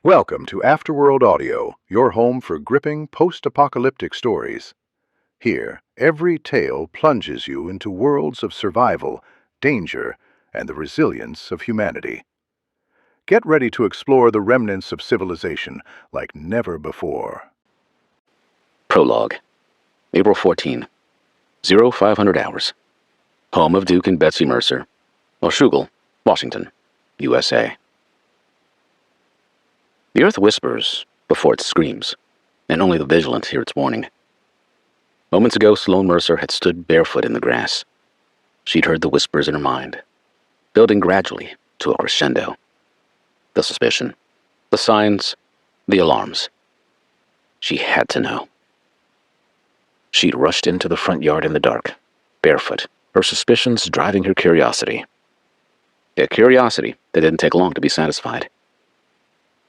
Welcome to Afterworld Audio, your home for gripping post-apocalyptic stories. Here, every tale plunges you into worlds of survival, danger, and the resilience of humanity. Get ready to explore the remnants of civilization like never before. Prologue. April 14, 0500 hours. Home of Duke and Betsy Mercer, Washougal, Washington, USA. The earth whispers before it screams, and only the vigilant hear its warning. Moments ago, Sloan Mercer had stood barefoot in the grass. She'd heard the whispers in her mind, building gradually to a crescendo. The suspicion, the signs, the alarms. She had to know. She'd rushed into the front yard in the dark, barefoot, her suspicions driving her curiosity. A curiosity that didn't take long to be satisfied.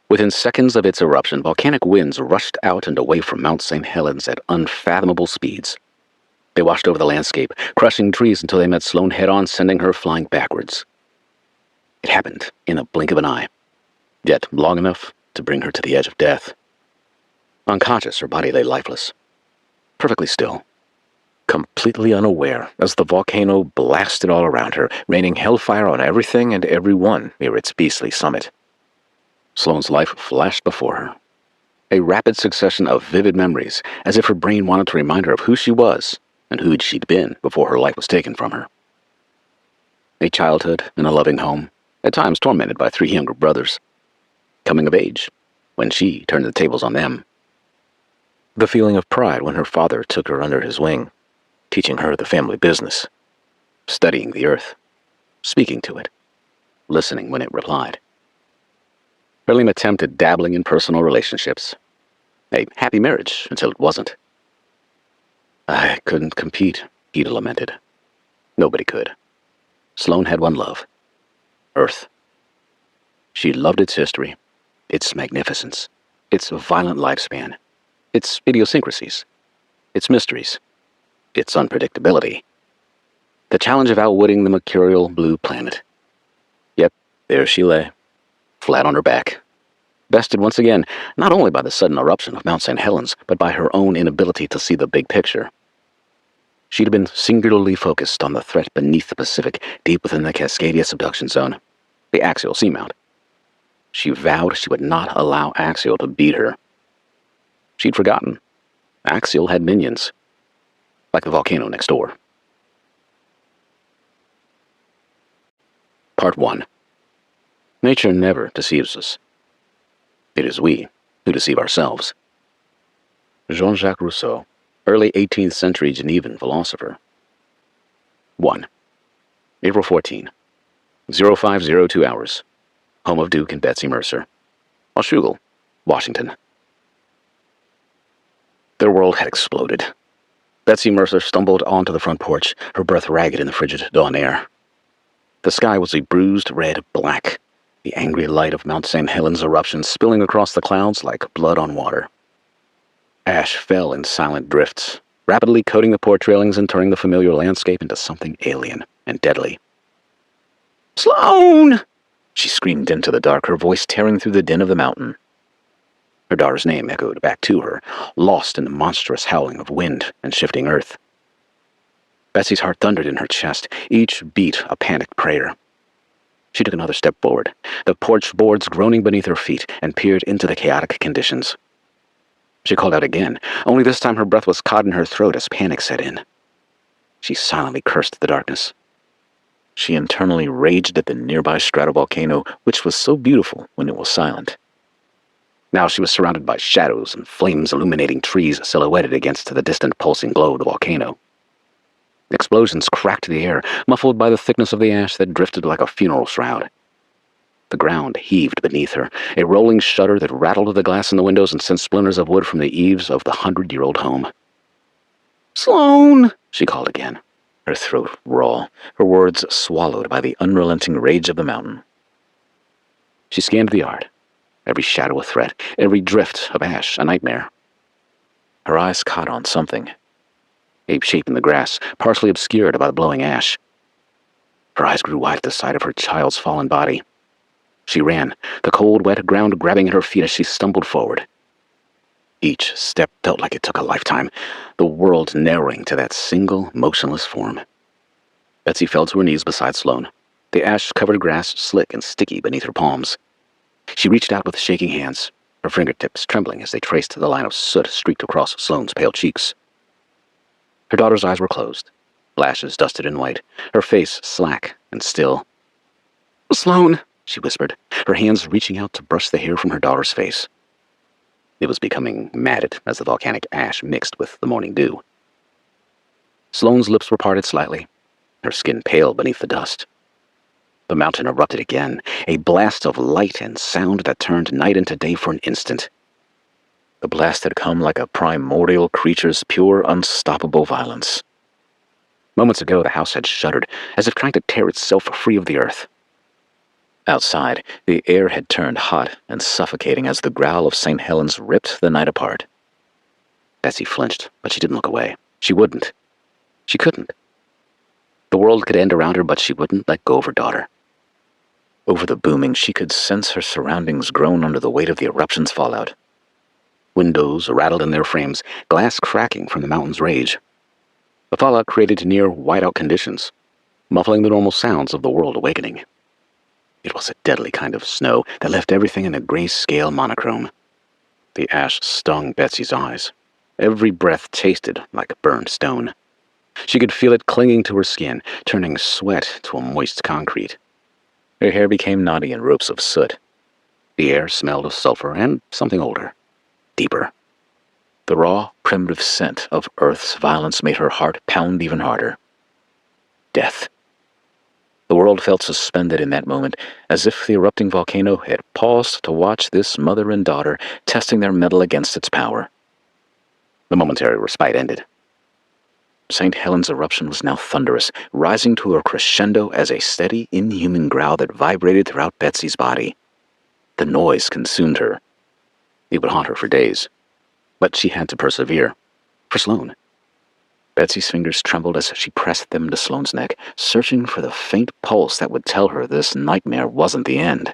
Within seconds of its eruption, volcanic winds rushed out and away from Mount St. Helens at unfathomable speeds. They washed over the landscape, crushing trees until they met Sloan head-on, sending her flying backwards. It happened in a blink of an eye, yet long enough to bring her to the edge of death. Unconscious, her body lay lifeless, perfectly still, completely unaware as the volcano blasted all around her, raining hellfire on everything and everyone near its beastly summit. Sloan's life flashed before her, a rapid succession of vivid memories, as if her brain wanted to remind her of who she was and who she'd been before her life was taken from her. A childhood in a loving home, at times tormented by 3 younger brothers. Coming of age, when she turned the tables on them. The feeling of pride when her father took her under his wing, teaching her the family business, studying the earth, speaking to it, listening when it replied. Her lame attempt at dabbling in personal relationships. A happy marriage until it wasn't. I couldn't compete, Ida lamented. Nobody could. Sloan had one love. Earth. She loved its history, its magnificence, its violent lifespan, its idiosyncrasies, its mysteries, its unpredictability. The challenge of outwitting the mercurial blue planet. Yep, there she lay, flat on her back, bested once again, not only by the sudden eruption of Mount St. Helens, but by her own inability to see the big picture. She'd been singularly focused on the threat beneath the Pacific, deep within the Cascadia subduction zone, the axial seamount. She vowed she would not allow Axial to beat her. She'd forgotten. Axial had minions, like the volcano next door. Part 1. Nature never deceives us. It is we who deceive ourselves. Jean-Jacques Rousseau, early 18th century Genevan philosopher. 1. April 14, 0502 hours. Home of Duke and Betsy Mercer, Washougal, Washington. Their world had exploded. Betsy Mercer stumbled onto the front porch, her breath ragged in the frigid dawn air. The sky was a bruised red black, the angry light of Mount St. Helens eruption spilling across the clouds like blood on water. Ash fell in silent drifts, rapidly coating the porch railings and turning the familiar landscape into something alien and deadly. "Sloan!" She screamed into the dark, her voice tearing through the din of the mountain. Her daughter's name echoed back to her, lost in the monstrous howling of wind and shifting earth. Betsy's heart thundered in her chest, each beat a panicked prayer. She took another step forward, the porch boards groaning beneath her feet, and peered into the chaotic conditions. She called out again, only this time her breath was caught in her throat as panic set in. She silently cursed the darkness. She internally raged at the nearby stratovolcano, which was so beautiful when it was silent. Now she was surrounded by shadows and flames illuminating trees silhouetted against the distant pulsing glow of the volcano. Explosions cracked the air, muffled by the thickness of the ash that drifted like a funeral shroud. The ground heaved beneath her, a rolling shudder that rattled the glass in the windows and sent splinters of wood from the eaves of the 100-year-old home. "Sloan!" she called again, her throat raw, her words swallowed by the unrelenting rage of the mountain. She scanned the yard, every shadow a threat, every drift of ash a nightmare. Her eyes caught on something, a shape in the grass, partially obscured by the blowing ash. Her eyes grew wide at the sight of her child's fallen body. She ran, the cold, wet ground grabbing at her feet as she stumbled forward. Each step felt like it took a lifetime, the world narrowing to that single, motionless form. Betsy fell to her knees beside Sloan, the ash-covered grass slick and sticky beneath her palms. She reached out with shaking hands, her fingertips trembling as they traced the line of soot streaked across Sloan's pale cheeks. Her daughter's eyes were closed, lashes dusted in white, her face slack and still. "Sloan," she whispered, her hands reaching out to brush the hair from her daughter's face. It was becoming matted as the volcanic ash mixed with the morning dew. Sloan's lips were parted slightly, her skin pale beneath the dust. The mountain erupted again, a blast of light and sound that turned night into day for an instant. The blast had come like a primordial creature's pure, unstoppable violence. Moments ago, the house had shuddered, as if trying to tear itself free of the earth. Outside, the air had turned hot and suffocating as the growl of St. Helens ripped the night apart. Betsy flinched, but she didn't look away. She wouldn't. She couldn't. The world could end around her, but she wouldn't let go of her daughter. Over the booming, she could sense her surroundings groan under the weight of the eruption's fallout. Windows rattled in their frames, glass cracking from the mountain's rage. The fallout created near whiteout conditions, muffling the normal sounds of the world awakening. It was a deadly kind of snow that left everything in a grayscale monochrome. The ash stung Betsy's eyes. Every breath tasted like burned stone. She could feel it clinging to her skin, turning sweat to a moist concrete. Her hair became knotty in ropes of soot. The air smelled of sulfur and something older, deeper. The raw, primitive scent of Earth's violence made her heart pound even harder. Death. The world felt suspended in that moment, as if the erupting volcano had paused to watch this mother and daughter testing their mettle against its power. The momentary respite ended. St. Helens' eruption was now thunderous, rising to a crescendo as a steady, inhuman growl that vibrated throughout Betsy's body. The noise consumed her. It would haunt her for days. But she had to persevere. For Sloan. Betsy's fingers trembled as she pressed them to Sloan's neck, searching for the faint pulse that would tell her this nightmare wasn't the end.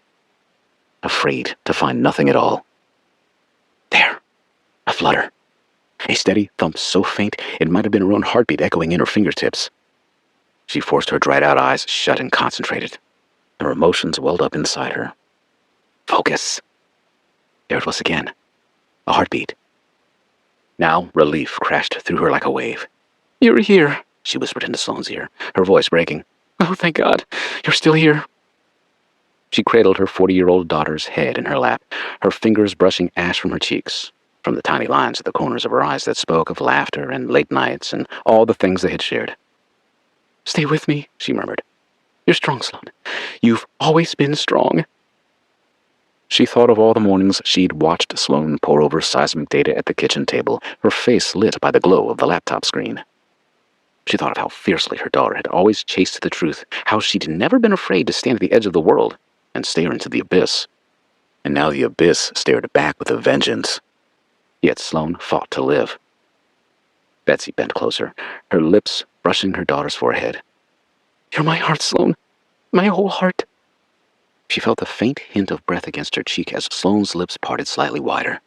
Afraid to find nothing at all. There. A flutter. A steady thump so faint it might have been her own heartbeat echoing in her fingertips. She forced her dried-out eyes shut and concentrated. Her emotions welled up inside her. Focus. There it was again. A heartbeat. Now relief crashed through her like a wave. "You're here," she whispered into Sloan's ear, her voice breaking. "Oh, thank God. You're still here." She cradled her 40-year-old daughter's head in her lap, her fingers brushing ash from her cheeks, from the tiny lines at the corners of her eyes that spoke of laughter and late nights and all the things they had shared. "Stay with me," she murmured. "You're strong, Sloan. You've always been strong." She thought of all the mornings she'd watched Sloan pore over seismic data at the kitchen table, her face lit by the glow of the laptop screen. She thought of how fiercely her daughter had always chased the truth, how she'd never been afraid to stand at the edge of the world and stare into the abyss. And now the abyss stared back with a vengeance. Yet Sloan fought to live. Betsy bent closer, her lips brushing her daughter's forehead. "You're my heart, Sloan. My whole heart." She felt a faint hint of breath against her cheek as Sloan's lips parted slightly wider.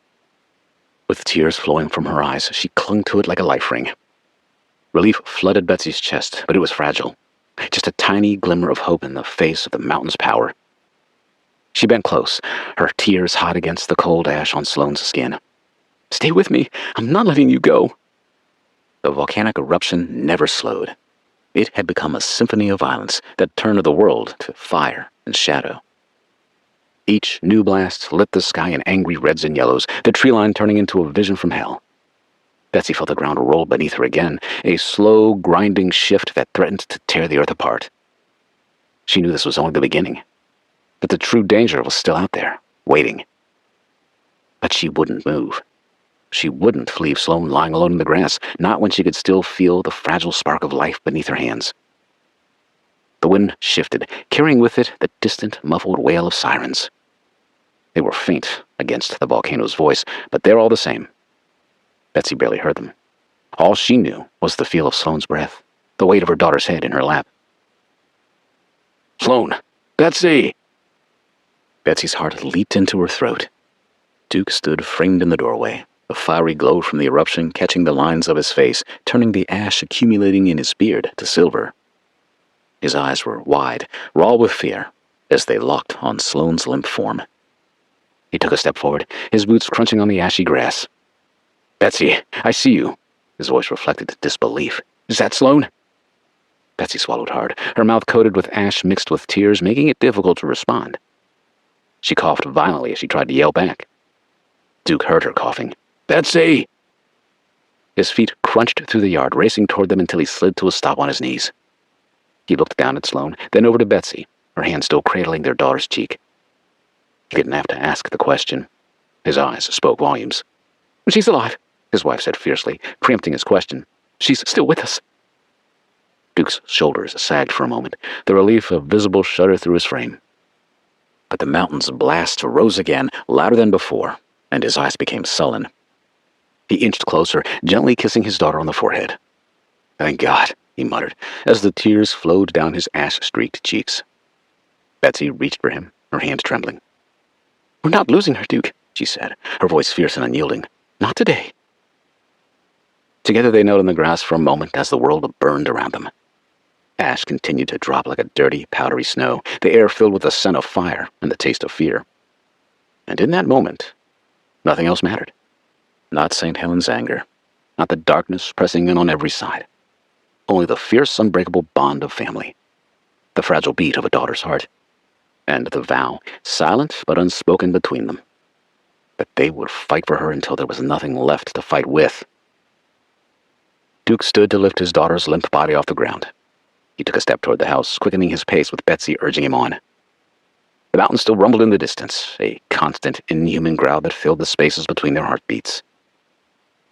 With tears flowing from her eyes, she clung to it like a life ring. Relief flooded Betsy's chest, but it was fragile. Just a tiny glimmer of hope in the face of the mountain's power. She bent close, her tears hot against the cold ash on Sloan's skin. "Stay with me. I'm not letting you go." The volcanic eruption never slowed. It had become a symphony of violence that turned the world to fire and shadow. Each new blast lit the sky in angry reds and yellows, the tree line turning into a vision from hell. Betsy felt the ground roll beneath her again, a slow, grinding shift that threatened to tear the earth apart. She knew this was only the beginning, that the true danger was still out there, waiting. But she wouldn't move. She wouldn't leave Sloan lying alone in the grass, not when she could still feel the fragile spark of life beneath her hands. The wind shifted, carrying with it the distant, muffled wail of sirens. They were faint against the volcano's voice, but they're all the same. Betsy barely heard them. All she knew was the feel of Sloan's breath, the weight of her daughter's head in her lap. "Sloan! Betsy!" Betsy's heart leaped into her throat. Duke stood framed in the doorway, the fiery glow from the eruption catching the lines of his face, turning the ash accumulating in his beard to silver. His eyes were wide, raw with fear, as they locked on Sloan's limp form. He took a step forward, his boots crunching on the ashy grass. "Betsy, I see you." His voice reflected disbelief. "Is that Sloan?" Betsy swallowed hard, her mouth coated with ash mixed with tears, making it difficult to respond. She coughed violently as she tried to yell back. Duke heard her coughing. "Betsy!" His feet crunched through the yard, racing toward them until he slid to a stop on his knees. He looked down at Sloan, then over to Betsy, her hand still cradling their daughter's cheek. He didn't have to ask the question. His eyes spoke volumes. "She's alive," his wife said fiercely, preempting his question. "She's still with us." Duke's shoulders sagged for a moment, the relief a visible shudder through his frame. But the mountain's blast rose again, louder than before, and his eyes became sullen. He inched closer, gently kissing his daughter on the forehead. "Thank God," he muttered, as the tears flowed down his ash-streaked cheeks. Betsy reached for him, her hand trembling. "We're not losing her, Duke," she said, her voice fierce and unyielding. "Not today." Together they knelt in the grass for a moment as the world burned around them. Ash continued to drop like a dirty, powdery snow, the air filled with the scent of fire and the taste of fear. And in that moment, nothing else mattered. Not St. Helens' anger, not the darkness pressing in on every side. Only the fierce, unbreakable bond of family, the fragile beat of a daughter's heart, and the vow, silent but unspoken between them, that they would fight for her until there was nothing left to fight with. Duke stood to lift his daughter's limp body off the ground. He took a step toward the house, quickening his pace with Betsy urging him on. The mountain still rumbled in the distance, a constant, inhuman growl that filled the spaces between their heartbeats.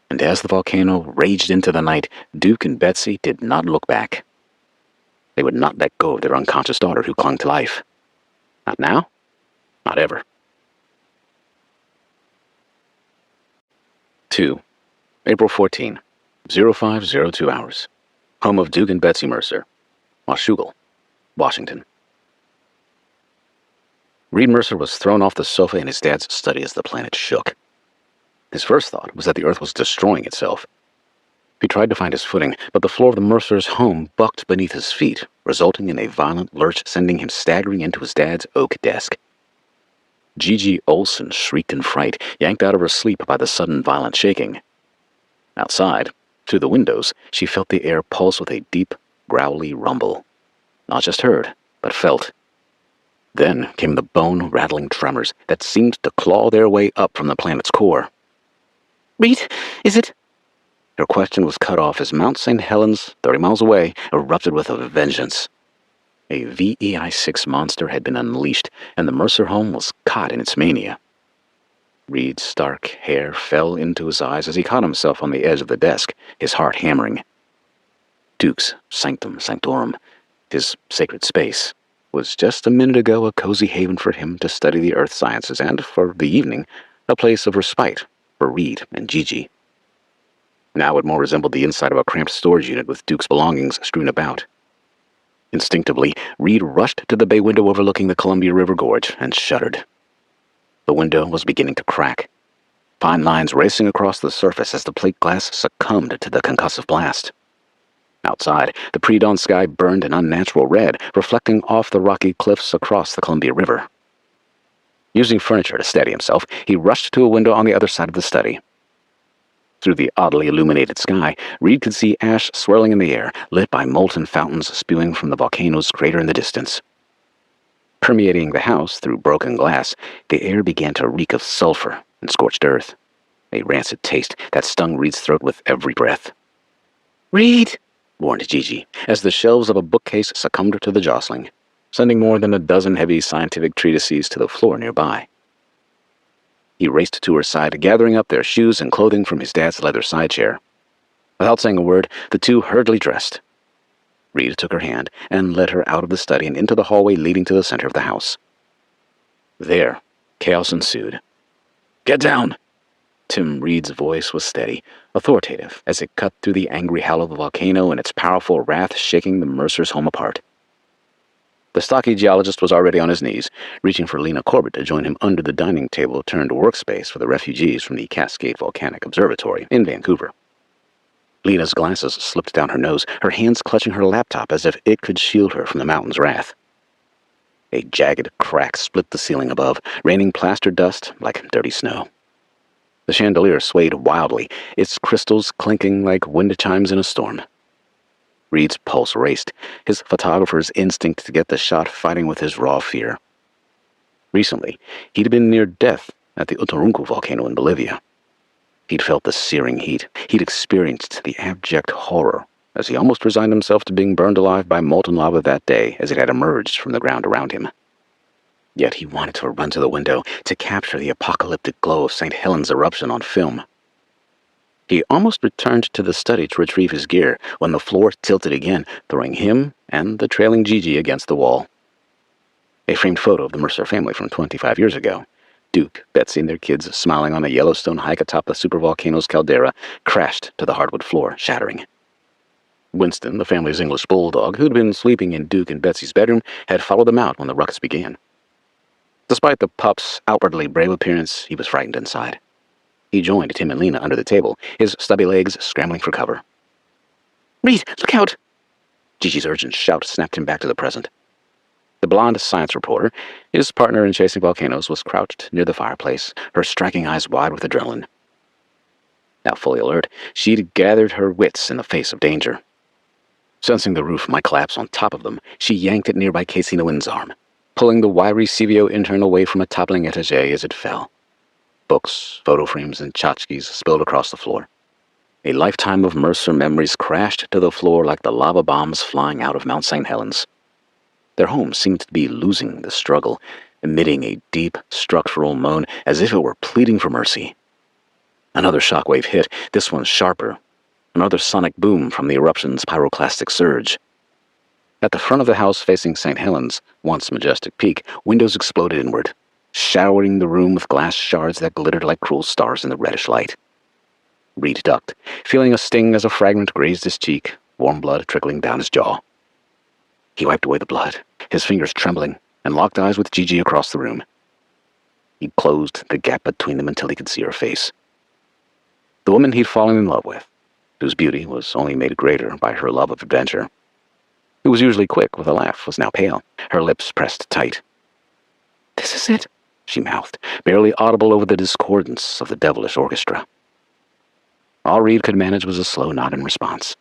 And as the volcano raged into the night, Duke and Betsy did not look back. They would not let go of their unconscious daughter who clung to life. Not now, not ever. 2. April 14, 0502 hours. Home of Duke and Betsy Mercer, Washougal, Washington. Reed Mercer was thrown off the sofa in his dad's study as the planet shook. His first thought was that the Earth was destroying itself. He tried to find his footing, but the floor of the Mercer's home bucked beneath his feet, resulting in a violent lurch sending him staggering into his dad's oak desk. Gigi Olson shrieked in fright, yanked out of her sleep by the sudden violent shaking. Outside, through the windows, she felt the air pulse with a deep, growly rumble. Not just heard, but felt. Then came the bone-rattling tremors that seemed to claw their way up from the planet's core. "Reed, is it—" Her question was cut off as Mount St. Helens, 30 miles away, erupted with a vengeance. A VEI-6 monster had been unleashed, and the Mercer home was caught in its mania. Reed's stark hair fell into his eyes as he caught himself on the edge of the desk, his heart hammering. Duke's sanctum sanctorum, his sacred space, was just a minute ago a cozy haven for him to study the earth sciences and, for the evening, a place of respite for Reed and Gigi. Now it more resembled the inside of a cramped storage unit with Duke's belongings strewn about. Instinctively, Reed rushed to the bay window overlooking the Columbia River Gorge and shuddered. The window was beginning to crack, fine lines racing across the surface as the plate glass succumbed to the concussive blast. Outside, the pre-dawn sky burned an unnatural red, reflecting off the rocky cliffs across the Columbia River. Using furniture to steady himself, he rushed to a window on the other side of the study. Through the oddly illuminated sky, Reed could see ash swirling in the air, lit by molten fountains spewing from the volcano's crater in the distance. Permeating the house through broken glass, the air began to reek of sulfur and scorched earth, a rancid taste that stung Reed's throat with every breath. "Reed!" warned Gigi, as the shelves of a bookcase succumbed to the jostling, sending more than a dozen heavy scientific treatises to the floor nearby. He raced to her side, gathering up their shoes and clothing from his dad's leather side chair. Without saying a word, the two hurriedly dressed. Reed took her hand and led her out of the study and into the hallway leading to the center of the house. There, chaos ensued. "Get down!" Tim Reed's voice was steady, authoritative, as it cut through the angry howl of the volcano and its powerful wrath shaking the Mercer's home apart. The stocky geologist was already on his knees, reaching for Lena Corbett to join him under the dining table-turned-workspace for the refugees from the Cascade Volcanic Observatory in Vancouver. Lena's glasses slipped down her nose, her hands clutching her laptop as if it could shield her from the mountain's wrath. A jagged crack split the ceiling above, raining plaster dust like dirty snow. The chandelier swayed wildly, its crystals clinking like wind chimes in a storm. Reed's pulse raced, his photographer's instinct to get the shot fighting with his raw fear. Recently, he'd been near death at the Uturuncu volcano in Bolivia. He'd felt the searing heat. He'd experienced the abject horror as he almost resigned himself to being burned alive by molten lava that day as it had emerged from the ground around him. Yet he wanted to run to the window to capture the apocalyptic glow of St. Helens eruption on film. He almost returned to the study to retrieve his gear when the floor tilted again, throwing him and the trailing Gigi against the wall. A framed photo of the Mercer family from 25 years ago. Duke, Betsy, and their kids smiling on a Yellowstone hike atop the supervolcano's caldera crashed to the hardwood floor, shattering. Winston, the family's English bulldog, who'd been sleeping in Duke and Betsy's bedroom, had followed them out when the ruckus began. Despite the pup's outwardly brave appearance, he was frightened inside. He joined Tim and Lena under the table, his stubby legs scrambling for cover. "Reed, look out!" Gigi's urgent shout snapped him back to the present. The blonde science reporter, his partner in chasing volcanoes, was crouched near the fireplace, her striking eyes wide with adrenaline. Now fully alert, she'd gathered her wits in the face of danger. Sensing the roof might collapse on top of them, she yanked at nearby Casey Nguyen's arm, pulling the wiry CVO intern away from a toppling etagere as it fell. Books, photo frames, and tchotchkes spilled across the floor. A lifetime of Mercer memories crashed to the floor like the lava bombs flying out of Mount St. Helens. Their home seemed to be losing the struggle, emitting a deep, structural moan as if it were pleading for mercy. Another shockwave hit, this one sharper. Another sonic boom from the eruption's pyroclastic surge. At the front of the house facing St. Helens, once majestic peak, windows exploded inward, showering the room with glass shards that glittered like cruel stars in the reddish light. Reed ducked, feeling a sting as a fragment grazed his cheek, warm blood trickling down his jaw. He wiped away the blood, his fingers trembling, and locked eyes with Gigi across the room. He closed the gap between them until he could see her face. The woman he'd fallen in love with, whose beauty was only made greater by her love of adventure. Who was usually quick with a laugh, was now pale, her lips pressed tight. "This is it," she mouthed, barely audible over the discordance of the devilish orchestra. All Reed could manage was a slow nod in response.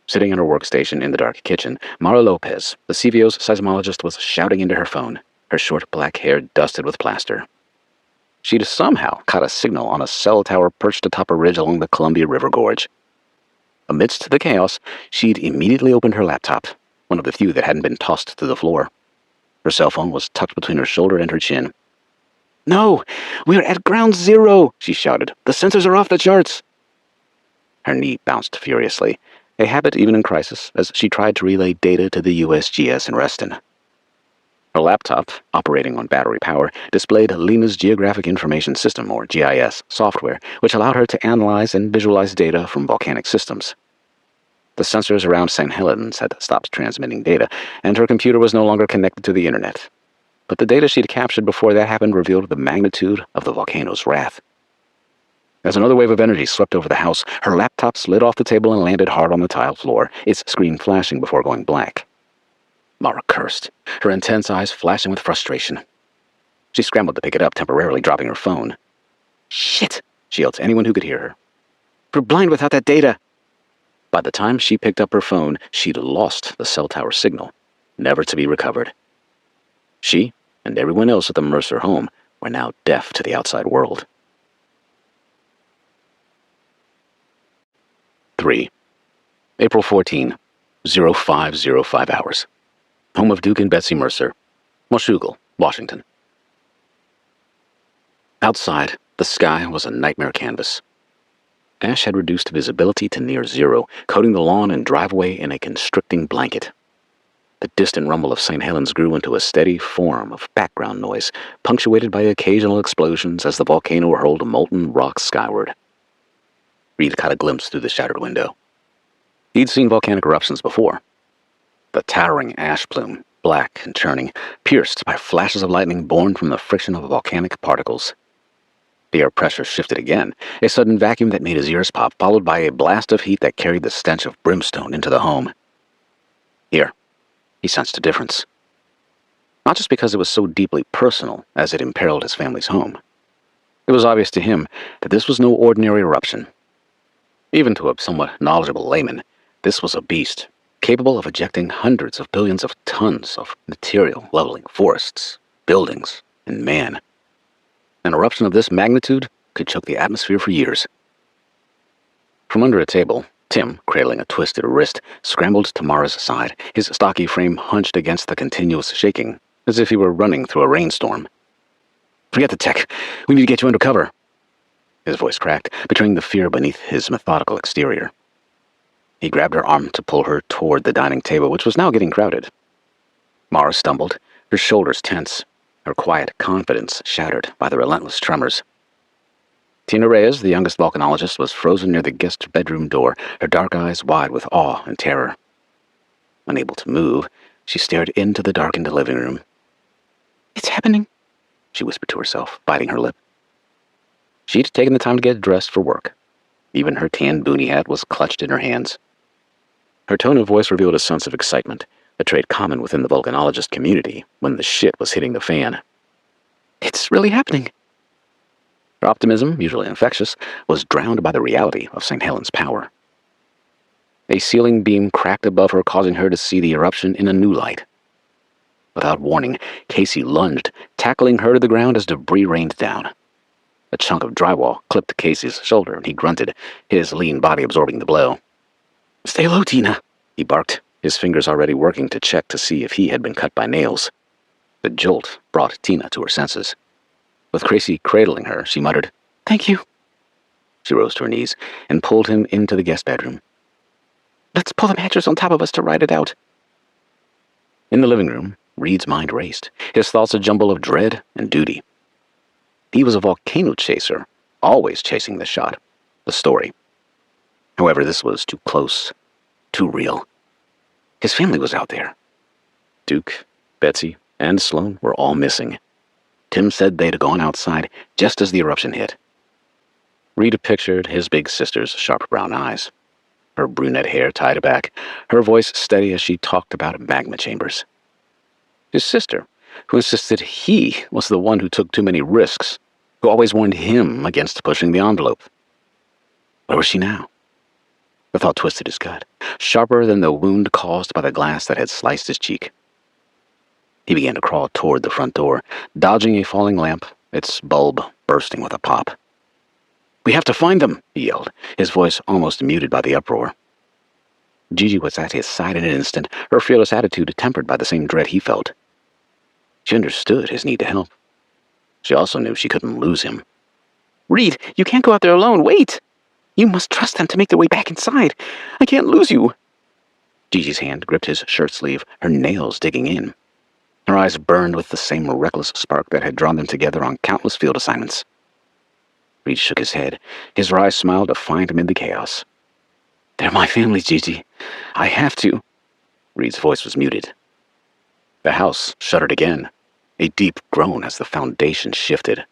Sitting at her workstation in the dark kitchen, Mara Lopez, the CVO's seismologist, was shouting into her phone, her short black hair dusted with plaster. She'd somehow caught a signal on a cell tower perched atop a ridge along the Columbia River Gorge. Amidst the chaos, she'd immediately opened her laptop, one of the few that hadn't been tossed to the floor. Her cell phone was tucked between her shoulder and her chin. "No! We're at ground zero!" she shouted. "The sensors are off the charts!" Her knee bounced furiously, a habit even in crisis, as she tried to relay data to the USGS in Reston. Her laptop, operating on battery power, displayed Lena's Geographic Information System, or GIS, software, which allowed her to analyze and visualize data from volcanic systems. The sensors around St. Helens had stopped transmitting data, and her computer was no longer connected to the internet. But the data she'd captured before that happened revealed the magnitude of the volcano's wrath. As another wave of energy swept over the house, her laptop slid off the table and landed hard on the tile floor, its screen flashing before going blank. Mara cursed, her intense eyes flashing with frustration. She scrambled to pick it up, temporarily dropping her phone. "Shit!" she yelled to anyone who could hear her. "We're blind without that data!" By the time she picked up her phone, she'd lost the cell tower signal, never to be recovered. She, and everyone else at the Mercer home, were now deaf to the outside world. 3. April 14, 0505 hours. Home of Duke and Betsy Mercer, Washougal, Washington. Outside, the sky was a nightmare canvas. Ash had reduced visibility to near zero, coating the lawn and driveway in a constricting blanket. The distant rumble of St. Helens grew into a steady form of background noise, punctuated by occasional explosions as the volcano hurled molten rock skyward. Reed caught a glimpse through the shattered window. He'd seen volcanic eruptions before. the towering ash plume, black and churning, pierced by flashes of lightning born from the friction of volcanic particles. The air pressure shifted again, a sudden vacuum that made his ears pop, followed by a blast of heat that carried the stench of brimstone into the home. Here, he sensed a difference. Not just because it was so deeply personal as it imperiled his family's home. It was obvious to him that this was no ordinary eruption. Even to a somewhat knowledgeable layman, this was a beast, capable of ejecting hundreds of billions of tons of material, leveling forests, buildings, and man. An eruption of this magnitude could choke the atmosphere for years. From under a table, Tim, cradling a twisted wrist, scrambled to Mara's side, his stocky frame hunched against the continuous shaking, as if he were running through a rainstorm. "Forget the tech. We need to get you under cover." His voice cracked, betraying the fear beneath his methodical exterior. He grabbed her arm to pull her toward the dining table, which was now getting crowded. Mara stumbled, her shoulders tense, her quiet confidence shattered by the relentless tremors. Tina Reyes, the youngest volcanologist, was frozen near the guest bedroom door, her dark eyes wide with awe and terror. Unable to move, she stared into the darkened living room. "It's happening," she whispered to herself, biting her lip. She'd taken the time to get dressed for work. Even her tan boonie hat was clutched in her hands. Her tone of voice revealed a sense of excitement, a trait common within the volcanologist community when the shit was hitting the fan. "It's really happening." Her optimism, usually infectious, was drowned by the reality of St. Helens' power. A ceiling beam cracked above her, causing her to see the eruption in a new light. Without warning, Casey lunged, tackling her to the ground as debris rained down. A chunk of drywall clipped Casey's shoulder, and he grunted, his lean body absorbing the blow. "Stay low, Tina," he barked, his fingers already working to check to see if he had been cut by nails. The jolt brought Tina to her senses. With Casey cradling her, she muttered, "Thank you." She rose to her knees and pulled him into the guest bedroom. "Let's pull the mattress on top of us to ride it out." In the living room, Reed's mind raced, his thoughts a jumble of dread and duty. He was a volcano chaser, always chasing the shot, the story. However, this was too close, too real. His family was out there. Duke, Betsy, and Sloan were all missing. Tim said they'd gone outside just as the eruption hit. Reed pictured his big sister's sharp brown eyes, her brunette hair tied back, her voice steady as she talked about magma chambers. His sister, who insisted he was the one who took too many risks, who always warned him against pushing the envelope. Where was she now? The thought twisted his gut, sharper than the wound caused by the glass that had sliced his cheek. He began to crawl toward the front door, dodging a falling lamp, its bulb bursting with a pop. "We have to find them," he yelled, his voice almost muted by the uproar. Gigi was at his side in an instant, her fearless attitude tempered by the same dread he felt. She understood his need to help. She also knew she couldn't lose him. "Reed, you can't go out there alone. Wait! You must trust them to make their way back inside. I can't lose you." Gigi's hand gripped his shirt sleeve, her nails digging in. Her eyes burned with the same reckless spark that had drawn them together on countless field assignments. Reed shook his head, his wry smile defiant amid the chaos. "They're my family, Gigi. I have to." Reed's voice was muted. The house shuddered again, a deep groan as the foundation shifted.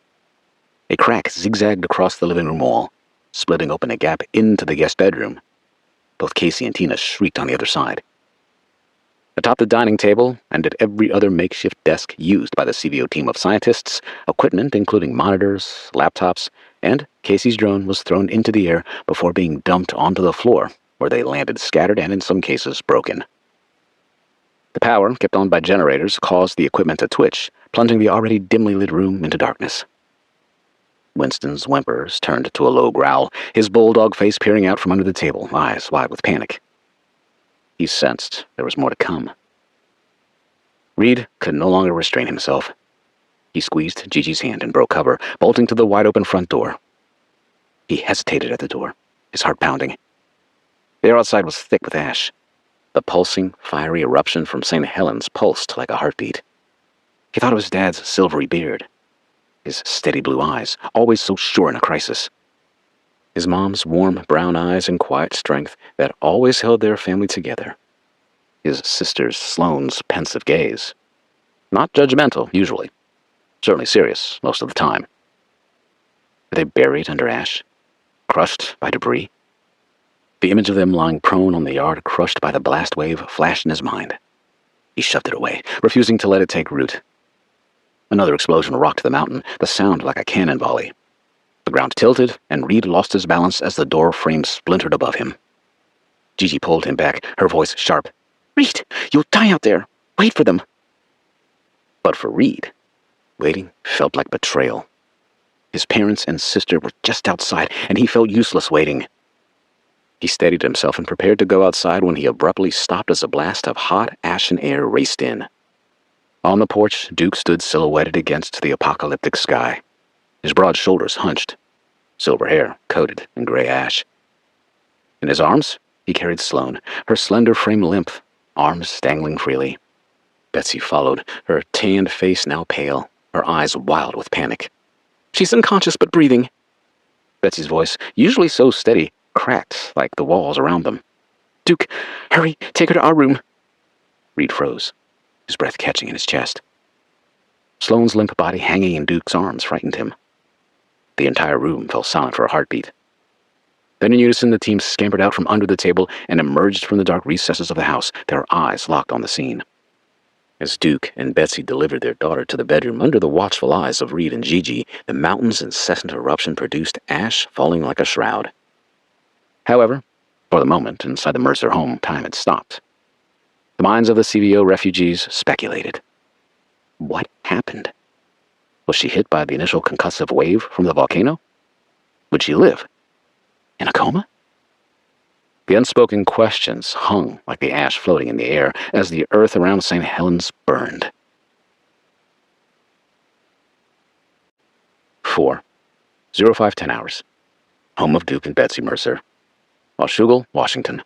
A crack zigzagged across the living room wall, splitting open a gap into the guest bedroom. Both Casey and Tina shrieked on the other side. Atop the dining table, and at every other makeshift desk used by the CVO team of scientists, equipment including monitors, laptops, and Casey's drone was thrown into the air before being dumped onto the floor, where they landed scattered and in some cases broken. The power, kept on by generators, caused the equipment to twitch, plunging the already dimly lit room into darkness. Winston's whimpers turned to a low growl, his bulldog face peering out from under the table, eyes wide with panic. He sensed there was more to come. Reed could no longer restrain himself. He squeezed Gigi's hand and broke cover, bolting to the wide-open front door. He hesitated at the door, his heart pounding. The air outside was thick with ash. The pulsing, fiery eruption from St. Helens pulsed like a heartbeat. He thought of his dad's silvery beard, his steady blue eyes, always so sure in a crisis. His mom's warm brown eyes and quiet strength that always held their family together. his sister's Sloan's pensive gaze. Not judgmental, usually. Certainly serious, most of the time. Were they buried under ash? Crushed by debris? The image of them lying prone on the yard, crushed by the blast wave, flashed in his mind. He shoved it away, refusing to let it take root. Another explosion rocked the mountain, the sound like a cannon volley. The ground tilted, and Reed lost his balance as the door frame splintered above him. Gigi pulled him back, her voice sharp. "Reed, you'll die out there. Wait for them." But for Reed, waiting felt like betrayal. His parents and sister were just outside, and he felt useless waiting. He steadied himself and prepared to go outside when he abruptly stopped as a blast of hot, ashen air raced in. On the porch, Duke stood silhouetted against the apocalyptic sky, his broad shoulders hunched, silver hair coated in gray ash. In his arms, he carried Sloan, her slender frame limp, arms dangling freely. Betsy followed, her tanned face now pale, her eyes wild with panic. "She's unconscious but breathing." Betsy's voice, usually so steady, cracked like the walls around them. "Duke, hurry, take her to our room." Reed froze, his breath catching in his chest. Sloan's limp body hanging in Duke's arms frightened him. The entire room fell silent for a heartbeat. Then in unison the team scampered out from under the table and emerged from the dark recesses of the house, their eyes locked on the scene. As Duke and Betsy delivered their daughter to the bedroom under the watchful eyes of Reed and Gigi, the mountain's incessant eruption produced ash falling like a shroud. However, for the moment, inside the Mercer home, time had stopped. The minds of the CVO refugees speculated. What happened? Was she hit by the initial concussive wave from the volcano? Would she live? In a coma? The unspoken questions hung like the ash floating in the air as the earth around St. Helens burned. 4. 0510 hours. Home of Duke and Betsy Mercer. Washougal, Washington.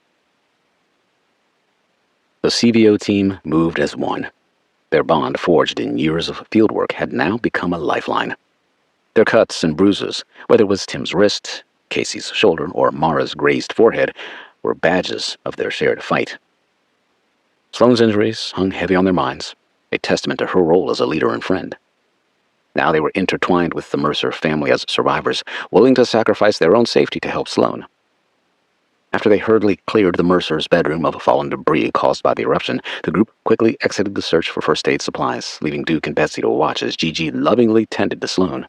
The CVO team moved as one. Their bond, forged in years of fieldwork, had now become a lifeline. Their cuts and bruises, whether it was Tim's wrist, Casey's shoulder, or Mara's grazed forehead, were badges of their shared fight. Sloan's injuries hung heavy on their minds, a testament to her role as a leader and friend. Now they were intertwined with the Mercer family as survivors, willing to sacrifice their own safety to help Sloan. After they hurriedly cleared the Mercer's bedroom of fallen debris caused by the eruption, the group quickly exited the search for first aid supplies, leaving Duke and Betsy to watch as Gigi lovingly tended to Sloan.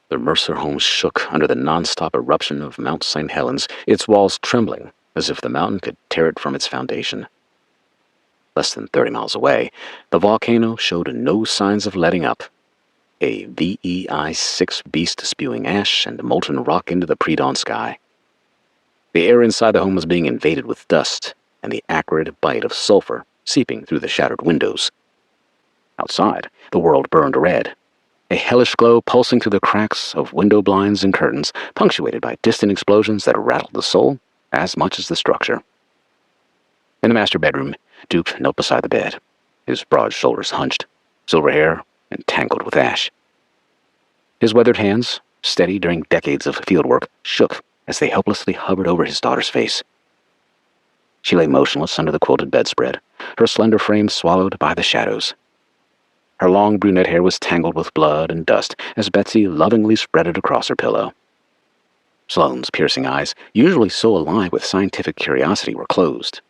The Mercer home shook under the non-stop eruption of Mount St. Helens, its walls trembling as if the mountain could tear it from its foundation. Less than 30 miles away, the volcano showed no signs of letting up. A VEI-6 beast spewing ash and molten rock into the pre-dawn sky. The air inside the home was being invaded with dust and the acrid bite of sulfur seeping through the shattered windows. Outside, the world burned red, a hellish glow pulsing through the cracks of window blinds and curtains, punctuated by distant explosions that rattled the soul as much as the structure. In the master bedroom, Duke knelt beside the bed, his broad shoulders hunched, silver hair entangled with ash. His weathered hands, steady during decades of fieldwork, shook as they helplessly hovered over his daughter's face. She lay motionless under the quilted bedspread, her slender frame swallowed by the shadows. Her long brunette hair was tangled with blood and dust as Betsy lovingly spread it across her pillow. Sloan's piercing eyes, usually so alive with scientific curiosity, were closed,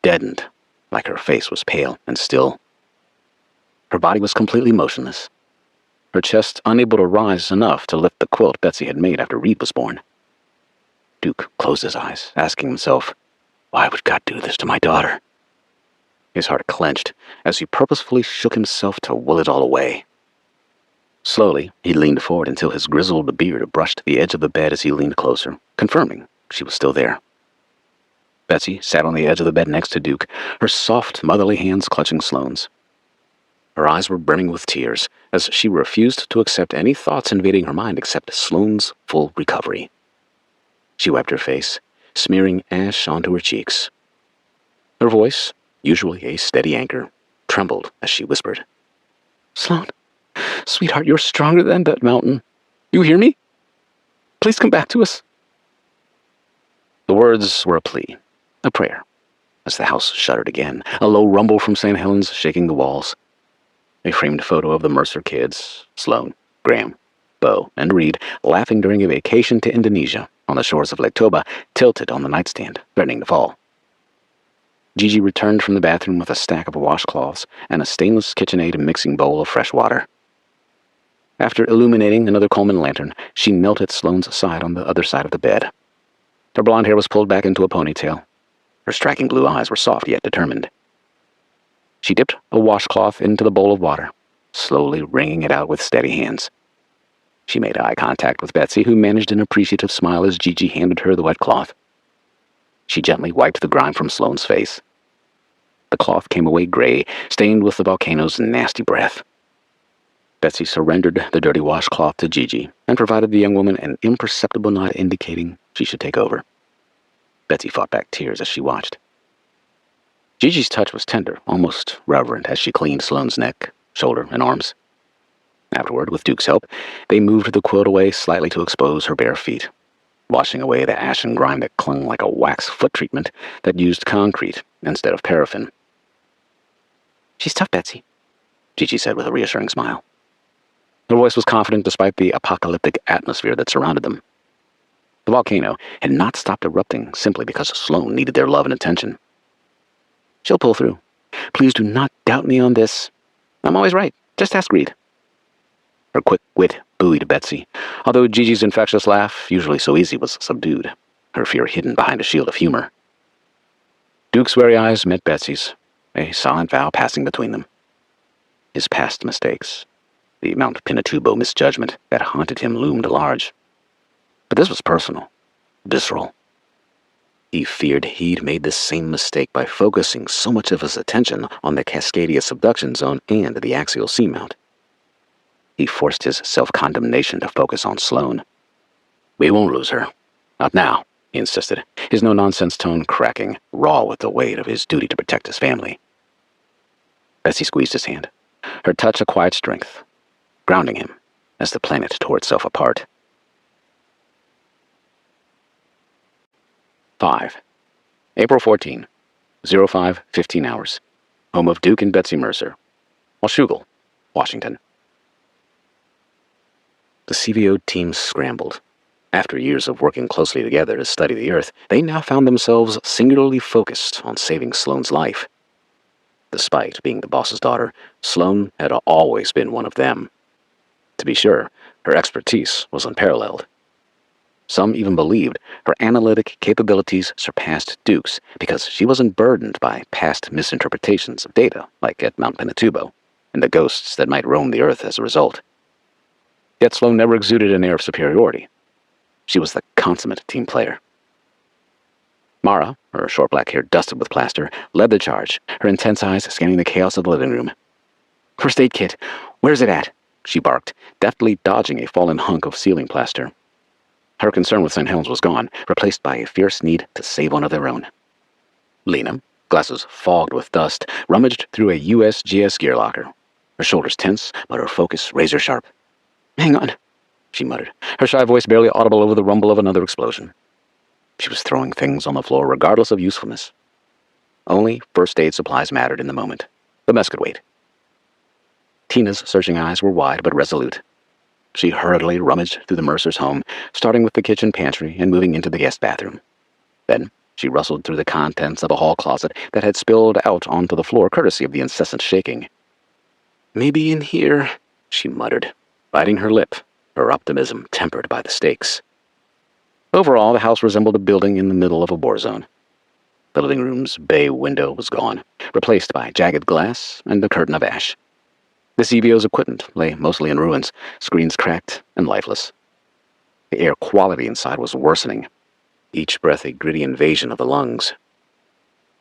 deadened, like her face was pale and still. Her body was completely motionless, her chest unable to rise enough to lift the quilt Betsy had made after Reed was born. Duke closed his eyes, asking himself, why would God do this to my daughter? His heart clenched as he purposefully shook himself to will it all away. Slowly, he leaned forward until his grizzled beard brushed the edge of the bed as he leaned closer, confirming she was still there. Betsy sat on the edge of the bed next to Duke, her soft, motherly hands clutching Sloan's. Her eyes were brimming with tears as she refused to accept any thoughts invading her mind except Sloan's full recovery. She wiped her face, smearing ash onto her cheeks. Her voice, usually a steady anchor, trembled as she whispered, "Sloan, sweetheart, you're stronger than that mountain. You hear me? Please come back to us." The words were a plea, a prayer, as the house shuddered again, a low rumble from St. Helens shaking the walls. A framed photo of the Mercer kids, Sloan, Graham, Bo, and Reed, laughing during a vacation to Indonesia on the shores of Lake Toba, tilted on the nightstand, threatening to fall. Gigi returned from the bathroom with a stack of washcloths and a stainless KitchenAid mixing bowl of fresh water. After illuminating another Coleman lantern, she knelt at Sloane's side on the other side of the bed. Her blonde hair was pulled back into a ponytail. Her striking blue eyes were soft yet determined. She dipped a washcloth into the bowl of water, slowly wringing it out with steady hands. She made eye contact with Betsy, who managed an appreciative smile as Gigi handed her the wet cloth. She gently wiped the grime from Sloane's face. The cloth came away gray, stained with the volcano's nasty breath. Betsy surrendered the dirty washcloth to Gigi and provided the young woman an imperceptible nod indicating she should take over. Betsy fought back tears as she watched. Gigi's touch was tender, almost reverent, as she cleaned Sloane's neck, shoulder, and arms. Afterward, with Duke's help, they moved the quilt away slightly to expose her bare feet, washing away the ash and grime that clung like a wax foot treatment that used concrete instead of paraffin. "She's tough, Betsy," Gigi said with a reassuring smile. Her voice was confident despite the apocalyptic atmosphere that surrounded them. The volcano had not stopped erupting simply because Sloan needed their love and attention. "She'll pull through. Please do not doubt me on this. I'm always right. Just ask Reed." Her quick wit buoyed Betsy, although Gigi's infectious laugh, usually so easy, was subdued, her fear hidden behind a shield of humor. Duke's wary eyes met Betsy's, a silent vow passing between them. His past mistakes, the Mount Pinatubo misjudgment that haunted him, loomed large. But this was personal, visceral. He feared he'd made the same mistake by focusing so much of his attention on the Cascadia subduction zone and the axial seamount. He forced his self-condemnation to focus on Sloan. "We won't lose her. Not now," he insisted, his no-nonsense tone cracking, raw with the weight of his duty to protect his family. Betsy squeezed his hand, her touch a quiet strength, grounding him as the planet tore itself apart. 5. April 14, 05:15 hours. Home of Duke and Betsy Mercer, Washougal, Washington. The CVO team scrambled. After years of working closely together to study the Earth, they now found themselves singularly focused on saving Sloane's life. Despite being the boss's daughter, Sloan had always been one of them. To be sure, her expertise was unparalleled. Some even believed her analytic capabilities surpassed Duke's because she wasn't burdened by past misinterpretations of data, like at Mount Pinatubo, and the ghosts that might roam the Earth as a result. Yet Sloan never exuded an air of superiority. She was the consummate team player. Mara, her short black hair dusted with plaster, led the charge, her intense eyes scanning the chaos of the living room. "First aid kit, where's it at?" she barked, deftly dodging a fallen hunk of ceiling plaster. Her concern with St. Helens was gone, replaced by a fierce need to save one of their own. Lena, glasses fogged with dust, rummaged through a USGS gear locker, her shoulders tense, but her focus razor-sharp. "Hang on," she muttered, her shy voice barely audible over the rumble of another explosion. She was throwing things on the floor regardless of usefulness. Only first aid supplies mattered in the moment. The mess could wait. Tina's searching eyes were wide but resolute. She hurriedly rummaged through the Mercer's home, starting with the kitchen pantry and moving into the guest bathroom. Then she rustled through the contents of a hall closet that had spilled out onto the floor courtesy of the incessant shaking. "Maybe in here," she muttered, biting her lip, her optimism tempered by the stakes. Overall, the house resembled a building in the middle of a war zone. The living room's bay window was gone, replaced by jagged glass and a curtain of ash. The CVO's equipment lay mostly in ruins, screens cracked and lifeless. The air quality inside was worsening, each breath a gritty invasion of the lungs.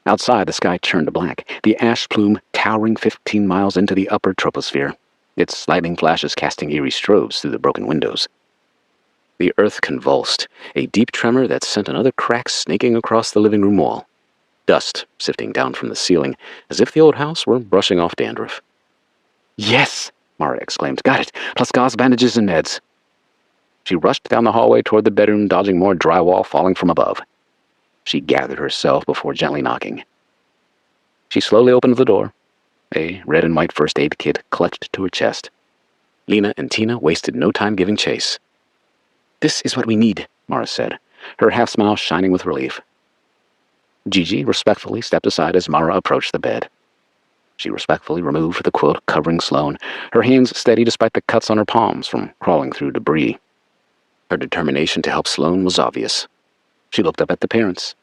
Outside, the sky turned to black, the ash plume towering 15 miles into the upper troposphere, its lightning flashes casting eerie strobes through the broken windows. The earth convulsed, a deep tremor that sent another crack snaking across the living room wall, dust sifting down from the ceiling as if the old house were brushing off dandruff. "Yes!" Mara exclaimed. "Got it! Plus gauze, bandages, and meds." She rushed down the hallway toward the bedroom, dodging more drywall falling from above. She gathered herself before gently knocking. She slowly opened the door, a red and white first aid kit clutched to her chest. Lena and Tina wasted no time giving chase. "This is what we need," Mara said, her half-smile shining with relief. Gigi respectfully stepped aside as Mara approached the bed. She respectfully removed the quilt covering Sloan, her hands steady despite the cuts on her palms from crawling through debris. Her determination to help Sloan was obvious. She looked up at the parents.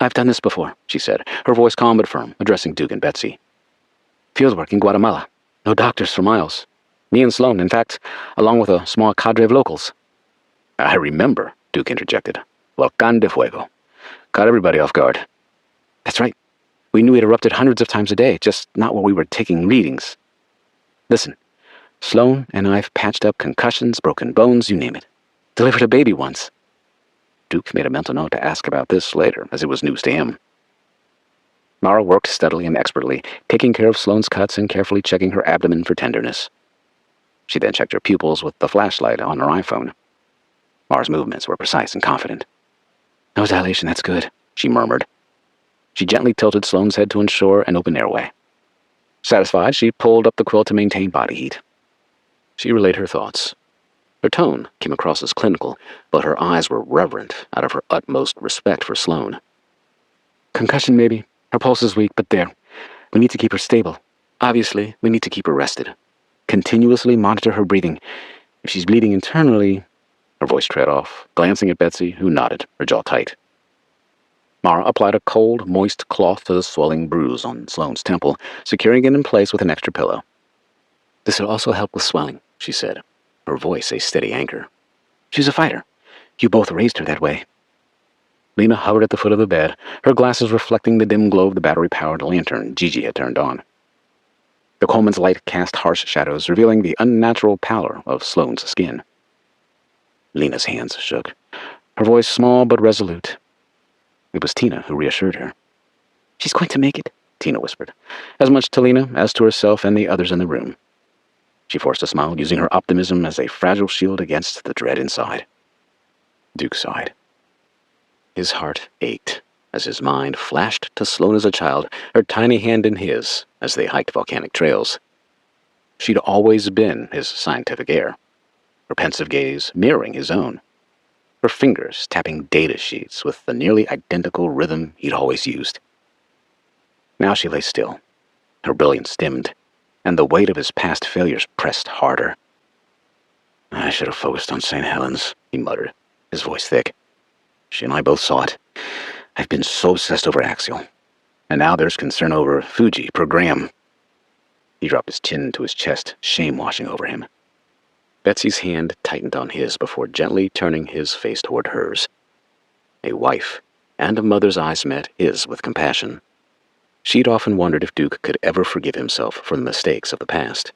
"I've done this before," she said, her voice calm but firm, addressing Duke and Betsy. "Fieldwork in Guatemala. No doctors for miles. Me and Sloan, in fact, along with a small cadre of locals." "I remember," Duke interjected. "Volcán de Fuego. Caught everybody off guard." "That's right. We knew it erupted hundreds of times a day, just not while we were taking readings. Listen, Sloan and I've patched up concussions, broken bones, you name it. Delivered a baby once." Duke made a mental note to ask about this later, as it was news to him. Mara worked steadily and expertly, taking care of Sloan's cuts and carefully checking her abdomen for tenderness. She then checked her pupils with the flashlight on her iPhone. Mara's movements were precise and confident. "No dilation, that's good," she murmured. She gently tilted Sloan's head to ensure an open airway. Satisfied, she pulled up the quilt to maintain body heat. She relayed her thoughts. Her tone came across as clinical, but her eyes were reverent out of her utmost respect for Sloan. "Concussion, maybe. Her pulse is weak, but there. We need to keep her stable. Obviously, we need to keep her rested. Continuously monitor her breathing. If she's bleeding internally..." Her voice trailed off, glancing at Betsy, who nodded, her jaw tight. Mara applied a cold, moist cloth to the swelling bruise on Sloan's temple, securing it in place with an extra pillow. "This will also help with swelling," she said, her voice a steady anchor. "She's a fighter. You both raised her that way." Lena hovered at the foot of the bed, her glasses reflecting the dim glow of the battery-powered lantern Gigi had turned on. The Coleman's light cast harsh shadows, revealing the unnatural pallor of Sloan's skin. Lena's hands shook, her voice small but resolute. It was Tina who reassured her. "She's going to make it," Tina whispered, as much to Lena as to herself and the others in the room. She forced a smile, using her optimism as a fragile shield against the dread inside. Duke sighed. His heart ached as his mind flashed to Sloan as a child, her tiny hand in his as they hiked volcanic trails. She'd always been his scientific heir, her pensive gaze mirroring his own, her fingers tapping data sheets with the nearly identical rhythm he'd always used. Now she lay still, her brilliance dimmed, and the weight of his past failures pressed harder. "I should have focused on St. Helens," he muttered, his voice thick. "She and I both saw it. I've been so obsessed over Axial. And now there's concern over Fuji per gram." He dropped his chin to his chest, shame washing over him. Betsy's hand tightened on his before gently turning his face toward hers. A wife and a mother's eyes met his with compassion. She'd often wondered if Duke could ever forgive himself for the mistakes of the past.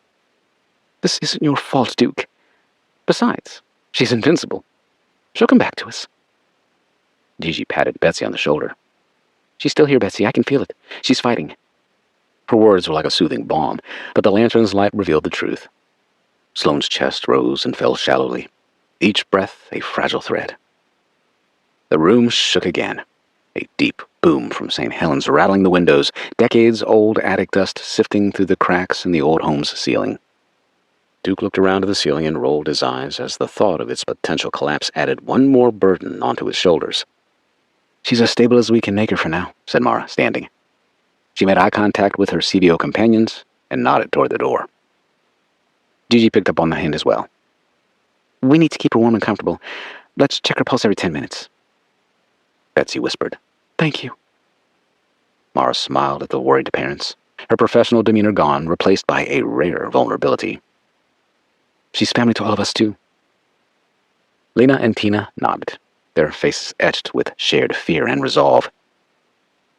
"This isn't your fault, Duke. Besides, she's invincible. She'll come back to us." Gigi patted Betsy on the shoulder. "She's still here, Betsy. I can feel it. She's fighting." Her words were like a soothing balm, but the lantern's light revealed the truth. Sloan's chest rose and fell shallowly, each breath a fragile thread. The room shook again, a deep boom from St. Helens rattling the windows, decades-old attic dust sifting through the cracks in the old home's ceiling. Duke looked around at the ceiling and rolled his eyes as the thought of its potential collapse added one more burden onto his shoulders. "She's as stable as we can make her for now," said Mara, standing. She made eye contact with her CBO companions and nodded toward the door. Gigi picked up on the hint as well. "We need to keep her warm and comfortable. Let's check her pulse every 10 minutes. Betsy whispered, "Thank you." Mara smiled at the worried parents, her professional demeanor gone, replaced by a rare vulnerability. "She's family to all of us, too." Lena and Tina nodded, their faces etched with shared fear and resolve.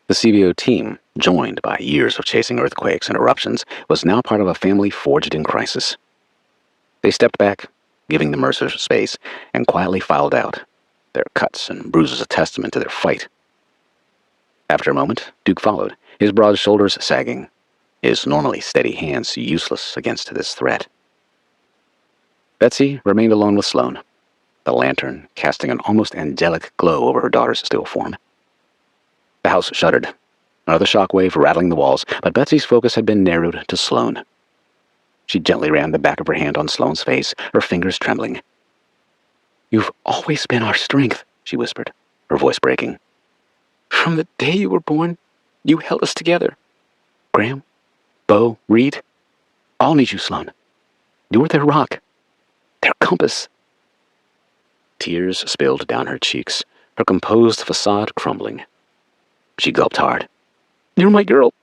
The CBO team, joined by years of chasing earthquakes and eruptions, was now part of a family forged in crisis. They stepped back, giving the Mercers space, and quietly filed out, their cuts and bruises a testament to their fight. After a moment, Duke followed, his broad shoulders sagging, his normally steady hands useless against this threat. Betsy remained alone with Sloan, the lantern casting an almost angelic glow over her daughter's still form. The house shuddered, Another shockwave rattling the walls, but Betsy's focus had been narrowed to Sloan. She gently ran the back of her hand on Sloan's face, her fingers trembling. "You've always been our strength," she whispered, her voice breaking. "From the day you were born, you held us together. Graham, Bo, Reed, all need you, Sloan. You're their rock, their compass." Tears spilled down her cheeks, her composed facade crumbling. She gulped hard. "You're my girl,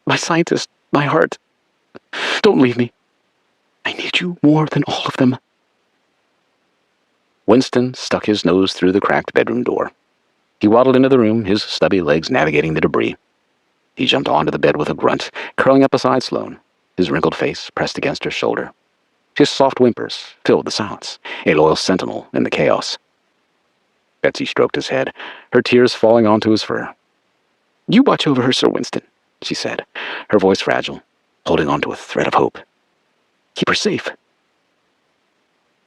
my scientist, my heart. Don't leave me. I need you more than all of them." Winston stuck his nose through the cracked bedroom door. He waddled into the room, his stubby legs navigating the debris. He jumped onto the bed with a grunt, curling up beside Sloan, his wrinkled face pressed against her shoulder. His soft whimpers filled the silence, a loyal sentinel in the chaos. Betsy stroked his head, her tears falling onto his fur. "You watch over her, Sir Winston," she said, her voice fragile, holding on to a thread of hope. "Keep her safe."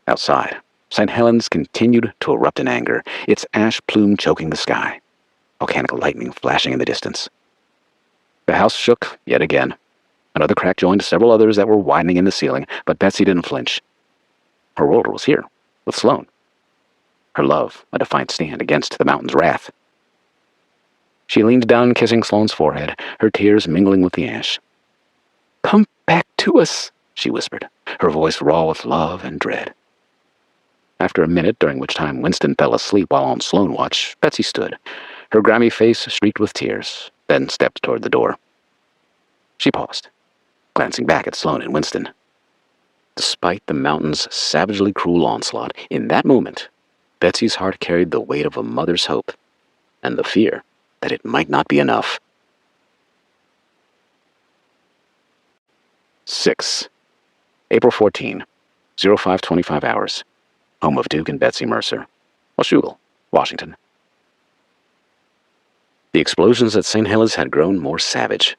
Outside, St. Helens continued to erupt in anger, its ash plume choking the sky, volcanic lightning flashing in the distance. The house shook yet again. Another crack joined several others that were widening in the ceiling, but Betsy didn't flinch. Her world was here, with Sloan. Her love, a defiant stand against the mountain's wrath. She leaned down, kissing Sloan's forehead, her tears mingling with the ash. "Come back to us," she whispered, her voice raw with love and dread. After a minute, during which time Winston fell asleep while on Sloan watch, Betsy stood, her grimy face streaked with tears, then stepped toward the door. She paused, glancing back at Sloan and Winston. Despite the mountain's savagely cruel onslaught, in that moment, Betsy's heart carried the weight of a mother's hope, and the fear that it might not be enough. 6. April 14, 0525 hours. Home of Duke and Betsy Mercer, Washougal, Washington. The explosions at St. Helens had grown more savage.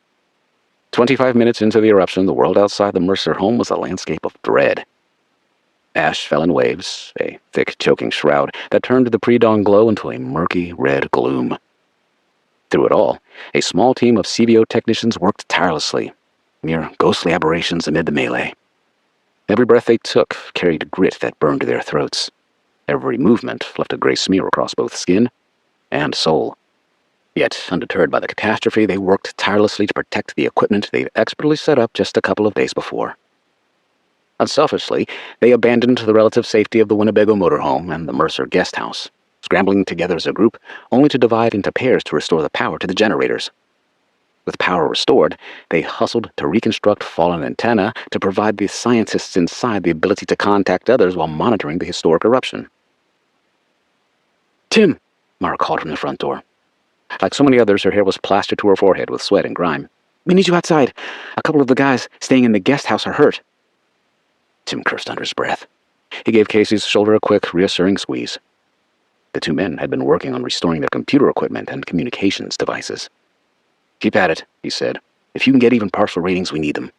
25 minutes into the eruption, the world outside the Mercer home was a landscape of dread. Ash fell in waves, a thick, choking shroud that turned the pre-dawn glow into a murky red gloom. Through it all, a small team of CVO technicians worked tirelessly, mere ghostly aberrations amid the melee. Every breath they took carried grit that burned their throats. Every movement left a gray smear across both skin and soul. Yet, undeterred by the catastrophe, they worked tirelessly to protect the equipment they'd expertly set up just a couple of days before. Unselfishly, they abandoned the relative safety of the Winnebago motorhome and the Mercer guest house, scrambling together as a group, only to divide into pairs to restore the power to the generators. With power restored, they hustled to reconstruct fallen antennae to provide the scientists inside the ability to contact others while monitoring the historic eruption. "Tim!" Mara called from the front door. Like so many others, her hair was plastered to her forehead with sweat and grime. "We need you outside. A couple of the guys staying in the guest house are hurt." Tim cursed under his breath. He gave Casey's shoulder a quick, reassuring squeeze. The two men had been working on restoring their computer equipment and communications devices. "Keep at it," he said. "If you can get even partial ratings, we need them."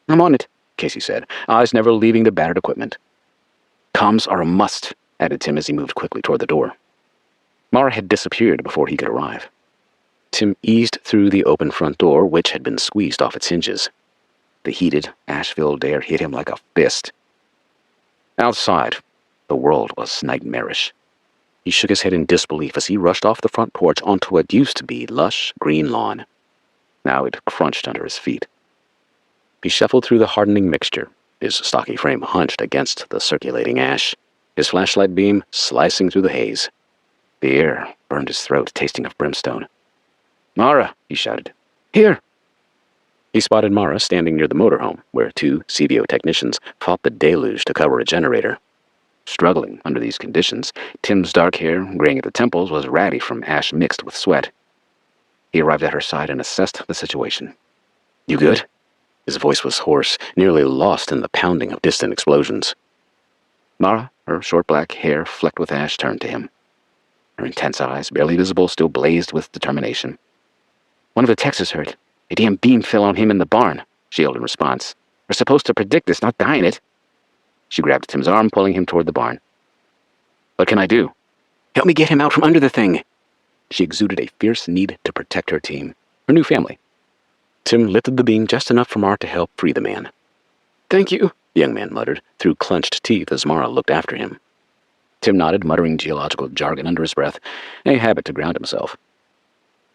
"I'm on it," Casey said, eyes never leaving the battered equipment. "Comms are a must," added Tim as he moved quickly toward the door. Mara had disappeared before he could arrive. Tim eased through the open front door, which had been squeezed off its hinges. The heated, ash-filled air hit him like a fist. Outside, the world was nightmarish. He shook his head in disbelief as he rushed off the front porch onto what used to be lush, green lawn. Now it crunched under his feet. He shuffled through the hardening mixture, his stocky frame hunched against the circulating ash, his flashlight beam slicing through the haze. The air burned his throat, tasting of brimstone. "Mara!" he shouted. "Here!" He spotted Mara standing near the motorhome, where two CVO technicians fought the deluge to cover a generator. Struggling under these conditions, Tim's dark hair, graying at the temples, was ratty from ash mixed with sweat. He arrived at her side and assessed the situation. "You good?" His voice was hoarse, nearly lost in the pounding of distant explosions. Mara, her short black hair flecked with ash, turned to him. Her intense eyes, barely visible, still blazed with determination. "One of the techs is hurt. A damn beam fell on him in the barn," she yelled in response. "We're supposed to predict this, not die in it." She grabbed Tim's arm, pulling him toward the barn. "What can I do?" "Help me get him out from under the thing." She exuded a fierce need to protect her team. her new family. Tim lifted the beam just enough for Mara to help free the man. "Thank you," the young man muttered, through clenched teeth as Mara looked after him. Tim nodded, muttering geological jargon under his breath, a habit to ground himself.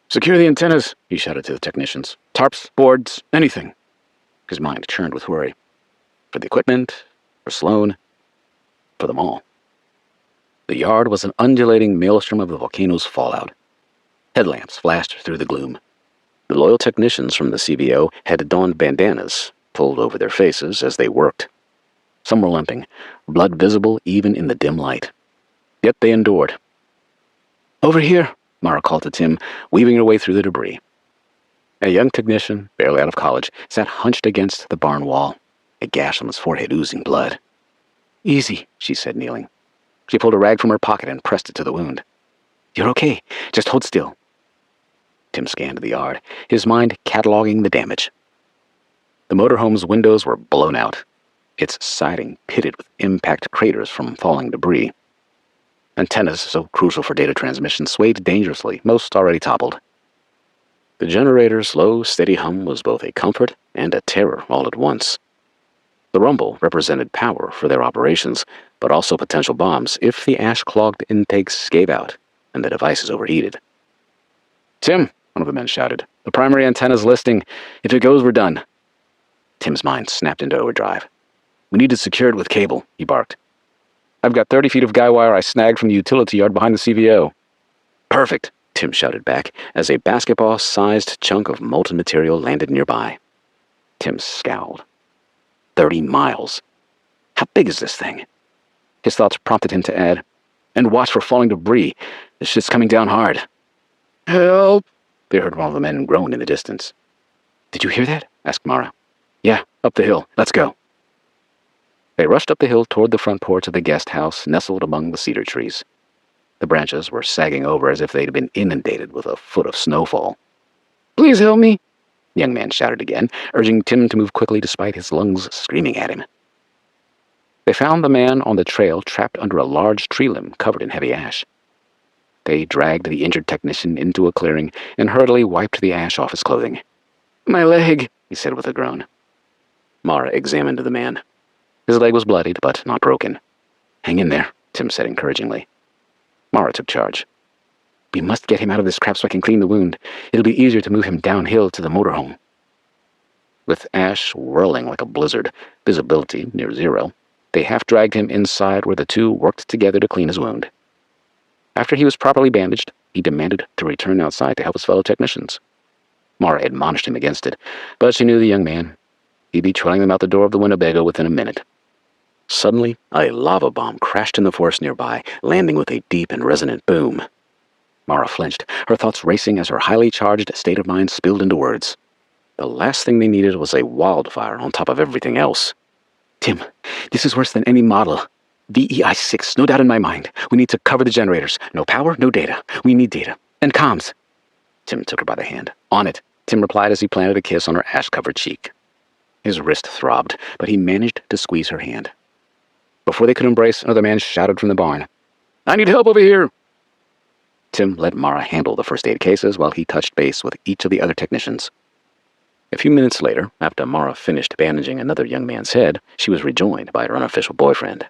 "Secure the antennas," he shouted to the technicians. "Tarps, boards, anything." His mind churned with worry. For the equipment, for Sloan, for them all. The yard was an undulating maelstrom of the volcano's fallout. Headlamps flashed through the gloom. The loyal technicians from the CVO had donned bandanas, pulled over their faces as they worked. Some were limping, blood visible even in the dim light. Yet they endured. "Over here," Mara called to Tim, weaving her way through the debris. A young technician, barely out of college, sat hunched against the barn wall, a gash on his forehead oozing blood. "Easy," she said, kneeling. She pulled a rag from her pocket and pressed it to the wound. "You're okay. Just hold still." Tim scanned the yard, his mind cataloging the damage. The motorhome's windows were blown out, its siding pitted with impact craters from falling debris. Antennas, so crucial for data transmission, swayed dangerously, most already toppled. The generator's low, steady hum was both a comfort and a terror all at once. The rumble represented power for their operations, but also potential bombs if the ash-clogged intakes gave out and the devices overheated. "Tim," one of the men shouted, "the primary antenna's listing. If it goes, we're done." Tim's mind snapped into overdrive. "We need it secured with cable," he barked. "I've got 30 feet of guy wire I snagged from the utility yard behind the CVO. "Perfect," Tim shouted back as a basketball-sized chunk of molten material landed nearby. Tim scowled. 30 miles. How big is this thing? His thoughts prompted him to add, "And watch for falling debris. This shit's coming down hard." "Help!" they heard one of the men groan in the distance. "Did you hear that?" asked Mara. "Yeah, up the hill. Let's go." They rushed up the hill toward the front porch of the guest house nestled among the cedar trees. The branches were sagging over as if they'd been inundated with a foot of snowfall. "Please help me," the young man shouted again, urging Tim to move quickly despite his lungs screaming at him. They found the man on the trail trapped under a large tree limb covered in heavy ash. They dragged the injured technician into a clearing and hurriedly wiped the ash off his clothing. "My leg," he said with a groan. Mara examined the man. His leg was bloodied, but not broken. "Hang in there," Tim said encouragingly. Mara took charge. "We must get him out of this crap so I can clean the wound. It'll be easier to move him downhill to the motorhome." With ash whirling like a blizzard, visibility near zero, they half-dragged him inside where the two worked together to clean his wound. After he was properly bandaged, he demanded to return outside to help his fellow technicians. Mara admonished him against it, but she knew the young man. He'd be trailing them out the door of the Winnebago within a minute. Suddenly, a lava bomb crashed in the forest nearby, landing with a deep and resonant boom. Mara flinched, her thoughts racing as her highly charged state of mind spilled into words. The last thing they needed was a wildfire on top of everything else. "Tim, this is worse than any model. VEI-6, no doubt in my mind. We need to cover the generators. No power, no data. We need data. And comms." Tim took her by the hand. "On it," Tim replied as he planted a kiss on her ash-covered cheek. His wrist throbbed, but he managed to squeeze her hand. Before they could embrace, another man shouted from the barn, "I need help over here!" Tim let Mara handle the first aid cases while he touched base with each of the other technicians. A few minutes later, after Mara finished bandaging another young man's head, she was rejoined by her unofficial boyfriend.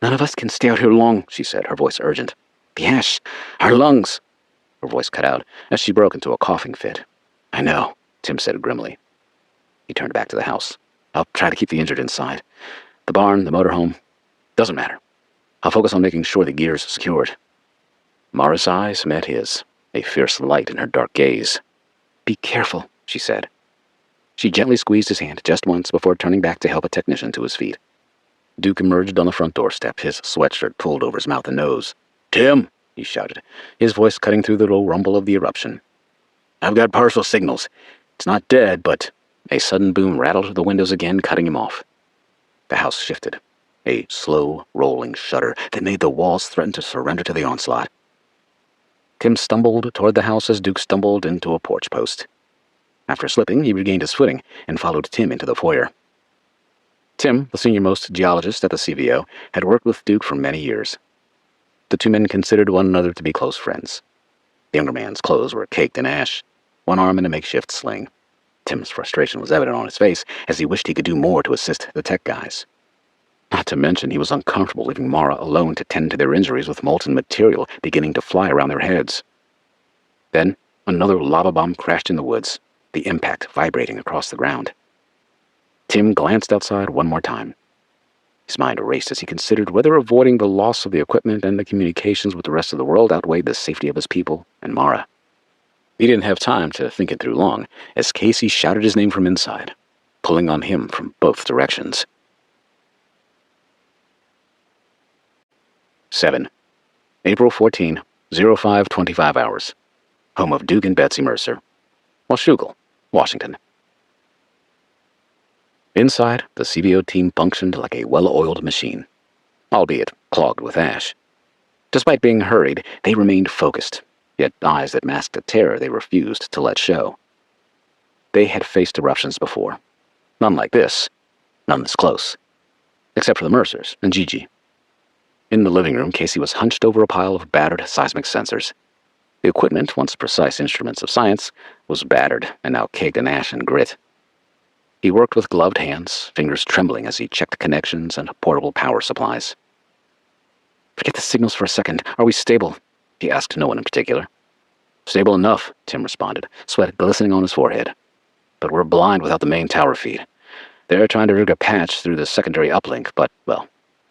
"None of us can stay out here long," she said, her voice urgent. "The ash, our lungs." Her voice cut out as she broke into a coughing fit. "I know," Tim said grimly. He turned back to the house. "I'll try to keep the injured inside. The barn, the motorhome, doesn't matter. I'll focus on making sure the gear's secured." Mara's eyes met his, a fierce light in her dark gaze. "Be careful," she said. She gently squeezed his hand just once before turning back to help a technician to his feet. Duke emerged on the front doorstep, his sweatshirt pulled over his mouth and nose. "Tim," he shouted, his voice cutting through the low rumble of the eruption. "I've got partial signals. It's not dead, but..." A sudden boom rattled the windows again, cutting him off. The house shifted, a slow, rolling shudder that made the walls threaten to surrender to the onslaught. Tim stumbled toward the house as Duke stumbled into a porch post. After slipping, he regained his footing and followed Tim into the foyer. Tim, the senior-most geologist at the CVO, had worked with Duke for many years. The two men considered one another to be close friends. The younger man's clothes were caked in ash. one arm in a makeshift sling. Tim's frustration was evident on his face as he wished he could do more to assist the tech guys. Not to mention he was uncomfortable leaving Mara alone to tend to their injuries with molten material beginning to fly around their heads. Then, another lava bomb crashed in the woods, the impact vibrating across the ground. Tim glanced outside one more time. His mind raced as he considered whether avoiding the loss of the equipment and the communications with the rest of the world outweighed the safety of his people and Mara. He didn't have time to think it through long, as Casey shouted his name from inside, pulling on him from both directions. 7. April 14, 05:25 hours. Home of Duke and Betsy Mercer. Washougal, Washington. Inside, the CBO team functioned like a well-oiled machine, albeit clogged with ash. Despite being hurried, they remained focused, yet eyes that masked a terror they refused to let show. They had faced eruptions before. None like this, none this close. Except for the Mercers and Gigi. In the living room, Casey was hunched over a pile of battered seismic sensors. The equipment, once precise instruments of science, was battered and now caked in ash and grit. He worked with gloved hands, fingers trembling as he checked connections and portable power supplies. "Forget the signals for a second. Are we stable?" he asked no one in particular. "Stable enough," Tim responded, sweat glistening on his forehead. "But we're blind without the main tower feed. They're trying to rig a patch through the secondary uplink, but, well,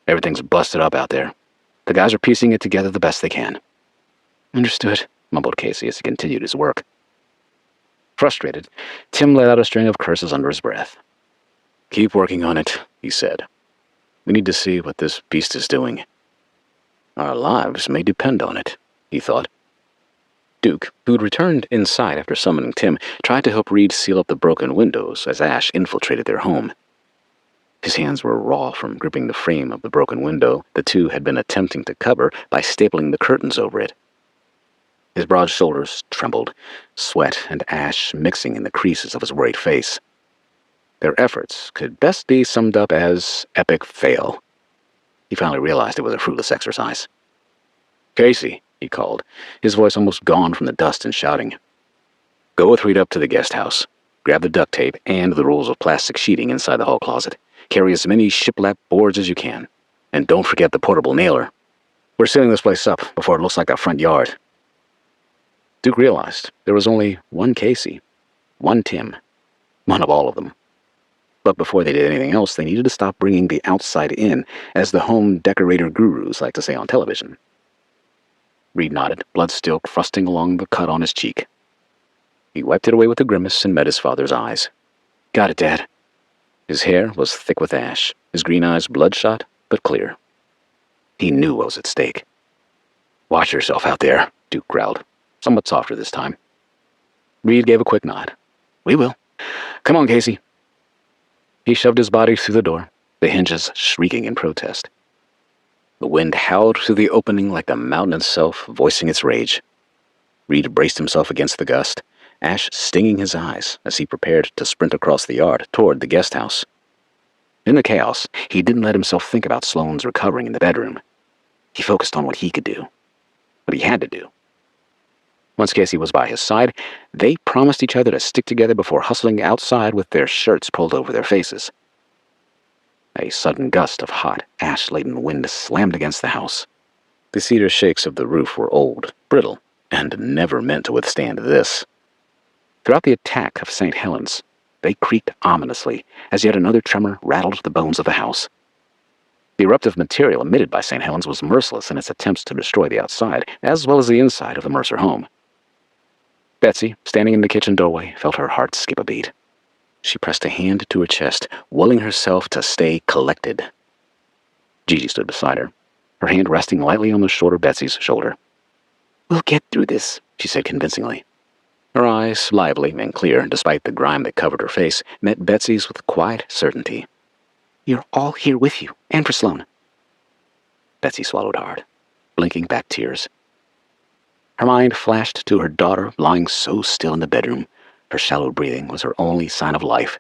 everything's busted up out there. The guys are piecing it together the best they can." "Understood," mumbled Casey as he continued his work. Frustrated, Tim let out a string of curses under his breath. "Keep working on it," he said. "We need to see what this beast is doing. Our lives may depend on it," he thought. Duke, who'd returned inside after summoning Tim, tried to help Reed seal up the broken windows as ash infiltrated their home. His hands were raw from gripping the frame of the broken window the two had been attempting to cover by stapling the curtains over it. His broad shoulders trembled, sweat and ash mixing in the creases of his worried face. Their efforts could best be summed up as epic fail. He finally realized it was a fruitless exercise. "Casey," he called, his voice almost gone from the dust and shouting. "Go with Reed up to the guest house. Grab the duct tape and the rolls of plastic sheeting inside the hall closet. Carry as many shiplap boards as you can. And don't forget the portable nailer. We're sealing this place up before it looks like a front yard." Duke realized there was only one Casey, one Tim, one of all of them. But before they did anything else, they needed to stop bringing the outside in, as the home decorator gurus like to say on television. Reed nodded, blood still crusting along the cut on his cheek. He wiped it away with a grimace and met his father's eyes. "Got it, Dad." His hair was thick with ash, his green eyes bloodshot but clear. He knew what was at stake. "Watch yourself out there," Duke growled, somewhat softer this time. Reed gave a quick nod. "We will. Come on, Casey." He shoved his body through the door, the hinges shrieking in protest. The wind howled through the opening like the mountain itself, voicing its rage. Reed braced himself against the gust, ash stinging his eyes as he prepared to sprint across the yard toward the guest house. In the chaos, he didn't let himself think about Sloan's recovering in the bedroom. He focused on what he could do, what he had to do. Once Casey was by his side, they promised each other to stick together before hustling outside with their shirts pulled over their faces. A sudden gust of hot, ash-laden wind slammed against the house. The cedar shakes of the roof were old, brittle, and never meant to withstand this. Throughout the attack of St. Helens, they creaked ominously as yet another tremor rattled the bones of the house. The eruptive material emitted by St. Helens was merciless in its attempts to destroy the outside, as well as the inside of the Mercer home. Betsy, standing in the kitchen doorway, felt her heart skip a beat. She pressed a hand to her chest, willing herself to stay collected. Gigi stood beside her, her hand resting lightly on the shorter Betsy's shoulder. "We'll get through this," she said convincingly. Her eyes, lively and clear despite the grime that covered her face, met Betsy's with quiet certainty. "You're all here with you, and for Sloan." Betsy swallowed hard, blinking back tears. Her mind flashed to her daughter lying so still in the bedroom. Her shallow breathing was her only sign of life.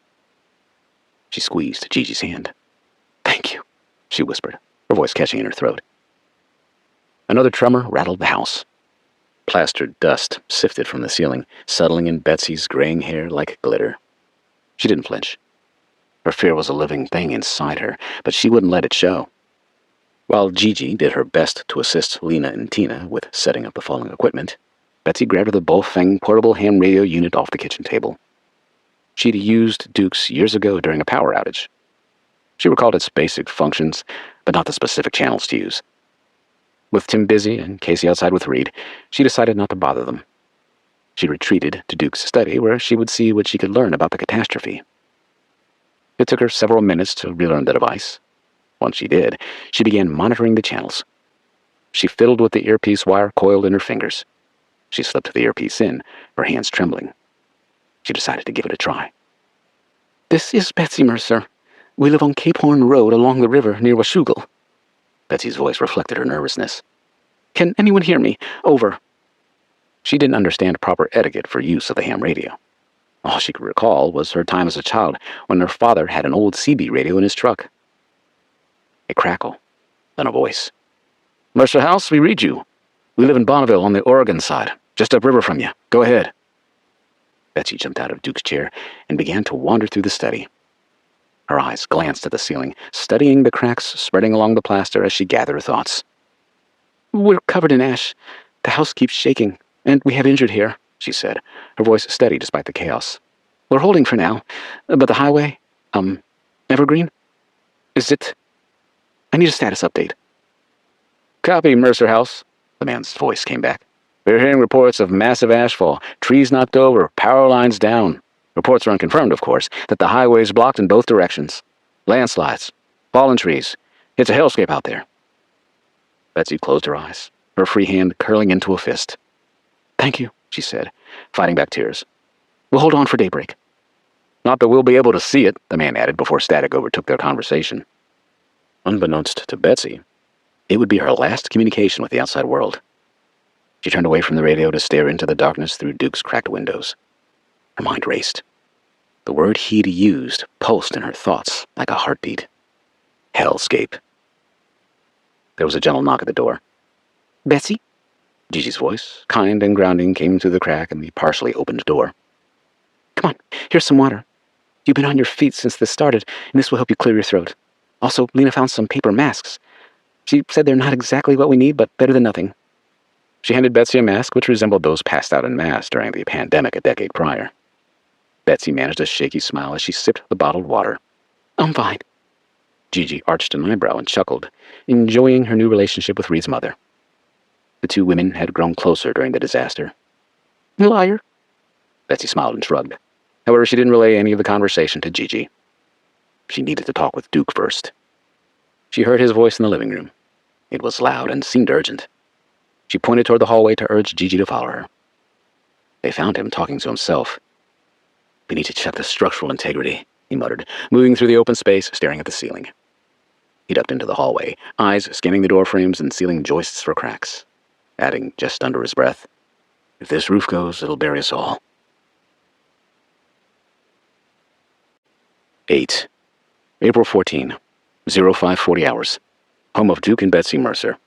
She squeezed Gigi's hand. "Thank you," she whispered, her voice catching in her throat. Another tremor rattled the house. Plastered dust sifted from the ceiling, settling in Betsy's graying hair like glitter. She didn't flinch. Her fear was a living thing inside her, but she wouldn't let it show. While Gigi did her best to assist Lena and Tina with setting up the falling equipment, Betsy grabbed the Bofeng portable ham radio unit off the kitchen table. She'd used Duke's years ago during a power outage. She recalled its basic functions, but not the specific channels to use. With Tim busy and Casey outside with Reed, she decided not to bother them. She retreated to Duke's study, where she would see what she could learn about the catastrophe. It took her several minutes to relearn the device. Once she did, she began monitoring the channels. She fiddled with the earpiece wire coiled in her fingers. She slipped the earpiece in, her hands trembling. She decided to give it a try. "This is Betsy Mercer. We live on Cape Horn Road along the river near Washougal." Betsy's voice reflected her nervousness. "Can anyone hear me? Over." She didn't understand proper etiquette for use of the ham radio. All she could recall was her time as a child when her father had an old CB radio in his truck. A crackle, then a voice. "Mercer House, we read you. We live in Bonneville on the Oregon side, just upriver from you. Go ahead." Betsy jumped out of Duke's chair and began to wander through the study. Her eyes glanced at the ceiling, studying the cracks spreading along the plaster as she gathered her thoughts. "We're covered in ash. The house keeps shaking, and we have injured here," she said, her voice steady despite the chaos. "We're holding for now, but the highway, Evergreen? Is it? I need a status update." "Copy, Mercer House," the man's voice came back. "We're hearing reports of massive ashfall, trees knocked over, power lines down. Reports are unconfirmed, of course, that the highway is blocked in both directions. Landslides, fallen trees. It's a hellscape out there." Betsy closed her eyes, her free hand curling into a fist. "Thank you," she said, fighting back tears. "We'll hold on for daybreak." "Not that we'll be able to see it," the man added before static overtook their conversation. Unbeknownst to Betsy, it would be her last communication with the outside world. She turned away from the radio to stare into the darkness through Duke's cracked windows. Her mind raced. The word he'd used pulsed in her thoughts like a heartbeat. Hellscape. There was a gentle knock at the door. "Betsy?" Gigi's voice, kind and grounding, came through the crack in the partially opened door. "Come on, here's some water. You've been on your feet since this started, and this will help you clear your throat. Also, Lena found some paper masks. She said they're not exactly what we need, but better than nothing." She handed Betsy a mask which resembled those passed out en masse during the pandemic a decade prior. Betsy managed a shaky smile as she sipped the bottled water. "I'm fine." Gigi arched an eyebrow and chuckled, enjoying her new relationship with Reed's mother. The two women had grown closer during the disaster. "Liar." Betsy smiled and shrugged. However, she didn't relay any of the conversation to Gigi. She needed to talk with Duke first. She heard his voice in the living room. It was loud and seemed urgent. She pointed toward the hallway to urge Gigi to follow her. They found him talking to himself. "We need to check the structural integrity," he muttered, moving through the open space, staring at the ceiling. He ducked into the hallway, eyes scanning the door frames and ceiling joists for cracks, adding just under his breath, "If this roof goes, it'll bury us all." 8. April 14, 0540 hours. Home of Duke and Betsy Mercer.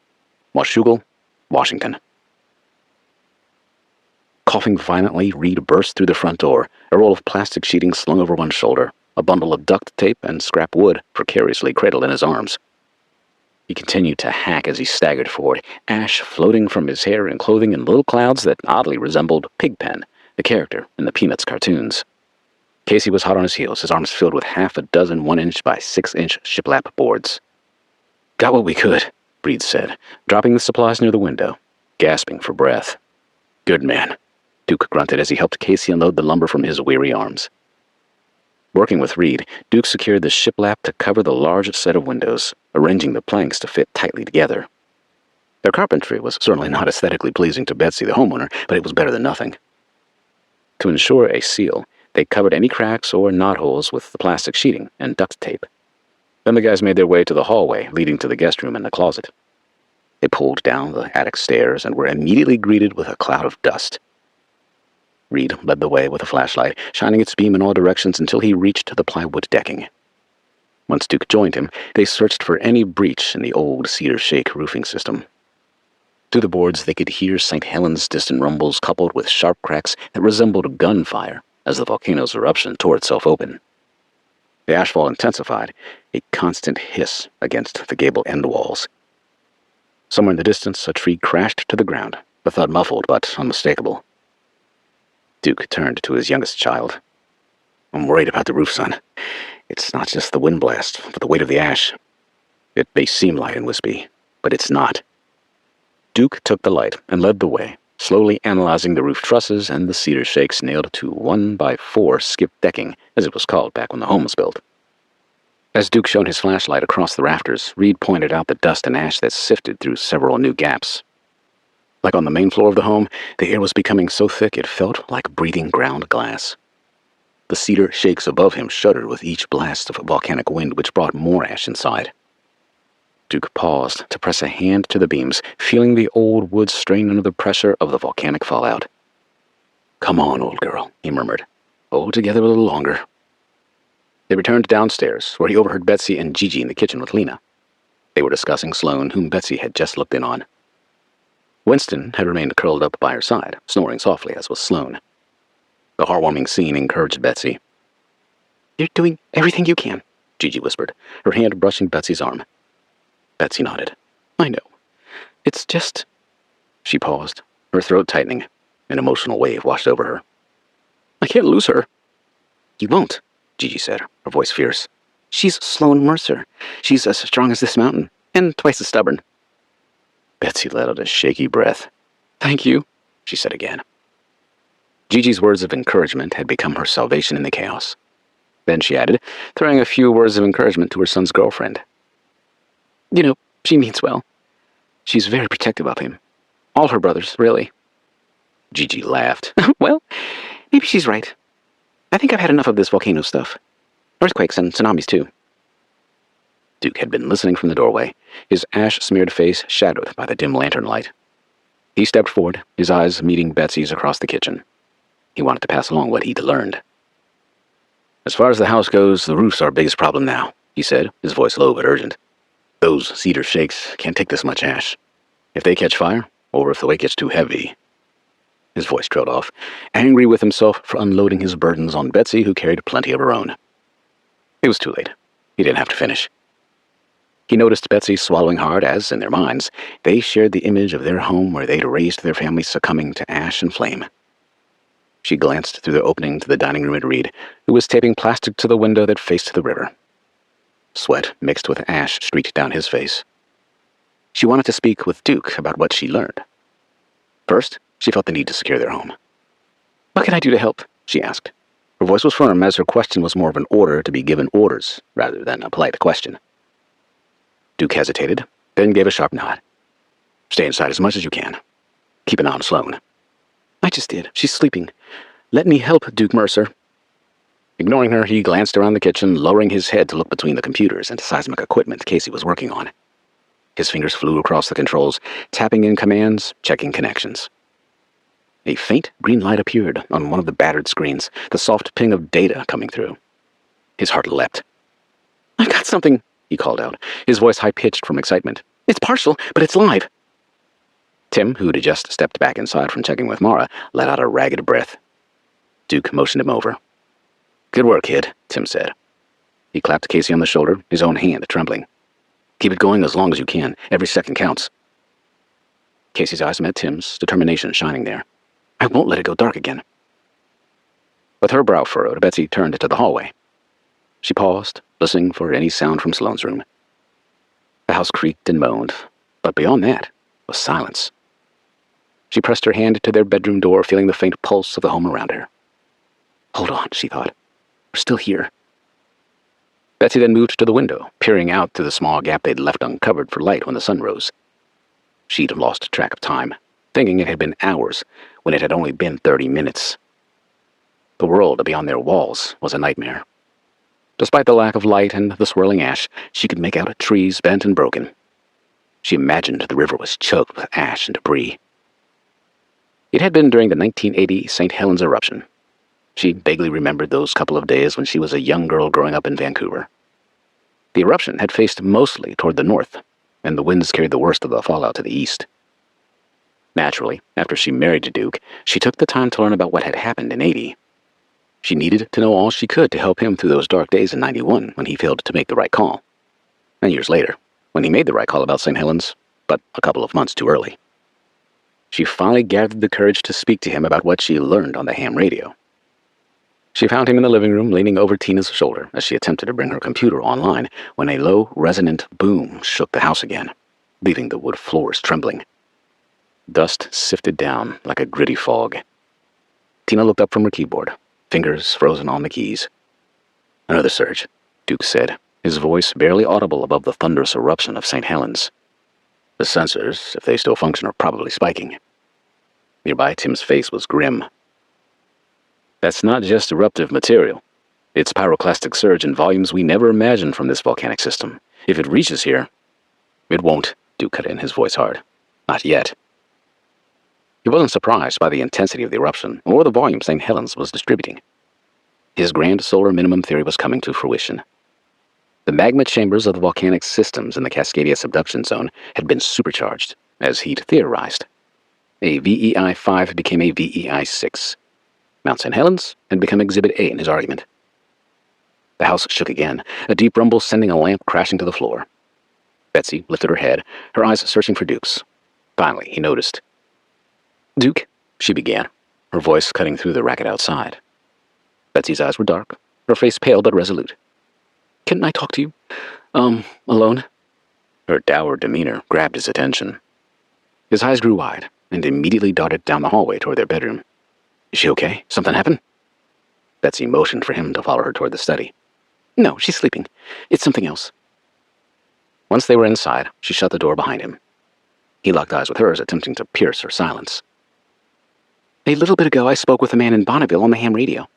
Washougal, Washington. Coughing violently, Reed burst through the front door, a roll of plastic sheeting slung over one shoulder, a bundle of duct tape and scrap wood precariously cradled in his arms. He continued to hack as he staggered forward, ash floating from his hair and clothing in little clouds that oddly resembled Pigpen, the character in the Peanuts cartoons. Casey was hot on his heels, his arms filled with half a dozen 1-inch by 6-inch shiplap boards. "Got what we could," Reed said, dropping the supplies near the window, gasping for breath. "Good man," Duke grunted as he helped Casey unload the lumber from his weary arms. Working with Reed, Duke secured the shiplap to cover the large set of windows, arranging the planks to fit tightly together. Their carpentry was certainly not aesthetically pleasing to Betsy, the homeowner, but it was better than nothing. To ensure a seal, they covered any cracks or knotholes with the plastic sheeting and duct tape. Then the guys made their way to the hallway leading to the guest room and the closet. They pulled down the attic stairs and were immediately greeted with a cloud of dust. Reed led the way with a flashlight, shining its beam in all directions until he reached the plywood decking. Once Duke joined him, they searched for any breach in the old cedar shake roofing system. Through the boards, they could hear St. Helens' distant rumbles coupled with sharp cracks that resembled gunfire as the volcano's eruption tore itself open. The ashfall intensified, a constant hiss against the gable end walls. Somewhere in the distance, a tree crashed to the ground, the thud muffled but unmistakable. Duke turned to his youngest child. "I'm worried about the roof, son. It's not just the wind blast, but the weight of the ash. It may seem light and wispy, but it's not." Duke took the light and led the way, slowly analyzing the roof trusses and the cedar shakes nailed to 1x4 skip decking, as it was called back when the home was built. As Duke shone his flashlight across the rafters, Reed pointed out the dust and ash that sifted through several new gaps. Like on the main floor of the home, the air was becoming so thick it felt like breathing ground glass. The cedar shakes above him shuddered with each blast of volcanic wind which brought more ash inside. Duke paused to press a hand to the beams, feeling the old wood strain under the pressure of the volcanic fallout. "Come on, old girl," he murmured. "Hold together a little longer." They returned downstairs, where he overheard Betsy and Gigi in the kitchen with Lena. They were discussing Sloan, whom Betsy had just looked in on. Winston had remained curled up by her side, snoring softly, as was Sloan. The heartwarming scene encouraged Betsy. "You're doing everything you can," Gigi whispered, her hand brushing Betsy's arm. Betsy nodded. "I know. It's just—" She paused, her throat tightening. An emotional wave washed over her. "I can't lose her." "You won't," Gigi said, her voice fierce. "She's Sloan Mercer. She's as strong as this mountain, and twice as stubborn." Betsy let out a shaky breath. "Thank you," she said again. Gigi's words of encouragement had become her salvation in the chaos. Then she added, throwing a few words of encouragement to her son's girlfriend. "You know, she means well. She's very protective of him. All her brothers, really." Gigi laughed. "Well, maybe she's right. I think I've had enough of this volcano stuff. Earthquakes and tsunamis, too." Duke had been listening from the doorway, his ash-smeared face shadowed by the dim lantern light. He stepped forward, his eyes meeting Betsy's across the kitchen. He wanted to pass along what he'd learned. "As far as the house goes, the roof's our biggest problem now," he said, his voice low but urgent. "Those cedar shakes can't take this much ash. If they catch fire, or if the weight gets too heavy—" His voice trailed off, angry with himself for unloading his burdens on Betsy, who carried plenty of her own. It was too late. He didn't have to finish. He noticed Betsy swallowing hard as, in their minds, they shared the image of their home where they'd raised their family succumbing to ash and flame. She glanced through the opening to the dining room at Reed, who was taping plastic to the window that faced the river. Sweat mixed with ash streaked down his face. She wanted to speak with Duke about what she learned. First, she felt the need to secure their home. "What can I do to help?" she asked. Her voice was firm, as her question was more of an order to be given orders, rather than a polite question. Duke hesitated, then gave a sharp nod. "Stay inside as much as you can. Keep an eye on Sloan." "I just did. She's sleeping. Let me help, Duke Mercer." Ignoring her, he glanced around the kitchen, lowering his head to look between the computers and seismic equipment Casey was working on. His fingers flew across the controls, tapping in commands, checking connections. A faint green light appeared on one of the battered screens, the soft ping of data coming through. His heart leapt. "I've got something," he called out, his voice high-pitched from excitement. "It's partial, but it's live." Tim, who'd just stepped back inside from checking with Mara, let out a ragged breath. Duke motioned him over. "Good work, kid," Tim said. He clapped Casey on the shoulder, his own hand trembling. "Keep it going as long as you can. Every second counts." Casey's eyes met Tim's, determination shining there. "I won't let it go dark again." With her brow furrowed, Betsy turned to the hallway. She paused, listening for any sound from Sloan's room. The house creaked and moaned, but beyond that was silence. She pressed her hand to their bedroom door, feeling the faint pulse of the home around her. "Hold on," she thought. "We're still here." Betsy then moved to the window, peering out through the small gap they'd left uncovered for light when the sun rose. She'd lost track of time, thinking it had been hours when it had only been 30 minutes. The world beyond their walls was a nightmare. Despite the lack of light and the swirling ash, she could make out trees bent and broken. She imagined the river was choked with ash and debris. It had been during the 1980 St. Helens eruption. She vaguely remembered those couple of days when she was a young girl growing up in Vancouver. The eruption had faced mostly toward the north, and the winds carried the worst of the fallout to the east. Naturally, after she married Duke, she took the time to learn about what had happened in 80. She needed to know all she could to help him through those dark days in 91 when he failed to make the right call. And years later, when he made the right call about St. Helens, but a couple of months too early. She finally gathered the courage to speak to him about what she learned on the ham radio. She found him in the living room leaning over Tina's shoulder as she attempted to bring her computer online when a low, resonant boom shook the house again, leaving the wood floors trembling. Dust sifted down like a gritty fog. Tina looked up from her keyboard, fingers frozen on the keys. "Another surge," Duke said, his voice barely audible above the thunderous eruption of St. Helens. "The sensors, if they still function, are probably spiking." Nearby, Tim's face was grim. "That's not just eruptive material. It's pyroclastic surge in volumes we never imagined from this volcanic system. If it reaches here..." "It won't," Duke cut in, his voice hard. "Not yet." He wasn't surprised by the intensity of the eruption or the volume St. Helens was distributing. His grand solar minimum theory was coming to fruition. The magma chambers of the volcanic systems in the Cascadia subduction zone had been supercharged, as he'd theorized. A VEI-5 became a VEI-6. Mount St. Helens had become Exhibit A in his argument. The house shook again, a deep rumble sending a lamp crashing to the floor. Betsy lifted her head, her eyes searching for Duke's. Finally, he noticed. "Duke," she began, her voice cutting through the racket outside. Betsy's eyes were dark, her face pale but resolute. "Can I talk to you? Alone?" Her dour demeanor grabbed his attention. His eyes grew wide and immediately darted down the hallway toward their bedroom. "Is she okay? Something happened?" Betsy motioned for him to follow her toward the study. "No, she's sleeping. It's something else." Once they were inside, she shut the door behind him. He locked eyes with hers, attempting to pierce her silence. "A little bit ago, I spoke with a man in Bonneville on the ham radio."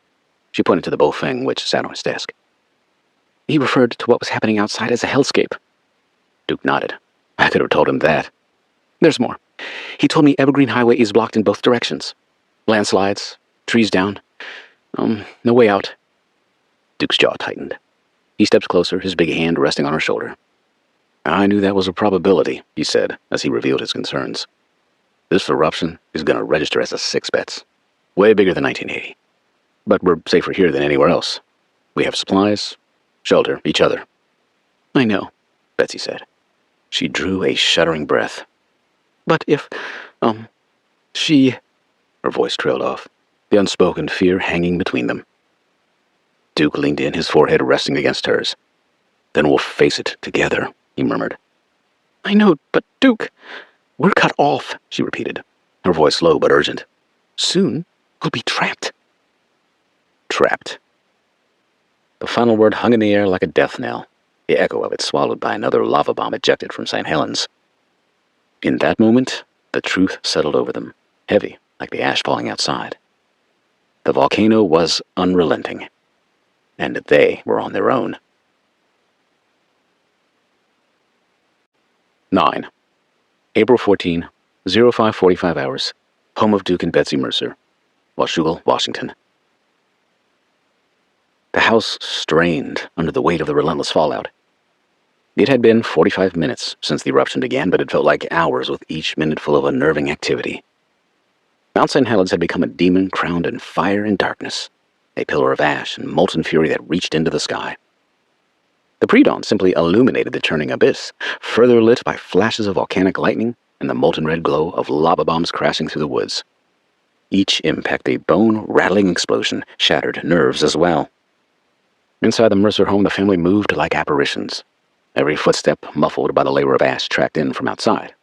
She pointed to the Bofeng, which sat on his desk. "He referred to what was happening outside as a hellscape." Duke nodded. "I could have told him that." "There's more. He told me Evergreen Highway is blocked in both directions. Landslides, trees down. No way out." Duke's jaw tightened. He stepped closer, his big hand resting on her shoulder. "I knew that was a probability," he said, as he revealed his concerns. "This eruption is going to register as a 6-bets. Way bigger than 1980. But we're safer here than anywhere else. We have supplies, shelter, each other." "I know," Betsy said. She drew a shuddering breath. "But if, she..." Her voice trailed off, the unspoken fear hanging between them. Duke leaned in, his forehead resting against hers. "Then we'll face it together," he murmured. "I know, but Duke..." "We're cut off," she repeated, her voice low but urgent. "Soon, we'll be trapped." Trapped. The final word hung in the air like a death knell, the echo of it swallowed by another lava bomb ejected from St. Helens. In that moment, the truth settled over them, heavy like the ash falling outside. The volcano was unrelenting, and they were on their own. 9. April 14, 05:45 hours, home of Duke and Betsy Mercer, Washougal, Washington. The house strained under the weight of the relentless fallout. It had been 45 minutes since the eruption began, but it felt like hours with each minute full of unnerving activity. Mount St. Helens had become a demon crowned in fire and darkness, a pillar of ash and molten fury that reached into the sky. The pre-dawn simply illuminated the churning abyss, further lit by flashes of volcanic lightning and the molten red glow of lava bombs crashing through the woods. Each impact a bone-rattling explosion, shattered nerves as well. Inside the Mercer home, the family moved like apparitions, every footstep muffled by the layer of ash tracked in from outside.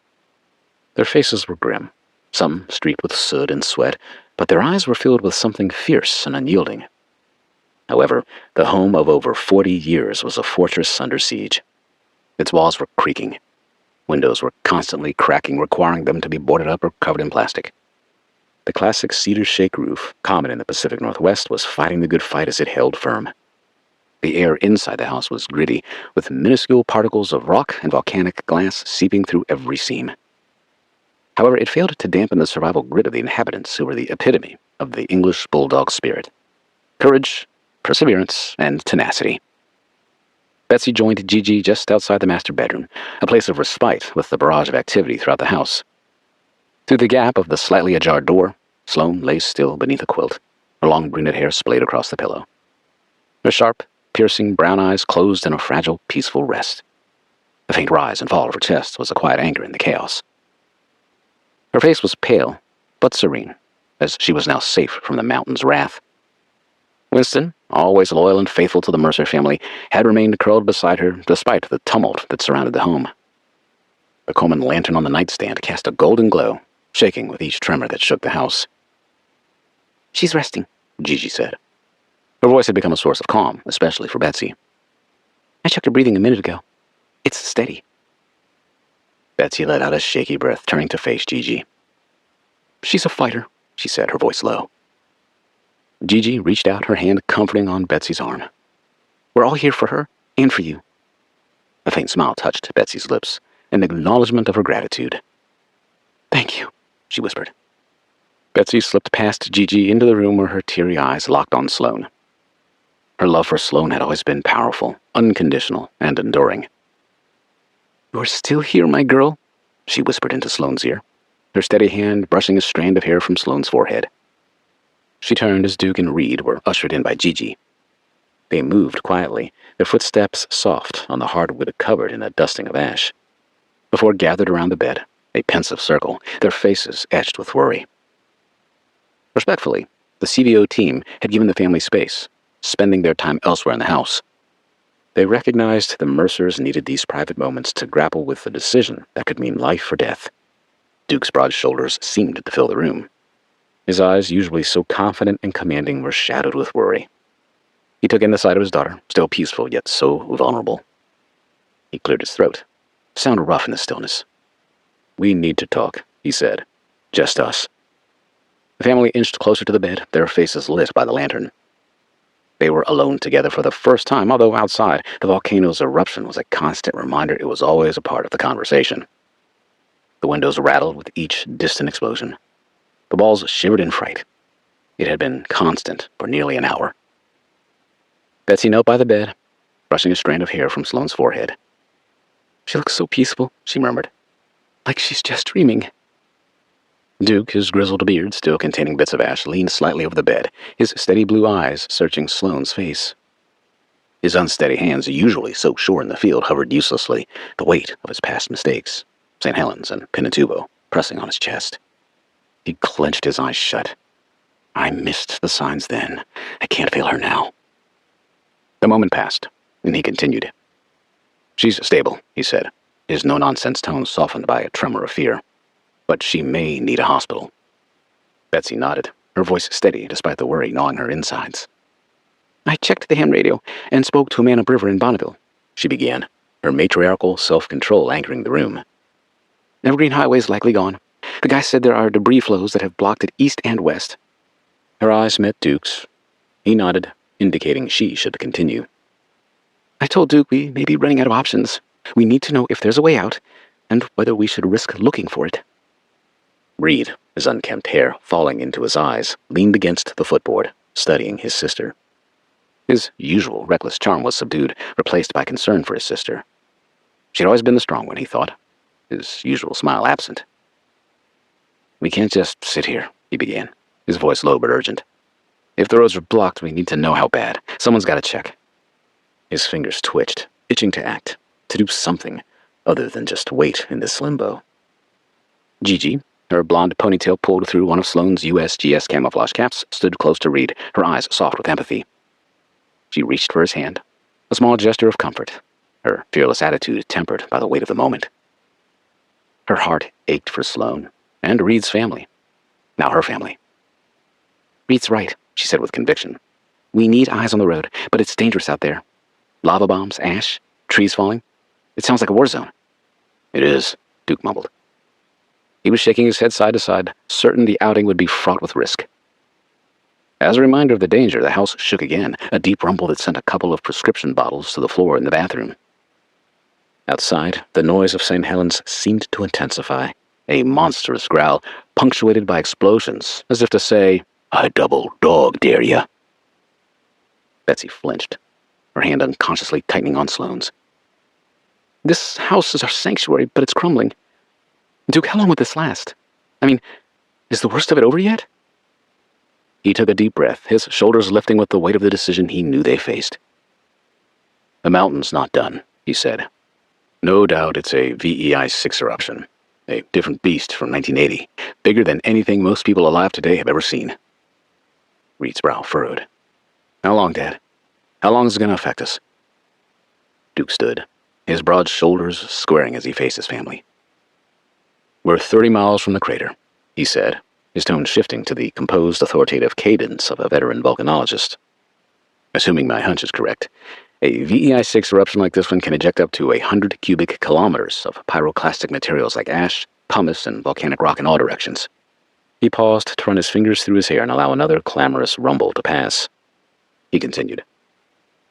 Their faces were grim, some streaked with soot and sweat, but their eyes were filled with something fierce and unyielding. However, the home of over 40 years was a fortress under siege. Its walls were creaking. Windows were constantly cracking, requiring them to be boarded up or covered in plastic. The classic cedar shake roof, common in the Pacific Northwest, was fighting the good fight as it held firm. The air inside the house was gritty, with minuscule particles of rock and volcanic glass seeping through every seam. However, it failed to dampen the survival grit of the inhabitants, who were the epitome of the English bulldog spirit. Courage, perseverance, and tenacity. Betsy joined Gigi just outside the master bedroom, a place of respite with the barrage of activity throughout the house. Through the gap of the slightly ajar door, Sloan lay still beneath a quilt, her long brunette hair splayed across the pillow. Her sharp, piercing brown eyes closed in a fragile, peaceful rest. The faint rise and fall of her chest was a quiet anger in the chaos. Her face was pale, but serene, as she was now safe from the mountain's wrath. Winston, always loyal and faithful to the Mercer family, had remained curled beside her despite the tumult that surrounded the home. The Coleman lantern on the nightstand cast a golden glow, shaking with each tremor that shook the house. "She's resting," Gigi said. Her voice had become a source of calm, especially for Betsy. "I checked her breathing a minute ago. It's steady." Betsy let out a shaky breath, turning to face Gigi. "She's a fighter," she said, her voice low. Gigi reached out her hand comforting on Betsy's arm. "We're all here for her and for you." A faint smile touched Betsy's lips, an acknowledgement of her gratitude. "Thank you," she whispered. Betsy slipped past Gigi into the room where her teary eyes locked on Sloan. Her love for Sloan had always been powerful, unconditional, and enduring. "You're still here, my girl," she whispered into Sloan's ear, her steady hand brushing a strand of hair from Sloan's forehead. She turned as Duke and Reed were ushered in by Gigi. They moved quietly, their footsteps soft on the hardwood covered in a dusting of ash. Before gathered around the bed, a pensive circle, their faces etched with worry. Respectfully, the CVO team had given the family space, spending their time elsewhere in the house. They recognized the Mercers needed these private moments to grapple with the decision that could mean life or death. Duke's broad shoulders seemed to fill the room. His eyes, usually so confident and commanding, were shadowed with worry. He took in the sight of his daughter, still peaceful yet so vulnerable. He cleared his throat. It sounded rough in the stillness. "We need to talk," he said. "Just us." The family inched closer to the bed, their faces lit by the lantern. They were alone together for the first time, although outside, the volcano's eruption was a constant reminder it was always a part of the conversation. The windows rattled with each distant explosion. The walls shivered in fright. It had been constant for nearly an hour. Betsy knelt by the bed, brushing a strand of hair from Sloan's forehead. "She looks so peaceful," she murmured. "Like she's just dreaming." Duke, his grizzled beard still containing bits of ash, leaned slightly over the bed, his steady blue eyes searching Sloan's face. His unsteady hands, usually so sure in the field, hovered uselessly, the weight of his past mistakes, St. Helens and Pinatubo, pressing on his chest. He clenched his eyes shut. "I missed the signs then. I can't fail her now." The moment passed, and he continued. "She's stable," he said, his no-nonsense tone softened by a tremor of fear. "But she may need a hospital." Betsy nodded, her voice steady despite the worry gnawing her insides. "I checked the ham radio and spoke to a man upriver in Bonneville," she began, her matriarchal self-control anchoring the room. "Evergreen Highway's likely gone. The guy said there are debris flows that have blocked it east and west." Her eyes met Duke's. He nodded, indicating she should continue. "I told Duke we may be running out of options. We need to know if there's a way out, and whether we should risk looking for it." Reed, his unkempt hair falling into his eyes, leaned against the footboard, studying his sister. His usual reckless charm was subdued, replaced by concern for his sister. She'd always been the strong one, he thought, his usual smile absent. "We can't just sit here," he began, his voice low but urgent. "If the roads are blocked, we need to know how bad. Someone's got to check." His fingers twitched, itching to act, to do something other than just wait in this limbo. Gigi, her blonde ponytail pulled through one of Sloan's USGS camouflage caps, stood close to Reed, her eyes soft with empathy. She reached for his hand, a small gesture of comfort, her fearless attitude tempered by the weight of the moment. Her heart ached for Sloan and Reed's family, now her family. "Reed's right," she said with conviction. "We need eyes on the road, but it's dangerous out there. Lava bombs, ash, trees falling. It sounds like a war zone." "It is," Duke mumbled. He was shaking his head side to side, certain the outing would be fraught with risk. As a reminder of the danger, the house shook again, a deep rumble that sent a couple of prescription bottles to the floor in the bathroom. Outside, the noise of St. Helens seemed to intensify, a monstrous growl, punctuated by explosions, as if to say, "I double dog dare ya." Betsy flinched, her hand unconsciously tightening on Sloan's. "This house is our sanctuary, but it's crumbling. Duke, how long would this last?" I mean, is the worst of it over yet? He took a deep breath, his shoulders lifting with the weight of the decision he knew they faced. The mountain's not done, he said. No doubt it's a VEI-6 eruption. A different beast from 1980, bigger than anything most people alive today have ever seen. Reed's brow furrowed. How long, Dad? How long is it going to affect us? Duke stood, his broad shoulders squaring as he faced his family. We're 30 miles from the crater, he said, his tone shifting to the composed, authoritative cadence of a veteran volcanologist. Assuming my hunch is correct, a VEI-6 eruption like this one can eject up to 100 cubic kilometers of pyroclastic materials like ash, pumice, and volcanic rock in all directions. He paused to run his fingers through his hair and allow another clamorous rumble to pass. He continued.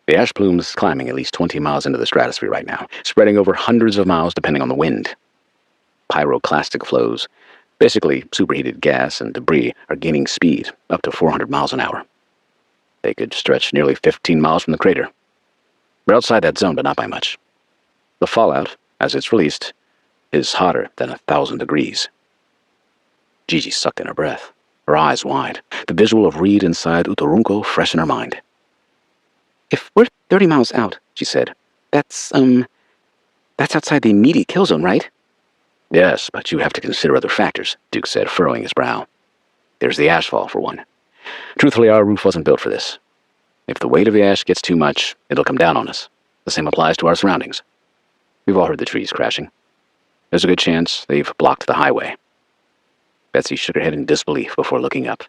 The ash plume's climbing at least 20 miles into the stratosphere right now, spreading over hundreds of miles depending on the wind. Pyroclastic flows, basically superheated gas and debris, are gaining speed, up to 400 miles an hour. They could stretch nearly 15 miles from the crater. We're outside that zone, but not by much. The fallout, as it's released, is hotter than 1,000 degrees. Gigi sucked in her breath, her eyes wide, the visual of Reed inside Uturunco fresh in her mind. If we're 30 miles out, she said, that's outside the immediate kill zone, right? Yes, but you have to consider other factors, Duke said, furrowing his brow. There's the ashfall, for one. Truthfully, our roof wasn't built for this. If the weight of the ash gets too much, it'll come down on us. The same applies to our surroundings. We've all heard the trees crashing. There's a good chance they've blocked the highway. Betsy shook her head in disbelief before looking up.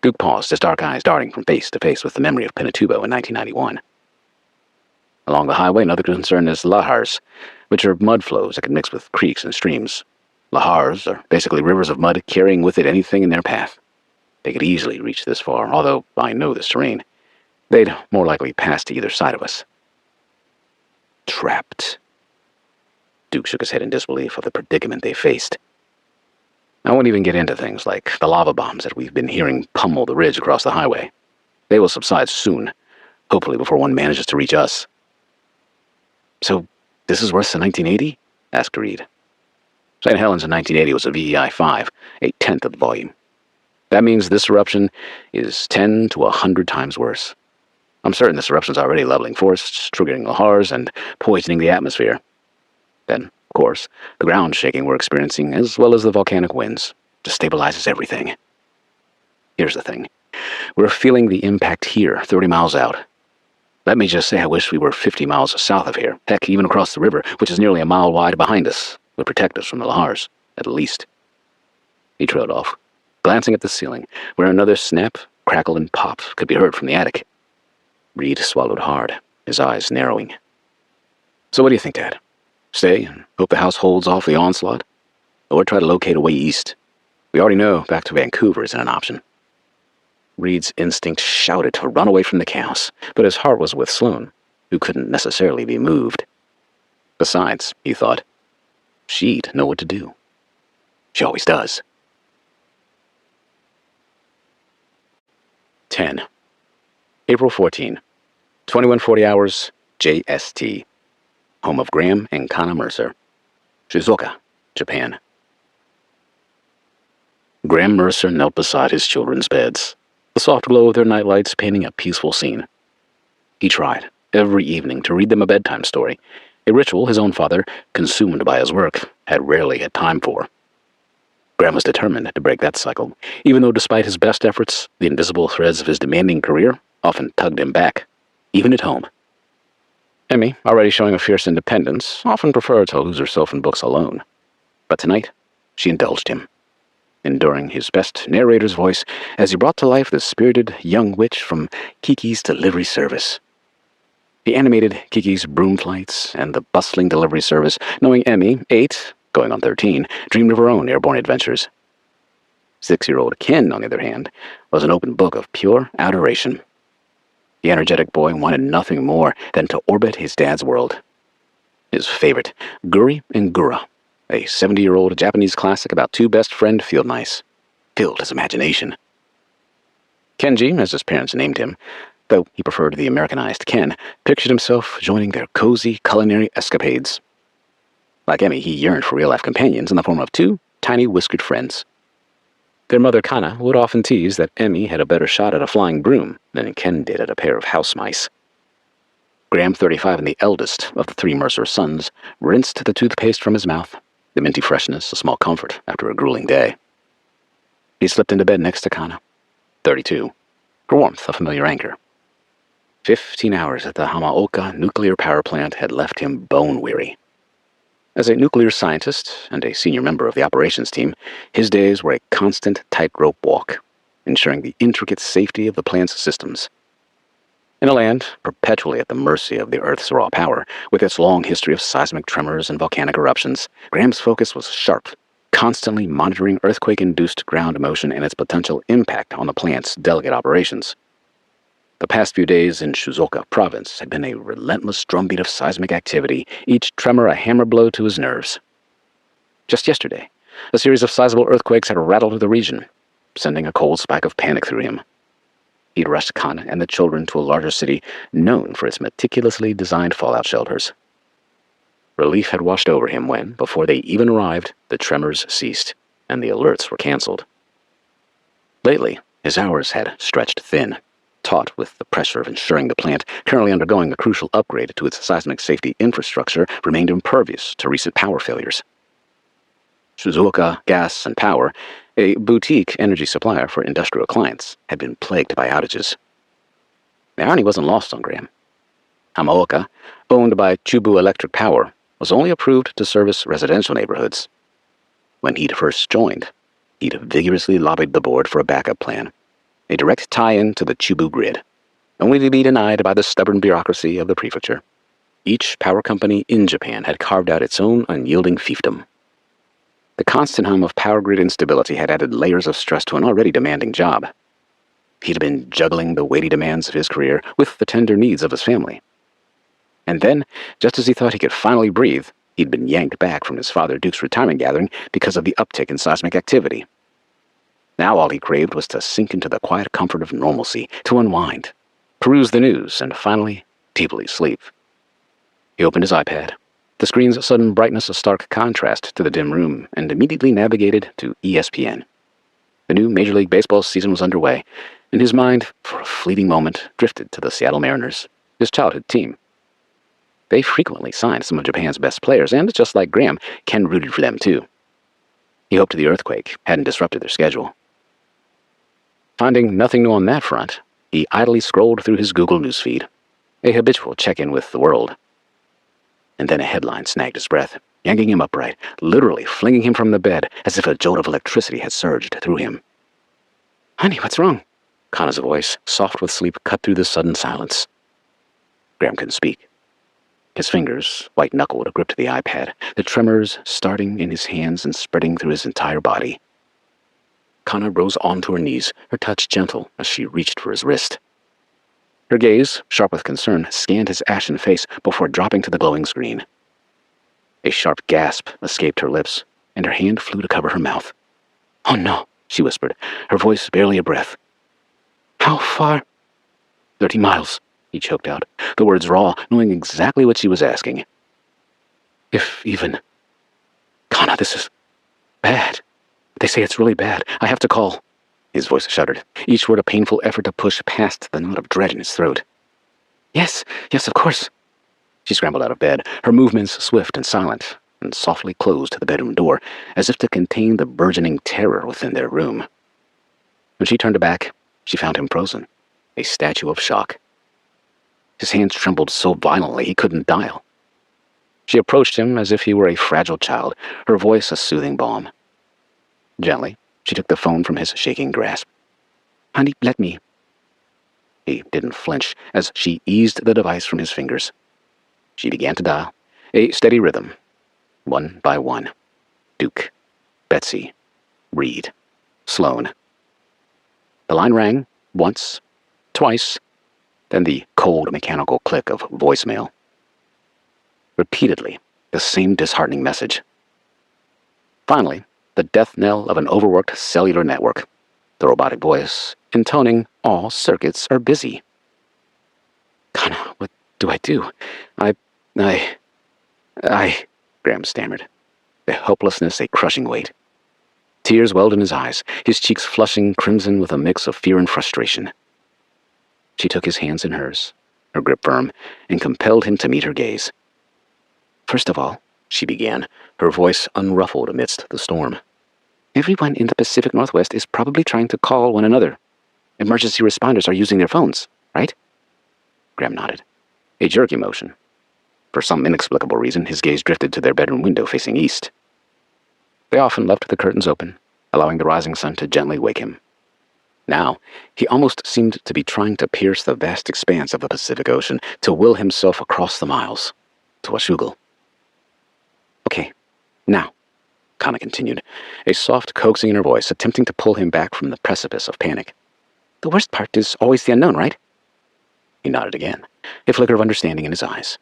Duke paused, his dark eyes darting from face to face with the memory of Pinatubo in 1991. Along the highway, another concern is lahars, which are mud flows that can mix with creeks and streams. Lahars are basically rivers of mud carrying with it anything in their path. They could easily reach this far, although I know this terrain. They'd more likely pass to either side of us. Trapped. Duke shook his head in disbelief of the predicament they faced. I won't even get into things like the lava bombs that we've been hearing pummel the ridge across the highway. They will subside soon, hopefully before one manages to reach us. So, this is worse than 1980? Asked Reed. St. Helens in 1980 was a VEI-5, a tenth of the volume. That means this eruption is 10 to 100 times worse. I'm certain this eruption's already leveling forests, triggering lahars, and poisoning the atmosphere. Then, of course, the ground shaking we're experiencing, as well as the volcanic winds, destabilizes everything. Here's the thing. We're feeling the impact here, 30 miles out. Let me just say I wish we were 50 miles south of here. Heck, even across the river, which is nearly a mile wide behind us, would protect us from the lahars, at least. He trailed off, glancing at the ceiling, where another snap, crackle, and pop could be heard from the attic. Reed swallowed hard, his eyes narrowing. So what do you think, Dad? Stay and hope the house holds off the onslaught? Or try to locate a way east? We already know back to Vancouver isn't an option. Reed's instinct shouted to run away from the chaos, but his heart was with Sloan, who couldn't necessarily be moved. Besides, he thought, she'd know what to do. She always does. 10. April 14, 2140 hours, JST. Home of Graham and Kana Mercer. Shizuoka, Japan. Graham Mercer knelt beside his children's beds, the soft glow of their nightlights painting a peaceful scene. He tried, every evening, to read them a bedtime story, a ritual his own father, consumed by his work, had rarely had time for. Graham was determined to break that cycle, even though despite his best efforts, the invisible threads of his demanding career often tugged him back, even at home. Emmy, already showing a fierce independence, often preferred to lose herself in books alone. But tonight, she indulged him, enduring his best narrator's voice as he brought to life the spirited young witch from Kiki's delivery service. He animated Kiki's broom flights and the bustling delivery service, knowing Emmy, 8, going on 13, dreamed of her own airborne adventures. 6-year-old Ken, on the other hand, was an open book of pure adoration. The energetic boy wanted nothing more than to orbit his dad's world. His favorite, Guri and Gura, a 70-year-old Japanese classic about two best-friend field mice, filled his imagination. Kenji, as his parents named him, though he preferred the Americanized Ken, pictured himself joining their cozy culinary escapades. Like Emmy, he yearned for real-life companions in the form of two tiny whiskered friends. Their mother Kana would often tease that Emmy had a better shot at a flying broom than Ken did at a pair of house mice. Graham, 35, and the eldest of the three Mercer sons, rinsed the toothpaste from his mouth, the minty freshness a small comfort after a grueling day. He slipped into bed next to Kana, 32, her warmth a familiar anchor. 15 hours at the Hamaoka nuclear power plant had left him bone-weary. As a nuclear scientist and a senior member of the operations team, his days were a constant tightrope walk, ensuring the intricate safety of the plant's systems. In a land perpetually at the mercy of the Earth's raw power, with its long history of seismic tremors and volcanic eruptions, Graham's focus was sharp, constantly monitoring earthquake-induced ground motion and its potential impact on the plant's delicate operations. The past few days in Shizuoka province had been a relentless drumbeat of seismic activity, each tremor a hammer blow to his nerves. Just yesterday, a series of sizable earthquakes had rattled the region, sending a cold spike of panic through him. He'd rushed Kana and the children to a larger city known for its meticulously designed fallout shelters. Relief had washed over him when, before they even arrived, the tremors ceased, and the alerts were canceled. Lately, his hours had stretched thin, taut with the pressure of ensuring the plant, currently undergoing a crucial upgrade to its seismic safety infrastructure, remained impervious to recent power failures. Shizuoka Gas and Power, a boutique energy supplier for industrial clients, had been plagued by outages. The irony wasn't lost on Graham. Hamaoka, owned by Chubu Electric Power, was only approved to service residential neighborhoods. When he'd first joined, he'd vigorously lobbied the board for a backup plan, a direct tie-in to the Chubu grid, only to be denied by the stubborn bureaucracy of the prefecture. Each power company in Japan had carved out its own unyielding fiefdom. The constant hum of power grid instability had added layers of stress to an already demanding job. He'd been juggling the weighty demands of his career with the tender needs of his family. And then, just as he thought he could finally breathe, he'd been yanked back from his father Duke's retirement gathering because of the uptick in seismic activity. Now all he craved was to sink into the quiet comfort of normalcy, to unwind, peruse the news, and finally, deeply sleep. He opened his iPad, the screen's sudden brightness a stark contrast to the dim room, and immediately navigated to ESPN. The new Major League Baseball season was underway, and his mind, for a fleeting moment, drifted to the Seattle Mariners, his childhood team. They frequently signed some of Japan's best players, and just like Graham, Ken rooted for them too. He hoped the earthquake hadn't disrupted their schedule. Finding nothing new on that front, he idly scrolled through his Google newsfeed, a habitual check-in with the world. And then a headline snagged his breath, yanking him upright, literally flinging him from the bed as if a jolt of electricity had surged through him. "Honey, what's wrong?" Kana's voice, soft with sleep, cut through the sudden silence. Graham couldn't speak. His fingers, white-knuckled, gripped the iPad, the tremors starting in his hands and spreading through his entire body. Kana rose onto her knees, her touch gentle as she reached for his wrist. Her gaze, sharp with concern, scanned his ashen face before dropping to the glowing screen. A sharp gasp escaped her lips, and her hand flew to cover her mouth. "Oh no," she whispered, her voice barely a breath. "How far?" 30 miles, he choked out, the words raw, knowing exactly what she was asking. "If even... Kana, this is bad. They say it's really bad. I have to call." His voice shuddered, each word a painful effort to push past the knot of dread in his throat. Yes, of course." She scrambled out of bed, her movements swift and silent, and softly closed the bedroom door, as if to contain the burgeoning terror within their room. When she turned back, she found him frozen, a statue of shock. His hands trembled so violently he couldn't dial. She approached him as if he were a fragile child, her voice a soothing balm. Gently, she took the phone from his shaking grasp. "Honey, let me." He didn't flinch as she eased the device from his fingers. She began to dial, a steady rhythm, one by one. Duke, Betsy, Reed, Sloan. The line rang, once, twice, then the cold mechanical click of voicemail. Repeatedly, the same disheartening message. Finally, the death knell of an overworked cellular network, the robotic voice intoning, "All circuits are busy." "Kana, what do I do? I, Graham stammered, the helplessness a crushing weight. Tears welled in his eyes, his cheeks flushing crimson with a mix of fear and frustration. She took his hands in hers, her grip firm, and compelled him to meet her gaze. "First of all," she began, her voice unruffled amidst the storm, "everyone in the Pacific Northwest is probably trying to call one another. Emergency responders are using their phones, right?" Graham nodded, a jerky motion. For some inexplicable reason, his gaze drifted to their bedroom window facing east. They often left the curtains open, allowing the rising sun to gently wake him. Now, he almost seemed to be trying to pierce the vast expanse of the Pacific Ocean, to will himself across the miles, to Washougal. "Okay, now," Kana continued, a soft coaxing in her voice, attempting to pull him back from the precipice of panic. "The worst part is always the unknown, right?" He nodded again, a flicker of understanding in his eyes.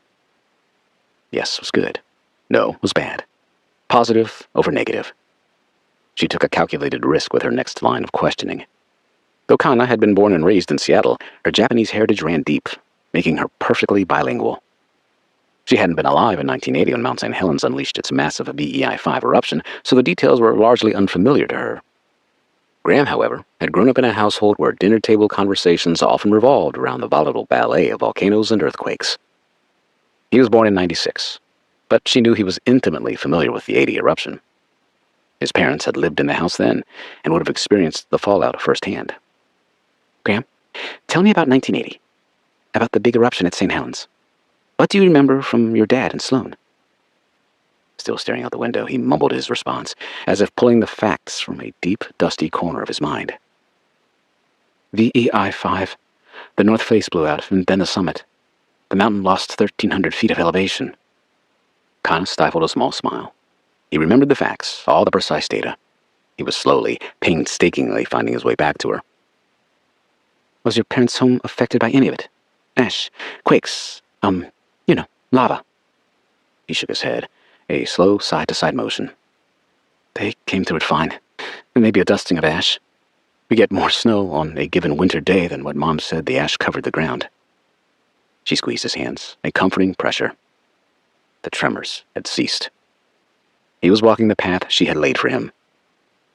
Yes was good. No was bad. Positive over negative. She took a calculated risk with her next line of questioning. Though Kana had been born and raised in Seattle, her Japanese heritage ran deep, making her perfectly bilingual. She hadn't been alive in 1980 when Mount St. Helens unleashed its massive BEI-5 eruption, so the details were largely unfamiliar to her. Graham, however, had grown up in a household where dinner table conversations often revolved around the volatile ballet of volcanoes and earthquakes. He was born in 96, but she knew he was intimately familiar with the 80 eruption. His parents had lived in the house then and would have experienced the fallout firsthand. "Graham, tell me about 1980, about the big eruption at St. Helens. What do you remember from your dad and Sloan?" Still staring out the window, he mumbled his response, as if pulling the facts from a deep, dusty corner of his mind. "VEI-5. The north face blew out, and then the summit. The mountain lost 1,300 feet of elevation." Kana stifled a small smile. He remembered the facts, all the precise data. He was slowly, painstakingly finding his way back to her. "Was your parents' home affected by any of it? Ash, quakes, lava?" He shook his head, a slow side-to-side motion. "They came through it fine. Maybe a dusting of ash. We get more snow on a given winter day than what Mom said the ash covered the ground." She squeezed his hands, a comforting pressure. The tremors had ceased. He was walking the path she had laid for him.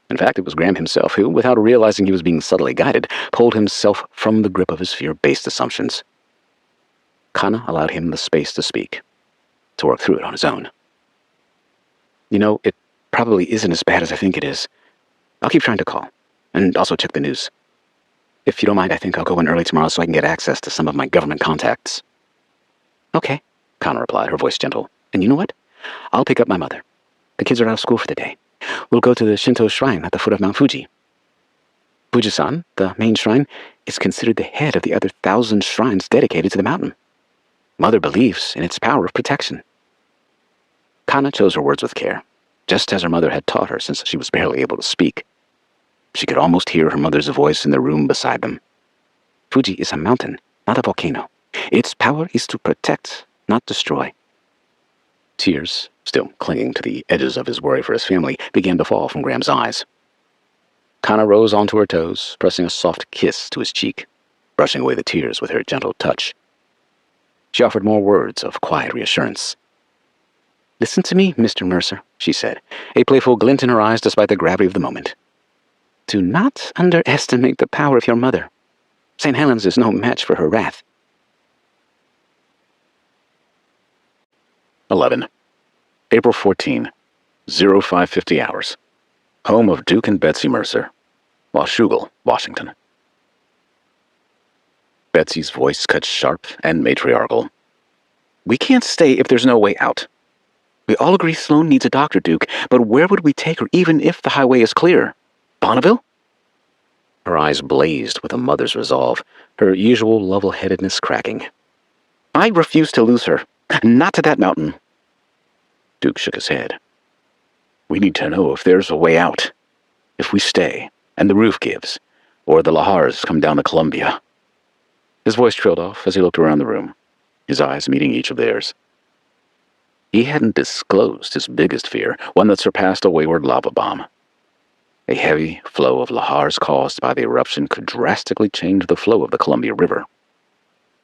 In fact, it was Graham himself who, without realizing he was being subtly guided, pulled himself from the grip of his fear-based assumptions. Kana allowed him the space to speak, to work through it on his own. "It probably isn't as bad as I think it is. I'll keep trying to call, and also check the news. If you don't mind, I think I'll go in early tomorrow so I can get access to some of my government contacts." "Okay," Kana replied, her voice gentle. "And you know what? I'll pick up my mother. The kids are out of school for the day. We'll go to the Shinto shrine at the foot of Mount Fuji. Fujisan, the main shrine, is considered the head of the other 1,000 shrines dedicated to the mountain. Mother believes in its power of protection." Kana chose her words with care, just as her mother had taught her since she was barely able to speak. She could almost hear her mother's voice in the room beside them. "Fuji is a mountain, not a volcano. Its power is to protect, not destroy." Tears, still clinging to the edges of his worry for his family, began to fall from Graham's eyes. Kana rose onto her toes, pressing a soft kiss to his cheek, brushing away the tears with her gentle touch. She offered more words of quiet reassurance. "Listen to me, Mr. Mercer," she said, a playful glint in her eyes despite the gravity of the moment. "Do not underestimate the power of your mother. St. Helens is no match for her wrath." 11. April 14, 0550 hours. Home of Duke and Betsy Mercer, Washougal, Washington. Betsy's voice cut sharp and matriarchal. "We can't stay if there's no way out. We all agree Sloan needs a doctor, Duke, but where would we take her even if the highway is clear? Bonneville?" Her eyes blazed with a mother's resolve, her usual level-headedness cracking. "I refuse to lose her. Not to that mountain." Duke shook his head. "We need to know if there's a way out. If we stay, and the roof gives, or the lahars come down the Columbia." His voice trailed off as he looked around the room, his eyes meeting each of theirs. He hadn't disclosed his biggest fear, one that surpassed a wayward lava bomb. A heavy flow of lahars caused by the eruption could drastically change the flow of the Columbia River.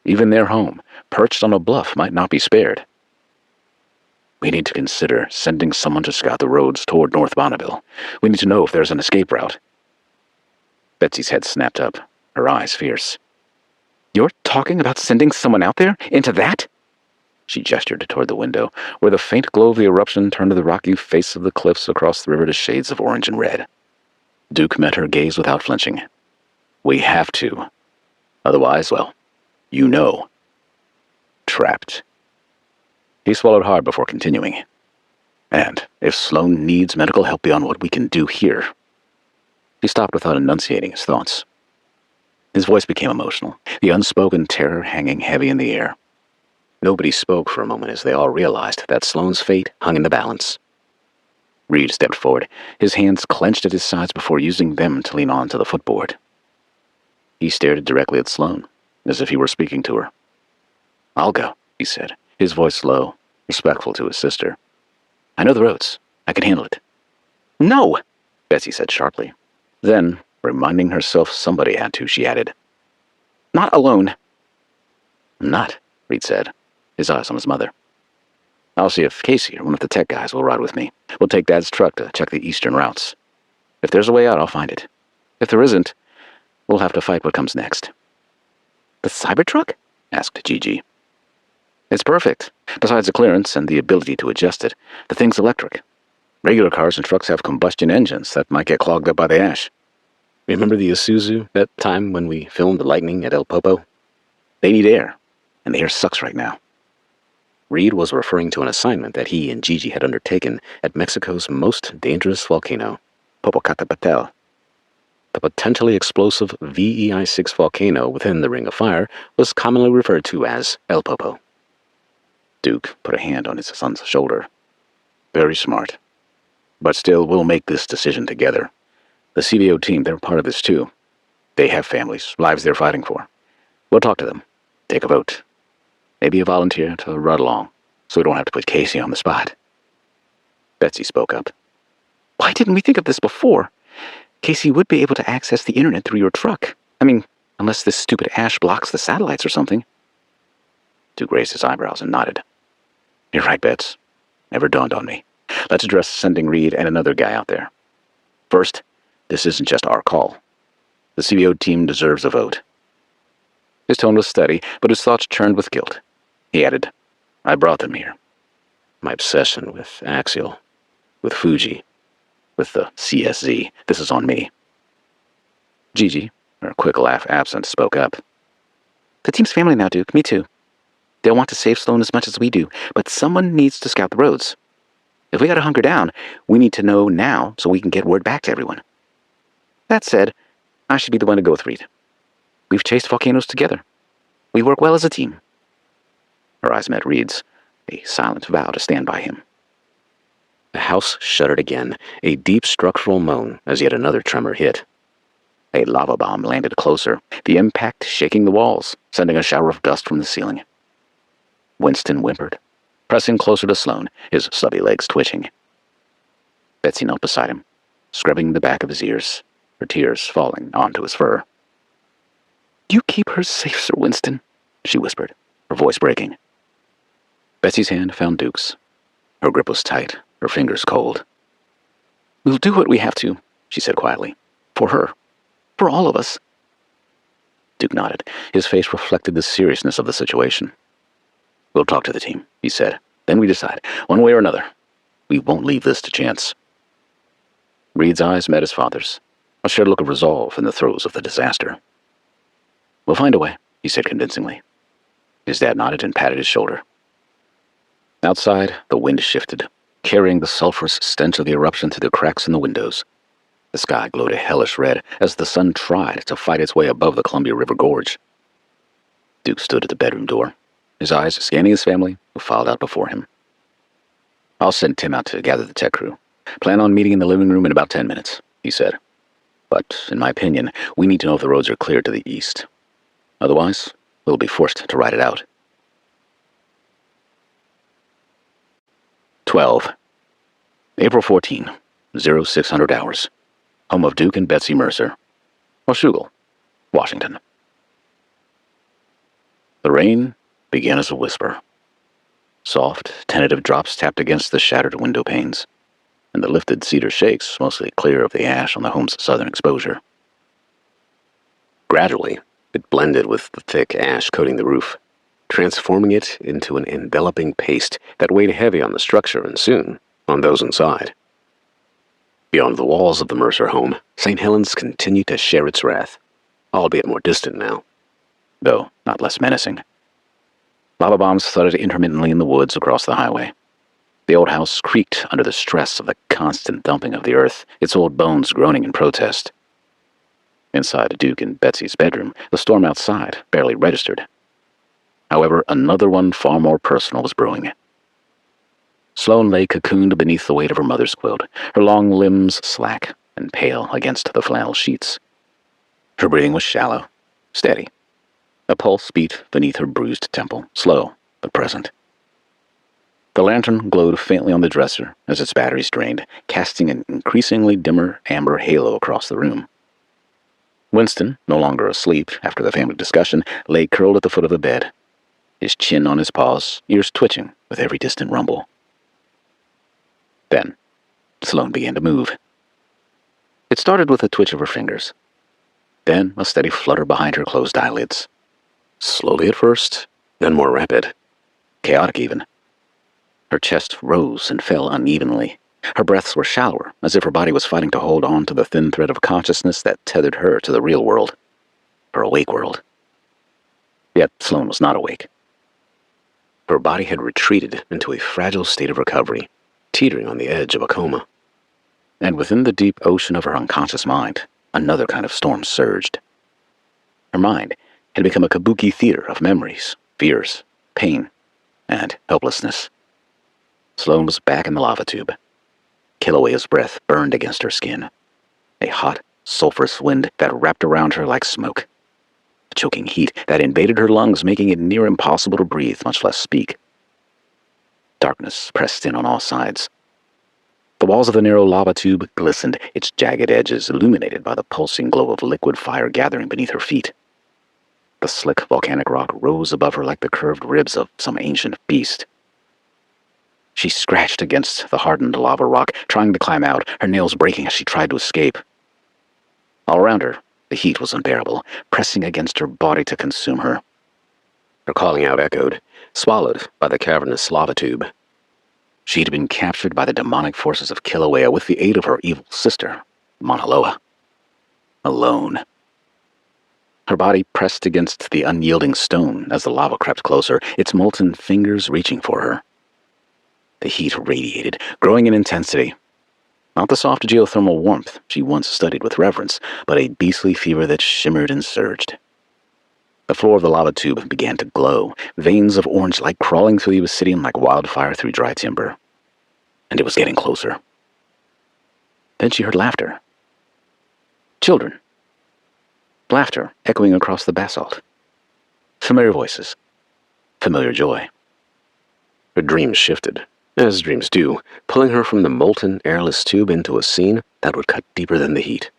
Even their home, perched on a bluff, might not be spared. We need to consider sending someone to scout the roads toward North Bonneville. We need to know if there's an escape route. Betsy's head snapped up, her eyes fierce. You're talking about sending someone out there? Into that? She gestured toward the window, where the faint glow of the eruption turned the rocky face of the cliffs across the river to shades of orange and red. Duke met her gaze without flinching. We have to. Otherwise, well, you know. Trapped. He swallowed hard before continuing. And if Sloan needs medical help beyond what we can do here... He stopped without enunciating his thoughts. His voice became emotional, the unspoken terror hanging heavy in the air. Nobody spoke for a moment as they all realized that Sloan's fate hung in the balance. Reed stepped forward, his hands clenched at his sides before using them to lean onto the footboard. He stared directly at Sloan, as if he were speaking to her. I'll go, he said, his voice low, respectful to his sister. I know the roads. I can handle it. No, Betsy said sharply. Then, reminding herself somebody had to, she added, Not alone. Not, Reed said, his eyes on his mother. I'll see if Casey or one of the tech guys will ride with me. We'll take Dad's truck to check the eastern routes. If there's a way out, I'll find it. If there isn't, we'll have to fight what comes next. The Cybertruck? Asked Gigi. It's perfect. Besides the clearance and the ability to adjust it, the thing's electric. Regular cars and trucks have combustion engines that might get clogged up by the ash. Remember the Isuzu that time when we filmed the lightning at El Popo? They need air, and the air sucks right now. Reed was referring to an assignment that he and Gigi had undertaken at Mexico's most dangerous volcano, Popocatépetl. The potentially explosive VEI-6 volcano within the Ring of Fire was commonly referred to as El Popo. Duke put a hand on his son's shoulder. Very smart. But still, we'll make this decision together. The CVO team, they're part of this too. They have families, lives they're fighting for. We'll talk to them. Take a vote. Maybe a volunteer to ride along, so we don't have to put Casey on the spot. Betsy spoke up. Why didn't we think of this before? Casey would be able to access the internet through your truck. I mean, unless this stupid ash blocks the satellites or something. Duke raised his eyebrows and nodded. You're right, Bets. Never dawned on me. Let's address sending Reed and another guy out there. First, this isn't just our call. The CVO team deserves a vote. His tone was steady, but his thoughts churned with guilt. He added, I brought them here. My obsession with Axial, with Fuji, with the CSZ. This is on me. Gigi, her quick laugh absent, spoke up. The team's family now, Duke. Me too. They'll want to save Sloan as much as we do, but someone needs to scout the roads. If we gotta hunker down, we need to know now so we can get word back to everyone. That said, I should be the one to go with Reed. We've chased volcanoes together. We work well as a team. Her eyes met Reed's, a silent vow to stand by him. The house shuddered again, a deep structural moan as yet another tremor hit. A lava bomb landed closer, the impact shaking the walls, sending a shower of dust from the ceiling. Winston whimpered, pressing closer to Sloan, his stubby legs twitching. Betsy knelt beside him, scrubbing the back of his ears, her tears falling onto his fur. You keep her safe, Sir Winston, she whispered, her voice breaking. Betsy's hand found Duke's. Her grip was tight, her fingers cold. We'll do what we have to, she said quietly. For her. For all of us. Duke nodded. His face reflected the seriousness of the situation. We'll talk to the team, he said. Then we decide, one way or another. We won't leave this to chance. Reed's eyes met his father's, a shared look of resolve in the throes of the disaster. We'll find a way, he said convincingly. His dad nodded and patted his shoulder. Outside, the wind shifted, carrying the sulphurous stench of the eruption through the cracks in the windows. The sky glowed a hellish red as the sun tried to fight its way above the Columbia River Gorge. Duke stood at the bedroom door, his eyes scanning his family, who filed out before him. I'll send Tim out to gather the tech crew. Plan on meeting in the living room in about 10 minutes, he said. But, in my opinion, we need to know if the roads are clear to the east. Otherwise, we'll be forced to ride it out. 12. April 14, 0600 hours. Home of Duke and Betsy Mercer. Washougal, Washington. The rain began as a whisper. Soft, tentative drops tapped against the shattered window panes, and the lifted cedar shakes mostly clear of the ash on the home's southern exposure. Gradually, it blended with the thick ash coating the roof, transforming it into an enveloping paste that weighed heavy on the structure and soon on those inside. Beyond the walls of the Mercer home, St. Helens continued to share its wrath, albeit more distant now, though not less menacing. Lava bombs thudded intermittently in the woods across the highway. The old house creaked under the stress of the constant dumping of the earth, its old bones groaning in protest. Inside Duke and Betsy's bedroom, the storm outside barely registered. However, another one far more personal was brewing. Sloan lay cocooned beneath the weight of her mother's quilt, her long limbs slack and pale against the flannel sheets. Her breathing was shallow, steady. A pulse beat beneath her bruised temple, slow but present. The lantern glowed faintly on the dresser as its batteries drained, casting an increasingly dimmer amber halo across the room. Winston, no longer asleep after the family discussion, lay curled at the foot of the bed, his chin on his paws, ears twitching with every distant rumble. Then, Sloan began to move. It started with a twitch of her fingers, then a steady flutter behind her closed eyelids. Slowly at first, then more rapid, chaotic even. Her chest rose and fell unevenly. Her breaths were shallower, as if her body was fighting to hold on to the thin thread of consciousness that tethered her to the real world, her awake world. Yet Sloan was not awake. Her body had retreated into a fragile state of recovery, teetering on the edge of a coma. And within the deep ocean of her unconscious mind, another kind of storm surged. Her mind had become a kabuki theater of memories, fears, pain, and helplessness. Sloan was back in the lava tube. Kilauea's breath burned against her skin, a hot, sulphurous wind that wrapped around her like smoke. A choking heat that invaded her lungs, making it near impossible to breathe, much less speak. Darkness pressed in on all sides. The walls of the narrow lava tube glistened, its jagged edges illuminated by the pulsing glow of liquid fire gathering beneath her feet. The slick volcanic rock rose above her like the curved ribs of some ancient beast. She scratched against the hardened lava rock, trying to climb out, her nails breaking as she tried to escape. All around her, the heat was unbearable, pressing against her body to consume her. Her calling out echoed, swallowed by the cavernous lava tube. She'd been captured by the demonic forces of Kilauea with the aid of her evil sister, Mauna Loa. Alone. Her body pressed against the unyielding stone as the lava crept closer, its molten fingers reaching for her. The heat radiated, growing in intensity. Not the soft geothermal warmth she once studied with reverence, but a beastly fever that shimmered and surged. The floor of the lava tube began to glow, veins of orange light crawling through the obsidian like wildfire through dry timber. And it was getting closer. Then she heard laughter. Children. Laughter echoing across the basalt. Familiar voices. Familiar joy. Her dreams shifted, as dreams do, pulling her from the molten, airless tube into a scene that would cut deeper than the heat.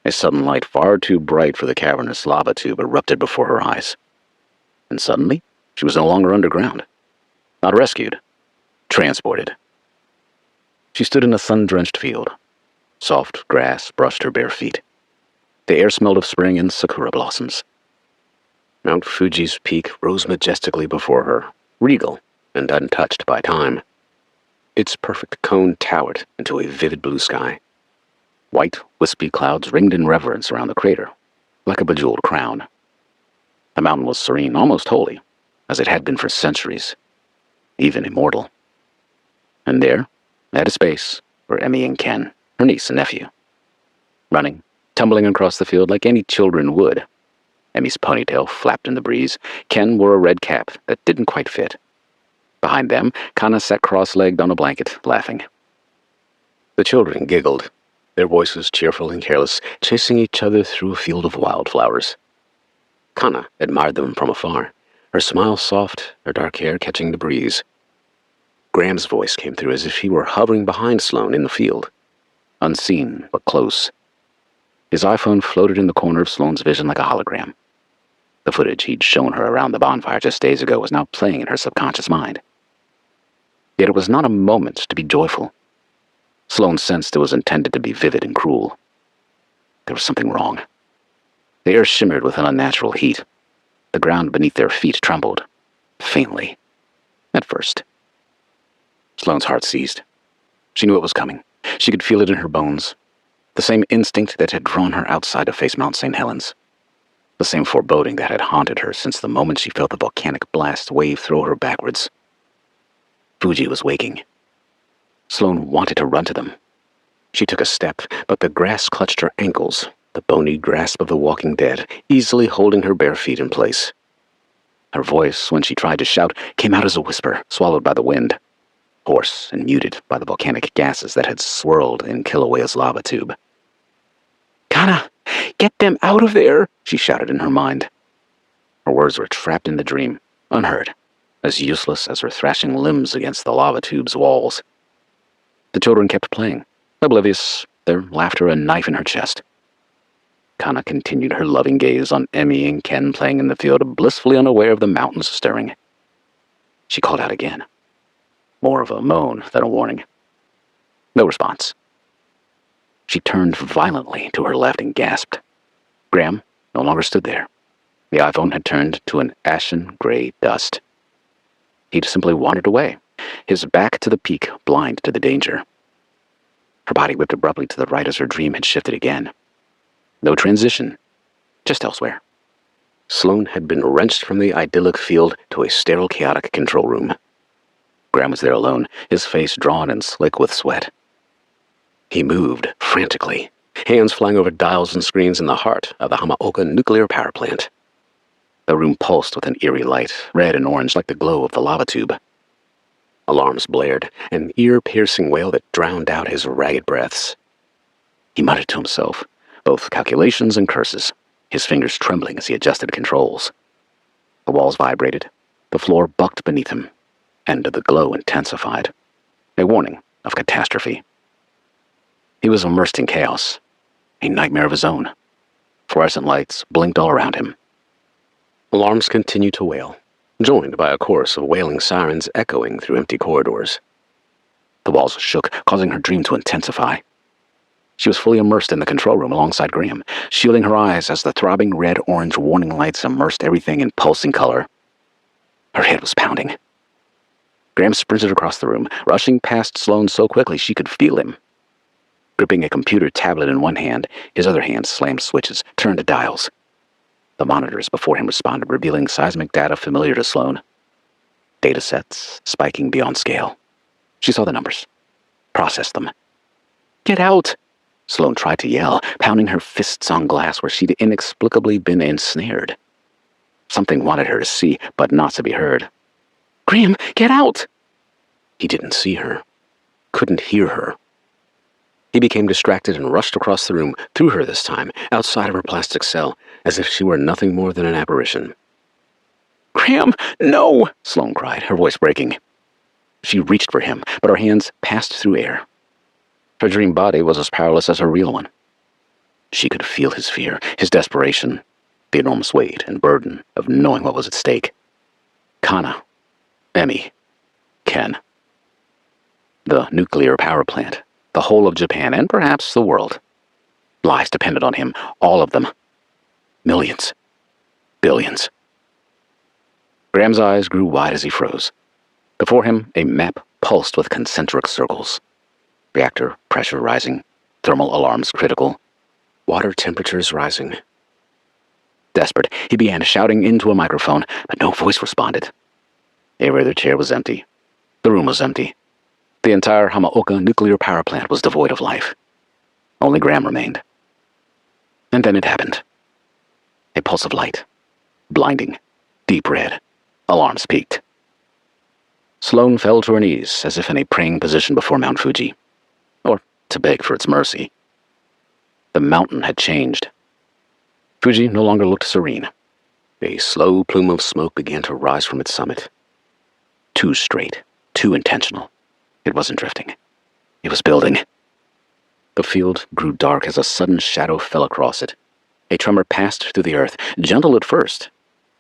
A sudden light far too bright for the cavernous lava tube erupted before her eyes. And suddenly, she was no longer underground. Not rescued. Transported. She stood in a sun-drenched field. Soft grass brushed her bare feet. The air smelled of spring and sakura blossoms. Mount Fuji's peak rose majestically before her, regal and untouched by time. Its perfect cone towered into a vivid blue sky. White, wispy clouds ringed in reverence around the crater, like a bejeweled crown. The mountain was serene, almost holy, as it had been for centuries, even immortal. And there, at its base, were Emmy and Ken, her niece and nephew. Running, tumbling across the field like any children would. Emmy's ponytail flapped in the breeze. Ken wore a red cap that didn't quite fit. Behind them, Kana sat cross-legged on a blanket, laughing. The children giggled, their voices cheerful and careless, chasing each other through a field of wildflowers. Kana admired them from afar, her smile soft, her dark hair catching the breeze. Graham's voice came through as if he were hovering behind Sloan in the field, unseen but close. His iPhone floated in the corner of Sloan's vision like a hologram. The footage he'd shown her around the bonfire just days ago was now playing in her subconscious mind. Yet it was not a moment to be joyful. Sloan sensed it was intended to be vivid and cruel. There was something wrong. The air shimmered with an unnatural heat. The ground beneath their feet trembled, faintly, at first. Sloane's heart seized. She knew it was coming. She could feel it in her bones. The same instinct that had drawn her outside to face Mount St. Helens. The same foreboding that had haunted her since the moment she felt the volcanic blast wave throw her backwards. Fuji was waking. Sloan wanted to run to them. She took a step, but the grass clutched her ankles, the bony grasp of the walking dead, easily holding her bare feet in place. Her voice, when she tried to shout, came out as a whisper, swallowed by the wind, hoarse and muted by the volcanic gases that had swirled in Kilauea's lava tube. "Kana, get them out of there!" she shouted in her mind. Her words were trapped in the dream, unheard, as useless as her thrashing limbs against the lava tube's walls. The children kept playing, oblivious, their laughter a knife in her chest. Kana continued her loving gaze on Emmy and Ken playing in the field, blissfully unaware of the mountains stirring. She called out again, more of a moan than a warning. No response. She turned violently to her left and gasped. Graham no longer stood there. The iPhone had turned to an ashen gray dust. He'd simply wandered away, his back to the peak, blind to the danger. Her body whipped abruptly to the right as her dream had shifted again. No transition, just elsewhere. Sloan had been wrenched from the idyllic field to a sterile, chaotic control room. Graham was there alone, his face drawn and slick with sweat. He moved frantically, hands flying over dials and screens in the heart of the Hamaoka nuclear power plant. The room pulsed with an eerie light, red and orange like the glow of the lava tube. Alarms blared, an ear-piercing wail that drowned out his ragged breaths. He muttered to himself, both calculations and curses, his fingers trembling as he adjusted controls. The walls vibrated, the floor bucked beneath him, and the glow intensified. A warning of catastrophe. He was immersed in chaos, a nightmare of his own. Fluorescent lights blinked all around him. Alarms continued to wail, joined by a chorus of wailing sirens echoing through empty corridors. The walls shook, causing her dream to intensify. She was fully immersed in the control room alongside Graham, shielding her eyes as the throbbing red-orange warning lights immersed everything in pulsing color. Her head was pounding. Graham sprinted across the room, rushing past Sloan so quickly she could feel him. Gripping a computer tablet in one hand, his other hand slammed switches, turned to dials. The monitors before him responded, revealing seismic data familiar to Sloan. Data sets spiking beyond scale. She saw the numbers, processed them. "Get out!" Sloan tried to yell, pounding her fists on glass where she'd inexplicably been ensnared. Something wanted her to see, but not to be heard. "Graham, get out!" He didn't see her, couldn't hear her. He became distracted and rushed across the room, through her this time, outside of her plastic cell, as if she were nothing more than an apparition. "Graham, no!" Sloan cried, her voice breaking. She reached for him, but her hands passed through air. Her dream body was as powerless as her real one. She could feel his fear, his desperation, the enormous weight and burden of knowing what was at stake. Kana, Emmy, Ken. The nuclear power plant, the whole of Japan, and perhaps the world. Lives depended on him, all of them. Millions. Billions. Graham's eyes grew wide as he froze. Before him, a map pulsed with concentric circles. Reactor pressure rising, thermal alarms critical, water temperatures rising. Desperate, he began shouting into a microphone, but no voice responded. Every other chair was empty. The room was empty. The entire Hamaoka nuclear power plant was devoid of life. Only Graham remained. And then it happened. A pulse of light. Blinding. Deep red. Alarms peaked. Sloan fell to her knees as if in a praying position before Mount Fuji. Or to beg for its mercy. The mountain had changed. Fuji no longer looked serene. A slow plume of smoke began to rise from its summit. Too straight, too intentional. It wasn't drifting. It was building. The field grew dark as a sudden shadow fell across it. A tremor passed through the earth, gentle at first.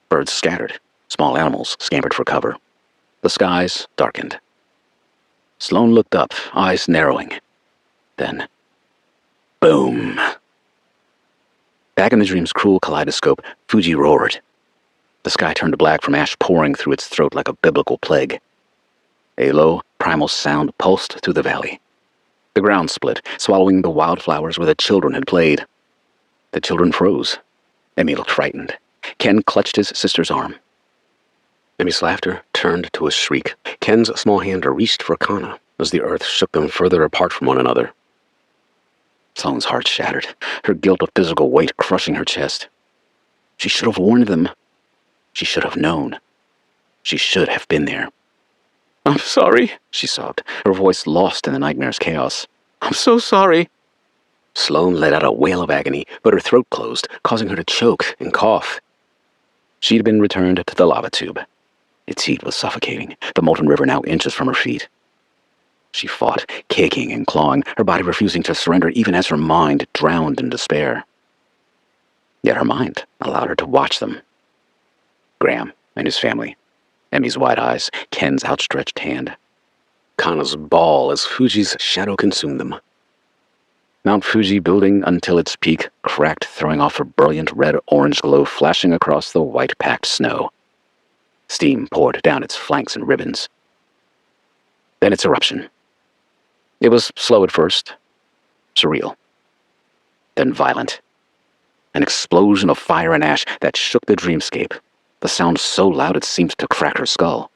Birds scattered. Small animals scampered for cover. The skies darkened. Sloan looked up, eyes narrowing. Then, boom. Back in the dream's cruel kaleidoscope, Fuji roared. The sky turned black from ash pouring through its throat like a biblical plague. A low, primal sound pulsed through the valley. The ground split, swallowing the wildflowers where the children had played. The children froze. Emmy looked frightened. Ken clutched his sister's arm. Emmy's laughter turned to a shriek. Ken's small hand reached for Kana as the earth shook them further apart from one another. Sloane's heart shattered, her guilt of physical weight crushing her chest. She should have warned them. She should have known. She should have been there. "I'm sorry," she sobbed, her voice lost in the nightmare's chaos. "I'm so sorry." Sloan let out a wail of agony, but her throat closed, causing her to choke and cough. She'd been returned to the lava tube. Its heat was suffocating, the molten river now inches from her feet. She fought, kicking and clawing, her body refusing to surrender even as her mind drowned in despair. Yet her mind allowed her to watch them. Graham and his family, Emmy's wide eyes, Ken's outstretched hand. Kana's bawl as Fuji's shadow consumed them. Mount Fuji building until its peak, cracked, throwing off a brilliant red-orange glow flashing across the white-packed snow. Steam poured down its flanks and ribbons. Then its eruption. It was slow at first, surreal, then violent. An explosion of fire and ash that shook the dreamscape, the sound so loud it seemed to crack her skull.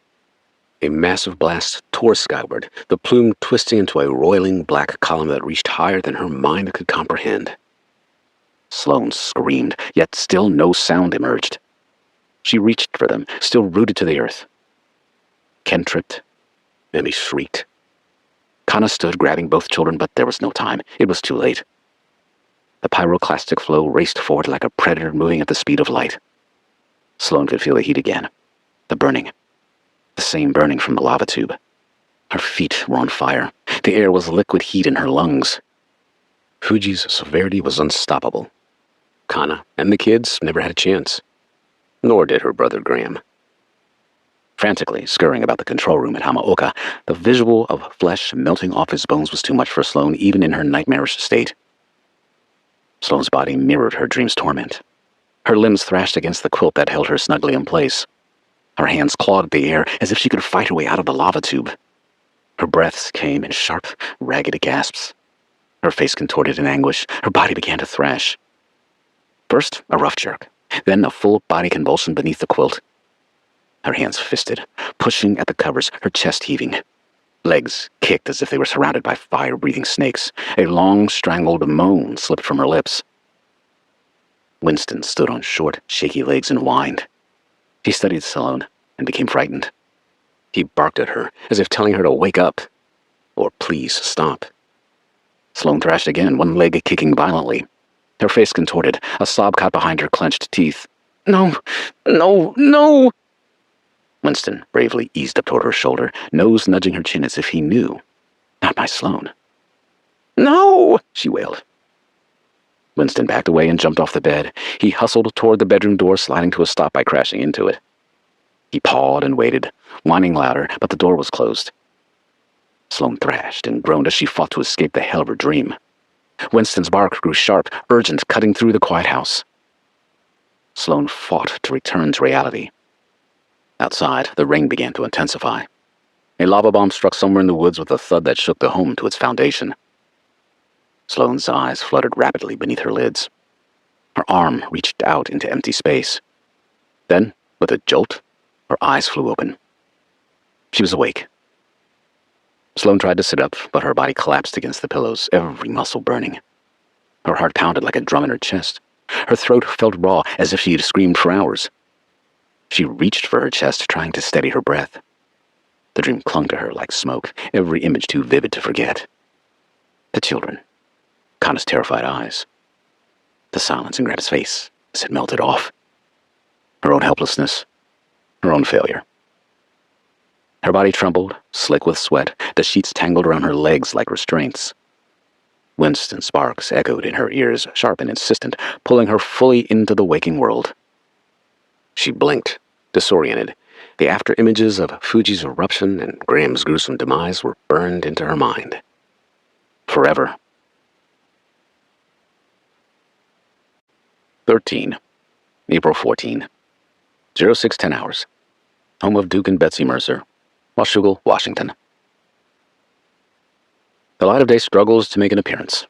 A massive blast tore skyward, the plume twisting into a roiling black column that reached higher than her mind could comprehend. Sloan screamed, yet still no sound emerged. She reached for them, still rooted to the earth. Ken tripped. Emmy shrieked. Kana stood, grabbing both children, but there was no time. It was too late. The pyroclastic flow raced forward like a predator moving at the speed of light. Sloan could feel the heat again. The burning. The same burning from the lava tube. Her feet were on fire. The air was liquid heat in her lungs. Fuji's severity was unstoppable. Kana and the kids never had a chance. Nor did her brother Graham. Frantically scurrying about the control room at Hamaoka, the visual of flesh melting off his bones was too much for Sloan, even in her nightmarish state. Sloan's body mirrored her dream's torment. Her limbs thrashed against the quilt that held her snugly in place. Her hands clawed at the air as if she could fight her way out of the lava tube. Her breaths came in sharp, ragged gasps. Her face contorted in anguish. Her body began to thrash. First, a rough jerk. Then a full body convulsion beneath the quilt. Her hands fisted, pushing at the covers, her chest heaving. Legs kicked as if they were surrounded by fire-breathing snakes. A long, strangled moan slipped from her lips. Winston stood on short, shaky legs and whined. He studied Sloan and became frightened. He barked at her, as if telling her to wake up, or please stop. Sloan thrashed again, one leg kicking violently. Her face contorted, a sob caught behind her clenched teeth. "No, no, no!" Winston bravely eased up toward her shoulder, nose nudging her chin as if he knew. Not my Sloan. "No!" she wailed. Winston backed away and jumped off the bed. He hustled toward the bedroom door, sliding to a stop by crashing into it. He pawed and waited, whining louder, but the door was closed. Sloan thrashed and groaned as she fought to escape the hell of her dream. Winston's bark grew sharp, urgent, cutting through the quiet house. Sloan fought to return to reality. Outside, the rain began to intensify. A lava bomb struck somewhere in the woods with a thud that shook the home to its foundation. Sloan's eyes fluttered rapidly beneath her lids. Her arm reached out into empty space. Then, with a jolt, her eyes flew open. She was awake. Sloan tried to sit up, but her body collapsed against the pillows, every muscle burning. Her heart pounded like a drum in her chest. Her throat felt raw, as if she had screamed for hours. She reached for her chest, trying to steady her breath. The dream clung to her like smoke, every image too vivid to forget. The children. Kana's terrified eyes. The silence in Graham's face as it melted off. Her own helplessness. Her own failure. Her body trembled, slick with sweat, the sheets tangled around her legs like restraints. Winston's barks echoed in her ears, sharp and insistent, pulling her fully into the waking world. She blinked, disoriented, The after images of Fuji's eruption and Graham's gruesome demise were burned into her mind. Forever. 13. April 14. 0610 hours. Home of Duke and Betsy Mercer, Washougal, Washington. The light of day struggles to make an appearance.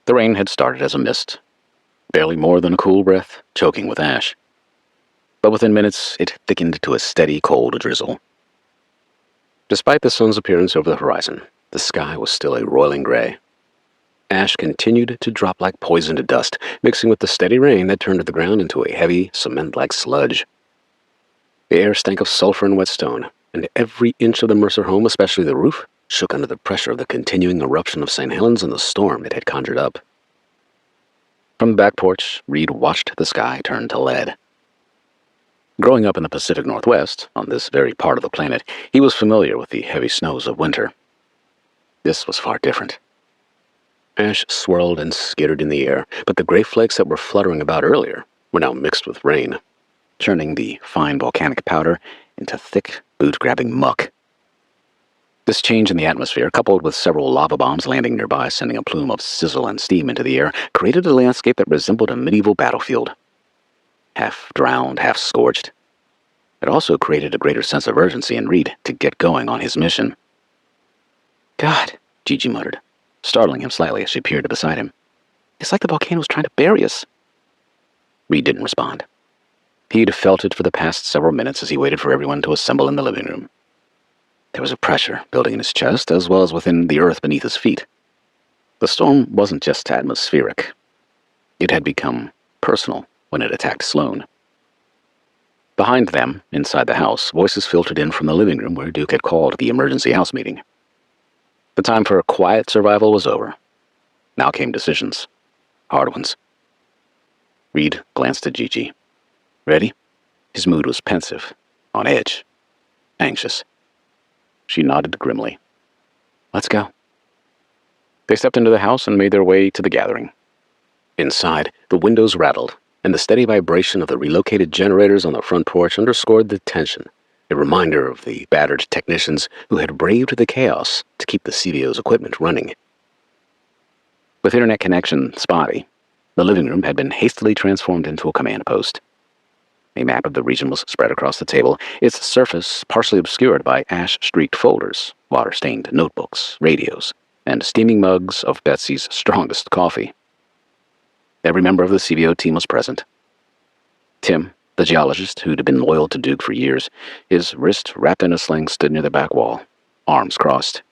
The rain had started as a mist, barely more than a cool breath, choking with ash. But within minutes, it thickened to a steady, cold drizzle. Despite the sun's appearance over the horizon, the sky was still a roiling gray. Ash continued to drop like poisoned dust, mixing with the steady rain that turned the ground into a heavy, cement-like sludge. The air stank of sulfur and wet stone, and every inch of the Mercer home, especially the roof, shook under the pressure of the continuing eruption of St. Helens and the storm it had conjured up. From the back porch, Reed watched the sky turn to lead. Growing up in the Pacific Northwest, on this very part of the planet, he was familiar with the heavy snows of winter. This was far different. Ash swirled and skittered in the air, but the gray flakes that were fluttering about earlier were now mixed with rain, turning the fine volcanic powder into thick, boot-grabbing muck. This change in the atmosphere, coupled with several lava bombs landing nearby, sending a plume of sizzle and steam into the air, created a landscape that resembled a medieval battlefield. Half drowned, half scorched. It also created a greater sense of urgency in Reed to get going on his mission. "God," Gigi muttered, startling him slightly as she peered beside him. "It's like the volcano's trying to bury us." Reed didn't respond. He'd felt it for the past several minutes as he waited for everyone to assemble in the living room. There was a pressure building in his chest as well as within the earth beneath his feet. The storm wasn't just atmospheric. It had become personal when it attacked Sloan. Behind them, inside the house, voices filtered in from the living room where Duke had called the emergency house meeting. The time for a quiet survival was over. Now came decisions. Hard ones. Reed glanced at Gigi. "Ready?" His mood was pensive, on edge, anxious. She nodded grimly. "Let's go." They stepped into the house and made their way to the gathering. Inside, the windows rattled, and the steady vibration of the relocated generators on the front porch underscored the tension, a reminder of the battered technicians who had braved the chaos to keep the CVO's equipment running. With internet connection spotty, the living room had been hastily transformed into a command post. A map of the region was spread across the table, its surface partially obscured by ash-streaked folders, water-stained notebooks, radios, and steaming mugs of Betsy's strongest coffee. Every member of the CVO team was present. Tim, the geologist who'd been loyal to Duke for years, his wrist wrapped in a sling, stood near the back wall, arms crossed.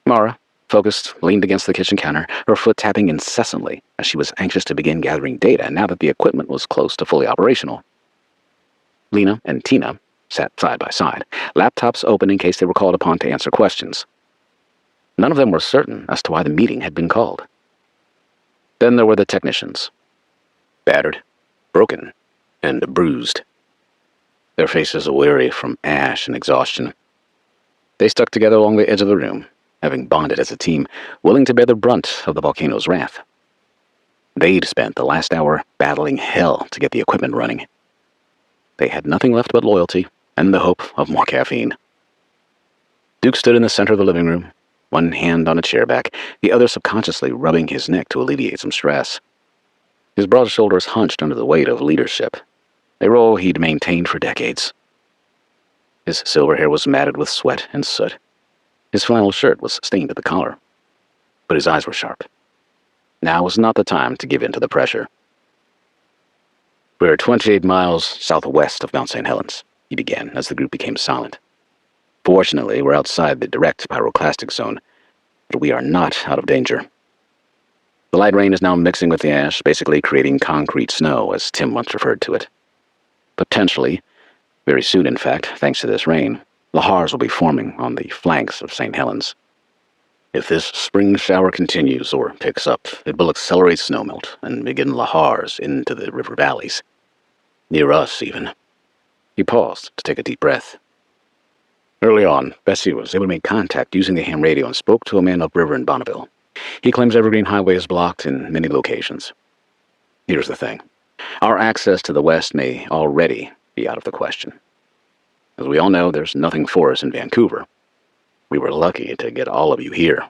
Mara, focused, leaned against the kitchen counter, her foot tapping incessantly as she was anxious to begin gathering data now that the equipment was close to fully operational. Lena and Tina sat side by side, laptops open in case they were called upon to answer questions. None of them were certain as to why the meeting had been called. Then there were the technicians. Battered, broken, and bruised. Their faces weary from ash and exhaustion. They stuck together along the edge of the room, having bonded as a team, willing to bear the brunt of the volcano's wrath. They'd spent the last hour battling hell to get the equipment running. They had nothing left but loyalty and the hope of more caffeine. Duke stood in the center of the living room, one hand on a chair back, the other subconsciously rubbing his neck to alleviate some stress. His broad shoulders hunched under the weight of leadership, a role he'd maintained for decades. His silver hair was matted with sweat and soot. His flannel shirt was stained at the collar, but his eyes were sharp. Now was not the time to give in to the pressure. "We're 28 miles southwest of Mount St. Helens," he began as the group became silent. "Fortunately, we're outside the direct pyroclastic zone, but we are not out of danger. The light rain is now mixing with the ash, basically creating concrete snow, as Tim once referred to it. Potentially, very soon in fact, thanks to this rain, lahars will be forming on the flanks of St. Helens. If this spring shower continues or picks up, it will accelerate snowmelt and begin lahars into the river valleys. Near us, even." He paused to take a deep breath. Early on, Betsy was able to make contact using the ham radio and spoke to a man upriver in Bonneville. He claims Evergreen Highway is blocked in many locations. Here's the thing. Our access to the west may already be out of the question. As we all know, there's nothing for us in Vancouver. We were lucky to get all of you here.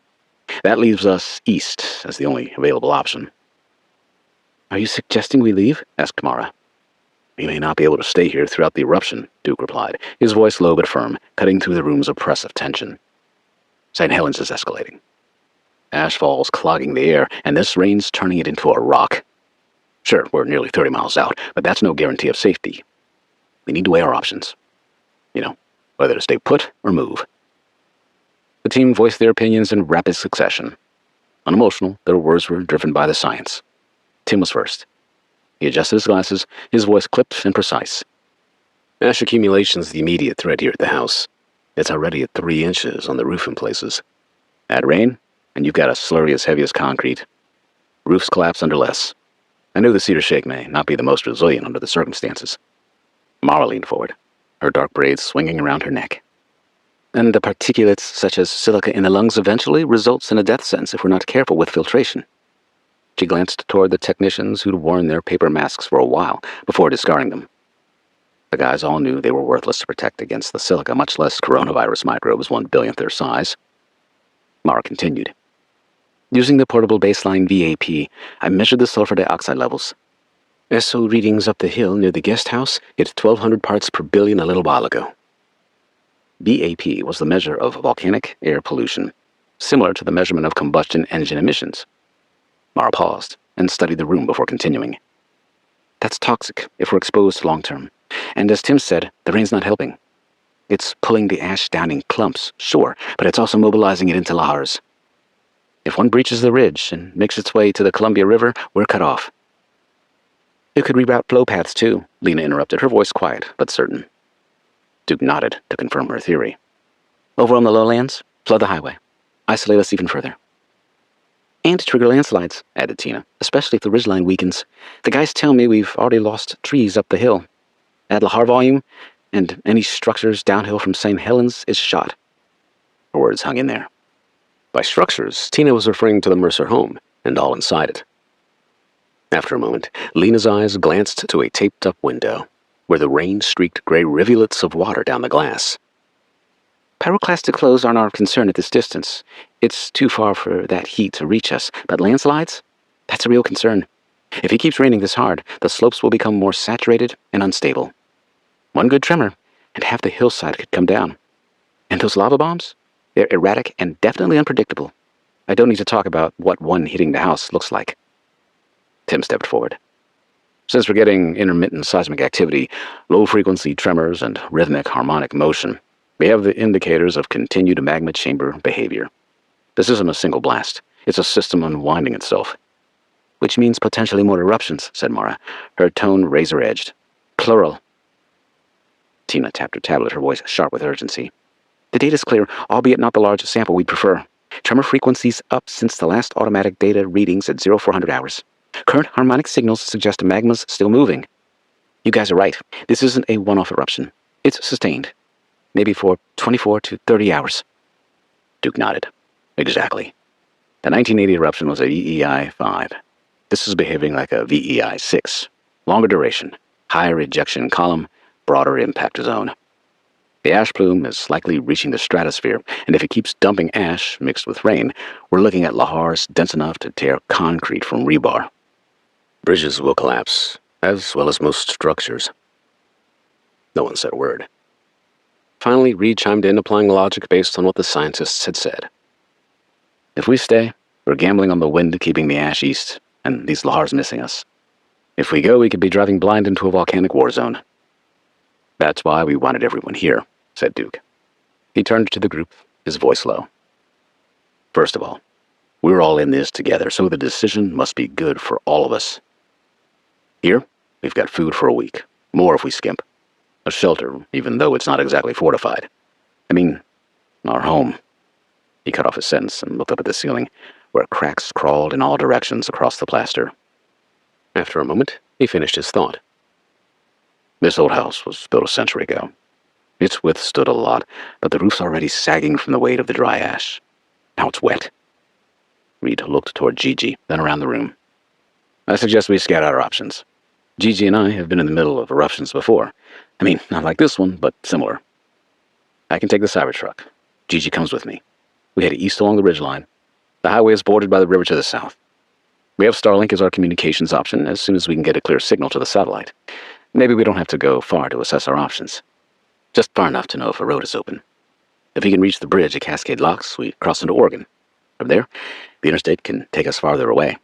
That leaves us east as the only available option. Are you suggesting we leave? Asked Mara. We may not be able to stay here throughout the eruption, Duke replied, his voice low but firm, cutting through the room's oppressive tension. St. Helens is escalating. Ash falls clogging the air, and this rain's turning it into a rock. Sure, we're nearly 30 miles out, but that's no guarantee of safety. We need to weigh our options. Whether to stay put or move. The team voiced their opinions in rapid succession. Unemotional, their words were driven by the science. Tim was first. He adjusted his glasses, his voice clipped and precise. Ash accumulation's the immediate threat here at the house. It's already at 3 inches on the roof in places. Add rain, and you've got a slurry as heavy as concrete. Roofs collapse under less. I knew the cedar shake may not be the most resilient under the circumstances. Mara leaned forward, her dark braids swinging around her neck. And the particulates, such as silica in the lungs, eventually results in a death sentence if we're not careful with filtration. She glanced toward the technicians who'd worn their paper masks for a while before discarding them. The guys all knew they were worthless to protect against the silica, much less coronavirus microbes 1/1,000,000th their size. Mara continued. Using the portable baseline VAP, I measured the sulfur dioxide levels. SO readings up the hill near the guest house hit 1,200 parts per billion a little while ago. VAP was the measure of volcanic air pollution, similar to the measurement of combustion engine emissions. Mara paused and studied the room before continuing. That's toxic if we're exposed long-term. And as Tim said, the rain's not helping. It's pulling the ash down in clumps, sure, but it's also mobilizing it into lahars. If one breaches the ridge and makes its way to the Columbia River, we're cut off. It could reroute flow paths, too, Lena interrupted, her voice quiet but certain. Duke nodded to confirm her theory. Over on the lowlands, flood the highway. Isolate us even further. And trigger landslides, added Tina, especially if the ridgeline weakens. The guys tell me we've already lost trees up the hill. Add lahar volume, and any structures downhill from St. Helens is shot. Her words hung in there. By structures, Tina was referring to the Mercer home, and all inside it. After a moment, Lena's eyes glanced to a taped-up window, where the rain streaked gray rivulets of water down the glass. Pyroclastic flows aren't our concern at this distance. It's too far for that heat to reach us, but landslides? That's a real concern. If it keeps raining this hard, the slopes will become more saturated and unstable. One good tremor, and half the hillside could come down. And those lava bombs? They're erratic and definitely unpredictable. I don't need to talk about what one hitting the house looks like. Tim stepped forward. Since we're getting intermittent seismic activity, low-frequency tremors, and rhythmic harmonic motion, we have the indicators of continued magma chamber behavior. This isn't a single blast. It's a system unwinding itself. Which means potentially more eruptions, said Mara, her tone razor-edged. Plural. Tina tapped her tablet, her voice sharp with urgency. The data's clear, albeit not the large sample we'd prefer. Tremor frequencies up since the last automatic data readings at 0400 hours. Current harmonic signals suggest magma's still moving. You guys are right. This isn't a one-off eruption. It's sustained. Maybe for 24 to 30 hours. Duke nodded. Exactly. The 1980 eruption was a VEI 5. This is behaving like a VEI 6. Longer duration, higher ejection column, broader impact zone. The ash plume is likely reaching the stratosphere, and if it keeps dumping ash mixed with rain, we're looking at lahars dense enough to tear concrete from rebar. Bridges will collapse, as well as most structures. No one said a word. Finally, Reed chimed in, applying logic based on what the scientists had said. If we stay, we're gambling on the wind keeping the ash east, and these lahars missing us. If we go, we could be driving blind into a volcanic war zone. That's why we wanted everyone here, said Duke. He turned to the group, his voice low. First of all, we're all in this together, so the decision must be good for all of us. Here, we've got food for a week, more if we skimp. A shelter, even though it's not exactly fortified. I mean, our home. He cut off his sentence and looked up at the ceiling, where cracks crawled in all directions across the plaster. After a moment, he finished his thought. This old house was built a century ago. It's withstood a lot, but the roof's already sagging from the weight of the dry ash. Now it's wet. Reed looked toward Gigi, then around the room. I suggest we scout out our options. Gigi and I have been in the middle of eruptions before. I mean, not like this one, but similar. I can take the Cybertruck. Gigi comes with me. We head east along the ridgeline. The highway is bordered by the river to the south. We have Starlink as our communications option as soon as we can get a clear signal to the satellite. Maybe we don't have to go far to assess our options. Just far enough to know if a road is open. If we can reach the bridge at Cascade Locks, we cross into Oregon. From there, the interstate can take us farther away.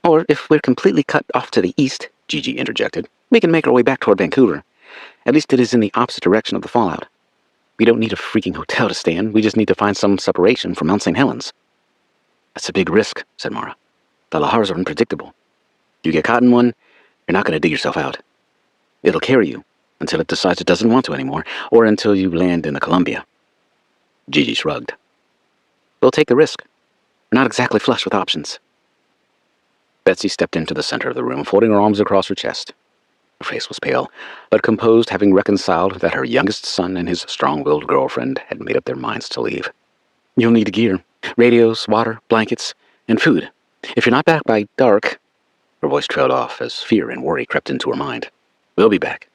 Or if we're completely cut off to the east, Gigi interjected, we can make our way back toward Vancouver. At least it is in the opposite direction of the fallout. We don't need a freaking hotel to stay in. We just need to find some separation from Mount St. Helens. That's a big risk, said Mara. The lahars are unpredictable. You get caught in one, you're not going to dig yourself out. It'll carry you until it decides it doesn't want to anymore, or until you land in the Columbia. Gigi shrugged. We'll take the risk. We're not exactly flush with options. Betsy stepped into the center of the room, folding her arms across her chest. Her face was pale, but composed, having reconciled that her youngest son and his strong-willed girlfriend had made up their minds to leave. You'll need gear, radios, water, blankets, and food. If you're not back by dark... Her voice trailed off as fear and worry crept into her mind. We'll be back,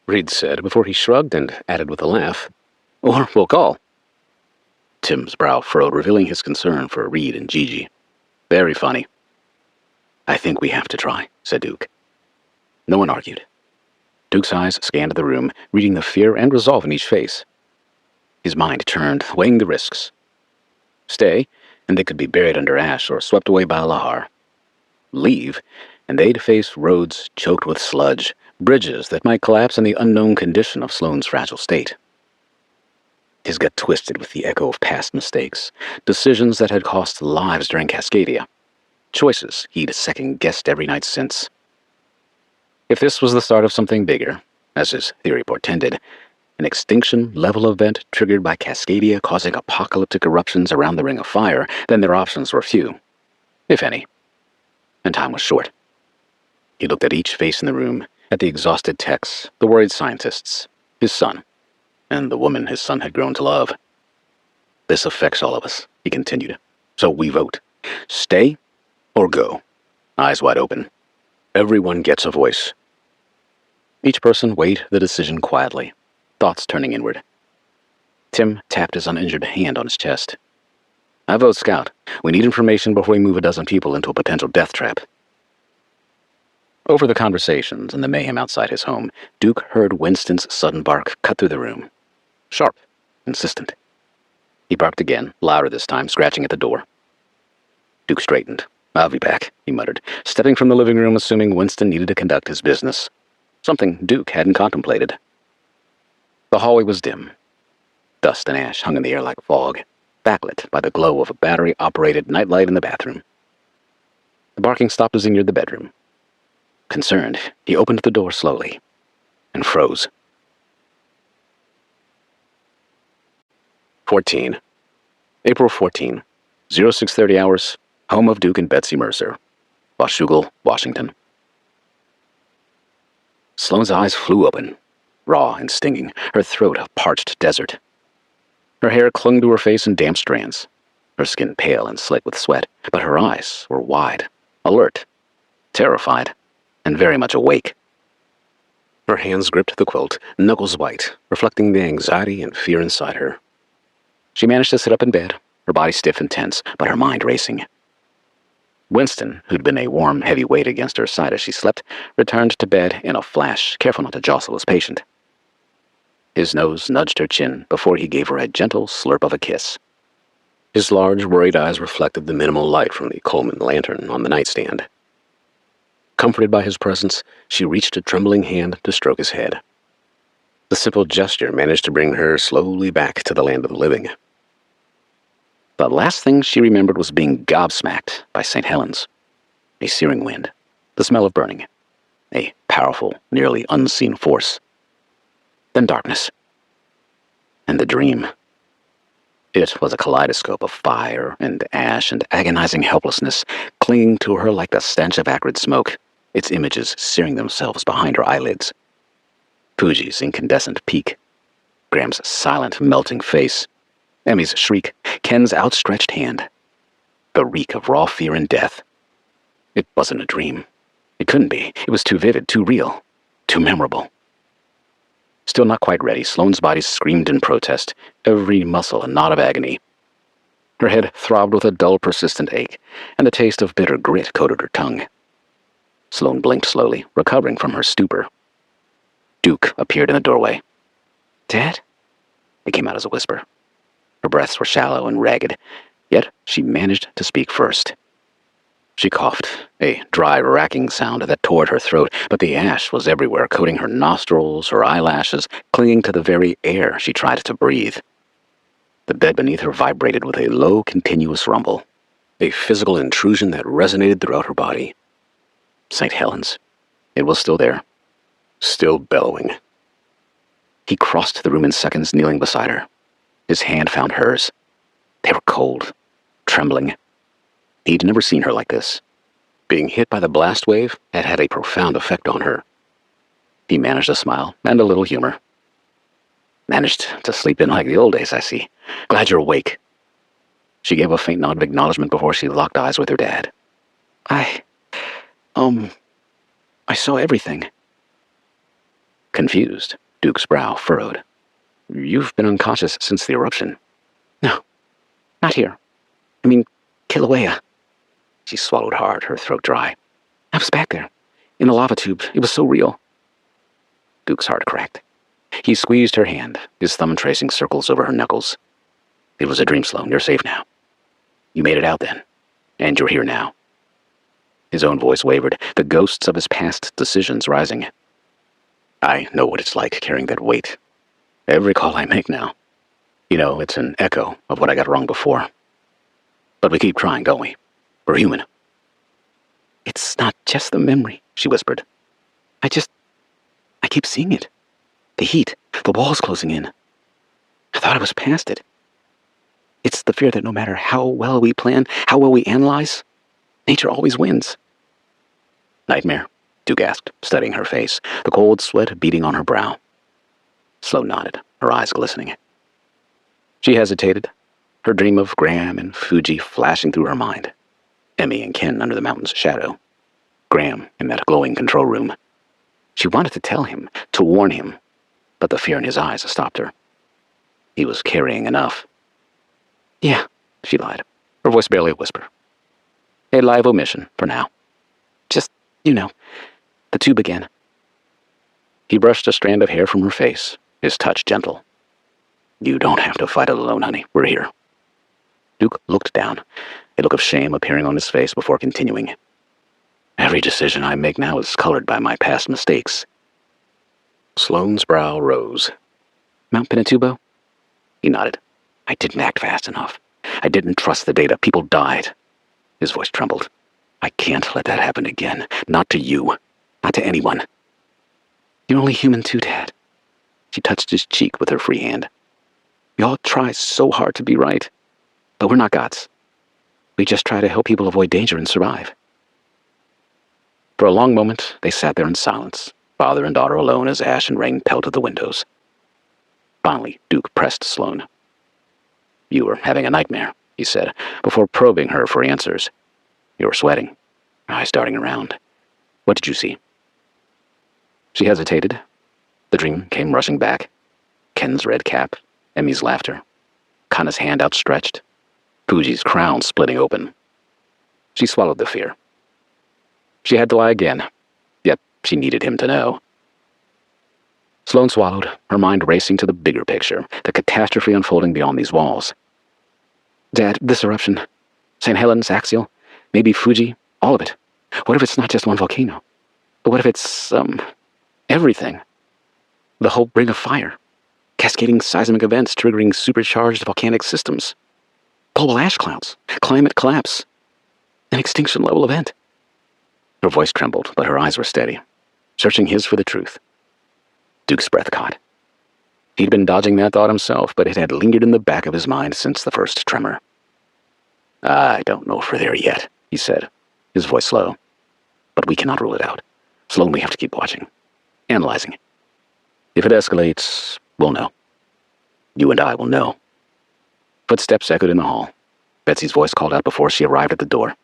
Reed said before he shrugged and added with a laugh. Or we'll call. Tim's brow furrowed, revealing his concern for Reed and Gigi. Very funny. I think we have to try, said Duke. No one argued. Duke's eyes scanned the room, reading the fear and resolve in each face. His mind turned, weighing the risks. Stay, and they could be buried under ash or swept away by a lahar. Leave, and they'd face roads choked with sludge, bridges that might collapse in the unknown condition of Sloan's fragile state. His gut twisted with the echo of past mistakes, decisions that had cost lives during Cascadia, choices he'd second-guessed every night since. If this was the start of something bigger, as his theory portended, an extinction-level event triggered by Cascadia causing apocalyptic eruptions around the Ring of Fire, then their options were few, if any, and time was short. He looked at each face in the room, at the exhausted techs, the worried scientists, his son, and the woman his son had grown to love. This affects all of us, he continued, so we vote. Stay or go, eyes wide open. Everyone gets a voice. Each person weighed the decision quietly, thoughts turning inward. Tim tapped his uninjured hand on his chest. I vote Scout. We need information before we move a dozen people into a potential death trap. Over the conversations and the mayhem outside his home, Duke heard Winston's sudden bark cut through the room. Sharp, insistent. He barked again, louder this time, scratching at the door. Duke straightened. I'll be back, he muttered, stepping from the living room, assuming Winston needed to conduct his business. Something Duke hadn't contemplated. The hallway was dim. Dust and ash hung in the air like fog, backlit by the glow of a battery-operated nightlight in the bathroom. The barking stopped as he neared the bedroom. Concerned, he opened the door slowly and froze. 14. April 14, 0630 hours, home of Duke and Betsy Mercer, Washougal, Washington. Sloan's eyes flew open, raw and stinging, her throat a parched desert. Her hair clung to her face in damp strands, her skin pale and slick with sweat, but her eyes were wide, alert, terrified, and very much awake. Her hands gripped the quilt, knuckles white, reflecting the anxiety and fear inside her. She managed to sit up in bed, her body stiff and tense, but her mind racing. Winston, who'd been a warm, heavy weight against her side as she slept, returned to bed in a flash, careful not to jostle his patient. His nose nudged her chin before he gave her a gentle slurp of a kiss. His large, worried eyes reflected the minimal light from the Coleman lantern on the nightstand. Comforted by his presence, she reached a trembling hand to stroke his head. The simple gesture managed to bring her slowly back to the land of the living. The last thing she remembered was being gobsmacked by St. Helens. A searing wind, the smell of burning, a powerful, nearly unseen force. Then darkness. And the dream. It was a kaleidoscope of fire and ash and agonizing helplessness, clinging to her like the stench of acrid smoke, its images searing themselves behind her eyelids. Fuji's incandescent peak, Graham's silent, melting face, Emmy's shriek, Ken's outstretched hand. The reek of raw fear and death. It wasn't a dream. It couldn't be. It was too vivid, too real, too memorable. Still not quite ready, Sloane's body screamed in protest, every muscle a knot of agony. Her head throbbed with a dull, persistent ache, and the taste of bitter grit coated her tongue. Sloan blinked slowly, recovering from her stupor. Duke appeared in the doorway. "Dad?" It came out as a whisper. Her breaths were shallow and ragged, yet she managed to speak first. She coughed, a dry, racking sound that tore at her throat, but the ash was everywhere, coating her nostrils, her eyelashes, clinging to the very air she tried to breathe. The bed beneath her vibrated with a low, continuous rumble, a physical intrusion that resonated throughout her body. St. Helens. It was still there, still bellowing. He crossed the room in seconds, kneeling beside her. His hand found hers. They were cold, trembling. He'd never seen her like this. Being hit by the blast wave had had a profound effect on her. He managed a smile and a little humor. "Managed to sleep in like the old days, I see. Glad you're awake." She gave a faint nod of acknowledgement before she locked eyes with her dad. I saw everything." Confused, Duke's brow furrowed. "You've been unconscious since the eruption." "No, not here. I mean, Kilauea." She swallowed hard, her throat dry. "I was back there, in the lava tube. It was so real." Duke's heart cracked. He squeezed her hand, his thumb tracing circles over her knuckles. "It was a dream, Sloan. You're safe now. You made it out then, and you're here now." His own voice wavered, the ghosts of his past decisions rising. "I know what it's like carrying that weight. Every call I make now. You know, it's an echo of what I got wrong before. But we keep trying, don't we? We're human." "It's not just the memory," she whispered. I keep seeing it. The heat, the walls closing in. I thought I was past it. It's the fear that no matter how well we plan, how well we analyze, nature always wins." "Nightmare?" Duke asked, studying her face, the cold sweat beading on her brow. Sloan nodded, her eyes glistening. She hesitated, her dream of Graham and Fuji flashing through her mind. Emmy and Ken under the mountain's shadow. Graham in that glowing control room. She wanted to tell him, to warn him, but the fear in his eyes stopped her. He was carrying enough. "Yeah," she lied, her voice barely a whisper. A live omission, for now. "Just, the tube again." He brushed a strand of hair from her face, his touch gentle. "You don't have to fight it alone, honey. We're here." Duke looked down, a look of shame appearing on his face before continuing. "Every decision I make now is colored by my past mistakes." Sloane's brow rose. "Mount Pinatubo?" He nodded. "I didn't act fast enough. I didn't trust the data. People died." His voice trembled. "I can't let that happen again. Not to you. Not to anyone." "You're only human too, Dad." She touched his cheek with her free hand. "We all try so hard to be right, but we're not gods. We just try to help people avoid danger and survive." For a long moment, they sat there in silence, father and daughter alone as ash and rain pelted the windows. Finally, Duke pressed Sloan. "You were having a nightmare," he said, before probing her for answers. "You were sweating, eyes darting around. What did you see?" She hesitated. The dream came rushing back. Ken's red cap, Emmy's laughter, Kana's hand outstretched, Fuji's crown splitting open. She swallowed the fear. She had to lie again, yet she needed him to know. Sloan swallowed, her mind racing to the bigger picture, the catastrophe unfolding beyond these walls. "Dad, this eruption, St. Helens, Axial, maybe Fuji, all of it. What if it's not just one volcano? But what if it's, everything? The whole ring of fire. Cascading seismic events triggering supercharged volcanic systems. Global ash clouds. Climate collapse. An extinction-level event." Her voice trembled, but her eyes were steady, searching his for the truth. Duke's breath caught. He'd been dodging that thought himself, but it had lingered in the back of his mind since the first tremor. "I don't know if we're there yet," he said, his voice slow. "But we cannot rule it out. Sloan, we have to keep watching, analyzing. If it escalates, we'll know. You and I will know." Footsteps echoed in the hall. Betsy's voice called out before she arrived at the door.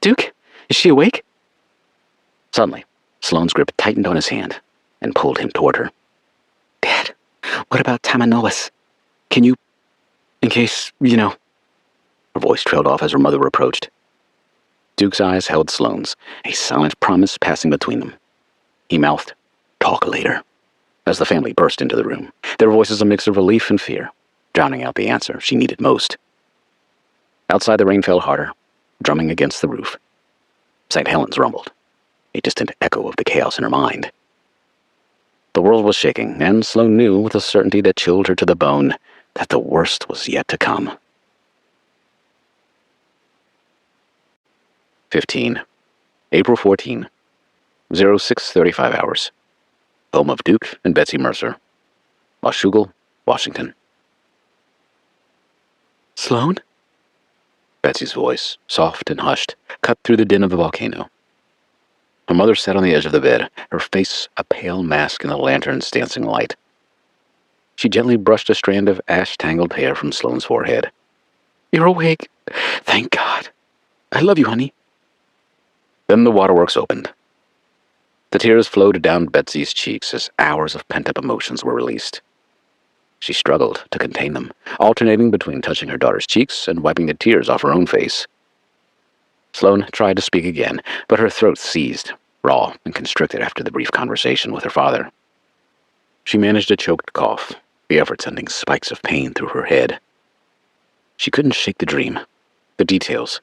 "Duke, is she awake?" Suddenly, Sloan's grip tightened on his hand and pulled him toward her. What about Tamanoas? Can you, in case, Her voice trailed off as her mother approached. Duke's eyes held Sloane's, a silent promise passing between them. He mouthed, "Talk later," as the family burst into the room, their voices a mix of relief and fear, drowning out the answer she needed most. Outside, the rain fell harder, drumming against the roof. St. Helens rumbled, a distant echo of the chaos in her mind. The world was shaking, and Sloane knew with a certainty that chilled her to the bone that the worst was yet to come. 15. April 14, 06:35 hours. Home of Duke and Betsy Mercer. Washougal, Washington. "Sloan?" Betsy's voice, soft and hushed, cut through the din of the volcano. Her mother sat on the edge of the bed, her face a pale mask in the lantern's dancing light. She gently brushed a strand of ash-tangled hair from Sloane's forehead. "You're awake. Thank God. I love you, honey." Then the waterworks opened. The tears flowed down Betsy's cheeks as hours of pent-up emotions were released. She struggled to contain them, alternating between touching her daughter's cheeks and wiping the tears off her own face. Sloane tried to speak again, but her throat seized, raw and constricted after the brief conversation with her father. She managed a choked cough, the effort sending spikes of pain through her head. She couldn't shake the dream, the details,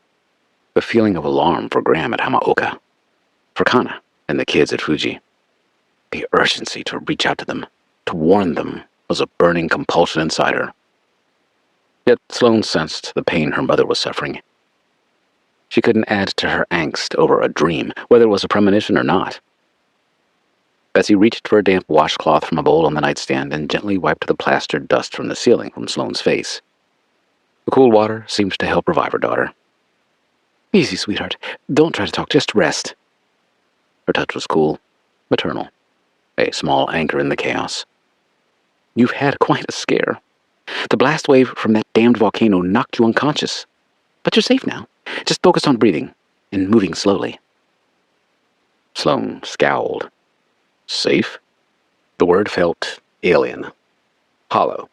the feeling of alarm for Graham at Hamaoka, for Kana and the kids at Fuji. The urgency to reach out to them, to warn them, was a burning compulsion inside her. Yet Sloane sensed the pain her mother was suffering. She couldn't add to her angst over a dream, whether it was a premonition or not. Betsy reached for a damp washcloth from a bowl on the nightstand and gently wiped the plastered dust from the ceiling from Sloane's face. The cool water seemed to help revive her daughter. "Easy, sweetheart. Don't try to talk, just rest." Her touch was cool, maternal, a small anchor in the chaos. "You've had quite a scare. The blast wave from that damned volcano knocked you unconscious. But you're safe now. Just focus on breathing and moving slowly." Sloane scowled. Safe? The word felt alien, hollow.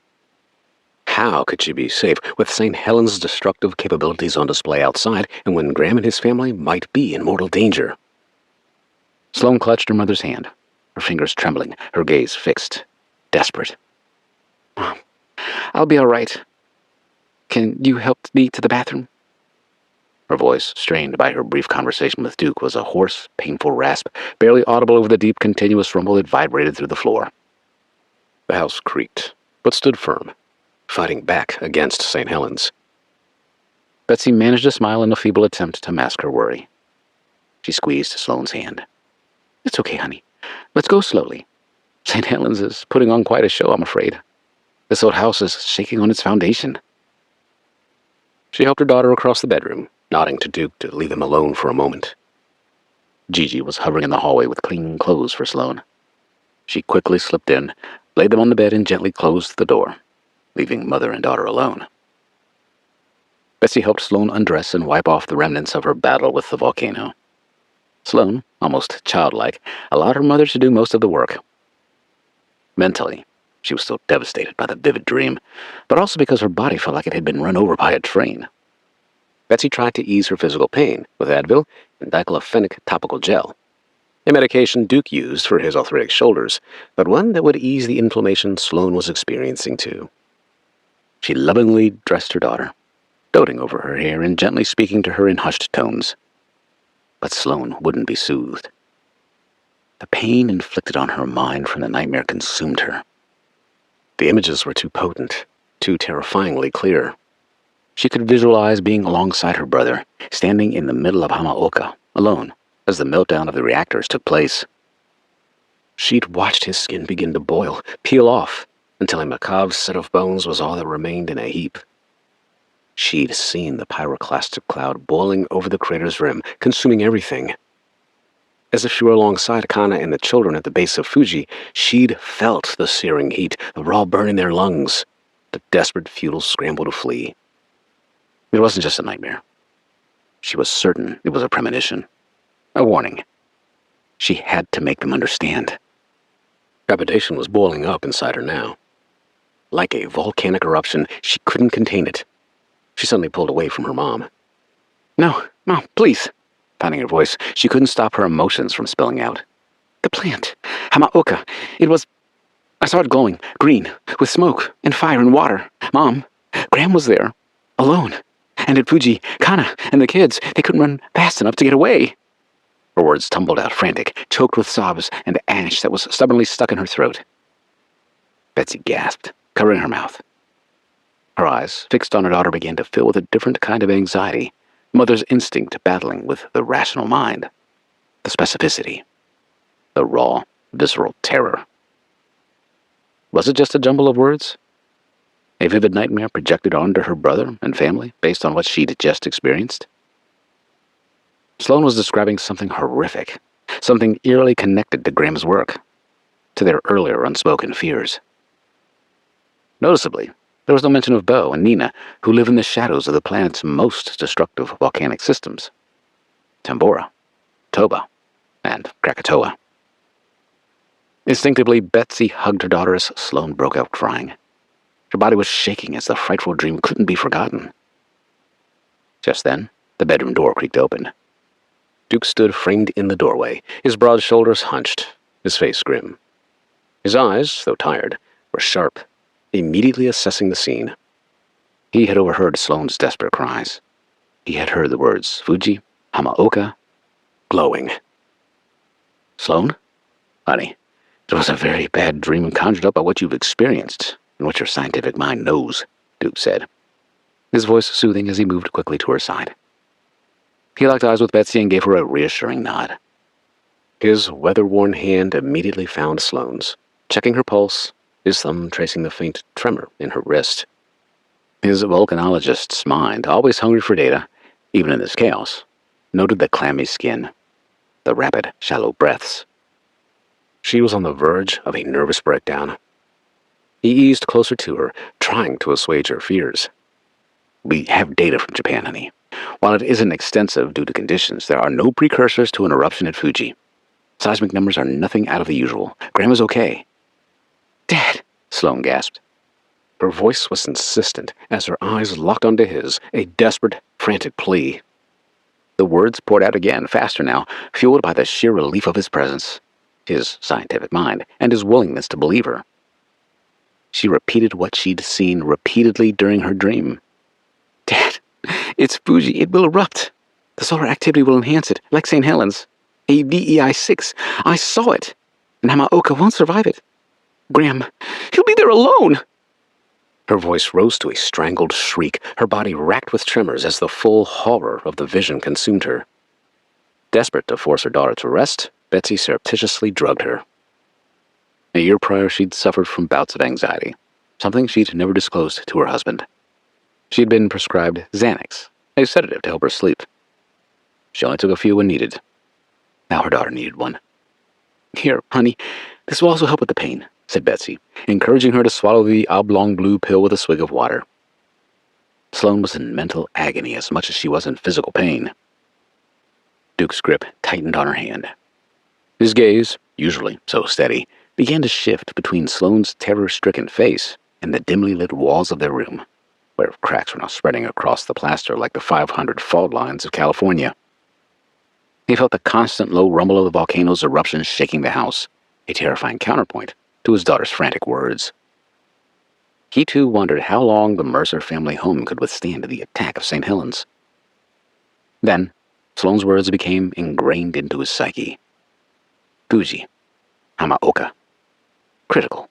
How could she be safe with St. Helens' destructive capabilities on display outside and when Graham and his family might be in mortal danger? Sloane clutched her mother's hand, her fingers trembling, her gaze fixed, desperate. "Mom, I'll be all right. Can you help me to the bathroom?" Her voice, strained by her brief conversation with Duke, was a hoarse, painful rasp, barely audible over the deep, continuous rumble that vibrated through the floor. The house creaked, but stood firm, fighting back against St. Helens. Betsy managed a smile in a feeble attempt to mask her worry. She squeezed Sloane's hand. "It's okay, honey. Let's go slowly. St. Helens is putting on quite a show, I'm afraid. This old house is shaking on its foundation." She helped her daughter across the bedroom, nodding to Duke to leave him alone for a moment. Gigi was hovering in the hallway with clean clothes for Sloane. She quickly slipped in, laid them on the bed, and gently closed the door, leaving mother and daughter alone. Betsy helped Sloane undress and wipe off the remnants of her battle with the volcano. Sloane, almost childlike, allowed her mother to do most of the work. Mentally, she was still devastated by the vivid dream, but also because her body felt like it had been run over by a train. Betsy tried to ease her physical pain with Advil and diclofenac topical gel, a medication Duke used for his arthritic shoulders, but one that would ease the inflammation Sloane was experiencing too. She lovingly dressed her daughter, doting over her hair and gently speaking to her in hushed tones. But Sloane wouldn't be soothed. The pain inflicted on her mind from the nightmare consumed her. The images were too potent, too terrifyingly clear. She could visualize being alongside her brother, standing in the middle of Hamaoka, alone, as the meltdown of the reactors took place. She'd watched his skin begin to boil, peel off, until a macabre set of bones was all that remained in a heap. She'd seen the pyroclastic cloud boiling over the crater's rim, consuming everything. As if she were alongside Kana and the children at the base of Fuji, she'd felt the searing heat, the raw burn in their lungs, the desperate, futile scramble to flee. It wasn't just a nightmare. She was certain it was a premonition, a warning. She had to make them understand. Trepidation was boiling up inside her now. Like a volcanic eruption, she couldn't contain it. She suddenly pulled away from her mom. No, Mom, please. Finding her voice, she couldn't stop her emotions from spilling out. The plant, Hamaoka, I saw it glowing, green, with smoke and fire and water. Mom, Graham was there, alone. And at Fuji, Kana, and the kids, they couldn't run fast enough to get away. Her words tumbled out frantic, choked with sobs and ash that was stubbornly stuck in her throat. Betsy gasped, covering her mouth. Her eyes, fixed on her daughter, began to fill with a different kind of anxiety, mother's instinct battling with the rational mind, the specificity, the raw, visceral terror. Was it just a jumble of words? A vivid nightmare projected onto her brother and family based on what she'd just experienced? Sloan was describing something horrific, something eerily connected to Graham's work, to their earlier unspoken fears. Noticeably, there was no mention of Bo and Nina, who live in the shadows of the planet's most destructive volcanic systems: Tambora, Toba, and Krakatoa. Instinctively, Betsy hugged her daughter as Sloan broke out crying. Her body was shaking as the frightful dream couldn't be forgotten. Just then, the bedroom door creaked open. Duke stood framed in the doorway, his broad shoulders hunched, his face grim. His eyes, though tired, were sharp, immediately assessing the scene. He had overheard Sloane's desperate cries. He had heard the words Fuji, Hamaoka, glowing. Sloan? Honey, it was a very bad dream conjured up by what you've experienced and what your scientific mind knows, Duke said, his voice soothing as he moved quickly to her side. He locked eyes with Betsy and gave her a reassuring nod. His weather-worn hand immediately found Sloane's, checking her pulse, his thumb tracing the faint tremor in her wrist. His volcanologist's mind, always hungry for data, even in this chaos, noted the clammy skin, the rapid, shallow breaths. She was on the verge of a nervous breakdown. He eased closer to her, trying to assuage her fears. We have data from Japan, honey. While it isn't extensive due to conditions, there are no precursors to an eruption at Fuji. Seismic numbers are nothing out of the usual. Graham is okay. Dad, Sloan gasped. Her voice was insistent as her eyes locked onto his, a desperate, frantic plea. The words poured out again, faster now, fueled by the sheer relief of his presence, his scientific mind, and his willingness to believe her. She repeated what she'd seen repeatedly during her dream. Dad, it's Fuji. It will erupt. The solar activity will enhance it, like St. Helens. A VEI-6. I saw it. And Hamaoka won't survive it. Graham, he'll be there alone. Her voice rose to a strangled shriek, her body racked with tremors as the full horror of the vision consumed her. Desperate to force her daughter to rest, Betsy surreptitiously drugged her. A year prior, she'd suffered from bouts of anxiety, something she'd never disclosed to her husband. She'd been prescribed Xanax, a sedative to help her sleep. She only took a few when needed. Now her daughter needed one. Here, honey, this will also help with the pain, said Betsy, encouraging her to swallow the oblong blue pill with a swig of water. Sloan was in mental agony as much as she was in physical pain. Duke's grip tightened on her hand. His gaze, usually so steady, began to shift between Sloan's terror-stricken face and the dimly lit walls of their room, where cracks were now spreading across the plaster like the 500 fault lines of California. He felt the constant low rumble of the volcano's eruptions shaking the house, a terrifying counterpoint to his daughter's frantic words. He too wondered how long the Mercer family home could withstand the attack of St. Helens. Then, Sloane's words became ingrained into his psyche. Fuji, Hamaoka, critical.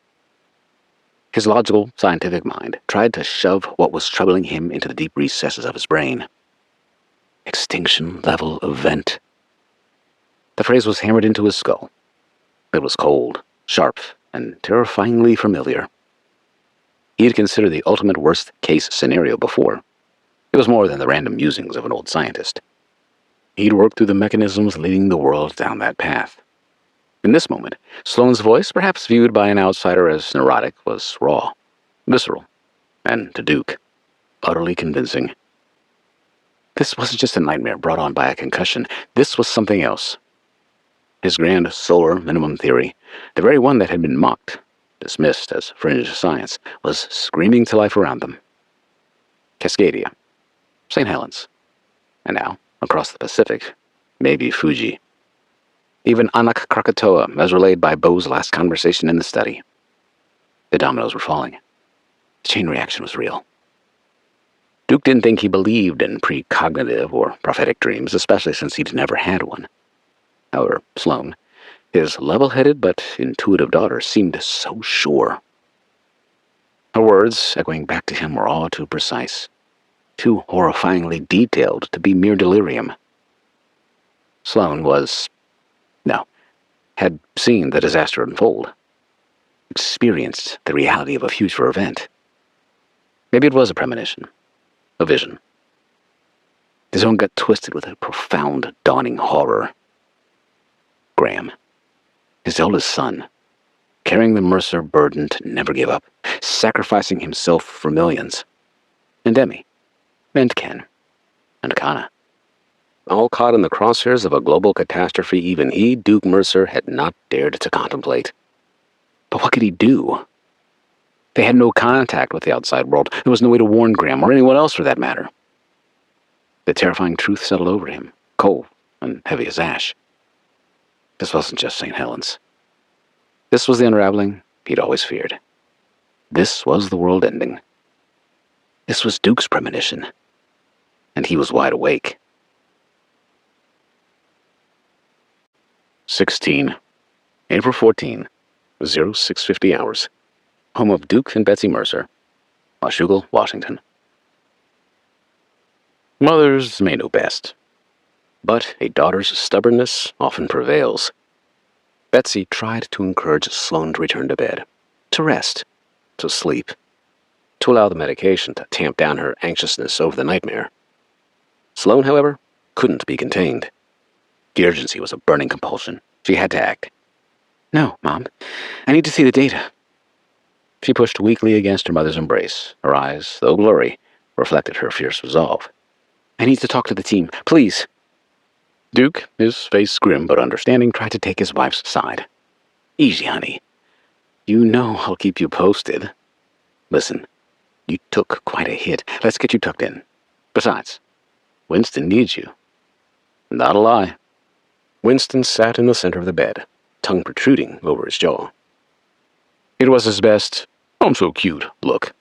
His logical, scientific mind tried to shove what was troubling him into the deep recesses of his brain. Extinction-level event. The phrase was hammered into his skull. It was cold, sharp, and terrifyingly familiar. He had considered the ultimate worst-case scenario before. It was more than the random musings of an old scientist. He'd worked through the mechanisms leading the world down that path. In this moment, Sloane's voice, perhaps viewed by an outsider as neurotic, was raw, visceral, and, to Duke, utterly convincing. This wasn't just a nightmare brought on by a concussion. This was something else. His grand solar minimum theory, the very one that had been mocked, dismissed as fringe science, was screaming to life around them. Cascadia, St. Helens, and now, across the Pacific, maybe Fuji. Even Anak Krakatoa, as relayed by Bo's last conversation in the study. The dominoes were falling. The chain reaction was real. Duke didn't think he believed in precognitive or prophetic dreams, especially since he'd never had one. However, Sloan, his level-headed but intuitive daughter, seemed so sure. Her words, echoing back to him, were all too precise, too horrifyingly detailed to be mere delirium. Sloan had seen the disaster unfold, experienced the reality of a future event. Maybe it was a premonition, a vision. His own gut twisted with a profound, dawning horror. Graham, his eldest son, carrying the Mercer burden to never give up, sacrificing himself for millions. And Emmy, and Ken, and Kana. All caught in the crosshairs of a global catastrophe even he, Duke Mercer, had not dared to contemplate. But what could he do? They had no contact with the outside world. There was no way to warn Graham, or anyone else for that matter. The terrifying truth settled over him, cold and heavy as ash. This wasn't just St. Helens. This was the unraveling he'd always feared. This was the world ending. This was Duke's premonition, and he was wide awake. 16. April 14, 0650 hours. Home of Duke and Betsy Mercer, Washougal, Washington. Mothers may know best, but a daughter's stubbornness often prevails. Betsy tried to encourage Sloan to return to bed, to rest, to sleep, to allow the medication to tamp down her anxiousness over the nightmare. Sloan, however, couldn't be contained. The urgency was a burning compulsion. She had to act. No, Mom. I need to see the data. She pushed weakly against her mother's embrace. Her eyes, though blurry, reflected her fierce resolve. I need to talk to the team, please. Duke, his face grim but understanding, tried to take his wife's side. Easy, honey. You know I'll keep you posted. Listen, you took quite a hit. Let's get you tucked in. Besides, Winston needs you. Not a lie. Winston sat in the center of the bed, tongue protruding over his jaw. It was his best, "I'm so cute" look.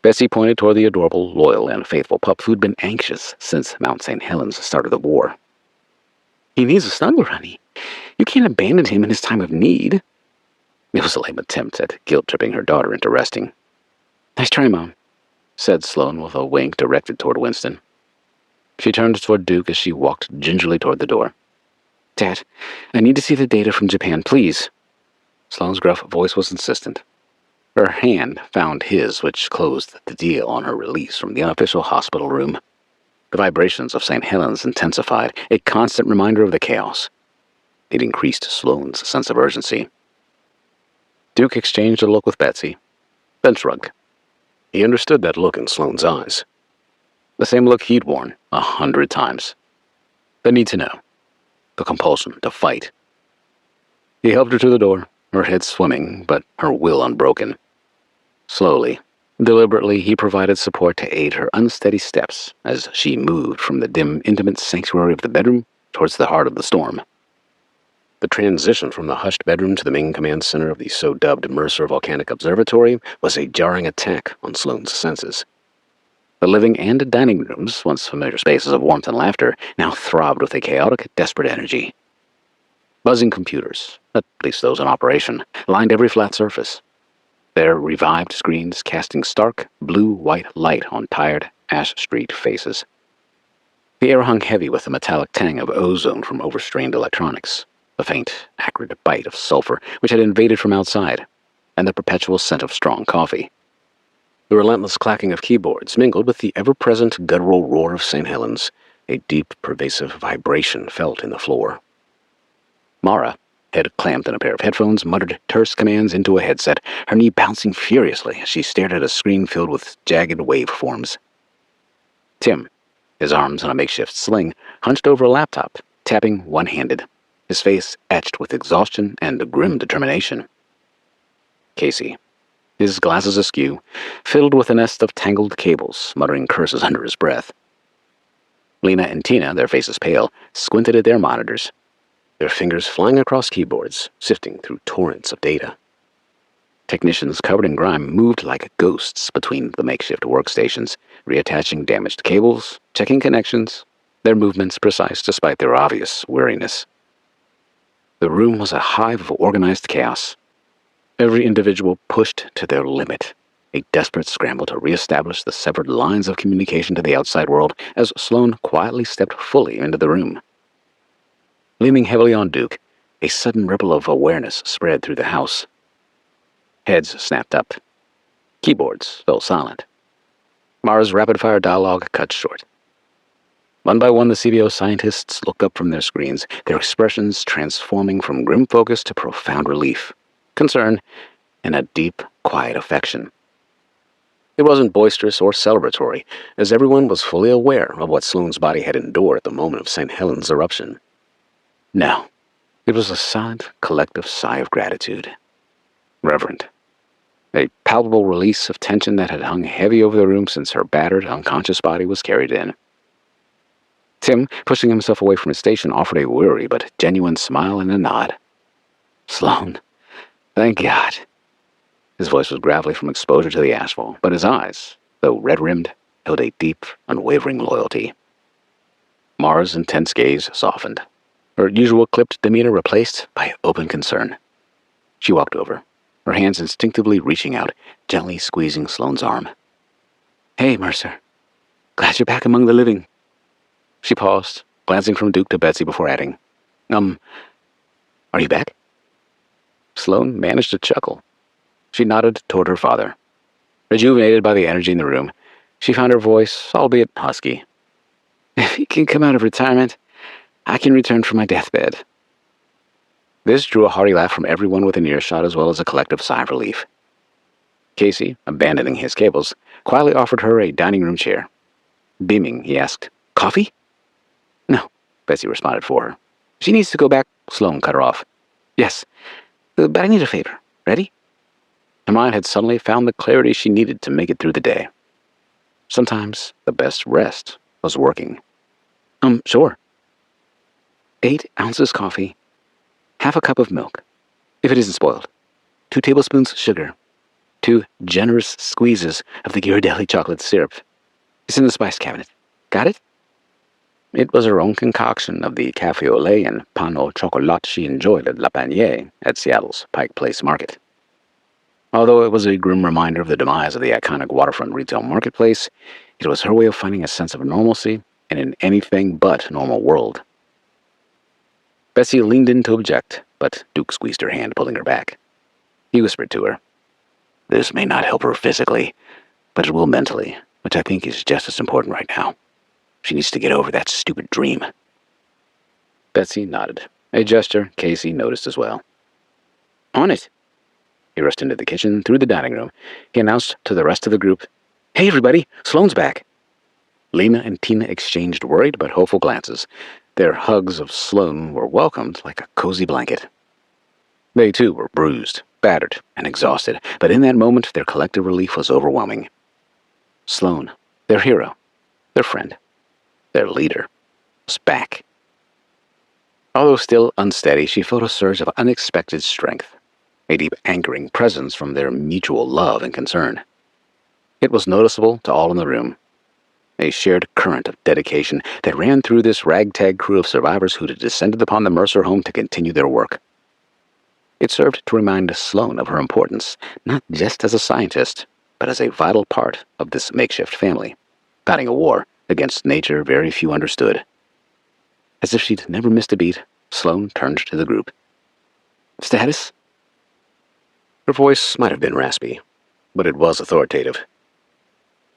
Betsy pointed toward the adorable, loyal, and faithful pup who'd been anxious since Mount St. Helens started the war. He needs a snuggler, honey. You can't abandon him in his time of need. It was a lame attempt at guilt-tripping her daughter into resting. Nice try, Mom, said Sloan with a wink directed toward Winston. She turned toward Duke as she walked gingerly toward the door. Dad, I need to see the data from Japan, please. Sloan's gruff voice was insistent. Her hand found his, which closed the deal on her release from the unofficial hospital room. The vibrations of St. Helens intensified, a constant reminder of the chaos. It increased Sloan's sense of urgency. Duke exchanged a look with Betsy, then shrugged. He understood that look in Sloan's eyes. The same look he'd worn 100 times. The need to know. The compulsion to fight. He helped her to the door, her head swimming, but her will unbroken. Slowly, deliberately, he provided support to aid her unsteady steps as she moved from the dim, intimate sanctuary of the bedroom towards the heart of the storm. The transition from the hushed bedroom to the main command center of the so-dubbed Mercer Volcanic Observatory was a jarring attack on Sloan's senses. The living and dining rooms, once familiar spaces of warmth and laughter, now throbbed with a chaotic, desperate energy. Buzzing computers, at least those in operation, lined every flat surface. Their revived screens casting stark, blue-white light on tired, ash-streaked faces. The air hung heavy with the metallic tang of ozone from overstrained electronics, the faint, acrid bite of sulfur which had invaded from outside, and the perpetual scent of strong coffee. The relentless clacking of keyboards mingled with the ever-present guttural roar of St. Helens, a deep, pervasive vibration felt in the floor. Mara, head clamped in a pair of headphones, muttered terse commands into a headset, her knee bouncing furiously as she stared at a screen filled with jagged waveforms. Tim, his arms on a makeshift sling, hunched over a laptop, tapping one-handed, his face etched with exhaustion and grim determination. Casey, his glasses askew, filled with a nest of tangled cables, muttering curses under his breath. Lena and Tina, their faces pale, squinted at their monitors, their fingers flying across keyboards, sifting through torrents of data. Technicians covered in grime moved like ghosts between the makeshift workstations, reattaching damaged cables, checking connections, their movements precise despite their obvious weariness. The room was a hive of organized chaos. Every individual pushed to their limit, a desperate scramble to reestablish the severed lines of communication to the outside world as Sloan quietly stepped fully into the room. Leaning heavily on Duke, a sudden ripple of awareness spread through the house. Heads snapped up. Keyboards fell silent. Mara's rapid-fire dialogue cut short. One by one, the CBO scientists looked up from their screens, their expressions transforming from grim focus to profound relief, concern, and a deep, quiet affection. It wasn't boisterous or celebratory, as everyone was fully aware of what Sloan's body had endured at the moment of St. Helens' eruption. No, it was a silent, collective sigh of gratitude. Reverent. A palpable release of tension that had hung heavy over the room since her battered, unconscious body was carried in. Tim, pushing himself away from his station, offered a weary but genuine smile and a nod. Sloan, thank God. His voice was gravelly from exposure to the asphalt, but his eyes, though red-rimmed, held a deep, unwavering loyalty. Mara's intense gaze softened, her usual clipped demeanor replaced by open concern. She walked over, her hands instinctively reaching out, gently squeezing Sloan's arm. Hey, Mercer. Glad you're back among the living. She paused, glancing from Duke to Betsy before adding, are you back? Sloan managed to chuckle. She nodded toward her father. Rejuvenated by the energy in the room, she found her voice, albeit husky. If he can come out of retirement, I can return from my deathbed. This drew a hearty laugh from everyone within earshot as well as a collective sigh of relief. Casey, abandoning his cables, quietly offered her a dining room chair. Beaming, he asked, Coffee? No, Betsy responded for her. She needs to go back. Sloan cut her off. Yes, but I need a favor. Ready? Her mind had suddenly found the clarity she needed to make it through the day. Sometimes the best rest was working. Sure. 8 ounces coffee, half a cup of milk, if it isn't spoiled, 2 tablespoons sugar, 2 generous squeezes of the Ghirardelli chocolate syrup. It's in the spice cabinet. Got it? It was her own concoction of the café au lait and pain au chocolat she enjoyed at La Panier at Seattle's Pike Place Market. Although it was a grim reminder of the demise of the iconic waterfront retail marketplace, it was her way of finding a sense of normalcy in an anything but normal world. Betsy leaned in to object, but Duke squeezed her hand, pulling her back. He whispered to her, This may not help her physically, but it will mentally, which I think is just as important right now. She needs to get over that stupid dream. Betsy nodded, a gesture Casey noticed as well. On it. He rushed into the kitchen, through the dining room. He announced to the rest of the group, Hey everybody, Sloan's back. Lena and Tina exchanged worried but hopeful glances. Their hugs of Sloan were welcomed like a cozy blanket. They too were bruised, battered, and exhausted, but in that moment their collective relief was overwhelming. Sloan, their hero, their friend, their leader, was back. Although still unsteady, she felt a surge of unexpected strength, a deep anchoring presence from their mutual love and concern. It was noticeable to all in the room, a shared current of dedication that ran through this ragtag crew of survivors who had descended upon the Mercer home to continue their work. It served to remind Sloan of her importance, not just as a scientist, but as a vital part of this makeshift family, fighting a war against nature very few understood. As if she'd never missed a beat, Sloan turned to the group. Status? Her voice might have been raspy, but it was authoritative.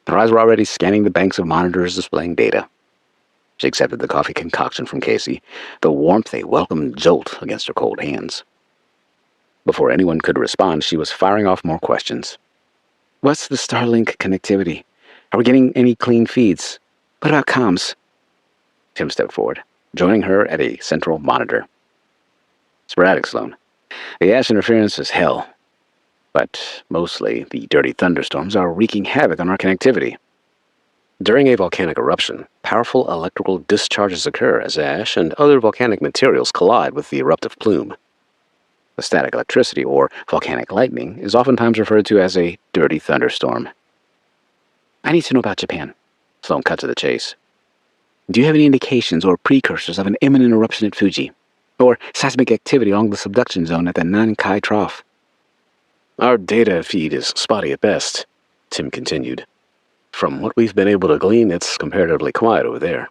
Her eyes were already scanning the banks of monitors displaying data. She accepted the coffee concoction from Casey, the warmth a welcome jolt against her cold hands. Before anyone could respond, she was firing off more questions. What's the Starlink connectivity? Are we getting any clean feeds? What about comms? Tim stepped forward, joining her at a central monitor. Sporadic, Sloan. The ash interference is hell. but mostly the dirty thunderstorms are wreaking havoc on our connectivity. During a volcanic eruption, powerful electrical discharges occur as ash and other volcanic materials collide with the eruptive plume. The static electricity, or volcanic lightning, is oftentimes referred to as a dirty thunderstorm. I need to know about Japan. Sloan cut to the chase. Do you have any indications or precursors of an imminent eruption at Fuji? Or seismic activity along the subduction zone at the Nankai Trough? Our data feed is spotty at best, Tim continued. From what we've been able to glean, it's comparatively quiet over there.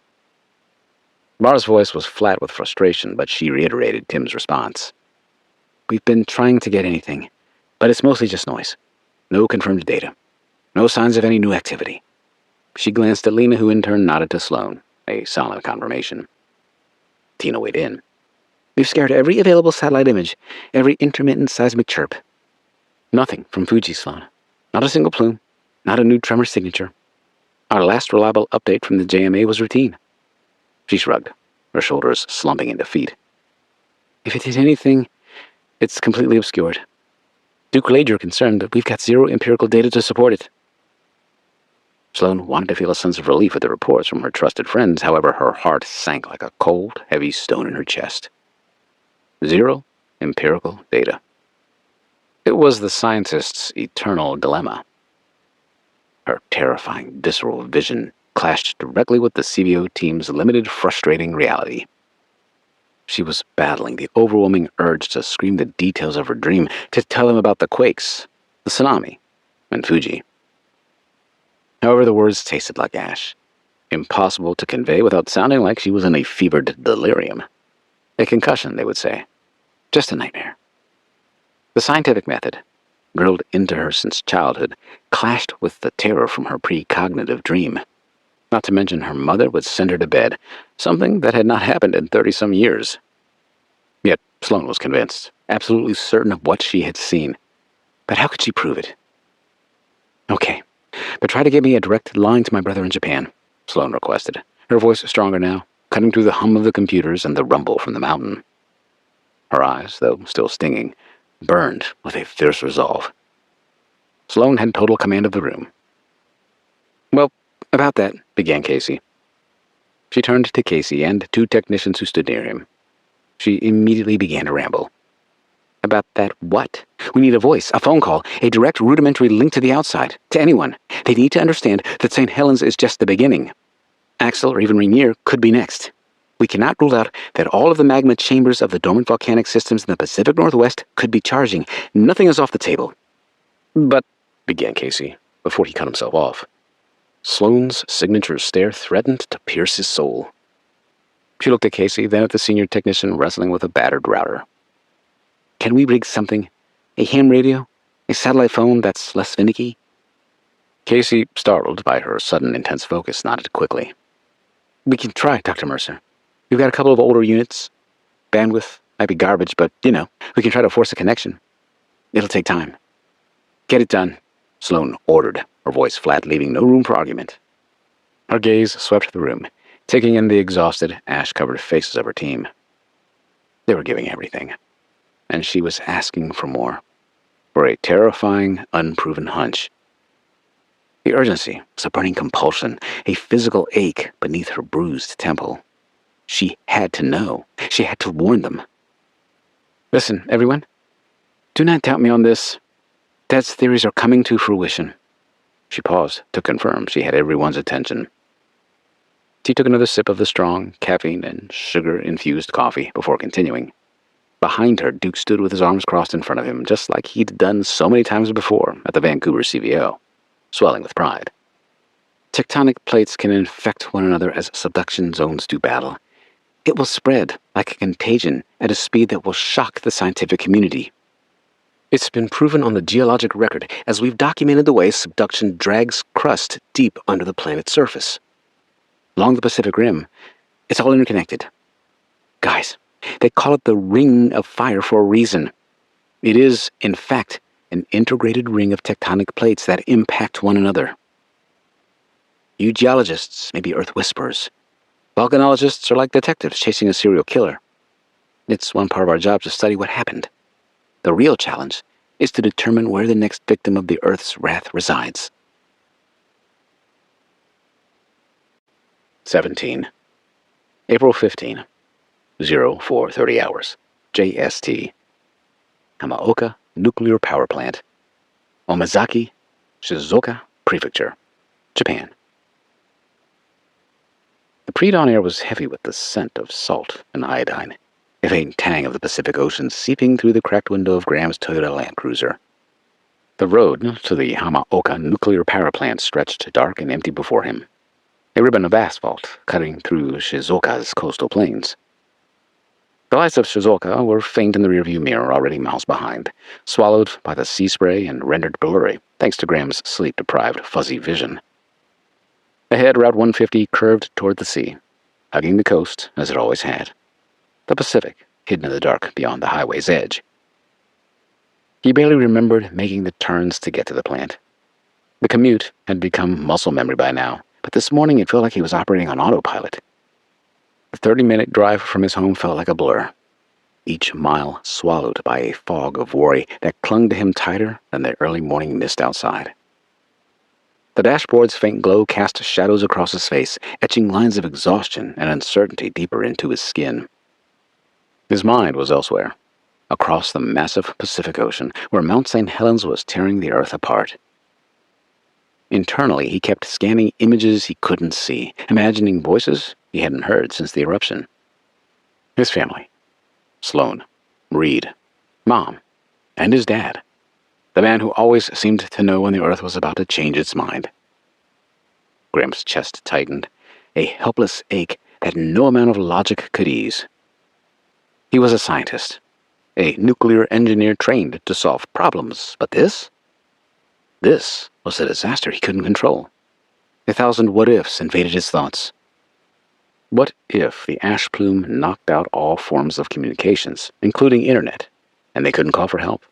Mara's voice was flat with frustration, but she reiterated Tim's response. We've been trying to get anything, but it's mostly just noise. No confirmed data. No signs of any new activity. She glanced at Lena, who in turn nodded to Sloan, a silent confirmation. Tina weighed in. We've scoured every available satellite image, every intermittent seismic chirp. Nothing from Fuji, Sloan. Not a single plume. Not a new tremor signature. Our last reliable update from the JMA was routine. She shrugged, her shoulders slumping in defeat. If it is anything, it's completely obscured. Duke laid your concern, but we've got zero empirical data to support it. Sloan wanted to feel a sense of relief at the reports from her trusted friends. However, her heart sank like a cold, heavy stone in her chest. Zero empirical data. It was the scientist's eternal dilemma. Her terrifying, visceral vision clashed directly with the CVO team's limited, frustrating reality. She was battling the overwhelming urge to scream the details of her dream, to tell them about the quakes, the tsunami, and Fuji. However, the words tasted like ash, impossible to convey without sounding like she was in a fevered delirium. A concussion, they would say. Just a nightmare. The scientific method, drilled into her since childhood, clashed with the terror from her precognitive dream. Not to mention her mother would send her to bed, something that had not happened in 30-some years. Yet Sloan was convinced, absolutely certain of what she had seen. But how could she prove it? Okay, but try to give me a direct line to my brother in Japan, Sloan requested, her voice stronger now, cutting through the hum of the computers and the rumble from the mountain. Her eyes, though still stinging, burned with a fierce resolve. Sloan had total command of the room. Well, about that, began Casey. She turned to Casey and two technicians who stood near him. She immediately began to ramble. About that what? We need a voice, a phone call, a direct rudimentary link to the outside, to anyone. They need to understand that St. Helens is just the beginning. Axel or even Rainier could be next. We cannot rule out that all of the magma chambers of the dormant volcanic systems in the Pacific Northwest could be charging. Nothing is off the table. But, began Casey, before he cut himself off. Sloan's signature stare threatened to pierce his soul. She looked at Casey, then at the senior technician wrestling with a battered router. Can we rig something? A ham radio? A satellite phone that's less finicky? Casey, startled by her sudden intense focus, nodded quickly. We can try, Dr. Mercer. We've got a couple of older units. Bandwidth might be garbage, but, we can try to force a connection. It'll take time. Get it done, Sloan ordered, her voice flat, leaving no room for argument. Her gaze swept the room, taking in the exhausted, ash-covered faces of her team. They were giving everything, and she was asking for more, for a terrifying, unproven hunch. The urgency was a burning compulsion, a physical ache beneath her bruised temple. She had to know. She had to warn them. Listen, everyone. Do not doubt me on this. Dad's theories are coming to fruition. She paused to confirm she had everyone's attention. She took another sip of the strong, caffeine and sugar-infused coffee before continuing. Behind her, Duke stood with his arms crossed in front of him, just like he'd done so many times before at the Vancouver CVO, swelling with pride. Tectonic plates can infect one another as subduction zones do battle. It will spread like a contagion at a speed that will shock the scientific community. It's been proven on the geologic record as we've documented the way subduction drags crust deep under the planet's surface. Along the Pacific Rim, it's all interconnected. Guys, they call it the Ring of Fire for a reason. It is, in fact, an integrated ring of tectonic plates that impact one another. You geologists may be Earth whisperers. Volcanologists are like detectives chasing a serial killer. It's one part of our job to study what happened. The real challenge is to determine where the next victim of the Earth's wrath resides. 17. April 15, 0430 hours, JST. Hamaoka Nuclear Power Plant, Omazaki, Shizuoka Prefecture, Japan. The pre-dawn air was heavy with the scent of salt and iodine, a faint tang of the Pacific Ocean seeping through the cracked window of Graham's Toyota Land Cruiser. The road to the Hamaoka Nuclear Power Plant stretched dark and empty before him, a ribbon of asphalt cutting through Shizuoka's coastal plains. The lights of Shizuoka were faint in the rearview mirror, already miles behind, swallowed by the sea spray and rendered blurry thanks to Graham's sleep-deprived, fuzzy vision. Ahead, Route 150 curved toward the sea, hugging the coast as it always had. The Pacific, hidden in the dark beyond the highway's edge. He barely remembered making the turns to get to the plant. The commute had become muscle memory by now, but this morning it felt like he was operating on autopilot. The 30-minute drive from his home felt like a blur, each mile swallowed by a fog of worry that clung to him tighter than the early morning mist outside. The dashboard's faint glow cast shadows across his face, etching lines of exhaustion and uncertainty deeper into his skin. His mind was elsewhere, across the massive Pacific Ocean, where Mount St. Helens was tearing the Earth apart. Internally, he kept scanning images he couldn't see, imagining voices he hadn't heard since the eruption. His family. Sloan, Reed, Mom, and his dad. The man who always seemed to know when the Earth was about to change its mind. Graham's chest tightened, a helpless ache that no amount of logic could ease. He was a scientist, a nuclear engineer trained to solve problems, but this? This was a disaster he couldn't control. 1,000 what-ifs invaded his thoughts. What if the ash plume knocked out all forms of communications, including internet, and they couldn't call for help?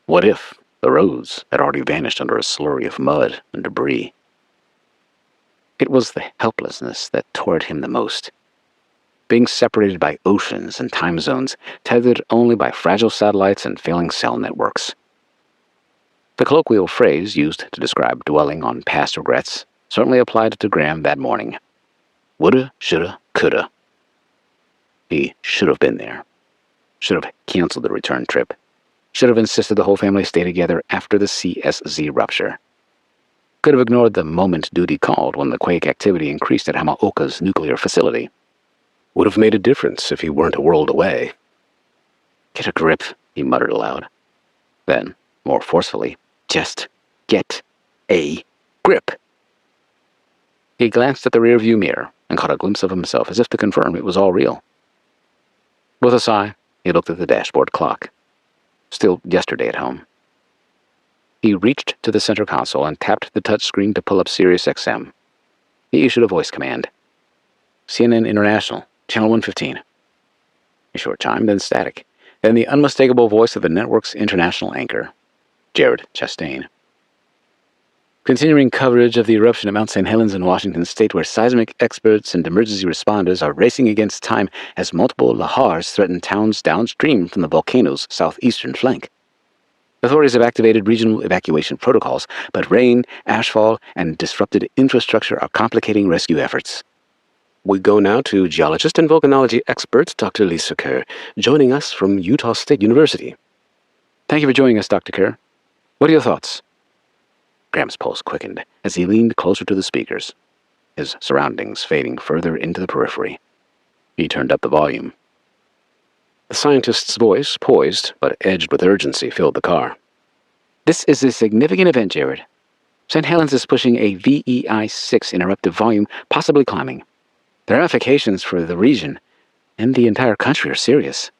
What if the roads had already vanished under a slurry of mud and debris? It was the helplessness that tore at him the most. Being separated by oceans and time zones, tethered only by fragile satellites and failing cell networks. The colloquial phrase used to describe dwelling on past regrets certainly applied to Graham that morning. Woulda, shoulda, coulda. He should have been there. Should have canceled the return trip. Should have insisted the whole family stay together after the CSZ rupture. Could have ignored the moment duty called when the quake activity increased at Hamaoka's nuclear facility. Would have made a difference if he weren't a world away. Get a grip, he muttered aloud. Then, more forcefully, just get a grip. He glanced at the rearview mirror and caught a glimpse of himself as if to confirm it was all real. With a sigh, he looked at the dashboard clock. Still yesterday at home. He reached to the center console and tapped the touchscreen to pull up Sirius XM. He issued a voice command. CNN International, Channel 115. A short chime, then static. Then the unmistakable voice of the network's international anchor, Jared Chastain. Continuing coverage of the eruption at Mount St. Helens in Washington state, where seismic experts and emergency responders are racing against time as multiple lahars threaten towns downstream from the volcano's southeastern flank. Authorities have activated regional evacuation protocols, but rain, ashfall, and disrupted infrastructure are complicating rescue efforts. We go now to geologist and volcanology expert Dr. Lisa Kerr, joining us from Utah State University. Thank you for joining us, Dr. Kerr. What are your thoughts? Graham's pulse quickened as he leaned closer to the speakers, his surroundings fading further into the periphery. He turned up the volume. The scientist's voice, poised but edged with urgency, filled the car. This is a significant event, Jared. St. Helens is pushing a VEI-6 in eruptive volume, possibly climbing. The ramifications for the region and the entire country are serious.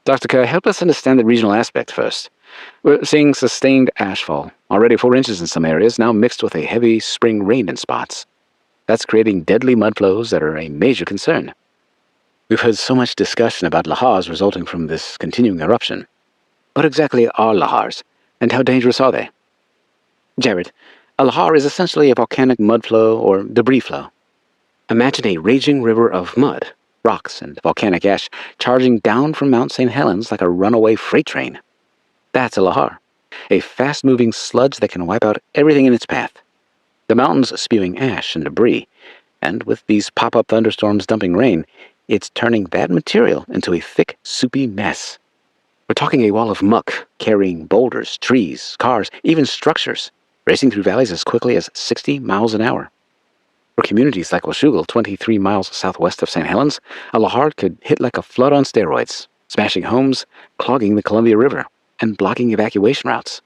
Dr. Kerr, help us understand the regional aspect first. We're seeing sustained ashfall, already 4 inches in some areas, now mixed with a heavy spring rain in spots. That's creating deadly mudflows that are a major concern. We've heard so much discussion about lahars resulting from this continuing eruption. What exactly are lahars, and how dangerous are they? Jared, a lahar is essentially a volcanic mudflow or debris flow. Imagine a raging river of mud, rocks, and volcanic ash charging down from Mount St. Helens like a runaway freight train. That's a lahar, a fast-moving sludge that can wipe out everything in its path. The mountains spewing ash and debris, and with these pop-up thunderstorms dumping rain, it's turning that material into a thick, soupy mess. We're talking a wall of muck, carrying boulders, trees, cars, even structures, racing through valleys as quickly as 60 miles an hour. For communities like Washougal, 23 miles southwest of St. Helens, a lahar could hit like a flood on steroids, smashing homes, clogging the Columbia River, and blocking evacuation routes.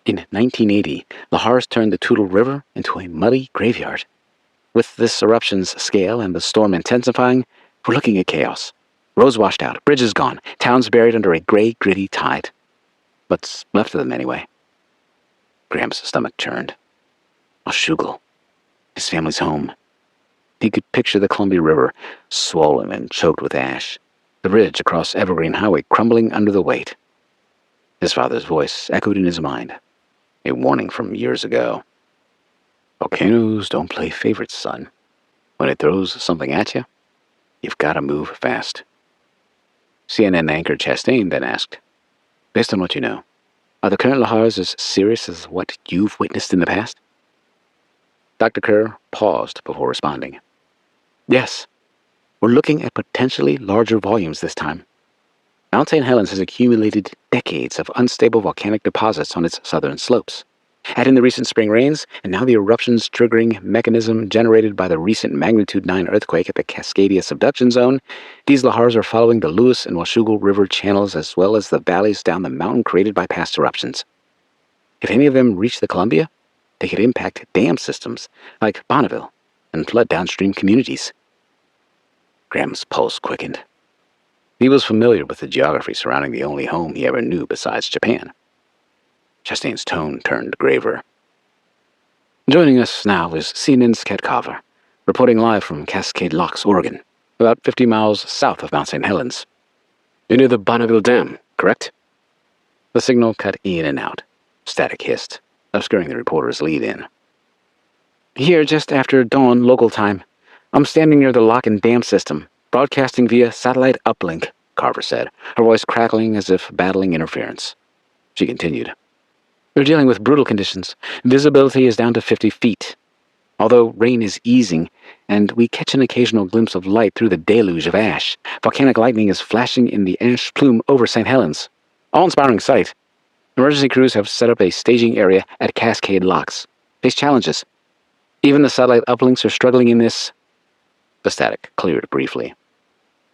In 1980, lahars turned the Toutle River into a muddy graveyard. With this eruption's scale and the storm intensifying, we're looking at chaos. Roads washed out, bridges gone, towns buried under a gray, gritty tide. What's left of them, anyway? Graham's stomach churned. Washougal, his family's home. He could picture the Columbia River, swollen and choked with ash, the bridge across Evergreen Highway crumbling under the weight. His father's voice echoed in his mind, a warning from years ago. Volcanoes don't play favorites, son. When it throws something at you, you've got to move fast. CNN anchor Chastain then asked, based on what you know, are the current lahars as serious as what you've witnessed in the past? Dr. Kerr paused before responding. Yes, we're looking at potentially larger volumes this time. Mount St. Helens has accumulated decades of unstable volcanic deposits on its southern slopes. Add in the recent spring rains, and now the eruptions triggering mechanism generated by the recent magnitude 9 earthquake at the Cascadia subduction zone, these lahars are following the Lewis and Washougal River channels as well as the valleys down the mountain created by past eruptions. If any of them reach the Columbia, they could impact dam systems like Bonneville and flood downstream communities. Graham's pulse quickened. He was familiar with the geography surrounding the only home he ever knew besides Japan. Chastain's tone turned graver. Joining us now is CNN's Kat Carver, reporting live from Cascade Locks, Oregon, about 50 miles south of Mount St. Helens. You're near the Bonneville Dam, correct? The signal cut in and out. Static hissed, obscuring the reporter's lead-in. Here just after dawn local time. I'm standing near the lock and dam system, broadcasting via satellite uplink, Carver said, her voice crackling as if battling interference. She continued. We're dealing with brutal conditions. Visibility is down to 50 feet. Although rain is easing, and we catch an occasional glimpse of light through the deluge of ash, volcanic lightning is flashing in the ash plume over St. Helens. Awe-inspiring sight. Emergency crews have set up a staging area at Cascade Locks. Face challenges. Even the satellite uplinks are struggling in this. The static cleared briefly.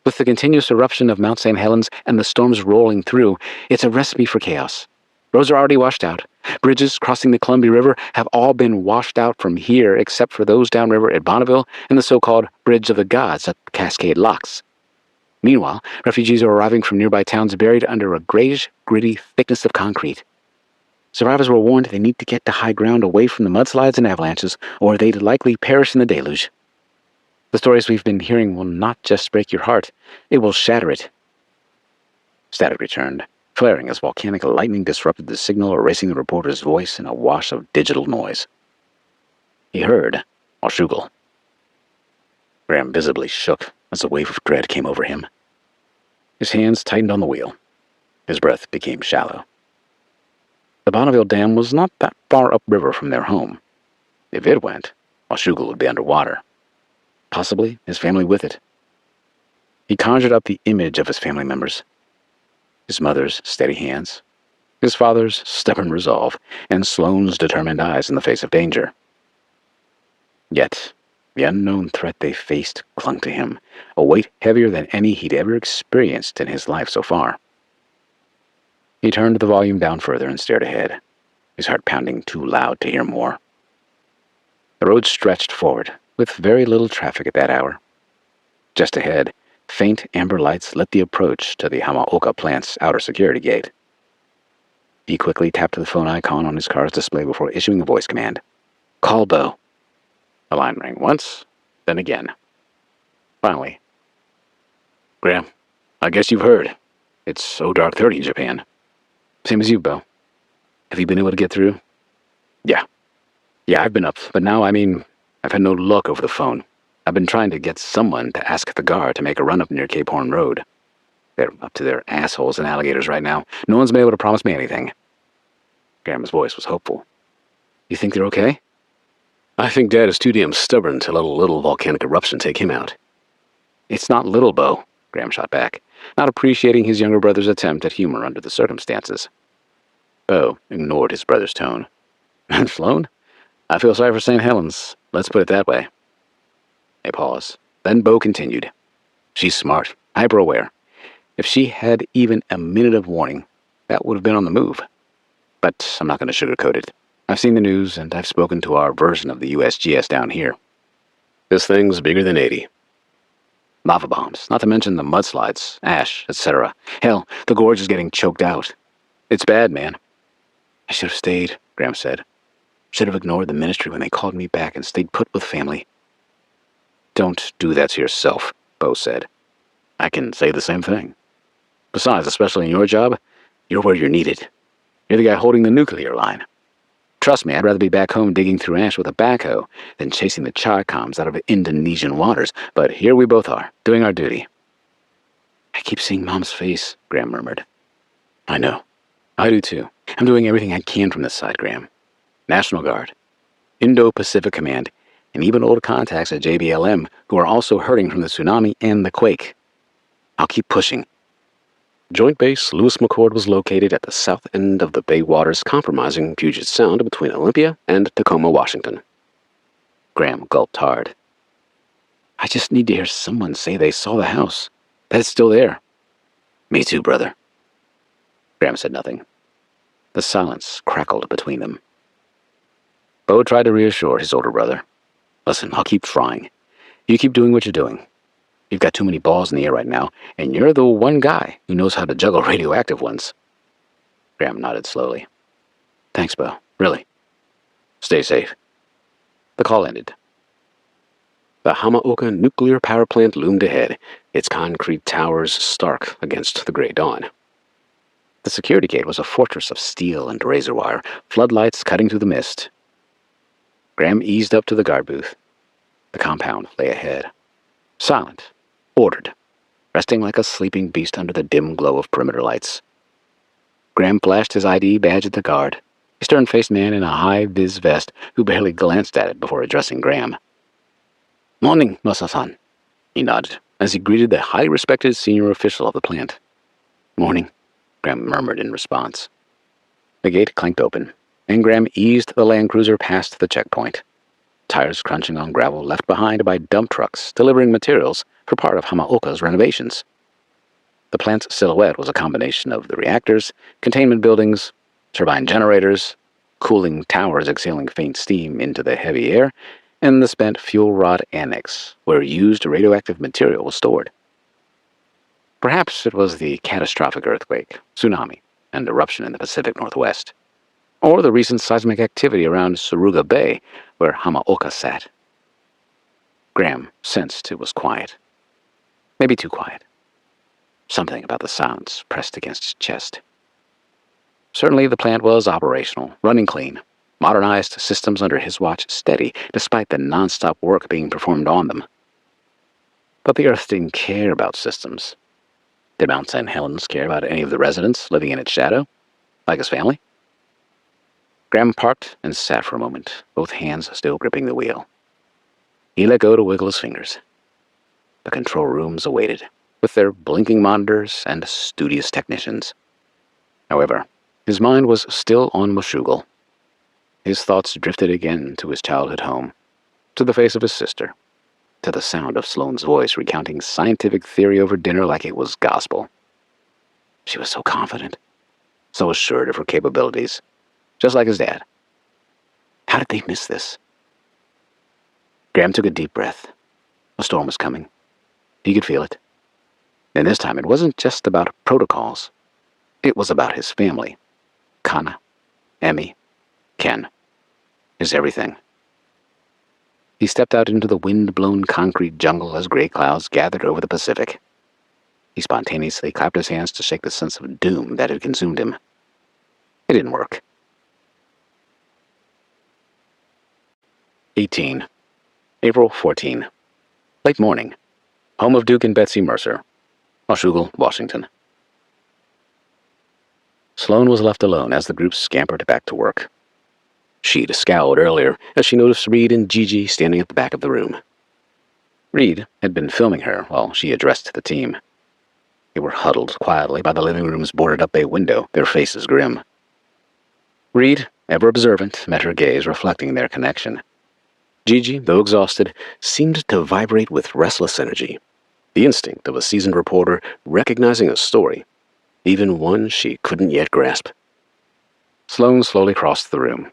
With the continuous eruption of Mount St. Helens and the storms rolling through, it's a recipe for chaos. Roads are already washed out. Bridges crossing the Columbia River have all been washed out from here except for those downriver at Bonneville and the so-called Bridge of the Gods at Cascade Locks. Meanwhile, refugees are arriving from nearby towns buried under a grayish, gritty thickness of concrete. Survivors were warned they need to get to high ground away from the mudslides and avalanches, or they'd likely perish in the deluge. The stories we've been hearing will not just break your heart, it will shatter it. Static returned, flaring as volcanic lightning disrupted the signal, erasing the reporter's voice in a wash of digital noise. He heard Washougal. Graham visibly shook as a wave of dread came over him. His hands tightened on the wheel. His breath became shallow. The Bonneville Dam was not that far upriver from their home. If it went, Washougal would be underwater. Possibly his family with it. He conjured up the image of his family members. His mother's steady hands, his father's stubborn resolve, and Sloan's determined eyes in the face of danger. Yet, the unknown threat they faced clung to him, a weight heavier than any he'd ever experienced in his life so far. He turned the volume down further and stared ahead, his heart pounding too loud to hear more. The road stretched forward, with very little traffic at that hour. Just ahead, faint amber lights lit the approach to the Hamaoka plant's outer security gate. He quickly tapped the phone icon on his car's display before issuing a voice command. Call Bo. The line rang once, then again. Finally. Graham, I guess you've heard. It's so dark 30 in Japan. Same as you, Bo. Have you been able to get through? Yeah, I've been up, but now, I've had no luck over the phone. I've been trying to get someone to ask the guard to make a run up near Cape Horn Road. They're up to their assholes and alligators right now. No one's been able to promise me anything. Graham's voice was hopeful. You think they're okay? I think Dad is too damn stubborn to let a little volcanic eruption take him out. It's not little, Bo, Graham shot back, not appreciating his younger brother's attempt at humor under the circumstances. Bo ignored his brother's tone. Sloan? I feel sorry for St. Helens. Let's put it that way. A pause. Then Bo continued. She's smart, hyper-aware. If she had even a minute of warning, that would have been on the move. But I'm not going to sugarcoat it. I've seen the news, and I've spoken to our version of the USGS down here. This thing's bigger than 80. Lava bombs, not to mention the mudslides, ash, etc. Hell, the gorge is getting choked out. It's bad, man. I should have stayed, Graham said. Should have ignored the ministry when they called me back and stayed put with family. Don't do that to yourself, Bo said. I can say the same thing. Besides, especially in your job, you're where you're needed. You're the guy holding the nuclear line. Trust me, I'd rather be back home digging through ash with a backhoe than chasing the charcoms out of Indonesian waters, but here we both are, doing our duty. I keep seeing Mom's face, Graham murmured. I know. I do too. I'm doing everything I can from this side, Graham. National Guard, Indo-Pacific Command, and even old contacts at JBLM who are also hurting from the tsunami and the quake. I'll keep pushing. Joint Base Lewis McChord was located at the south end of the Bay waters comprising Puget Sound between Olympia and Tacoma, Washington. Graham gulped hard. I just need to hear someone say they saw the house, that it's still there. Me too, brother. Graham said nothing. The silence crackled between them. Bo tried to reassure his older brother. Listen, I'll keep trying. You keep doing what you're doing. You've got too many balls in the air right now, and you're the one guy who knows how to juggle radioactive ones. Graham nodded slowly. Thanks, Bo. Really. Stay safe. The call ended. The Hamaoka nuclear power plant loomed ahead, its concrete towers stark against the gray dawn. The security gate was a fortress of steel and razor wire, floodlights cutting through the mist. Graham eased up to the guard booth. The compound lay ahead. Silent, ordered, resting like a sleeping beast under the dim glow of perimeter lights. Graham flashed his ID badge at the guard, a stern-faced man in a high-vis vest who barely glanced at it before addressing Graham. Morning, Mercer-san, he nodded as he greeted the highly respected senior official of the plant. Morning, Graham murmured in response. The gate clanked open, and Graham eased the Land Cruiser past the checkpoint, tires crunching on gravel left behind by dump trucks delivering materials for part of Hamaoka's renovations. The plant's silhouette was a combination of the reactors, containment buildings, turbine generators, cooling towers exhaling faint steam into the heavy air, and the spent fuel rod annex, where used radioactive material was stored. Perhaps it was the catastrophic earthquake, tsunami, and eruption in the Pacific Northwest, or the recent seismic activity around Suruga Bay, where Hamaoka sat. Graham sensed it was quiet. Maybe too quiet. Something about the silence pressed against his chest. Certainly the plant was operational, running clean, modernized systems under his watch steady, despite the non-stop work being performed on them. But the Earth didn't care about systems. Did Mount St. Helens care about any of the residents living in its shadow, like his family? Graham parked and sat for a moment, both hands still gripping the wheel. He let go to wiggle his fingers. The control rooms awaited, with their blinking monitors and studious technicians. However, his mind was still on Meshuggah. His thoughts drifted again to his childhood home, to the face of his sister, to the sound of Sloan's voice recounting scientific theory over dinner like it was gospel. She was so confident, so assured of her capabilities, just like his dad. How did they miss this? Graham took a deep breath. A storm was coming. He could feel it. And this time it wasn't just about protocols. It was about his family. Kana, Emmy, Ken. His everything. He stepped out into the wind-blown concrete jungle as gray clouds gathered over the Pacific. He spontaneously clapped his hands to shake the sense of doom that had consumed him. It didn't work. 18. April 14. Late morning. Home of Duke and Betsy Mercer. Washougal, Washington. Sloan was left alone as the group scampered back to work. She'd scowled earlier as she noticed Reed and Gigi standing at the back of the room. Reed had been filming her while she addressed the team. They were huddled quietly by the living room's boarded-up bay window, their faces grim. Reed, ever observant, met her gaze reflecting their connection. Gigi, though exhausted, seemed to vibrate with restless energy, the instinct of a seasoned reporter recognizing a story, even one she couldn't yet grasp. Sloan slowly crossed the room,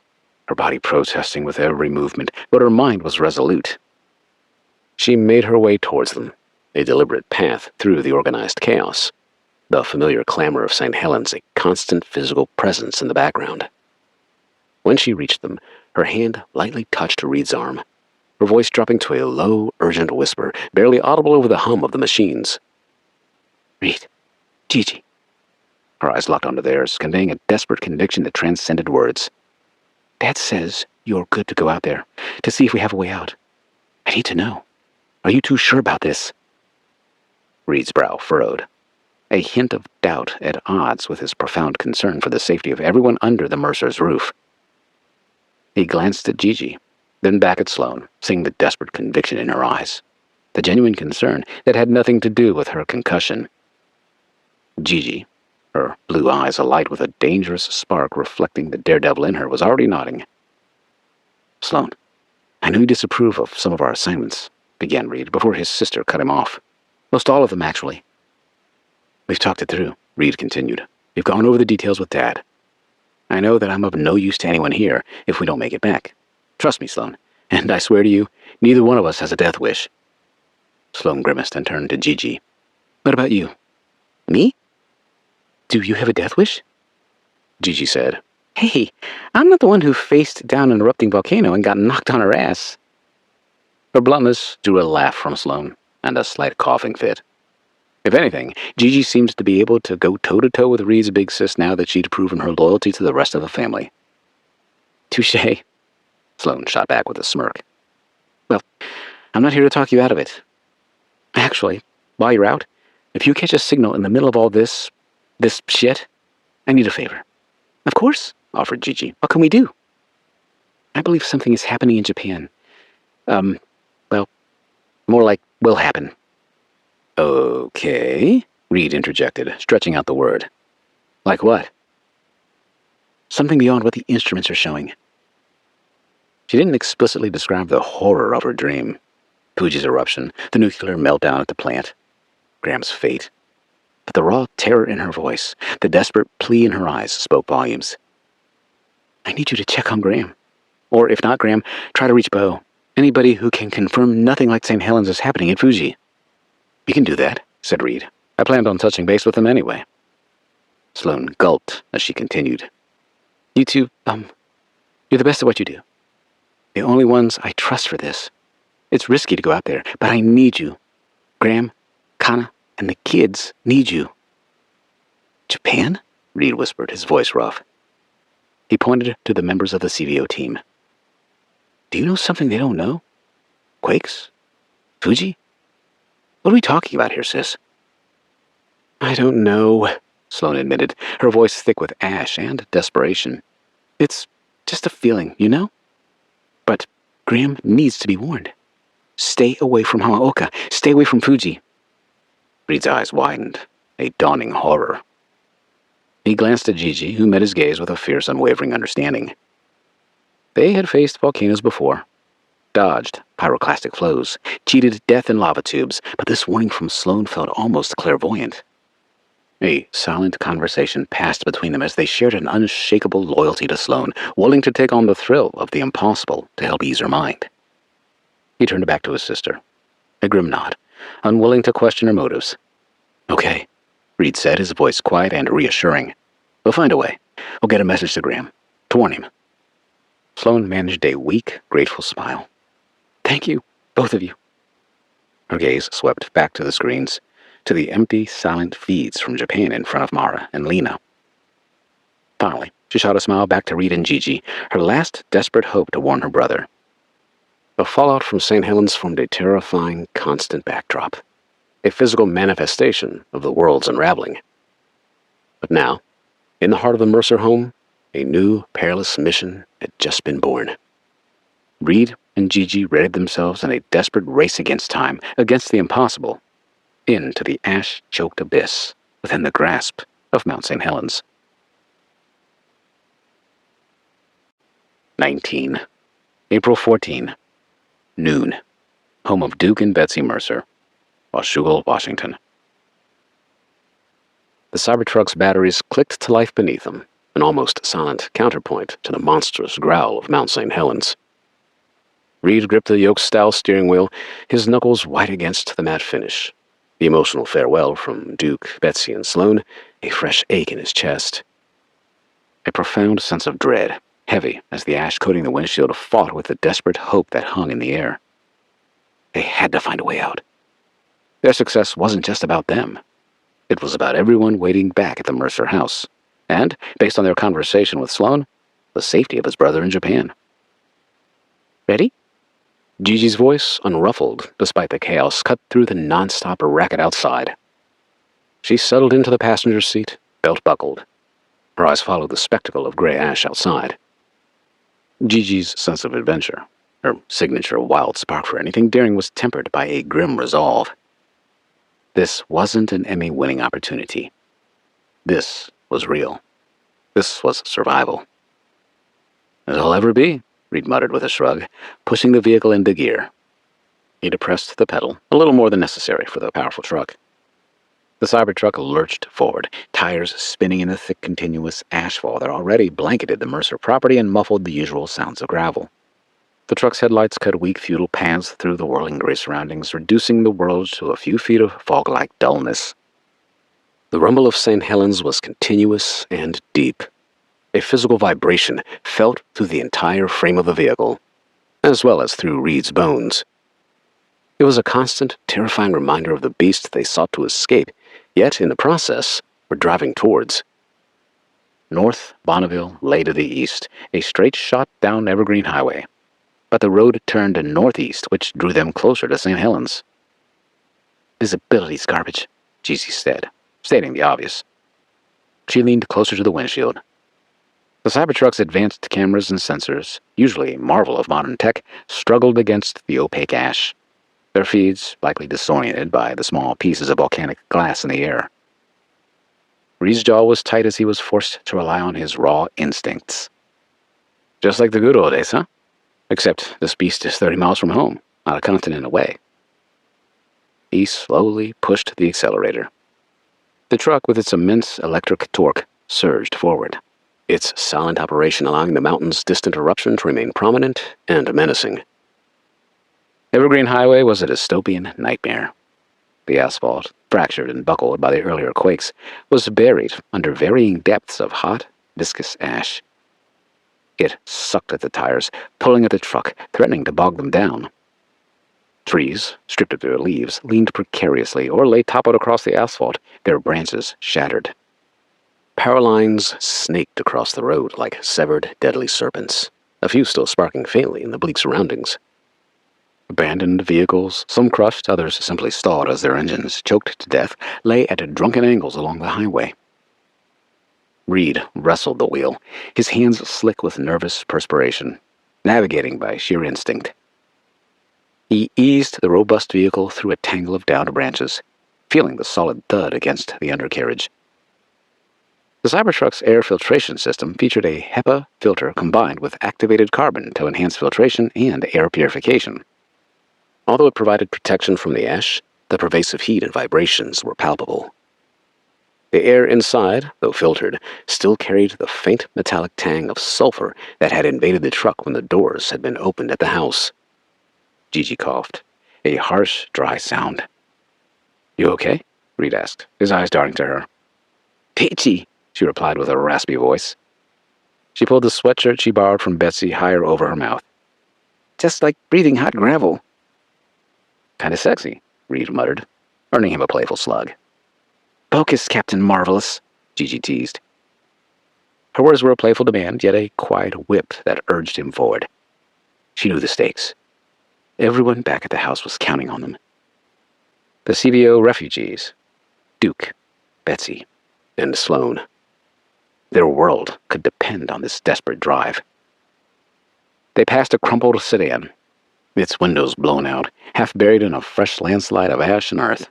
her body protesting with every movement, but her mind was resolute. She made her way towards them, a deliberate path through the organized chaos, the familiar clamor of St. Helens a constant physical presence in the background. When she reached them, her hand lightly touched Reed's arm, her voice dropping to a low, urgent whisper, barely audible over the hum of the machines. "Reed, Gigi." Her eyes locked onto theirs, conveying a desperate conviction that transcended words. "Dad says you're good to go out there, to see if we have a way out. I need to know. Are you too sure about this?" Reed's brow furrowed, a hint of doubt at odds with his profound concern for the safety of everyone under the Mercer's roof. He glanced at Gigi, then back at Sloan, seeing the desperate conviction in her eyes, the genuine concern that had nothing to do with her concussion. Gigi, her blue eyes alight with a dangerous spark reflecting the daredevil in her, was already nodding. "Sloan, I know you disapprove of some of our assignments," began Reed before his sister cut him off. "Most all of them, actually." "We've talked it through," Reed continued. "We've gone over the details with Dad. I know that I'm of no use to anyone here if we don't make it back. Trust me, Sloan, and I swear to you, neither one of us has a death wish." Sloan grimaced and turned to Gigi. "What about you?" "Me? Do you have a death wish?" Gigi said. "Hey, I'm not the one who faced down an erupting volcano and got knocked on her ass." Her bluntness drew a laugh from Sloan, and a slight coughing fit. If anything, Gigi seemed to be able to go toe-to-toe with Reed's big sis now that she'd proven her loyalty to the rest of the family. "Touché," Sloan shot back with a smirk. "Well, I'm not here to talk you out of it. Actually, while you're out, if you catch a signal in the middle of all this shit, I need a favor." "Of course," offered Gigi. "What can we do?" "I believe something is happening in Japan. Well, more like will happen." "Okay," Reed interjected, stretching out the word. "Like what?" "Something beyond what the instruments are showing." She didn't explicitly describe the horror of her dream. Fuji's eruption, the nuclear meltdown at the plant, Graham's fate. But the raw terror in her voice, the desperate plea in her eyes, spoke volumes. "I need you to check on Graham. Or if not Graham, try to reach Bo. Anybody who can confirm nothing like St. Helens is happening at Fuji." "We can do that," said Reed. "I planned on touching base with them anyway." Sloan gulped as she continued. "You two, you're the best at what you do. The only ones I trust for this. It's risky to go out there, but I need you. Graham, Kana, and the kids need you." "Japan?" Reed whispered, his voice rough. He pointed to the members of the CVO team. "Do you know something they don't know? Quakes? Fuji? What are we talking about here, sis?" "I don't know," Sloan admitted, her voice thick with ash and desperation. "It's just a feeling, you know? But Graham needs to be warned. Stay away from Hamaoka. Stay away from Fuji." Reed's eyes widened, a dawning horror. He glanced at Gigi, who met his gaze with a fierce, unwavering understanding. They had faced volcanoes before, dodged pyroclastic flows, cheated death in lava tubes, but this warning from Sloan felt almost clairvoyant. A silent conversation passed between them as they shared an unshakable loyalty to Sloan, willing to take on the thrill of the impossible to help ease her mind. He turned back to his sister, a grim nod, unwilling to question her motives. "Okay," Reed said, his voice quiet and reassuring. "We'll find a way. We'll get a message to Graham, to warn him." Sloan managed a weak, grateful smile. "Thank you, both of you." Her gaze swept back to the screens, to the empty, silent feeds from Japan in front of Mara and Lena. Finally, she shot a smile back to Reed and Gigi, her last desperate hope to warn her brother. The fallout from St. Helens formed a terrifying, constant backdrop. a physical manifestation of the world's unraveling. But now, in the heart of the Mercer home, a new, perilous mission had just been born. Reed and Gigi readied themselves in a desperate race against time, against the impossible, into the ash-choked abyss within the grasp of Mount St. Helens. 19. April 14. Noon. Home of Duke and Betsy Mercer, Washougal, Washington. The Cybertruck's batteries clicked to life beneath them, an almost silent counterpoint to the monstrous growl of Mount St. Helens. Reed gripped the yoke-style steering wheel, his knuckles white against the matte finish. The emotional farewell from Duke, Betsy, and Sloan, a fresh ache in his chest. A profound sense of dread, heavy as the ash coating the windshield fought with the desperate hope that hung in the air. They had to find a way out. Their success wasn't just about them. It was about everyone waiting back at the Mercer house, and, based on their conversation with Sloan, the safety of his brother in Japan. Ready? Gigi's voice unruffled despite the chaos cut through the non-stop racket outside. She settled into the passenger seat, belt buckled. Her eyes followed the spectacle of gray ash outside. Gigi's sense of adventure, her signature wild spark for anything daring, was tempered by a grim resolve. This wasn't an Emmy-winning opportunity. This was real. This was survival. As I'll ever be, Reed muttered with a shrug, pushing the vehicle into gear. He depressed the pedal, a little more than necessary for the powerful truck. The Cybertruck lurched forward, tires spinning in the thick, continuous ashfall that already blanketed the Mercer property and muffled the usual sounds of gravel. The truck's headlights cut weak, futile paths through the whirling gray surroundings, reducing the world to a few feet of fog-like dullness. The rumble of St. Helens was continuous and deep. A physical vibration felt through the entire frame of the vehicle, as well as through Reed's bones. It was a constant, terrifying reminder of the beast they sought to escape, yet, in the process, were driving towards. North Bonneville lay to the east, a straight shot down Evergreen Highway. But the road turned northeast, which drew them closer to St. Helens. Visibility's garbage, Gigi said, stating the obvious. She leaned closer to the windshield. The Cybertruck's advanced cameras and sensors, usually a marvel of modern tech, struggled against the opaque ash, their feeds likely disoriented by the small pieces of volcanic glass in the air. Reed's jaw was tight as he was forced to rely on his raw instincts. Just like the good old days, huh? Except this beast is 30 miles from home, not a continent away. He slowly pushed the accelerator. The truck, with its immense electric torque, surged forward, its silent operation allowing the mountain's distant eruption to remain prominent and menacing. Evergreen Highway was a dystopian nightmare. The asphalt, fractured and buckled by the earlier quakes, was buried under varying depths of hot, viscous ash. It sucked at the tires, pulling at the truck, threatening to bog them down. Trees, stripped of their leaves, leaned precariously or lay toppled across the asphalt, their branches shattered. Power lines snaked across the road like severed, deadly serpents, a few still sparking faintly in the bleak surroundings. Abandoned vehicles, some crushed, others simply stalled as their engines, choked to death, lay at drunken angles along the highway. Reed wrestled the wheel, his hands slick with nervous perspiration, navigating by sheer instinct. He eased the robust vehicle through a tangle of downed branches, feeling the solid thud against the undercarriage. The Cybertruck's air filtration system featured a HEPA filter combined with activated carbon to enhance filtration and air purification. Although it provided protection from the ash, the pervasive heat and vibrations were palpable. The air inside, though filtered, still carried the faint metallic tang of sulfur that had invaded the truck when the doors had been opened at the house. Gigi coughed, a harsh, dry sound. "You okay?" Reed asked, his eyes darting to her. "Peachy," she replied with a raspy voice. She pulled the sweatshirt she borrowed from Betsy higher over her mouth. "Just like breathing hot gravel." "Kinda sexy," Reed muttered, earning him a playful slug. "Focus, Captain Marvelous," Gigi teased. Her words were a playful demand, yet a quiet whip that urged him forward. She knew the stakes. Everyone back at the house was counting on them. The CVO refugees, Duke, Betsy, and Sloan. Their world could depend on this desperate drive. They passed a crumpled sedan, its windows blown out, half buried in a fresh landslide of ash and earth.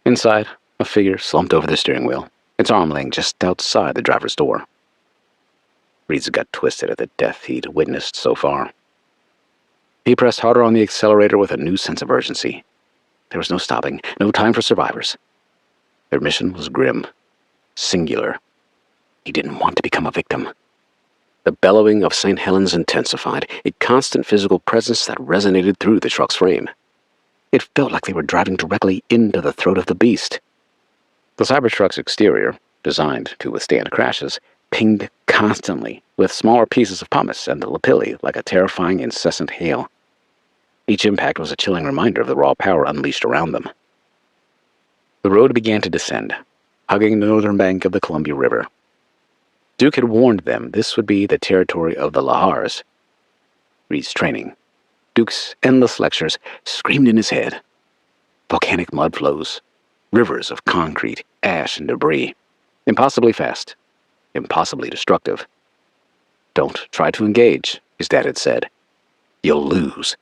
Inside, a figure slumped over the steering wheel, its arm laying just outside the driver's door. Reed's gut twisted at the death he'd witnessed so far. He pressed harder on the accelerator with a new sense of urgency. There was no stopping, no time for survivors. Their mission was grim, singular. He didn't want to become a victim. The bellowing of St. Helens intensified, a constant physical presence that resonated through the truck's frame. It felt like they were driving directly into the throat of the beast. The Cybertruck's exterior, designed to withstand crashes, pinged constantly with smaller pieces of pumice and the lapilli like a terrifying incessant hail. Each impact was a chilling reminder of the raw power unleashed around them. The road began to descend, hugging the northern bank of the Columbia River. Duke had warned them this would be the territory of the lahars. Reed's training, Duke's endless lectures screamed in his head. Volcanic mud flows, rivers of concrete, ash, and debris. Impossibly fast, impossibly destructive. Don't try to engage, his dad had said. You'll lose.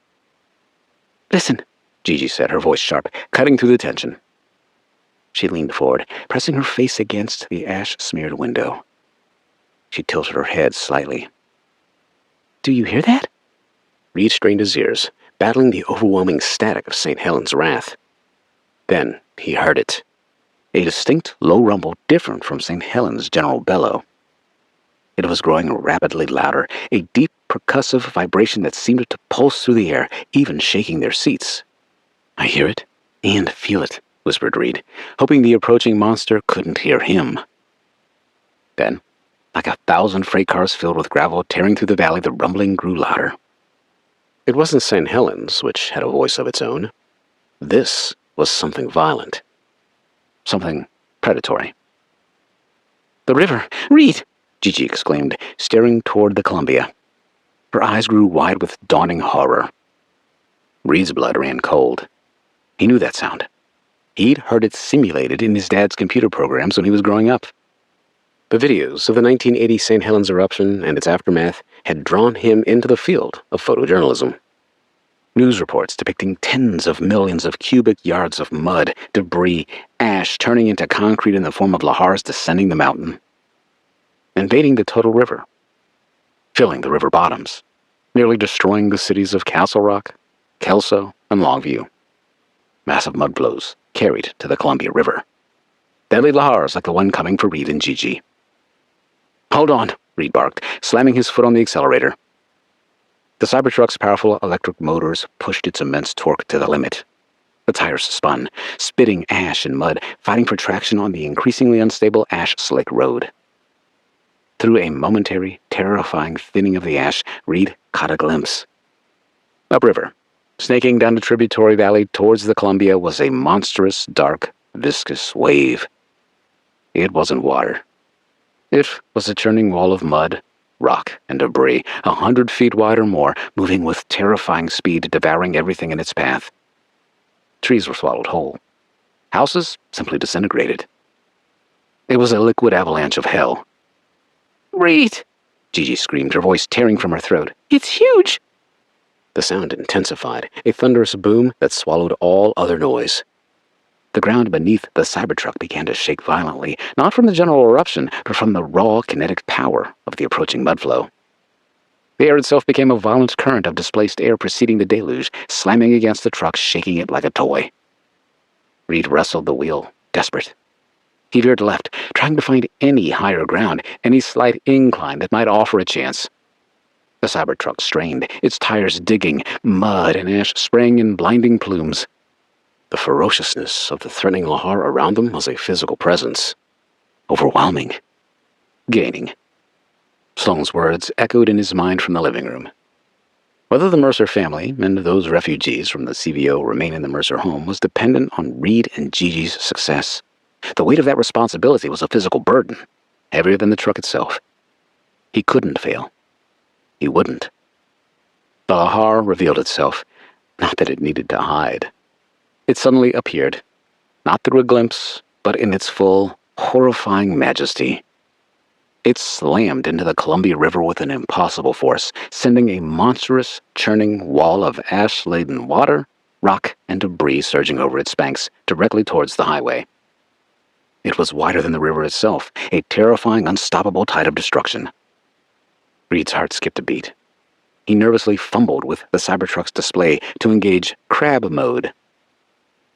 Listen, Gigi said, her voice sharp, cutting through the tension. She leaned forward, pressing her face against the ash-smeared window. She tilted her head slightly. Do you hear that? Reed strained his ears, battling the overwhelming static of St. Helens' wrath. Then he heard it. A distinct low rumble different from St. Helens' general bellow. It was growing rapidly louder, a deep percussive vibration that seemed to pulse through the air, even shaking their seats. I hear it and feel it, whispered Reed, hoping the approaching monster couldn't hear him. Then, like 1,000 freight cars filled with gravel tearing through the valley, the rumbling grew louder. It wasn't St. Helens, which had a voice of its own. This was something violent. Something predatory. The river! Reed! Gigi exclaimed, staring toward the Columbia. Her eyes grew wide with dawning horror. Reed's blood ran cold. He knew that sound. He'd heard it simulated in his dad's computer programs when he was growing up. The videos of the 1980 St. Helens eruption and its aftermath had drawn him into the field of photojournalism. News reports depicting tens of millions of cubic yards of mud, debris, ash turning into concrete in the form of lahars descending the mountain, invading the total river, filling the river bottoms, nearly destroying the cities of Castle Rock, Kelso, and Longview. Massive mud flows carried to the Columbia River. Deadly lahars like the one coming for Reed and Gigi. Hold on, Reed barked, slamming his foot on the accelerator. The Cybertruck's powerful electric motors pushed its immense torque to the limit. The tires spun, spitting ash and mud, fighting for traction on the increasingly unstable ash-slick road. Through a momentary, terrifying thinning of the ash, Reed caught a glimpse. Upriver, snaking down the tributary valley towards the Columbia, was a monstrous, dark, viscous wave. It wasn't water. It was a churning wall of mud, rock, and debris, 100 feet wide or more, moving with terrifying speed, devouring everything in its path. Trees were swallowed whole. Houses simply disintegrated. It was a liquid avalanche of hell. Reed! Gigi screamed, her voice tearing from her throat. It's huge! The sound intensified, a thunderous boom that swallowed all other noise. The ground beneath the Cybertruck began to shake violently, not from the general eruption, but from the raw kinetic power of the approaching mudflow. The air itself became a violent current of displaced air preceding the deluge, slamming against the truck, shaking it like a toy. Reed wrestled the wheel, desperate. He veered left, trying to find any higher ground, any slight incline that might offer a chance. The Cybertruck strained, its tires digging, mud and ash spraying in blinding plumes. The ferociousness of the threatening lahar around them was a physical presence. Overwhelming. Gaining. Sloan's words echoed in his mind from the living room. Whether the Mercer family and those refugees from the CVO remain in the Mercer home was dependent on Reed and Gigi's success. The weight of that responsibility was a physical burden, heavier than the truck itself. He couldn't fail. He wouldn't. The lahar revealed itself, not that it needed to hide. It suddenly appeared, not through a glimpse, but in its full, horrifying majesty. It slammed into the Columbia River with an impossible force, sending a monstrous, churning wall of ash-laden water, rock, and debris surging over its banks directly towards the highway. It was wider than the river itself, a terrifying, unstoppable tide of destruction. Reed's heart skipped a beat. He nervously fumbled with the Cybertruck's display to engage crab mode.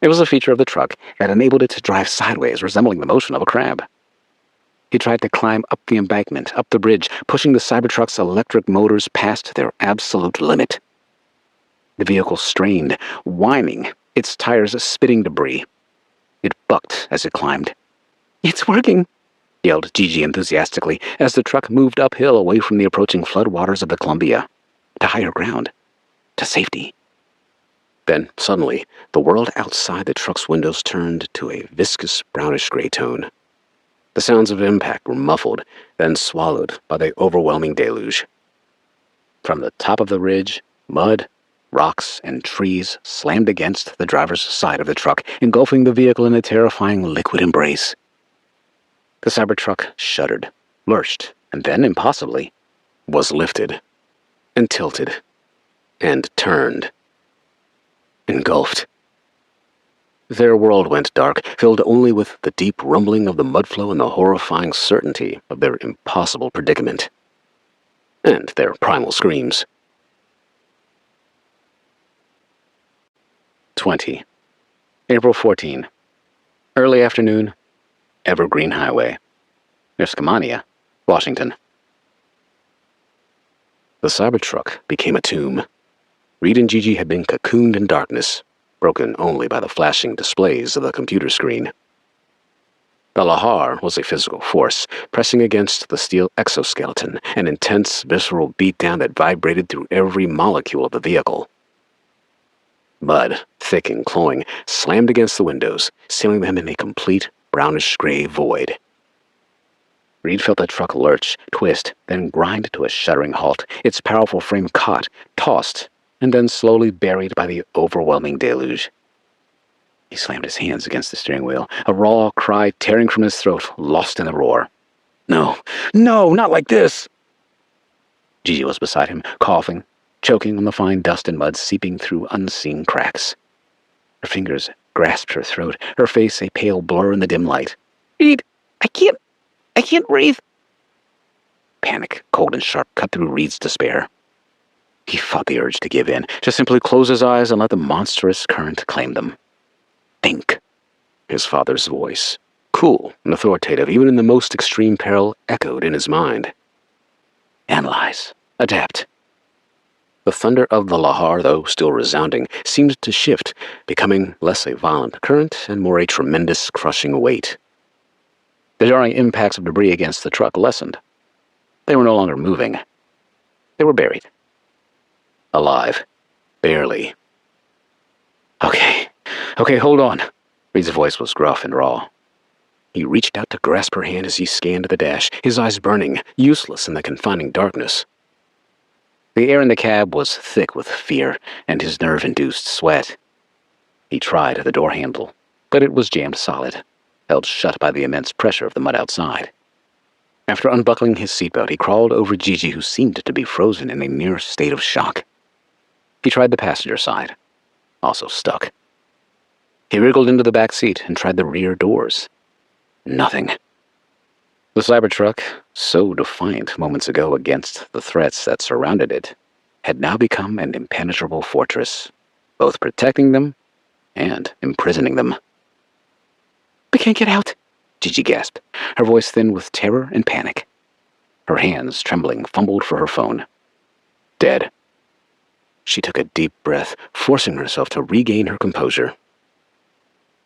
It was a feature of the truck that enabled it to drive sideways, resembling the motion of a crab. He tried to climb up the embankment, up the bridge, pushing the Cybertruck's electric motors past their absolute limit. The vehicle strained, whining, its tires spitting debris. It bucked as it climbed. "It's working!" yelled Gigi enthusiastically as the truck moved uphill away from the approaching floodwaters of the Columbia, to higher ground, to safety. Then, suddenly, the world outside the truck's windows turned to a viscous brownish-gray tone. The sounds of impact were muffled, then swallowed by the overwhelming deluge. From the top of the ridge, mud, rocks, and trees slammed against the driver's side of the truck, engulfing the vehicle in a terrifying liquid embrace. The Cybertruck shuddered, lurched, and then, impossibly, was lifted, and tilted, and turned. Engulfed. Their world went dark, filled only with the deep rumbling of the mudflow and the horrifying certainty of their impossible predicament. And their primal screams. 20. April 14. Early afternoon, Evergreen Highway, near Skamania, Washington. The Cybertruck became a tomb. Reed and Gigi had been cocooned in darkness, broken only by the flashing displays of the computer screen. The lahar was a physical force, pressing against the steel exoskeleton, an intense, visceral beatdown that vibrated through every molecule of the vehicle. Mud, thick and cloying, slammed against the windows, sealing them in a complete brownish-gray void. Reed felt the truck lurch, twist, then grind to a shuddering halt, its powerful frame caught, tossed, and then slowly buried by the overwhelming deluge. He slammed his hands against the steering wheel, a raw cry tearing from his throat, lost in the roar. "No, no, not like this!" Gigi was beside him, coughing, choking on the fine dust and mud seeping through unseen cracks. Her fingers grasped her throat, her face a pale blur in the dim light. "Reed, I can't breathe." Panic, cold and sharp, cut through Reed's despair. He fought the urge to give in, to simply close his eyes and let the monstrous current claim them. "Think." His father's voice, cool and authoritative even in the most extreme peril, echoed in his mind. "Analyze. Adapt." The thunder of the lahar, though still resounding, seemed to shift, becoming less a violent current and more a tremendous, crushing weight. The jarring impacts of debris against the truck lessened. They were no longer moving. They were buried. Alive. Barely. Okay, hold on." Reed's voice was gruff and raw. He reached out to grasp her hand as he scanned the dash, his eyes burning, useless in the confining darkness. The air in the cab was thick with fear and his nerve-induced sweat. He tried the door handle, but it was jammed solid, held shut by the immense pressure of the mud outside. After unbuckling his seatbelt, he crawled over Gigi, who seemed to be frozen in a near state of shock. He tried the passenger side, also stuck. He wriggled into the back seat and tried the rear doors. Nothing. The Cybertruck, so defiant moments ago against the threats that surrounded it, had now become an impenetrable fortress, both protecting them and imprisoning them. "We can't get out," Gigi gasped, her voice thin with terror and panic. Her hands, trembling, fumbled for her phone. Dead. She took a deep breath, forcing herself to regain her composure.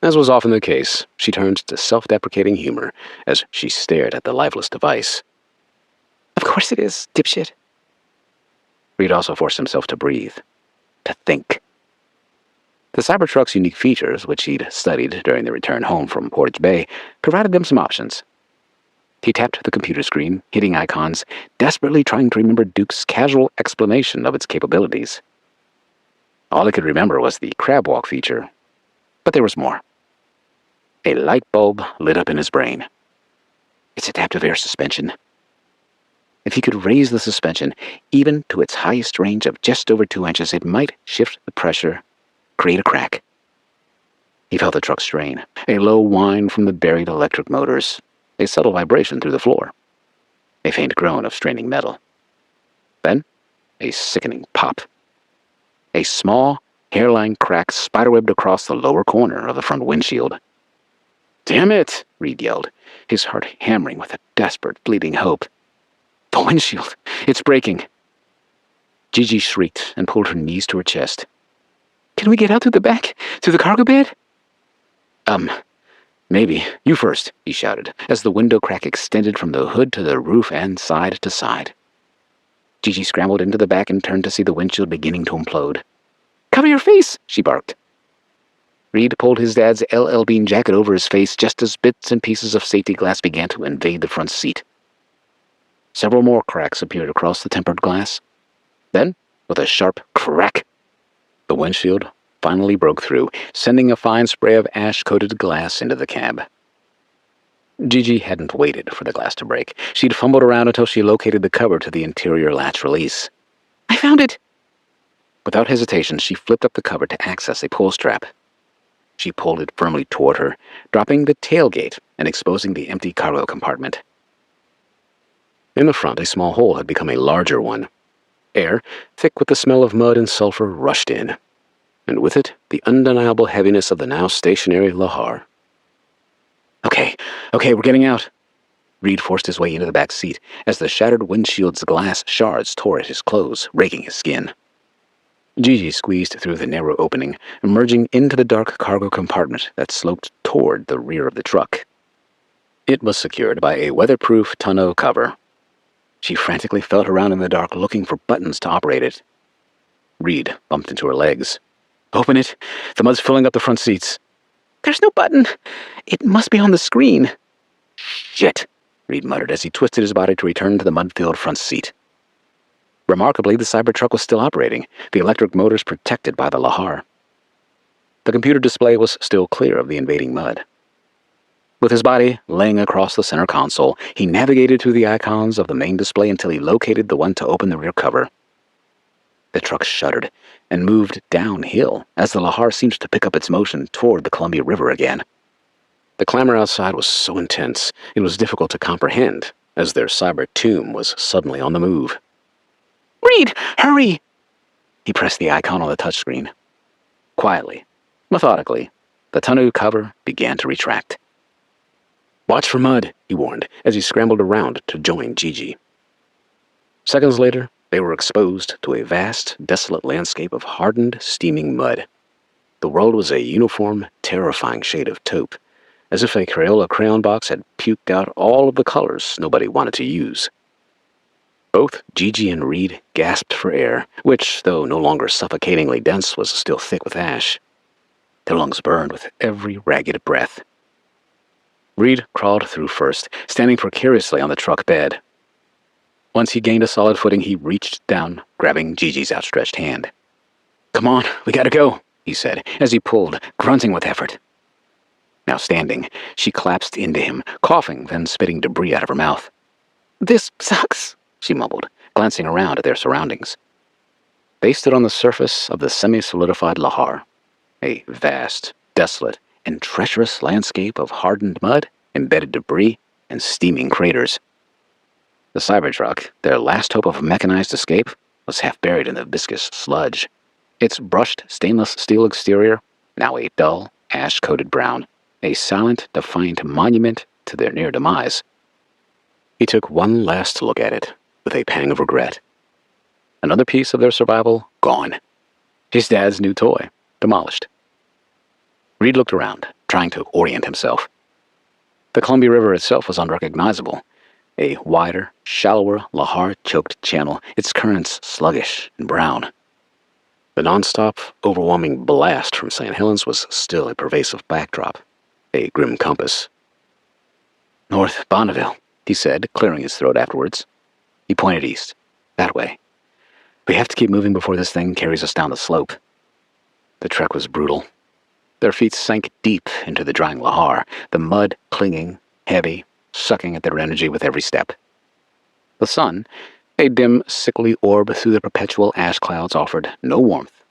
As was often the case, she turned to self-deprecating humor as she stared at the lifeless device. "Of course it is, dipshit." Reed also forced himself to breathe, to think. The Cybertruck's unique features, which he'd studied during the return home from Portage Bay, provided them some options. He tapped the computer screen, hitting icons, desperately trying to remember Duke's casual explanation of its capabilities. All he could remember was the crab walk feature. But there was more. A light bulb lit up in his brain. It's adaptive air suspension. If he could raise the suspension even to its highest range of just over 2 inches, it might shift the pressure, create a crack. He felt the truck strain, a low whine from the buried electric motors, a subtle vibration through the floor, a faint groan of straining metal. Then, a sickening pop. A small, hairline crack spiderwebbed across the lower corner of the front windshield. "Damn it!" Reed yelled, his heart hammering with a desperate, fleeting hope. "The windshield! It's breaking!" Gigi shrieked and pulled her knees to her chest. "Can we get out through the back? Through the cargo bed?" Maybe. You first," he shouted, as the window crack extended from the hood to the roof and side to side. Gigi scrambled into the back and turned to see the windshield beginning to implode. "Cover your face!" she barked. Reed pulled his dad's LL Bean jacket over his face just as bits and pieces of safety glass began to invade the front seat. Several more cracks appeared across the tempered glass. Then, with a sharp crack, the windshield finally broke through, sending a fine spray of ash-coated glass into the cab. Gigi hadn't waited for the glass to break. She'd fumbled around until she located the cover to the interior latch release. "I found it!" Without hesitation, she flipped up the cover to access a pull strap. She pulled it firmly toward her, dropping the tailgate and exposing the empty cargo compartment. In the front, a small hole had become a larger one. Air, thick with the smell of mud and sulfur, rushed in, and with it, the undeniable heaviness of the now stationary lahar. Okay, we're getting out." Reed forced his way into the back seat as the shattered windshield's glass shards tore at his clothes, raking his skin. Gigi squeezed through the narrow opening, emerging into the dark cargo compartment that sloped toward the rear of the truck. It was secured by a weatherproof tonneau cover. She frantically felt around in the dark, looking for buttons to operate it. Reed bumped into her legs. "Open it! The mud's filling up the front seats." "There's no button. It must be on the screen." "Shit," Reed muttered as he twisted his body to return to the mud-filled front seat. Remarkably, the Cybertruck was still operating, the electric motors protected by the lahar. The computer display was still clear of the invading mud. With his body laying across the center console, he navigated through the icons of the main display until he located the one to open the rear cover. The truck shuddered and moved downhill as the lahar seemed to pick up its motion toward the Columbia River again. The clamor outside was so intense it was difficult to comprehend, as their cyber tomb was suddenly on the move. "Reed, hurry!" He pressed the icon on the touchscreen. Quietly, methodically, the tonneau cover began to retract. "Watch for mud," he warned, as he scrambled around to join Gigi. Seconds later, they were exposed to a vast, desolate landscape of hardened, steaming mud. The world was a uniform, terrifying shade of taupe, as if a Crayola crayon box had puked out all of the colors nobody wanted to use. Both Gigi and Reed gasped for air, which, though no longer suffocatingly dense, was still thick with ash. Their lungs burned with every ragged breath. Reed crawled through first, standing precariously on the truck bed. Once he gained a solid footing, he reached down, grabbing Gigi's outstretched hand. "Come on, we gotta go," he said, as he pulled, grunting with effort. Now standing, she collapsed into him, coughing, then spitting debris out of her mouth. "This sucks," she mumbled, glancing around at their surroundings. They stood on the surface of the semi-solidified lahar, a vast, desolate, and treacherous landscape of hardened mud, embedded debris, and steaming craters. The Cybertruck, their last hope of mechanized escape, was half buried in the viscous sludge. Its brushed stainless steel exterior, now a dull, ash-coated brown, a silent, defiant monument to their near demise. He took one last look at it, with a pang of regret. Another piece of their survival gone. His dad's new toy, demolished. Reed looked around, trying to orient himself. The Columbia River itself was unrecognizable. A wider, shallower, lahar-choked channel, its currents sluggish and brown. The nonstop, overwhelming blast from St. Helens was still a pervasive backdrop, a grim compass. "North Bonneville," he said, clearing his throat afterwards. He pointed east, that way. "We have to keep moving before this thing carries us down the slope." The trek was brutal. Their feet sank deep into the drying lahar, the mud clinging, heavy, sucking at their energy with every step. The sun, a dim, sickly orb through the perpetual ash clouds, offered no warmth,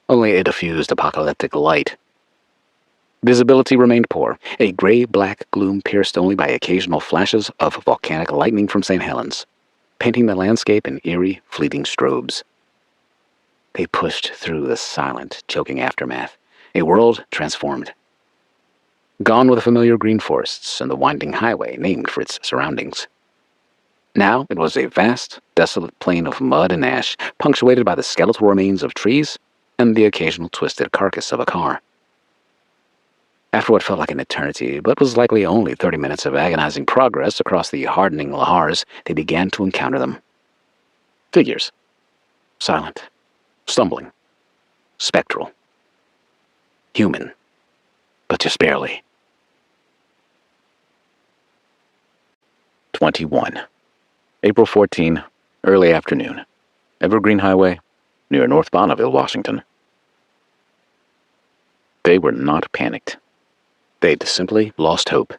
only a diffused apocalyptic light. Visibility remained poor, a gray-black gloom pierced only by occasional flashes of volcanic lightning from St. Helens, painting the landscape in eerie, fleeting strobes. They pushed through the silent, choking aftermath, a world transformed. Gone were the familiar green forests and the winding highway named for its surroundings. Now it was a vast, desolate plain of mud and ash, punctuated by the skeletal remains of trees and the occasional twisted carcass of a car. After what felt like an eternity, but was likely only 30 minutes of agonizing progress across the hardening lahars, they began to encounter them. Figures. Silent. Stumbling. Spectral. Human. But just barely. 21. April 14, early afternoon. Evergreen Highway, near North Bonneville, Washington. They were not panicked. They'd simply lost hope.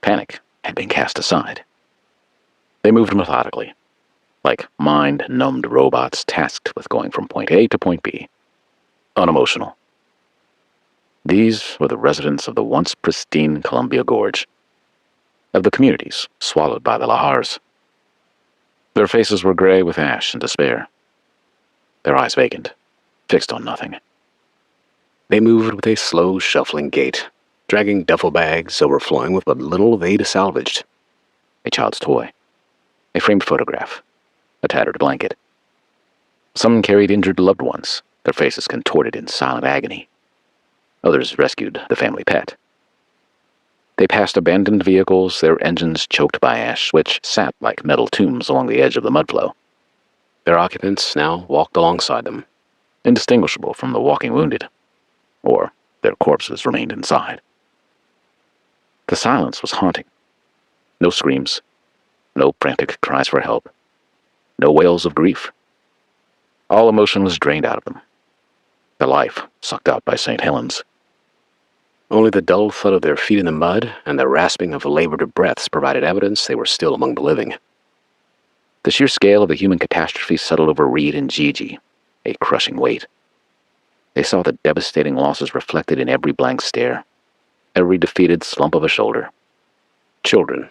Panic had been cast aside. They moved methodically, like mind-numbed robots tasked with going from point A to point B. Unemotional. These were the residents of the once pristine Columbia Gorge, of the communities swallowed by the lahars. Their faces were gray with ash and despair, their eyes vacant, fixed on nothing. They moved with a slow, shuffling gait, dragging duffel bags overflowing with what little they'd salvaged. A child's toy, a framed photograph, a tattered blanket. Some carried injured loved ones, their faces contorted in silent agony. Others rescued the family pet. They passed abandoned vehicles, their engines choked by ash, which sat like metal tombs along the edge of the mudflow. Their occupants now walked alongside them, indistinguishable from the walking wounded, or their corpses remained inside. The silence was haunting. No screams, no frantic cries for help, no wails of grief. All emotion was drained out of them, the life sucked out by St. Helens. Only the dull thud of their feet in the mud and the rasping of labored breaths provided evidence they were still among the living. The sheer scale of the human catastrophe settled over Reed and Gigi, a crushing weight. They saw the devastating losses reflected in every blank stare, every defeated slump of a shoulder. Children,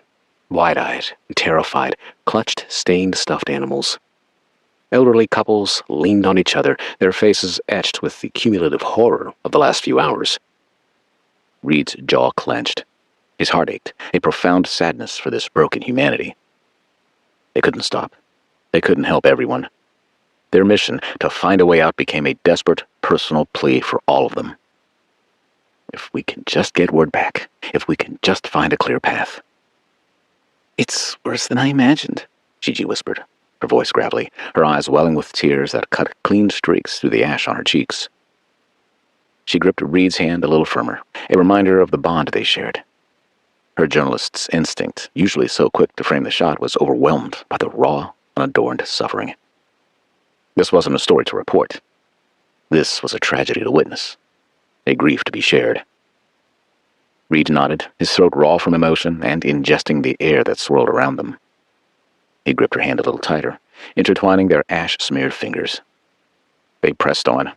wide-eyed and terrified, clutched stained stuffed animals. Elderly couples leaned on each other, their faces etched with the cumulative horror of the last few hours. Reed's jaw clenched. His heart ached, a profound sadness for this broken humanity. They couldn't stop. They couldn't help everyone. Their mission to find a way out became a desperate, personal plea for all of them. If we can just get word back, if we can just find a clear path. "It's worse than I imagined," Gigi whispered, her voice gravelly, her eyes welling with tears that cut clean streaks through the ash on her cheeks. She gripped Reed's hand a little firmer, a reminder of the bond they shared. Her journalist's instinct, usually so quick to frame the shot, was overwhelmed by the raw, unadorned suffering. This wasn't a story to report. This was a tragedy to witness, a grief to be shared. Reed nodded, his throat raw from emotion and ingesting the air that swirled around them. He gripped her hand a little tighter, intertwining their ash-smeared fingers. They pressed on,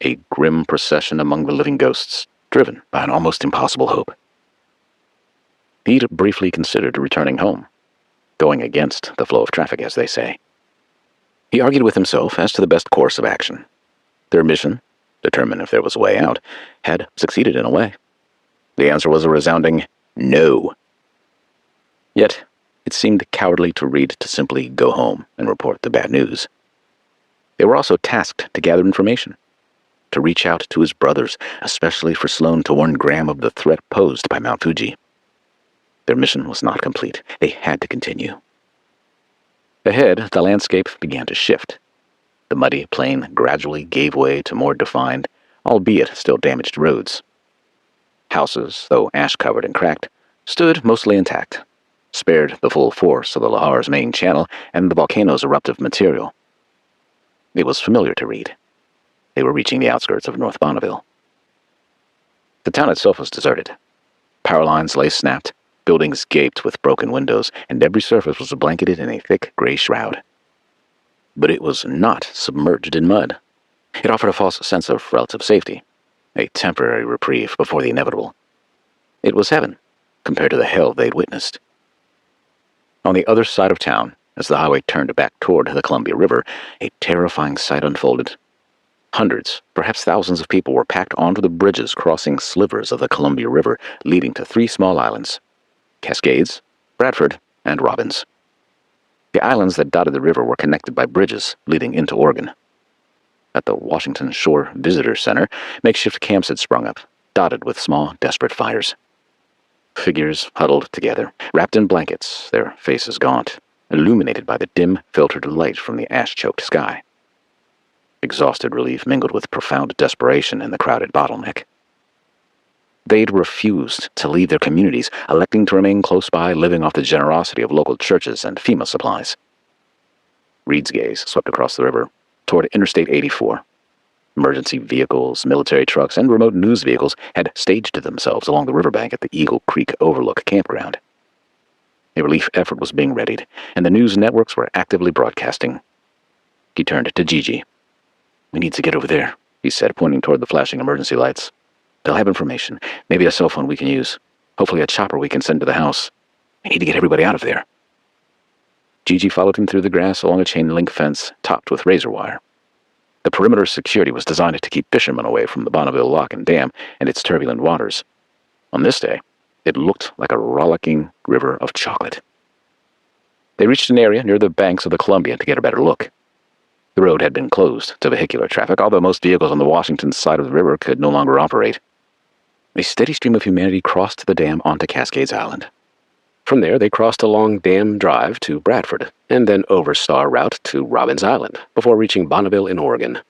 a grim procession among the living ghosts, driven by an almost impossible hope. He'd briefly considered returning home, going against the flow of traffic, as they say. He argued with himself as to the best course of action. Their mission, determine if there was a way out, had succeeded in a way. The answer was a resounding no. Yet, it seemed cowardly to Reed to simply go home and report the bad news. They were also tasked to gather information, to reach out to his brothers, especially for Sloan to warn Graham of the threat posed by Mount Fuji. Their mission was not complete. They had to continue. Ahead, the landscape began to shift. The muddy plain gradually gave way to more defined, albeit still damaged roads. Houses, though ash-covered and cracked, stood mostly intact, spared the full force of the lahar's main channel and the volcano's eruptive material. It was familiar to Reed. They were reaching the outskirts of North Bonneville. The town itself was deserted. Power lines lay snapped, buildings gaped with broken windows, and every surface was blanketed in a thick gray shroud. But it was not submerged in mud. It offered a false sense of relative safety, a temporary reprieve before the inevitable. It was heaven, compared to the hell they'd witnessed. On the other side of town, as the highway turned back toward the Columbia River, a terrifying sight unfolded. Hundreds, perhaps thousands of people were packed onto the bridges crossing slivers of the Columbia River, leading to 3 small islands: Cascades, Bradford, and Robbins. The islands that dotted the river were connected by bridges leading into Oregon. At the Washington Shore Visitor Center, makeshift camps had sprung up, dotted with small, desperate fires. Figures huddled together, wrapped in blankets, their faces gaunt, illuminated by the dim, filtered light from the ash-choked sky. Exhausted relief mingled with profound desperation in the crowded bottleneck. They'd refused to leave their communities, electing to remain close by, living off the generosity of local churches and FEMA supplies. Reed's gaze swept across the river, toward Interstate 84. Emergency vehicles, military trucks, and remote news vehicles had staged themselves along the riverbank at the Eagle Creek Overlook campground. A relief effort was being readied, and the news networks were actively broadcasting. He turned to Gigi. "We need to get over there," he said, pointing toward the flashing emergency lights. "They'll have information, maybe a cell phone we can use, hopefully a chopper we can send to the house. We need to get everybody out of there." Gigi followed him through the grass along a chain-link fence topped with razor wire. The perimeter security was designed to keep fishermen away from the Bonneville Lock and Dam and its turbulent waters. On this day, it looked like a rollicking river of chocolate. They reached an area near the banks of the Columbia to get a better look. The road had been closed to vehicular traffic, although most vehicles on the Washington side of the river could no longer operate. A steady stream of humanity crossed the dam onto Cascades Island. From there, they crossed along Dam Drive to Bradford, and then over Star Route to Robbins Island, before reaching Bonneville in Oregon.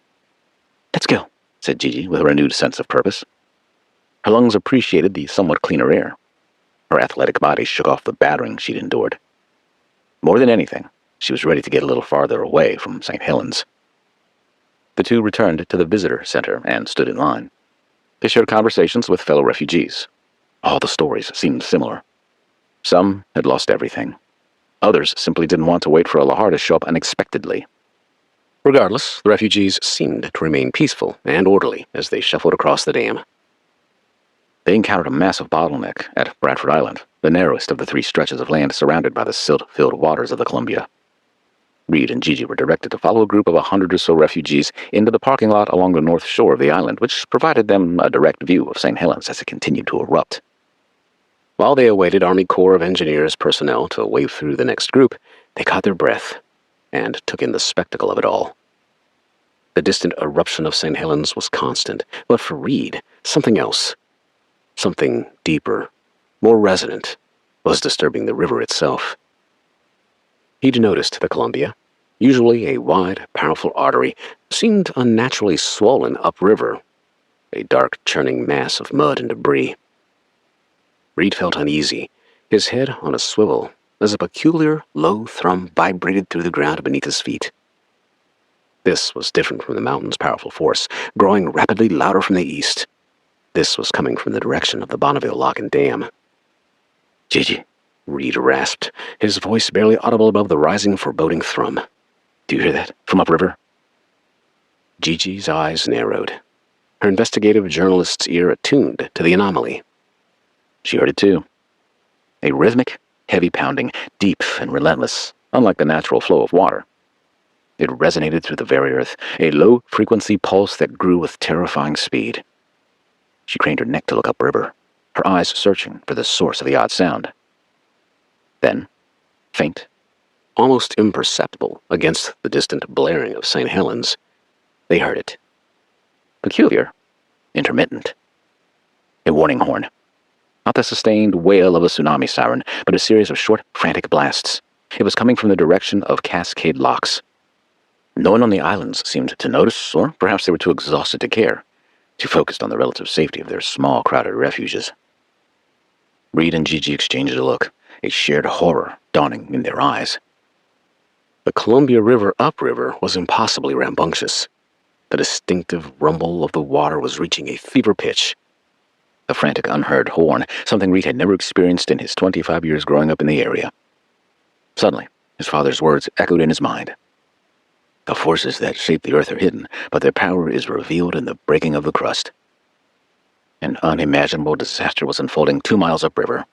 "Let's go," said Gigi with a renewed sense of purpose. Her lungs appreciated the somewhat cleaner air. Her athletic body shook off the battering she'd endured. More than anything, she was ready to get a little farther away from St. Helens. The two returned to the visitor center and stood in line. They shared conversations with fellow refugees. All the stories seemed similar. Some had lost everything. Others simply didn't want to wait for a lahar to show up unexpectedly. Regardless, the refugees seemed to remain peaceful and orderly as they shuffled across the dam. They encountered a massive bottleneck at Bradford Island, the narrowest of the 3 stretches of land surrounded by the silt-filled waters of the Columbia. Reed and Gigi were directed to follow a group of 100 or so refugees into the parking lot along the north shore of the island, which provided them a direct view of St. Helens as it continued to erupt. While they awaited Army Corps of Engineers personnel to wave through the next group, they caught their breath and took in the spectacle of it all. The distant eruption of St. Helens was constant, but for Reed, something else, something deeper, more resonant, was disturbing the river itself. He'd noticed the Columbia, usually a wide, powerful artery, seemed unnaturally swollen upriver, a dark, churning mass of mud and debris. Reed felt uneasy, his head on a swivel, as a peculiar, low thrum vibrated through the ground beneath his feet. This was different from the mountain's powerful force, growing rapidly louder from the east. This was coming from the direction of the Bonneville Lock and Dam. "Gigi," Reed rasped, his voice barely audible above the rising, foreboding thrum. "Do you hear that, from upriver?" Gigi's eyes narrowed, her investigative journalist's ear attuned to the anomaly. She heard it too. A rhythmic, heavy pounding, deep and relentless, unlike the natural flow of water. It resonated through the very earth, a low-frequency pulse that grew with terrifying speed. She craned her neck to look upriver, her eyes searching for the source of the odd sound. Then, faint, almost imperceptible against the distant blaring of St. Helens, they heard it. Peculiar, intermittent. A warning horn. Not the sustained wail of a tsunami siren, but a series of short, frantic blasts. It was coming from the direction of Cascade Locks. No one on the islands seemed to notice, or perhaps they were too exhausted to care, too focused on the relative safety of their small, crowded refuges. Reed and Gigi exchanged a look, a shared horror dawning in their eyes. The Columbia River upriver was impossibly rambunctious. The distinctive rumble of the water was reaching a fever pitch. a frantic, unheard horn, something Reed had never experienced in his 25 years growing up in the area. Suddenly, his father's words echoed in his mind. The forces that shape the earth are hidden, but their power is revealed in the breaking of the crust. An unimaginable disaster was unfolding 2 miles upriver.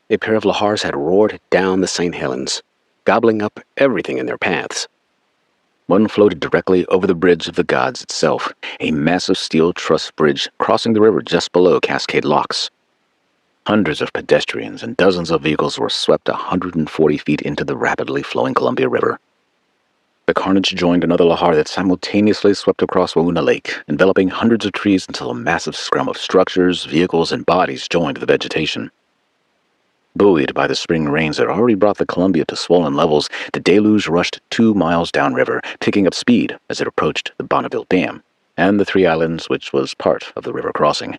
A pair of lahars had roared down the St. Helens, gobbling up everything in their paths. One floated directly over the Bridge of the Gods itself, a massive steel truss bridge crossing the river just below Cascade Locks. Hundreds of pedestrians and dozens of vehicles were swept 140 feet into the rapidly flowing Columbia River. The carnage joined another lahar that simultaneously swept across Wauna Lake, enveloping hundreds of trees until a massive scrum of structures, vehicles, and bodies joined the vegetation. Buoyed by the spring rains that already brought the Columbia to swollen levels, the deluge rushed 2 miles downriver, picking up speed as it approached the Bonneville Dam and the 3 islands which was part of the river crossing.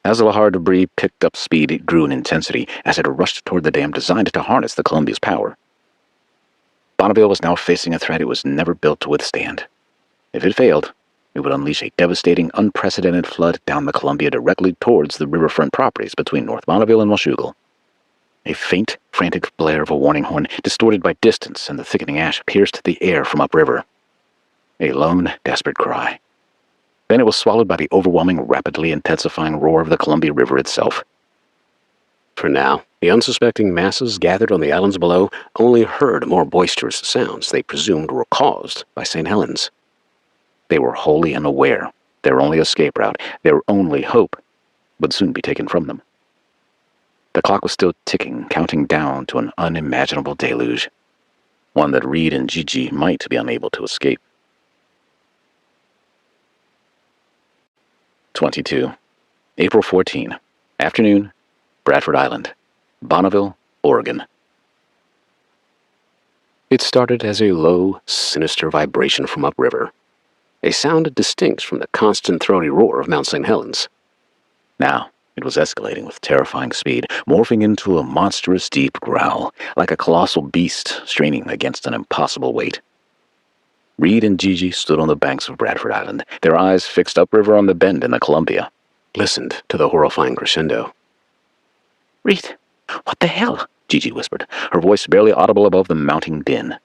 As the lahar debris picked up speed, it grew in intensity as it rushed toward the dam designed to harness the Columbia's power. Bonneville was now facing a threat it was never built to withstand. If it failed, it would unleash a devastating, unprecedented flood down the Columbia directly towards the riverfront properties between North Bonneville and Washougal. A faint, frantic blare of a warning horn, distorted by distance and the thickening ash, pierced the air from upriver. A lone, desperate cry. Then it was swallowed by the overwhelming, rapidly intensifying roar of the Columbia River itself. For now, the unsuspecting masses gathered on the islands below only heard more boisterous sounds they presumed were caused by St. Helens. They were wholly unaware their only escape route, their only hope, would soon be taken from them. The clock was still ticking, counting down to an unimaginable deluge, one that Reed and Gigi might be unable to escape. 22. April 14. Afternoon, Bradford Island, Bonneville, Oregon. It started as a low, sinister vibration from upriver, a sound distinct from the constant throaty roar of Mount St. Helens. Now, it was escalating with terrifying speed, morphing into a monstrous deep growl, like a colossal beast straining against an impossible weight. Reed and Gigi stood on the banks of Bradford Island, their eyes fixed upriver on the bend in the Columbia, listened to the horrifying crescendo. "Reed, what the hell?" Gigi whispered, her voice barely audible above the mounting din.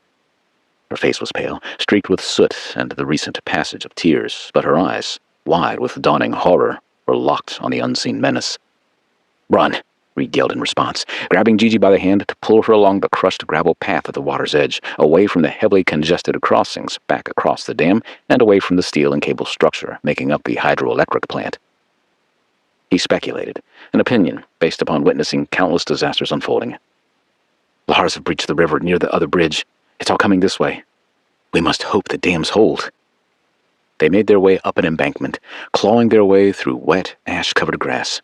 Her face was pale, streaked with soot and the recent passage of tears, but her eyes, wide with dawning horror, were locked on the unseen menace. "Run!" Reed yelled in response, grabbing Gigi by the hand to pull her along the crushed gravel path at the water's edge, away from the heavily congested crossings, back across the dam, and away from the steel and cable structure making up the hydroelectric plant. He speculated, an opinion based upon witnessing countless disasters unfolding. "Lahars have breached the river near the other bridge. It's all coming this way. We must hope the dams hold." They made their way up an embankment, clawing their way through wet, ash-covered grass.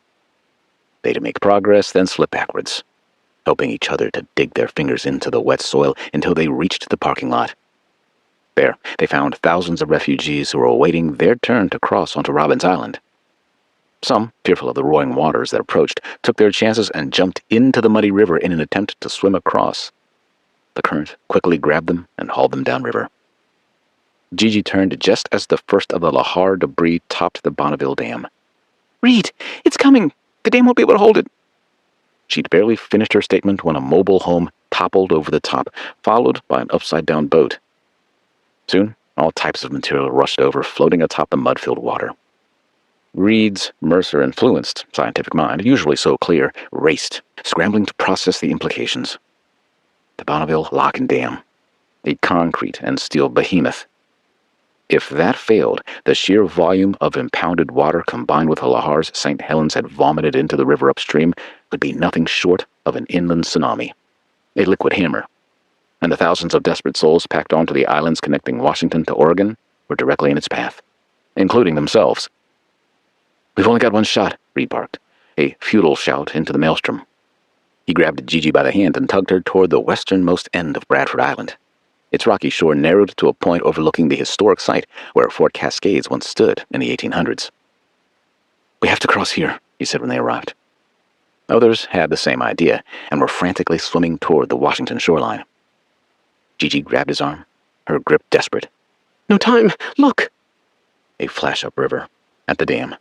They'd make progress, then slip backwards, helping each other to dig their fingers into the wet soil until they reached the parking lot. There, they found thousands of refugees who were awaiting their turn to cross onto Robbins Island. Some, fearful of the roaring waters that approached, took their chances and jumped into the muddy river in an attempt to swim across. The current quickly grabbed them and hauled them downriver. Gigi turned just as the first of the lahar debris topped the Bonneville Dam. "Reed, it's coming! The dam won't be able to hold it!" She'd barely finished her statement when a mobile home toppled over the top, followed by an upside-down boat. Soon, all types of material rushed over, floating atop the mud-filled water. Reed's Mercer-influenced scientific mind, usually so clear, raced, scrambling to process the implications. The Bonneville Lock and Dam, a concrete and steel behemoth. If that failed, the sheer volume of impounded water combined with the lahars St. Helens had vomited into the river upstream would be nothing short of an inland tsunami, a liquid hammer, and the thousands of desperate souls packed onto the islands connecting Washington to Oregon were directly in its path, including themselves. "We've only got one shot," Reed barked, a futile shout into the maelstrom. He grabbed Gigi by the hand and tugged her toward the westernmost end of Bradford Island. Its rocky shore narrowed to a point overlooking the historic site where Fort Cascades once stood in the 1800s. "We have to cross here," he said when they arrived. Others had the same idea and were frantically swimming toward the Washington shoreline. Gigi grabbed his arm, her grip desperate. "No time! Look!" A flash upriver, at the dam.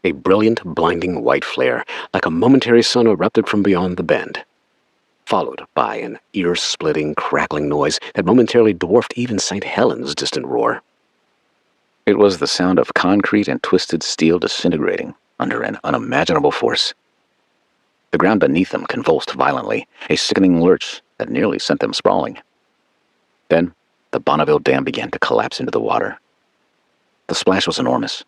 A brilliant, blinding white flare, like a momentary sun, erupted from beyond the bend, followed by an ear-splitting, crackling noise that momentarily dwarfed even St. Helens' distant roar. It was the sound of concrete and twisted steel disintegrating under an unimaginable force. The ground beneath them convulsed violently, a sickening lurch that nearly sent them sprawling. Then, the Bonneville Dam began to collapse into the water. The splash was enormous.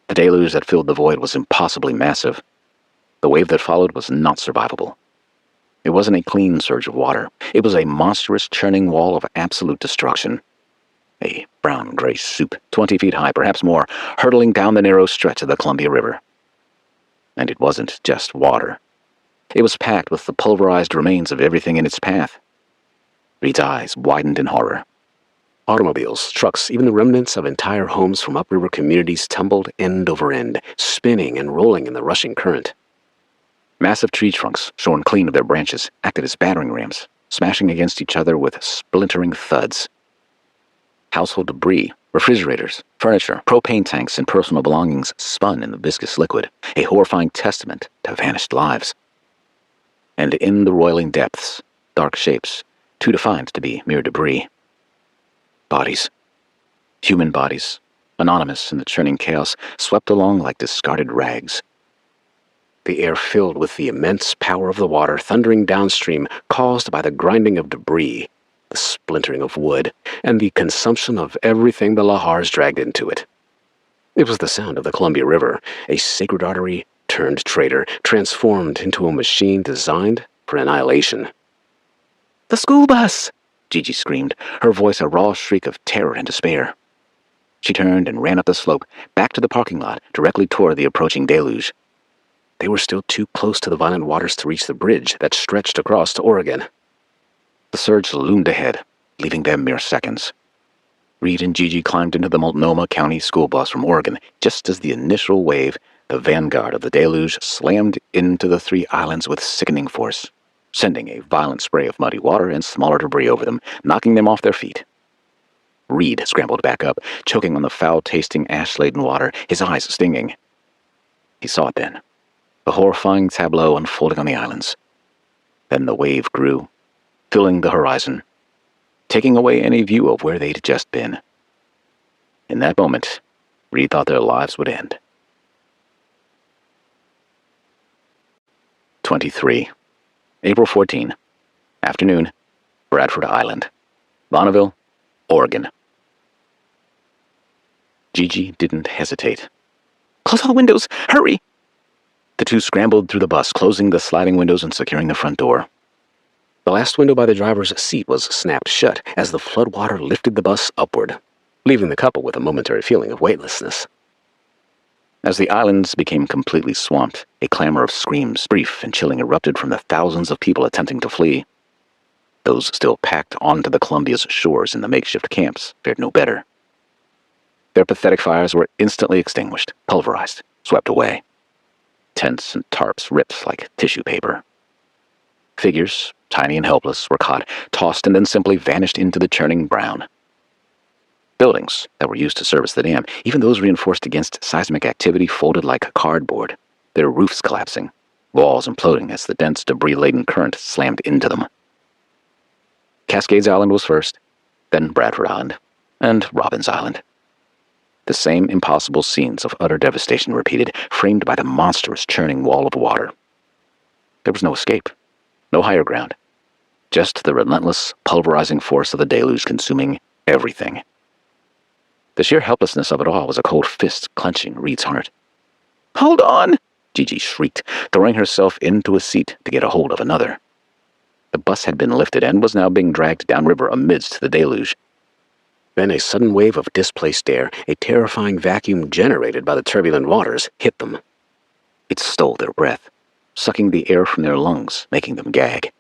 The deluge that filled the void was impossibly massive. The wave that followed was not survivable. It wasn't a clean surge of water. It was a monstrous churning wall of absolute destruction. A brown-gray soup, 20 feet high, perhaps more, hurtling down the narrow stretch of the Columbia River. And it wasn't just water. It was packed with the pulverized remains of everything in its path. Reed's eyes widened in horror. Automobiles, trucks, even the remnants of entire homes from upriver communities tumbled end over end, spinning and rolling in the rushing current. Massive tree trunks, shorn clean of their branches, acted as battering rams, smashing against each other with splintering thuds. Household debris, refrigerators, furniture, propane tanks, and personal belongings spun in the viscous liquid, a horrifying testament to vanished lives. And in the roiling depths, dark shapes, too defined to be mere debris. Bodies. Human bodies, anonymous in the churning chaos, swept along like discarded rags. The air filled with the immense power of the water thundering downstream, caused by the grinding of debris, the splintering of wood, and the consumption of everything the lahars dragged into it. It was the sound of the Columbia River, a sacred artery turned traitor, transformed into a machine designed for annihilation. "The school bus!" Gigi screamed, her voice a raw shriek of terror and despair. She turned and ran up the slope, back to the parking lot, directly toward the approaching deluge. They were still too close to the violent waters to reach the bridge that stretched across to Oregon. The surge loomed ahead, leaving them mere seconds. Reed and Gigi climbed into the Multnomah County school bus from Oregon just as the initial wave, the vanguard of the deluge, slammed into the three islands with sickening force, sending a violent spray of muddy water and smaller debris over them, knocking them off their feet. Reed scrambled back up, choking on the foul-tasting ash-laden water, his eyes stinging. He saw it then. The horrifying tableau unfolding on the islands. Then the wave grew, filling the horizon, taking away any view of where they'd just been. In that moment, Reed thought their lives would end. 23. April 14. Afternoon. Bradford Island. Bonneville, Oregon. Gigi didn't hesitate. "Close all the windows! Hurry!" The two scrambled through the bus, closing the sliding windows and securing the front door. The last window by the driver's seat was snapped shut as the floodwater lifted the bus upward, leaving the couple with a momentary feeling of weightlessness. As the islands became completely swamped, a clamor of screams, brief and chilling, erupted from the thousands of people attempting to flee. Those still packed onto the Columbia's shores in the makeshift camps fared no better. Their pathetic fires were instantly extinguished, pulverized, swept away. Tents and tarps ripped like tissue paper. Figures, tiny and helpless, were caught, tossed, and then simply vanished into the churning brown. Buildings that were used to service the dam, even those reinforced against seismic activity, folded like cardboard, their roofs collapsing, walls imploding as the dense, debris-laden current slammed into them. Cascades Island was first, then Bradford Island, and Robbins Island. The same impossible scenes of utter devastation repeated, framed by the monstrous churning wall of water. There was no escape, no higher ground, just the relentless, pulverizing force of the deluge consuming everything. The sheer helplessness of it all was a cold fist clenching Reed's heart. "Hold on!" Gigi shrieked, throwing herself into a seat to get a hold of another. The bus had been lifted and was now being dragged downriver amidst the deluge. Then a sudden wave of displaced air, a terrifying vacuum generated by the turbulent waters, hit them. It stole their breath, sucking the air from their lungs, making them gag.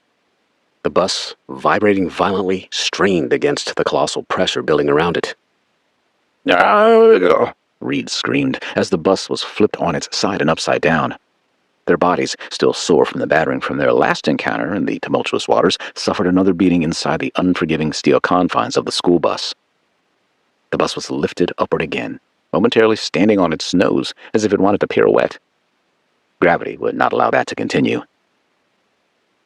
The bus, vibrating violently, strained against the colossal pressure building around it. "Ah!" Reed screamed as the bus was flipped on its side and upside down. Their bodies, still sore from the battering from their last encounter in the tumultuous waters, suffered another beating inside the unforgiving steel confines of the school bus. The bus was lifted upward again, momentarily standing on its nose as if it wanted to pirouette. Gravity would not allow that to continue.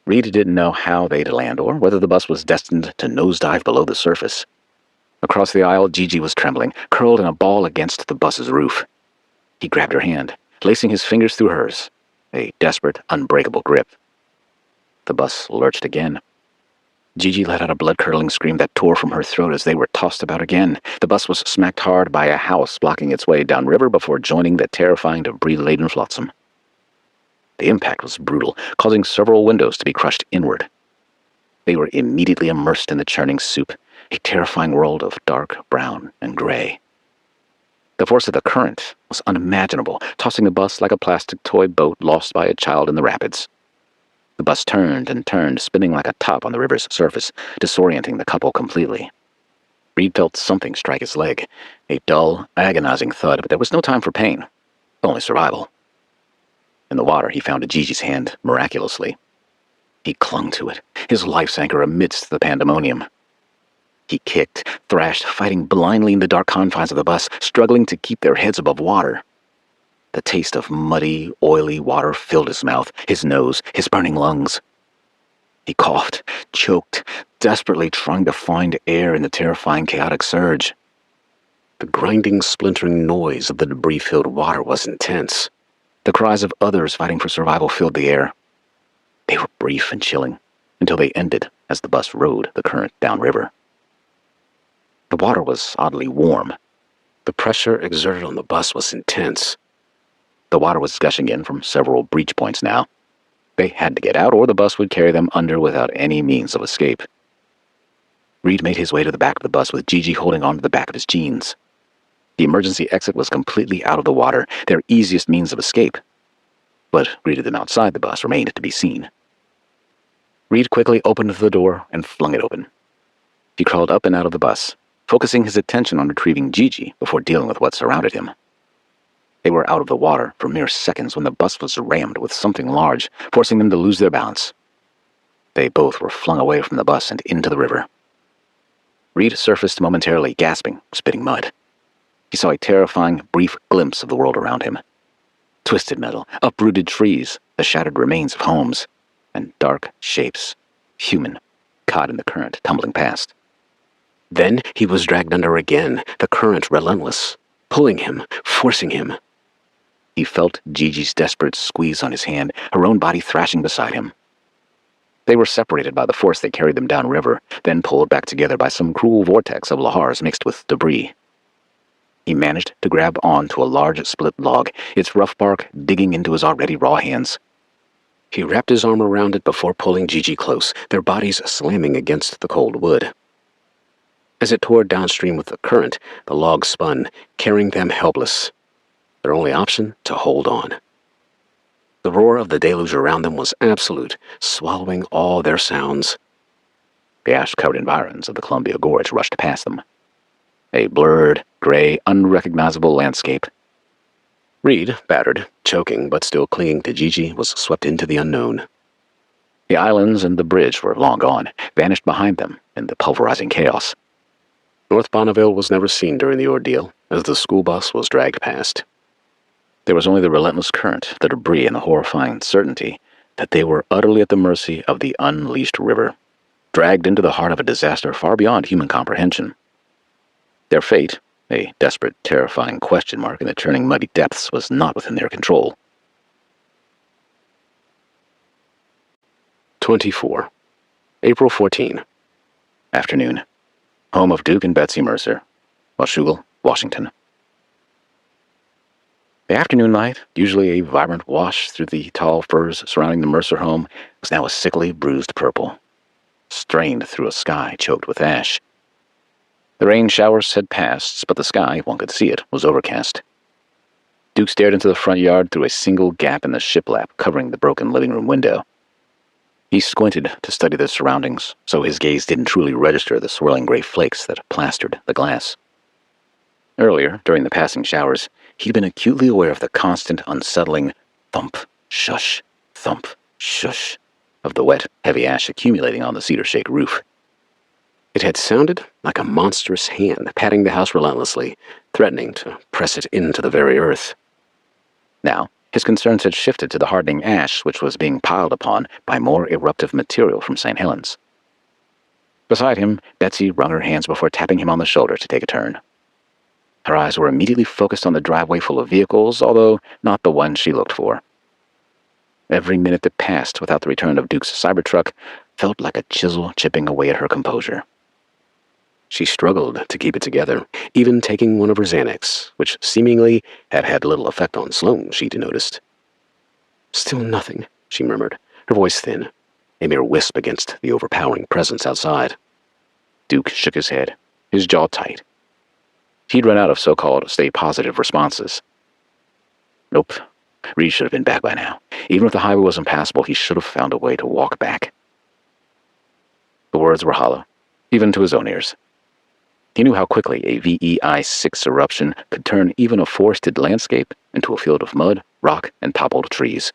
Reed didn't know how they'd land or whether the bus was destined to nosedive below the surface. Across the aisle, Gigi was trembling, curled in a ball against the bus's roof. He grabbed her hand, lacing his fingers through hers, a desperate, unbreakable grip. The bus lurched again. Gigi let out a blood-curdling scream that tore from her throat as they were tossed about again. The bus was smacked hard by a house blocking its way downriver before joining the terrifying debris-laden flotsam. The impact was brutal, causing several windows to be crushed inward. They were immediately immersed in the churning soup, a terrifying world of dark brown and gray. The force of the current was unimaginable, tossing the bus like a plastic toy boat lost by a child in the rapids. The bus turned and turned, spinning like a top on the river's surface, disorienting the couple completely. Reed felt something strike his leg, a dull, agonizing thud, but there was no time for pain, only survival. In the water, he found Gigi's hand miraculously. He clung to it, his life's anchor amidst the pandemonium. He kicked, thrashed, fighting blindly in the dark confines of the bus, struggling to keep their heads above water. The taste of muddy, oily water filled his mouth, his nose, his burning lungs. He coughed, choked, desperately trying to find air in the terrifying, chaotic surge. The grinding, splintering noise of the debris-filled water was intense. The cries of others fighting for survival filled the air. They were brief and chilling, until they ended as the bus rode the current downriver. The water was oddly warm. The pressure exerted on the bus was intense. The water was gushing in from several breach points now. They had to get out, or the bus would carry them under without any means of escape. Reed made his way to the back of the bus with Gigi holding onto the back of his jeans. The emergency exit was completely out of the water, their easiest means of escape. What greeted them outside the bus remained to be seen. Reed quickly opened the door and flung it open. He crawled up and out of the bus, focusing his attention on retrieving Gigi before dealing with what surrounded him. They were out of the water for mere seconds when the bus was rammed with something large, forcing them to lose their balance. They both were flung away from the bus and into the river. Reed surfaced momentarily, gasping, spitting mud. He saw a terrifying, brief glimpse of the world around him. Twisted metal, uprooted trees, the shattered remains of homes, and dark shapes, human, caught in the current, tumbling past. Then he was dragged under again, the current relentless, pulling him, forcing him. He felt Gigi's desperate squeeze on his hand, her own body thrashing beside him. They were separated by the force that carried them downriver, then pulled back together by some cruel vortex of lahars mixed with debris. He managed to grab onto a large split log, its rough bark digging into his already raw hands. He wrapped his arm around it before pulling Gigi close, their bodies slamming against the cold wood. As it tore downstream with the current, the log spun, carrying them helpless. Their only option, to hold on. The roar of the deluge around them was absolute, swallowing all their sounds. The ash-covered environs of the Columbia Gorge rushed past them. A blurred, gray, unrecognizable landscape. Reed, battered, choking, but still clinging to Gigi, was swept into the unknown. The islands and the bridge were long gone, vanished behind them in the pulverizing chaos. North Bonneville was never seen during the ordeal, as the school bus was dragged past. There was only the relentless current, the debris, and the horrifying certainty that they were utterly at the mercy of the unleashed river, dragged into the heart of a disaster far beyond human comprehension. Their fate, a desperate, terrifying question mark in the churning muddy depths, was not within their control. 24. April 14. Afternoon. Home of Duke and Betsy Mercer, Washougal, Washington. The afternoon light, usually a vibrant wash through the tall firs surrounding the Mercer home, was now a sickly, bruised purple, strained through a sky choked with ash. The rain showers had passed, but the sky, one could see it, was overcast. Duke stared into the front yard through a single gap in the shiplap covering the broken living room window. He squinted to study the surroundings, so his gaze didn't truly register the swirling gray flakes that plastered the glass. Earlier, during the passing showers, he'd been acutely aware of the constant, unsettling thump, shush, of the wet, heavy ash accumulating on the cedar-shake roof. It had sounded like a monstrous hand patting the house relentlessly, threatening to press it into the very earth. Now, his concerns had shifted to the hardening ash which was being piled upon by more eruptive material from St. Helens. Beside him, Betsy wrung her hands before tapping him on the shoulder to take a turn. Her eyes were immediately focused on the driveway full of vehicles, although not the one she looked for. Every minute that passed without the return of Duke's Cybertruck felt like a chisel chipping away at her composure. She struggled to keep it together, even taking one of her Xanax, which seemingly had had little effect on Sloan, she'd noticed. "Still nothing," she murmured, her voice thin, a mere wisp against the overpowering presence outside. Duke shook his head, his jaw tight. He'd run out of so-called stay-positive responses. Nope. Reed should have been back by now. Even if the highway was impassable, he should have found a way to walk back. The words were hollow, even to his own ears. He knew how quickly a VEI-6 eruption could turn even a forested landscape into a field of mud, rock, and toppled trees.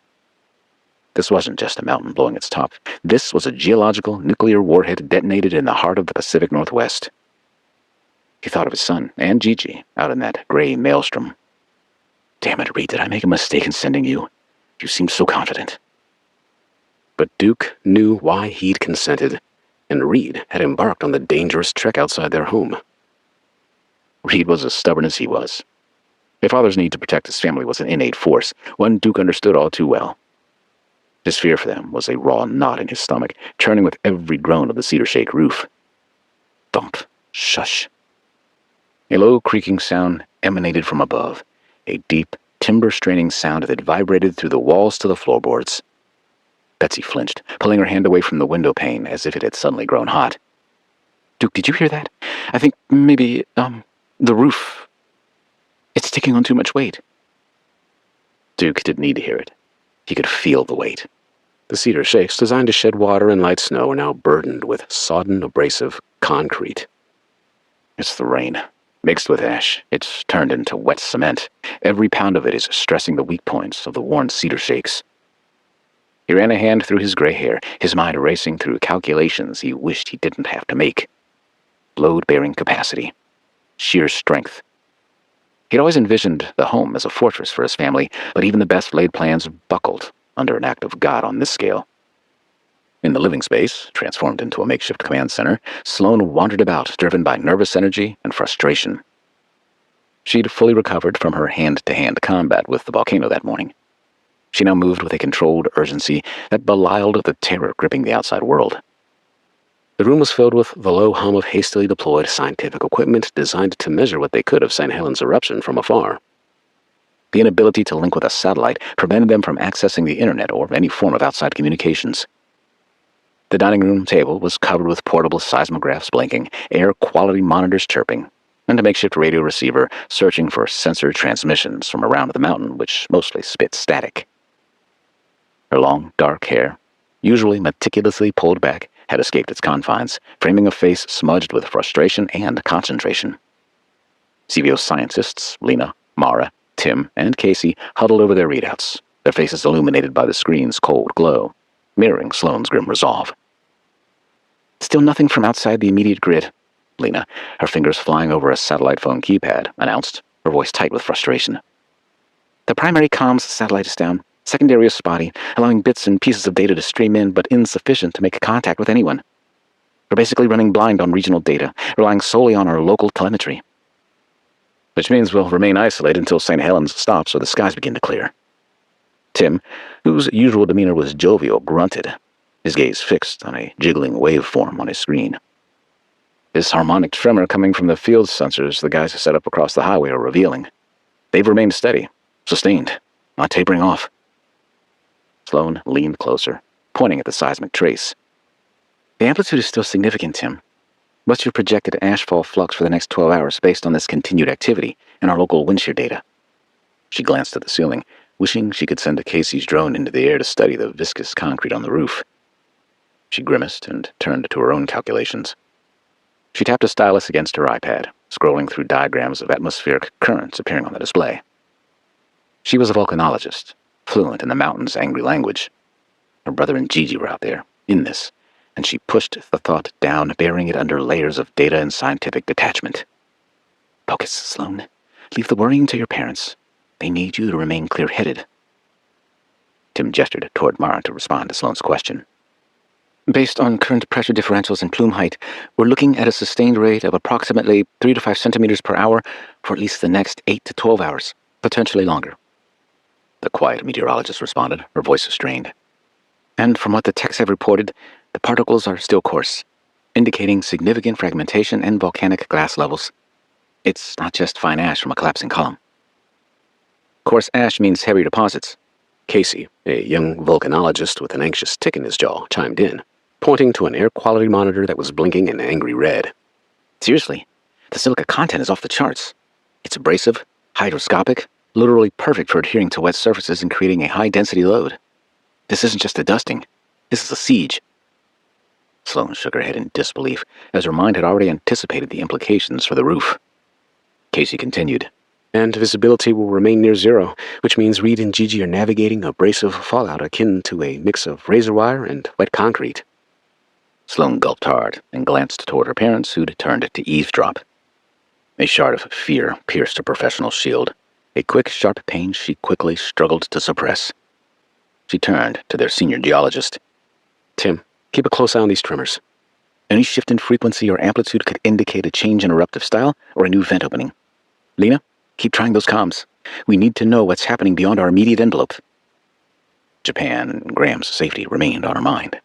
This wasn't just a mountain blowing its top. This was a geological nuclear warhead detonated in the heart of the Pacific Northwest. He thought of his son and Gigi out in that gray maelstrom. "Damn it, Reed, did I make a mistake in sending you? You seemed so confident." But Duke knew why he'd consented, and Reed had embarked on the dangerous trek outside their home. Reed was as stubborn as he was. A father's need to protect his family was an innate force, one Duke understood all too well. His fear for them was a raw knot in his stomach, churning with every groan of the cedar shake roof. Thump. Shush. A low creaking sound emanated from above, a deep, timber-straining sound that vibrated through the walls to the floorboards. Betsy flinched, pulling her hand away from the window pane as if it had suddenly grown hot. "Duke, did you hear that? I think maybe, the roof. It's taking on too much weight." Duke didn't need to hear it. He could feel the weight. The cedar shakes, designed to shed water and light snow, are now burdened with sodden, abrasive concrete. It's the rain. Mixed with ash, it's turned into wet cement. Every pound of it is stressing the weak points of the worn cedar shakes. He ran a hand through his gray hair, his mind racing through calculations he wished he didn't have to make. Load-bearing capacity. Sheer strength. He'd always envisioned the home as a fortress for his family, but even the best-laid plans buckled under an act of God on this scale. In the living space, transformed into a makeshift command center, Sloan wandered about, driven by nervous energy and frustration. She'd fully recovered from her hand-to-hand combat with the volcano that morning. She now moved with a controlled urgency that belied the terror gripping the outside world. The room was filled with the low hum of hastily deployed scientific equipment designed to measure what they could of St. Helens eruption from afar. The inability to link with a satellite prevented them from accessing the internet or any form of outside communications. The dining room table was covered with portable seismographs blinking, air quality monitors chirping, and a makeshift radio receiver searching for sensor transmissions from around the mountain, which mostly spit static. Her long, dark hair, usually meticulously pulled back, had escaped its confines, framing a face smudged with frustration and concentration. CVO scientists, Lena, Mara, Tim, and Casey huddled over their readouts, their faces illuminated by the screen's cold glow, mirroring Sloan's grim resolve. "Still nothing from outside the immediate grid," Lena, her fingers flying over a satellite phone keypad, announced, her voice tight with frustration. "The primary comms satellite is down. Secondary is spotty, allowing bits and pieces of data to stream in, but insufficient to make contact with anyone. We're basically running blind on regional data, relying solely on our local telemetry." "Which means we'll remain isolated until St. Helens stops or the skies begin to clear." Tim, whose usual demeanor was jovial, grunted, his gaze fixed on a jiggling waveform on his screen. This harmonic tremor coming from the field sensors the guys set up across the highway are revealing. They've remained steady, sustained, not tapering off. Sloan leaned closer, pointing at the seismic trace. "The amplitude is still significant, Tim. What's your projected ashfall flux for the next 12 hours based on this continued activity and our local wind shear data?" She glanced at the ceiling, wishing she could send Casey's drone into the air to study the viscous concrete on the roof. She grimaced and turned to her own calculations. She tapped a stylus against her iPad, scrolling through diagrams of atmospheric currents appearing on the display. She was a volcanologist, fluent in the mountain's angry language. Her brother and Gigi were out there, in this, and she pushed the thought down, burying it under layers of data and scientific detachment. Focus, Sloan. Leave the worrying to your parents. They need you to remain clear-headed. Tim gestured toward Mara to respond to Sloan's question. Based on current pressure differentials and plume height, we're looking at a sustained rate of approximately 3 to 5 centimeters per hour for at least the next 8 to 12 hours, potentially longer. The quiet meteorologist responded, her voice strained. And from what the techs have reported, the particles are still coarse, indicating significant fragmentation and volcanic glass levels. It's not just fine ash from a collapsing column. Coarse ash means heavier deposits. Casey, a young volcanologist with an anxious tick in his jaw, chimed in, pointing to an air quality monitor that was blinking an angry red. Seriously, the silica content is off the charts. It's abrasive, hygroscopic, literally perfect for adhering to wet surfaces and creating a high-density load. This isn't just a dusting. This is a siege. Sloan shook her head in disbelief, as her mind had already anticipated the implications for the roof. Casey continued, and visibility will remain near zero, which means Reed and Gigi are navigating abrasive fallout akin to a mix of razor wire and wet concrete. Sloan gulped hard and glanced toward her parents, who'd turned to eavesdrop. A shard of fear pierced her professional shield, a quick, sharp pain she quickly struggled to suppress. She turned to their senior geologist. Tim, keep a close eye on these tremors. Any shift in frequency or amplitude could indicate a change in eruptive style or a new vent opening. Lena, keep trying those comms. We need to know what's happening beyond our immediate envelope. Japan and Graham's safety remained on her mind.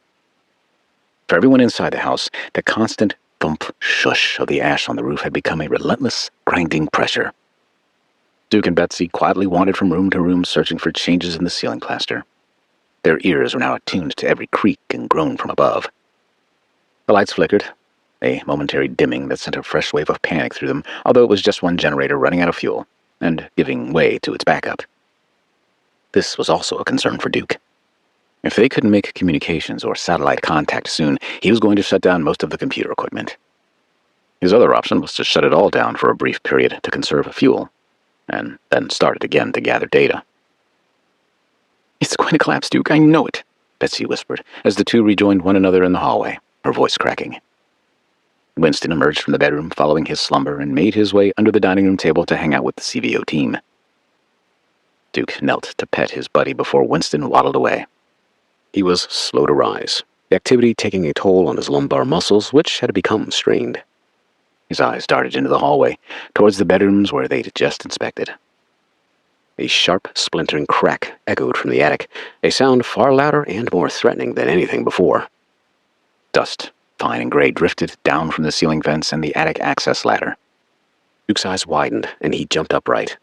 For everyone inside the house, the constant thump shush of the ash on the roof had become a relentless, grinding pressure. Duke and Betsy quietly wandered from room to room, searching for changes in the ceiling plaster. Their ears were now attuned to every creak and groan from above. The lights flickered, a momentary dimming that sent a fresh wave of panic through them, although it was just one generator running out of fuel and giving way to its backup. This was also a concern for Duke. If they couldn't make communications or satellite contact soon, he was going to shut down most of the computer equipment. His other option was to shut it all down for a brief period to conserve fuel, and then start it again to gather data. It's going to collapse, Duke, I know it, Betsy whispered, as the two rejoined one another in the hallway, her voice cracking. Winston emerged from the bedroom following his slumber and made his way under the dining room table to hang out with the CVO team. Duke knelt to pet his buddy before Winston waddled away. He was slow to rise, the activity taking a toll on his lumbar muscles, which had become strained. His eyes darted into the hallway, towards the bedrooms where they'd just inspected. A sharp, splintering crack echoed from the attic, a sound far louder and more threatening than anything before. Dust, fine and gray, drifted down from the ceiling vents and the attic access ladder. Duke's eyes widened, and he jumped upright.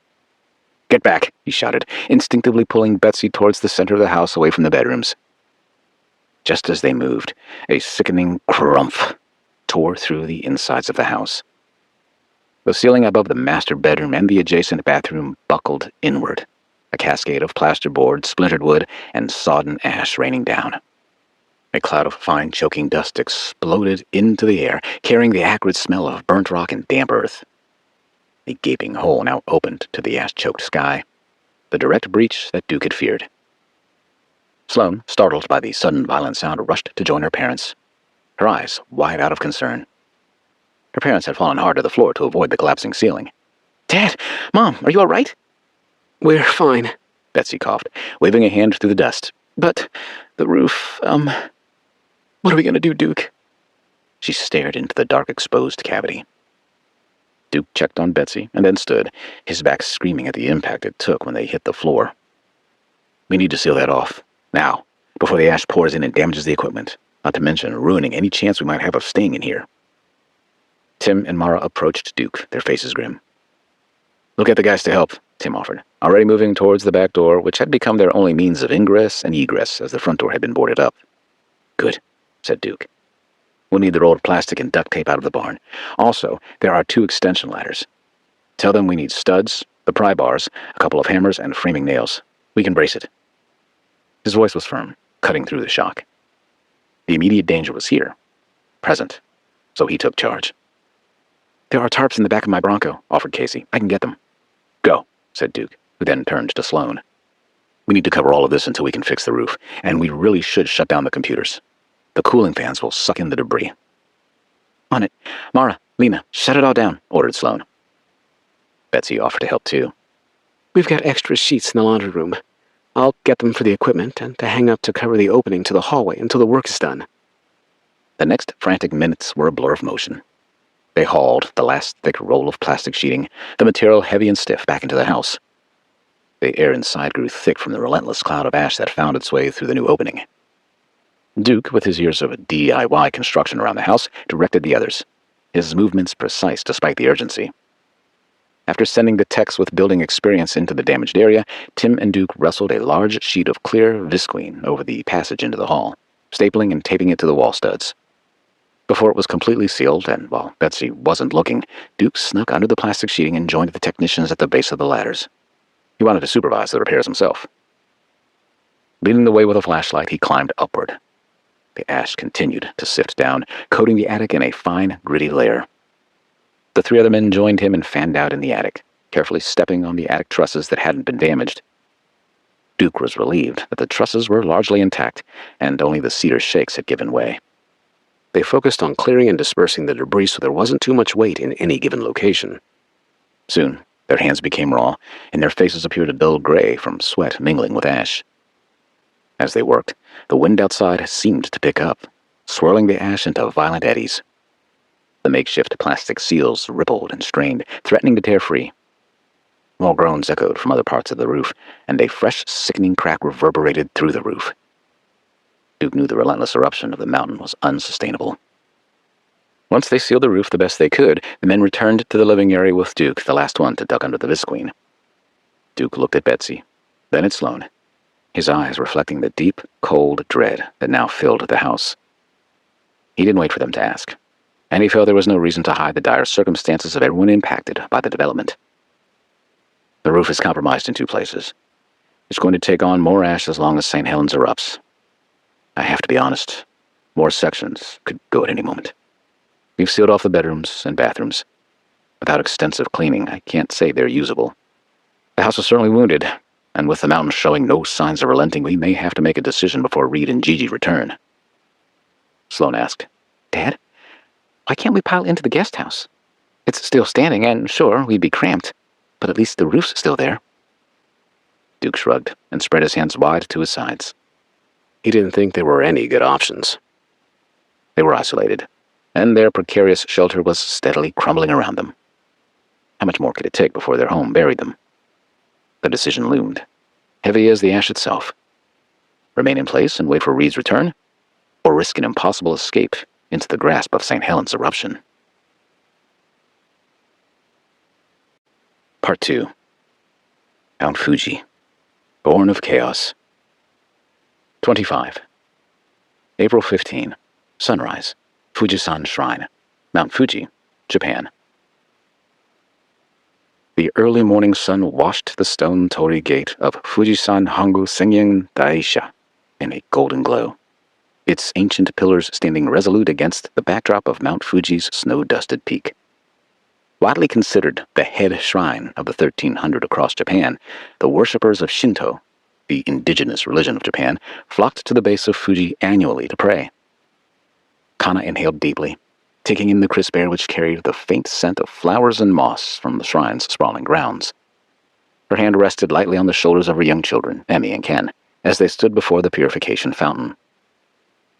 "Get back," he shouted, instinctively pulling Betsy towards the center of the house away from the bedrooms. Just as they moved, a sickening crumph tore through the insides of the house. The ceiling above the master bedroom and the adjacent bathroom buckled inward, a cascade of plasterboard, splintered wood, and sodden ash raining down. A cloud of fine, choking dust exploded into the air, carrying the acrid smell of burnt rock and damp earth. A gaping hole now opened to the ash-choked sky, the direct breach that Duke had feared. Sloan, startled by the sudden violent sound, rushed to join her parents, her eyes wide out of concern. Her parents had fallen hard to the floor to avoid the collapsing ceiling. "Dad! Mom, are you all right?" "We're fine," Betsy coughed, waving a hand through the dust. "But the roof, what are we going to do, Duke?" She stared into the dark, exposed cavity. Duke checked on Betsy and then stood, his back screaming at the impact it took when they hit the floor. "We need to seal that off, now, before the ash pours in and damages the equipment, not to mention ruining any chance we might have of staying in here." Tim and Mara approached Duke, their faces grim. "Look at the guys to help," Tim offered, already moving towards the back door, which had become their only means of ingress and egress as the front door had been boarded up. "Good," said Duke. "We'll need the rolled plastic and duct tape out of the barn. Also, there are 2 extension ladders. Tell them we need studs, the pry bars, a couple of hammers, and framing nails. We can brace it." His voice was firm, cutting through the shock. The immediate danger was here, present, so he took charge. "There are tarps in the back of my Bronco," offered Casey. "I can get them." "Go," said Duke, who then turned to Sloan. "We need to cover all of this until we can fix the roof, and we really should shut down the computers." The cooling fans will suck in the debris. On it. Mara, Lena, shut it all down, ordered Sloan. Betsy offered to help too. We've got extra sheets in the laundry room. I'll get them for the equipment and to hang up to cover the opening to the hallway until the work is done. The next frantic minutes were a blur of motion. They hauled the last thick roll of plastic sheeting, the material heavy and stiff, back into the house. The air inside grew thick from the relentless cloud of ash that found its way through the new opening. Duke, with his years of DIY construction around the house, directed the others, his movements precise despite the urgency. After sending the techs with building experience into the damaged area, Tim and Duke wrestled a large sheet of clear visqueen over the passage into the hall, stapling and taping it to the wall studs. Before it was completely sealed, and while Betsy wasn't looking, Duke snuck under the plastic sheeting and joined the technicians at the base of the ladders. He wanted to supervise the repairs himself. Leading the way with a flashlight, he climbed upward. The ash continued to sift down, coating the attic in a fine, gritty layer. The three other men joined him and fanned out in the attic, carefully stepping on the attic trusses that hadn't been damaged. Duke was relieved that the trusses were largely intact, and only the cedar shakes had given way. They focused on clearing and dispersing the debris so there wasn't too much weight in any given location. Soon, their hands became raw, and their faces appeared a dull gray from sweat mingling with ash. As they worked, the wind outside seemed to pick up, swirling the ash into violent eddies. The makeshift plastic seals rippled and strained, threatening to tear free. More groans echoed from other parts of the roof, and a fresh, sickening crack reverberated through the roof. Duke knew the relentless eruption of the mountain was unsustainable. Once they sealed the roof the best they could, the men returned to the living area with Duke, the last one to duck under the visqueen. Duke looked at Betsy, then at Sloan, his eyes reflecting the deep, cold dread that now filled the house. He didn't wait for them to ask, and he felt there was no reason to hide the dire circumstances of everyone impacted by the development. The roof is compromised in 2 places. It's going to take on more ash as long as St. Helens erupts. I have to be honest, more sections could go at any moment. We've sealed off the bedrooms and bathrooms. Without extensive cleaning, I can't say they're usable. The house is certainly wounded, and with the mountain showing no signs of relenting, we may have to make a decision before Reed and Gigi return. Sloan asked, Dad, why can't we pile into the guest house? It's still standing, and sure, we'd be cramped, but at least the roof's still there. Duke shrugged and spread his hands wide to his sides. He didn't think there were any good options. They were isolated, and their precarious shelter was steadily crumbling around them. How much more could it take before their home buried them? The decision loomed, heavy as the ash itself. Remain in place and wait for Reed's return, or risk an impossible escape into the grasp of St. Helens eruption. Part 2. Mount Fuji, born of chaos. 25. April 15. Sunrise. Fujisan Shrine. Mount Fuji, Japan. The early morning sun washed the stone torii gate of Fujisan Hongu Sengen Daisha in a golden glow, its ancient pillars standing resolute against the backdrop of Mount Fuji's snow-dusted peak. Widely considered the head shrine of the 1300 across Japan, the worshippers of Shinto, the indigenous religion of Japan, flocked to the base of Fuji annually to pray. Kana inhaled deeply, taking in the crisp air which carried the faint scent of flowers and moss from the shrine's sprawling grounds. Her hand rested lightly on the shoulders of her young children, Emmy and Ken, as they stood before the purification fountain.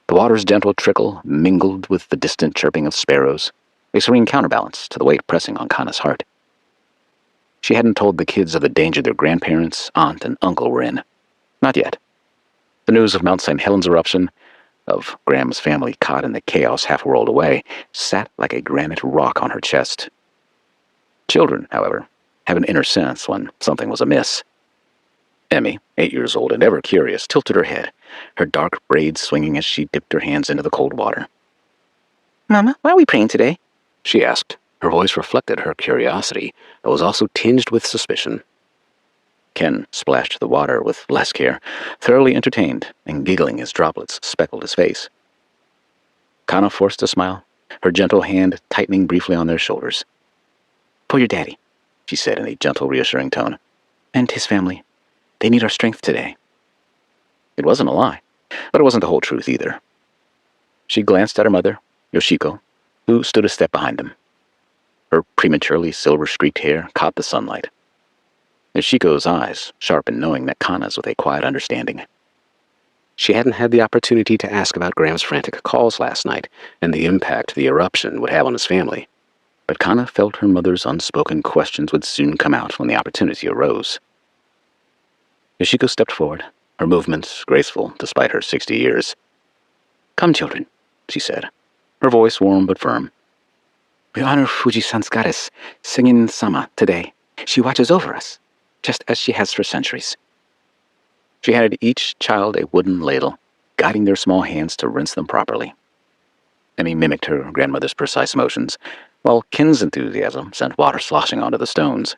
The water's gentle trickle mingled with the distant chirping of sparrows, a serene counterbalance to the weight pressing on Kana's heart. She hadn't told the kids of the danger their grandparents, aunt, and uncle were in. Not yet. The news of Mount St. Helens eruption, of Graham's family caught in the chaos half a world away, sat like a granite rock on her chest. Children, however, have an inner sense when something was amiss. Emmy, 8 years old and ever curious, tilted her head, her dark braids swinging as she dipped her hands into the cold water. Mama, why are we praying today? She asked. Her voice reflected her curiosity, but was also tinged with suspicion. Ken splashed the water with less care, thoroughly entertained and giggling as droplets speckled his face. Kana forced a smile, her gentle hand tightening briefly on their shoulders. "For your daddy," she said in a gentle, reassuring tone, "and his family. They need our strength today." It wasn't a lie, but it wasn't the whole truth either. She glanced at her mother, Yoshiko, who stood a step behind them. Her prematurely silver-streaked hair caught the sunlight. Yoshiko's eyes sharpened, knowing that Kana's with a quiet understanding. She hadn't had the opportunity to ask about Graham's frantic calls last night and the impact the eruption would have on his family, but Kana felt her mother's unspoken questions would soon come out when the opportunity arose. Yoshiko stepped forward, her movements graceful despite her 60 years. "Come, children," she said, her voice warm but firm. "We honor Fuji-san's goddess, Singin-sama, today. She watches over us, just as she has for centuries." She handed each child a wooden ladle, guiding their small hands to rinse them properly. Emmy mimicked her grandmother's precise motions, while Kin's enthusiasm sent water sloshing onto the stones.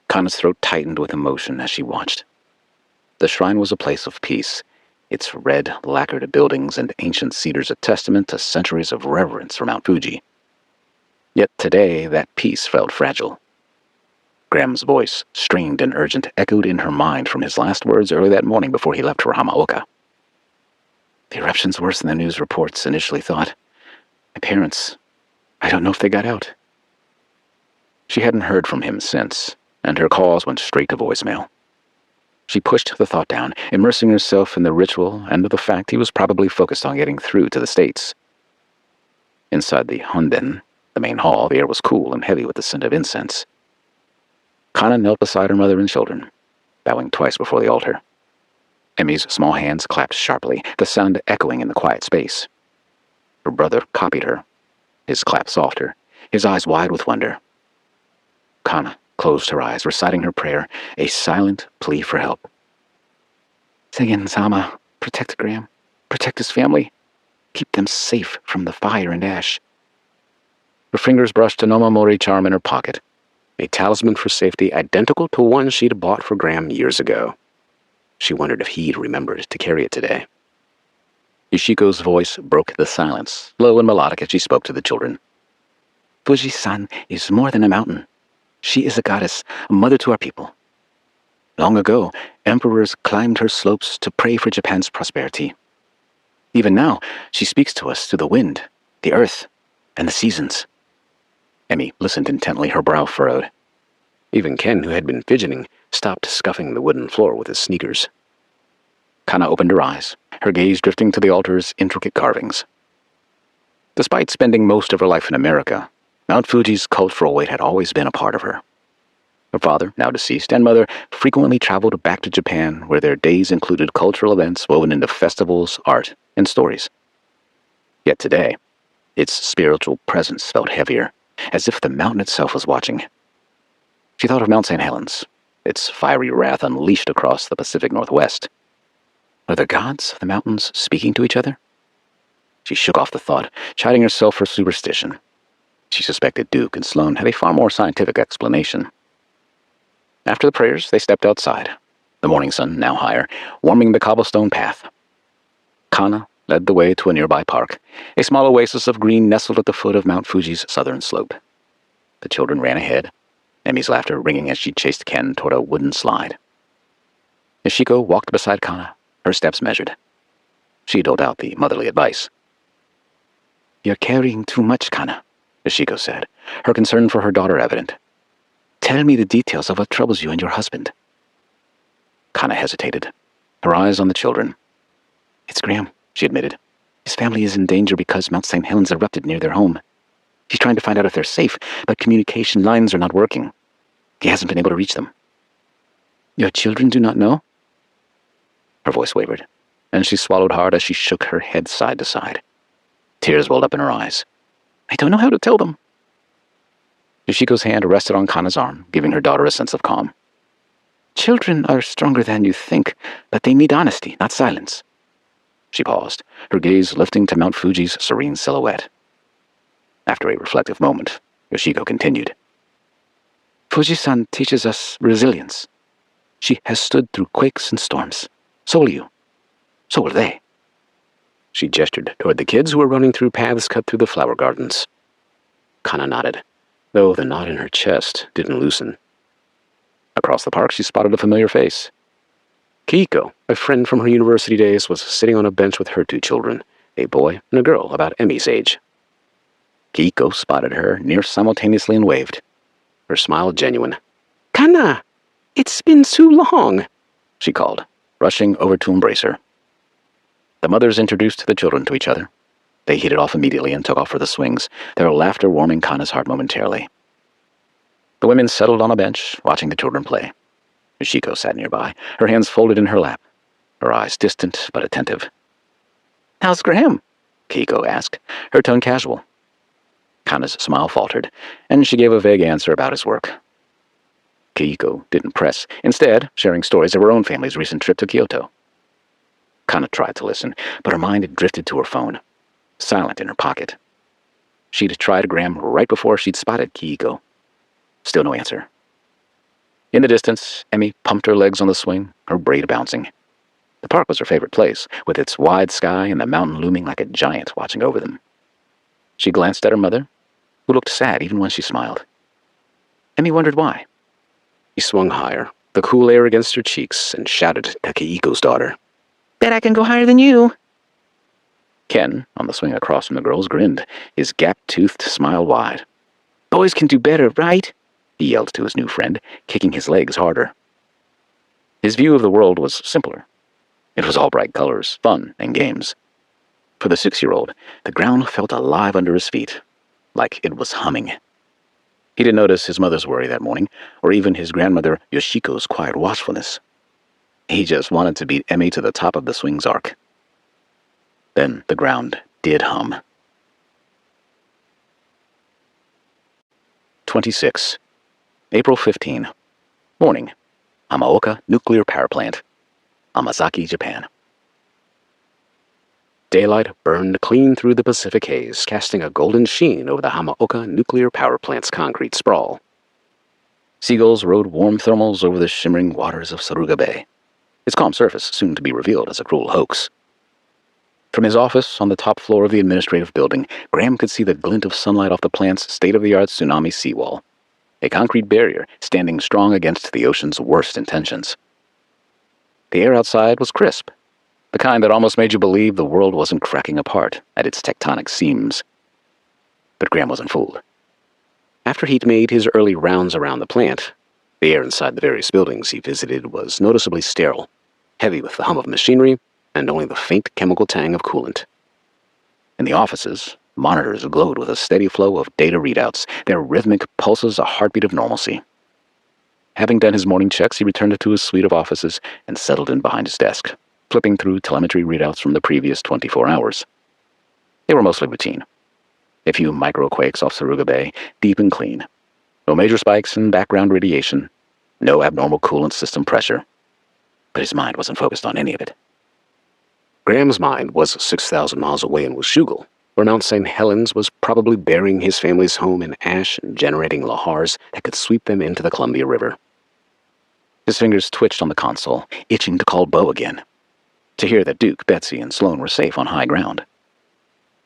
Kana's throat tightened with emotion as she watched. The shrine was a place of peace, its red, lacquered buildings and ancient cedars a testament to centuries of reverence for Mount Fuji. Yet today, that peace felt fragile. Graham's voice, strained and urgent, echoed in her mind from his last words early that morning before he left for Hamaoka. "The eruption's worse than the news reports initially thought. My parents, I don't know if they got out." She hadn't heard from him since, and her calls went straight to voicemail. She pushed the thought down, immersing herself in the ritual and the fact he was probably focused on getting through to the States. Inside the honden, the main hall, the air was cool and heavy with the scent of incense. Kana knelt beside her mother and children, bowing twice before the altar. Emmy's small hands clapped sharply, the sound echoing in the quiet space. Her brother copied her, his clap softer, his eyes wide with wonder. Kana closed her eyes, reciting her prayer, a silent plea for help. "Singin-sama, protect Graham, protect his family, keep them safe from the fire and ash." Her fingers brushed a Nomamori charm in her pocket, a talisman for safety identical to one she'd bought for Graham years ago. She wondered if he'd remembered to carry it today. Yoshiko's voice broke the silence, low and melodic as she spoke to the children. "Fuji-san is more than a mountain. She is a goddess, a mother to our people. Long ago, emperors climbed her slopes to pray for Japan's prosperity. Even now, she speaks to us through the wind, the earth, and the seasons." Emmy listened intently, her brow furrowed. Even Ken, who had been fidgeting, stopped scuffing the wooden floor with his sneakers. Kana opened her eyes, her gaze drifting to the altar's intricate carvings. Despite spending most of her life in America, Mount Fuji's cultural weight had always been a part of her. Her father, now deceased, and mother frequently traveled back to Japan, where their days included cultural events woven into festivals, art, and stories. Yet today, its spiritual presence felt heavier, as if the mountain itself was watching. She thought of Mount St. Helens, its fiery wrath unleashed across the Pacific Northwest. Were the gods of the mountains speaking to each other? She shook off the thought, chiding herself for superstition. She suspected Duke and Sloan had a far more scientific explanation. After the prayers, they stepped outside, the morning sun, now higher, warming the cobblestone path. Kana led the way to a nearby park, a small oasis of green nestled at the foot of Mount Fuji's southern slope. The children ran ahead, Emmy's laughter ringing as she chased Ken toward a wooden slide. Yoshiko walked beside Kana, her steps measured. She doled out the motherly advice. "You're carrying too much, Kana," Yoshiko said, her concern for her daughter evident. "Tell me the details of what troubles you and your husband." Kana hesitated, her eyes on the children. "It's Graham," she admitted. "His family is in danger because Mount St. Helens erupted near their home. He's trying to find out if they're safe, but communication lines are not working. He hasn't been able to reach them." "Your children do not know?" Her voice wavered, and she swallowed hard as she shook her head side to side. Tears welled up in her eyes. "I don't know how to tell them." Yoshiko's hand rested on Kana's arm, giving her daughter a sense of calm. "Children are stronger than you think, but they need honesty, not silence." She paused, her gaze lifting to Mount Fuji's serene silhouette. After a reflective moment, Yoshiko continued. "Fuji-san teaches us resilience. She has stood through quakes and storms. So will you. So will they." She gestured toward the kids who were running through paths cut through the flower gardens. Kana nodded, though the knot in her chest didn't loosen. Across the park, she spotted a familiar face. Keiko, a friend from her university days, was sitting on a bench with her two children, a boy and a girl about Emmy's age. Kiko spotted her near simultaneously and waved, her smile genuine. "Kana! It's been so long!" she called, rushing over to embrace her. The mothers introduced the children to each other. They hit it off immediately and took off for the swings, their laughter warming Kana's heart momentarily. The women settled on a bench, watching the children play. Yoshiko sat nearby, her hands folded in her lap, her eyes distant but attentive. "How's Graham?" Kiko asked, her tone casual. Kana's smile faltered, and she gave a vague answer about his work. Kiko didn't press, instead sharing stories of her own family's recent trip to Kyoto. Kana tried to listen, but her mind had drifted to her phone, silent in her pocket. She'd tried Graham right before she'd spotted Kiko. Still no answer. In the distance, Emmy pumped her legs on the swing, her braid bouncing. The park was her favorite place, with its wide sky and the mountain looming like a giant watching over them. She glanced at her mother, who looked sad even when she smiled. Emmy wondered why. She swung higher, the cool air against her cheeks, and shouted to Keiko's daughter, "Bet I can go higher than you!" Ken, on the swing across from the girls, grinned, his gap-toothed smile wide. "Boys can do better, right?" he yelled to his new friend, kicking his legs harder. His view of the world was simpler. It was all bright colors, fun, and games. For the 6-year-old, the ground felt alive under his feet, like it was humming. He didn't notice his mother's worry that morning, or even his grandmother Yoshiko's quiet watchfulness. He just wanted to beat Emmy to the top of the swing's arc. Then the ground did hum. 26. April 15. Morning. Hamaoka Nuclear Power Plant. Amazaki, Japan. Daylight burned clean through the Pacific haze, casting a golden sheen over the Hamaoka Nuclear Power Plant's concrete sprawl. Seagulls rode warm thermals over the shimmering waters of Suruga Bay, its calm surface soon to be revealed as a cruel hoax. From his office on the top floor of the administrative building, Graham could see the glint of sunlight off the plant's state-of-the-art tsunami seawall, a concrete barrier standing strong against the ocean's worst intentions. The air outside was crisp, the kind that almost made you believe the world wasn't cracking apart at its tectonic seams. But Graham wasn't fooled. After he'd made his early rounds around the plant, the air inside the various buildings he visited was noticeably sterile, heavy with the hum of machinery and only the faint chemical tang of coolant. In the offices, monitors glowed with a steady flow of data readouts, their rhythmic pulses a heartbeat of normalcy. Having done his morning checks, he returned to his suite of offices and settled in behind his desk, flipping through telemetry readouts from the previous 24 hours. They were mostly routine. A few microquakes off Suruga Bay, deep and clean. No major spikes in background radiation. No abnormal coolant system pressure. But his mind wasn't focused on any of it. Graham's mind was 6,000 miles away in Washougal, where Mount St. Helens was probably burying his family's home in ash and generating lahars that could sweep them into the Columbia River. His fingers twitched on the console, itching to call Bo again, to hear that Duke, Betsy, and Sloan were safe on high ground.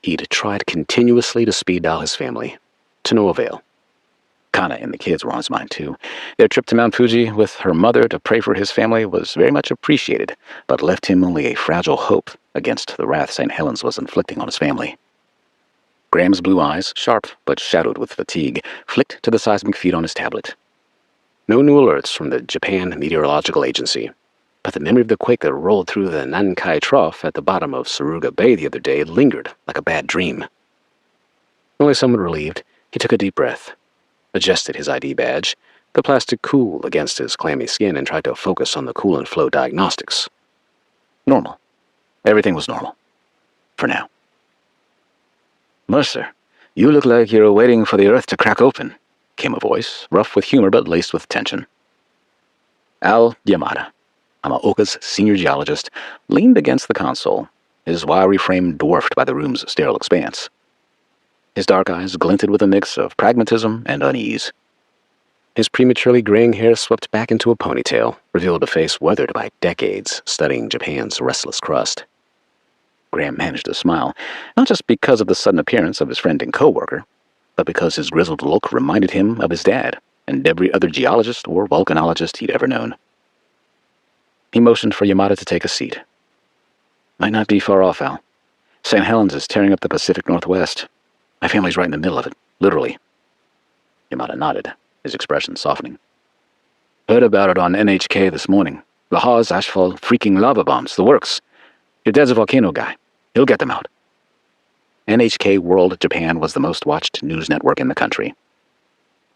He'd tried continuously to speed dial his family, to no avail. Kana and the kids were on his mind, too. Their trip to Mount Fuji with her mother to pray for his family was very much appreciated, but left him only a fragile hope against the wrath St. Helens was inflicting on his family. Graham's blue eyes, sharp but shadowed with fatigue, flicked to the seismic feed on his tablet. No new alerts from the Japan Meteorological Agency, but the memory of the quake that rolled through the Nankai Trough at the bottom of Suruga Bay the other day lingered like a bad dream. Only somewhat relieved, he took a deep breath, adjusted his ID badge, the plastic cool against his clammy skin, and tried to focus on the coolant flow diagnostics. Normal. Everything was normal. For now. "Mercer, you look like you're waiting for the earth to crack open," came a voice, rough with humor but laced with tension. Al Yamada, Hamaoka's senior geologist, leaned against the console, his wiry frame dwarfed by the room's sterile expanse. His dark eyes glinted with a mix of pragmatism and unease. His prematurely graying hair swept back into a ponytail, revealed a face weathered by decades studying Japan's restless crust. Graham managed to smile, not just because of the sudden appearance of his friend and co-worker, but because his grizzled look reminded him of his dad and every other geologist or volcanologist he'd ever known. He motioned for Yamada to take a seat. "Might not be far off, Al. St. Helens is tearing up the Pacific Northwest. My family's right in the middle of it, literally. Yamada nodded, his expression softening. Heard about it on NHK this morning. Lahar's asphalt freaking lava bombs, the works. Your dad's a volcano guy. He'll get them out. NHK World Japan was the most watched news network in the country.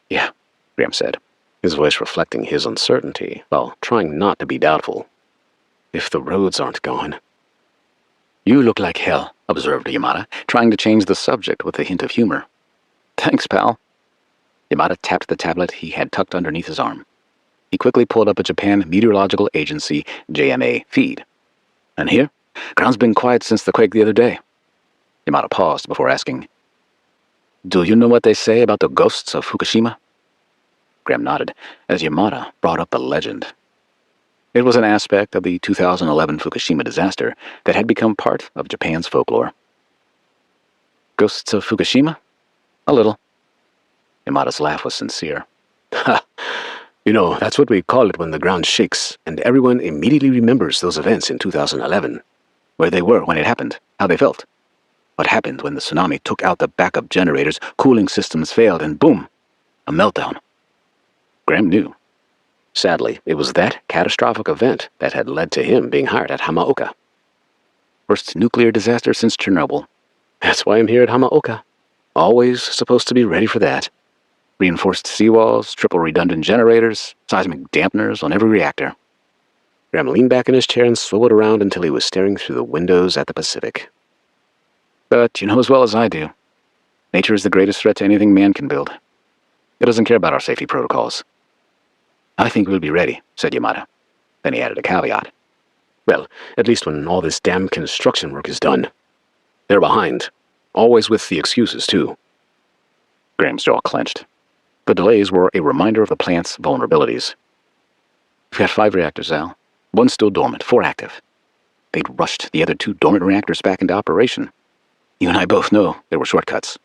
Yeah, Graham said, his voice reflecting his uncertainty while trying not to be doubtful. If the roads aren't gone. You look like hell, observed Yamada, trying to change the subject with a hint of humor. Thanks, pal. Yamada tapped the tablet he had tucked underneath his arm. He quickly pulled up a Japan Meteorological Agency, JMA, feed. And here? Ground's been quiet since the quake the other day. Yamada paused before asking, Do you know what they say about the ghosts of Fukushima? Graham nodded as Yamada brought up the legend. It was an aspect of the 2011 Fukushima disaster that had become part of Japan's folklore. Ghosts of Fukushima? A little. Yamada's laugh was sincere. Ha! You know, that's what we call it when the ground shakes, and everyone immediately remembers those events in 2011. Where they were when it happened, how they felt. What happened when the tsunami took out the backup generators, cooling systems failed, and boom, a meltdown. Graham knew. Sadly, it was that catastrophic event that had led to him being hired at Hamaoka. First nuclear disaster since Chernobyl. That's why I'm here at Hamaoka. Always supposed to be ready for that. Reinforced seawalls, triple redundant generators, seismic dampeners on every reactor. Graham leaned back in his chair and swiveled around until he was staring through the windows at the Pacific. But you know as well as I do, nature is the greatest threat to anything man can build. It doesn't care about our safety protocols. I think we'll be ready, said Yamada. Then he added a caveat. Well, at least when all this damn construction work is done. They're behind. Always with the excuses, too. Graham's jaw clenched. The delays were a reminder of the plant's vulnerabilities. We've got 5 reactors, Al. 1 still dormant, 4 active. They'd rushed the other 2 dormant reactors back into operation. You and I both know there were shortcuts.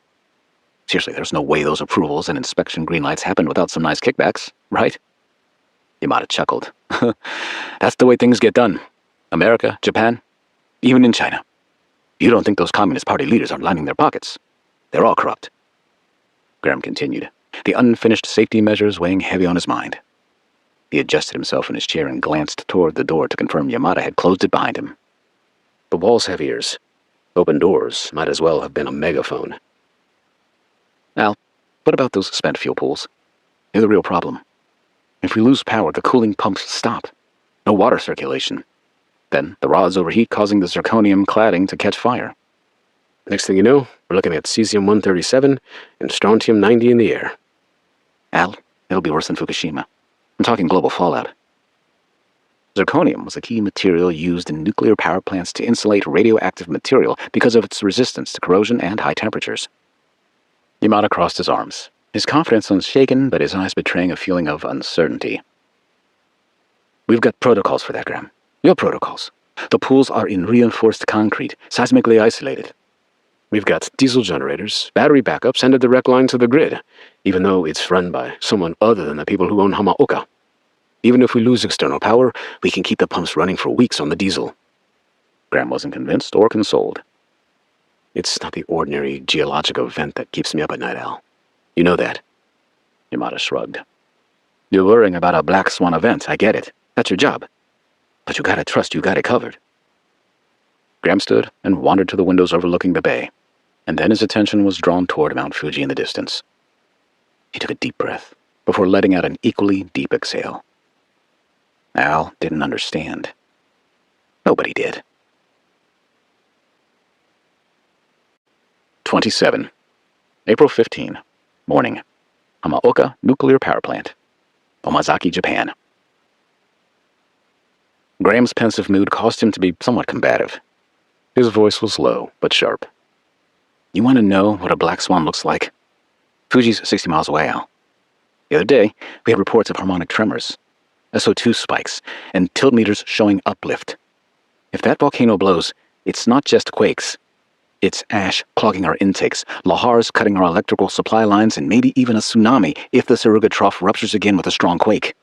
Seriously, there's no way those approvals and inspection green lights happened without some nice kickbacks, right? Yamada chuckled. That's the way things get done. America, Japan, even in China. You don't think those Communist Party leaders aren't lining their pockets. They're all corrupt. Graham continued, the unfinished safety measures weighing heavy on his mind. He adjusted himself in his chair and glanced toward the door to confirm Yamada had closed it behind him. The walls have ears. Open doors might as well have been a megaphone. Al, what about those spent fuel pools? They're the real problem. If we lose power, the cooling pumps stop. No water circulation. Then the rods overheat, causing the zirconium cladding to catch fire. Next thing you know, we're looking at cesium-137 and strontium-90 in the air. Al, it'll be worse than Fukushima. I'm talking global fallout. Zirconium was a key material used in nuclear power plants to insulate radioactive material because of its resistance to corrosion and high temperatures. Yamada crossed his arms, his confidence unshaken, but his eyes betraying a feeling of uncertainty. We've got protocols for that, Graham. Your protocols. The pools are in reinforced concrete, seismically isolated. We've got diesel generators, battery backups, and a direct line to the grid, even though it's run by someone other than the people who own Hamaoka. Even if we lose external power, we can keep the pumps running for weeks on the diesel. Graham wasn't convinced or consoled. It's not the ordinary geologic event that keeps me up at night, Al. You know that. Yamada shrugged. You're worrying about a black swan event, I get it. That's your job. But you gotta trust you got it covered. Graham stood and wandered to the windows overlooking the bay, and then his attention was drawn toward Mount Fuji in the distance. He took a deep breath before letting out an equally deep exhale. Al didn't understand. Nobody did. 27. April 15. Morning. Hamaoka Nuclear Power Plant. Omazaki, Japan. Graham's pensive mood caused him to be somewhat combative. His voice was low, but sharp. You want to know what a black swan looks like? Fuji's 60 miles away, Al. The other day, we had reports of harmonic tremors, SO2 spikes, and tilt meters showing uplift. If that volcano blows, it's not just quakes. It's ash clogging our intakes, lahars cutting our electrical supply lines, and maybe even a tsunami if the Saruga Trough ruptures again with a strong quake.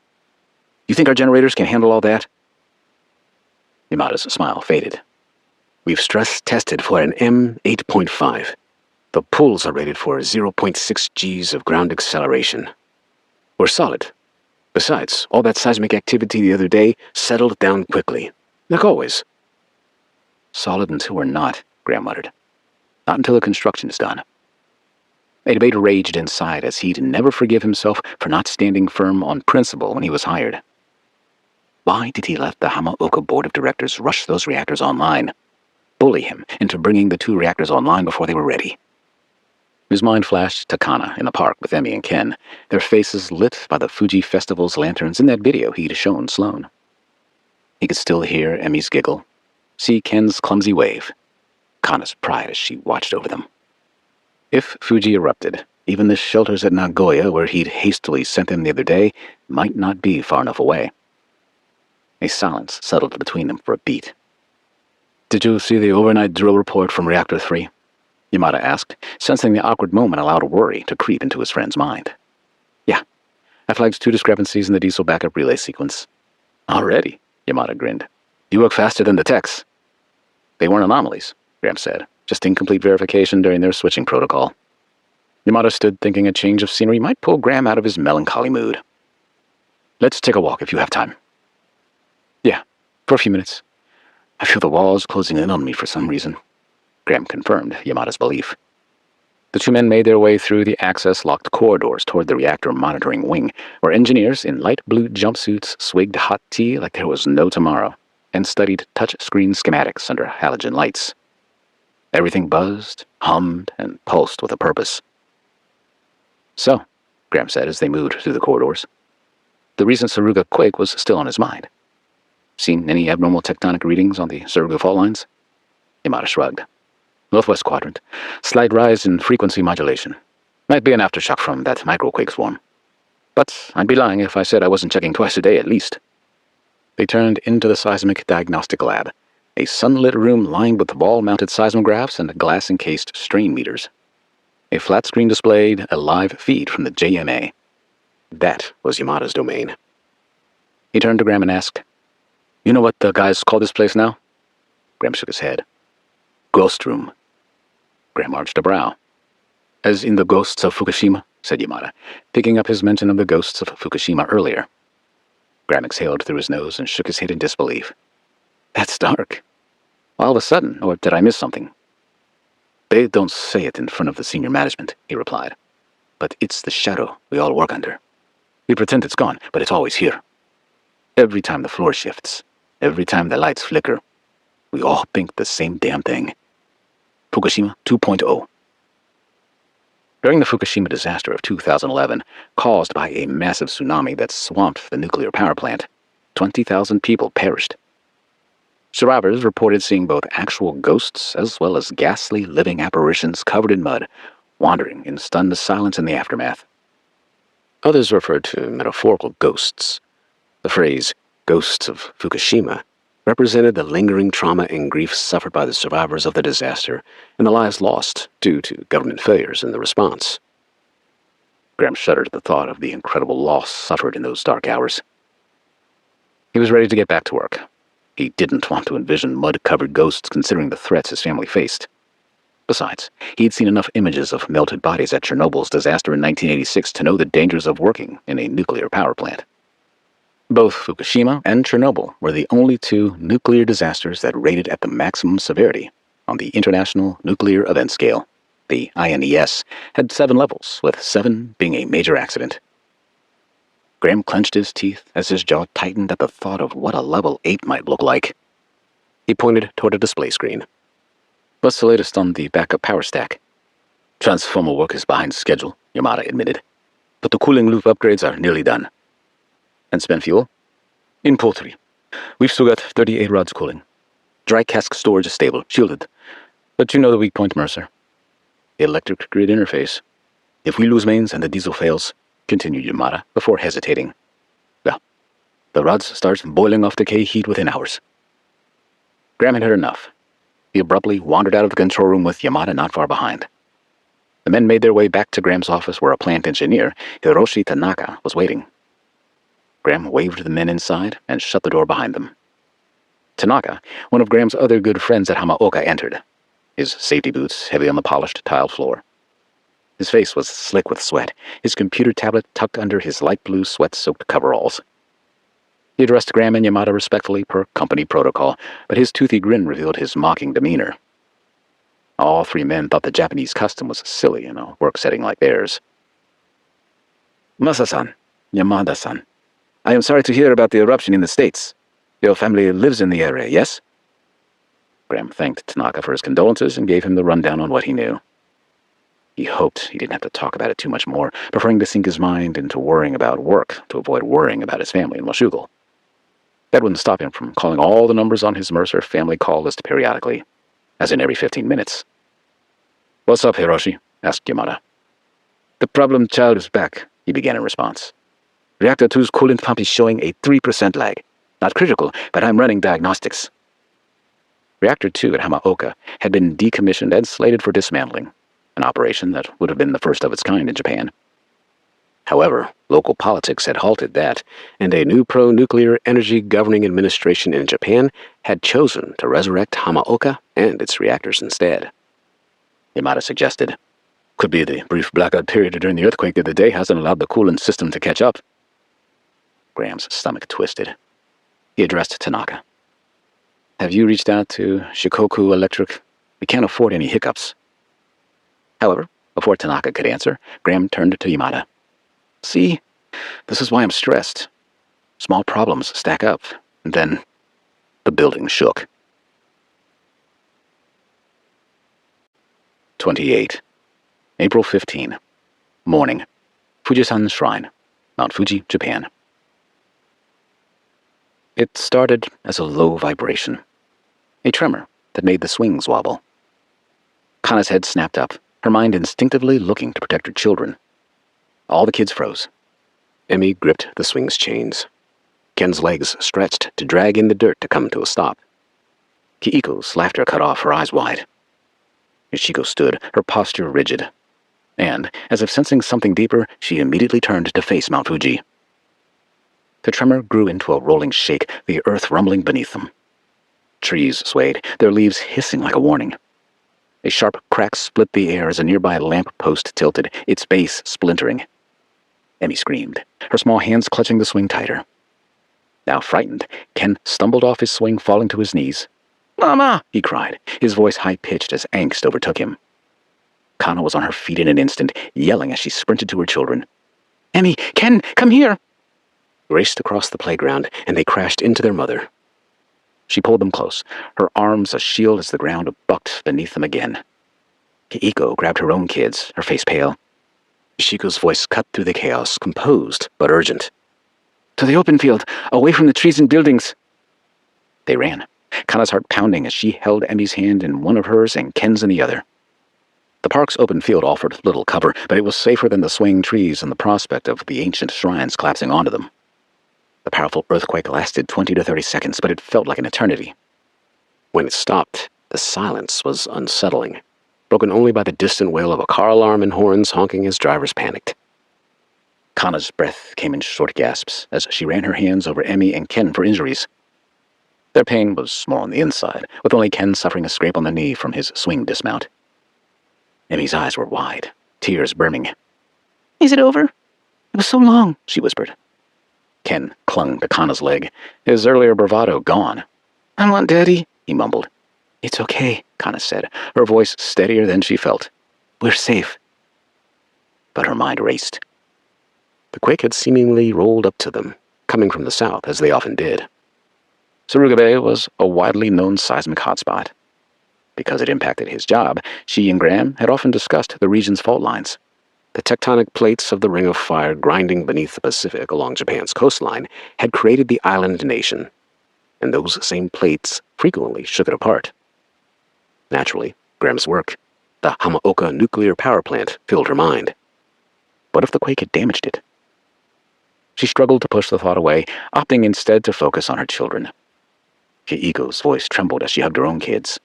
You think our generators can handle all that? Yamada's smile faded. We've stress tested for an M8.5. The pulls are rated for 0.6 Gs of ground acceleration. We're solid. Besides, all that seismic activity the other day settled down quickly. Like always. Solid until we're not, Graham muttered. Not until the construction is done. A debate raged inside as he'd never forgive himself for not standing firm on principle when he was hired. Why did he let the Hamaoka board of directors rush those reactors online? Bully him into bringing the 2 reactors online before they were ready? His mind flashed to Kana in the park with Emmy and Ken, their faces lit by the Fuji Festival's lanterns in that video he'd shown Sloan. He could still hear Emmy's giggle, see Ken's clumsy wave, Kana's pride as she watched over them. If Fuji erupted, even the shelters at Nagoya, where he'd hastily sent them the other day, might not be far enough away. A silence settled between them for a beat. "Did you see the overnight drill report from Reactor 3? Yamada asked, sensing the awkward moment allowed worry to creep into his friend's mind. "Yeah. I flagged 2 discrepancies in the diesel backup relay sequence." "Already?" Yamada grinned. "You work faster than the techs." "They weren't anomalies," Graham said. "Just incomplete verification during their switching protocol." Yamada stood thinking a change of scenery might pull Graham out of his melancholy mood. "Let's take a walk if you have time." "Yeah, for a few minutes. I feel the walls closing in on me for some reason." Graham confirmed Yamada's belief. The 2 men made their way through the access-locked corridors toward the reactor monitoring wing, where engineers in light blue jumpsuits swigged hot tea like there was no tomorrow, and studied touch-screen schematics under halogen lights. Everything buzzed, hummed, and pulsed with a purpose. "So," Graham said as they moved through the corridors, "the recent Saruga quake was still on his mind. Seen any abnormal tectonic readings on the Saruga fault lines?" Yamada shrugged. "Northwest quadrant. Slight rise in frequency modulation. Might be an aftershock from that microquake swarm. But I'd be lying if I said I wasn't checking twice a day at least." They turned into the seismic diagnostic lab, a sunlit room lined with wall-mounted seismographs and glass-encased strain meters. A flat screen displayed a live feed from the JMA. That was Yamada's domain. He turned to Graham and asked, "You know what the guys call this place now?" Graham shook his head. "Ghost room." Graham arched a brow. "As in the ghosts of Fukushima," said Yamada, picking up his mention of the ghosts of Fukushima earlier. Graham exhaled through his nose and shook his head in disbelief. "That's dark. All of a sudden, or did I miss something?" "They don't say it in front of the senior management," he replied. "But it's the shadow we all work under. We pretend it's gone, but it's always here. Every time the floor shifts, every time the lights flicker, we all think the same damn thing. Fukushima 2.0. During the Fukushima disaster of 2011, caused by a massive tsunami that swamped the nuclear power plant, 20,000 people perished. Survivors reported seeing both actual ghosts as well as ghastly living apparitions covered in mud, wandering in stunned silence in the aftermath. Others referred to metaphorical ghosts. The phrase, "ghosts of Fukushima," represented the lingering trauma and grief suffered by the survivors of the disaster and the lives lost due to government failures in the response. Graham shuddered at the thought of the incredible loss suffered in those dark hours. He was ready to get back to work. He didn't want to envision mud-covered ghosts considering the threats his family faced. Besides, he'd seen enough images of melted bodies at Chernobyl's disaster in 1986 to know the dangers of working in a nuclear power plant. Both Fukushima and Chernobyl were the only 2 nuclear disasters that rated at the maximum severity on the International Nuclear Event Scale. The INES had 7 levels, with 7 being a major accident. Graham clenched his teeth as his jaw tightened at the thought of what a level 8 might look like. He pointed toward a display screen. "What's the latest on the backup power stack?" "Transformer work is behind schedule," Yamada admitted. "But the cooling loop upgrades are nearly done." "And spent fuel?" "In poultry. We've still got 38 rods cooling. Dry cask storage is stable, shielded. But you know the weak point, Mercer. The electric grid interface. If we lose mains and the diesel fails," continued Yamada before hesitating, "well, the rods start boiling off decay heat within hours." Graham had heard enough. He abruptly wandered out of the control room with Yamada not far behind. The men made their way back to Graham's office where a plant engineer, Hiroshi Tanaka, was waiting. Graham waved the men inside and shut the door behind them. Tanaka, one of Graham's other good friends at Hamaoka, entered, his safety boots heavy on the polished tile floor. His face was slick with sweat, his computer tablet tucked under his light blue sweat-soaked coveralls. He addressed Graham and Yamada respectfully per company protocol, but his toothy grin revealed his mocking demeanor. All three men thought the Japanese custom was silly in a work setting like theirs. "Masa-san, Yamada-san, I am sorry to hear about the eruption in the States. Your family lives in the area, yes?" Graham thanked Tanaka for his condolences and gave him the rundown on what he knew. He hoped he didn't have to talk about it too much more, preferring to sink his mind into worrying about work to avoid worrying about his family in Washougal. That wouldn't stop him from calling all the numbers on his Mercer family call list periodically, as in every 15 minutes. "What's up, Hiroshi?" asked Yamada. "The problem child is back," he began in response. "Reactor 2's coolant pump is showing a 3% lag. Not critical, but I'm running diagnostics." Reactor 2 at Hamaoka had been decommissioned and slated for dismantling, an operation that would have been the first of its kind in Japan. However, local politics had halted that, and a new pro-nuclear energy governing administration in Japan had chosen to resurrect Hamaoka and its reactors instead. Yamada suggested, "Could be the brief blackout period during the earthquake the other day hasn't allowed the coolant system to catch up." Graham's stomach twisted. He addressed Tanaka. "Have you reached out to Shikoku Electric? We can't afford any hiccups." However, before Tanaka could answer, Graham turned to Yamada. "See, this is why I'm stressed. Small problems stack up, and then the building shook." 28. April 15. Morning. Fujisan Shrine, Mount Fuji, Japan. It started as a low vibration, a tremor that made the swings wobble. Kana's head snapped up, her mind instinctively looking to protect her children. All the kids froze. Emmy gripped the swing's chains. Ken's legs stretched to drag in the dirt to come to a stop. Kiiko's laughter cut off, her eyes wide. Yoshiko stood, her posture rigid. And, as if sensing something deeper, she immediately turned to face Mount Fuji. The tremor grew into a rolling shake, the earth rumbling beneath them. Trees swayed, their leaves hissing like a warning. A sharp crack split the air as a nearby lamp post tilted, its base splintering. Emmy screamed, her small hands clutching the swing tighter. Now frightened, Ken stumbled off his swing, falling to his knees. "Mama!" he cried, his voice high-pitched as angst overtook him. Kana was on her feet in an instant, yelling as she sprinted to her children. "Emmy! Ken! Come here!" Raced across the playground, and they crashed into their mother. She pulled them close, her arms a shield as the ground bucked beneath them again. Kiiko grabbed her own kids, her face pale. Yoshiko's voice cut through the chaos, composed but urgent. "To the open field, away from the trees and buildings." They ran, Kana's heart pounding as she held Emmy's hand in one of hers and Ken's in the other. The park's open field offered little cover, but it was safer than the swaying trees and the prospect of the ancient shrines collapsing onto them. The powerful earthquake lasted 20 to 30 seconds, but it felt like an eternity. When it stopped, the silence was unsettling, broken only by the distant wail of a car alarm and horns honking as drivers panicked. Kana's breath came in short gasps as she ran her hands over Emmy and Ken for injuries. Their pain was more on the inside, with only Ken suffering a scrape on the knee from his swing dismount. Emmy's eyes were wide, tears brimming. "Is it over? It was so long," she whispered. Ken clung to Kana's leg, his earlier bravado gone. "I want Daddy," he mumbled. "It's okay," Kana said, her voice steadier than she felt. "We're safe." But her mind raced. The quake had seemingly rolled up to them, coming from the south, as they often did. Suruga Bay was a widely known seismic hotspot. Because it impacted his job, she and Graham had often discussed the region's fault lines. The tectonic plates of the Ring of Fire grinding beneath the Pacific along Japan's coastline had created the island nation, and those same plates frequently shook it apart. Naturally, Graham's work, the Hamaoka nuclear power plant, filled her mind. What if the quake had damaged it? She struggled to push the thought away, opting instead to focus on her children. Kiiko's voice trembled as she hugged her own kids.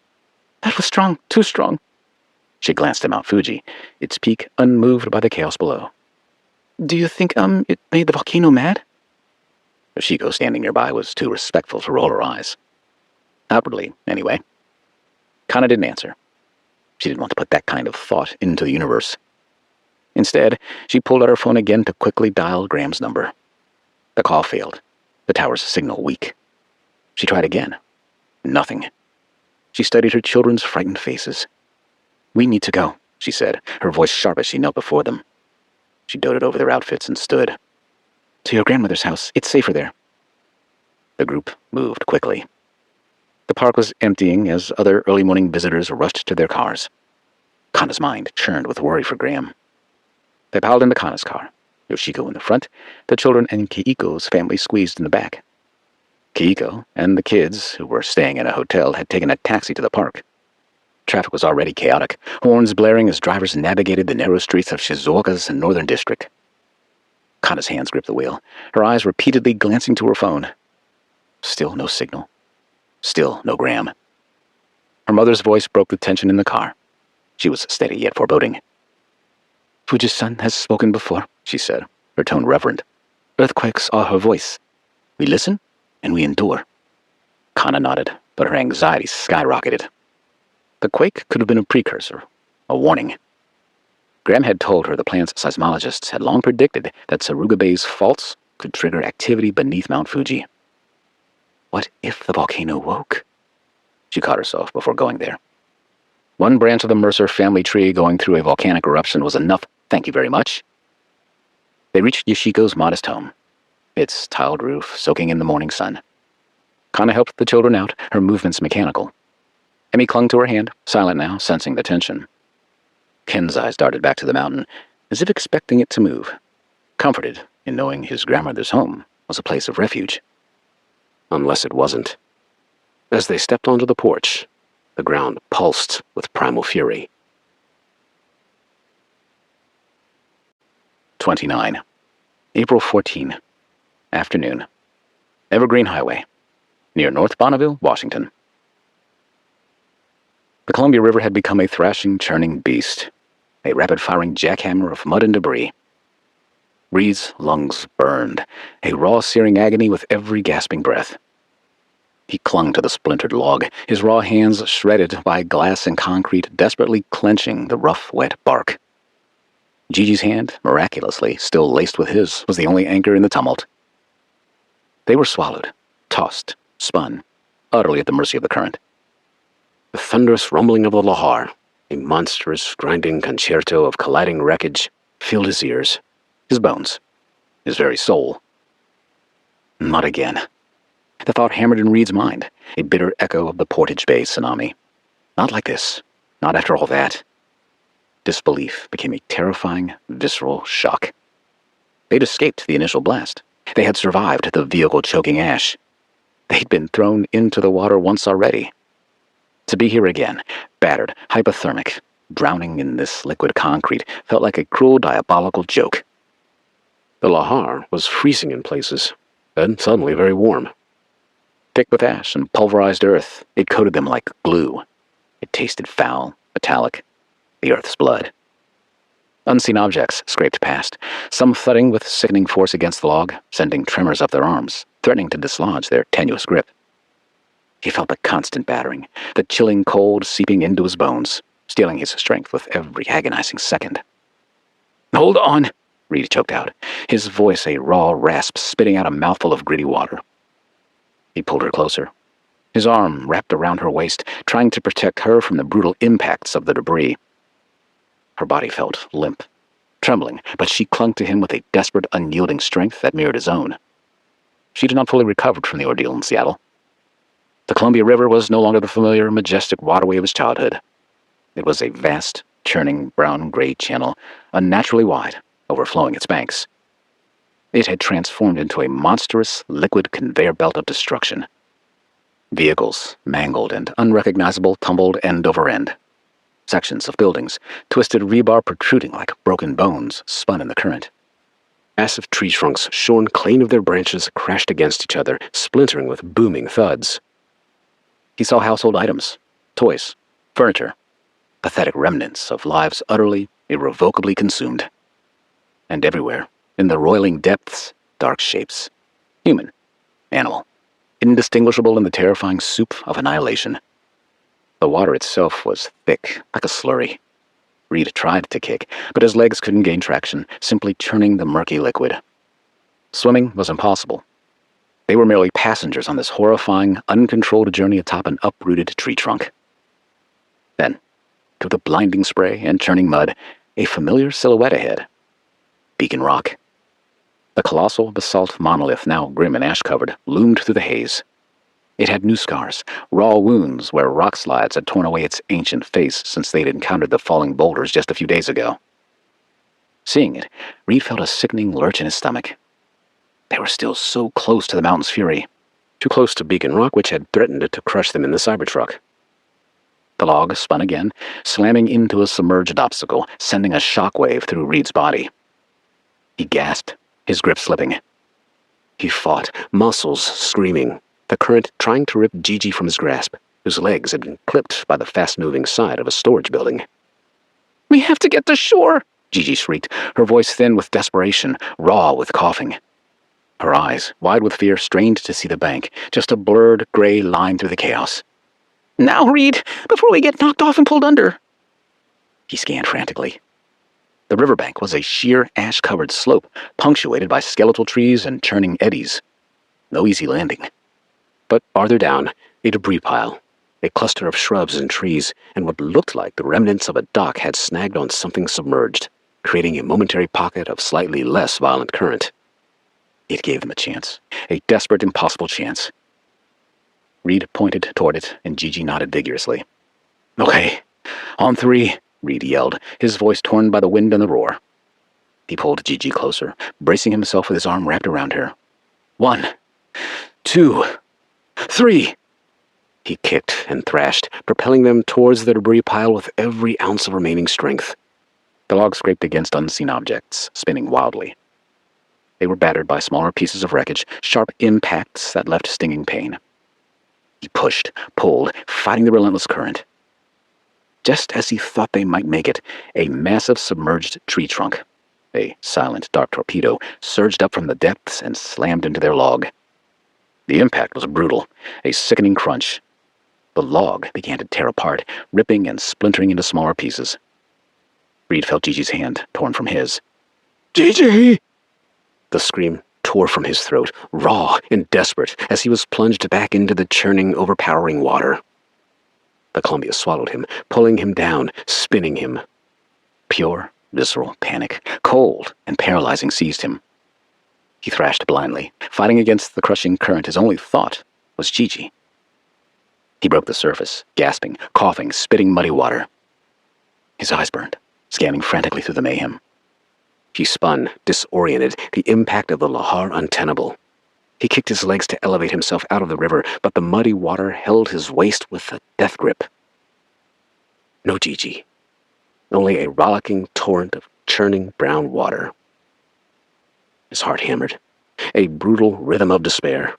"That was strong, too strong." She glanced at Mount Fuji, its peak unmoved by the chaos below. "Do you think, it made the volcano mad?" Yoshiko, standing nearby, was too respectful to roll her eyes. Outwardly, anyway. Kana didn't answer. She didn't want to put that kind of thought into the universe. Instead, she pulled out her phone again to quickly dial Graham's number. The call failed. The tower's signal weak. She tried again. Nothing. She studied her children's frightened faces. "We need to go," she said, her voice sharp as she knelt before them. She doted over their outfits and stood. "To your grandmother's house. It's safer there." The group moved quickly. The park was emptying as other early morning visitors rushed to their cars. Kana's mind churned with worry for Graham. They piled into Kana's car, Yoshiko in the front, the children and Keiko's family squeezed in the back. Keiko and the kids, who were staying in a hotel, had taken a taxi to the park. Traffic was already chaotic, horns blaring as drivers navigated the narrow streets of Shizuoka's northern district. Kana's hands gripped the wheel, her eyes repeatedly glancing to her phone. Still no signal. Still no Graham. Her mother's voice broke the tension in the car. She was steady yet foreboding. "Fuji's-san has spoken before," she said, her tone reverent. "Earthquakes are her voice. We listen, and we endure." Kana nodded, but her anxiety skyrocketed. The quake could have been a precursor, a warning. Graham had told her the planet's seismologists had long predicted that Saruga Bay's faults could trigger activity beneath Mount Fuji. What if the volcano woke? She caught herself before going there. One branch of the Mercer family tree going through a volcanic eruption was enough, thank you very much. They reached Yoshiko's modest home, its tiled roof soaking in the morning sun. Kana helped the children out, her movements mechanical. Emmy clung to her hand, silent now, sensing the tension. Ken's eyes darted back to the mountain, as if expecting it to move, comforted in knowing his grandmother's home was a place of refuge. Unless it wasn't. As they stepped onto the porch, the ground pulsed with primal fury. 29. April 14. Afternoon. Evergreen Highway, near North Bonneville, Washington. The Columbia River had become a thrashing, churning beast, a rapid-firing jackhammer of mud and debris. Reed's lungs burned, a raw, searing agony with every gasping breath. He clung to the splintered log, his raw hands shredded by glass and concrete, desperately clenching the rough, wet bark. Gigi's hand, miraculously still laced with his, was the only anchor in the tumult. They were swallowed, tossed, spun, utterly at the mercy of the current. The thunderous rumbling of the lahar, a monstrous, grinding concerto of colliding wreckage, filled his ears, his bones, his very soul. Not again. The thought hammered in Reed's mind, a bitter echo of the Portage Bay tsunami. Not like this. Not after all that. Disbelief became a terrifying, visceral shock. They'd escaped the initial blast. They had survived the vehicle-choking ash. They'd been thrown into the water once already. To be here again, battered, hypothermic, drowning in this liquid concrete, felt like a cruel, diabolical joke. The lahar was freezing in places, and suddenly very warm. Thick with ash and pulverized earth, it coated them like glue. It tasted foul, metallic, the earth's blood. Unseen objects scraped past, some thudding with sickening force against the log, sending tremors up their arms, threatening to dislodge their tenuous grip. He felt the constant battering, the chilling cold seeping into his bones, stealing his strength with every agonizing second. "Hold on," Reed choked out, his voice a raw rasp spitting out a mouthful of gritty water. He pulled her closer, his arm wrapped around her waist, trying to protect her from the brutal impacts of the debris. Her body felt limp, trembling, but she clung to him with a desperate, unyielding strength that mirrored his own. She had not fully recovered from the ordeal in Seattle. The Columbia River was no longer the familiar, majestic waterway of his childhood. It was a vast, churning, brown-gray channel, unnaturally wide, overflowing its banks. It had transformed into a monstrous, liquid conveyor belt of destruction. Vehicles, mangled and unrecognizable, tumbled end over end. Sections of buildings, twisted rebar protruding like broken bones, spun in the current. Massive tree trunks, shorn clean of their branches, crashed against each other, splintering with booming thuds. He saw household items, toys, furniture, pathetic remnants of lives utterly, irrevocably consumed. And everywhere, in the roiling depths, dark shapes. Human, animal, indistinguishable in the terrifying soup of annihilation. The water itself was thick, like a slurry. Reed tried to kick, but his legs couldn't gain traction, simply churning the murky liquid. Swimming was impossible. They were merely passengers on this horrifying, uncontrolled journey atop an uprooted tree trunk. Then, through the blinding spray and churning mud, a familiar silhouette ahead. Beacon Rock. The colossal basalt monolith, now grim and ash-covered, loomed through the haze. It had new scars, raw wounds where rock slides had torn away its ancient face since they'd encountered the falling boulders just a few days ago. Seeing it, Reed felt a sickening lurch in his stomach. They were still so close to the mountain's fury. Too close to Beacon Rock, which had threatened to crush them in the Cybertruck. The log spun again, slamming into a submerged obstacle, sending a shockwave through Reed's body. He gasped, his grip slipping. He fought, muscles screaming, the current trying to rip Gigi from his grasp, whose legs had been clipped by the fast-moving side of a storage building. "We have to get to shore!" Gigi shrieked, her voice thin with desperation, raw with coughing. Her eyes, wide with fear, strained to see the bank, just a blurred gray line through the chaos. "Now, Reed, before we get knocked off and pulled under!" He scanned frantically. The riverbank was a sheer, ash-covered slope, punctuated by skeletal trees and churning eddies. No easy landing. But farther down, a debris pile, a cluster of shrubs and trees, and what looked like the remnants of a dock had snagged on something submerged, creating a momentary pocket of slightly less violent current. It gave them a chance, a desperate, impossible chance. Reed pointed toward it, and Gigi nodded vigorously. "Okay, on three," Reed yelled, his voice torn by the wind and the roar. He pulled Gigi closer, bracing himself with his arm wrapped around her. 1, 2, 3. He kicked and thrashed, propelling them towards the debris pile with every ounce of remaining strength. The log scraped against unseen objects, spinning wildly. They were battered by smaller pieces of wreckage, sharp impacts that left stinging pain. He pushed, pulled, fighting the relentless current. Just as he thought they might make it, a massive submerged tree trunk, a silent dark torpedo, surged up from the depths and slammed into their log. The impact was brutal, a sickening crunch. The log began to tear apart, ripping and splintering into smaller pieces. Reed felt Gigi's hand torn from his. "Gigi!" The scream tore from his throat, raw and desperate, as he was plunged back into the churning, overpowering water. The Columbia swallowed him, pulling him down, spinning him. Pure, visceral panic, cold and paralyzing, seized him. He thrashed blindly, fighting against the crushing current. His only thought was Gigi. He broke the surface, gasping, coughing, spitting muddy water. His eyes burned, scanning frantically through the mayhem. He spun, disoriented, the impact of the lahar untenable. He kicked his legs to elevate himself out of the river, but the muddy water held his waist with a death grip. No Gigi. Only a rollicking torrent of churning brown water. His heart hammered, a brutal rhythm of despair.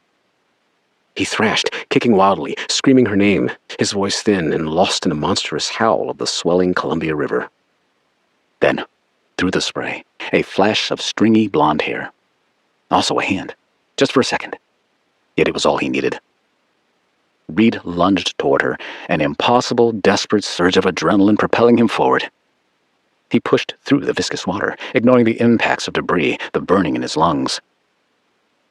He thrashed, kicking wildly, screaming her name, his voice thin and lost in a monstrous howl of the swelling Columbia River. Then, through the spray, a flash of stringy blonde hair. Also a hand, just for a second. Yet it was all he needed. Reed lunged toward her, an impossible, desperate surge of adrenaline propelling him forward. He pushed through the viscous water, ignoring the impacts of debris, the burning in his lungs.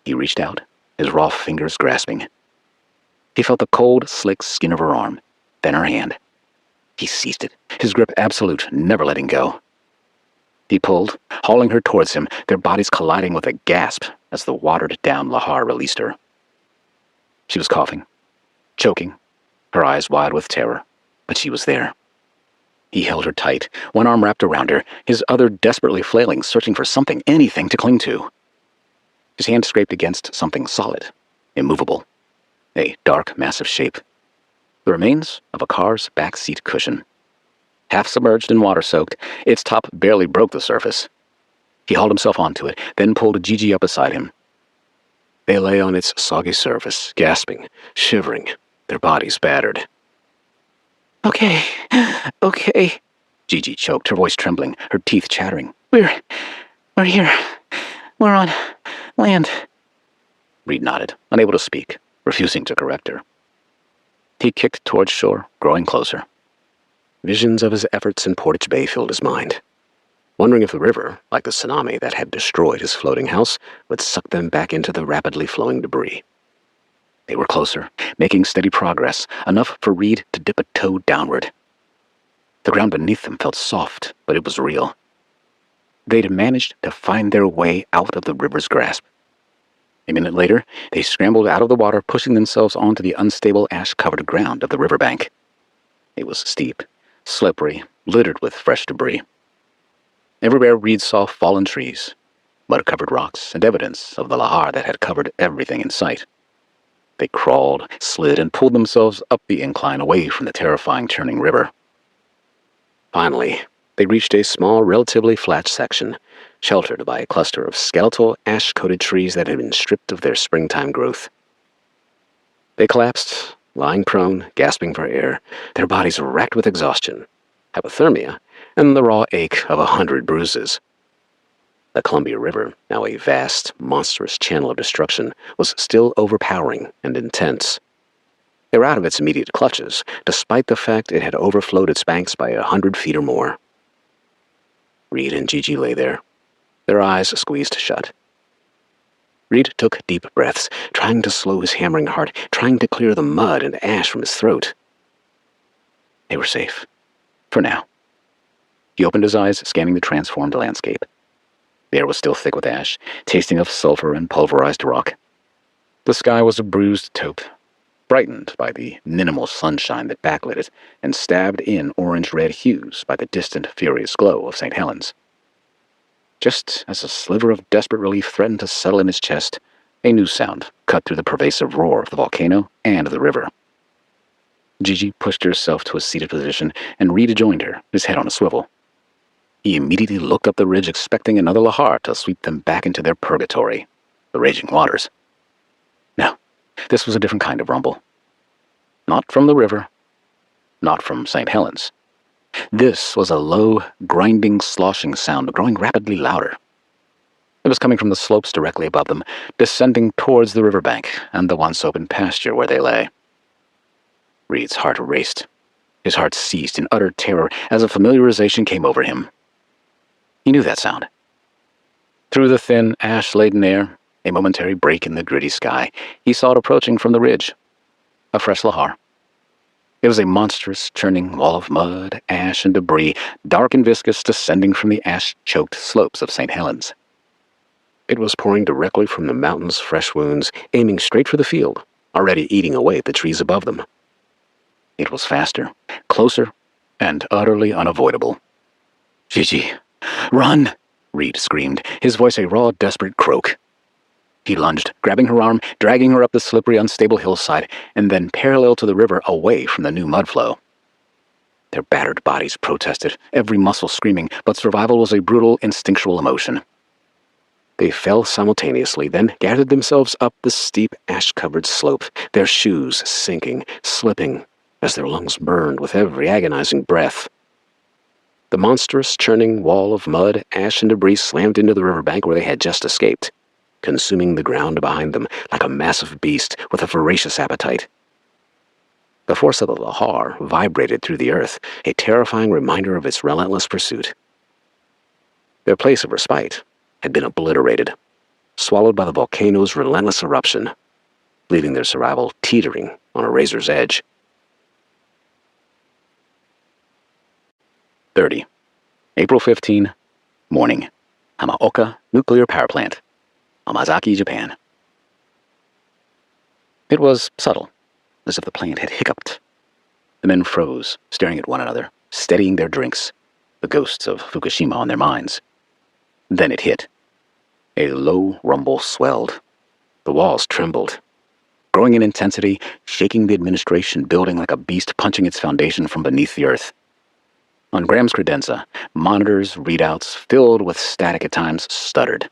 He reached out, his raw fingers grasping. He felt the cold, slick skin of her arm, then her hand. He seized it, his grip absolute, never letting go. He pulled, hauling her towards him, their bodies colliding with a gasp as the watered-down lahar released her. She was coughing, choking, her eyes wide with terror, but she was there. He held her tight, one arm wrapped around her, his other desperately flailing, searching for something, anything to cling to. His hand scraped against something solid, immovable, a dark, massive shape. The remains of a car's back-seat cushion. Half submerged and water-soaked, its top barely broke the surface. He hauled himself onto it, then pulled Gigi up beside him. They lay on its soggy surface, gasping, shivering, their bodies battered. Okay, Gigi choked, her voice trembling, her teeth chattering. We're here. We're on land. Reed nodded, unable to speak, refusing to correct her. He kicked towards shore, growing closer. Visions of his efforts in Portage Bay filled his mind, wondering if the river, like the tsunami that had destroyed his floating house, would suck them back into the rapidly flowing debris. They were closer, making steady progress, enough for Reed to dip a toe downward. The ground beneath them felt soft, but it was real. They'd managed to find their way out of the river's grasp. A minute later, they scrambled out of the water, pushing themselves onto the unstable ash-covered ground of the riverbank. It was steep, slippery, littered with fresh debris. Everywhere Reed saw fallen trees, mud-covered rocks, and evidence of the lahar that had covered everything in sight. They crawled, slid, and pulled themselves up the incline away from the terrifying churning river. Finally, they reached a small, relatively flat section, sheltered by a cluster of skeletal, ash-coated trees that had been stripped of their springtime growth. They collapsed, lying prone, gasping for air, their bodies racked with exhaustion, hypothermia, and the raw ache of 100 bruises. The Columbia River, now a vast, monstrous channel of destruction, was still overpowering and intense. They were out of its immediate clutches, despite the fact it had overflowed its banks by 100 feet or more. Reed and Gigi lay there, their eyes squeezed shut. Reed took deep breaths, trying to slow his hammering heart, trying to clear the mud and ash from his throat. They were safe. For now. He opened his eyes, scanning the transformed landscape. The air was still thick with ash, tasting of sulfur and pulverized rock. The sky was a bruised taupe, brightened by the minimal sunshine that backlit it, and stabbed in orange-red hues by the distant, furious glow of St. Helens. Just as a sliver of desperate relief threatened to settle in his chest, a new sound cut through the pervasive roar of the volcano and the river. Gigi pushed herself to a seated position, and Reed joined her, his head on a swivel. He immediately looked up the ridge, expecting another lahar to sweep them back into their purgatory, the raging waters. No, this was a different kind of rumble. Not from the river, not from St. Helens. This was a low, grinding, sloshing sound, growing rapidly louder. It was coming from the slopes directly above them, descending towards the riverbank and the once open pasture where they lay. Reed's heart raced. His heart seized in utter terror as a familiarization came over him. He knew that sound. Through the thin, ash-laden air, a momentary break in the gritty sky, he saw it approaching from the ridge. A fresh lahar. It was a monstrous, churning wall of mud, ash, and debris, dark and viscous, descending from the ash-choked slopes of St. Helens. It was pouring directly from the mountain's fresh wounds, aiming straight for the field, already eating away at the trees above them. It was faster, closer, and utterly unavoidable. "Gigi, run!" Reed screamed, his voice a raw, desperate croak. He lunged, grabbing her arm, dragging her up the slippery, unstable hillside, and then parallel to the river, away from the new mud flow. Their battered bodies protested, every muscle screaming, but survival was a brutal, instinctual emotion. They fell simultaneously, then gathered themselves up the steep, ash-covered slope, their shoes sinking, slipping, as their lungs burned with every agonizing breath. The monstrous, churning wall of mud, ash, and debris slammed into the riverbank where they had just escaped, consuming the ground behind them like a massive beast with a voracious appetite. The force of the lahar vibrated through the earth, a terrifying reminder of its relentless pursuit. Their place of respite had been obliterated, swallowed by the volcano's relentless eruption, leaving their survival teetering on a razor's edge. 30. April 15, morning. Hamaoka Nuclear Power Plant, Amazaki, Japan. It was subtle, as if the plant had hiccuped. The men froze, staring at one another, steadying their drinks, the ghosts of Fukushima on their minds. Then it hit. A low rumble swelled. The walls trembled, growing in intensity, shaking the administration building like a beast punching its foundation from beneath the earth. On Graham's credenza, monitors, readouts, filled with static at times, stuttered.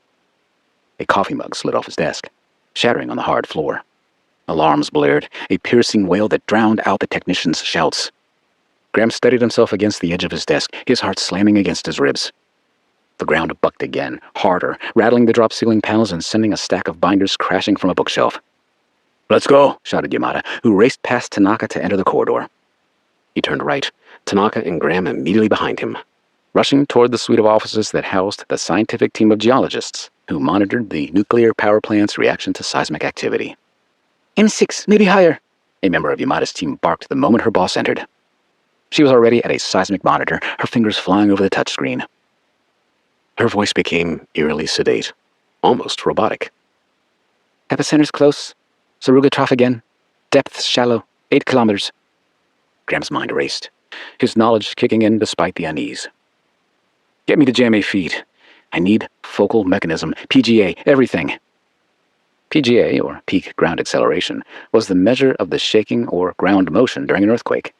A coffee mug slid off his desk, shattering on the hard floor. Alarms blared, a piercing wail that drowned out the technician's shouts. Graham steadied himself against the edge of his desk, his heart slamming against his ribs. The ground bucked again, harder, rattling the drop ceiling panels and sending a stack of binders crashing from a bookshelf. "Let's go," shouted Yamada, who raced past Tanaka to enter the corridor. He turned right, Tanaka and Graham immediately behind him, rushing toward the suite of offices that housed the scientific team of geologists who monitored the nuclear power plant's reaction to seismic activity. "M6, maybe higher," a member of Yamada's team barked the moment her boss entered. She was already at a seismic monitor, her fingers flying over the touchscreen. Her voice became eerily sedate, almost robotic. "Epicenter's close. Saruga Trough again. Depths shallow. 8 kilometers. Graham's mind raced, his knowledge kicking in despite the unease. "Get me the JMA feed. I need focal mechanism, PGA, everything." PGA, or peak ground acceleration, was the measure of the shaking or ground motion during an earthquake.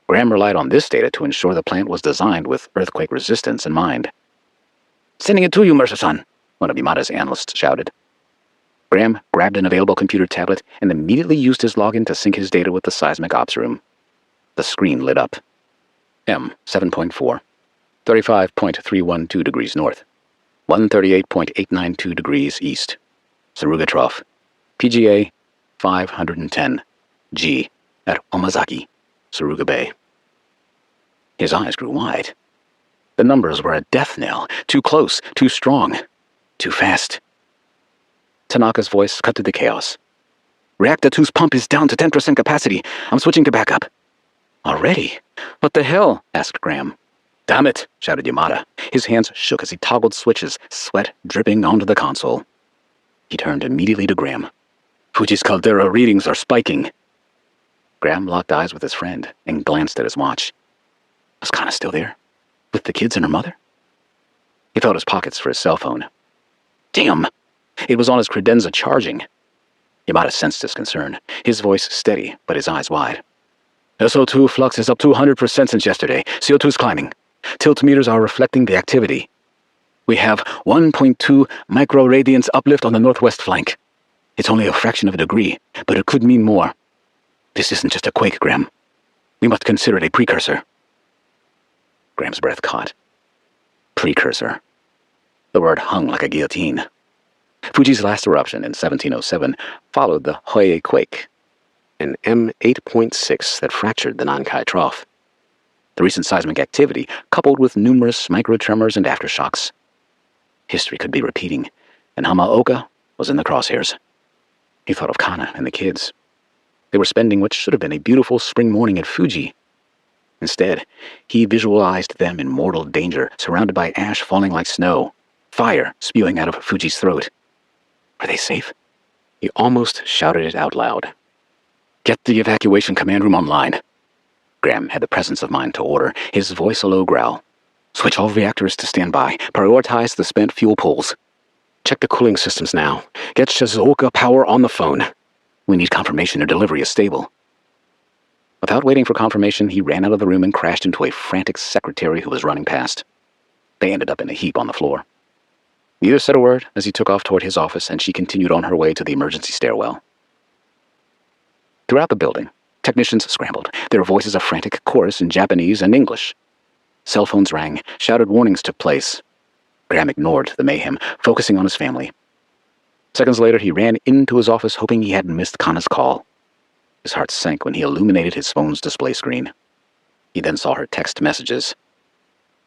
Graham relied on this data to ensure the plant was designed with earthquake resistance in mind. "Sending it to you, Mercer-san," one of Yamada's analysts shouted. Graham grabbed an available computer tablet and immediately used his login to sync his data with the seismic ops room. The screen lit up. M 7.4, 35.312 degrees north, 138.892 degrees east. Saruga Trough. PGA 510. G at Omazaki, Saruga Bay. His eyes grew wide. The numbers were a death knell. Too close, too strong, too fast. Tanaka's voice cut through the chaos. "Reactor 2's pump is down to 10% capacity. I'm switching to backup." "Already? What the hell?" asked Graham. "Damn it," shouted Yamada. His hands shook as he toggled switches, sweat dripping onto the console. He turned immediately to Graham. "Fuji's caldera readings are spiking." Graham locked eyes with his friend and glanced at his watch. Was Kana still there? With the kids and her mother? He felt his pockets for his cell phone. Damn! It was on his credenza charging. Yamada sensed his concern, his voice steady, but his eyes wide. "SO2 flux is up 200% since yesterday. CO2's climbing. Tilt meters are reflecting the activity. We have 1.2 microradians uplift on the northwest flank. It's only a fraction of a degree, but it could mean more. This isn't just a quake, Graham. We must consider it a precursor." Graham's breath caught. Precursor. The word hung like a guillotine. Fuji's last eruption in 1707 followed the Hoye quake, an M8.6 that fractured the Nankai Trough. The recent seismic activity, coupled with numerous microtremors and aftershocks. History could be repeating, and Hamaoka was in the crosshairs. He thought of Kana and the kids. They were spending what should have been a beautiful spring morning at Fuji. Instead, he visualized them in mortal danger, surrounded by ash falling like snow, fire spewing out of Fuji's throat. Were they safe? He almost shouted it out loud. "Get the evacuation command room online." Graham had the presence of mind to order, his voice a low growl. "Switch all reactors to standby. Prioritize the spent fuel pools. Check the cooling systems now. Get Shizuoka Power on the phone. We need confirmation their delivery is stable." Without waiting for confirmation, he ran out of the room and crashed into a frantic secretary who was running past. They ended up in a heap on the floor. Neither said a word as he took off toward his office, and she continued on her way to the emergency stairwell. Throughout the building, technicians scrambled, their voices a frantic chorus in Japanese and English. Cell phones rang, shouted warnings took place. Graham ignored the mayhem, focusing on his family. Seconds later, he ran into his office hoping he hadn't missed Kana's call. His heart sank when he illuminated his phone's display screen. He then saw her text messages.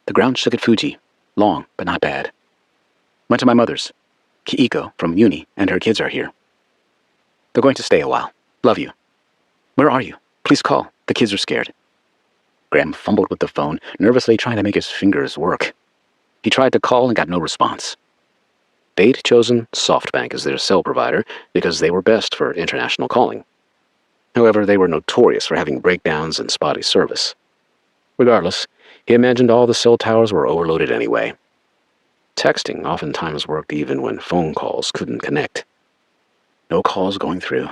"The ground shook at Fuji. Long, but not bad. Went to my mother's. Kiiko from uni and her kids are here. They're going to stay a while. Love you. Where are you? Please call. The kids are scared." Graham fumbled with the phone, nervously trying to make his fingers work. He tried to call and got no response. They'd chosen SoftBank as their cell provider because they were best for international calling. However, they were notorious for having breakdowns and spotty service. Regardless, he imagined all the cell towers were overloaded anyway. Texting oftentimes worked even when phone calls couldn't connect. "No calls going through.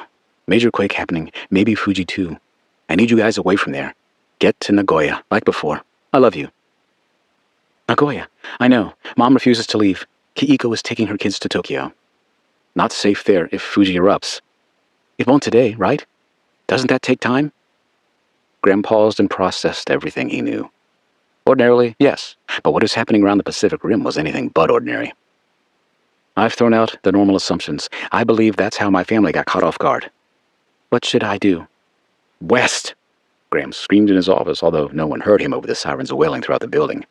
Major quake happening, maybe Fuji too. I need you guys away from there. Get to Nagoya, like before. I love you." "Nagoya? I know. Mom refuses to leave. Kiiko is taking her kids to Tokyo. Not safe there if Fuji erupts. It won't today, right? Doesn't that take time?" Graham paused and processed everything he knew. Ordinarily, yes, but what is happening around the Pacific Rim was anything but ordinary. "I've thrown out the normal assumptions. I believe that's how my family got caught off guard. What should I do? West! Graham screamed in his office, although no one heard him over the sirens wailing throughout the building.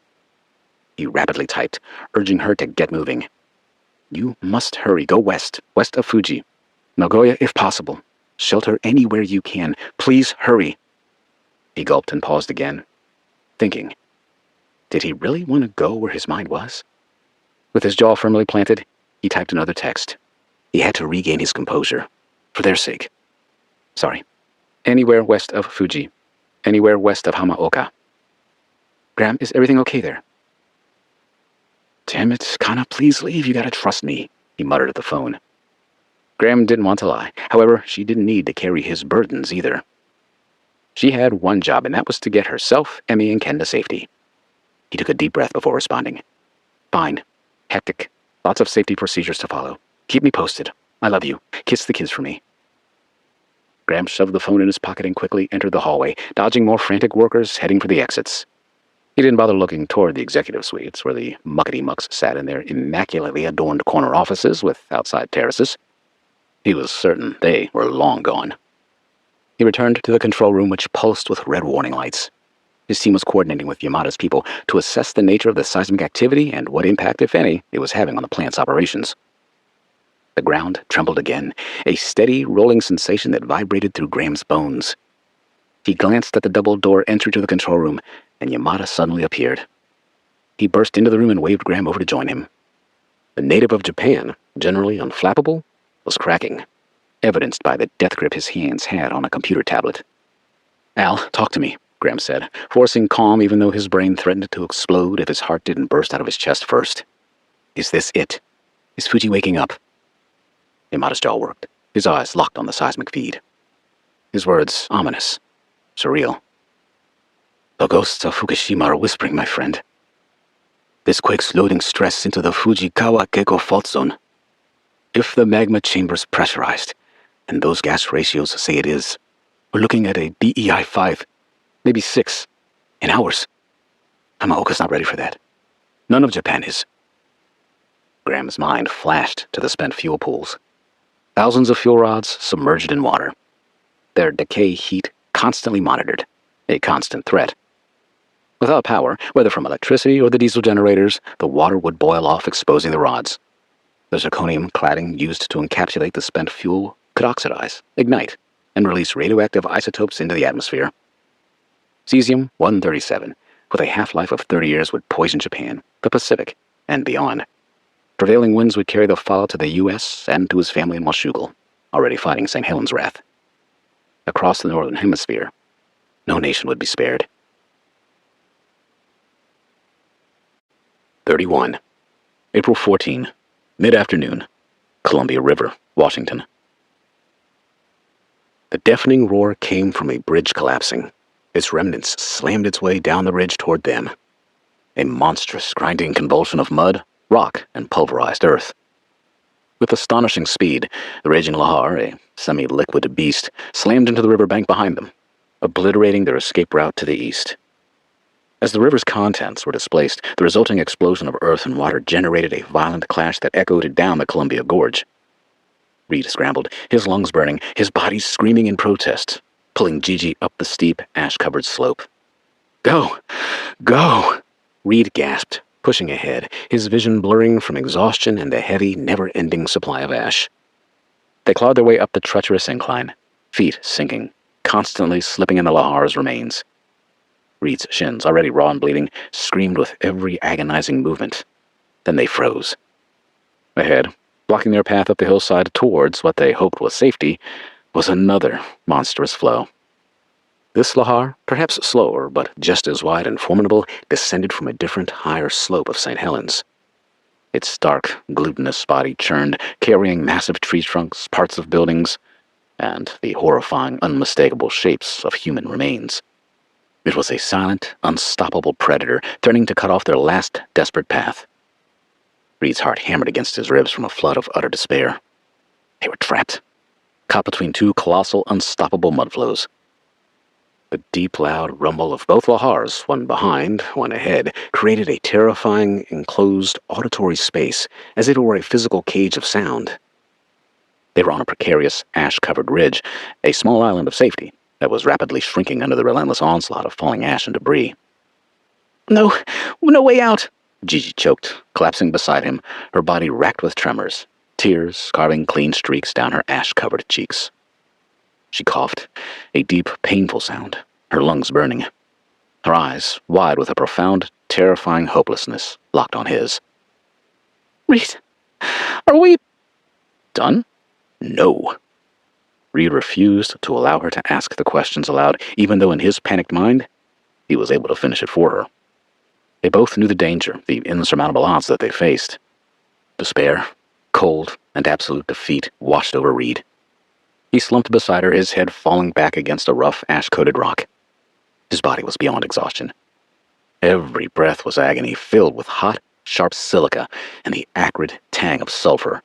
He rapidly typed, urging her to get moving. You must hurry. Go west of Fuji. Nagoya, if possible. Shelter anywhere you can. Please hurry. He gulped and paused again, thinking. Did he really want to go where his mind was? With his jaw firmly planted, he typed another text. He had to regain his composure, for their sake. Sorry. Anywhere west of Fuji. Anywhere west of Hamaoka. Graham, is everything okay there? Damn it, Kana, please leave. You gotta trust me, he muttered at the phone. Graham didn't want to lie. However, she didn't need to carry his burdens either. She had one job, and that was to get herself, Emmy, and Ken to safety. He took a deep breath before responding. Fine. Hectic. Lots of safety procedures to follow. Keep me posted. I love you. Kiss the kids for me. Graham shoved the phone in his pocket and quickly entered the hallway, dodging more frantic workers heading for the exits. He didn't bother looking toward the executive suites, where the muckety-mucks sat in their immaculately adorned corner offices with outside terraces. He was certain they were long gone. He returned to the control room, which pulsed with red warning lights. His team was coordinating with Yamada's people to assess the nature of the seismic activity and what impact, if any, it was having on the plant's operations. The ground trembled again, a steady, rolling sensation that vibrated through Graham's bones. He glanced at the double-door entry to the control room, and Yamada suddenly appeared. He burst into the room and waved Graham over to join him. The native of Japan, generally unflappable, was cracking, evidenced by the death grip his hands had on a computer tablet. Al, talk to me, Graham said, forcing calm even though his brain threatened to explode if his heart didn't burst out of his chest first. Is this it? Is Fuji waking up? Yamada's jaw worked, his eyes locked on the seismic feed. His words ominous, surreal. The ghosts of Fukushima are whispering, my friend. This quake's loading stress into the Fujikawa Keiko fault zone. If the magma chamber's pressurized, and those gas ratios say it is, we're looking at a BEI 5, maybe 6, in hours. Hamaoka's not ready for that. None of Japan is. Graham's mind flashed to the spent fuel pools. Thousands of fuel rods submerged in water. Their decay heat constantly monitored, a constant threat. Without power, whether from electricity or the diesel generators, the water would boil off, exposing the rods. The zirconium cladding used to encapsulate the spent fuel could oxidize, ignite, and release radioactive isotopes into the atmosphere. Cesium-137, with a half-life of 30 years, would poison Japan, the Pacific, and beyond. Prevailing winds would carry the fallout to the U.S. and to his family in Washougal, already fighting St. Helens' wrath. Across the Northern Hemisphere, no nation would be spared. 31. April 14, mid-afternoon, Columbia River, Washington. The deafening roar came from a bridge collapsing. Its remnants slammed its way down the ridge toward them. A monstrous grinding convulsion of mud, rock, and pulverized earth. With astonishing speed, the raging lahar, a semi-liquid beast, slammed into the riverbank behind them, obliterating their escape route to the east. As the river's contents were displaced, the resulting explosion of earth and water generated a violent clash that echoed down the Columbia Gorge. Reed scrambled, his lungs burning, his body screaming in protest, pulling Gigi up the steep, ash-covered slope. Go! Go! Reed gasped, pushing ahead, his vision blurring from exhaustion and the heavy, never-ending supply of ash. They clawed their way up the treacherous incline, feet sinking, constantly slipping in the lahar's remains. Reed's shins, already raw and bleeding, screamed with every agonizing movement. Then they froze. Ahead, blocking their path up the hillside towards what they hoped was safety, was another monstrous flow. This lahar, perhaps slower, but just as wide and formidable, descended from a different, higher slope of St. Helens. Its dark, glutinous body churned, carrying massive tree trunks, parts of buildings, and the horrifying, unmistakable shapes of human remains. It was a silent, unstoppable predator, threatening to cut off their last desperate path. Reed's heart hammered against his ribs from a flood of utter despair. They were trapped, caught between two colossal, unstoppable mudflows. The deep, loud rumble of both lahars, one behind, one ahead, created a terrifying, enclosed, auditory space, as if it were a physical cage of sound. They were on a precarious, ash-covered ridge, a small island of safety that was rapidly shrinking under the relentless onslaught of falling ash and debris. No way out, Gigi choked, collapsing beside him, her body racked with tremors, tears carving clean streaks down her ash-covered cheeks. She coughed, a deep, painful sound, her lungs burning. Her eyes, wide with a profound, terrifying hopelessness, locked on his. Reed, are we done? No. Reed refused to allow her to ask the questions aloud, even though in his panicked mind, he was able to finish it for her. They both knew the danger, the insurmountable odds that they faced. Despair, cold, and absolute defeat washed over Reed. He slumped beside her, his head falling back against a rough, ash-coated rock. His body was beyond exhaustion. Every breath was agony, filled with hot, sharp silica and the acrid tang of sulfur.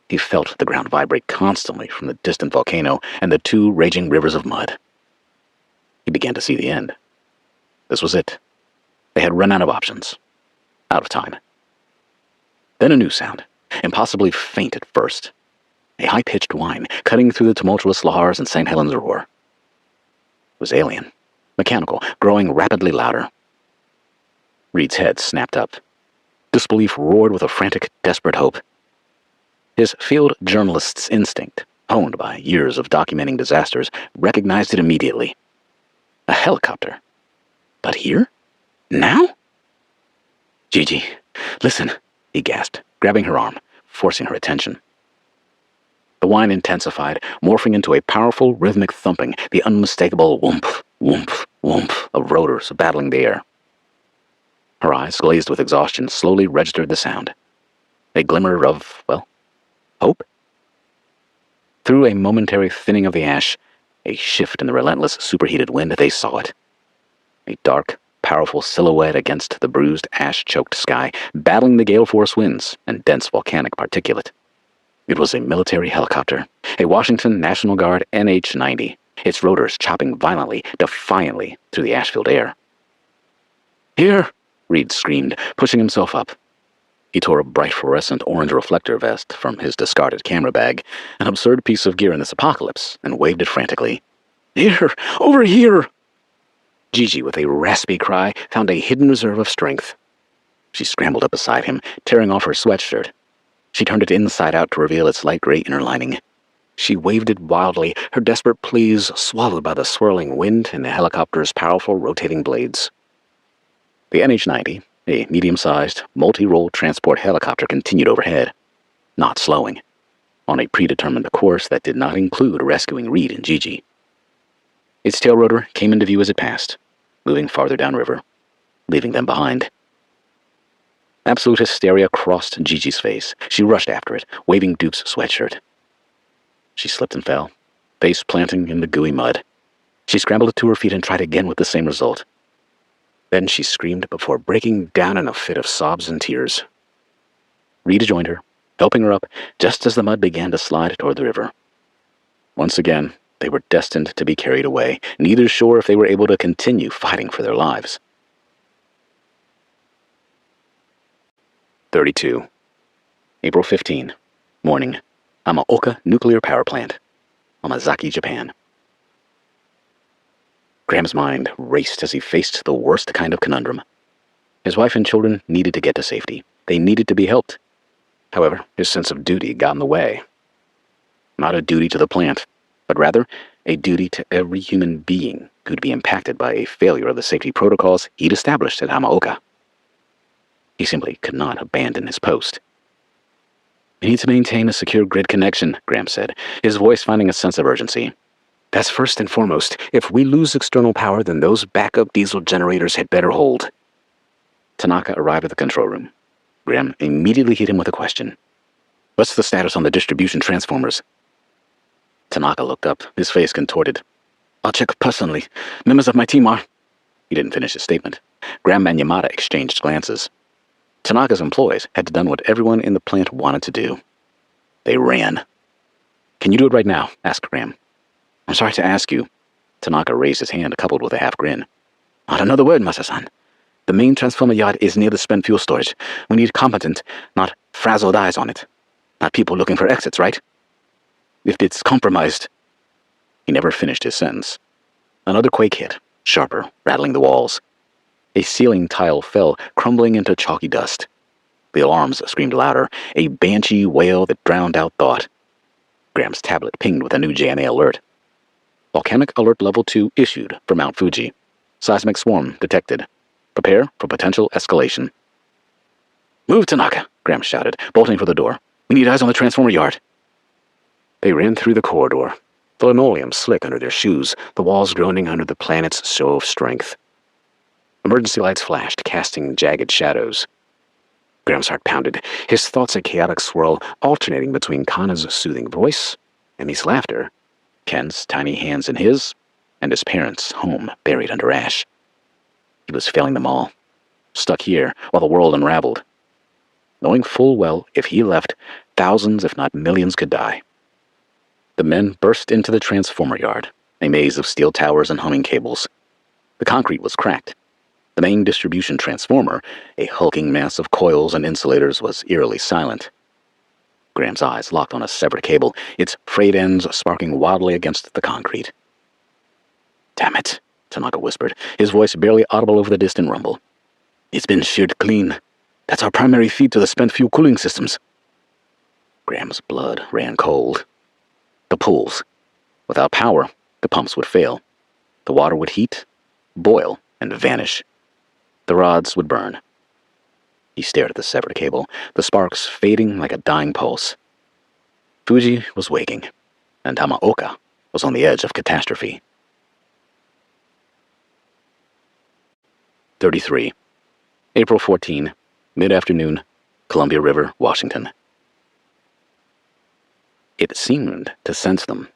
He felt the ground vibrate constantly from the distant volcano and the two raging rivers of mud. He began to see the end. This was it. They had run out of options. Out of time. Then a new sound, impossibly faint at first. A high-pitched whine, cutting through the tumultuous lahars and St. Helens roar. It was alien, mechanical, growing rapidly louder. Reed's head snapped up. Disbelief roared with a frantic, desperate hope. His field journalist's instinct, honed by years of documenting disasters, recognized it immediately. A helicopter. But here? Now? Gigi, listen, he gasped, grabbing her arm, forcing her attention. The whine intensified, morphing into a powerful, rhythmic thumping, the unmistakable whoomph, whoomph, whoomph of rotors battling the air. Her eyes, glazed with exhaustion, slowly registered the sound. A glimmer of, hope? Through a momentary thinning of the ash, a shift in the relentless, superheated wind, they saw it. A dark, powerful silhouette against the bruised, ash-choked sky, battling the gale force winds and dense volcanic particulate. It was a military helicopter, a Washington National Guard NH-90, its rotors chopping violently, defiantly through the ash-filled air. Here! Reed screamed, pushing himself up. He tore a bright fluorescent orange reflector vest from his discarded camera bag, an absurd piece of gear in this apocalypse, and waved it frantically. Here! Over here! Gigi, with a raspy cry, found a hidden reserve of strength. She scrambled up beside him, tearing off her sweatshirt. She turned it inside out to reveal its light gray inner lining. She waved it wildly, her desperate pleas swallowed by the swirling wind and the helicopter's powerful rotating blades. The NH-90, a medium-sized, multi-role transport helicopter, continued overhead, not slowing, on a predetermined course that did not include rescuing Reed and Gigi. Its tail rotor came into view as it passed, moving farther downriver, leaving them behind. Absolute hysteria crossed Gigi's face. She rushed after it, waving Duke's sweatshirt. She slipped and fell, face planting in the gooey mud. She scrambled to her feet and tried again with the same result. Then she screamed before breaking down in a fit of sobs and tears. Reed joined her, helping her up just as the mud began to slide toward the river. Once again, they were destined to be carried away, neither sure if they were able to continue fighting for their lives. 32. April 15. Morning. Hamaoka Nuclear Power Plant. Omazaki, Japan. Graham's mind raced as he faced the worst kind of conundrum. His wife and children needed to get to safety. They needed to be helped. However, his sense of duty got in the way. Not a duty to the plant, but rather a duty to every human being who'd be impacted by a failure of the safety protocols he'd established at Hamaoka. He simply could not abandon his post. We need to maintain a secure grid connection, Graham said, his voice finding a sense of urgency. That's first and foremost. If we lose external power, then those backup diesel generators had better hold. Tanaka arrived at the control room. Graham immediately hit him with a question. What's the status on the distribution transformers? Tanaka looked up, his face contorted. I'll check personally. Members of my team are... He didn't finish his statement. Graham and Yamada exchanged glances. Tanaka's employees had done what everyone in the plant wanted to do. They ran. Can you do it right now? Asked Graham. I'm sorry to ask you. Tanaka raised his hand, coupled with a half grin. Not another word, Masa-san. The main transformer yard is near the spent fuel storage. We need competent, not frazzled eyes on it. Not people looking for exits, right? if it's compromised. He never finished his sentence. Another quake hit, sharper, rattling the walls. A ceiling tile fell, crumbling into chalky dust. The alarms screamed louder, a banshee wail that drowned out thought. Graham's tablet pinged with a new JMA alert. Volcanic Alert Level 2 issued for Mount Fuji. Seismic swarm detected. Prepare for potential escalation. Move, Tanaka, Graham shouted, bolting for the door. We need eyes on the transformer yard. They ran through the corridor, the linoleum slick under their shoes, the walls groaning under the planet's show of strength. Emergency lights flashed, casting jagged shadows. Graham's heart pounded, his thoughts a chaotic swirl, alternating between Kana's soothing voice, Emmy's laughter, Ken's tiny hands in his, and his parents' home buried under ash. He was failing them all, stuck here while the world unraveled, knowing full well if he left, thousands if not millions could die. The men burst into the transformer yard, a maze of steel towers and humming cables. The concrete was cracked. The main distribution transformer, a hulking mass of coils and insulators, was eerily silent. Graham's eyes locked on a severed cable, its frayed ends sparking wildly against the concrete. "Damn it," Tanaka whispered, his voice barely audible over the distant rumble. "It's been sheared clean. That's our primary feed to the spent fuel cooling systems." Graham's blood ran cold. The pools. Without power, the pumps would fail. The water would heat, boil, and vanish. The rods would burn. He stared at the severed cable, the sparks fading like a dying pulse. Fuji was waking, and Hamaoka was on the edge of catastrophe. 33. April 14, mid-afternoon, Columbia River, Washington. It seemed to sense them.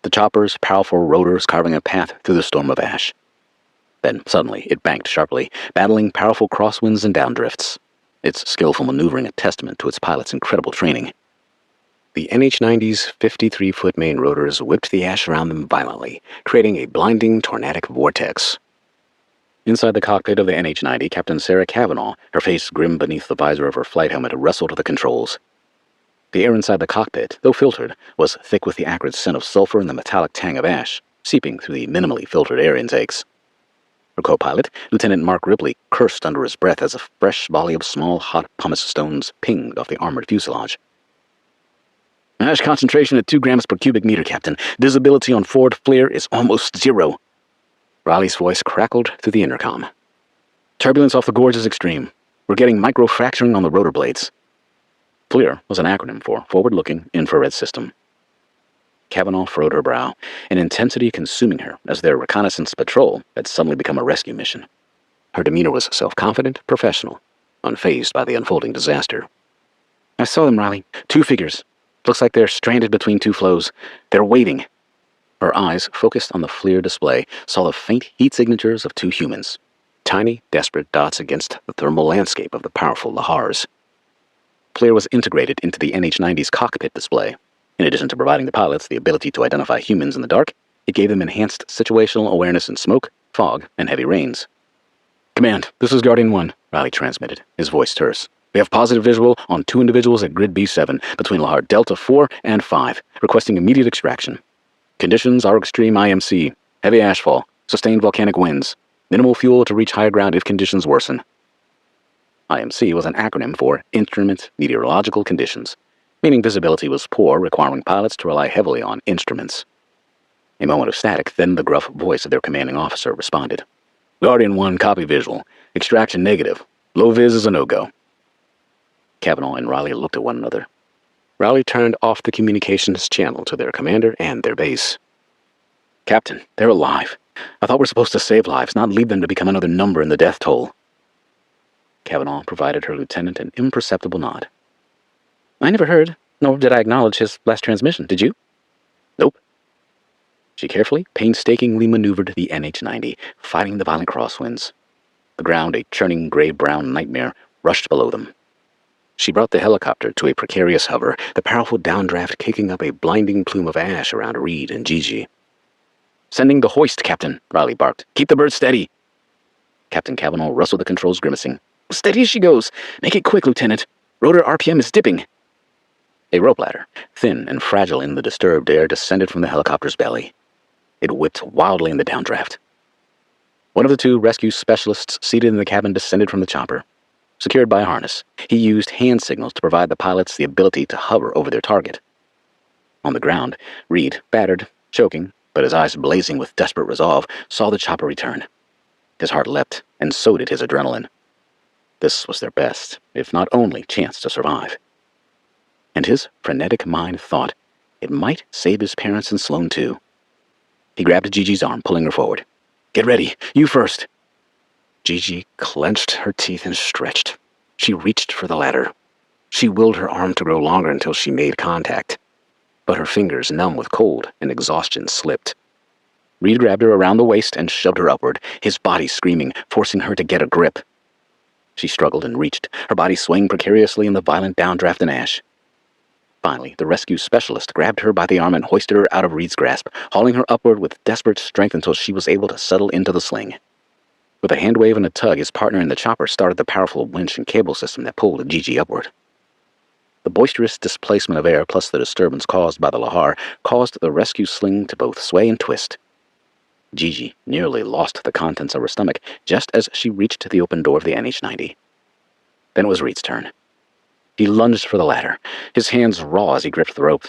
The chopper's powerful rotors carving a path through the storm of ash. Then, suddenly, it banked sharply, battling powerful crosswinds and downdrifts. Its skillful maneuvering a testament to its pilot's incredible training. The NH-90's 53-foot main rotors whipped the ash around them violently, creating a blinding tornadic vortex. Inside the cockpit of the NH-90, Captain Sarah Cavanaugh, her face grim beneath the visor of her flight helmet, wrestled with the controls. The air inside the cockpit, though filtered, was thick with the acrid scent of sulfur and the metallic tang of ash, seeping through the minimally filtered air intakes. Her co-pilot, Lieutenant Mark Ripley, cursed under his breath as a fresh volley of small, hot pumice stones pinged off the armored fuselage. "Ash concentration at 2 grams per cubic meter, Captain. Visibility on forward flare is almost 0. Raleigh's voice crackled through the intercom. "Turbulence off the gorge is extreme. We're getting micro-fracturing on the rotor blades." FLIR was an acronym for Forward-Looking Infrared System. Cavanaugh furrowed her brow, an intensity consuming her as their reconnaissance patrol had suddenly become a rescue mission. Her demeanor was self-confident, professional, unfazed by the unfolding disaster. "I saw them, Riley. 2 figures. Looks like they're stranded between 2 flows. They're waiting." Her eyes, focused on the FLIR display, saw the faint heat signatures of 2 humans. Tiny, desperate dots against the thermal landscape of the powerful lahars. FLIR was integrated into the NH-90's cockpit display. In addition to providing the pilots the ability to identify humans in the dark, it gave them enhanced situational awareness in smoke, fog, and heavy rains. "Command, this is Guardian 1, Riley transmitted, his voice terse. "We have positive visual on 2 individuals at grid B7, between lahar Delta 4 and 5, requesting immediate extraction. Conditions are extreme IMC, heavy ashfall, sustained volcanic winds, minimal fuel to reach higher ground if conditions worsen." IMC was an acronym for Instrument Meteorological Conditions, meaning visibility was poor, requiring pilots to rely heavily on instruments. A moment of static, then the gruff voice of their commanding officer responded. "Guardian 1, copy visual. Extraction negative. Low vis is a no-go." Cavanaugh and Riley looked at one another. Riley turned off the communications channel to their commander and their base. "Captain, they're alive. I thought we're supposed to save lives, not leave them to become another number in the death toll." Cavanaugh provided her lieutenant an imperceptible nod. "I never heard, nor did I acknowledge his last transmission, did you?" "Nope." She carefully, painstakingly maneuvered the NH-90, fighting the violent crosswinds. The ground, a churning gray-brown nightmare, rushed below them. She brought the helicopter to a precarious hover, the powerful downdraft kicking up a blinding plume of ash around Reed and Gigi. "Sending the hoist, Captain," Riley barked. "Keep the bird steady." Captain Cavanaugh rustled the controls, grimacing. "Steady as she goes. Make it quick, Lieutenant. Rotor RPM is dipping." A rope ladder, thin and fragile in the disturbed air, descended from the helicopter's belly. It whipped wildly in the downdraft. One of the two rescue specialists seated in the cabin descended from the chopper. Secured by a harness, he used hand signals to provide the pilots the ability to hover over their target. On the ground, Reed, battered, choking, but his eyes blazing with desperate resolve, saw the chopper return. His heart leapt, and so did his adrenaline. This was their best, if not only, chance to survive. And his frenetic mind thought it might save his parents and Sloan too. He grabbed Gigi's arm, pulling her forward. "Get ready, you first." Gigi clenched her teeth and stretched. She reached for the ladder. She willed her arm to grow longer until she made contact. But her fingers, numb with cold and exhaustion, slipped. Reed grabbed her around the waist and shoved her upward, his body screaming, forcing her to get a grip. She struggled and reached, her body swaying precariously in the violent downdraft and ash. Finally, the rescue specialist grabbed her by the arm and hoisted her out of Reed's grasp, hauling her upward with desperate strength until she was able to settle into the sling. With a hand wave and a tug, his partner in the chopper started the powerful winch and cable system that pulled Gigi upward. The boisterous displacement of air plus the disturbance caused by the lahar caused the rescue sling to both sway and twist. Gigi nearly lost the contents of her stomach just as she reached the open door of the NH-90. Then it was Reed's turn. He lunged for the ladder, his hands raw as he gripped the rope,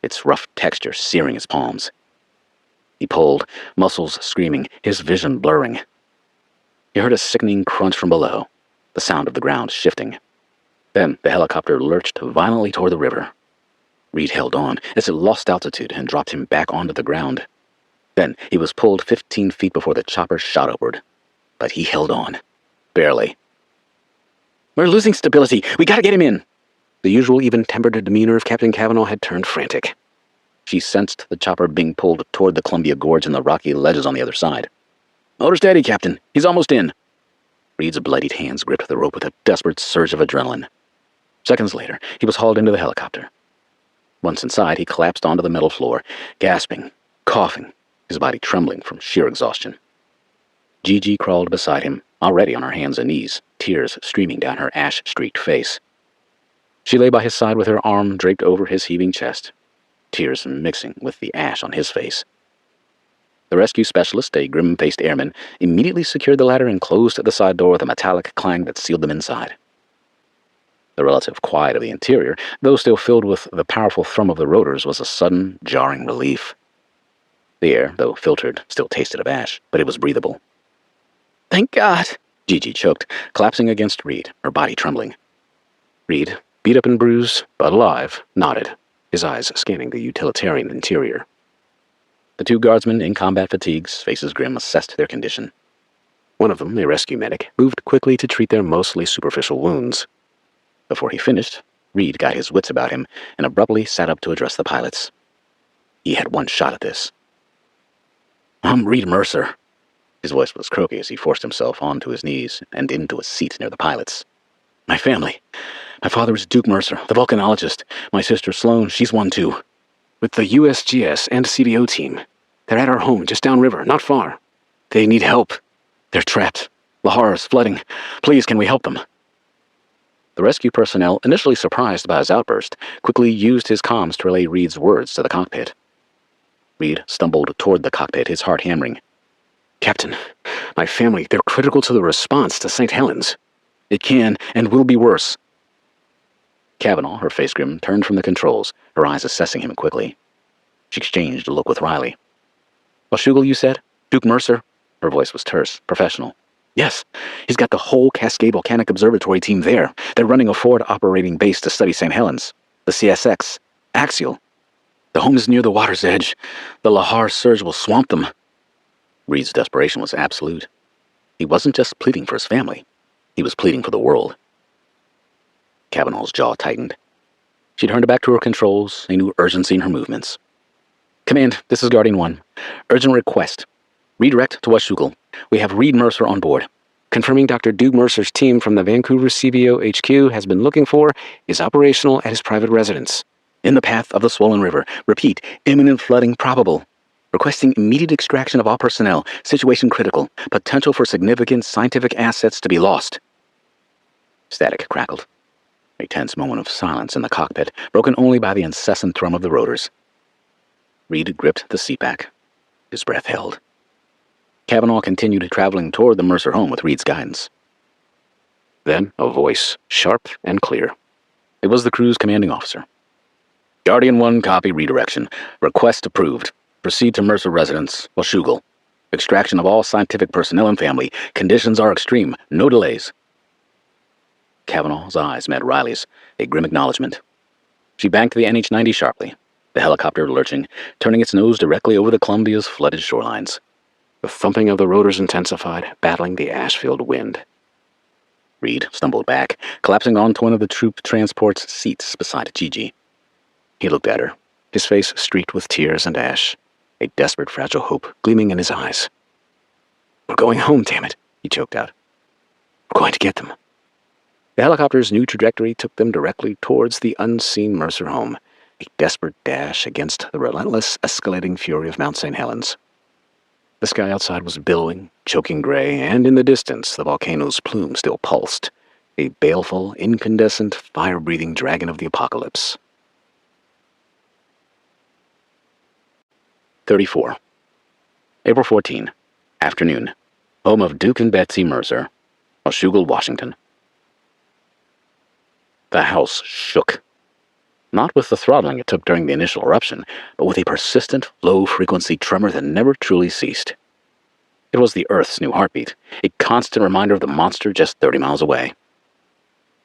its rough texture searing his palms. He pulled, muscles screaming, his vision blurring. He heard a sickening crunch from below, the sound of the ground shifting. Then the helicopter lurched violently toward the river. Reed held on as it lost altitude and dropped him back onto the ground. Then he was pulled 15 feet before the chopper shot upward. But he held on. Barely. "We're losing stability. We gotta get him in." The usual even-tempered demeanor of Captain Cavanaugh had turned frantic. She sensed the chopper being pulled toward the Columbia Gorge and the rocky ledges on the other side. "Hold her steady, Captain. He's almost in." Reed's bloodied hands gripped the rope with a desperate surge of adrenaline. Seconds later, he was hauled into the helicopter. Once inside, he collapsed onto the metal floor, gasping, coughing, his body trembling from sheer exhaustion. Gigi crawled beside him, already on her hands and knees, tears streaming down her ash-streaked face. She lay by his side with her arm draped over his heaving chest, tears mixing with the ash on his face. The rescue specialist, a grim-faced airman, immediately secured the ladder and closed the side door with a metallic clang that sealed them inside. The relative quiet of the interior, though still filled with the powerful thrum of the rotors, was a sudden, jarring relief. The air, though filtered, still tasted of ash, but it was breathable. "Thank God," Gigi choked, collapsing against Reed, her body trembling. Reed, beat up and bruised, but alive, nodded, his eyes scanning the utilitarian interior. The two guardsmen in combat fatigues, faces grim, assessed their condition. One of them, a rescue medic, moved quickly to treat their mostly superficial wounds. Before he finished, Reed got his wits about him and abruptly sat up to address the pilots. He had one shot at this. "I'm Reed Mercer." His voice was croaky as he forced himself onto his knees and into a seat near the pilots. "My family. My father is Duke Mercer, the volcanologist. My sister Sloan, she's one too. With the USGS and CDO team. They're at our home just downriver, not far. They need help. They're trapped. Lahar is flooding. Please, can we help them?" The rescue personnel, initially surprised by his outburst, quickly used his comms to relay Reed's words to the cockpit. Reed stumbled toward the cockpit, his heart hammering. "Captain, my family, they're critical to the response to St. Helens. It can and will be worse." Cavanaugh, her face grim, turned from the controls, her eyes assessing him quickly. She exchanged a look with Riley. "Washougal, you said? Duke Mercer?" Her voice was terse, professional. "Yes, he's got the whole Cascade Volcanic Observatory team there. They're running a forward operating base to study St. Helens. The CSX. Axial. The home is near the water's edge. The lahar surge will swamp them." Reed's desperation was absolute. He wasn't just pleading for his family. He was pleading for the world. Cavanaugh's jaw tightened. She turned back to her controls, a new urgency in her movements. "Command, this is Guardian 1. Urgent request. Redirect to Washougal. We have Reed Mercer on board. Confirming Dr. Duke Mercer's team from the Vancouver CBO HQ has been looking for is operational at his private residence. In the path of the swollen river. Repeat, imminent flooding probable. Requesting immediate extraction of all personnel. Situation critical. Potential for significant scientific assets to be lost." Static crackled. A tense moment of silence in the cockpit, broken only by the incessant thrum of the rotors. Reed gripped the seat back. His breath held. Kavanaugh continued traveling toward the Mercer home with Reed's guidance. Then a voice, sharp and clear. It was the crew's commanding officer. Guardian 1, copy redirection. Request approved. Proceed to Mercer residence, Washougal. Extraction of all scientific personnel and family. Conditions are extreme. No delays. Kavanaugh's eyes met Riley's, a grim acknowledgement. She banked the NH-90 sharply, the helicopter lurching, turning its nose directly over the Columbia's flooded shorelines. The thumping of the rotors intensified, battling the ash-filled wind. Reed stumbled back, collapsing onto one of the troop transport's seats beside Gigi. He looked at her, his face streaked with tears and ash, a desperate, fragile hope gleaming in his eyes. "We're going home, damn it," he choked out. "We're going to get them." The helicopter's new trajectory took them directly towards the unseen Mercer home, a desperate dash against the relentless, escalating fury of Mount St. Helens. The sky outside was billowing, choking gray, and in the distance the volcano's plume still pulsed, a baleful, incandescent, fire-breathing dragon of the apocalypse. 34. April 14, afternoon. Home of Duke and Betsy Mercer, Washougal, Washington. The house shook. Not with the throttling it took during the initial eruption, but with a persistent, low-frequency tremor that never truly ceased. It was the Earth's new heartbeat, a constant reminder of the monster just 30 miles away.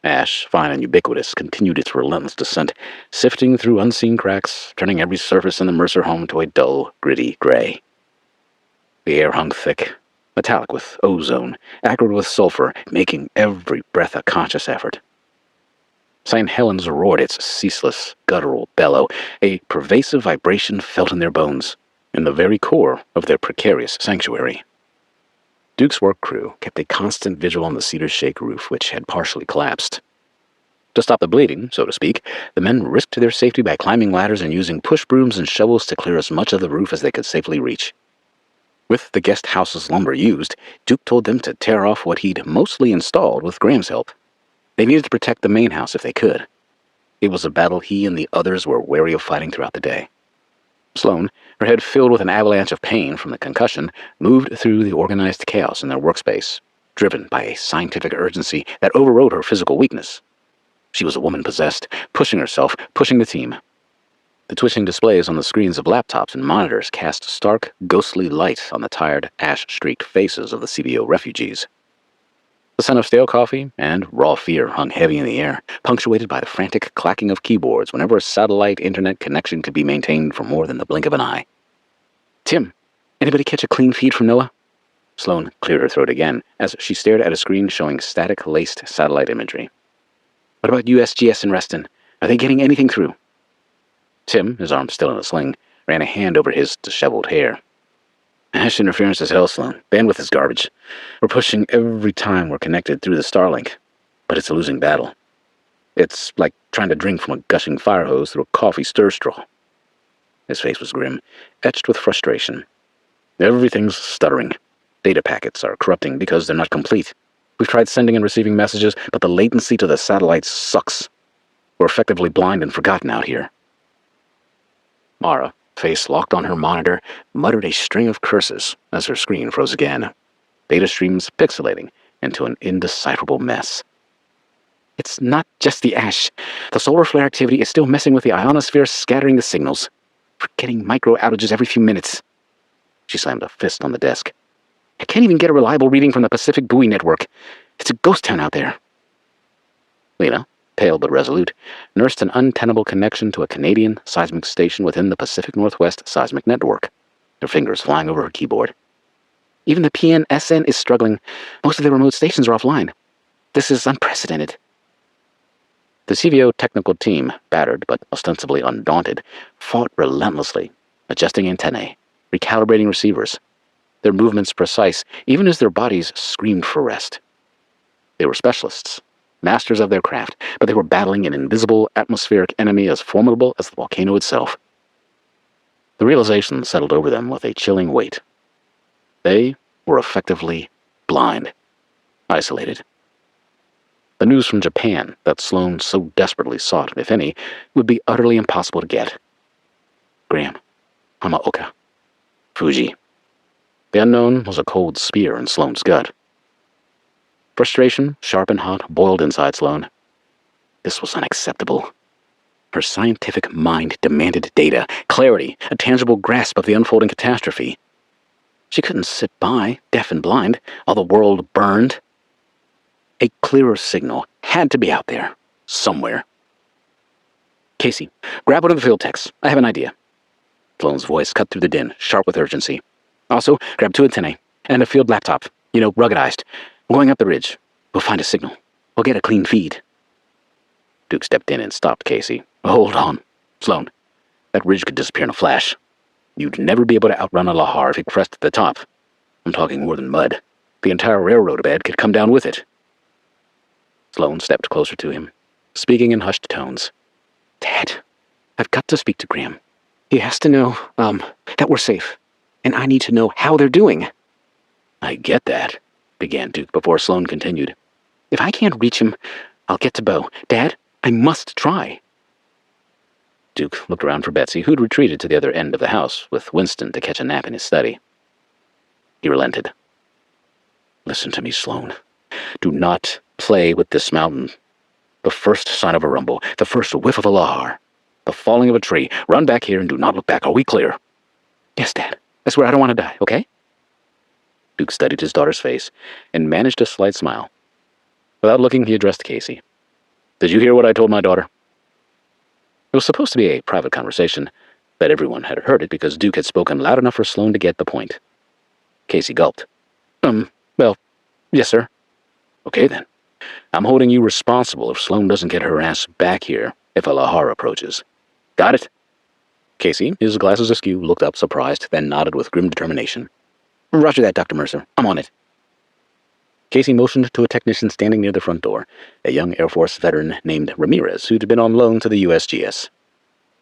Ash, fine and ubiquitous, continued its relentless descent, sifting through unseen cracks, turning every surface in the Mercer home to a dull, gritty gray. The air hung thick, metallic with ozone, acrid with sulfur, making every breath a conscious effort. St. Helens roared its ceaseless, guttural bellow, a pervasive vibration felt in their bones, in the very core of their precarious sanctuary. Duke's work crew kept a constant vigil on the cedar shake roof, which had partially collapsed. To stop the bleeding, so to speak, the men risked their safety by climbing ladders and using push brooms and shovels to clear as much of the roof as they could safely reach. With the guest house's lumber used, Duke told them to tear off what he'd mostly installed with Graham's help. They needed to protect the main house if they could. It was a battle he and the others were wary of fighting throughout the day. Sloan, her head filled with an avalanche of pain from the concussion, moved through the organized chaos in their workspace, driven by a scientific urgency that overrode her physical weakness. She was a woman possessed, pushing herself, pushing the team. The twitching displays on the screens of laptops and monitors cast stark, ghostly light on the tired, ash-streaked faces of the CBO refugees. The scent of stale coffee and raw fear hung heavy in the air, punctuated by the frantic clacking of keyboards whenever a satellite internet connection could be maintained for more than the blink of an eye. "Tim, anybody catch a clean feed from NOAA?" Sloan cleared her throat again as she stared at a screen showing static-laced satellite imagery. "What about USGS in Reston? Are they getting anything through?" Tim, his arm still in a sling, ran a hand over his disheveled hair. "Ash interference is hell, Sloan. Bandwidth is garbage. We're pushing every time we're connected through the Starlink, but it's a losing battle. It's like trying to drink from a gushing fire hose through a coffee stir straw." His face was grim, etched with frustration. "Everything's stuttering. Data packets are corrupting because they're not complete. We've tried sending and receiving messages, but the latency to the satellites sucks. We're effectively blind and forgotten out here." Mara, face locked on her monitor, muttered a string of curses as her screen froze again, data streams pixelating into an indecipherable mess. "It's not just the ash. The solar flare activity is still messing with the ionosphere, scattering the signals. We're getting micro outages every few minutes." She slammed a fist on the desk. "I can't even get a reliable reading from the Pacific buoy network. It's a ghost town out there." Lena, pale but resolute, nursed an untenable connection to a Canadian seismic station within the Pacific Northwest Seismic Network, her fingers flying over her keyboard. "Even the PNSN is struggling. Most of the remote stations are offline. This is unprecedented." The CVO technical team, battered but ostensibly undaunted, fought relentlessly, adjusting antennae, recalibrating receivers, their movements precise even as their bodies screamed for rest. They were specialists, masters of their craft, but they were battling an invisible atmospheric enemy as formidable as the volcano itself. The realization settled over them with a chilling weight. They were effectively blind, isolated. The news from Japan that Sloan so desperately sought, if any, would be utterly impossible to get. Graham, Hamaoka, Fuji. The unknown was a cold spear in Sloan's gut. Frustration, sharp and hot, boiled inside Sloan. This was unacceptable. Her scientific mind demanded data, clarity, a tangible grasp of the unfolding catastrophe. She couldn't sit by, deaf and blind, while the world burned. A clearer signal had to be out there, somewhere. Casey, grab one of the field techs. I have an idea. Sloan's voice cut through the din, sharp with urgency. Also, grab 2 antennae and a field laptop. Ruggedized. We're going up the ridge. We'll find a signal. We'll get a clean feed. Duke stepped in and stopped Casey. Hold on, Sloan. That ridge could disappear in a flash. You'd never be able to outrun a lahar if it crest at the top. I'm talking more than mud. The entire railroad bed could come down with it. Sloan stepped closer to him, speaking in hushed tones. Dad, I've got to speak to Graham. He has to know, that we're safe. And I need to know how they're doing. I get that, began Duke before Sloan continued. If I can't reach him, I'll get to Bo. Dad, I must try. Duke looked around for Betsy, who'd retreated to the other end of the house, with Winston to catch a nap in his study. He relented. Listen to me, Sloan. Do not play with this mountain. The first sign of a rumble, the first whiff of a lahar, the falling of a tree, run back here and do not look back. Are we clear? Yes, Dad. I swear I don't want to die, okay? Duke studied his daughter's face and managed a slight smile. Without looking, he addressed Casey. Did you hear what I told my daughter? It was supposed to be a private conversation, but everyone had heard it because Duke had spoken loud enough for Sloan to get the point. Casey gulped. Well, yes, sir. Okay, then. I'm holding you responsible if Sloan doesn't get her ass back here if a lahar approaches. Got it? Casey, his glasses askew, looked up surprised, then nodded with grim determination. Roger that, Dr. Mercer. I'm on it. Casey motioned to a technician standing near the front door, a young Air Force veteran named Ramirez, who'd been on loan to the USGS.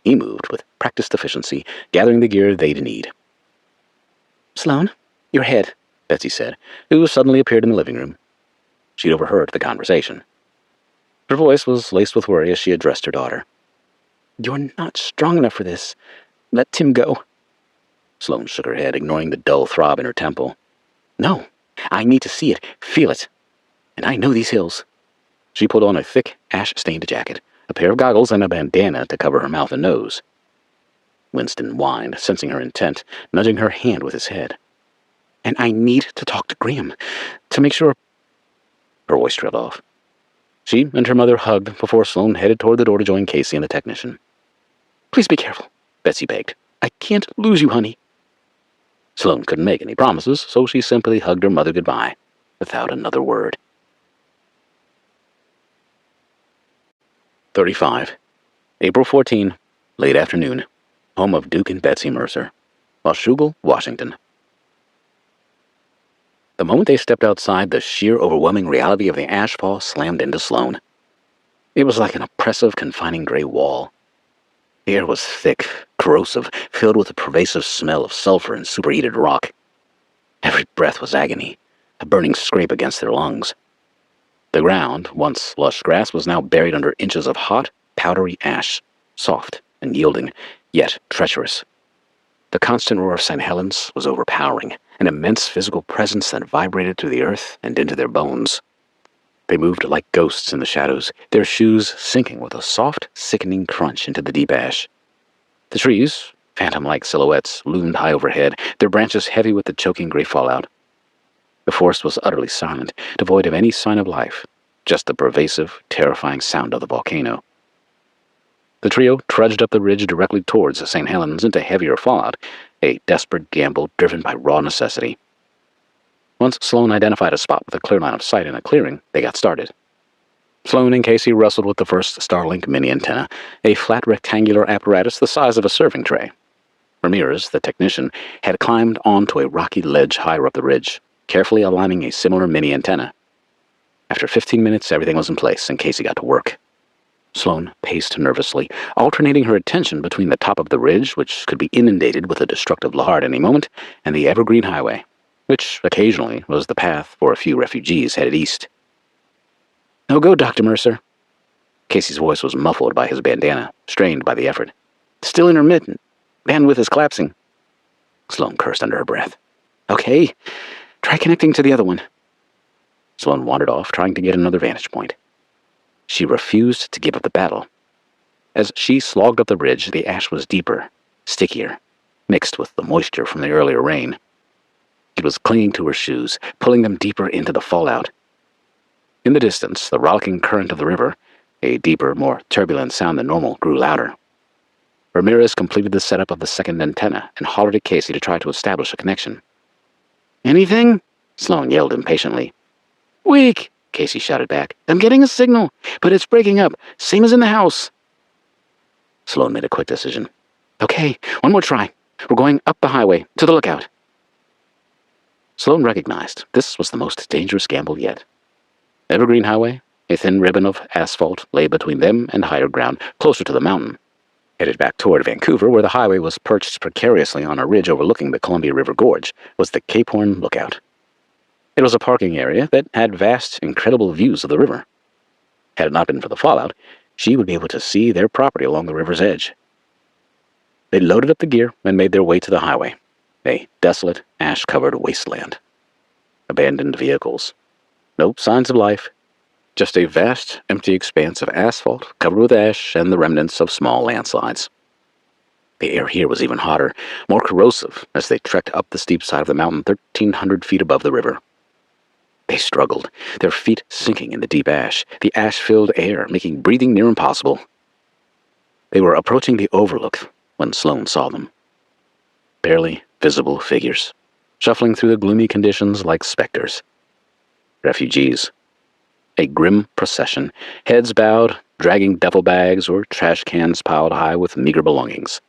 He moved with practiced efficiency, gathering the gear they'd need. Sloan, your head, Betsy said, who suddenly appeared in the living room. She'd overheard the conversation. Her voice was laced with worry as she addressed her daughter. You're not strong enough for this. Let Tim go. Sloan shook her head, ignoring the dull throb in her temple. No, I need to see it, feel it. And I know these hills. She pulled on a thick, ash-stained jacket, a pair of goggles, and a bandana to cover her mouth and nose. Winston whined, sensing her intent, nudging her hand with his head. And I need to talk to Graham, to make sure... Her voice trailed off. She and her mother hugged before Sloan headed toward the door to join Casey and the technician. Please be careful, Betsy begged. I can't lose you, honey. Sloan couldn't make any promises, so she simply hugged her mother goodbye, without another word. 35. April 14, late afternoon, home of Duke and Betsy Mercer, Washougal, Washington. The moment they stepped outside, the sheer overwhelming reality of the ashfall slammed into Sloan. It was like an oppressive, confining gray wall. The air was thick, corrosive, filled with a pervasive smell of sulfur and superheated rock. Every breath was agony, a burning scrape against their lungs. The ground, once lush grass, was now buried under inches of hot, powdery ash, soft and yielding, yet treacherous. The constant roar of St. Helens was overpowering, an immense physical presence that vibrated through the earth and into their bones. They moved like ghosts in the shadows, their shoes sinking with a soft, sickening crunch into the deep ash. The trees, phantom-like silhouettes, loomed high overhead, their branches heavy with the choking gray fallout. The forest was utterly silent, devoid of any sign of life, just the pervasive, terrifying sound of the volcano. The trio trudged up the ridge directly towards St. Helens into heavier fallout, a desperate gamble driven by raw necessity. Once Sloan identified a spot with a clear line of sight in a clearing, they got started. Sloan and Casey wrestled with the first Starlink mini antenna, a flat rectangular apparatus the size of a serving tray. Ramirez, the technician, had climbed onto a rocky ledge higher up the ridge, carefully aligning a similar mini antenna. After 15 minutes, everything was in place, and Casey got to work. Sloan paced nervously, alternating her attention between the top of the ridge, which could be inundated with a destructive lahar at any moment, and the evergreen highway, which occasionally was the path for a few refugees headed east. No go, Dr. Mercer. Casey's voice was muffled by his bandana, strained by the effort. Still intermittent. Bandwidth is collapsing. Sloan cursed under her breath. Okay, try connecting to the other one. Sloan wandered off, trying to get another vantage point. She refused to give up the battle. As she slogged up the ridge, the ash was deeper, stickier, mixed with the moisture from the earlier rain. It was clinging to her shoes, pulling them deeper into the fallout. In the distance, the rollicking current of the river, a deeper, more turbulent sound than normal, grew louder. Ramirez completed the setup of the second antenna and hollered at Casey to try to establish a connection. Anything? Sloan yelled impatiently. Weak, Casey shouted back. I'm getting a signal, but it's breaking up, same as in the house. Sloan made a quick decision. Okay, one more try. We're going up the highway, to the lookout. Sloan recognized this was the most dangerous gamble yet. Evergreen Highway, a thin ribbon of asphalt, lay between them and higher ground, closer to the mountain. Headed back toward Vancouver, where the highway was perched precariously on a ridge overlooking the Columbia River Gorge, was the Cape Horn Lookout. It was a parking area that had vast, incredible views of the river. Had it not been for the fallout, she would be able to see their property along the river's edge. They loaded up the gear and made their way to the highway, a desolate, ash-covered wasteland. Abandoned vehicles. No signs of life. Just a vast, empty expanse of asphalt covered with ash and the remnants of small landslides. The air here was even hotter, more corrosive, as they trekked up the steep side of the mountain 1,300 feet above the river. They struggled, their feet sinking in the deep ash, the ash-filled air making breathing near impossible. They were approaching the overlook when Sloan saw them. Barely visible figures, shuffling through the gloomy conditions like specters. Refugees. A grim procession, heads bowed, dragging duffel bags or trash cans piled high with meager belongings.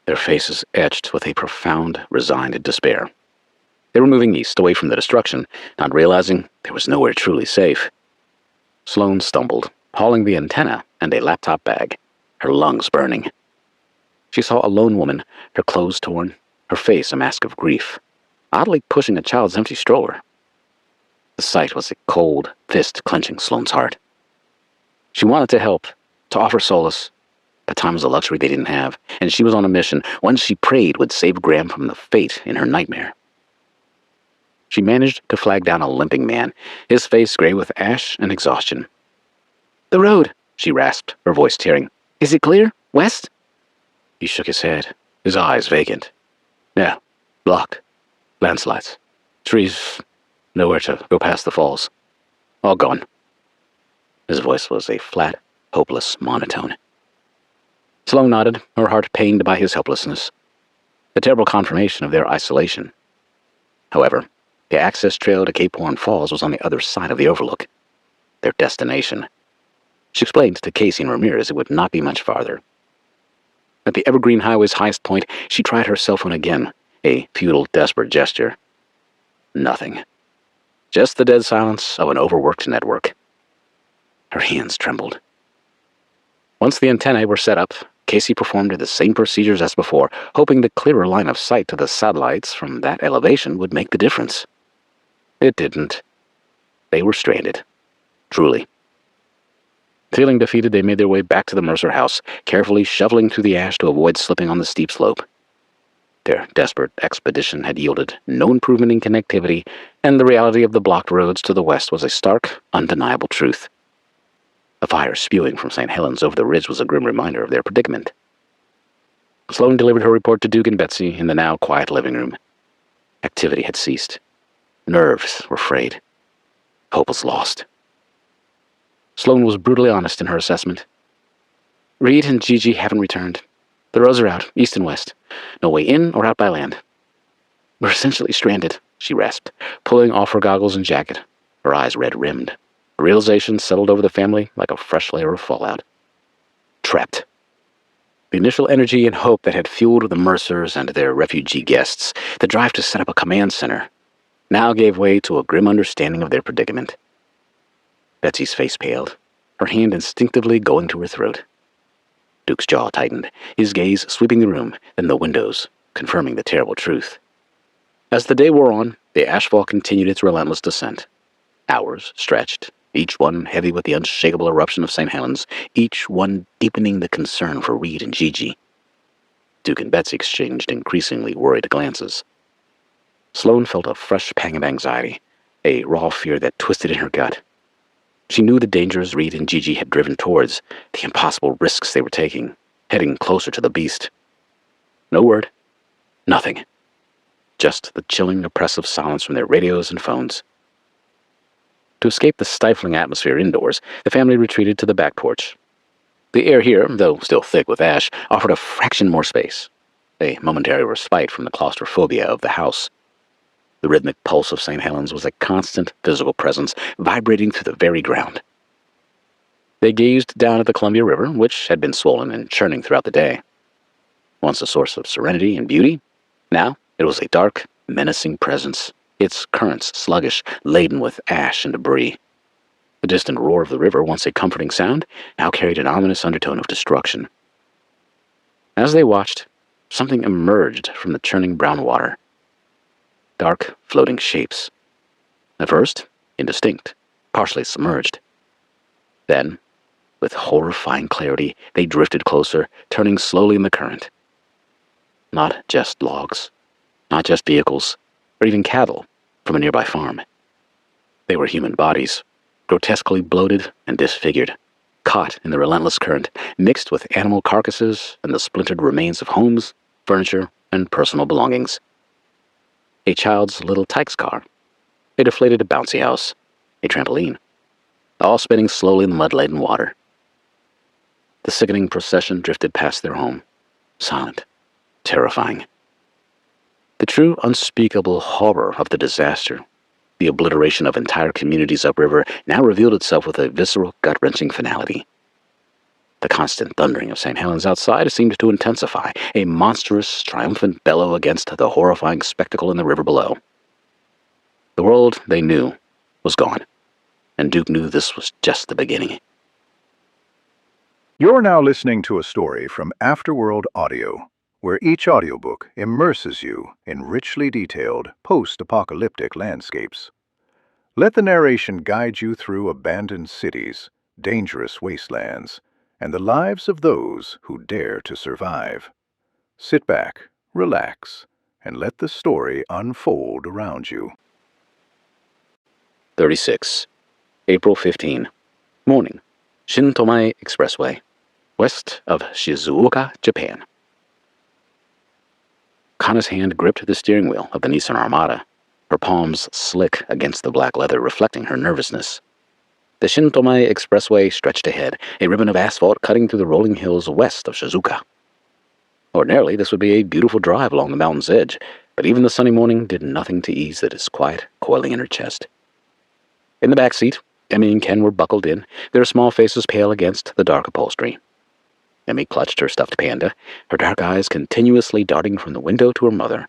Their faces etched with a profound, resigned despair. They were moving east, away from the destruction, not realizing there was nowhere truly safe. Sloan stumbled, hauling the antenna and a laptop bag, her lungs burning. She saw a lone woman, her clothes torn, her face a mask of grief, oddly pushing a child's empty stroller. The sight was a cold fist clenching Sloan's heart. She wanted to help, to offer solace, but time was a luxury they didn't have, and she was on a mission, one she prayed would save Graham from the fate in her nightmare. She managed to flag down a limping man, his face gray with ash and exhaustion. The road, she rasped, her voice tearing. Is it clear? West? He shook his head, his eyes vacant. Yeah, blocked. Landslides. Trees. Nowhere to go past the falls. All gone. His voice was a flat, hopeless monotone. Sloan nodded, her heart pained by his helplessness. The terrible confirmation of their isolation. However, the access trail to Cape Horn Falls was on the other side of the overlook. Their destination. She explained to Casey and Ramirez it would not be much farther. At the Evergreen Highway's highest point, she tried her cell phone again, a futile, desperate gesture. Nothing. Just the dead silence of an overworked network. Her hands trembled. Once the antennae were set up, Casey performed the same procedures as before, hoping the clearer line of sight to the satellites from that elevation would make the difference. It didn't. They were stranded. Truly. Feeling defeated, they made their way back to the Mercer house, carefully shoveling through the ash to avoid slipping on the steep slope. Their desperate expedition had yielded no improvement in connectivity, and the reality of the blocked roads to the west was a stark, undeniable truth. The fire spewing from St. Helens over the ridge was a grim reminder of their predicament. Sloan delivered her report to Duke and Betsy in the now quiet living room. Activity had ceased. Nerves were frayed. Hope was lost. Sloan was brutally honest in her assessment. Reed and Gigi haven't returned. The roads are out, east and west. No way in or out by land. We're essentially stranded, she rasped, pulling off her goggles and jacket, her eyes red-rimmed. The realization settled over the family like a fresh layer of fallout. Trapped. The initial energy and hope that had fueled the Mercers and their refugee guests, the drive to set up a command center, now gave way to a grim understanding of their predicament. Betsy's face paled, her hand instinctively going to her throat. Duke's jaw tightened, his gaze sweeping the room, then the windows, confirming the terrible truth. As the day wore on, the asphalt continued its relentless descent. Hours stretched, each one heavy with the unshakable eruption of St. Helens, each one deepening the concern for Reed and Gigi. Duke and Betsy exchanged increasingly worried glances. Sloan felt a fresh pang of anxiety, a raw fear that twisted in her gut. She knew the dangers Reed and Gigi had driven towards, the impossible risks they were taking, heading closer to the beast. No word. Nothing. Just the chilling, oppressive silence from their radios and phones. To escape the stifling atmosphere indoors, the family retreated to the back porch. The air here, though still thick with ash, offered a fraction more space, a momentary respite from the claustrophobia of the house. The rhythmic pulse of St. Helens was a constant physical presence, vibrating through the very ground. They gazed down at the Columbia River, which had been swollen and churning throughout the day. Once a source of serenity and beauty, now it was a dark, menacing presence, its currents sluggish, laden with ash and debris. The distant roar of the river, once a comforting sound, now carried an ominous undertone of destruction. As they watched, something emerged from the churning brown water. Dark, floating shapes. At first, indistinct, partially submerged. Then, with horrifying clarity, they drifted closer, turning slowly in the current. Not just logs, not just vehicles, or even cattle from a nearby farm. They were human bodies, grotesquely bloated and disfigured, caught in the relentless current, mixed with animal carcasses and the splintered remains of homes, furniture, and personal belongings. A child's little Tykes car, a deflated bouncy house, a trampoline, all spinning slowly in the mud-laden water. The sickening procession drifted past their home, silent, terrifying. The true unspeakable horror of the disaster, the obliteration of entire communities upriver, now revealed itself with a visceral, gut-wrenching finality. The constant thundering of St. Helens outside seemed to intensify, a monstrous, triumphant bellow against the horrifying spectacle in the river below. The world they knew was gone, and Duke knew this was just the beginning. You're now listening to a story from Afterworld Audio, where each audiobook immerses you in richly detailed, post-apocalyptic landscapes. Let the narration guide you through abandoned cities, dangerous wastelands, and the lives of those who dare to survive. Sit back, relax, and let the story unfold around you. 36. April 15. Morning. Shintomai Expressway, west of Shizuoka, Japan. Kana's hand gripped the steering wheel of the Nissan Armada, her palms slick against the black leather, reflecting her nervousness. The Shintomai Expressway stretched ahead, a ribbon of asphalt cutting through the rolling hills west of Shizuoka. Ordinarily, this would be a beautiful drive along the mountain's edge, but even the sunny morning did nothing to ease the disquiet coiling in her chest. In the back seat, Emmy and Ken were buckled in, their small faces pale against the dark upholstery. Emmy clutched her stuffed panda, her dark eyes continuously darting from the window to her mother.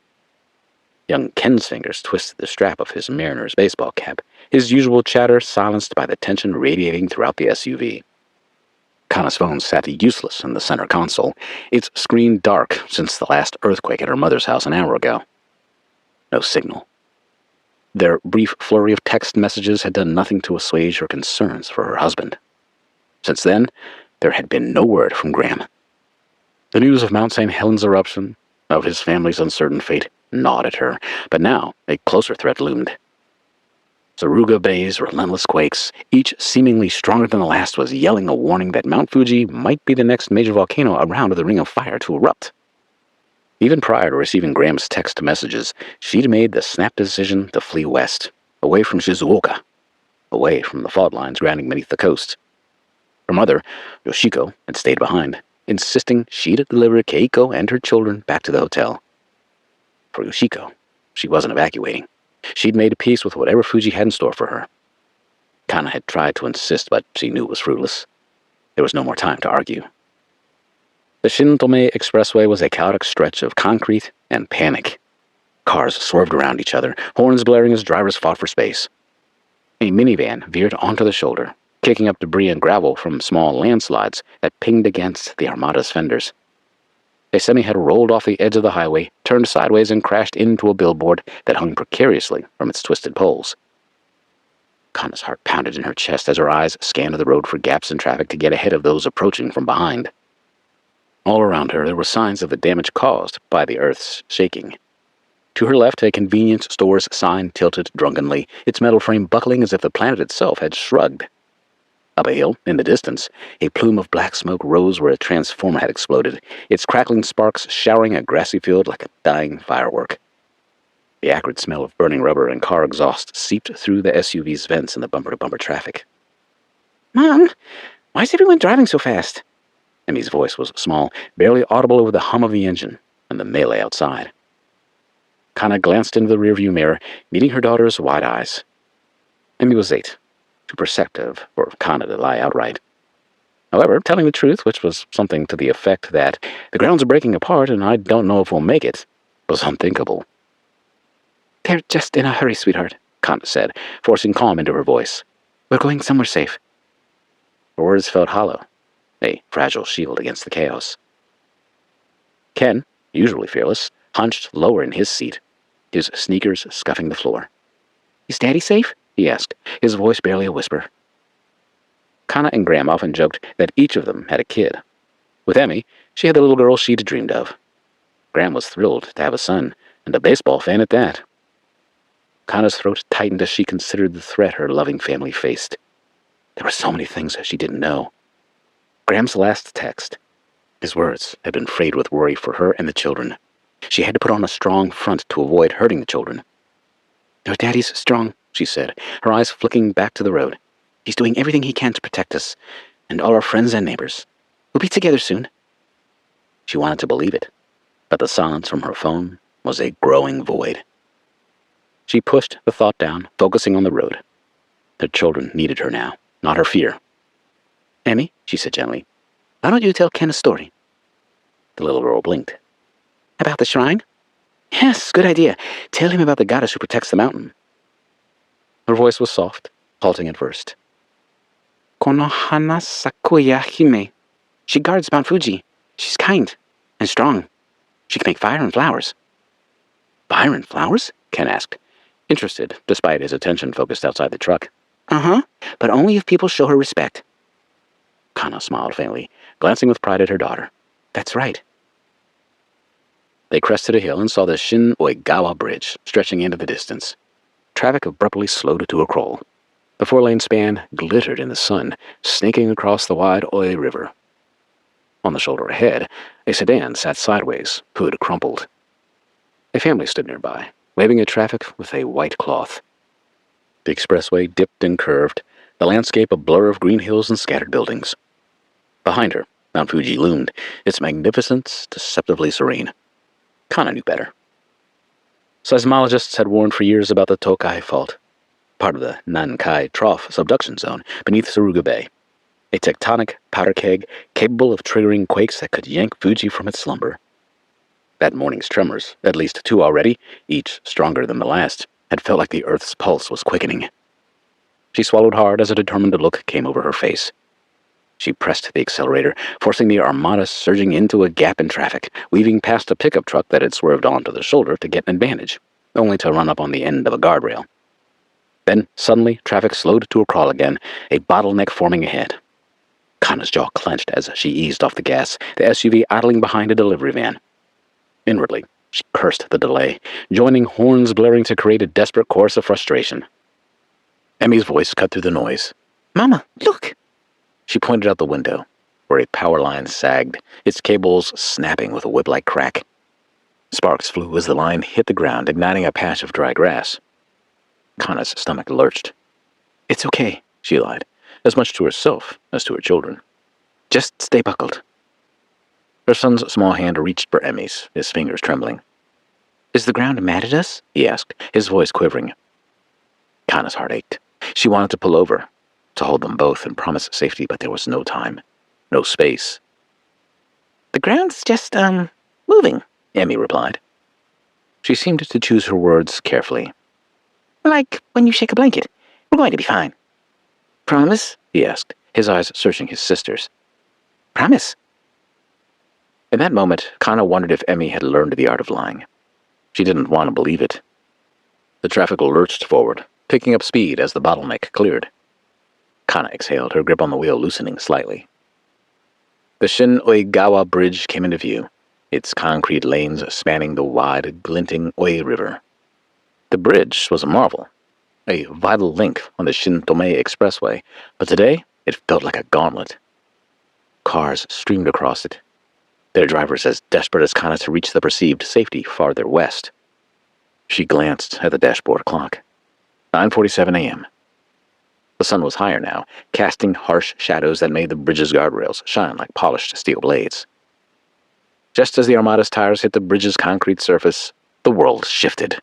Young Ken's fingers twisted the strap of his mariner's baseball cap, his usual chatter silenced by the tension radiating throughout the SUV. Kana's phone sat useless in the center console, its screen dark since the last earthquake at her mother's house an hour ago. No signal. Their brief flurry of text messages had done nothing to assuage her concerns for her husband. Since then, there had been no word from Graham. The news of Mount St. Helens' eruption, of his family's uncertain fate, gnawed at her, but now a closer threat loomed. Saruga Bay's relentless quakes, each seemingly stronger than the last, was yelling a warning that Mount Fuji might be the next major volcano around the Ring of Fire to erupt. Even prior to receiving Graham's text messages, she'd made the snap decision to flee west, away from Shizuoka, away from the fault lines grounding beneath the coast. Her mother, Yoshiko, had stayed behind, insisting she'd deliver Keiko and her children back to the hotel. For Yoshiko, she wasn't evacuating. She'd made peace with whatever Fuji had in store for her. Kana had tried to insist, but she knew it was fruitless. There was no more time to argue. The Shintomei Expressway was a chaotic stretch of concrete and panic. Cars swerved around each other, horns blaring as drivers fought for space. A minivan veered onto the shoulder, kicking up debris and gravel from small landslides that pinged against the Armada's fenders. A semi had rolled off the edge of the highway, turned sideways, and crashed into a billboard that hung precariously from its twisted poles. Kanna's heart pounded in her chest as her eyes scanned the road for gaps in traffic to get ahead of those approaching from behind. All around her, there were signs of the damage caused by the Earth's shaking. To her left, a convenience store's sign tilted drunkenly, its metal frame buckling as if the planet itself had shrugged. Up a hill, in the distance, a plume of black smoke rose where a transformer had exploded, its crackling sparks showering a grassy field like a dying firework. The acrid smell of burning rubber and car exhaust seeped through the SUV's vents in the bumper-to-bumper traffic. "Mom, why is everyone driving so fast?" Emmy's voice was small, barely audible over the hum of the engine and the melee outside. Kanna glanced into the rearview mirror, meeting her daughter's wide eyes. Emmy was 8, too perceptive for Kanna to lie outright. However, telling the truth, which was something to the effect that the grounds are breaking apart and I don't know if we'll make it, was unthinkable. "They're just in a hurry, sweetheart," Kanna said, forcing calm into her voice. "We're going somewhere safe." Her words felt hollow, a fragile shield against the chaos. Ken, usually fearless, hunched lower in his seat, his sneakers scuffing the floor. "Is Daddy safe?" he asked, his voice barely a whisper. Kanna and Graham often joked that each of them had a kid. With Emmy, she had the little girl she'd dreamed of. Graham was thrilled to have a son, and a baseball fan at that. Kanna's throat tightened as she considered the threat her loving family faced. There were so many things she didn't know. Graham's last text. His words had been frayed with worry for her and the children. She had to put on a strong front to avoid hurting the children. "Your daddy's strong," she said, her eyes flicking back to the road. "He's doing everything he can to protect us, and all our friends and neighbors. We'll be together soon." She wanted to believe it, but the silence from her phone was a growing void. She pushed the thought down, focusing on the road. The children needed her now, not her fear. "Emmy," she said gently, "why don't you tell Ken a story?" The little girl blinked. "About the shrine?" "Yes, good idea. Tell him about the goddess who protects the mountain." Her voice was soft, halting at first. "Konohana Sakuya Hime. She guards Mount Fuji. She's kind and strong. She can make fire and flowers." "Fire and flowers?" Ken asked, interested despite his attention focused outside the truck. "Uh-huh, but only if people show her respect." Kanna smiled faintly, glancing with pride at her daughter. "That's right." They crested a hill and saw the Shin Oigawa Bridge stretching into the distance. Traffic abruptly slowed to a crawl. The 4-lane span glittered in the sun, snaking across the wide Oi River. On the shoulder ahead, a sedan sat sideways, hood crumpled. A family stood nearby, waving at traffic with a white cloth. The expressway dipped and curved, the landscape a blur of green hills and scattered buildings. Behind her, Mount Fuji loomed, its magnificence deceptively serene. Kanna knew better. Seismologists had warned for years about the Tokai Fault, part of the Nankai Trough subduction zone beneath Suruga Bay, a tectonic powder keg capable of triggering quakes that could yank Fuji from its slumber. That morning's tremors, at least 2 already, each stronger than the last, had felt like the Earth's pulse was quickening. She swallowed hard as a determined look came over her face. She pressed the accelerator, forcing the Armada surging into a gap in traffic, weaving past a pickup truck that had swerved onto the shoulder to get an advantage, only to run up on the end of a guardrail. Then, suddenly, traffic slowed to a crawl again, a bottleneck forming ahead. Kanna's jaw clenched as she eased off the gas, the SUV idling behind a delivery van. Inwardly, she cursed the delay, joining horns blaring to create a desperate chorus of frustration. Emmy's voice cut through the noise. "Mama, look!" She pointed out the window, where a power line sagged, its cables snapping with a whip-like crack. Sparks flew as the line hit the ground, igniting a patch of dry grass. Kanna's stomach lurched. "It's okay," she lied, as much to herself as to her children. "Just stay buckled." Her son's small hand reached for Emmy's, his fingers trembling. "Is the ground mad at us?" he asked, his voice quivering. Kanna's heart ached. She wanted to pull over, to hold them both and promise safety, but there was no time, no space. "The ground's just, moving," Emmy replied. She seemed to choose her words carefully. "Like when you shake a blanket. We're going to be fine." "Promise?" he asked, his eyes searching his sister's. "Promise." In that moment, Kanna wondered if Emmy had learned the art of lying. She didn't want to believe it. The traffic lurched forward, picking up speed as the bottleneck cleared. Kana exhaled, her grip on the wheel loosening slightly. The Shin-Oigawa Bridge came into view, its concrete lanes spanning the wide, glinting Oi River. The bridge was a marvel, a vital link on the Shin-Tomei Expressway, but today it felt like a gauntlet. Cars streamed across it, their drivers as desperate as Kana to reach the perceived safety farther west. She glanced at the dashboard clock. 9:47 a.m. The sun was higher now, casting harsh shadows that made the bridge's guardrails shine like polished steel blades. Just as the Armada's tires hit the bridge's concrete surface, the world shifted.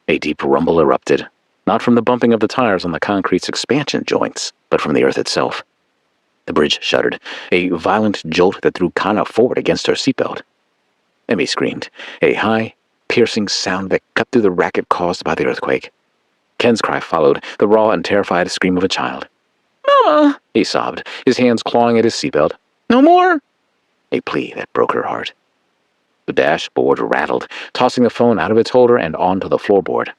A deep rumble erupted, not from the bumping of the tires on the concrete's expansion joints, but from the earth itself. The bridge shuddered, a violent jolt that threw Kana forward against her seatbelt. Emmy screamed, a high, piercing sound that cut through the racket caused by the earthquake. Ken's cry followed, the raw and terrified scream of a child. "Mama!" he sobbed, his hands clawing at his seatbelt. "No more!" A plea that broke her heart. The dashboard rattled, tossing the phone out of its holder and onto the floorboard.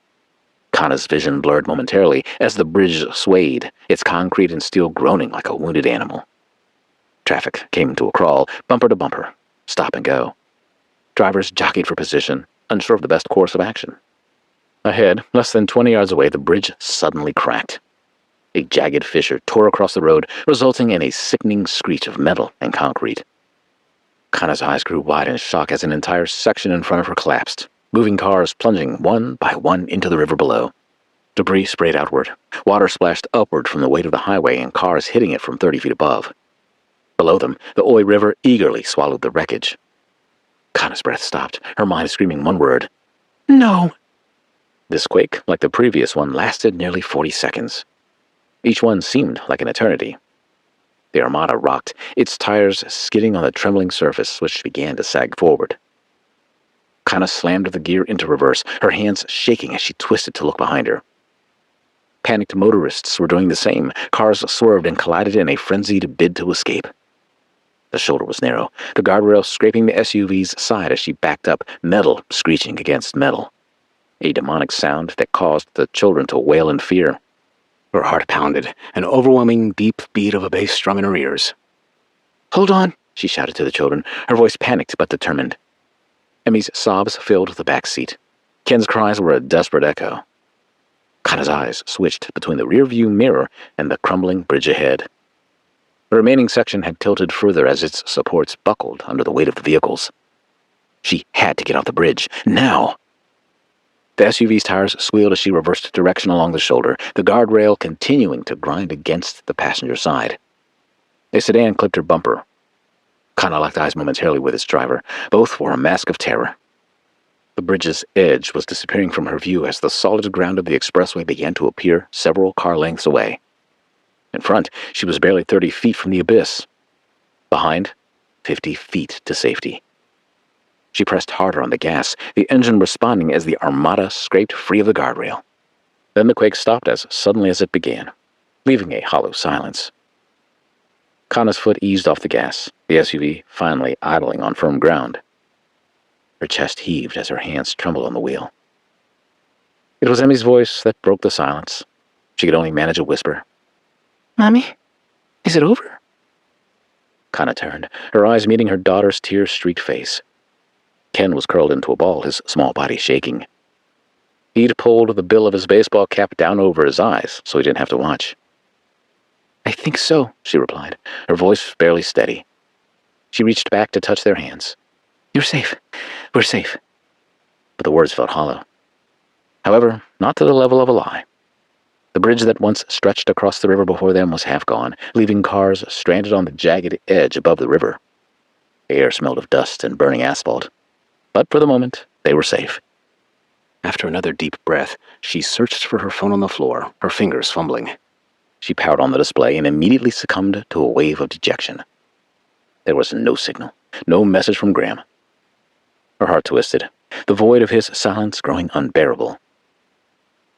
Kana's vision blurred momentarily as the bridge swayed, its concrete and steel groaning like a wounded animal. Traffic came to a crawl, bumper to bumper, stop and go. Drivers jockeyed for position, unsure of the best course of action. Ahead, less than 20 yards away, the bridge suddenly cracked. A jagged fissure tore across the road, resulting in a sickening screech of metal and concrete. Kana's eyes grew wide in shock as an entire section in front of her collapsed, moving cars plunging one by one into the river below. Debris sprayed outward. Water splashed upward from the weight of the highway and cars hitting it from 30 feet above. Below them, the Oi River eagerly swallowed the wreckage. Kana's breath stopped, her mind screaming one word. No! This quake, like the previous one, lasted nearly 40 seconds. Each one seemed like an eternity. The Armada rocked, its tires skidding on the trembling surface, which began to sag forward. Kana slammed the gear into reverse, her hands shaking as she twisted to look behind her. Panicked motorists were doing the same. Cars swerved and collided in a frenzied bid to escape. The shoulder was narrow, the guardrail scraping the SUV's side as she backed up, metal screeching against metal. A demonic sound that caused the children to wail in fear. Her heart pounded, an overwhelming deep beat of a bass drum in her ears. "Hold on," she shouted to the children, her voice panicked but determined. Emmy's sobs filled the back seat. Ken's cries were a desperate echo. Kana's eyes switched between the rearview mirror and the crumbling bridge ahead. The remaining section had tilted further as its supports buckled under the weight of the vehicles. She had to get off the bridge, now! The SUV's tires squealed as she reversed direction along the shoulder, the guardrail continuing to grind against the passenger side. A sedan clipped her bumper. Kana locked eyes momentarily with its driver. Both wore a mask of terror. The bridge's edge was disappearing from her view as the solid ground of the expressway began to appear several car lengths away. In front, she was barely 30 feet from the abyss. Behind, 50 feet to safety. She pressed harder on the gas, the engine responding as the Armada scraped free of the guardrail. Then the quake stopped as suddenly as it began, leaving a hollow silence. Kana's foot eased off the gas, the SUV finally idling on firm ground. Her chest heaved as her hands trembled on the wheel. It was Emmy's voice that broke the silence. She could only manage a whisper. "Mommy, is it over?" Kana turned, her eyes meeting her daughter's tear-streaked face. Ken was curled into a ball, his small body shaking. He'd pulled the bill of his baseball cap down over his eyes so he didn't have to watch. "I think so," she replied, her voice barely steady. She reached back to touch their hands. "You're safe. We're safe." But the words felt hollow. However, not to the level of a lie. The bridge that once stretched across the river before them was half gone, leaving cars stranded on the jagged edge above the river. The air smelled of dust and burning asphalt. But for the moment, they were safe. After another deep breath, she searched for her phone on the floor, her fingers fumbling. She powered on the display and immediately succumbed to a wave of dejection. There was no signal, no message from Graham. Her heart twisted, the void of his silence growing unbearable.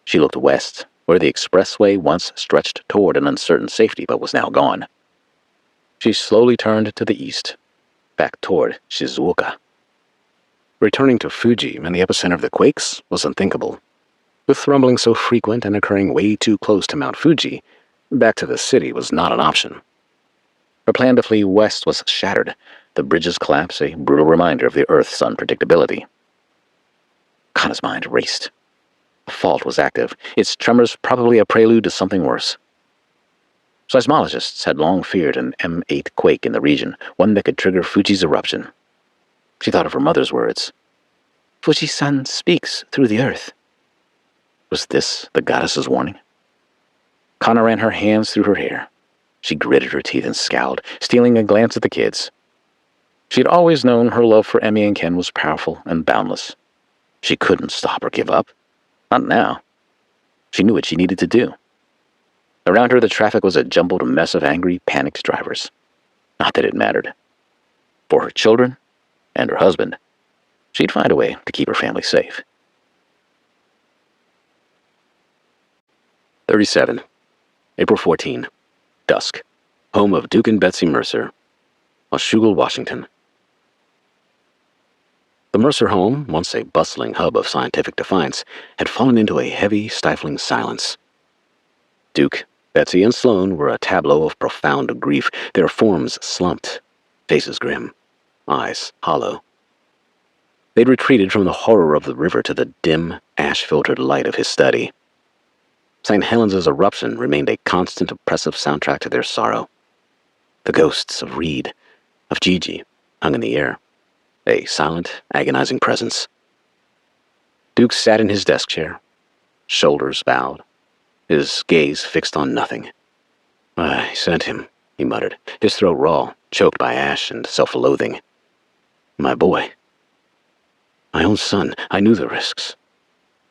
She looked west, where the expressway once stretched toward an uncertain safety but was now gone. She slowly turned to the east, back toward Shizuoka. Returning to Fuji and the epicenter of the quakes was unthinkable. With rumbling so frequent and occurring way too close to Mount Fuji, back to the city was not an option. Her plan to flee west was shattered, the bridge's collapse a brutal reminder of the Earth's unpredictability. Kana's mind raced. The fault was active, its tremors probably a prelude to something worse. Seismologists had long feared an M8 quake in the region, one that could trigger Fuji's eruption. She thought of her mother's words. Fuji-san speaks through the earth. Was this the goddess's warning? Kana ran her hands through her hair. She gritted her teeth and scowled, stealing a glance at the kids. She had always known her love for Emmy and Ken was powerful and boundless. She couldn't stop or give up. Not now. She knew what she needed to do. Around her, the traffic was a jumbled mess of angry, panicked drivers. Not that it mattered. For her children and her husband, she'd find a way to keep her family safe. 37. April 14. Dusk. Home of Duke and Betsy Mercer. Washougal, Washington. The Mercer home, once a bustling hub of scientific defiance, had fallen into a heavy, stifling silence. Duke, Betsy, and Sloan were a tableau of profound grief, their forms slumped, faces grim, eyes hollow. They'd retreated from the horror of the river to the dim, ash-filtered light of his study. St. Helens' eruption remained a constant, oppressive soundtrack to their sorrow. The ghosts of Reed, of Gigi, hung in the air, a silent, agonizing presence. Duke sat in his desk chair, shoulders bowed, his gaze fixed on nothing. I sent him, he muttered, his throat raw, choked by ash and self-loathing. My boy. My own son. I knew the risks.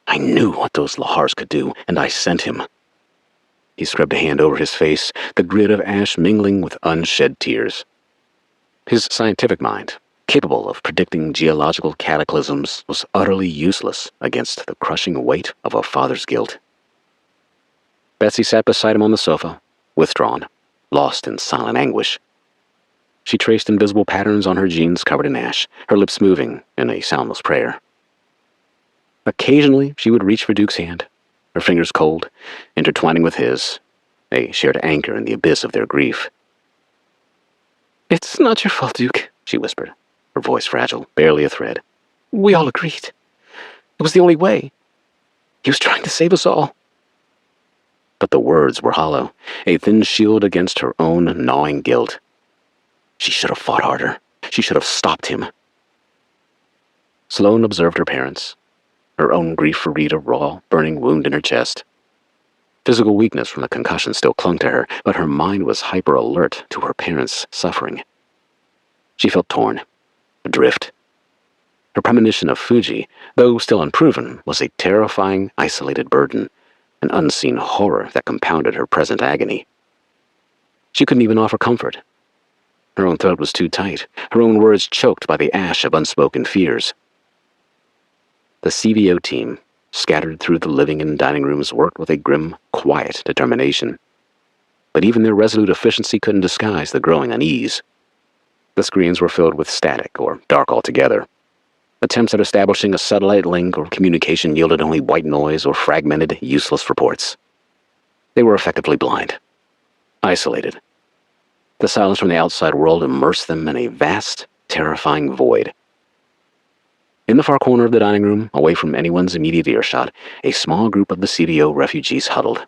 I knew what those lahars could do, and I sent him. He scrubbed a hand over his face, the grit of ash mingling with unshed tears. His scientific mind, capable of predicting geological cataclysms, was utterly useless against the crushing weight of a father's guilt. Betsy sat beside him on the sofa, withdrawn, lost in silent anguish. She traced invisible patterns on her jeans covered in ash, her lips moving in a soundless prayer. Occasionally, she would reach for Duke's hand, her fingers cold, intertwining with his, a shared anchor in the abyss of their grief. It's not your fault, Duke, she whispered, her voice fragile, barely a thread. We all agreed. It was the only way. He was trying to save us all. But the words were hollow, a thin shield against her own gnawing guilt. She should have fought harder. She should have stopped him. Sloan observed her parents, her own grief for Reed a raw, burning wound in her chest. Physical weakness from the concussion still clung to her, but her mind was hyper-alert to her parents' suffering. She felt torn, adrift. Her premonition of Fuji, though still unproven, was a terrifying, isolated burden, an unseen horror that compounded her present agony. She couldn't even offer comfort. Her own throat was too tight, her own words choked by the ash of unspoken fears. The CVO team, scattered through the living and dining rooms, worked with a grim, quiet determination. But even their resolute efficiency couldn't disguise the growing unease. The screens were filled with static or dark altogether. Attempts at establishing a satellite link or communication yielded only white noise or fragmented, useless reports. They were effectively blind, isolated. The silence from the outside world immersed them in a vast, terrifying void. In the far corner of the dining room, away from anyone's immediate earshot, a small group of the CVO refugees huddled.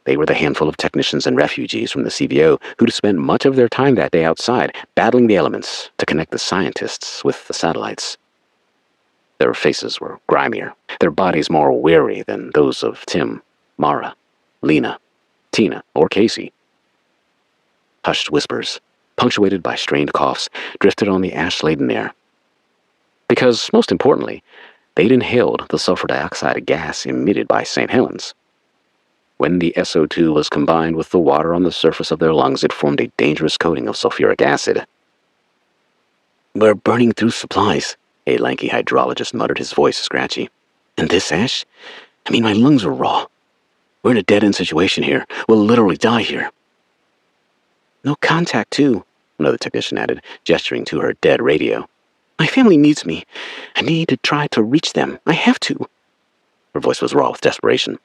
They were the handful of technicians and refugees from the CVO who'd spent much of their time that day outside, battling the elements to connect the scientists with the satellites. Their faces were grimier, their bodies more weary than those of Tim, Mara, Lena, Tina, or Casey. Hushed whispers, punctuated by strained coughs, drifted on the ash-laden air. Because, most importantly, they'd inhaled the sulfur dioxide gas emitted by St. Helens. When the SO2 was combined with the water on the surface of their lungs, it formed a dangerous coating of sulfuric acid. We're burning through supplies, a lanky hydrologist muttered, his voice scratchy. And this ash? I mean, my lungs are raw. We're in a dead-end situation here. We'll literally die here. No contact, too, another technician added, gesturing to her dead radio. My family needs me. I need to try to reach them. I have to. Her voice was raw with desperation.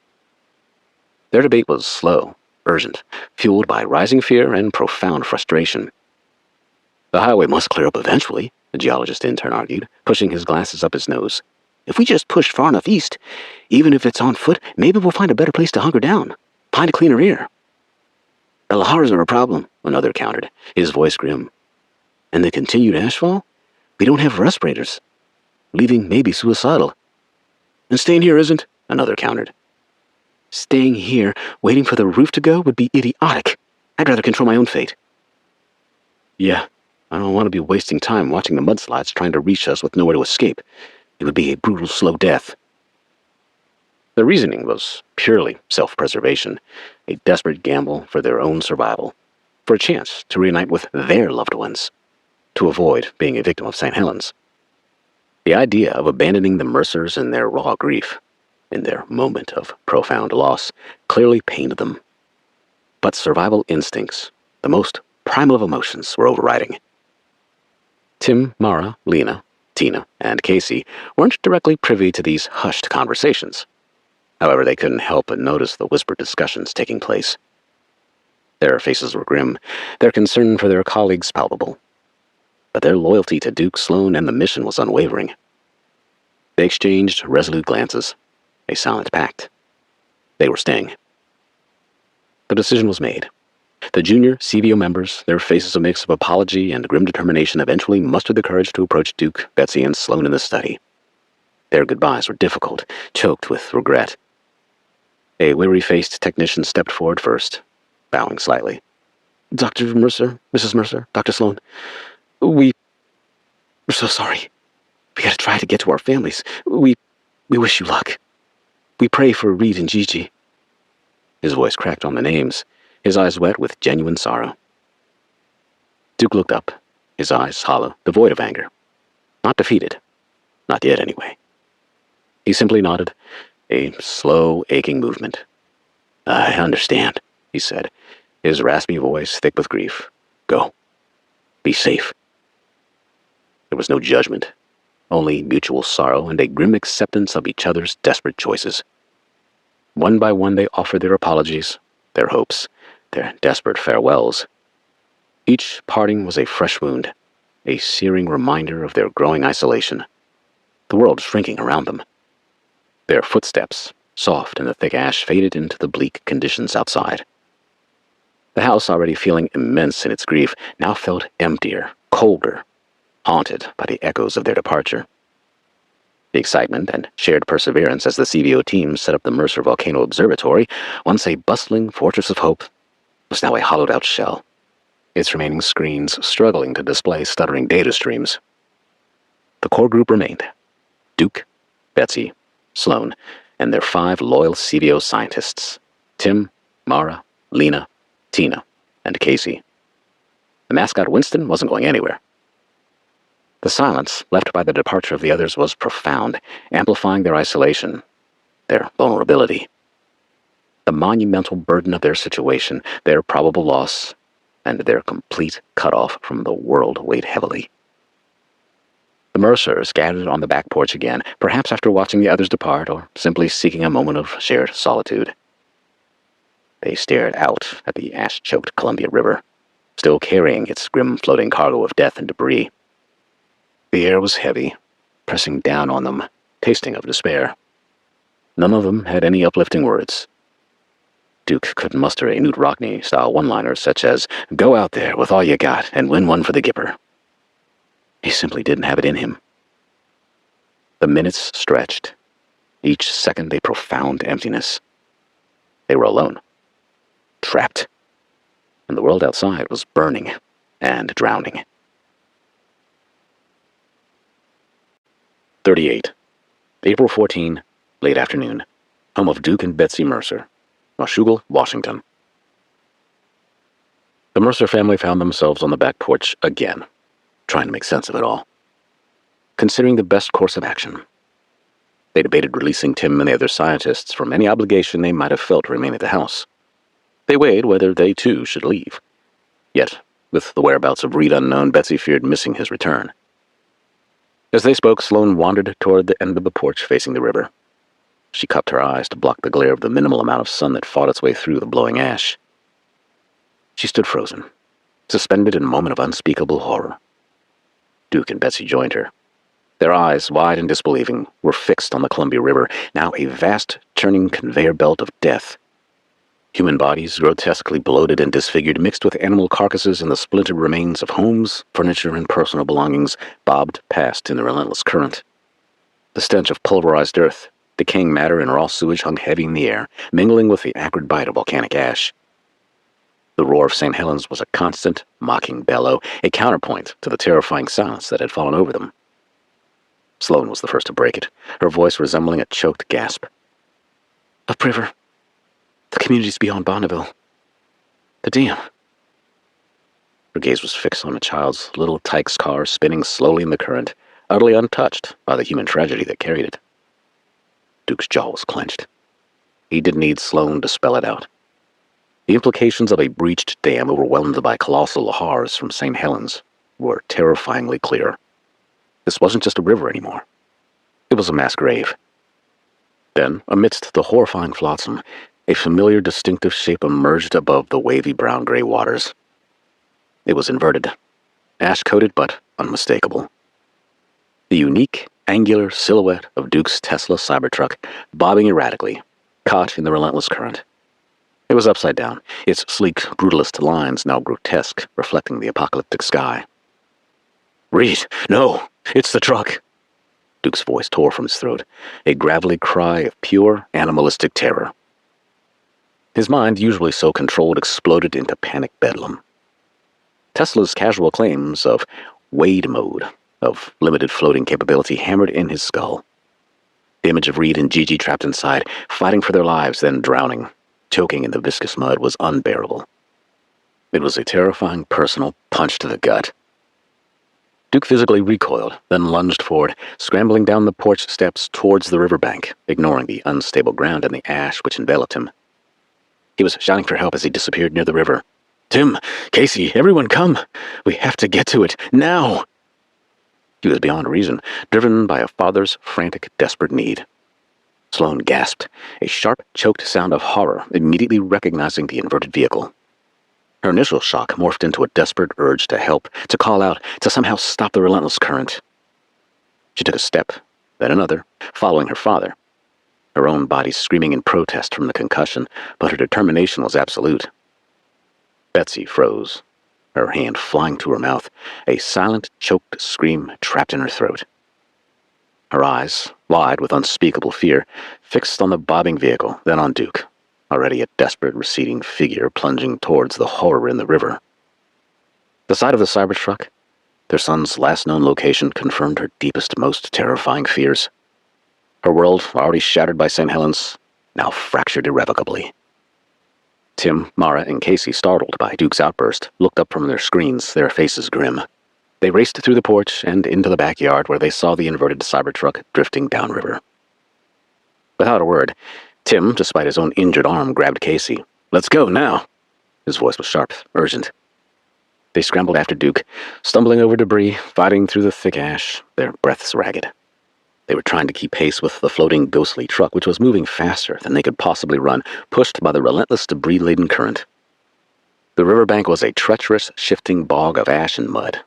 Their debate was slow, urgent, fueled by rising fear and profound frustration. The highway must clear up eventually, the geologist intern argued, pushing his glasses up his nose. If we just push far enough east, even if it's on foot, maybe we'll find a better place to hunker down, find a cleaner air. The lahars are a problem, another countered, his voice grim. And the continued ashfall? We don't have respirators. Leaving may be suicidal. And staying here isn't, another countered. Staying here, waiting for the roof to go, would be idiotic. I'd rather control my own fate. Yeah, I don't want to be wasting time watching the mudslides trying to reach us with nowhere to escape. It would be a brutal, slow death. The reasoning was purely self-preservation, a desperate gamble for their own survival, for a chance to reunite with their loved ones, to avoid being a victim of St. Helens. The idea of abandoning the Mercers in their raw grief, in their moment of profound loss, clearly pained them. But survival instincts, the most primal of emotions, were overriding. Tim, Mara, Lena, Tina, and Casey weren't directly privy to these hushed conversations. However, they couldn't help but notice the whispered discussions taking place. Their faces were grim, their concern for their colleagues palpable. But their loyalty to Duke, Sloan, and the mission was unwavering. They exchanged resolute glances, a silent pact. They were staying. The decision was made. The junior CVO members, their faces a mix of apology and grim determination, eventually mustered the courage to approach Duke, Betsy, and Sloan in the study. Their goodbyes were difficult, choked with regret. A weary-faced technician stepped forward first, bowing slightly. Dr. Mercer, Mrs. Mercer, Dr. Sloan, we're so sorry. We gotta try to get to our families. We wish you luck. We pray for Reed and Gigi. His voice cracked on the names, his eyes wet with genuine sorrow. Duke looked up, his eyes hollow, devoid of anger. Not defeated. Not yet, anyway. He simply nodded, a slow, aching movement. I understand, he said, his raspy voice thick with grief. Go. Be safe. There was no judgment, only mutual sorrow and a grim acceptance of each other's desperate choices. One by one they offered their apologies, their hopes, their desperate farewells. Each parting was a fresh wound, a searing reminder of their growing isolation. The world shrinking around them. Their footsteps, soft in the thick ash, faded into the bleak conditions outside. The house, already feeling immense in its grief, now felt emptier, colder, haunted by the echoes of their departure. The excitement and shared perseverance as the CVO team set up the Mercer Volcano Observatory, once a bustling fortress of hope, was now a hollowed-out shell, its remaining screens struggling to display stuttering data streams. The core group remained: Duke, Betsy, Sloan, and their 5 loyal CVO scientists, Tim, Mara, Lena, Tina, and Casey. The mascot Winston wasn't going anywhere. The silence left by the departure of the others was profound, amplifying their isolation, their vulnerability. The monumental burden of their situation, their probable loss, and their complete cutoff from the world weighed heavily. The Mercers gathered on the back porch again, perhaps after watching the others depart, or simply seeking a moment of shared solitude. They stared out at the ash-choked Columbia River, still carrying its grim floating cargo of death and debris. The air was heavy, pressing down on them, tasting of despair. None of them had any uplifting words. Duke could muster a Newt Rockney-style one-liner such as, "Go out there with all you got and win one for the Gipper." He simply didn't have it in him. The minutes stretched, each second a profound emptiness. They were alone, trapped, and the world outside was burning and drowning. 38. April 14, late afternoon. Home of Duke and Betsy Mercer, Washougal, Washington. The Mercer family found themselves on the back porch again, trying to make sense of it all, considering the best course of action. They debated releasing Tim and the other scientists from any obligation they might have felt to remain at the house. They weighed whether they too should leave. Yet, with the whereabouts of Reed unknown, Betsy feared missing his return. As they spoke, Sloan wandered toward the end of the porch facing the river. She cupped her eyes to block the glare of the minimal amount of sun that fought its way through the blowing ash. She stood frozen, suspended in a moment of unspeakable horror. Duke and Betsy joined her. Their eyes, wide and disbelieving, were fixed on the Columbia River, now a vast, churning conveyor belt of death. Human bodies, grotesquely bloated and disfigured, mixed with animal carcasses and the splintered remains of homes, furniture, and personal belongings, bobbed past in the relentless current. The stench of pulverized earth, decaying matter, and raw sewage hung heavy in the air, mingling with the acrid bite of volcanic ash. The roar of St. Helens was a constant, mocking bellow, a counterpoint to the terrifying silence that had fallen over them. Sloan was the first to break it, her voice resembling a choked gasp. "Upriver. The communities beyond Bonneville. The dam." Her gaze was fixed on a child's little Tykes car spinning slowly in the current, utterly untouched by the human tragedy that carried it. Duke's jaw was clenched. He didn't need Sloan to spell it out. The implications of a breached dam overwhelmed by colossal lahars from St. Helens were terrifyingly clear. This wasn't just a river anymore. It was a mass grave. Then, amidst the horrifying flotsam, a familiar distinctive shape emerged above the wavy brown-gray waters. It was inverted, ash-coated but unmistakable. The unique, angular silhouette of Duke's Tesla Cybertruck, bobbing erratically, caught in the relentless current. It was upside down, its sleek, brutalist lines now grotesque, reflecting the apocalyptic sky. "Reed, no! It's the truck!" Duke's voice tore from his throat, a gravelly cry of pure, animalistic terror. His mind, usually so controlled, exploded into panic bedlam. Tesla's casual claims of wade mode, of limited floating capability, hammered in his skull. The image of Reed and Gigi trapped inside, fighting for their lives, then drowning, choking in the viscous mud, was unbearable. It was a terrifying personal punch to the gut. Duke physically recoiled, then lunged forward, scrambling down the porch steps towards the riverbank, ignoring the unstable ground and the ash which enveloped him. He was shouting for help as he disappeared near the river. "Tim, Casey, everyone come! We have to get to it, now!" He was beyond reason, driven by a father's frantic, desperate need. Sloan gasped, a sharp, choked sound of horror, immediately recognizing the inverted vehicle. Her initial shock morphed into a desperate urge to help, to call out, to somehow stop the relentless current. She took a step, then another, following her father. Her own body screaming in protest from the concussion, but her determination was absolute. Betsy froze, her hand flying to her mouth, a silent, choked scream trapped in her throat. Her eyes, wide with unspeakable fear, fixed on the bobbing vehicle, then on Duke, already a desperate, receding figure plunging towards the horror in the river. The sight of the Cybertruck, their son's last known location, confirmed her deepest, most terrifying fears. Her world, already shattered by St. Helens, now fractured irrevocably. Tim, Mara, and Casey, startled by Duke's outburst, looked up from their screens, their faces grim. They raced through the porch and into the backyard where they saw the inverted Cybertruck drifting downriver. Without a word, Tim, despite his own injured arm, grabbed Casey. "Let's go, now!" His voice was sharp, urgent. They scrambled after Duke, stumbling over debris, fighting through the thick ash, their breaths ragged. They were trying to keep pace with the floating, ghostly truck, which was moving faster than they could possibly run, pushed by the relentless, debris-laden current. The riverbank was a treacherous, shifting bog of ash and mud.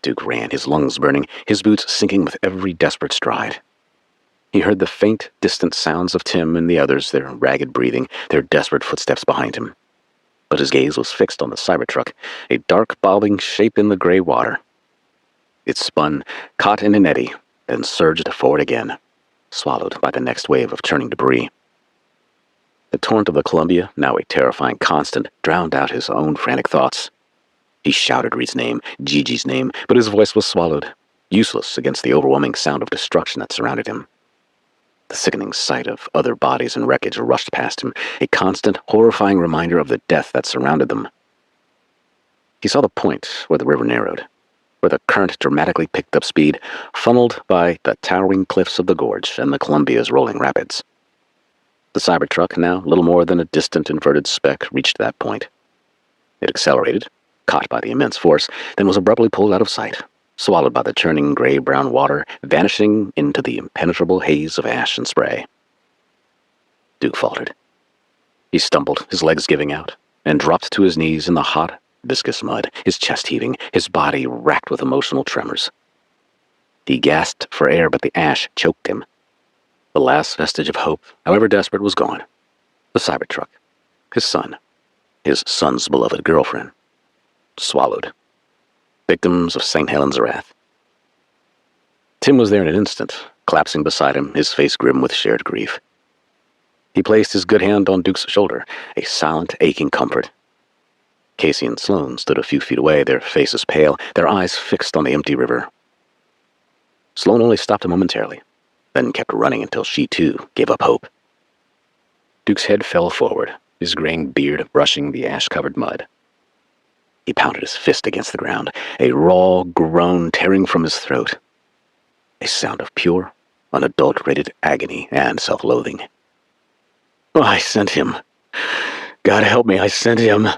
Duke ran, his lungs burning, his boots sinking with every desperate stride. He heard the faint, distant sounds of Tim and the others, their ragged breathing, their desperate footsteps behind him. But his gaze was fixed on the Cybertruck, a dark, bobbing shape in the gray water. It spun, caught in an eddy, then surged forward again, swallowed by the next wave of churning debris. The torrent of the Columbia, now a terrifying constant, drowned out his own frantic thoughts. He shouted Reed's name, Gigi's name, but his voice was swallowed, useless against the overwhelming sound of destruction that surrounded him. The sickening sight of other bodies and wreckage rushed past him, a constant, horrifying reminder of the death that surrounded them. He saw the point where the river narrowed, where the current dramatically picked up speed, funneled by the towering cliffs of the gorge and the Columbia's rolling rapids. The Cybertruck, now little more than a distant inverted speck, reached that point. It accelerated, caught by the immense force, then was abruptly pulled out of sight, swallowed by the churning gray-brown water, vanishing into the impenetrable haze of ash and spray. Duke faltered. He stumbled, his legs giving out, and dropped to his knees in the hot, viscous mud, his chest heaving, his body racked with emotional tremors. He gasped for air, but the ash choked him. The last vestige of hope, however desperate, was gone. The Cybertruck, his son's beloved girlfriend, swallowed. Victims of St. Helens' wrath. Tim was there in an instant, collapsing beside him, his face grim with shared grief. He placed his good hand on Duke's shoulder, a silent, aching comfort. Casey and Sloan stood a few feet away, their faces pale, their eyes fixed on the empty river. Sloan only stopped momentarily, then kept running until she, too, gave up hope. Duke's head fell forward, his graying beard brushing the ash-covered mud. He pounded his fist against the ground, a raw groan tearing from his throat. A sound of pure, unadulterated agony and self-loathing. I sent him. God help me, I sent him.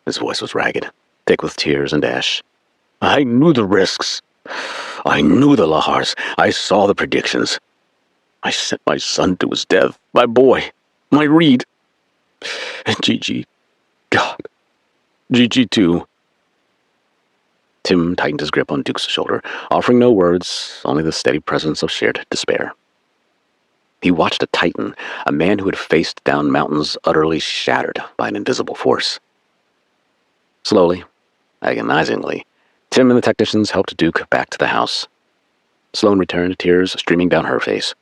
His voice was ragged, thick with tears and ash. I knew the risks. I knew the lahars. I saw the predictions. I sent my son to his death, my boy, my Reed. And Gigi. God. Gigi, too. Tim tightened his grip on Duke's shoulder, offering no words, only the steady presence of shared despair. He watched a titan, a man who had faced down mountains utterly shattered by an invisible force. Slowly, agonizingly, Tim and the technicians helped Duke back to the house. Sloan returned, tears streaming down her face.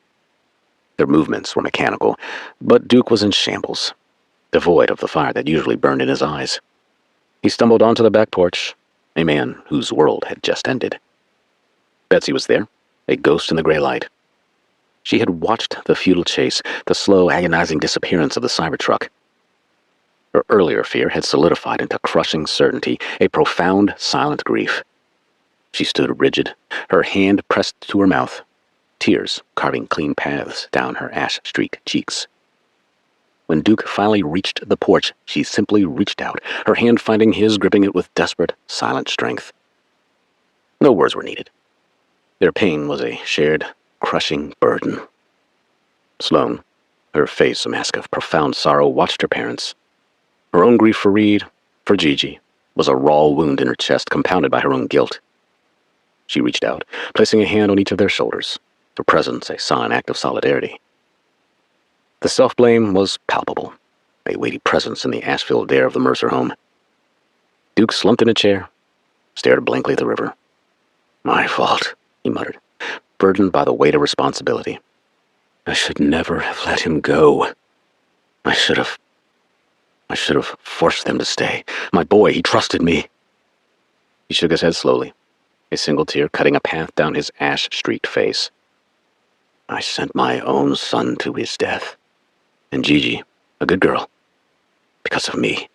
Their movements were mechanical, but Duke was in shambles, devoid of the fire that usually burned in his eyes. He stumbled onto the back porch, a man whose world had just ended. Betsy was there, a ghost in the gray light. She had watched the futile chase, the slow, agonizing disappearance of the Cybertruck. Her earlier fear had solidified into crushing certainty, a profound, silent grief. She stood rigid, her hand pressed to her mouth, tears carving clean paths down her ash-streaked cheeks. When Duke finally reached the porch, she simply reached out, her hand finding his, gripping it with desperate, silent strength. No words were needed. Their pain was a shared, crushing burden. Sloan, her face a mask of profound sorrow, watched her parents. Her own grief for Reed, for Gigi, was a raw wound in her chest compounded by her own guilt. She reached out, placing a hand on each of their shoulders, her presence a silent act of solidarity. The self-blame was palpable, a weighty presence in the ash-filled air of the Mercer home. Duke slumped in a chair, stared blankly at the river. My fault, he muttered, burdened by the weight of responsibility. I should never have let him go. I should have forced them to stay. My boy, he trusted me. He shook his head slowly, a single tear cutting a path down his ash-streaked face. I sent my own son to his death. And Gigi, a good girl, because of me.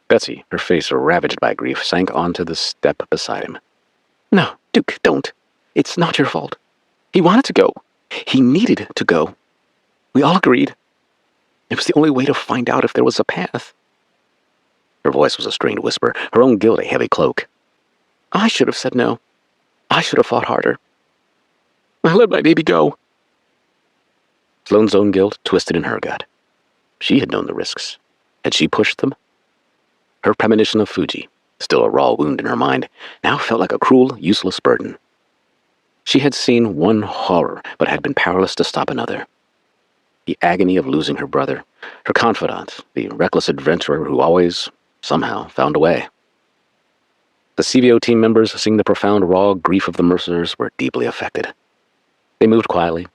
Betsy, her face ravaged by grief, sank onto the step beside him. No, Duke, don't. It's not your fault. He wanted to go. He needed to go. We all agreed. It was the only way to find out if there was a path. Her voice was a strained whisper, her own guilt a heavy cloak. I should have said no. I should have fought harder. I let my baby go. Sloan's own guilt twisted in her gut. She had known the risks. Had she pushed them? Her premonition of Fuji, still a raw wound in her mind, now felt like a cruel, useless burden. She had seen one horror, but had been powerless to stop another. The agony of losing her brother, her confidant, the reckless adventurer who always, somehow, found a way. The CVO team members, seeing the profound, raw grief of the Mercers, were deeply affected. They moved quietly,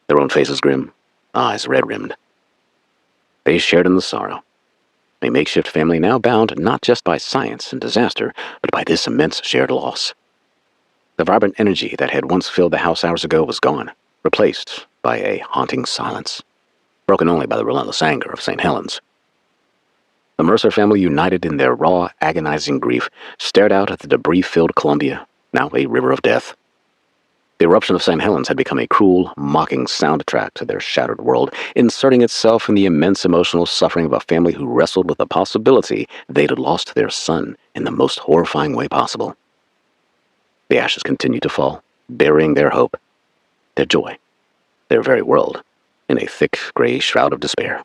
their own faces grim, eyes red-rimmed. They shared in the sorrow. A makeshift family now bound not just by science and disaster, but by this immense shared loss. The vibrant energy that had once filled the house hours ago was gone, replaced by a haunting silence, broken only by the relentless anger of St. Helens. The Mercer family, united in their raw, agonizing grief, stared out at the debris-filled Columbia, now a river of death. The eruption of St. Helens had become a cruel, mocking soundtrack to their shattered world, inserting itself in the immense emotional suffering of a family who wrestled with the possibility they'd lost their son in the most horrifying way possible. The ashes continued to fall, burying their hope, their joy, their very world, in a thick gray shroud of despair.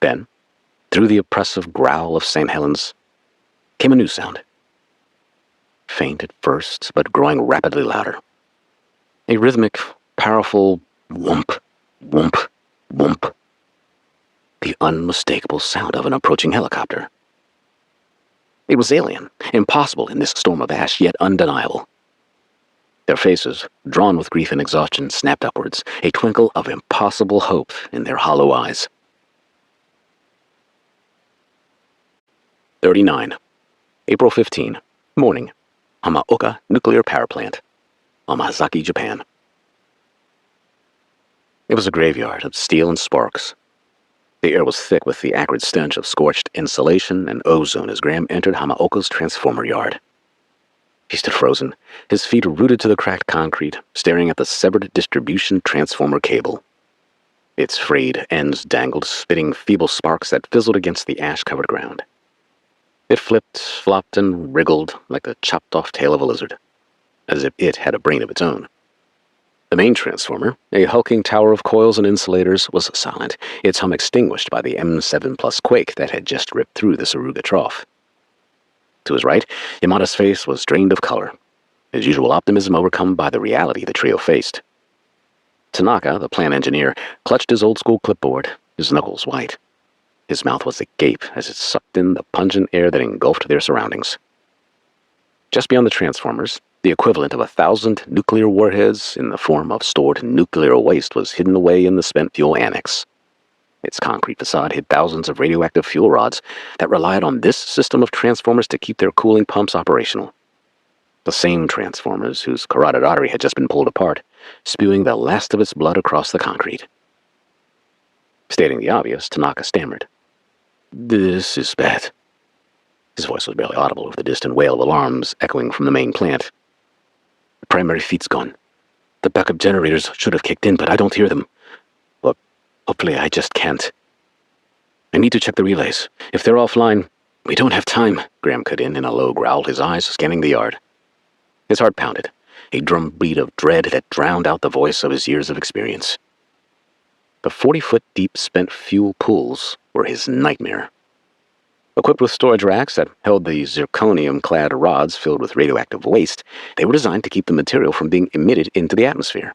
Then, through the oppressive growl of St. Helens, came a new sound. Faint at first, but growing rapidly louder. A rhythmic, powerful whoomp, whoomp, whoomp. The unmistakable sound of an approaching helicopter. It was alien, impossible in this storm of ash, yet undeniable. Their faces, drawn with grief and exhaustion, snapped upwards, a twinkle of impossible hope in their hollow eyes. 39. April 15. Morning. Hamaoka Nuclear Power Plant. Omazaki, Japan. It was a graveyard of steel and sparks. The air was thick with the acrid stench of scorched insulation and ozone as Graham entered Hamaoka's transformer yard. He stood frozen, his feet rooted to the cracked concrete, staring at the severed distribution transformer cable. Its frayed ends dangled, spitting feeble sparks that fizzled against the ash-covered ground. It flipped, flopped, and wriggled like the chopped-off tail of a lizard, as if it had a brain of its own. The main transformer, a hulking tower of coils and insulators, was silent, its hum extinguished by the M7 Plus quake that had just ripped through the Saruga trough. To his right, Yamada's face was drained of color, his usual optimism overcome by the reality the trio faced. Tanaka, the plant engineer, clutched his old-school clipboard, his knuckles white. His mouth was agape as it sucked in the pungent air that engulfed their surroundings. Just beyond the transformers, the equivalent of 1,000 nuclear warheads in the form of stored nuclear waste was hidden away in the spent fuel annex. Its concrete facade hid thousands of radioactive fuel rods that relied on this system of transformers to keep their cooling pumps operational. The same transformers whose carotid artery had just been pulled apart, spewing the last of its blood across the concrete. Stating the obvious, Tanaka stammered. "This is bad." His voice was barely audible over the distant wail of alarms echoing from the main plant. "The primary feed's gone. The backup generators should have kicked in, but I don't hear them. Well, hopefully I just can't. I need to check the relays. If they're offline, we don't have time," Graham cut in a low growl, his eyes scanning the yard. His heart pounded, a drumbeat of dread that drowned out the voice of his years of experience. The 40-foot deep spent fuel pools were his nightmare. Equipped with storage racks that held the zirconium-clad rods filled with radioactive waste, they were designed to keep the material from being emitted into the atmosphere.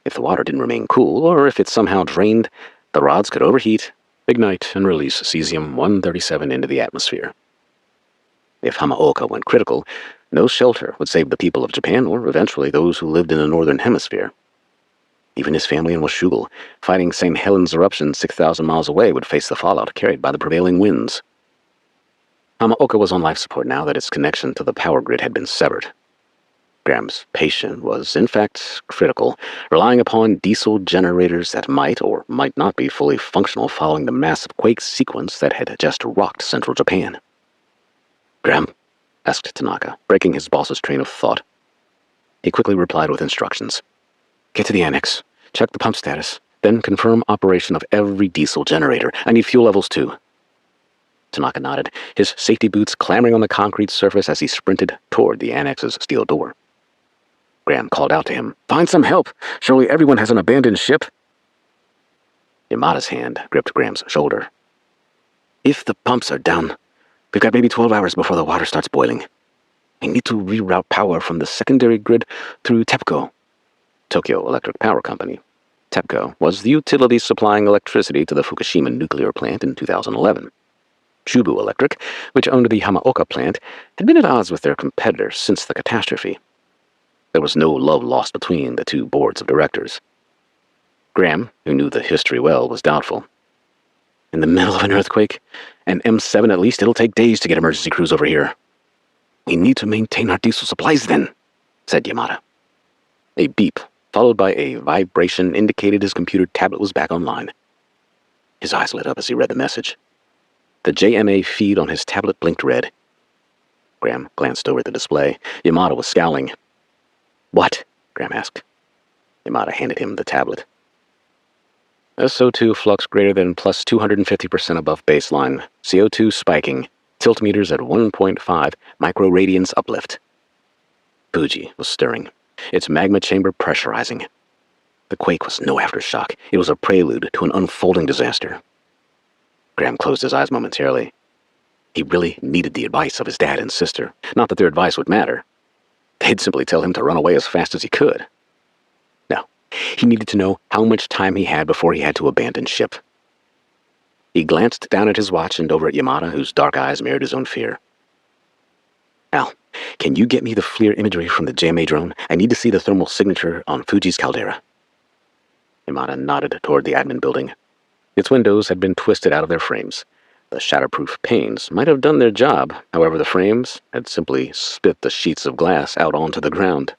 If the water didn't remain cool, or if it somehow drained, the rods could overheat, ignite, and release cesium-137 into the atmosphere. If Hamaoka went critical, no shelter would save the people of Japan or eventually those who lived in the northern hemisphere. Even his family in Washougal, fighting St. Helens eruption 6,000 miles away, would face the fallout carried by the prevailing winds. Hamaoka was on life support now that its connection to the power grid had been severed. Graham's patient was, in fact, critical, relying upon diesel generators that might or might not be fully functional following the massive quake sequence that had just rocked central Japan. "Graham?" asked Tanaka, breaking his boss's train of thought. He quickly replied with instructions. "Get to the annex, check the pump status, then confirm operation of every diesel generator. I need fuel levels too." Tanaka nodded, his safety boots clambering on the concrete surface as he sprinted toward the annex's steel door. Graham called out to him, "Find some help! Surely everyone has an abandoned ship!" Yamada's hand gripped Graham's shoulder. "If the pumps are down, we've got maybe 12 hours before the water starts boiling. We need to reroute power from the secondary grid through TEPCO, Tokyo Electric Power Company. TEPCO was the utility supplying electricity to the Fukushima nuclear plant in 2011. Chubu Electric, which owned the Hamaoka plant, had been at odds with their competitors since the catastrophe. There was no love lost between the two boards of directors. Graham, who knew the history well, was doubtful. "In the middle of an earthquake? An M7 at least? It'll take days to get emergency crews over here." "We need to maintain our diesel supplies then," said Yamada. A beep, followed by a vibration, indicated his computer tablet was back online. His eyes lit up as he read the message. The JMA feed on his tablet blinked red. Graham glanced over at the display. Yamada was scowling. "What?" Graham asked. Yamada handed him the tablet. SO2 flux greater than plus 250% above baseline. CO2 spiking. Tilt meters at 1.5 microradians uplift. Fuji was stirring, its magma chamber pressurizing. The quake was no aftershock. It was a prelude to an unfolding disaster. Graham closed his eyes momentarily. He really needed the advice of his dad and sister. Not that their advice would matter. They'd simply tell him to run away as fast as he could. No, he needed to know how much time he had before he had to abandon ship. He glanced down at his watch and over at Yamada, whose dark eyes mirrored his own fear. Al, can you get me the FLIR imagery from the JMA drone? I need to see the thermal signature on Fuji's caldera. Yamada nodded toward the admin building. Its windows had been twisted out of their frames. The shatterproof panes might have done their job, however the frames had simply spit the sheets of glass out onto the ground.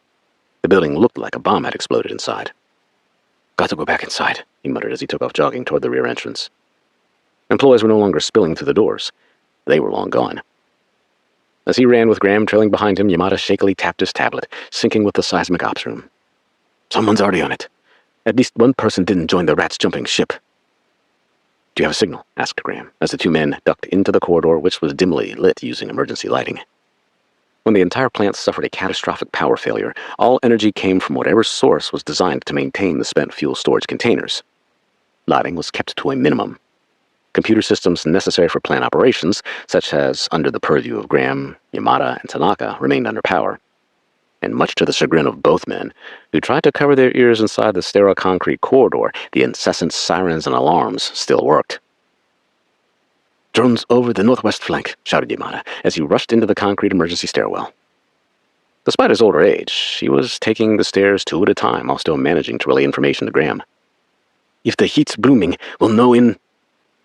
The building looked like a bomb had exploded inside. Got to go back inside, he muttered as he took off jogging toward the rear entrance. Employees were no longer spilling through the doors. They were long gone. As he ran with Graham trailing behind him, Yamada shakily tapped his tablet, syncing with the seismic ops room. Someone's already on it. At least one person didn't join the rats jumping ship. Do you have a signal? Asked Graham, as the two men ducked into the corridor, which was dimly lit using emergency lighting. When the entire plant suffered a catastrophic power failure, all energy came from whatever source was designed to maintain the spent fuel storage containers. Lighting was kept to a minimum. Computer systems necessary for plant operations, such as under the purview of Graham, Yamada, and Tanaka, remained under power. And much to the chagrin of both men, who tried to cover their ears inside the sterile concrete corridor, the incessant sirens and alarms still worked. Drones over the northwest flank, shouted Yamada, as he rushed into the concrete emergency stairwell. Despite his older age, he was taking the stairs 2 at a time while still managing to relay information to Graham. If the heat's blooming, we'll know in...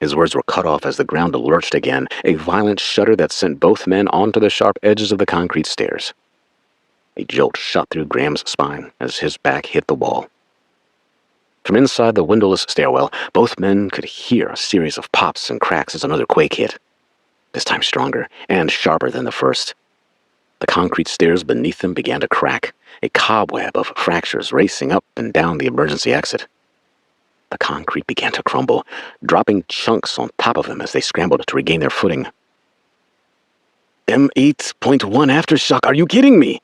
His words were cut off as the ground lurched again, a violent shudder that sent both men onto the sharp edges of the concrete stairs. A jolt shot through Graham's spine as his back hit the wall. From inside the windowless stairwell, both men could hear a series of pops and cracks as another quake hit, this time stronger and sharper than the first. The concrete stairs beneath them began to crack, a cobweb of fractures racing up and down the emergency exit. The concrete began to crumble, dropping chunks on top of them as they scrambled to regain their footing. M8.1 aftershock, are you kidding me?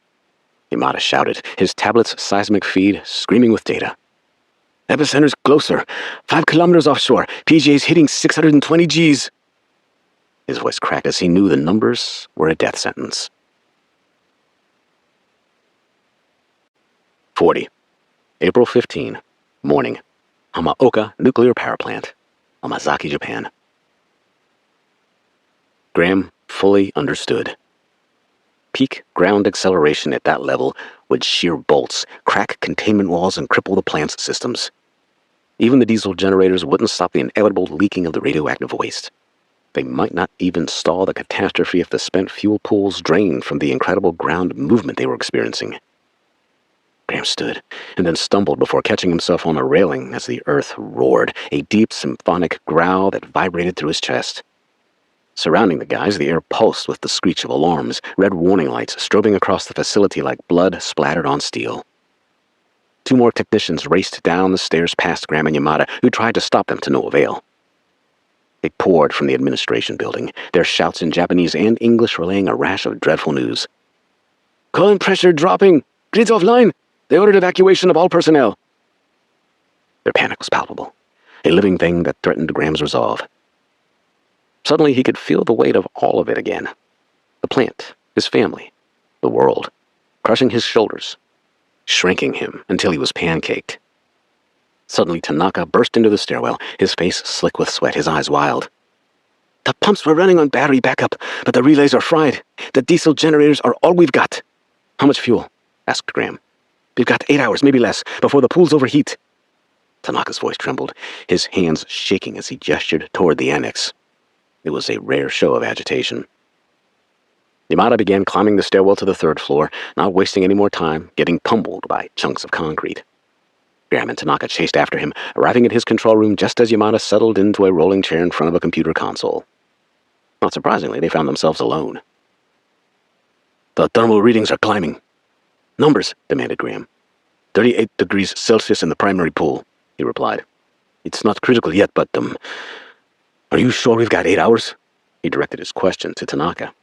Yamada shouted, his tablet's seismic feed screaming with data. Epicenter's closer, 5 kilometers offshore, PGA's hitting 620 Gs. His voice cracked as he knew the numbers were a death sentence. 40. April 15, morning. Hamaoka Nuclear Power Plant, Amazaki, Japan. Graham fully understood. Peak ground acceleration at that level would shear bolts, crack containment walls, and cripple the plant's systems. Even the diesel generators wouldn't stop the inevitable leaking of the radioactive waste. They might not even stall the catastrophe if the spent fuel pools drained from the incredible ground movement they were experiencing. Graham stood, and then stumbled before catching himself on a railing as the earth roared, a deep symphonic growl that vibrated through his chest. Surrounding the guys, the air pulsed with the screech of alarms, red warning lights strobing across the facility like blood splattered on steel. 2 more technicians raced down the stairs past Graham and Yamada, who tried to stop them to no avail. They poured from the administration building, their shouts in Japanese and English relaying a rash of dreadful news. Coolant pressure dropping! Grids offline! They ordered evacuation of all personnel. Their panic was palpable, a living thing that threatened Graham's resolve. Suddenly he could feel the weight of all of it again. The plant, his family, the world, crushing his shoulders, shrinking him until he was pancaked. Suddenly Tanaka burst into the stairwell, his face slick with sweat, his eyes wild. The pumps were running on battery backup, but the relays are fried. The diesel generators are all we've got. How much fuel? Asked Graham. We've got 8 hours, maybe less, before the pools overheat. Tanaka's voice trembled, his hands shaking as he gestured toward the annex. It was a rare show of agitation. Yamada began climbing the stairwell to the 3rd floor, not wasting any more time, getting pummeled by chunks of concrete. Graham and Tanaka chased after him, arriving at his control room just as Yamada settled into a rolling chair in front of a computer console. Not surprisingly, they found themselves alone. The thermal readings are climbing. Numbers, demanded Graham. 38 degrees Celsius in the primary pool, he replied. It's not critical yet, but, are you sure we've got 8 hours? He directed his question to Tanaka.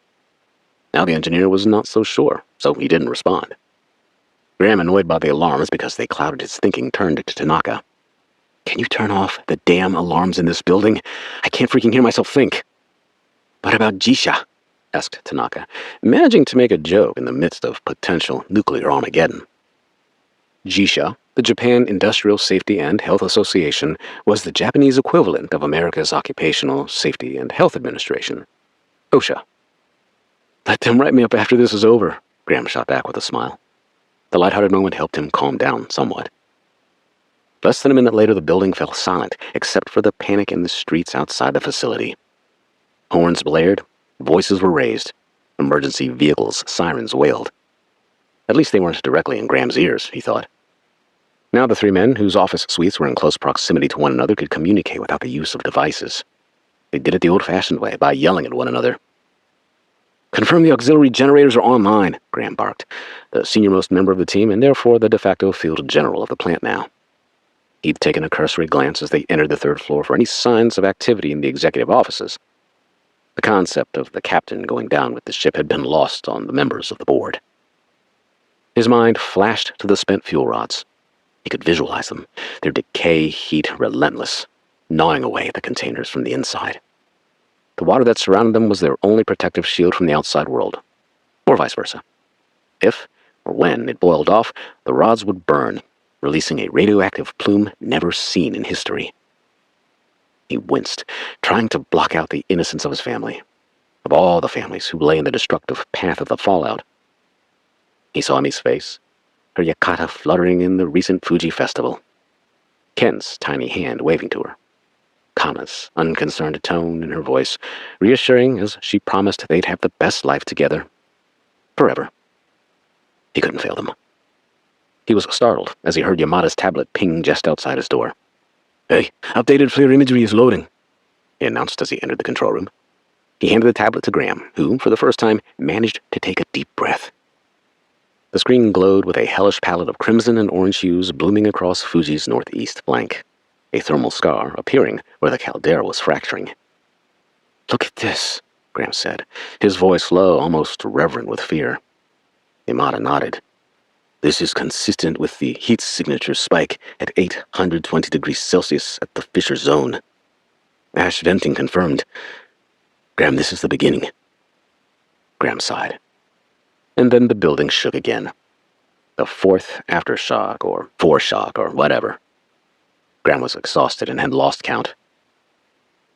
Now the engineer was not so sure, so he didn't respond. Graham, annoyed by the alarms because they clouded his thinking, turned to Tanaka. "Can you turn off the damn alarms in this building? I can't freaking hear myself think." "What about Jisha?" asked Tanaka, managing to make a joke in the midst of potential nuclear Armageddon. Jisha, the Japan Industrial Safety and Health Association, was the Japanese equivalent of America's Occupational Safety and Health Administration, OSHA. "Let them write me up after this is over," Graham shot back with a smile. The lighthearted moment helped him calm down somewhat. Less than a minute later, the building fell silent, except for the panic in the streets outside the facility. Horns blared, voices were raised, emergency vehicles' sirens wailed. At least they weren't directly in Graham's ears, he thought. Now the three men, whose office suites were in close proximity to one another, could communicate without the use of devices. They did it the old-fashioned way, by yelling at one another. "Confirm the auxiliary generators are online," Graham barked, the senior-most member of the team and therefore the de facto field general of the plant now. He'd taken a cursory glance as they entered the third floor for any signs of activity in the executive offices. The concept of the captain going down with the ship had been lost on the members of the board. His mind flashed to the spent fuel rods. He could visualize them, their decay heat relentless, gnawing away at the containers from the inside. The water that surrounded them was their only protective shield from the outside world, or vice versa. If, or when, it boiled off, the rods would burn, releasing a radioactive plume never seen in history. He winced, trying to block out the innocence of his family, of all the families who lay in the destructive path of the fallout. He saw Mi's face, her yukata fluttering in the recent Fuji festival, Ken's tiny hand waving to her, Kana's unconcerned tone in her voice, reassuring as she promised they'd have the best life together. Forever. He couldn't fail them. He was startled as he heard Yamada's tablet ping just outside his door. "Hey, updated FLIR imagery is loading," he announced as he entered the control room. He handed the tablet to Graham, who, for the first time, managed to take a deep breath. The screen glowed with a hellish palette of crimson and orange hues blooming across Fuji's northeast flank, a thermal scar appearing where the caldera was fracturing. "Look at this," Graham said, his voice low, almost reverent with fear. Yamada nodded. "This is consistent with the heat signature spike at 820 degrees Celsius at the Fisher zone. Ash venting confirmed. Graham, this is the beginning." Graham sighed. And then the building shook again. The fourth aftershock, or foreshock, or whatever. Graham was exhausted and had lost count.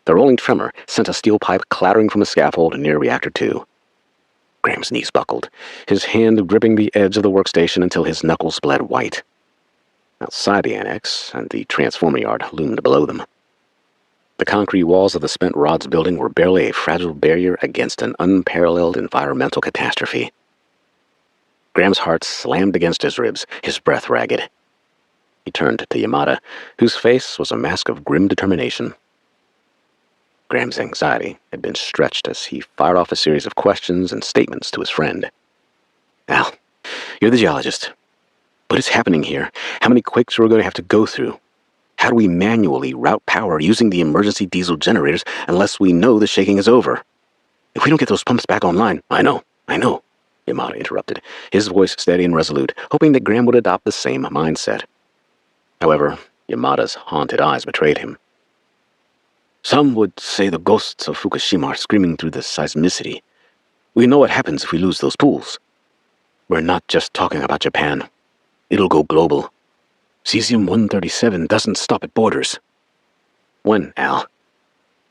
The rolling tremor sent a steel pipe clattering from a scaffold near Reactor 2. Graham's knees buckled, his hand gripping the edge of the workstation until his knuckles bled white. Outside the annex and the transformer yard loomed below them. The concrete walls of the spent rods building were barely a fragile barrier against an unparalleled environmental catastrophe. Graham's heart slammed against his ribs, his breath ragged. He turned to Yamada, whose face was a mask of grim determination. Graham's anxiety had been stretched as he fired off a series of questions and statements to his friend. "Al, you're the geologist. What is happening here? How many quakes are we going to have to go through? How do we manually route power using the emergency diesel generators unless we know the shaking is over? If we don't get those pumps back online—" I know, Yamada interrupted, his voice steady and resolute, hoping that Graham would adopt the same mindset. However, Yamada's haunted eyes betrayed him. "Some would say the ghosts of Fukushima are screaming through the seismicity. We know what happens if we lose those pools. We're not just talking about Japan. It'll go global. Cesium-137 doesn't stop at borders." "When, Al?"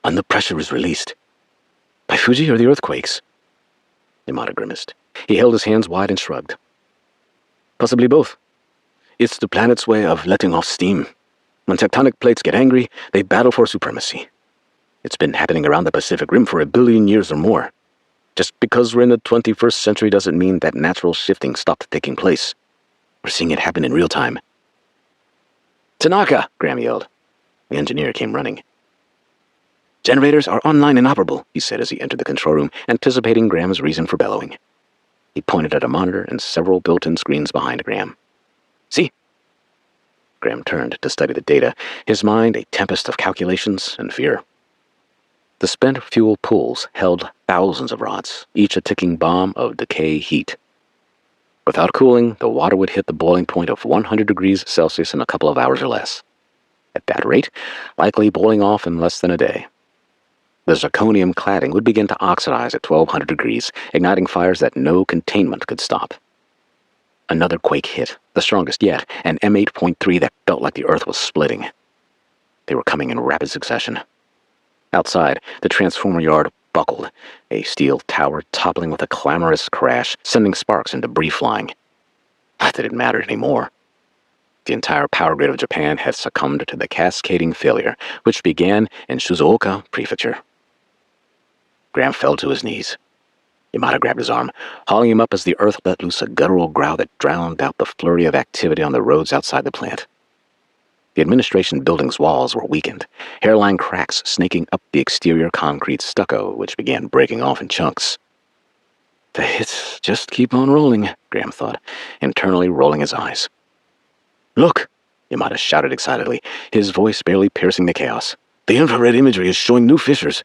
"When the pressure is released." "By Fuji or the earthquakes?" Yamada grimaced. He held his hands wide and shrugged. "Possibly both. It's the planet's way of letting off steam. When tectonic plates get angry, they battle for supremacy. It's been happening around the Pacific Rim for 1 billion years or more. Just because we're in the 21st century doesn't mean that natural shifting stopped taking place. We're seeing it happen in real time." "Tanaka!" Graham yelled. The engineer came running. "Generators are online and operable," he said as he entered the control room, anticipating Graham's reason for bellowing. He pointed at a monitor and several built-in screens behind Graham. "See?" Graham turned to study the data, his mind a tempest of calculations and fear. The spent fuel pools held thousands of rods, each a ticking bomb of decay heat. Without cooling, the water would hit the boiling point of 100 degrees Celsius in a couple of hours or less. At that rate, likely boiling off in less than a day. The zirconium cladding would begin to oxidize at 1200 degrees, igniting fires that no containment could stop. Another quake hit, the strongest yet, an M8.3 that felt like the earth was splitting. They were coming in rapid succession. Outside, the transformer yard buckled, a steel tower toppling with a clamorous crash, sending sparks and debris flying. Not that it mattered anymore. The entire power grid of Japan had succumbed to the cascading failure, which began in Shizuoka Prefecture. Graham fell to his knees. Yamada grabbed his arm, hauling him up as the earth let loose a guttural growl that drowned out the flurry of activity on the roads outside the plant. The administration building's walls were weakened, hairline cracks snaking up the exterior concrete stucco, which began breaking off in chunks. The hits just keep on rolling, Graham thought, internally rolling his eyes. Look, Yamada shouted excitedly, his voice barely piercing the chaos. The infrared imagery is showing new fissures.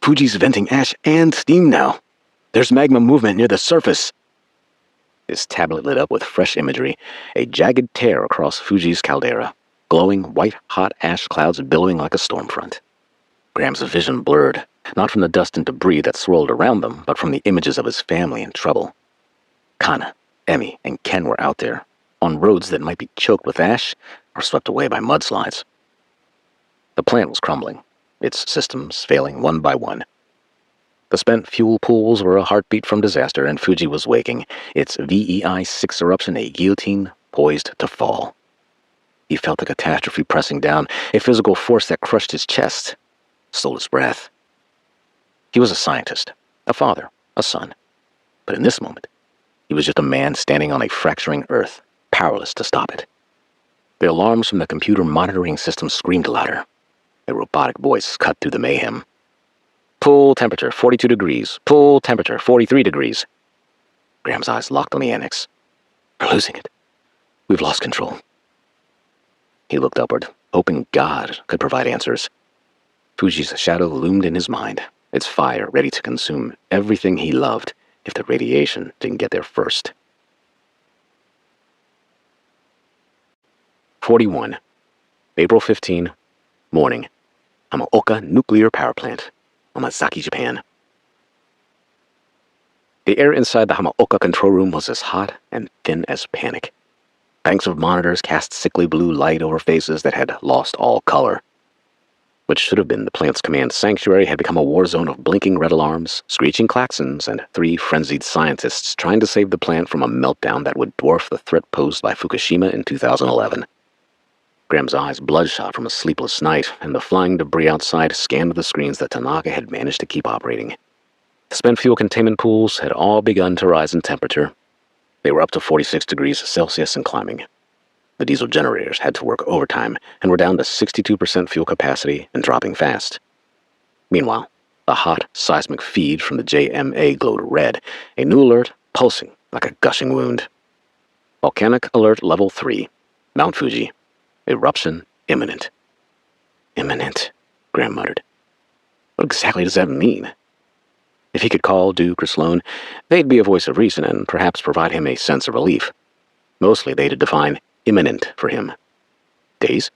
Fuji's venting ash and steam now. There's magma movement near the surface. His tablet lit up with fresh imagery, a jagged tear across Fuji's caldera, glowing white-hot ash clouds billowing like a storm front. Graham's vision blurred, not from the dust and debris that swirled around them, but from the images of his family in trouble. Kana, Emmy, and Ken were out there, on roads that might be choked with ash or swept away by mudslides. The plant was crumbling, its systems failing one by one. The spent fuel pools were a heartbeat from disaster, and Fuji was waking, its VEI-6 eruption a guillotine poised to fall. He felt the catastrophe pressing down, a physical force that crushed his chest, stole his breath. He was a scientist, a father, a son. But in this moment, he was just a man standing on a fracturing earth, powerless to stop it. The alarms from the computer monitoring system screamed louder. A robotic voice cut through the mayhem. Pool temperature 42 degrees. Pool temperature 43 degrees. Graham's eyes locked on the annex. We're losing it. We've lost control. He looked upward, hoping God could provide answers. Fuji's shadow loomed in his mind, its fire ready to consume everything he loved if the radiation didn't get there first. 41. April 15, morning. Hamaoka Nuclear Power Plant, Omazaki, Japan. The air inside the Hamaoka control room was as hot and thin as panic. Banks of monitors cast sickly blue light over faces that had lost all color. What should have been the plant's command sanctuary had become a war zone of blinking red alarms, screeching klaxons, and 3 frenzied scientists trying to save the plant from a meltdown that would dwarf the threat posed by Fukushima in 2011. Graham's eyes bloodshot from a sleepless night, and the flying debris outside scanned the screens that Tanaka had managed to keep operating. The spent fuel containment pools had all begun to rise in temperature. They were up to 46 degrees Celsius and climbing. The diesel generators had to work overtime and were down to 62% fuel capacity and dropping fast. Meanwhile, the hot, seismic feed from the JMA glowed red, a new alert pulsing like a gushing wound. Volcanic Alert Level 3, Mount Fuji. Eruption imminent. Imminent, Graham muttered. What exactly does that mean? If he could call Duke or Sloan, they'd be a voice of reason and perhaps provide him a sense of relief. Mostly they'd define imminent for him. Days?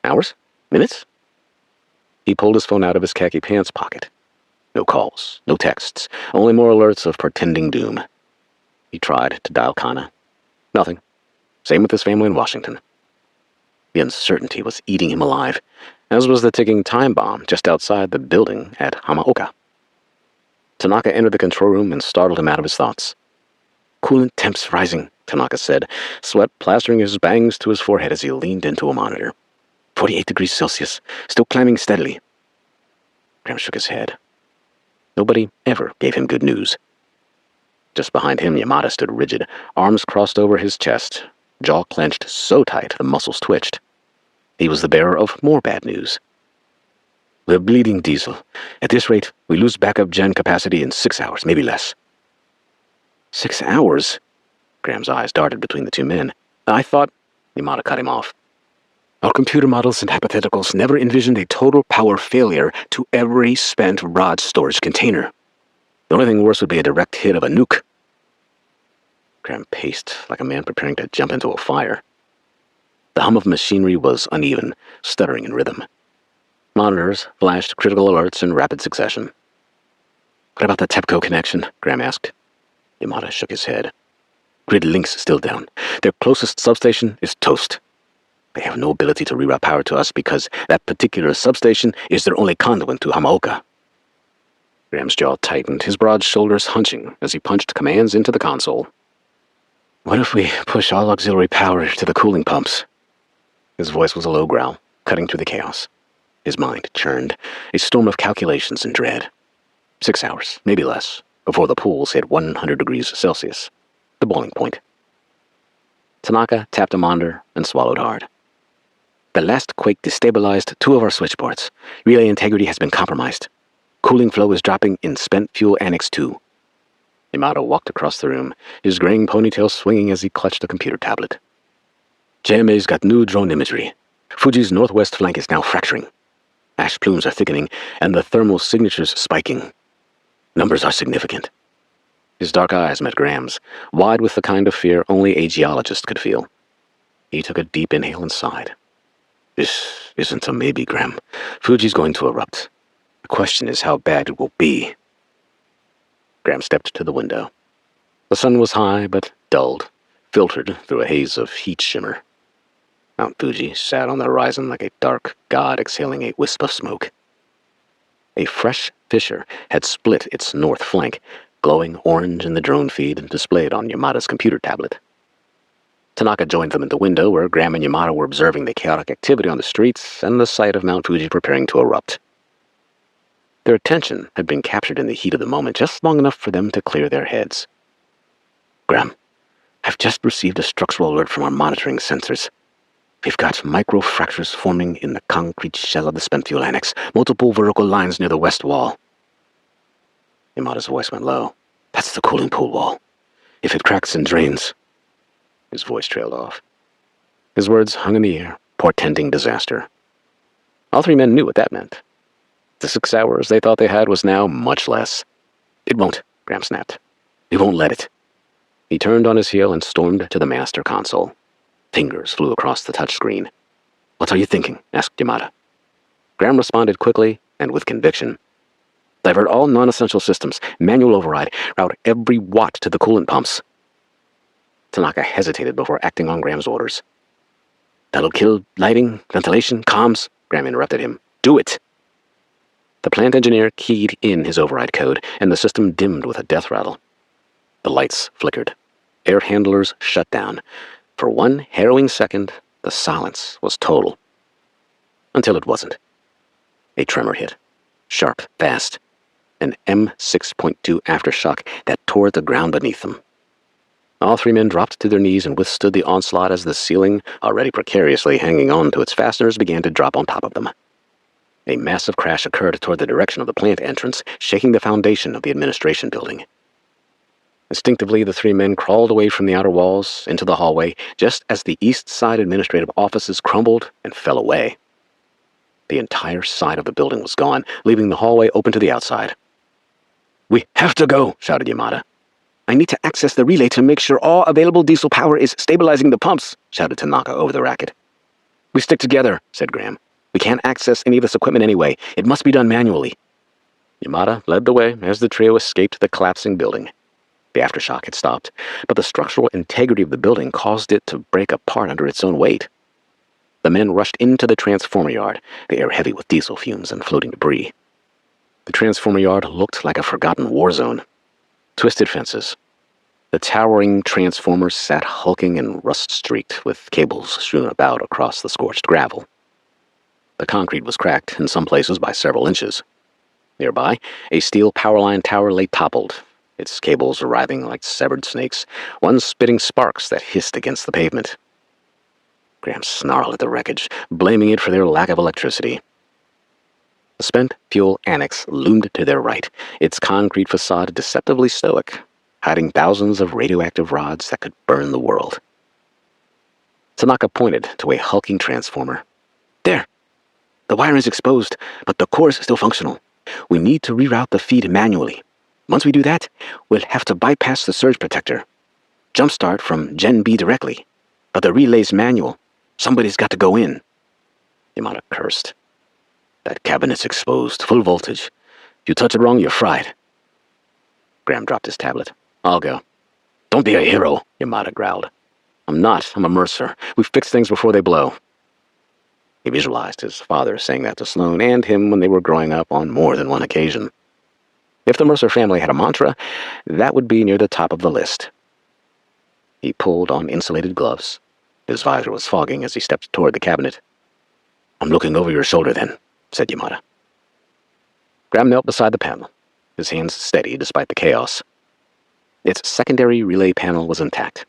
Hours? Minutes? He pulled his phone out of his khaki pants pocket. No calls, no texts, only more alerts of portending doom. He tried to dial Kana. Nothing. Same with his family in Washington. The uncertainty was eating him alive, as was the ticking time bomb just outside the building at Hamaoka. Tanaka entered the control room and startled him out of his thoughts. Coolant temps rising, Tanaka said, sweat plastering his bangs to his forehead as he leaned into a monitor. 48 degrees Celsius, still climbing steadily. Graham shook his head. Nobody ever gave him good news. Just behind him, Yamada stood rigid, arms crossed over his chest, jaw clenched so tight the muscles twitched. He was the bearer of more bad news. We're bleeding diesel. At this rate, we lose backup gen capacity in 6 hours, maybe less. 6 hours? Graham's eyes darted between the two men. I thought... Yamada cut him off. Our computer models and hypotheticals never envisioned a total power failure to every spent rod storage container. The only thing worse would be a direct hit of a nuke. Graham paced like a man preparing to jump into a fire. The hum of machinery was uneven, stuttering in rhythm. Monitors flashed critical alerts in rapid succession. What about the TEPCO connection? Graham asked. Yamada shook his head. Grid links still down. Their closest substation is toast. They have no ability to reroute power to us because that particular substation is their only conduit to Hamaoka. Graham's jaw tightened, his broad shoulders hunching as he punched commands into the console. What if we push all auxiliary power to the cooling pumps? His voice was a low growl, cutting through the chaos. His mind churned, a storm of calculations and dread. 6 hours, maybe less, before the pools hit 100 degrees Celsius, the boiling point. Tanaka tapped a monitor and swallowed hard. The last quake destabilized 2 of our switchboards. Relay integrity has been compromised. Cooling flow is dropping in spent fuel Annex 2. Yamato walked across the room, his graying ponytail swinging as he clutched a computer tablet. JMA's got new drone imagery. Fuji's northwest flank is now fracturing. Ash plumes are thickening, and the thermal signatures spiking. Numbers are significant. His dark eyes met Graham's, wide with the kind of fear only a geologist could feel. He took a deep inhale and sighed. This isn't a maybe, Graham. Fuji's going to erupt. The question is how bad it will be. Graham stepped to the window. The sun was high but dulled, filtered through a haze of heat shimmer. Mount Fuji sat on the horizon like a dark god exhaling a wisp of smoke. A fresh fissure had split its north flank, glowing orange in the drone feed displayed on Yamada's computer tablet. Tanaka joined them at the window where Graham and Yamada were observing the chaotic activity on the streets and the sight of Mount Fuji preparing to erupt. Their attention had been captured in the heat of the moment just long enough for them to clear their heads. Graham, I've just received a structural alert from our monitoring sensors. We've got microfractures forming in the concrete shell of the spent fuel annex, multiple vertical lines near the west wall. Yamada's voice went low. That's the cooling pool wall. If it cracks and drains... His voice trailed off. His words hung in the air, portending disaster. All 3 men knew what that meant. The 6 hours they thought they had was now much less. It won't, Graham snapped. We won't let it. He turned on his heel and stormed to the master console. Fingers flew across the touchscreen. What are you thinking? Asked Yamada. Graham responded quickly and with conviction. Divert all non-essential systems, manual override, route every watt to the coolant pumps. Tanaka hesitated before acting on Graham's orders. That'll kill lighting, ventilation, comms, Graham interrupted him. Do it! The plant engineer keyed in his override code, and the system dimmed with a death rattle. The lights flickered. Air handlers shut down. For one harrowing second, the silence was total. Until it wasn't. A tremor hit. Sharp, fast. An M6.2 aftershock that tore at the ground beneath them. All 3 men dropped to their knees and withstood the onslaught as the ceiling, already precariously hanging on to its fasteners, began to drop on top of them. A massive crash occurred toward the direction of the plant entrance, shaking the foundation of the administration building. Instinctively, the 3 men crawled away from the outer walls into the hallway just as the east side administrative offices crumbled and fell away. The entire side of the building was gone, leaving the hallway open to the outside. We have to go, shouted Yamada. I need to access the relay to make sure all available diesel power is stabilizing the pumps, shouted Tanaka over the racket. We stick together, said Graham. We can't access any of this equipment anyway. It must be done manually. Yamada led the way as the trio escaped the collapsing building. The aftershock had stopped, but the structural integrity of the building caused it to break apart under its own weight. The men rushed into the transformer yard, the air heavy with diesel fumes and floating debris. The transformer yard looked like a forgotten war zone. Twisted fences. The towering transformers sat hulking and rust-streaked, with cables strewn about across the scorched gravel. The concrete was cracked, in some places by several inches. Nearby, a steel power line tower lay toppled, its cables writhing like severed snakes, one spitting sparks that hissed against the pavement. Graham snarled at the wreckage, blaming it for their lack of electricity. The spent fuel annex loomed to their right, its concrete facade deceptively stoic, hiding thousands of radioactive rods that could burn the world. Tanaka pointed to a hulking transformer. There! The wiring is exposed, but the core is still functional. We need to reroute the feed manually. Once we do that, we'll have to bypass the surge protector. Jumpstart from Gen B directly. But the relay's manual. Somebody's got to go in. Yamada cursed. That cabinet's exposed, full voltage. If you touch it wrong, you're fried. Graham dropped his tablet. I'll go. Don't be a hero, Yamada growled. I'm not. I'm a Mercer. We fix things before they blow. He visualized his father saying that to Sloan and him when they were growing up on more than one occasion. If the Mercer family had a mantra, that would be near the top of the list. He pulled on insulated gloves. His visor was fogging as he stepped toward the cabinet. I'm looking over your shoulder then, said Yamada. Graham knelt beside the panel, his hands steady despite the chaos. Its secondary relay panel was intact.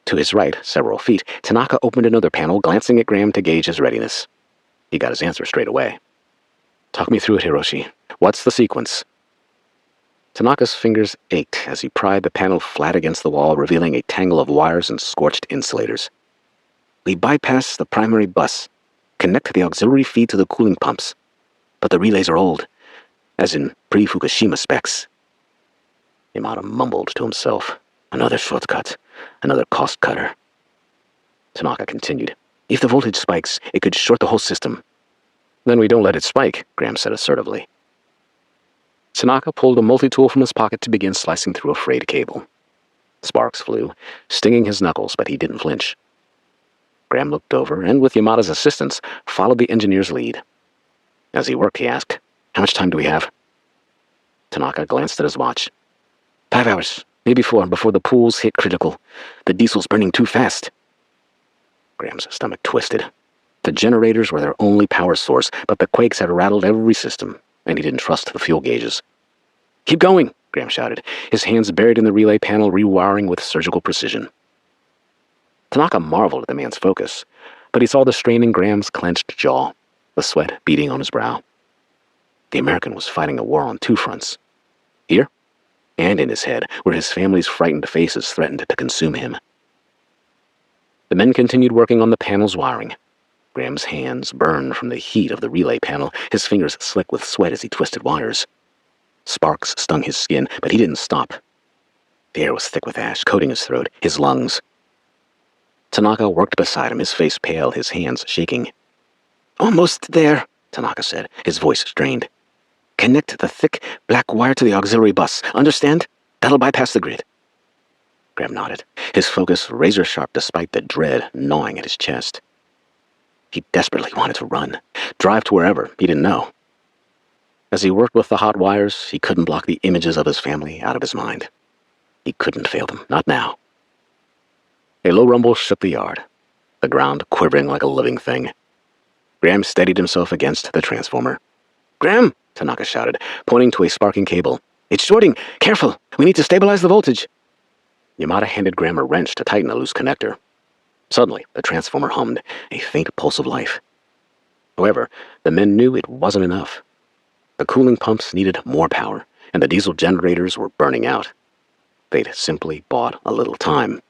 To his right, several feet, Tanaka opened another panel, glancing at Graham to gauge his readiness. He got his answer straight away. Talk me through it, Hiroshi. What's the sequence? Tanaka's fingers ached as he pried the panel flat against the wall, revealing a tangle of wires and scorched insulators. We bypass the primary bus, connect the auxiliary feed to the cooling pumps. But the relays are old, as in pre-Fukushima specs. Yamada mumbled to himself. Another shortcut, another cost cutter. Tanaka continued. If the voltage spikes, it could short the whole system. Then we don't let it spike, Graham said assertively. Tanaka pulled a multi-tool from his pocket to begin slicing through a frayed cable. Sparks flew, stinging his knuckles, but he didn't flinch. Graham looked over, and with Yamada's assistance, followed the engineer's lead. As he worked, he asked, How much time do we have? Tanaka glanced at his watch. 5 hours, maybe 4, before the pools hit critical. The diesel's burning too fast. Graham's stomach twisted. The generators were their only power source, but the quakes had rattled every system, and he didn't trust the fuel gauges. Keep going, Graham shouted, his hands buried in the relay panel, rewiring with surgical precision. Tanaka marveled at the man's focus, but he saw the strain in Graham's clenched jaw, the sweat beading on his brow. The American was fighting a war on 2 fronts. Here, and in his head, where his family's frightened faces threatened to consume him. The men continued working on the panel's wiring. Graham's hands burned from the heat of the relay panel, his fingers slick with sweat as he twisted wires. Sparks stung his skin, but he didn't stop. The air was thick with ash, coating his throat, his lungs. Tanaka worked beside him, his face pale, his hands shaking. Almost there, Tanaka said, his voice strained. Connect the thick, black wire to the auxiliary bus. Understand? That'll bypass the grid. Graham nodded, his focus razor-sharp despite the dread gnawing at his chest. He desperately wanted to run, drive to wherever, he didn't know. As he worked with the hot wires, he couldn't block the images of his family out of his mind. He couldn't fail them, not now. A low rumble shook the yard, the ground quivering like a living thing. Graham steadied himself against the transformer. Graham, Tanaka shouted, pointing to a sparking cable. It's shorting! Careful! We need to stabilize the voltage! Yamada handed Graham a wrench to tighten a loose connector. Suddenly, the transformer hummed, a faint pulse of life. However, the men knew it wasn't enough. The cooling pumps needed more power, and the diesel generators were burning out. They'd simply bought a little time.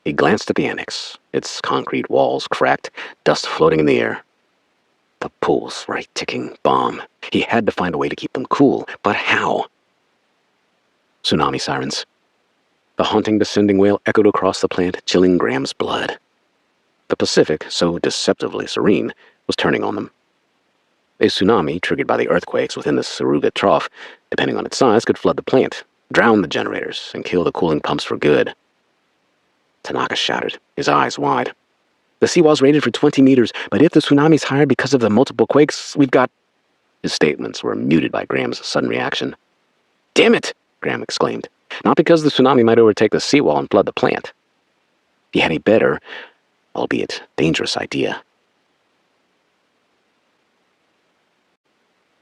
He glanced at the annex, its concrete walls cracked, dust floating in the air. The pools were a ticking bomb. He had to find a way to keep them cool, but how? Tsunami sirens. The haunting descending wail echoed across the plant, chilling Graham's blood. The Pacific, so deceptively serene, was turning on them. A tsunami, triggered by the earthquakes within the Suruga Trough, depending on its size, could flood the plant, drown the generators, and kill the cooling pumps for good. Tanaka shouted, his eyes wide. The seawall's rated for 20 meters, but if the tsunami's higher because of the multiple quakes, we've got... His statements were muted by Graham's sudden reaction. Damn it! Graham exclaimed. Not because the tsunami might overtake the seawall and flood the plant. He had a better, albeit dangerous idea.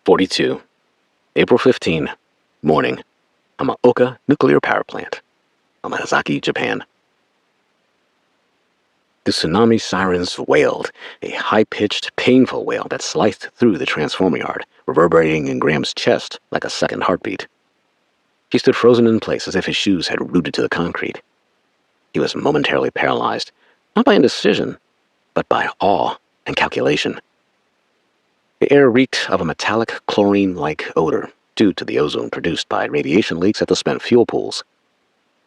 42. April 15. Morning. Hamaoka Nuclear Power Plant. Amazaki, Japan. The tsunami sirens wailed, a high-pitched, painful wail that sliced through the transformer yard, reverberating in Graham's chest like a second heartbeat. He stood frozen in place as if his shoes had rooted to the concrete. He was momentarily paralyzed, not by indecision, but by awe and calculation. The air reeked of a metallic chlorine-like odor due to the ozone produced by radiation leaks at the spent fuel pools.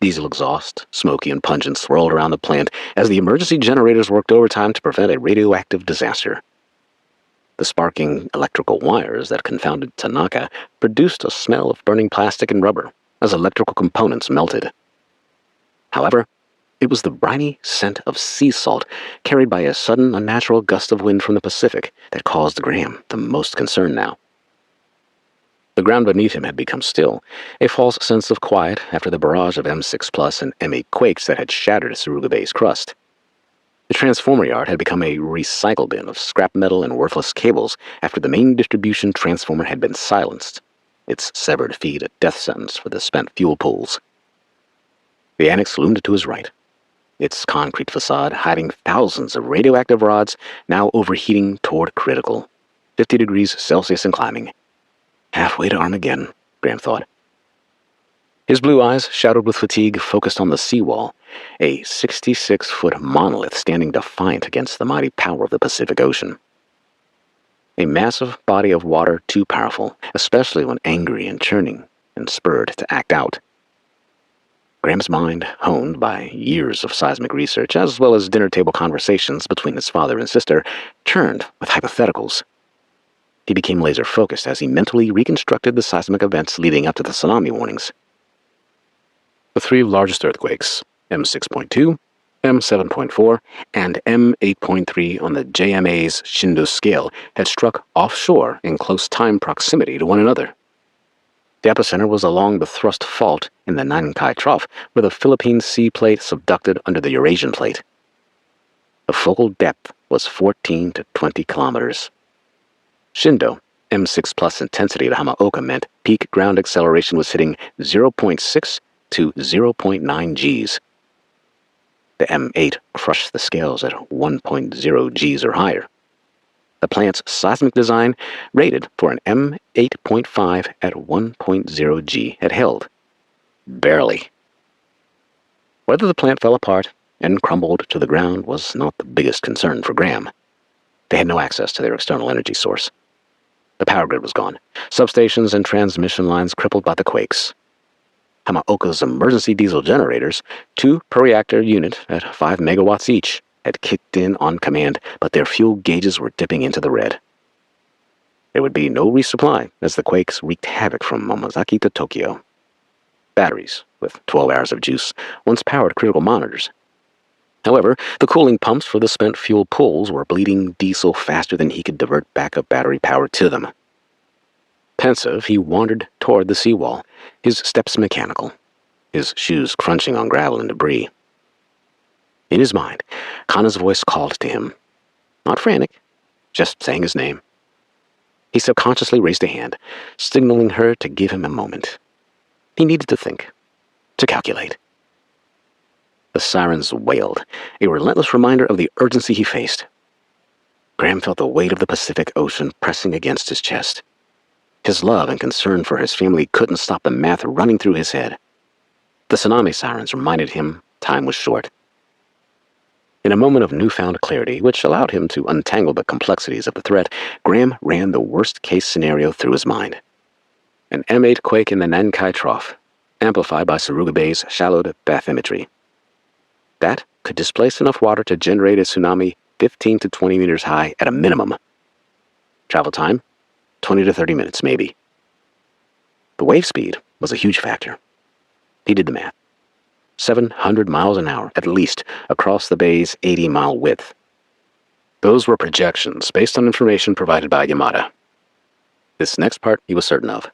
Diesel exhaust, smoky and pungent, swirled around the plant as the emergency generators worked overtime to prevent a radioactive disaster. The sparking electrical wires that confounded Tanaka produced a smell of burning plastic and rubber as electrical components melted. However, it was the briny scent of sea salt carried by a sudden unnatural gust of wind from the Pacific that caused Graham the most concern now. The ground beneath him had become still, a false sense of quiet after the barrage of M6 Plus and M8 quakes that had shattered Suruga Bay's crust. The transformer yard had become a recycle bin of scrap metal and worthless cables after the main distribution transformer had been silenced, its severed feed a death sentence for the spent fuel pools. The annex loomed to his right, its concrete facade hiding thousands of radioactive rods now overheating toward critical, 50 degrees Celsius and climbing. Halfway to Armageddon, Graham thought. His blue eyes, shadowed with fatigue, focused on the seawall, a 66-foot monolith standing defiant against the mighty power of the Pacific Ocean. A massive body of water too powerful, especially when angry and churning, and spurred to act out. Graham's mind, honed by years of seismic research, as well as dinner table conversations between his father and sister, turned with hypotheticals. He became laser-focused as he mentally reconstructed the seismic events leading up to the tsunami warnings. The three largest earthquakes, M6.2, M7.4, and M8.3 on the JMA's Shindo scale, had struck offshore in close time proximity to one another. The epicenter was along the thrust fault in the Nankai Trough, where the Philippine Sea Plate subducted under the Eurasian Plate. The focal depth was 14 to 20 kilometers. Shindo, M6 plus intensity to Hamaoka meant peak ground acceleration was hitting 0.6 to 0.9 Gs. The M8 crushed the scales at 1.0 Gs or higher. The plant's seismic design, rated for an M8.5 at 1.0 G, had held. Barely. Whether the plant fell apart and crumbled to the ground was not the biggest concern for Graham. They had no access to their external energy source. The power grid was gone, substations and transmission lines crippled by the quakes. Hamaoka's emergency diesel generators, 2 per reactor unit at 5 megawatts each, had kicked in on command, but their fuel gauges were dipping into the red. There would be no resupply as the quakes wreaked havoc from Momozaki to Tokyo. Batteries, with 12 hours of juice, once powered critical monitors. However, the cooling pumps for the spent fuel pools were bleeding diesel faster than he could divert backup battery power to them. Pensive, he wandered toward the seawall, his steps mechanical, his shoes crunching on gravel and debris. In his mind, Kana's voice called to him. Not frantic, just saying his name. He subconsciously raised a hand, signaling her to give him a moment. He needed to think, to calculate. The sirens wailed, a relentless reminder of the urgency he faced. Graham felt the weight of the Pacific Ocean pressing against his chest. His love and concern for his family couldn't stop the math running through his head. The tsunami sirens reminded him time was short. In a moment of newfound clarity, which allowed him to untangle the complexities of the threat, Graham ran the worst-case scenario through his mind. An M8 quake in the Nankai Trough, amplified by Suruga Bay's shallowed bathymetry. That could displace enough water to generate a tsunami 15 to 20 meters high at a minimum. Travel time? 20 to 30 minutes, maybe. The wave speed was a huge factor. He did the math. 700 miles an hour, at least, across the bay's 80-mile width. Those were projections based on information provided by Yamada. This next part he was certain of.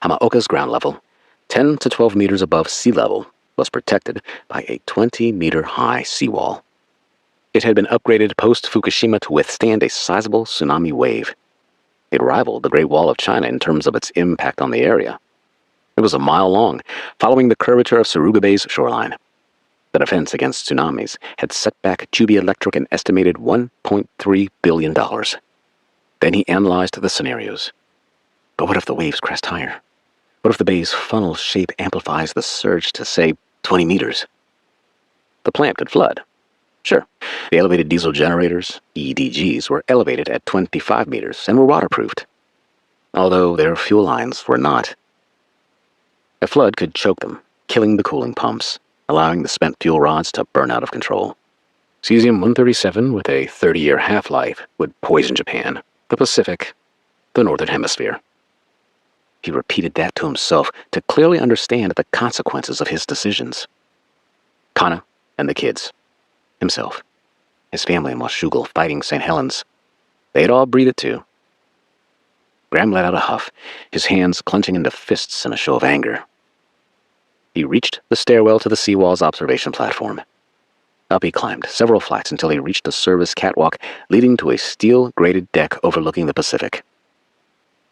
Hamaoka's ground level, 10 to 12 meters above sea level, was protected by a 20-meter-high seawall. It had been upgraded post-Fukushima to withstand a sizable tsunami wave. It rivaled the Great Wall of China in terms of its impact on the area. It was a mile long, following the curvature of Suruga Bay's shoreline. The defense against tsunamis had set back Chuby Electric an estimated $1.3 billion. Then he analyzed the scenarios. But what if the waves crest higher? What if the bay's funnel shape amplifies the surge to, say, 20 meters? The plant could flood. Sure, the elevated diesel generators, EDGs, were elevated at 25 meters and were waterproofed, although their fuel lines were not. A flood could choke them, kill killing the cooling pumps, allowing the spent fuel rods to burn out of control. Cesium-137, with a 30-year half-life, would poison Japan, the Pacific, the Northern Hemisphere. He repeated that to himself to clearly understand the consequences of his decisions. Kana and the kids, himself, his family in Washougal fighting St. Helens, they'd all breathe it too. Graham let out a huff, his hands clenching into fists in a show of anger. He reached the stairwell to the seawall's observation platform. Up he climbed several flights until he reached a service catwalk leading to a steel-grated deck overlooking the Pacific.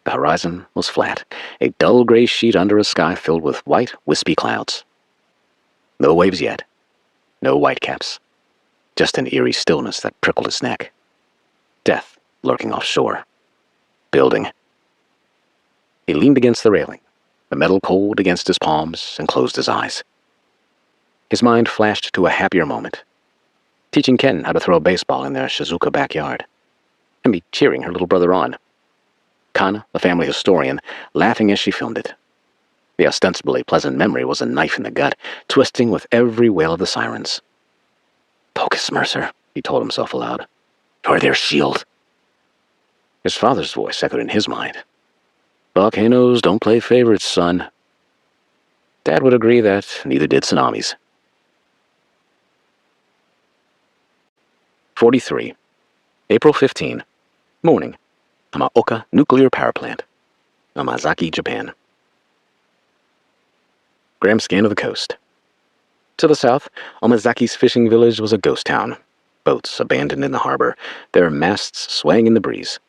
The horizon was flat, a dull gray sheet under a sky filled with white, wispy clouds. No waves yet, no whitecaps, just an eerie stillness that prickled his neck. Death lurking offshore. Building. He leaned against the railing, the metal cold against his palms, and closed his eyes. His mind flashed to a happier moment. Teaching Ken how to throw a baseball in their Shizuoka backyard, and be cheering her little brother on. Kana, the family historian, laughing as she filmed it. The ostensibly pleasant memory was a knife in the gut, twisting with every wail of the sirens. "Focus, Mercer," he told himself aloud. "You're their shield." His father's voice echoed in his mind. "Volcanoes don't play favorites, son." Dad would agree that neither did tsunamis. 43. April 15. Morning. Hamaoka Nuclear Power Plant. Yamazaki, Japan. Graham scanned the coast. To the south, Omazaki's fishing village was a ghost town. Boats abandoned in the harbor, their masts swaying in the breeze.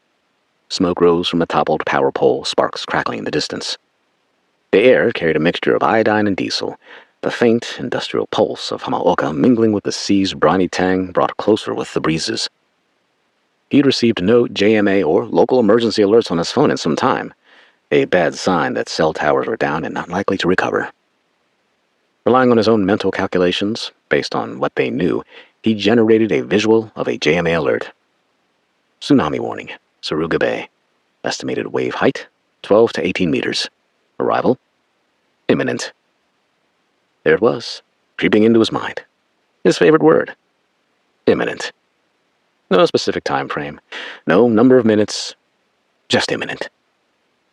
Smoke rose from a toppled power pole, sparks crackling in the distance. The air carried a mixture of iodine and diesel. The faint, industrial pulse of Hamaoka mingling with the sea's briny tang brought closer with the breezes. He'd received no JMA or local emergency alerts on his phone in some time, a bad sign that cell towers were down and not likely to recover. Relying on his own mental calculations, based on what they knew, he generated a visual of a JMA alert. Tsunami warning, Suruga Bay. Estimated wave height, 12 to 18 meters. Arrival, imminent. There it was, creeping into his mind. His favorite word. Imminent. No specific time frame, no number of minutes, just imminent.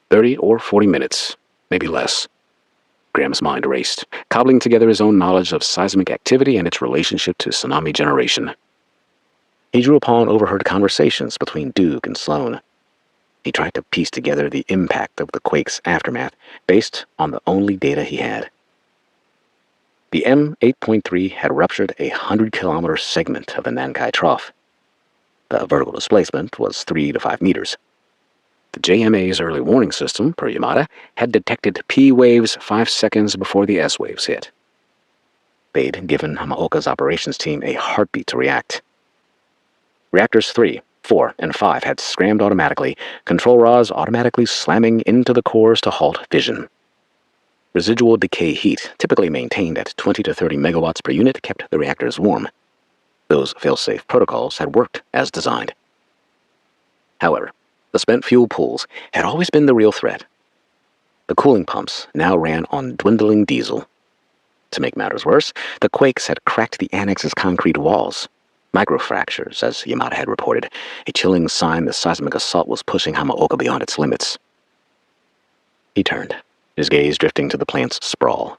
30 or 40 minutes, maybe less. Graham's mind raced, cobbling together his own knowledge of seismic activity and its relationship to tsunami generation. He drew upon overheard conversations between Duke and Sloan. He tried to piece together the impact of the quake's aftermath based on the only data he had. The M8.3 had ruptured a 100-kilometer segment of the Nankai Trough. The vertical displacement was 3 to 5 meters. The JMA's early warning system, per Yamada, had detected P waves 5 seconds before the S waves hit. They'd given Hamaoka's operations team a heartbeat to react. Reactors 3, 4, and 5 had scrammed automatically, control rods automatically slamming into the cores to halt fission. Residual decay heat, typically maintained at 20 to 30 megawatts per unit, kept the reactors warm. Those fail-safe protocols had worked as designed. However, the spent fuel pools had always been the real threat. The cooling pumps now ran on dwindling diesel. To make matters worse, the quakes had cracked the annex's concrete walls. Microfractures, as Yamada had reported, a chilling sign the seismic assault was pushing Hamaoka beyond its limits. He turned, his gaze drifting to the plant's sprawl.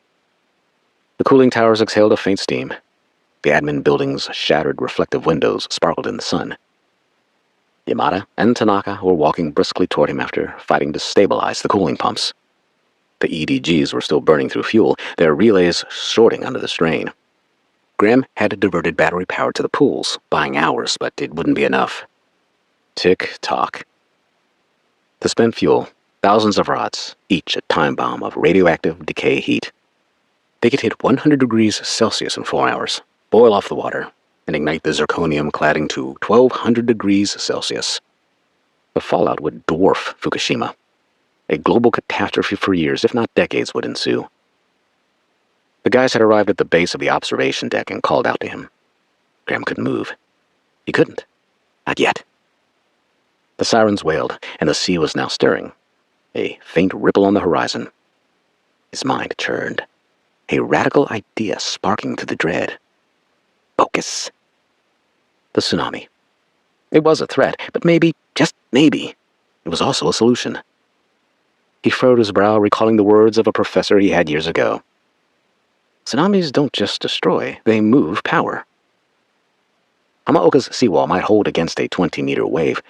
The cooling towers exhaled a faint steam. The admin building's shattered reflective windows sparkled in the sun. Yamada and Tanaka were walking briskly toward him after fighting to stabilize the cooling pumps. The EDGs were still burning through fuel, their relays shorting under the strain. Graham had diverted battery power to the pools, buying hours, but it wouldn't be enough. Tick-tock. The spent fuel, thousands of rods, each a time bomb of radioactive decay heat. They could hit 100 degrees Celsius in 4 hours, boil off the water, and ignite the zirconium cladding to 1,200 degrees Celsius. The fallout would dwarf Fukushima. A global catastrophe for years, if not decades, would ensue. The guys had arrived at the base of the observation deck and called out to him. Graham couldn't move. He couldn't. Not yet. The sirens wailed, and the sea was now stirring. A faint ripple on the horizon. His mind churned. A radical idea sparking through the dread. Focus. The tsunami. It was a threat, but maybe, just maybe, it was also a solution. He furrowed his brow, recalling the words of a professor he had years ago. Tsunamis don't just destroy, they move power. Hamaoka's seawall might hold against a 20-meter wave,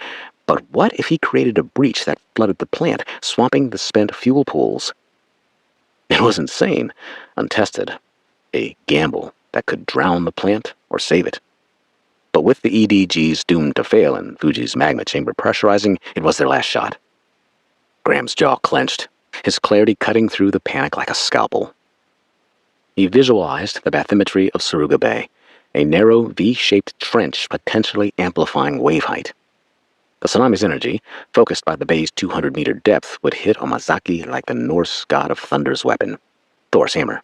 but what if he created a breach that flooded the plant, swamping the spent fuel pools? It was insane, untested, a gamble that could drown the plant or save it. But with the EDGs doomed to fail and Fuji's magma chamber pressurizing, it was their last shot. Graham's jaw clenched, his clarity cutting through the panic like a scalpel. He visualized the bathymetry of Suruga Bay, a narrow V-shaped trench potentially amplifying wave height. The tsunami's energy, focused by the bay's 200-meter depth, would hit Omazaki like the Norse god of thunder's weapon, Thor's hammer.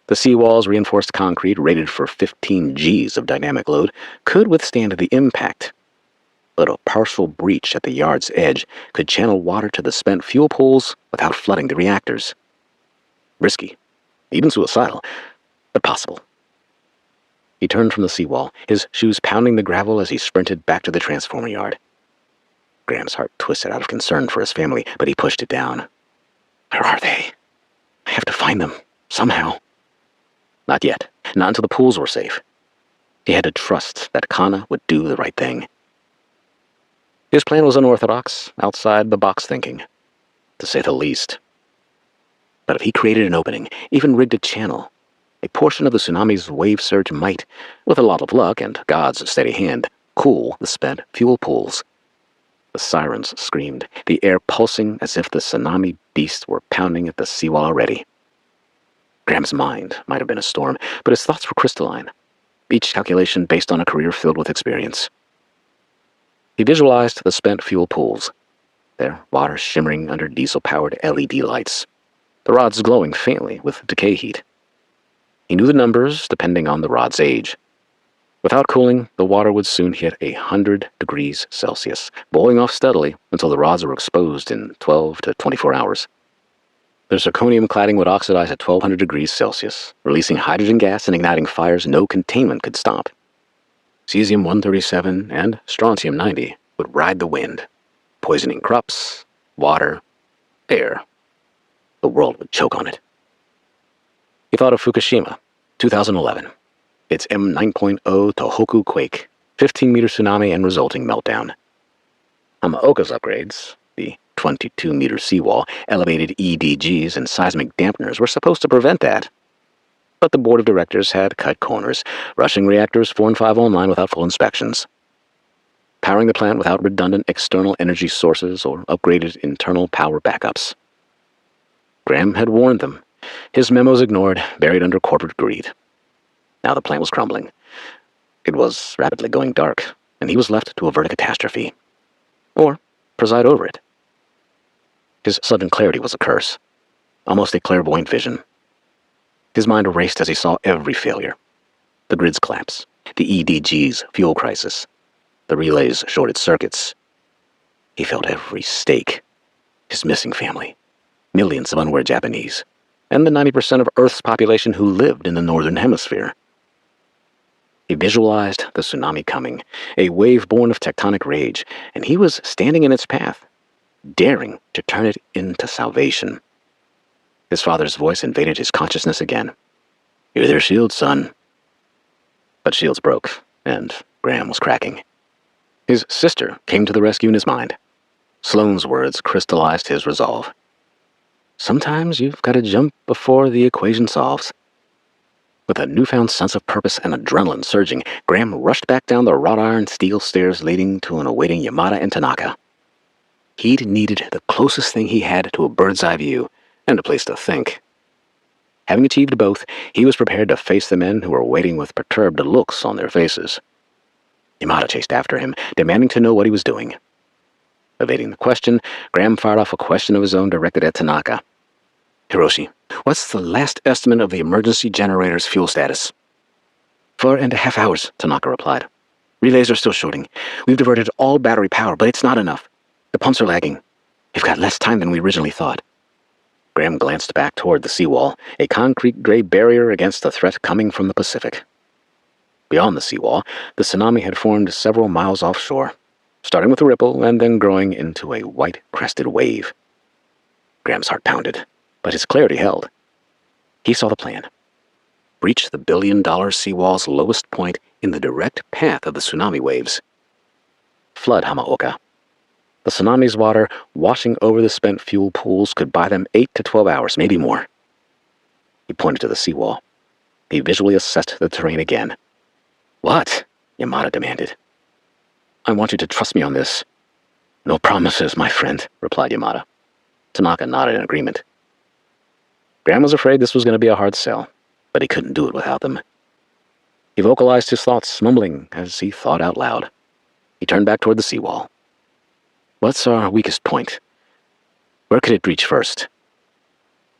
The seawall's reinforced concrete, rated for 15 Gs of dynamic load, could withstand the impact, but a partial breach at the yard's edge could channel water to the spent fuel pools without flooding the reactors. Risky, even suicidal, but possible. He turned from the seawall, his shoes pounding the gravel as he sprinted back to the transformer yard. Graham's heart twisted out of concern for his family, but he pushed it down. Where are they? I have to find them, somehow. Not yet, not until the pools were safe. He had to trust that Kana would do the right thing. His plan was unorthodox, outside-the-box thinking, to say the least. But if he created an opening, even rigged a channel, a portion of the tsunami's wave surge might, with a lot of luck and God's steady hand, cool the spent fuel pools. The sirens screamed, the air pulsing as if the tsunami beasts were pounding at the seawall already. Graham's mind might have been a storm, but his thoughts were crystalline, each calculation based on a career filled with experience. He visualized the spent fuel pools, their water shimmering under diesel-powered LED lights, the rods glowing faintly with decay heat. He knew the numbers depending on the rod's age. Without cooling, the water would soon hit 100 degrees Celsius, boiling off steadily until the rods were exposed in 12 to 24 hours. Their zirconium cladding would oxidize at 1200 degrees Celsius, releasing hydrogen gas and igniting fires no containment could stop. Cesium-137 and strontium-90 would ride the wind, poisoning crops, water, air. The world would choke on it. He thought of Fukushima, 2011. Its M9.0 Tohoku quake, 15-meter tsunami and resulting meltdown. Hamaoka's upgrades, the 22-meter seawall, elevated EDGs, and seismic dampeners were supposed to prevent that. But the board of directors had cut corners, rushing reactors 4 and 5 online without full inspections. Powering the plant without redundant external energy sources or upgraded internal power backups. Graham had warned them, his memos ignored, buried under corporate greed. Now the plant was crumbling. It was rapidly going dark, and he was left to avert a catastrophe. Or preside over it. His sudden clarity was a curse, almost a clairvoyant vision. His mind erased as he saw every failure. The grid's collapse, the EDG's fuel crisis, the relay's shorted circuits. He felt every stake, his missing family, millions of unaware Japanese, and the 90% of Earth's population who lived in the Northern Hemisphere. He visualized the tsunami coming, a wave born of tectonic rage, and he was standing in its path, daring to turn it into salvation. His father's voice invaded his consciousness again. "You're their shield, son." But shields broke, and Graham was cracking. His sister came to the rescue in his mind. Sloan's words crystallized his resolve. Sometimes you've got to jump before the equation solves. With a newfound sense of purpose and adrenaline surging, Graham rushed back down the wrought iron steel stairs leading to an awaiting Yamada and Tanaka. He'd needed the closest thing he had to a bird's-eye view, and a place to think. Having achieved both, he was prepared to face the men who were waiting with perturbed looks on their faces. Yamada chased after him, demanding to know what he was doing. Evading the question, Graham fired off a question of his own directed at Tanaka. "Hiroshi, what's the last estimate of the emergency generator's fuel status?" 4.5 hours, Tanaka replied. "Relays are still shorting. We've diverted all battery power, but it's not enough. The pumps are lagging. We've got less time than we originally thought." Graham glanced back toward the seawall, a concrete gray barrier against the threat coming from the Pacific. Beyond the seawall, the tsunami had formed several miles offshore, starting with a ripple and then growing into a white-crested wave. Graham's heart pounded, but his clarity held. He saw the plan. Breach the billion-dollar seawall's lowest point in the direct path of the tsunami waves. Flood Hamaoka. The tsunami's water washing over the spent fuel pools could buy them 8 to 12 hours, maybe more. He pointed to the seawall. He visually assessed the terrain again. "What?" Yamada demanded. "I want you to trust me on this." "No promises, my friend," replied Yamada. Tanaka nodded in agreement. Graham was afraid this was going to be a hard sell, but he couldn't do it without them. He vocalized his thoughts, mumbling as he thought out loud. He turned back toward the seawall. "What's our weakest point? Where could it breach first?"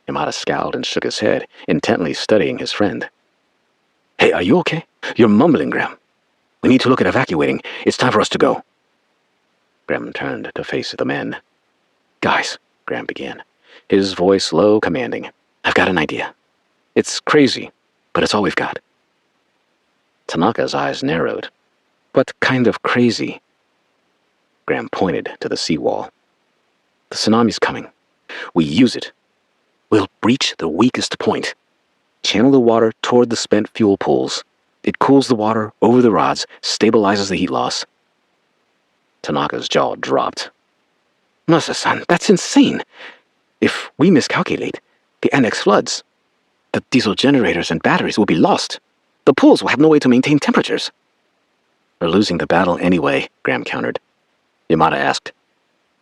Yamada scowled and shook his head, intently studying his friend. "Hey, are you okay? You're mumbling, Graham. We need to look at evacuating. It's time for us to go." Graham turned to face the men. "Guys," Graham began, his voice low, commanding, "I've got an idea. It's crazy, but it's all we've got." Tanaka's eyes narrowed. "What kind of crazy?" Graham pointed to the seawall. "The tsunami's coming. We use it. We'll breach the weakest point. Channel the water toward the spent fuel pools. It cools the water over the rods, stabilizes the heat loss." Tanaka's jaw dropped. "Mercer-san, that's insane. If we miscalculate, the annex floods. The diesel generators and batteries will be lost. The pools will have no way to maintain temperatures." "We're losing the battle anyway," Graham countered. Yamada asked,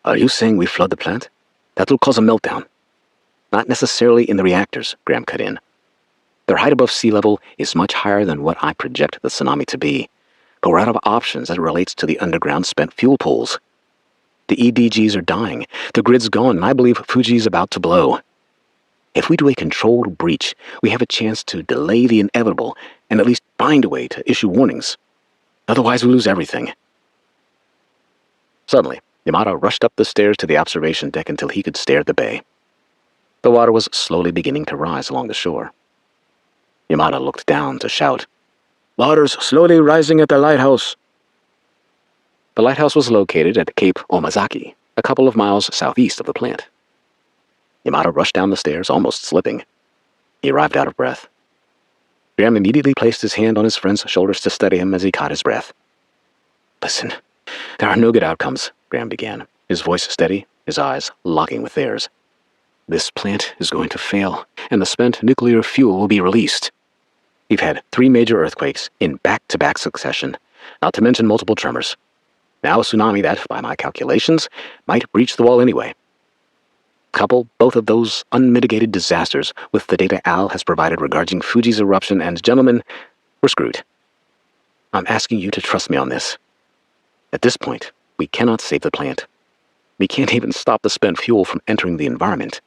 "Are you saying we flood the plant? That'll cause a meltdown." "Not necessarily in the reactors," Graham cut in. "Their height above sea level is much higher than what I project the tsunami to be, but we're out of options as it relates to the underground spent fuel pools. The EDGs are dying, the grid's gone, and I believe Fuji's about to blow. If we do a controlled breach, we have a chance to delay the inevitable and at least find a way to issue warnings. Otherwise, we lose everything." Suddenly, Yamada rushed up the stairs to the observation deck until he could stare at the bay. The water was slowly beginning to rise along the shore. Yamada looked down to shout, "Water's slowly rising at the lighthouse." The lighthouse was located at Cape Omazaki, a couple of miles southeast of the plant. Yamada rushed down the stairs, almost slipping. He arrived out of breath. Graham immediately placed his hand on his friend's shoulders to steady him as he caught his breath. "Listen, there are no good outcomes," Graham began, his voice steady, his eyes locking with theirs. "This plant is going to fail, and the spent nuclear fuel will be released. We've had 3 major earthquakes in back-to-back succession, not to mention multiple tremors. Now a tsunami that, by my calculations, might breach the wall anyway. Couple both of those unmitigated disasters with the data Al has provided regarding Fuji's eruption, and gentlemen, we're screwed. I'm asking you to trust me on this. At this point, we cannot save the plant. We can't even stop the spent fuel from entering the environment.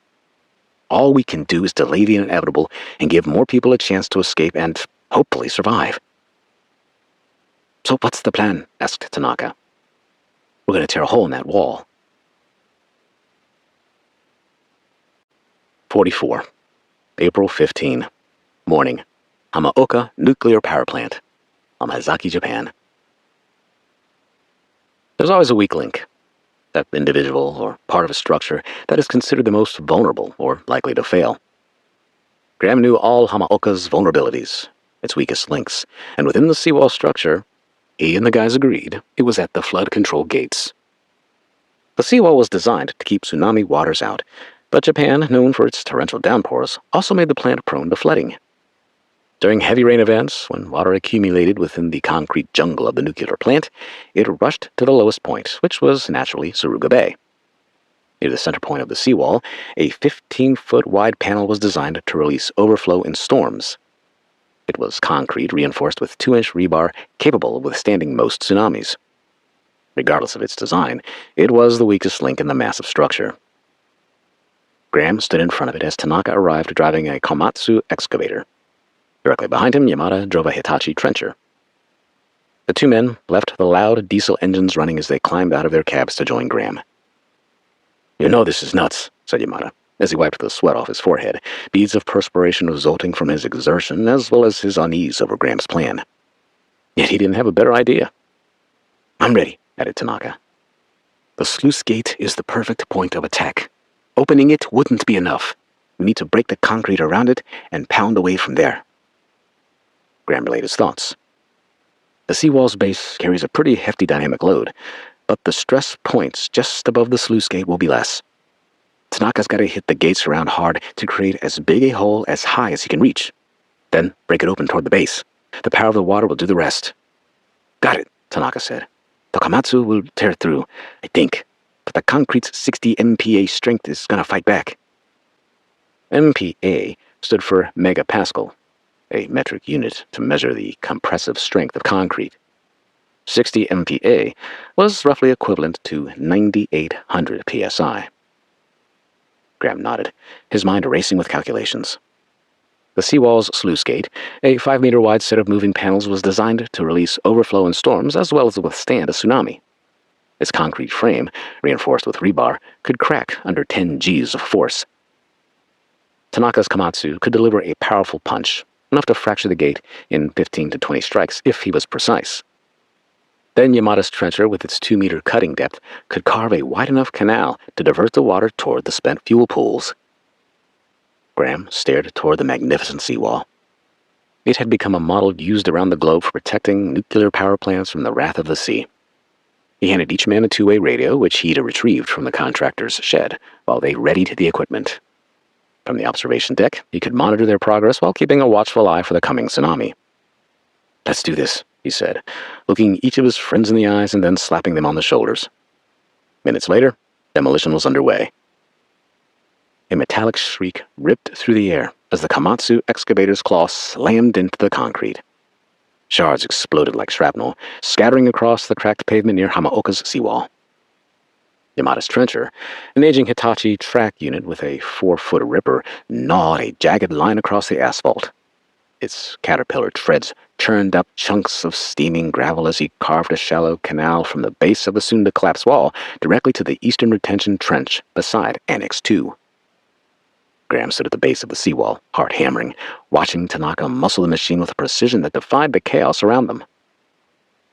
All we can do is delay the inevitable and give more people a chance to escape and hopefully survive." "So what's the plan?" asked Tanaka. "We're going to tear a hole in that wall." 44. April 15. Morning. Hamaoka Nuclear Power Plant. Amazaki, Japan. There's always a weak link. That individual or part of a structure that is considered the most vulnerable or likely to fail. Graham knew all Hamaoka's vulnerabilities, its weakest links, and within the seawall structure, he and the guys agreed it was at the flood control gates. The seawall was designed to keep tsunami waters out, but Japan, known for its torrential downpours, also made the plant prone to flooding. During heavy rain events, when water accumulated within the concrete jungle of the nuclear plant, it rushed to the lowest point, which was naturally Suruga Bay. Near the center point of the seawall, a 15-foot wide panel was designed to release overflow in storms. It was concrete reinforced with 2-inch rebar capable of withstanding most tsunamis. Regardless of its design, it was the weakest link in the massive structure. Graham stood in front of it as Tanaka arrived driving a Komatsu excavator. Directly behind him, Yamada drove a Hitachi trencher. The 2 men left the loud diesel engines running as they climbed out of their cabs to join Graham. "You know this is nuts," said Yamada. as he wiped the sweat off his forehead, beads of perspiration resulting from his exertion as well as his unease over Graham's plan. Yet he didn't have a better idea. "I'm ready," added Tanaka. "The sluice gate is the perfect point of attack. Opening it wouldn't be enough. We need to break the concrete around it and pound away from there." Graham relayed his thoughts. The seawall's base carries a pretty hefty dynamic load, but the stress points just above the sluice gate will be less. Tanaka's got to hit the gates around hard to create as big a hole as high as he can reach. Then break it open toward the base. The power of the water will do the rest. "Got it," Tanaka said. "The Komatsu will tear through, I think, but the concrete's 60 MPa strength is gonna fight back." MPa stood for megapascal, a metric unit to measure the compressive strength of concrete. 60 MPa was roughly equivalent to 9,800 psi. Graham nodded, his mind racing with calculations. The seawall's sluice gate, a 5-meter wide set of moving panels, was designed to release overflow in storms as well as withstand a tsunami. Its concrete frame, reinforced with rebar, could crack under 10 Gs of force. Tanaka's Komatsu could deliver a powerful punch, enough to fracture the gate in 15 to 20 strikes if he was precise. Then Yamada's trencher, with its 2-meter cutting depth, could carve a wide enough canal to divert the water toward the spent fuel pools. Graham stared toward the magnificent seawall. It had become a model used around the globe for protecting nuclear power plants from the wrath of the sea. He handed each man a 2-way radio, which he'd retrieved from the contractor's shed, while they readied the equipment. From the observation deck, he could monitor their progress while keeping a watchful eye for the coming tsunami. "Let's do this," he said, looking each of his friends in the eyes and then slapping them on the shoulders. Minutes later, demolition was underway. A metallic shriek ripped through the air as the Komatsu excavator's claw slammed into the concrete. Shards exploded like shrapnel, scattering across the cracked pavement near Hamaoka's seawall. Yamada's trencher, an aging Hitachi track unit with a 4-foot ripper, gnawed a jagged line across the asphalt. Its caterpillar treads churned up chunks of steaming gravel as he carved a shallow canal from the base of the soon-to-collapse wall directly to the eastern retention trench beside Annex 2. Graham stood at the base of the seawall, heart hammering, watching Tanaka muscle the machine with a precision that defied the chaos around them.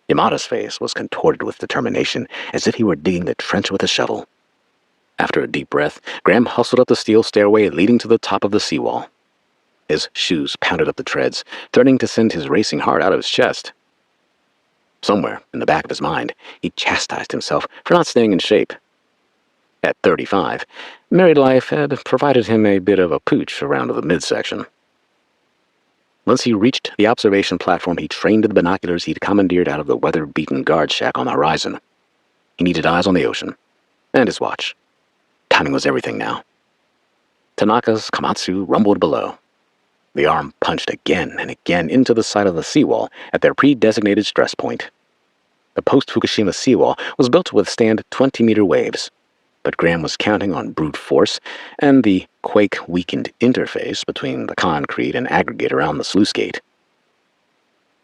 Yamada's face was contorted with determination, as if he were digging the trench with a shovel. After a deep breath, Graham hustled up the steel stairway leading to the top of the seawall. His shoes pounded up the treads, threatening to send his racing heart out of his chest. Somewhere in the back of his mind, he chastised himself for not staying in shape. At 35, married life had provided him a bit of a pooch around the midsection. Once he reached the observation platform, he trained the binoculars he'd commandeered out of the weather-beaten guard shack on the horizon. He needed eyes on the ocean, and his watch. Timing was everything now. Tanaka's Komatsu rumbled below. The arm punched again and again into the side of the seawall at their pre-designated stress point. The post-Fukushima seawall was built to withstand 20-meter waves, but Graham was counting on brute force and the quake-weakened interface between the concrete and aggregate around the sluice gate.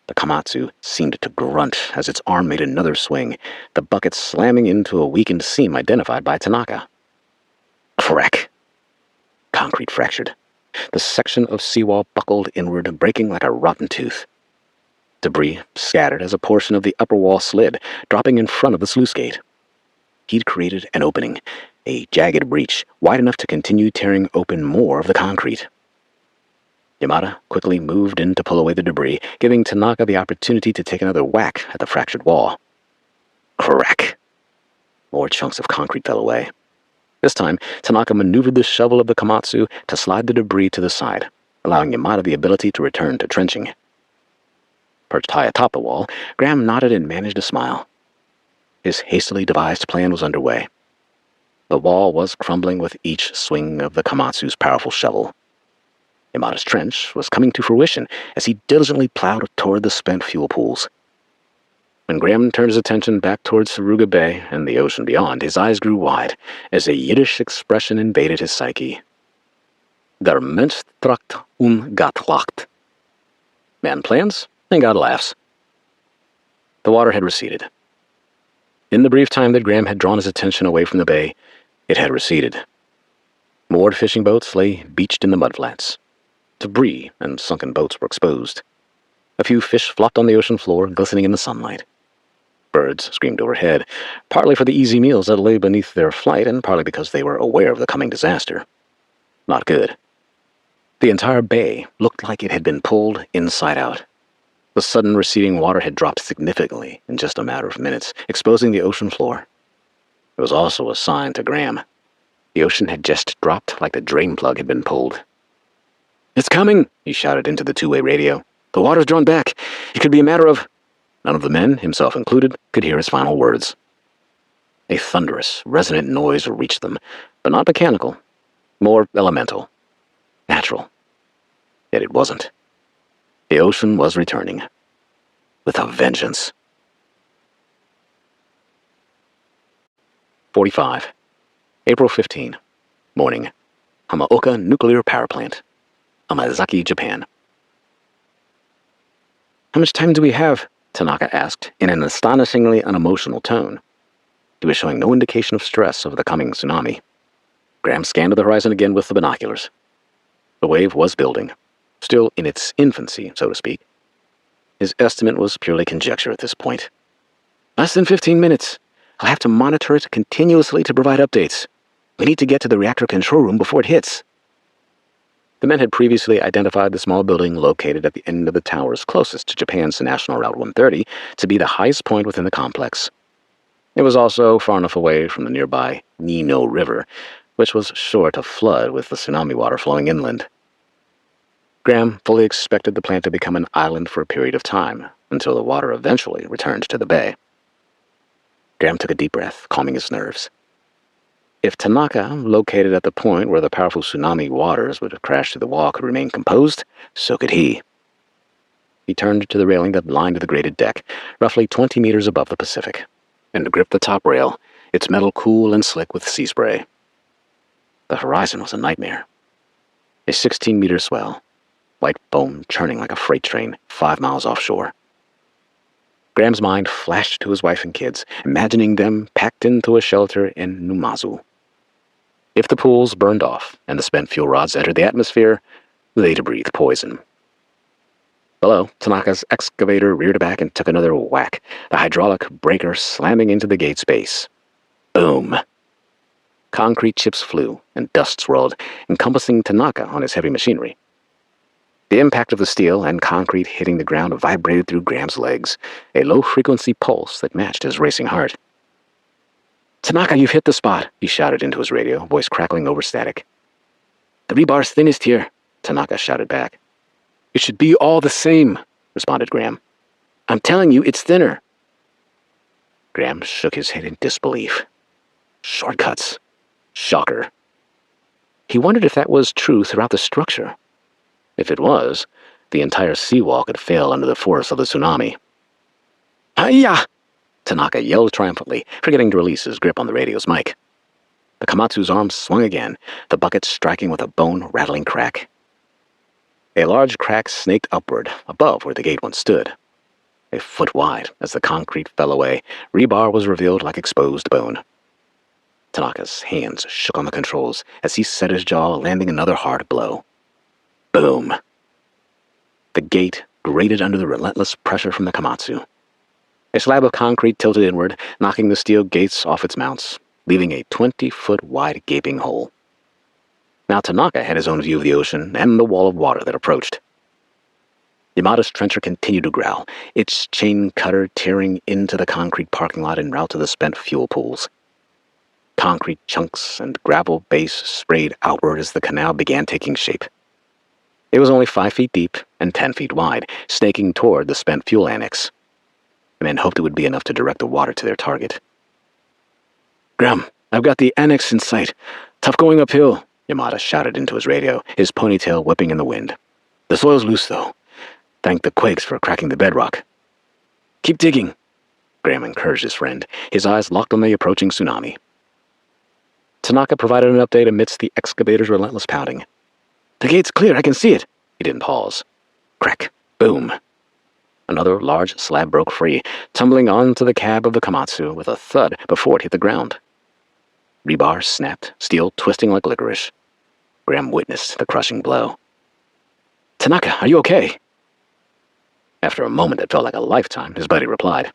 The Komatsu seemed to grunt as its arm made another swing, the bucket slamming into a weakened seam identified by Tanaka. Crack! Concrete fractured. The section of seawall buckled inward, breaking like a rotten tooth. Debris scattered as a portion of the upper wall slid, dropping in front of the sluice gate. He'd created an opening, a jagged breach, wide enough to continue tearing open more of the concrete. Yamada quickly moved in to pull away the debris, giving Tanaka the opportunity to take another whack at the fractured wall. Crack! More chunks of concrete fell away. This time, Tanaka maneuvered the shovel of the Komatsu to slide the debris to the side, allowing Yamada the ability to return to trenching. Perched high atop the wall, Graham nodded and managed a smile. His hastily devised plan was underway. The wall was crumbling with each swing of the Komatsu's powerful shovel. Yamada's trench was coming to fruition as he diligently plowed toward the spent fuel pools. When Graham turned his attention back towards Suruga Bay and the ocean beyond, his eyes grew wide as a Yiddish expression invaded his psyche. Der Mensch tracht Gott lacht. Man plans, and God laughs. The water had receded. In the brief time that Graham had drawn his attention away from the bay, it had receded. Moored fishing boats lay beached in the mudflats. Debris and sunken boats were exposed. A few fish flopped on the ocean floor, glistening in the sunlight. Birds screamed overhead, partly for the easy meals that lay beneath their flight, and partly because they were aware of the coming disaster. Not good. The entire bay looked like it had been pulled inside out. The sudden receding water had dropped significantly in just a matter of minutes, exposing the ocean floor. It was also a sign to Graham. The ocean had just dropped like the drain plug had been pulled. "It's coming!" he shouted into the two-way radio. "The water's drawn back. It could be a matter of—" None of the men, himself included, could hear his final words. A thunderous, resonant noise reached them, but not mechanical. More elemental. Natural. Yet it wasn't. The ocean was returning. With a vengeance. 45. April 15. Morning. Hamaoka Nuclear Power Plant. Amazaki, Japan. "How much time do we have?" Tanaka asked, in an astonishingly unemotional tone. He was showing no indication of stress over the coming tsunami. Graham scanned the horizon again with the binoculars. The wave was building, still in its infancy, so to speak. His estimate was purely conjecture at this point. "Less than 15 minutes. I'll have to monitor it continuously to provide updates. We need to get to the reactor control room before it hits." The men had previously identified the small building located at the end of the towers closest to Japan's National Route 130 to be the highest point within the complex. It was also far enough away from the nearby Nino River, which was sure to flood with the tsunami water flowing inland. Graham fully expected the plant to become an island for a period of time, until the water eventually returned to the bay. Graham took a deep breath, calming his nerves. If Tanaka, located at the point where the powerful tsunami waters would have crashed through the wall, could remain composed, so could he. He turned to the railing that lined the graded deck, roughly 20 meters above the Pacific, and gripped the top rail, its metal cool and slick with sea spray. The horizon was a nightmare. A 16-meter swell, white foam churning like a freight train 5 miles offshore. Graham's mind flashed to his wife and kids, imagining them packed into a shelter in Numazu. If the pools burned off and the spent fuel rods entered the atmosphere, they'd breathe poison. Below, Tanaka's excavator reared back and took another whack, the hydraulic breaker slamming into the gate's base. Boom! Concrete chips flew and dust swirled, encompassing Tanaka on his heavy machinery. The impact of the steel and concrete hitting the ground vibrated through Graham's legs, a low-frequency pulse that matched his racing heart. "Tanaka, you've hit the spot," he shouted into his radio, voice crackling over static. "The rebar's thinnest here," Tanaka shouted back. "It should be all the same," responded Graham. "I'm telling you, it's thinner." Graham shook his head in disbelief. Shortcuts. Shocker. He wondered if that was true throughout the structure. If it was, the entire seawall could fail under the force of the tsunami. "Hi-ya!" Tanaka yelled triumphantly, forgetting to release his grip on the radio's mic. The Komatsu's arms swung again, the bucket striking with a bone-rattling crack. A large crack snaked upward, above where the gate once stood. A foot wide, as the concrete fell away, rebar was revealed like exposed bone. Tanaka's hands shook on the controls as he set his jaw, landing another hard blow. Boom! The gate grated under the relentless pressure from the Komatsu. A slab of concrete tilted inward, knocking the steel gates off its mounts, leaving a 20-foot-wide gaping hole. Now Tanaka had his own view of the ocean and the wall of water that approached. Yamada's trencher continued to growl, its chain cutter tearing into the concrete parking lot en route to the spent fuel pools. Concrete chunks and gravel base sprayed outward as the canal began taking shape. It was only 5 feet deep and 10 feet wide, snaking toward the spent fuel annex. The men hoped it would be enough to direct the water to their target. "Graham, I've got the annex in sight. Tough going uphill," Yamada shouted into his radio, his ponytail whipping in the wind. "The soil's loose, though. Thank the quakes for cracking the bedrock." "Keep digging," Graham encouraged his friend, his eyes locked on the approaching tsunami. Tanaka provided an update amidst the excavator's relentless pounding. "The gate's clear, I can see it." He didn't pause. Crack. Boom. Another large slab broke free, tumbling onto the cab of the Komatsu with a thud before it hit the ground. Rebar snapped, steel twisting like licorice. Graham witnessed the crushing blow. "Tanaka, are you okay?" After a moment that felt like a lifetime, his buddy replied,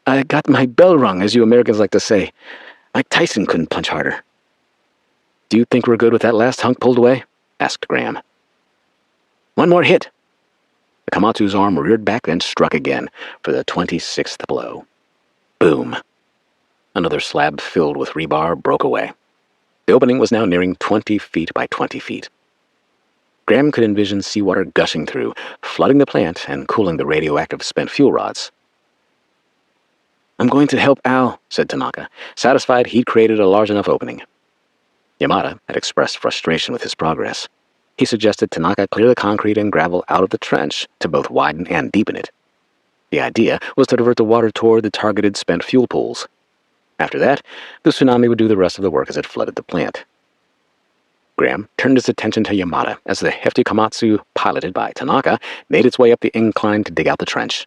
"I got my bell rung, as you Americans like to say. Mike Tyson couldn't punch harder." "Do you think we're good with that last hunk pulled away?" asked Graham. "One more hit." The Komatsu's arm reared back, then struck again for the 26th blow. Boom. Another slab filled with rebar broke away. The opening was now nearing 20 feet by 20 feet. Graham could envision seawater gushing through, flooding the plant and cooling the radioactive spent fuel rods. "I'm going to help Al," said Tanaka, satisfied he'd created a large enough opening. Yamada had expressed frustration with his progress. He suggested Tanaka clear the concrete and gravel out of the trench to both widen and deepen it. The idea was to divert the water toward the targeted spent fuel pools. After that, the tsunami would do the rest of the work as it flooded the plant. Graham turned his attention to Yamada as the hefty Komatsu, piloted by Tanaka, made its way up the incline to dig out the trench.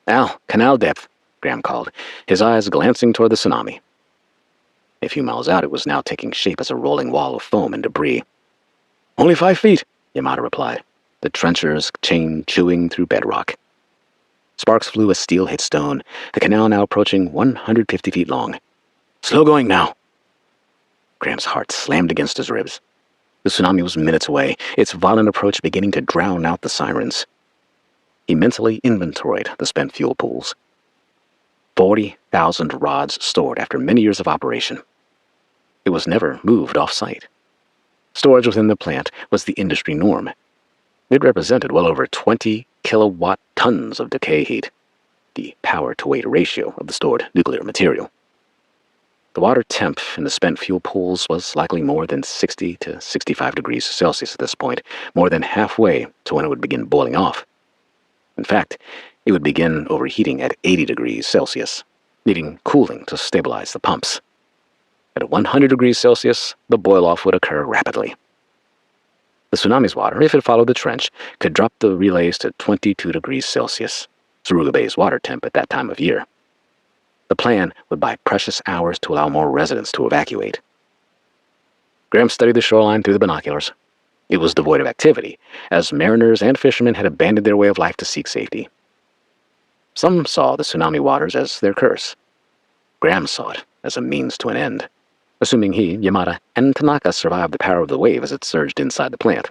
"Al, canal depth," Graham called, his eyes glancing toward the tsunami. A few miles out, it was now taking shape as a rolling wall of foam and debris. "Only 5 feet," Yamada replied, the trencher's chain chewing through bedrock. Sparks flew as steel hit stone, the canal now approaching 150 feet long. "Slow going now." Graham's heart slammed against his ribs. The tsunami was minutes away, its violent approach beginning to drown out the sirens. He mentally inventoried the spent fuel pools. 40,000 rods stored after many years of operation. It was never moved off-site. Storage within the plant was the industry norm. It represented well over 20 kilowatt tons of decay heat, the power-to-weight ratio of the stored nuclear material. The water temp in the spent fuel pools was likely more than 60 to 65 degrees Celsius at this point, more than halfway to when it would begin boiling off. In fact, it would begin overheating at 80 degrees Celsius, needing cooling to stabilize the pumps. At 100 degrees Celsius, the boil-off would occur rapidly. The tsunami's water, if it followed the trench, could drop the relays to 22 degrees Celsius, Suruga Bay's water temp at that time of year. The plan would buy precious hours to allow more residents to evacuate. Graham studied the shoreline through the binoculars. It was devoid of activity, as mariners and fishermen had abandoned their way of life to seek safety. Some saw the tsunami waters as their curse. Graham saw it as a means to an end, assuming he, Yamada, and Tanaka survived the power of the wave as it surged inside the plant.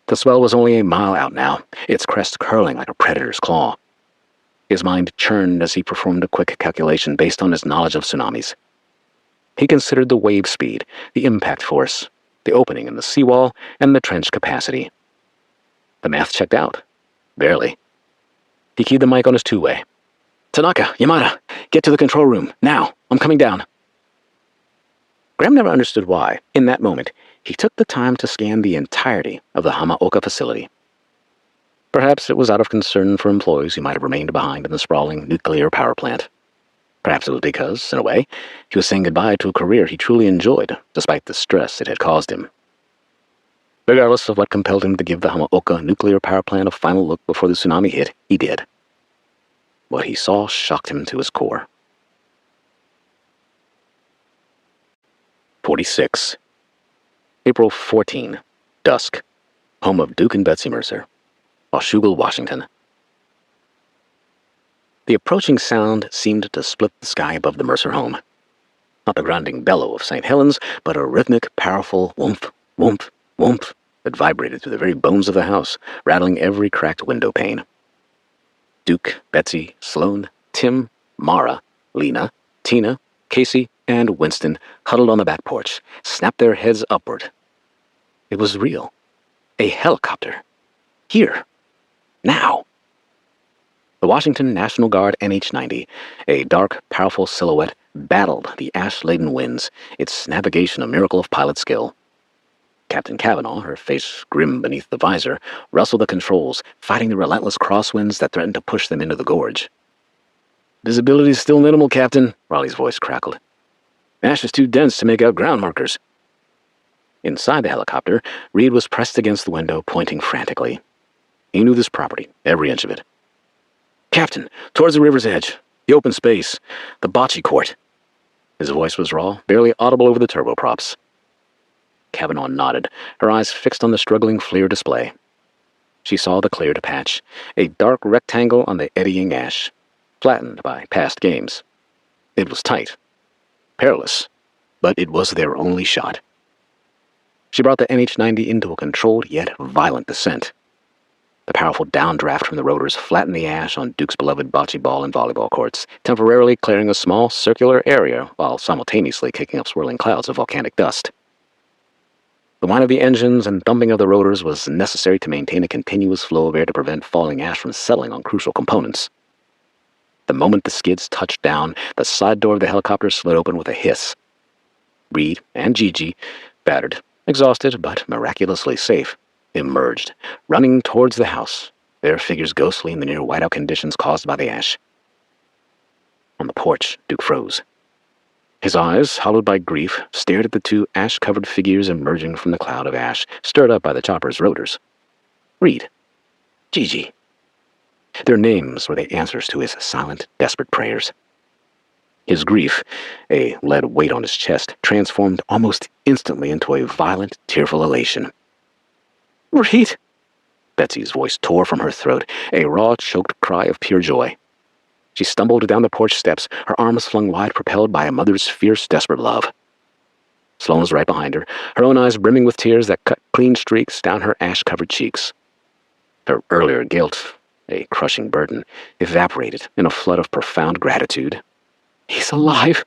The swell was only a mile out now, its crest curling like a predator's claw. His mind churned as he performed a quick calculation based on his knowledge of tsunamis. He considered the wave speed, the impact force, the opening in the seawall, and the trench capacity. The math checked out. Barely. He keyed the mic on his two-way. "Tanaka, Yamada, get to the control room, now. I'm coming down." Graham never understood why, in that moment, he took the time to scan the entirety of the Hamaoka facility. Perhaps it was out of concern for employees who might have remained behind in the sprawling nuclear power plant. Perhaps it was because, in a way, he was saying goodbye to a career he truly enjoyed, despite the stress it had caused him. Regardless of what compelled him to give the Hamaoka nuclear power plant a final look before the tsunami hit, he did. What he saw shocked him to his core. 46. April 14, dusk. Home of Duke and Betsy Mercer. Washougal, Washington. The approaching sound seemed to split the sky above the Mercer home. Not the grinding bellow of St. Helens, but a rhythmic, powerful whoomph, whoomph, whoomph that vibrated through the very bones of the house, rattling every cracked window pane. Duke, Betsy, Sloan, Tim, Mara, Lena, Tina, Casey, and Winston huddled on the back porch, snapped their heads upward. It was real. A helicopter. Here. Now. The Washington National Guard NH-90, a dark, powerful silhouette, battled the ash-laden winds, its navigation a miracle of pilot skill. Captain Cavanaugh, her face grim beneath the visor, wrestled the controls, fighting the relentless crosswinds that threatened to push them into the gorge. "Visibility is still minimal, Captain," Raleigh's voice crackled. "Ash is too dense to make out ground markers." Inside the helicopter, Reed was pressed against the window, pointing frantically. He knew this property, every inch of it. "Captain, towards the river's edge, the open space, the bocce court." His voice was raw, barely audible over the turboprops. Kavanaugh nodded, her eyes fixed on the struggling FLIR display. She saw the cleared patch, a dark rectangle on the eddying ash, flattened by past games. It was tight, perilous, but it was their only shot. She brought the NH-90 into a controlled yet violent descent. The powerful downdraft from the rotors flattened the ash on Duke's beloved bocce ball and volleyball courts, temporarily clearing a small circular area while simultaneously kicking up swirling clouds of volcanic dust. The whine of the engines and thumping of the rotors was necessary to maintain a continuous flow of air to prevent falling ash from settling on crucial components. The moment the skids touched down, the side door of the helicopter slid open with a hiss. Reed and Gigi, battered, exhausted, but miraculously safe, emerged, running towards the house, their figures ghostly in the near whiteout conditions caused by the ash. On the porch, Duke froze. His eyes, hollowed by grief, stared at the two ash-covered figures emerging from the cloud of ash, stirred up by the chopper's rotors. Reed. Gigi. Their names were the answers to his silent, desperate prayers. His grief, a lead weight on his chest, transformed almost instantly into a violent, tearful elation. Reed! Betsy's voice tore from her throat, a raw, choked cry of pure joy. She stumbled down the porch steps, her arms flung wide, propelled by a mother's fierce, desperate love. Sloan was right behind her, her own eyes brimming with tears that cut clean streaks down her ash-covered cheeks. Her earlier guilt, a crushing burden, evaporated in a flood of profound gratitude. He's alive!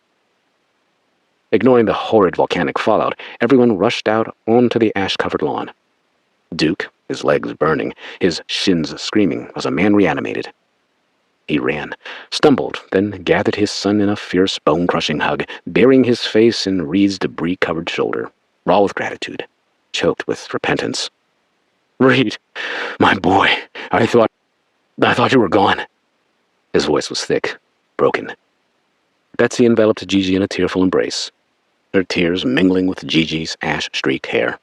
Ignoring the horrid volcanic fallout, everyone rushed out onto the ash-covered lawn. Duke, his legs burning, his shins screaming, was a man reanimated. He ran, stumbled, then gathered his son in a fierce, bone-crushing hug, burying his face in Reed's debris-covered shoulder, raw with gratitude, choked with repentance. Reed, my boy, I thought you were gone. His voice was thick, broken. Betsy enveloped Gigi in a tearful embrace, her tears mingling with Gigi's ash-streaked hair.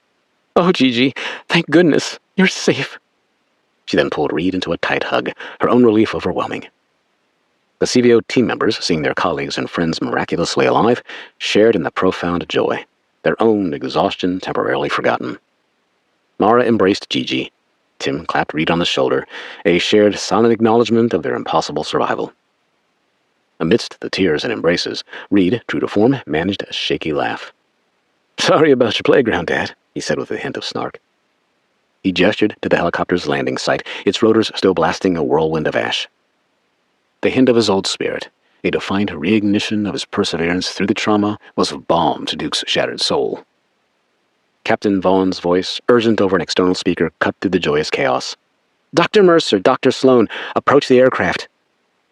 Oh, Gigi, thank goodness, you're safe. She then pulled Reed into a tight hug, her own relief overwhelming. The CVO team members, seeing their colleagues and friends miraculously alive, shared in the profound joy, their own exhaustion temporarily forgotten. Mara embraced Gigi. Tim clapped Reed on the shoulder, a shared silent acknowledgement of their impossible survival. Amidst the tears and embraces, Reed, true to form, managed a shaky laugh. Sorry about your playground, Dad, he said with a hint of snark. He gestured to the helicopter's landing site, its rotors still blasting a whirlwind of ash. The hint of his old spirit, a defiant reignition of his perseverance through the trauma, was balm to Duke's shattered soul. Captain Vaughan's voice, urgent over an external speaker, cut through the joyous chaos. Dr. Mercer, Dr. Sloan, approach the aircraft.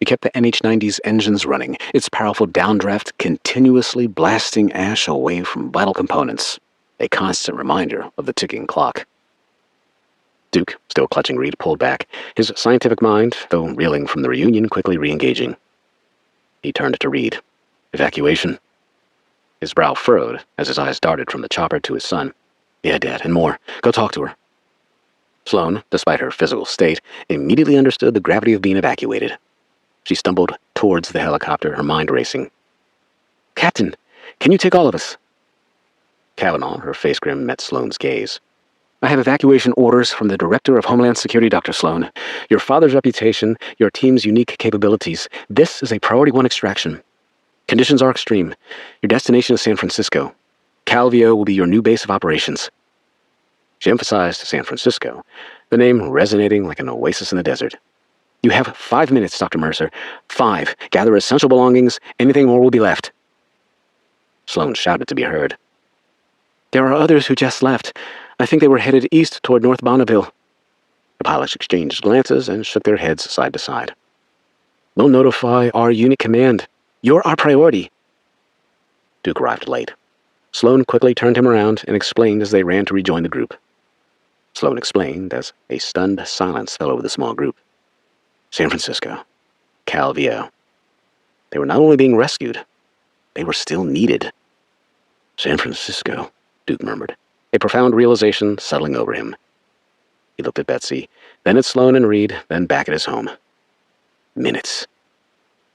He kept the NH-90's engines running, its powerful downdraft continuously blasting ash away from vital components, a constant reminder of the ticking clock. Duke, still clutching Reed, pulled back, his scientific mind, though reeling from the reunion, quickly re-engaging. He turned to Reed. Evacuation. His brow furrowed as his eyes darted from the chopper to his son. Yeah, Dad, and more. Go talk to her. Sloan, despite her physical state, immediately understood the gravity of being evacuated. She stumbled towards the helicopter, her mind racing. Captain, can you take all of us? Kavanaugh, her face grim, met Sloan's gaze. I have evacuation orders from the Director of Homeland Security, Dr. Sloan. Your father's reputation, your team's unique capabilities. This is a Priority 1 extraction. Conditions are extreme. Your destination is San Francisco. Calvio will be your new base of operations. She emphasized San Francisco, the name resonating like an oasis in the desert. You have 5 minutes, Dr. Mercer. 5. Gather essential belongings. Anything more will be left. Sloan shouted to be heard. There are others who just left. I think they were headed east toward North Bonneville. The pilots exchanged glances and shook their heads side to side. We'll notify our unit command. You're our priority. Duke arrived late. Sloan quickly turned him around and explained as they ran to rejoin the group. Sloan explained as a stunned silence fell over the small group. San Francisco. Calvio. They were not only being rescued, they were still needed. San Francisco, Duke murmured, a profound realization settling over him. He looked at Betsy, then at Sloan and Reed, then back at his home. Minutes.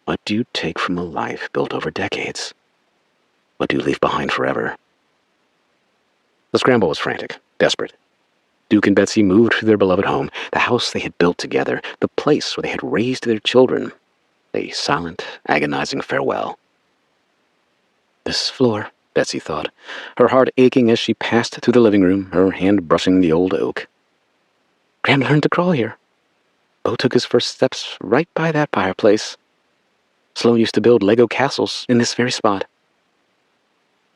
What do you take from a life built over decades? What do you leave behind forever? The scramble was frantic, desperate. Duke and Betsy moved to their beloved home, the house they had built together, the place where they had raised their children. A silent, agonizing farewell. This floor, Betsy thought, her heart aching as she passed through the living room, her hand brushing the old oak. Gram learned to crawl here. Bo took his first steps right by that fireplace. Sloan used to build Lego castles in this very spot.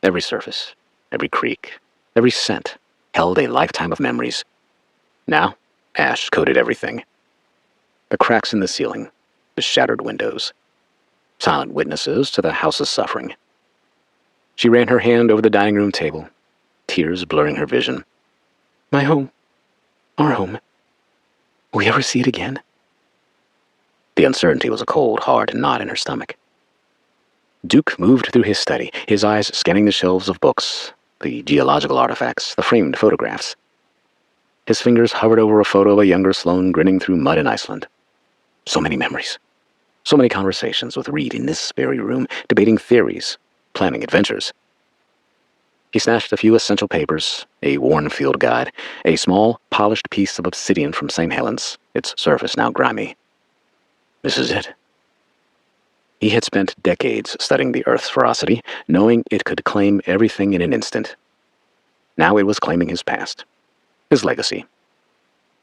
Every surface, every creak, every scent held a lifetime of memories. Now, ash coated everything. The cracks in the ceiling, the shattered windows. Silent witnesses to the house's suffering. She ran her hand over the dining room table, tears blurring her vision. My home. Our home. Will we ever see it again? The uncertainty was a cold, hard knot in her stomach. Duke moved through his study, his eyes scanning the shelves of books, the geological artifacts, the framed photographs. His fingers hovered over a photo of a younger Sloan grinning through mud in Iceland. So many memories. So many conversations with Reed in this very room, debating theories, planning adventures. He snatched a few essential papers, a worn field guide, a small, polished piece of obsidian from St. Helens, its surface now grimy. This is it. He had spent decades studying the Earth's ferocity, knowing it could claim everything in an instant. Now it was claiming his past, his legacy.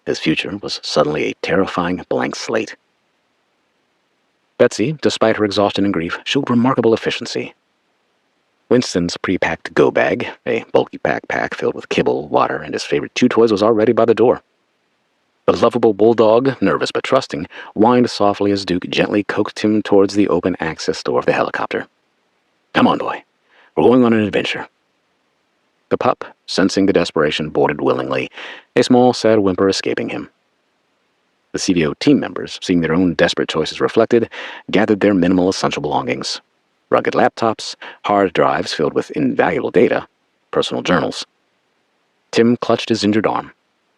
His future was suddenly a terrifying blank slate. Betsy, despite her exhaustion and grief, showed remarkable efficiency. Winston's pre-packed go bag, a bulky backpack filled with kibble, water, and his favorite chew toys, was already by the door. The lovable bulldog, nervous but trusting, whined softly as Duke gently coaxed him towards the open access door of the helicopter. Come on, boy. We're going on an adventure. The pup, sensing the desperation, boarded willingly, a small, sad whimper escaping him. The CVO team members, seeing their own desperate choices reflected, gathered their minimal essential belongings. Rugged laptops, hard drives filled with invaluable data, personal journals. Tim clutched his injured arm,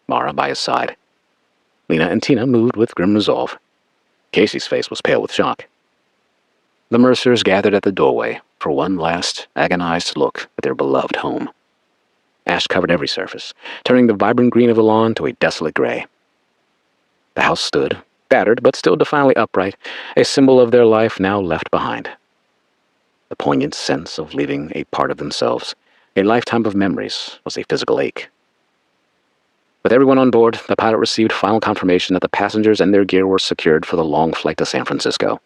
Mara by his side. Lena and Tina moved with grim resolve. Casey's face was pale with shock. The Mercers gathered at the doorway for one last, agonized look at their beloved home. Ash covered every surface, turning the vibrant green of the lawn to a desolate gray. The house stood, battered but still defiantly upright, a symbol of their life now left behind. The poignant sense of leaving a part of themselves, a lifetime of memories, was a physical ache. With everyone on board, the pilot received final confirmation that the passengers and their gear were secured for the long flight to San Francisco.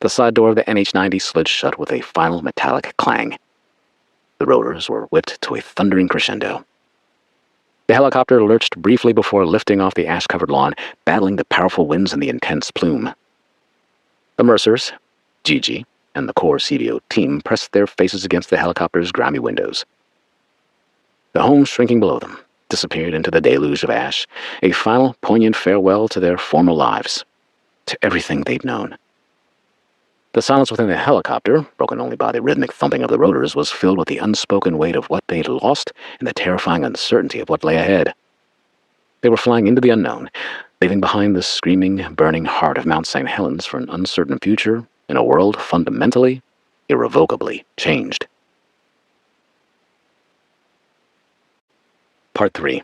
The side door of the NH-90 slid shut with a final metallic clang. The rotors were whipped to a thundering crescendo. The helicopter lurched briefly before lifting off the ash-covered lawn, battling the powerful winds and the intense plume. The Mercers, Gigi, and the core CVO team pressed their faces against the helicopter's grimy windows. The home shrinking below them disappeared into the deluge of ash, a final poignant farewell to their former lives, to everything they'd known. The silence within the helicopter, broken only by the rhythmic thumping of the rotors, was filled with the unspoken weight of what they'd lost and the terrifying uncertainty of what lay ahead. They were flying into the unknown, leaving behind the screaming, burning heart of Mount St. Helens for an uncertain future in a world fundamentally, irrevocably changed. Part 3.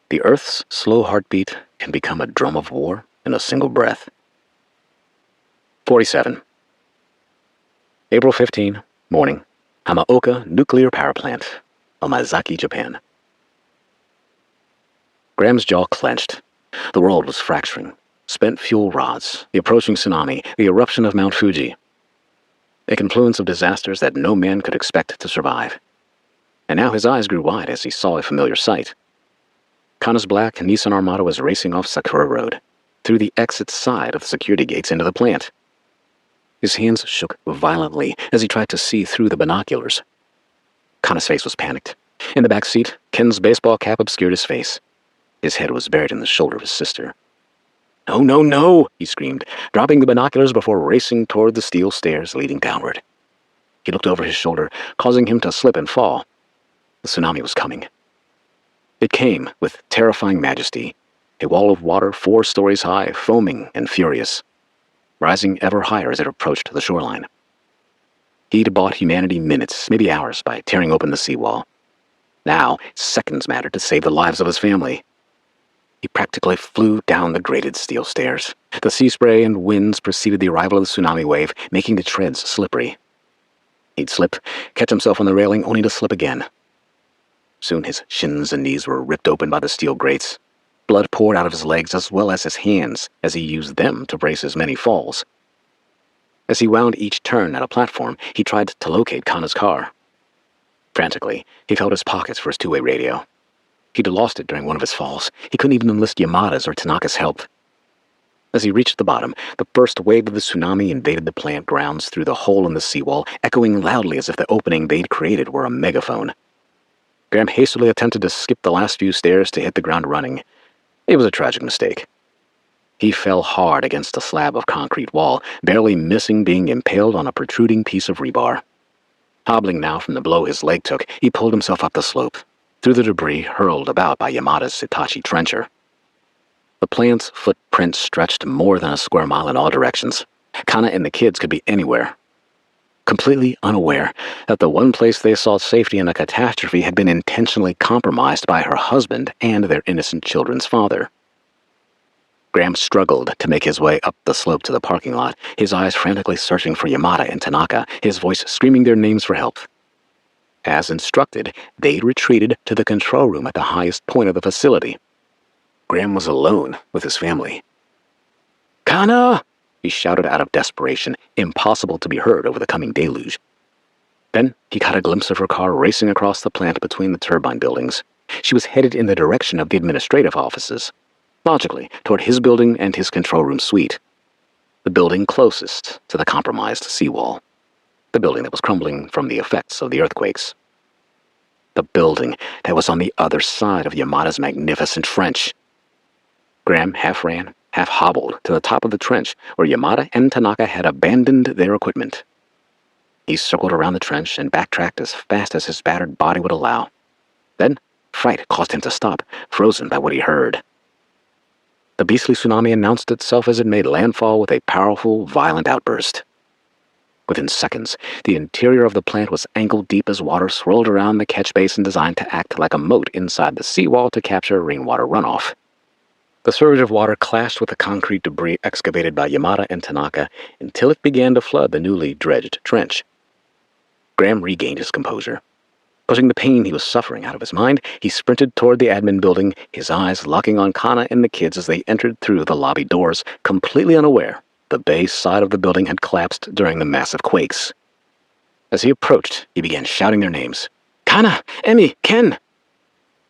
The Earth's slow heartbeat can become a drum of war in a single breath. 47. April 15, morning. Hamaoka Nuclear Power Plant, Omazaki, Japan. Graham's jaw clenched. The world was fracturing. Spent fuel rods, the approaching tsunami, the eruption of Mount Fuji. A confluence of disasters that no man could expect to survive. And now his eyes grew wide as he saw a familiar sight. Kana's black Nissan Armada was racing off Sakura Road, through the exit side of the security gates into the plant. His hands shook violently as he tried to see through the binoculars. Kana's face was panicked. In the back seat, Ken's baseball cap obscured his face. His head was buried in the shoulder of his sister. "No, no, no!" he screamed, dropping the binoculars before racing toward the steel stairs leading downward. He looked over his shoulder, causing him to slip and fall. The tsunami was coming. It came with terrifying majesty, a wall of water 4 stories high, foaming and furious, rising ever higher as it approached the shoreline. He'd bought humanity minutes, maybe hours, by tearing open the seawall. Now, seconds mattered to save the lives of his family. He practically flew down the grated steel stairs. The sea spray and winds preceded the arrival of the tsunami wave, making the treads slippery. He'd slip, catch himself on the railing, only to slip again. Soon his shins and knees were ripped open by the steel grates. Blood poured out of his legs as well as his hands as he used them to brace his many falls. As he wound each turn at a platform, he tried to locate Kana's car. Frantically, he felt his pockets for his two-way radio. He'd lost it during one of his falls. He couldn't even enlist Yamada's or Tanaka's help. As he reached the bottom, the first wave of the tsunami invaded the plant grounds through the hole in the seawall, echoing loudly as if the opening they'd created were a megaphone. Graham hastily attempted to skip the last few stairs to hit the ground running. It was a tragic mistake. He fell hard against a slab of concrete wall, barely missing being impaled on a protruding piece of rebar. Hobbling now from the blow his leg took, he pulled himself up the slope, through the debris hurled about by Yamada's Hitachi trencher. The plant's footprint stretched more than a square mile in all directions. Kana and the kids could be anywhere. Completely unaware that the one place they sought safety in a catastrophe had been intentionally compromised by her husband and their innocent children's father. Graham struggled to make his way up the slope to the parking lot, his eyes frantically searching for Yamada and Tanaka, his voice screaming their names for help. As instructed, they'd retreated to the control room at the highest point of the facility. Graham was alone with his family. "Kana!" he shouted out of desperation, impossible to be heard over the coming deluge. Then he caught a glimpse of her car racing across the plant between the turbine buildings. She was headed in the direction of the administrative offices, logically toward his building and his control room suite. The building closest to the compromised seawall. The building that was crumbling from the effects of the earthquakes. The building that was on the other side of Yamada's magnificent trench. Graham half ran, half hobbled to the top of the trench where Yamada and Tanaka had abandoned their equipment. He circled around the trench and backtracked as fast as his battered body would allow. Then, fright caused him to stop, frozen by what he heard. The beastly tsunami announced itself as it made landfall with a powerful, violent outburst. Within seconds, the interior of the plant was ankle-deep as water swirled around the catch basin designed to act like a moat inside the seawall to capture rainwater runoff. The surge of water clashed with the concrete debris excavated by Yamada and Tanaka until it began to flood the newly dredged trench. Graham regained his composure. Pushing the pain he was suffering out of his mind, he sprinted toward the admin building, his eyes locking on Kana and the kids as they entered through the lobby doors, completely unaware the base side of the building had collapsed during the massive quakes. As he approached, he began shouting their names. "Kana! Emi! Ken!"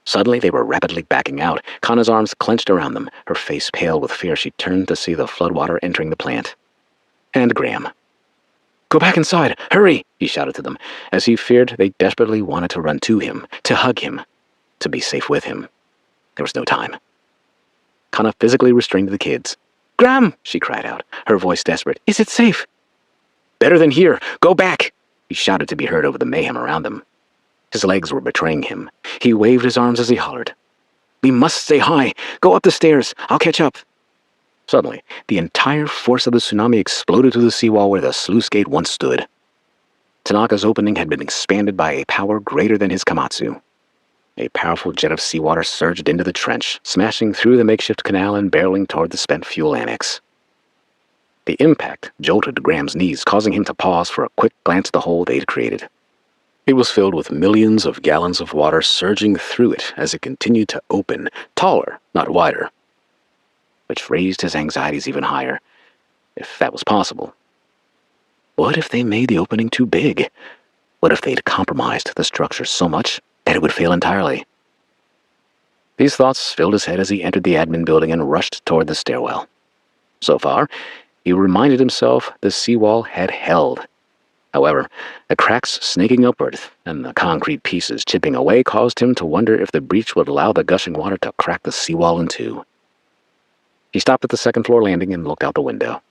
Suddenly, they were rapidly backing out, Kana's arms clenched around them, her face pale with fear. She turned to see the floodwater entering the plant. And Graham. "Go back inside! Hurry!" he shouted to them, as he feared they desperately wanted to run to him, to hug him, to be safe with him. There was no time. Kana physically restrained the kids. "Graham!" she cried out, her voice desperate. "Is it safe?" "Better than here! Go back!" he shouted to be heard over the mayhem around them. His legs were betraying him. He waved his arms as he hollered. "We must stay high! Go up the stairs! I'll catch up!" Suddenly, the entire force of the tsunami exploded through the seawall where the sluice gate once stood. Tanaka's opening had been expanded by a power greater than his Komatsu. A powerful jet of seawater surged into the trench, smashing through the makeshift canal and barreling toward the spent fuel annex. The impact jolted Graham's knees, causing him to pause for a quick glance at the hole they'd created. It was filled with millions of gallons of water surging through it as it continued to open, taller, not wider. Which raised his anxieties even higher, if that was possible. What if they made the opening too big? What if they'd compromised the structure so much that it would fail entirely? These thoughts filled his head as he entered the admin building and rushed toward the stairwell. So far, he reminded himself the seawall had held. However, the cracks snaking upward and the concrete pieces chipping away caused him to wonder if the breach would allow the gushing water to crack the seawall in two. He stopped at the second-floor landing and looked out the window.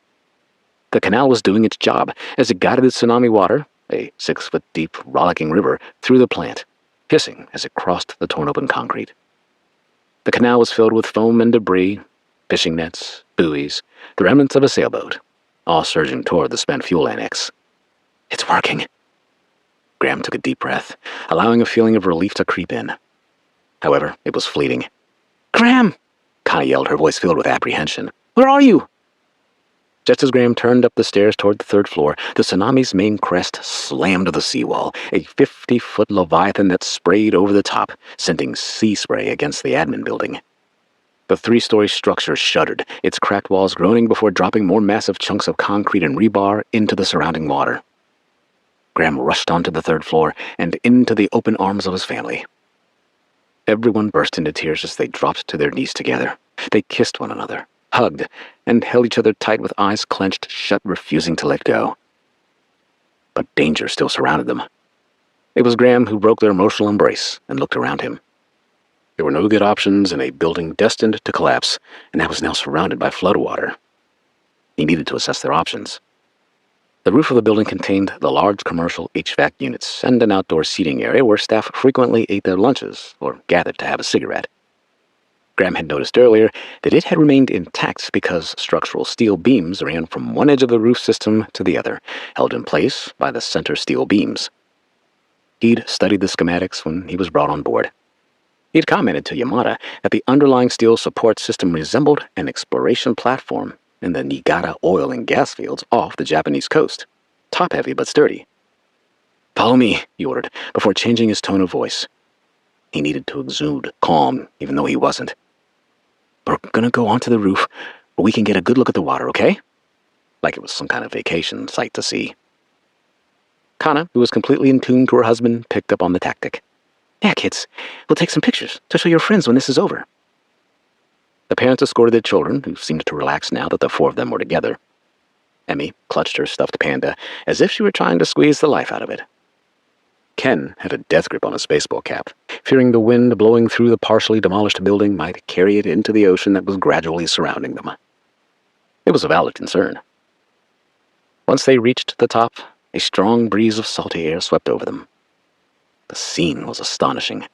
The canal was doing its job as it guided the tsunami water, a 6-foot-deep, rollicking river, through the plant, hissing as it crossed the torn-open concrete. The canal was filled with foam and debris, fishing nets, buoys, the remnants of a sailboat, all surging toward the spent fuel annex. "It's working." Graham took a deep breath, allowing a feeling of relief to creep in. However, it was fleeting. "Graham!" Connie yelled, her voice filled with apprehension. "Where are you?" Just as Graham turned up the stairs toward the third floor, the tsunami's main crest slammed to the seawall, a 50-foot leviathan that sprayed over the top, sending sea spray against the admin building. The 3-story structure shuddered, its cracked walls groaning before dropping more massive chunks of concrete and rebar into the surrounding water. Graham rushed onto the third floor and into the open arms of his family. Everyone burst into tears as they dropped to their knees together. They kissed one another, hugged, and held each other tight with eyes clenched shut, refusing to let go. But danger still surrounded them. It was Graham who broke their emotional embrace and looked around him. There were no good options in a building destined to collapse, and that was now surrounded by floodwater. He needed to assess their options. The roof of the building contained the large commercial HVAC units and an outdoor seating area where staff frequently ate their lunches or gathered to have a cigarette. Graham had noticed earlier that it had remained intact because structural steel beams ran from one edge of the roof system to the other, held in place by the center steel beams. He'd studied the schematics when he was brought on board. He'd commented to Yamada that the underlying steel support system resembled an exploration platform in the Niigata oil and gas fields off the Japanese coast, top-heavy but sturdy. "Follow me," he ordered, before changing his tone of voice. He needed to exude calm, even though he wasn't. "We're gonna go onto the roof where we can get a good look at the water, okay?" Like it was some kind of vacation sight to see. Kana, who was completely in tune to her husband, picked up on the tactic. "Yeah, kids, we'll take some pictures to show your friends when this is over." The parents escorted their children, who seemed to relax now that the 4 of them were together. Emmy clutched her stuffed panda as if she were trying to squeeze the life out of it. Ken had a death grip on his baseball cap, fearing the wind blowing through the partially demolished building might carry it into the ocean that was gradually surrounding them. It was a valid concern. Once they reached the top, a strong breeze of salty air swept over them. The scene was astonishing.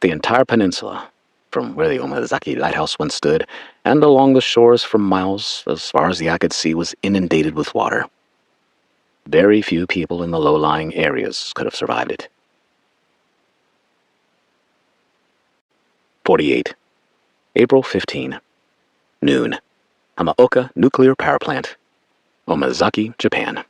The entire peninsula, from where the Omazaki lighthouse once stood, and along the shores for miles, as far as the eye could see, was inundated with water. Very few people in the low-lying areas could have survived it. 48. April 15. Noon. Hamaoka Nuclear Power Plant. Omazaki, Japan.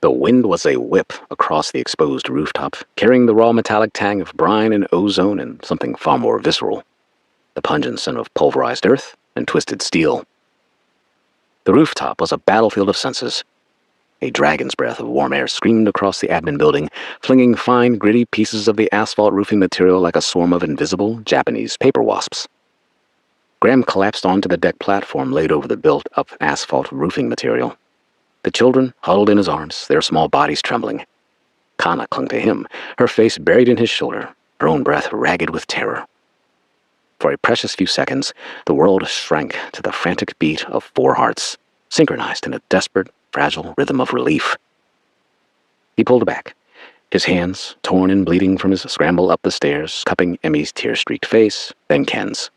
The wind was a whip across the exposed rooftop, carrying the raw metallic tang of brine and ozone and something far more visceral, the pungent scent of pulverized earth and twisted steel. The rooftop was a battlefield of senses. A dragon's breath of warm air screamed across the admin building, flinging fine, gritty pieces of the asphalt roofing material like a swarm of invisible Japanese paper wasps. Graham collapsed onto the deck platform laid over the built-up asphalt roofing material. The children huddled in his arms, their small bodies trembling. Kana clung to him, her face buried in his shoulder, her own breath ragged with terror. For a precious few seconds, the world shrank to the frantic beat of 4 hearts, synchronized in a desperate, fragile rhythm of relief. He pulled back, his hands, torn and bleeding from his scramble up the stairs, cupping Emmy's tear-streaked face, then Ken's.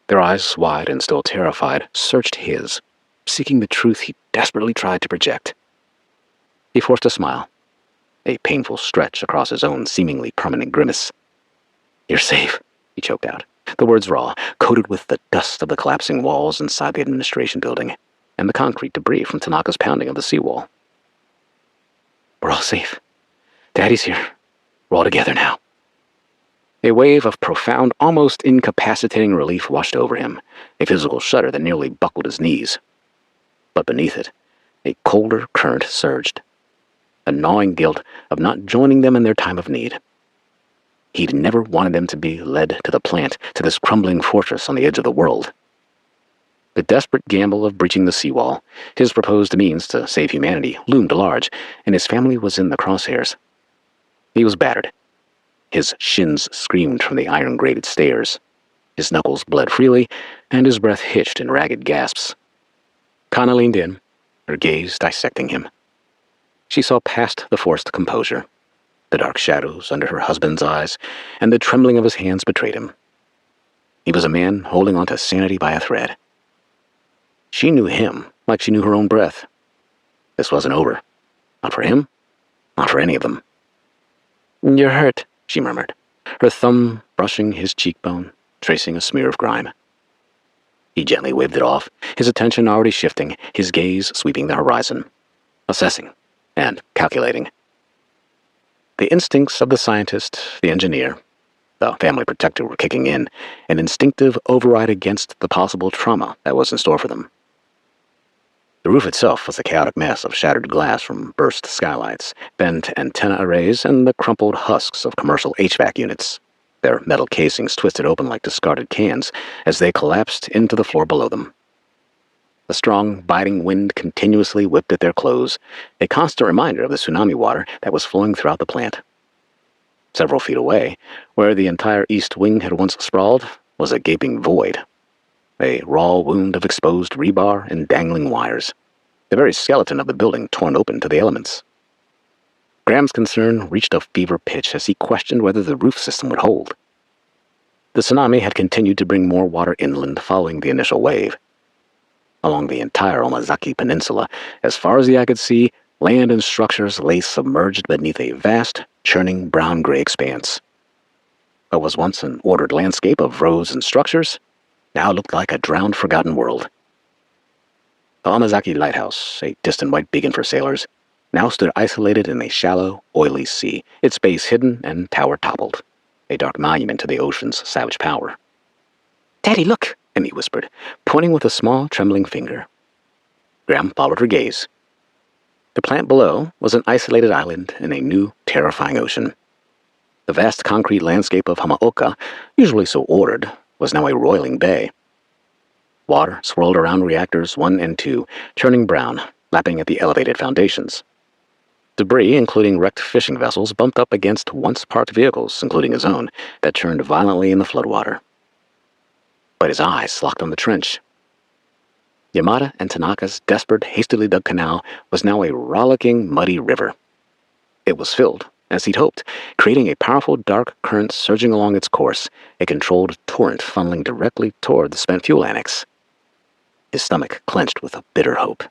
Their eyes, wide and still terrified, searched his, seeking the truth he desperately tried to project. He forced a smile, a painful stretch across his own seemingly permanent grimace. "You're safe," he choked out, the words raw, coated with the dust of the collapsing walls inside the administration building, and the concrete debris from Tanaka's pounding of the seawall. "We're all safe. Daddy's here. We're all together now." A wave of profound, almost incapacitating relief washed over him, a physical shudder that nearly buckled his knees. But beneath it, a colder current surged, a gnawing guilt of not joining them in their time of need. He'd never wanted them to be led to the plant, to this crumbling fortress on the edge of the world. The desperate gamble of breaching the seawall, his proposed means to save humanity, loomed large, and his family was in the crosshairs. He was battered. His shins screamed from the iron-grated stairs. His knuckles bled freely, and his breath hitched in ragged gasps. Kana leaned in, her gaze dissecting him. She saw past the forced composure. The dark shadows under her husband's eyes, and the trembling of his hands betrayed him. He was a man holding on to sanity by a thread. She knew him like she knew her own breath. This wasn't over. Not for him. Not for any of them. "You're hurt," she murmured, her thumb brushing his cheekbone, tracing a smear of grime. He gently waved it off, his attention already shifting, his gaze sweeping the horizon, assessing and calculating. The instincts of the scientist, the engineer, the family protector were kicking in, an instinctive override against the possible trauma that was in store for them. The roof itself was a chaotic mess of shattered glass from burst skylights, bent antenna arrays, and the crumpled husks of commercial HVAC units, their metal casings twisted open like discarded cans as they collapsed into the floor below them. The strong, biting wind continuously whipped at their clothes, a constant reminder of the tsunami water that was flowing throughout the plant. Several feet away, where the entire east wing had once sprawled, was a gaping void. A raw wound of exposed rebar and dangling wires, the very skeleton of the building torn open to the elements. Graham's concern reached a fever pitch as he questioned whether the roof system would hold. The tsunami had continued to bring more water inland following the initial wave. Along the entire Omazaki Peninsula, as far as the eye could see, land and structures lay submerged beneath a vast, churning brown-gray expanse. What was once an ordered landscape of roads and structures now looked like a drowned, forgotten world. The Omazaki Lighthouse, a distant white beacon for sailors, now stood isolated in a shallow, oily sea, its base hidden and tower toppled, a dark monument to the ocean's savage power. "Daddy, look," Emmy whispered, pointing with a small, trembling finger. Graham followed her gaze. The plant below was an isolated island in a new, terrifying ocean. The vast concrete landscape of Hamaoka, usually so ordered, was now a roiling bay. Water swirled around reactors 1 and 2, turning brown, lapping at the elevated foundations. Debris, including wrecked fishing vessels, bumped up against once parked vehicles, including his own, that churned violently in the floodwater. But his eyes locked on the trench. Yamada and Tanaka's desperate, hastily dug canal was now a rollicking, muddy river. It was filled, as he'd hoped, creating a powerful dark current surging along its course, a controlled torrent funneling directly toward the spent fuel annex. His stomach clenched with a bitter hope.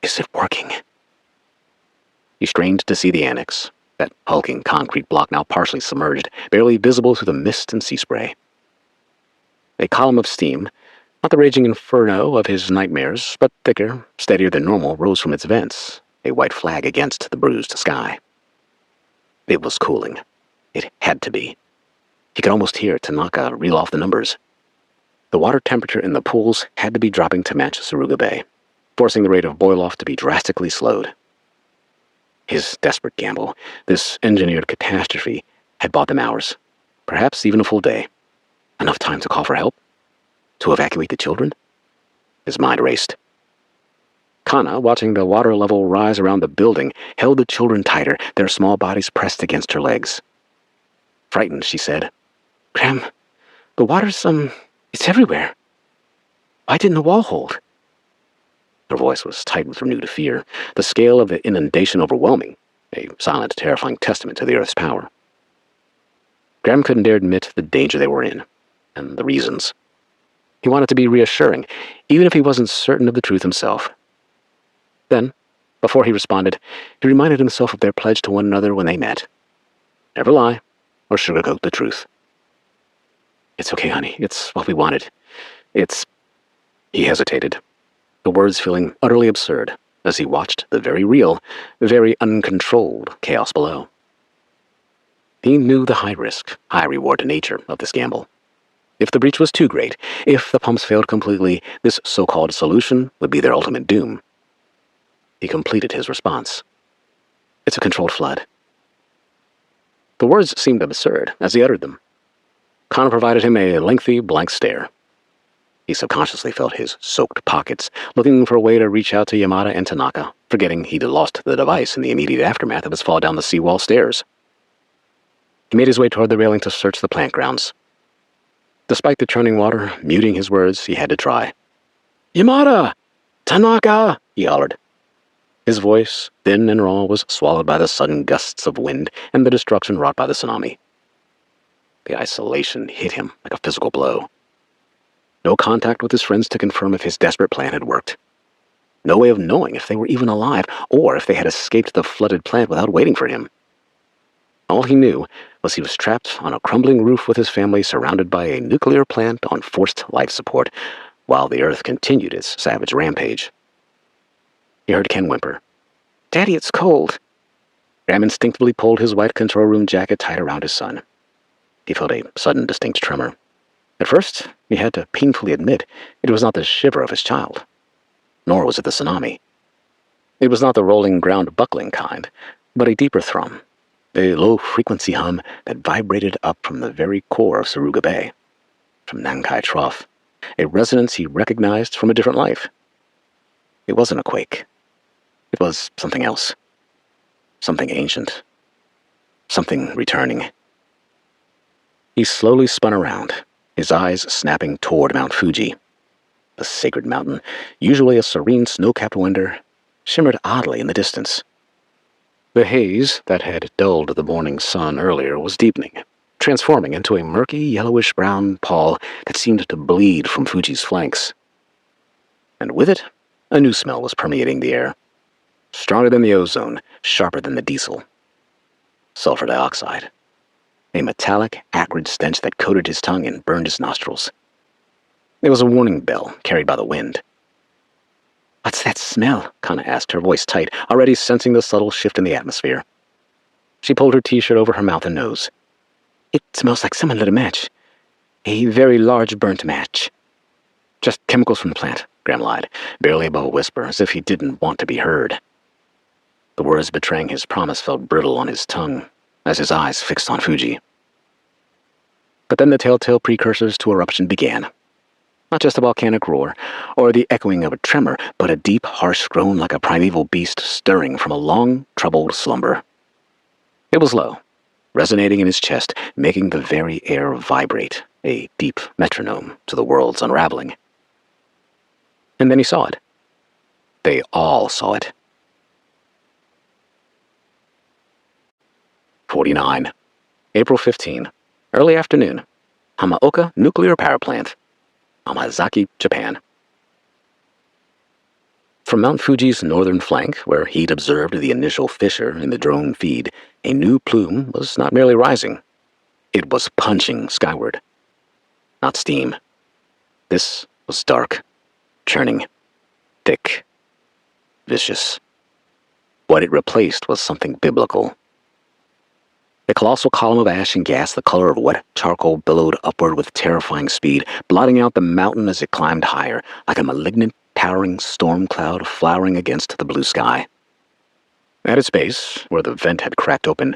Is it working? He strained to see the annex, that hulking concrete block now partially submerged, barely visible through the mist and sea spray. A column of steam, not the raging inferno of his nightmares, but thicker, steadier than normal, rose from its vents, a white flag against the bruised sky. It was cooling. It had to be. He could almost hear Tanaka reel off the numbers. The water temperature in the pools had to be dropping to match Suruga Bay, forcing the rate of boil-off to be drastically slowed. His desperate gamble, this engineered catastrophe, had bought them hours, perhaps even a full day. Enough time to call for help? To evacuate the children? His mind raced. Kana, watching the water level rise around the building, held the children tighter, their small bodies pressed against her legs. Frightened, she said, "Graham, the water's, it's everywhere. Why didn't the wall hold?" Her voice was tight with renewed fear, the scale of the inundation overwhelming, a silent, terrifying testament to the Earth's power. Graham couldn't dare admit the danger they were in, and the reasons. He wanted to be reassuring, even if he wasn't certain of the truth himself. Then, before he responded, he reminded himself of their pledge to one another when they met. Never lie, or sugarcoat the truth. "It's okay, honey. It's what we wanted. It's—" He hesitated, the words feeling utterly absurd as he watched the very real, very uncontrolled chaos below. He knew the high-risk, high-reward nature of this gamble. If the breach was too great, if the pumps failed completely, this so-called solution would be their ultimate doom. He completed his response. "It's a controlled flood." The words seemed absurd as he uttered them. Kana provided him a lengthy, blank stare. He subconsciously felt his soaked pockets, looking for a way to reach out to Yamada and Tanaka, forgetting he'd lost the device in the immediate aftermath of his fall down the seawall stairs. He made his way toward the railing to search the plant grounds. Despite the churning water muting his words, he had to try. "Yamada! Tanaka!" he hollered. His voice, thin and raw, was swallowed by the sudden gusts of wind and the destruction wrought by the tsunami. The isolation hit him like a physical blow. No contact with his friends to confirm if his desperate plan had worked. No way of knowing if they were even alive, or if they had escaped the flooded plant without waiting for him. All he knew was he was trapped on a crumbling roof with his family, surrounded by a nuclear plant on forced life support, while the Earth continued its savage rampage. He heard Ken whimper, "Daddy, it's cold." Graham instinctively pulled his white control room jacket tight around his son. He felt a sudden distinct tremor. At first, he had to painfully admit it was not the shiver of his child, nor was it the tsunami. It was not the rolling ground buckling kind, but a deeper thrum, a low-frequency hum that vibrated up from the very core of Saruga Bay, from Nankai Trough, a resonance he recognized from a different life. It wasn't a quake. It was something else. Something ancient. Something returning. He slowly spun around, his eyes snapping toward Mount Fuji. The sacred mountain, usually a serene snow-capped wonder, shimmered oddly in the distance. The haze that had dulled the morning sun earlier was deepening, transforming into a murky yellowish-brown pall that seemed to bleed from Fuji's flanks. And with it, a new smell was permeating the air. Stronger than the ozone, sharper than the diesel. Sulfur dioxide. A metallic, acrid stench that coated his tongue and burned his nostrils. It was a warning bell carried by the wind. "What's that smell?" Kana asked, her voice tight, already sensing the subtle shift in the atmosphere. She pulled her t-shirt over her mouth and nose. "It smells like someone lit a match. A very large burnt match." "Just chemicals from the plant," Graham lied, barely above a whisper, as if he didn't want to be heard. The words betraying his promise felt brittle on his tongue, as his eyes fixed on Fuji. But then the telltale precursors to eruption began. Not just a volcanic roar, or the echoing of a tremor, but a deep, harsh groan like a primeval beast stirring from a long, troubled slumber. It was low, resonating in his chest, making the very air vibrate, a deep metronome to the world's unraveling. And then he saw it. They all saw it. 49. April 15. Early afternoon. Hamaoka Nuclear Power Plant. Amazaki, Japan. From Mount Fuji's northern flank, where he'd observed the initial fissure in the drone feed, a new plume was not merely rising. It was punching skyward. Not steam. This was dark, churning, thick, vicious. What it replaced was something biblical. A colossal column of ash and gas the color of wet charcoal billowed upward with terrifying speed, blotting out the mountain as it climbed higher, like a malignant, towering storm cloud flowering against the blue sky. At its base, where the vent had cracked open,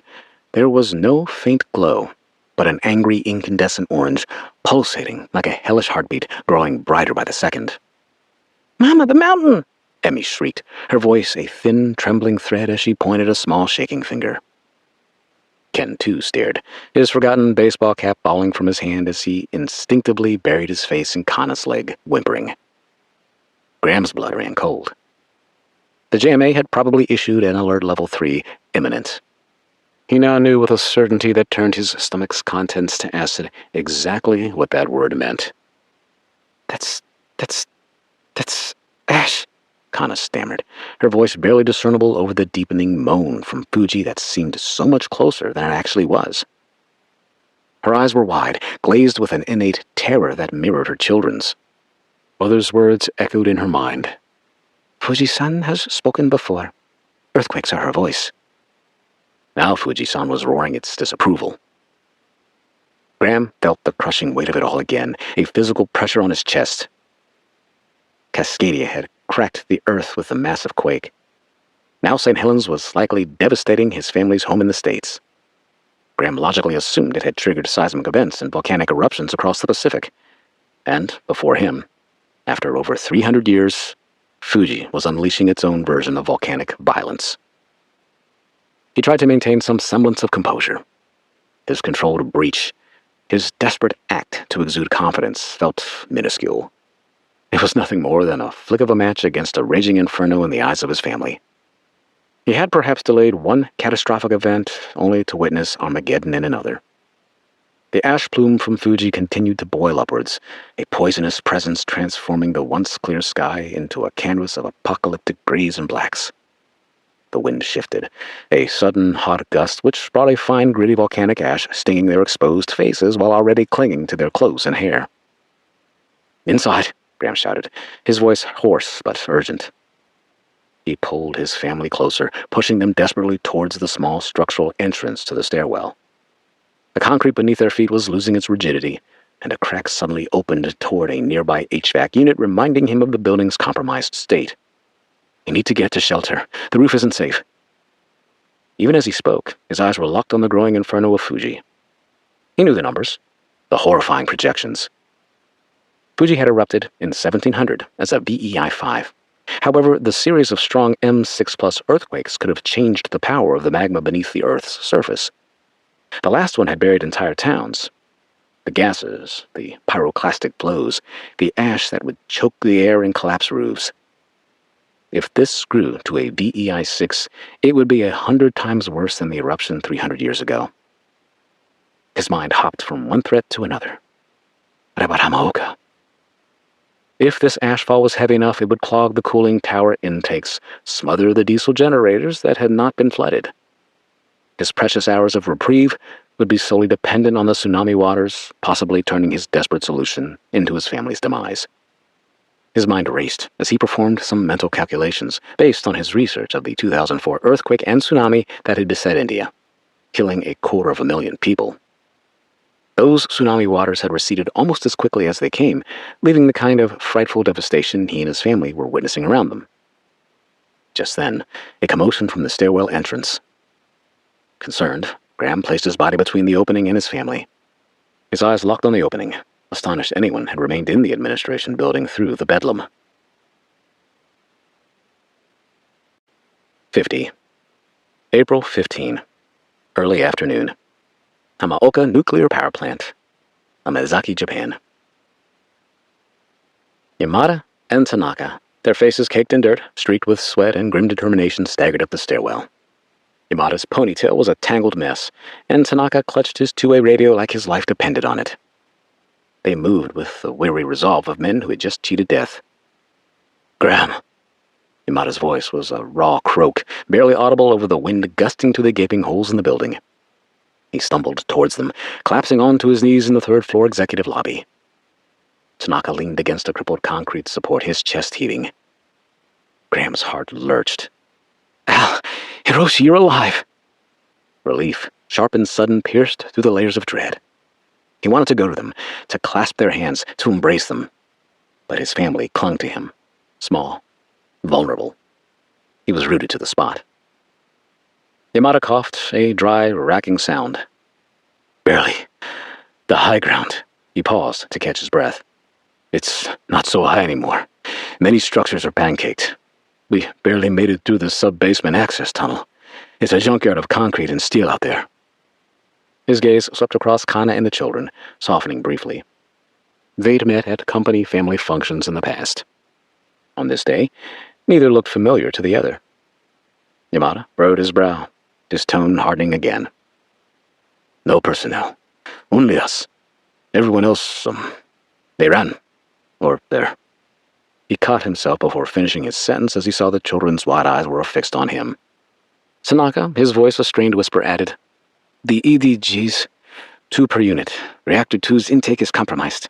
there was no faint glow, but an angry incandescent orange, pulsating like a hellish heartbeat, growing brighter by the second. "Mama, the mountain!" Emmy shrieked, her voice a thin, trembling thread as she pointed a small shaking finger. Ken, too, stared, his forgotten baseball cap falling from his hand as he instinctively buried his face in Kana's leg, whimpering. Graham's blood ran cold. The JMA had probably issued an alert level 3, imminent. He now knew with a certainty that turned his stomach's contents to acid exactly what that word meant. That's ash," Kana stammered, her voice barely discernible over the deepening moan from Fuji that seemed so much closer than it actually was. Her eyes were wide, glazed with an innate terror that mirrored her children's. Mother's words echoed in her mind. "Fuji-san has spoken before. Earthquakes are her voice." Now Fuji-san was roaring its disapproval. Graham felt the crushing weight of it all again, a physical pressure on his chest. Cascadia had cracked the earth with a massive quake. Now St. Helens was likely devastating his family's home in the States. Graham logically assumed it had triggered seismic events and volcanic eruptions across the Pacific. And, before him, after over 300 years, Fuji was unleashing its own version of volcanic violence. He tried to maintain some semblance of composure. His controlled breach, his desperate act to exude confidence, felt minuscule. It was nothing more than a flick of a match against a raging inferno in the eyes of his family. He had perhaps delayed one catastrophic event only to witness Armageddon in another. The ash plume from Fuji continued to boil upwards, a poisonous presence transforming the once clear sky into a canvas of apocalyptic grays and blacks. The wind shifted, a sudden hot gust which brought a fine gritty volcanic ash stinging their exposed faces while already clinging to their clothes and hair. "Inside!" Graham shouted, his voice hoarse but urgent. He pulled his family closer, pushing them desperately towards the small structural entrance to the stairwell. The concrete beneath their feet was losing its rigidity, and a crack suddenly opened toward a nearby HVAC unit, reminding him of the building's compromised state. "You need to get to shelter. The roof isn't safe." Even as he spoke, his eyes were locked on the growing inferno of Fuji. He knew the numbers, the horrifying projections. Fuji had erupted in 1700 as a VEI 5. However, the series of strong M6+ earthquakes could have changed the power of the magma beneath the Earth's surface. The last one had buried entire towns. The gases, the pyroclastic flows, the ash that would choke the air and collapse roofs. If this grew to a VEI 6, it would be 100 times worse than the eruption 300 years ago. His mind hopped from one threat to another. What about Hamaoka? If this ashfall was heavy enough, it would clog the cooling tower intakes, smother the diesel generators that had not been flooded. His precious hours of reprieve would be solely dependent on the tsunami waters, possibly turning his desperate solution into his family's demise. His mind raced as he performed some mental calculations based on his research of the 2004 earthquake and tsunami that had beset India, killing 250,000 people. Those tsunami waters had receded almost as quickly as they came, leaving the kind of frightful devastation he and his family were witnessing around them. Just then, a commotion from the stairwell entrance. Concerned, Graham placed his body between the opening and his family. His eyes locked on the opening, astonished anyone had remained in the administration building through the bedlam. 50. April 15. Early afternoon. Hamaoka Nuclear Power Plant, Amazaki, Japan. Yamada and Tanaka, their faces caked in dirt, streaked with sweat and grim determination, staggered up the stairwell. Yamada's ponytail was a tangled mess, and Tanaka clutched his two-way radio like his life depended on it. They moved with the weary resolve of men who had just cheated death. "Graham." Yamada's voice was a raw croak, barely audible over the wind gusting to the gaping holes in the building. He stumbled towards them, collapsing onto his knees in the third-floor executive lobby. Tanaka leaned against a crippled concrete support, his chest heaving. Graham's heart lurched. "Al, Hiroshi, you're alive!" Relief, sharp and sudden, pierced through the layers of dread. He wanted to go to them, to clasp their hands, to embrace them. But his family clung to him, small, vulnerable. He was rooted to the spot. Yamada coughed, a dry, racking sound. "Barely. The high ground." He paused to catch his breath. "It's not so high anymore. Many structures are pancaked. We barely made it through the sub-basement access tunnel. It's a junkyard of concrete and steel out there." His gaze swept across Kana and the children, softening briefly. They'd met at company family functions in the past. On this day, neither looked familiar to the other. Yamada furrowed his brow, his tone hardening again. "No personnel. Only us. Everyone else, they ran. Or they're..." He caught himself before finishing his sentence as he saw the children's wide eyes were fixed on him. Tanaka, his voice a strained whisper, added, "The EDGs, 2 per unit. Reactor 2's intake is compromised.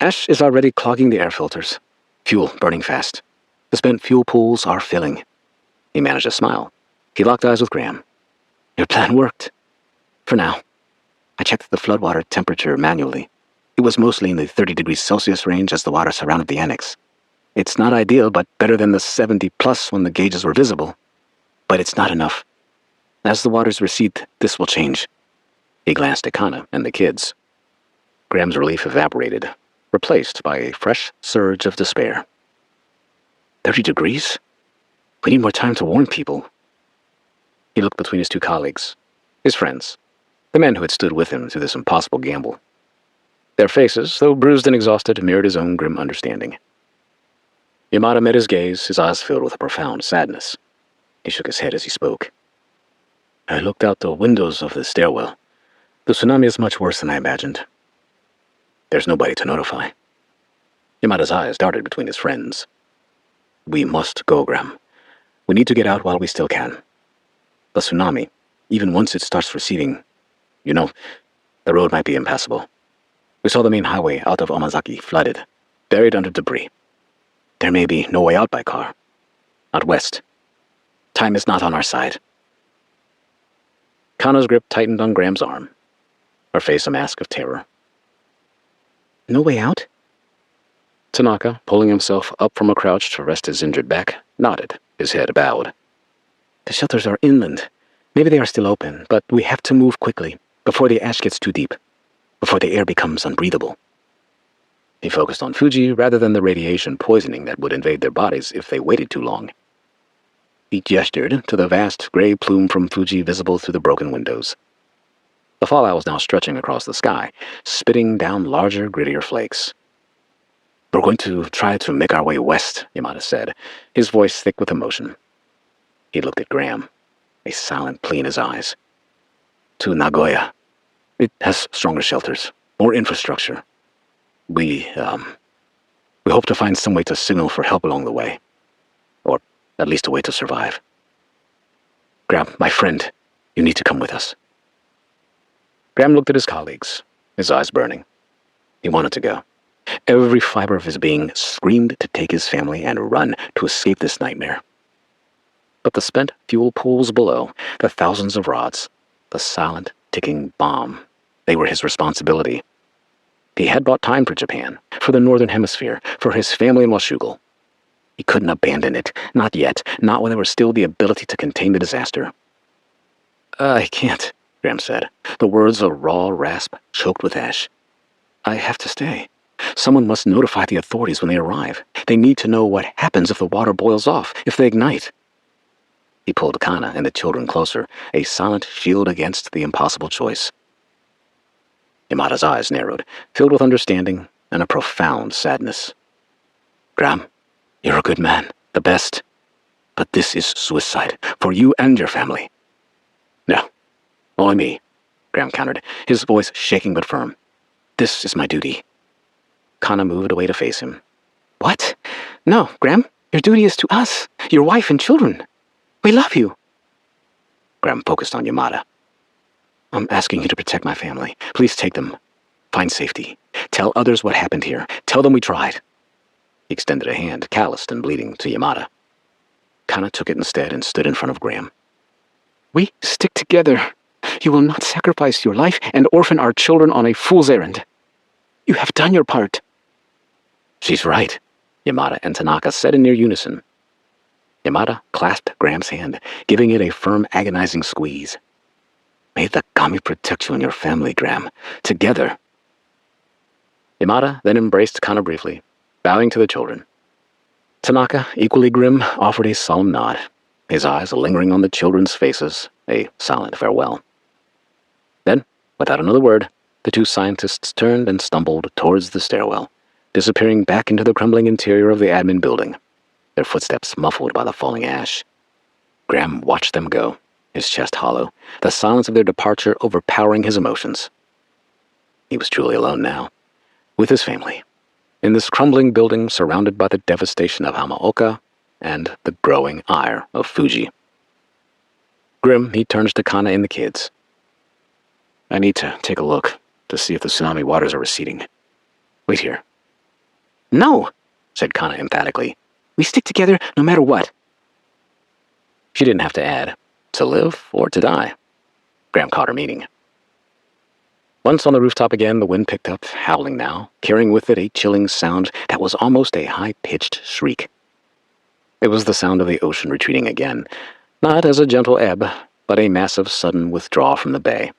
Ash is already clogging the air filters. Fuel burning fast. The spent fuel pools are filling." He managed a smile. He locked eyes with Graham. "Your plan worked. For now. I checked the floodwater temperature manually. It was mostly in the 30 degrees Celsius range as the water surrounded the annex. It's not ideal, but better than the 70+ when the gauges were visible. But it's not enough. As the waters recede, this will change." He glanced at Kana and the kids. Graham's relief evaporated, replaced by a fresh surge of despair. 30 degrees? We need more time to warn people." He looked between his two colleagues, his friends, the men who had stood with him through this impossible gamble. Their faces, though bruised and exhausted, mirrored his own grim understanding. Yamada met his gaze, his eyes filled with a profound sadness. He shook his head as he spoke. "I looked out the windows of the stairwell. The tsunami is much worse than I imagined. There's nobody to notify. Yamada's eyes darted between his friends. We must go, Graham. We need to get out while we still can. The tsunami, even once it starts receding, the road might be impassable. We saw the main highway out of Omazaki flooded, buried under debris. There may be no way out by car. Not west. Time is not on our side. Kana's grip tightened on Graham's arm, her face a mask of terror. No way out? Tanaka, pulling himself up from a crouch to rest his injured back, nodded, his head bowed. The shelters are inland. Maybe they are still open, but we have to move quickly, before the ash gets too deep, before the air becomes unbreathable. He focused on Fuji rather than the radiation poisoning that would invade their bodies if they waited too long. He gestured to the vast gray plume from Fuji visible through the broken windows. The fallout was now stretching across the sky, spitting down larger, grittier flakes. We're going to try to make our way west, Yamada said, his voice thick with emotion. He looked at Graham, a silent plea in his eyes. To Nagoya. It has stronger shelters, more infrastructure. We hope to find some way to signal for help along the way. Or at least a way to survive. Graham, my friend, you need to come with us. Graham looked at his colleagues, his eyes burning. He wanted to go. Every fiber of his being screamed to take his family and run to escape this nightmare. But the spent fuel pools below, the thousands of rods, the silent, ticking bomb, they were his responsibility. He had bought time for Japan, for the Northern Hemisphere, for his family in Washugal. He couldn't abandon it, not yet, not when there was still the ability to contain the disaster. I can't, Graham said, the words a raw rasp choked with ash. I have to stay. Someone must notify the authorities when they arrive. They need to know what happens if the water boils off, if they ignite. He pulled Kana and the children closer, a silent shield against the impossible choice. Yamada's eyes narrowed, filled with understanding and a profound sadness. Graham, you're a good man, the best. But this is suicide, for you and your family. No, only me, Graham countered, his voice shaking but firm. This is my duty. Kana moved away to face him. What? No, Graham, your duty is to us, your wife and children. We love you. Graham focused on Yamada. I'm asking you to protect my family. Please take them. Find safety. Tell others what happened here. Tell them we tried. He extended a hand, calloused and bleeding, to Yamada. Kana took it instead and stood in front of Graham. We stick together. You will not sacrifice your life and orphan our children on a fool's errand. You have done your part. She's right, Yamada and Tanaka said in near unison. Yamada clasped Graham's hand, giving it a firm, agonizing squeeze. May the kami protect you and your family, Graham. Together. Yamada then embraced Kana briefly, bowing to the children. Tanaka, equally grim, offered a solemn nod, his eyes lingering on the children's faces, a silent farewell. Then, without another word, the two scientists turned and stumbled towards the stairwell, disappearing back into the crumbling interior of the admin building, their footsteps muffled by the falling ash. Graham watched them go, his chest hollow, the silence of their departure overpowering his emotions. He was truly alone now, with his family, in this crumbling building surrounded by the devastation of Hamaoka and the growing ire of Fuji. Grim, he turns to Kana and the kids. I need to take a look to see if the tsunami waters are receding. Wait here. No, said Kana emphatically. We stick together no matter what. She didn't have to add, to live or to die. Graham caught her meaning. Once on the rooftop again, the wind picked up, howling now, carrying with it a chilling sound that was almost a high-pitched shriek. It was the sound of the ocean retreating again, not as a gentle ebb, but a massive sudden withdrawal from the bay.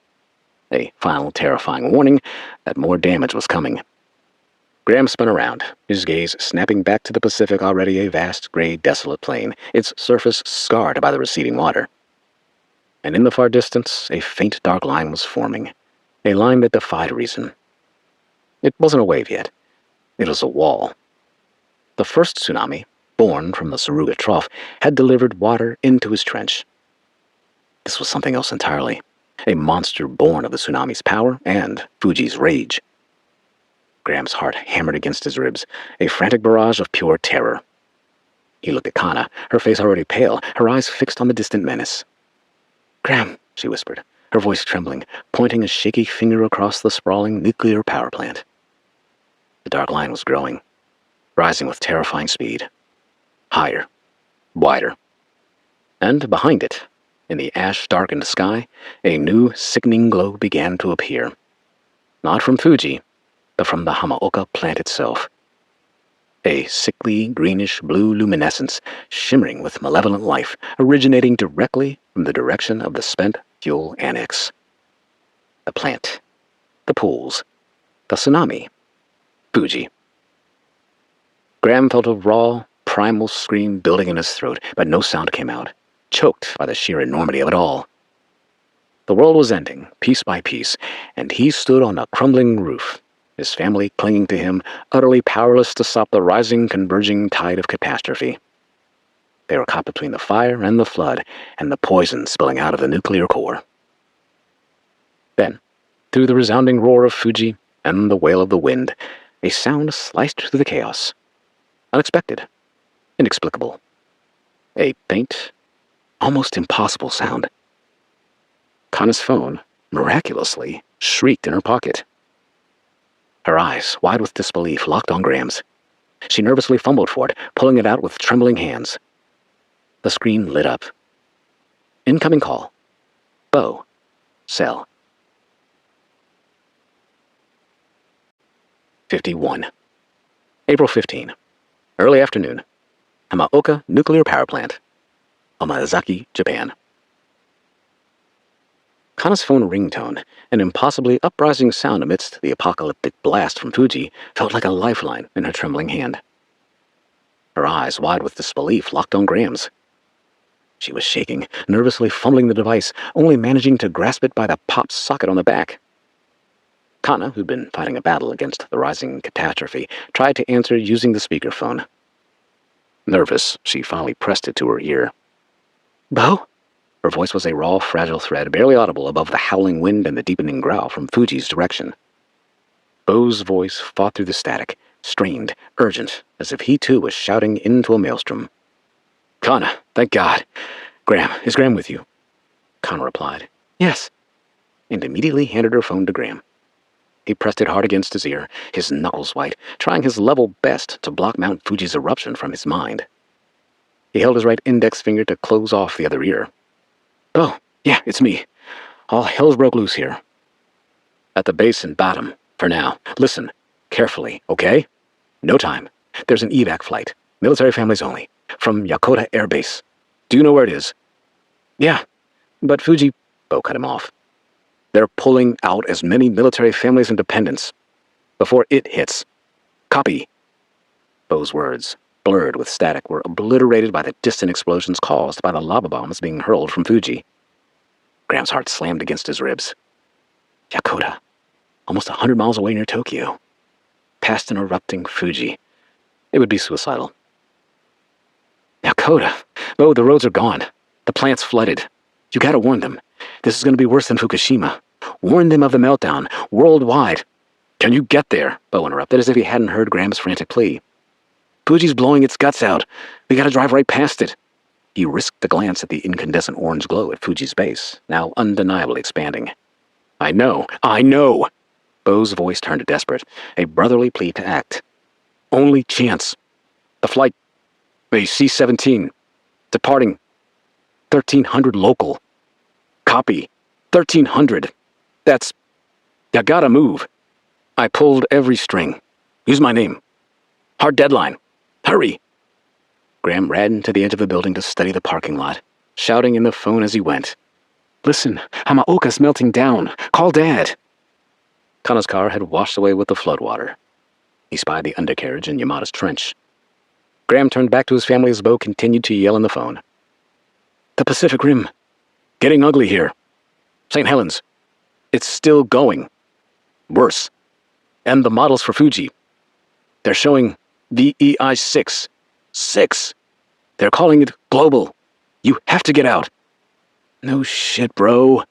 A final terrifying warning that more damage was coming. Graham spun around, his gaze snapping back to the Pacific, already a vast, gray, desolate plain, its surface scarred by the receding water. And in the far distance, a faint dark line was forming, a line that defied reason. It wasn't a wave yet. It was a wall. The first tsunami, born from the Suruga Trough, had delivered water into his trench. This was something else entirely. a monster born of the tsunami's power and Fuji's rage. Graham's heart hammered against his ribs, a frantic barrage of pure terror. He looked at Kana, her face already pale, her eyes fixed on the distant menace. "Graham," she whispered, her voice trembling, pointing a shaky finger across the sprawling nuclear power plant. The dark line was growing, rising with terrifying speed. Higher, wider. And behind it, in the ash-darkened sky, a new, sickening glow began to appear. Not from Fuji, but from the Hamaoka plant itself. A sickly, greenish-blue luminescence, shimmering with malevolent life, originating directly from the direction of the spent fuel annex. The plant, the pools, the tsunami, Fuji. Graham felt a raw, primal scream building in his throat, but no sound came out, choked by the sheer enormity of it all. The world was ending, piece by piece, and he stood on a crumbling roof, his family clinging to him, utterly powerless to stop the rising, converging tide of catastrophe. They were caught between the fire and the flood, and the poison spilling out of the nuclear core. Then, through the resounding roar of Fuji and the wail of the wind, a sound sliced through the chaos. Unexpected, inexplicable. A faint, almost impossible sound. Kana's phone, miraculously, shrieked in her pocket. Her eyes, wide with disbelief, locked on Graham's. She nervously fumbled for it, pulling it out with trembling hands. The screen lit up. Incoming call. Bo. Cell. 51. April 15. Early afternoon. Hamaoka Nuclear Power Plant. Omazaki, Japan. Kana's phone ringtone, an impossibly uprising sound amidst the apocalyptic blast from Fuji, felt like a lifeline in her trembling hand. Her eyes, wide with disbelief, locked on Graham's. She was shaking, nervously fumbling the device, only managing to grasp it by the pop socket on the back. Kana, who'd been fighting a battle against the rising catastrophe, tried to answer using the speakerphone. Nervous, she finally pressed it to her ear. "Bo?" Her voice was a raw, fragile thread, barely audible above the howling wind and the deepening growl from Fuji's direction. Bo's voice fought through the static, strained, urgent, as if he too was shouting into a maelstrom. "Kana, thank God. Is Graham with you?" Kana replied, "Yes," and immediately handed her phone to Graham. He pressed it hard against his ear, his knuckles white, trying his level best to block Mount Fuji's eruption from his mind. He held his right index finger to close off the other ear. "Oh, yeah, it's me. All hell's broke loose here. At the base and bottom, for now. Listen, carefully, okay? No time. There's an evac flight, military families only, from Yokota Air Base. Do you know where it is?" "Yeah, but Fuji..." Bo cut him off. "They're pulling out as many military families and dependents before it hits. Copy." Bo's words, blurred with static, were obliterated by the distant explosions caused by the lava bombs being hurled from Fuji. Graham's heart slammed against his ribs. Yokota, almost 100 miles away near Tokyo. Past an erupting Fuji. It would be suicidal. "Yokota, Bo, the roads are gone. The plant's flooded. You gotta warn them. This is gonna be worse than Fukushima. Warn them of the meltdown, worldwide." "Can you get there?" Bo interrupted, as if he hadn't heard Graham's frantic plea. "Fuji's blowing its guts out. We gotta drive right past it." He risked a glance at the incandescent orange glow at Fuji's base, now undeniably expanding. I know. Bo's voice turned desperate, a brotherly plea to act. "Only chance. The flight, a C-17, departing 1300 local. Copy. 1300. That's... You gotta move. I pulled every string. Use my name. Hard deadline. Hurry." Graham ran to the edge of the building to study the parking lot, shouting in the phone as he went. "Listen, Hamaoka's melting down. Call Dad." Kana's car had washed away with the floodwater. He spied the undercarriage in Yamada's trench. Graham turned back to his family as Bo continued to yell in the phone. "The Pacific Rim. Getting ugly here. St. Helens. It's still going. Worse. And the models for Fuji. They're showing VEI 6. 6. They're calling it global. You have to get out." "No shit, bro."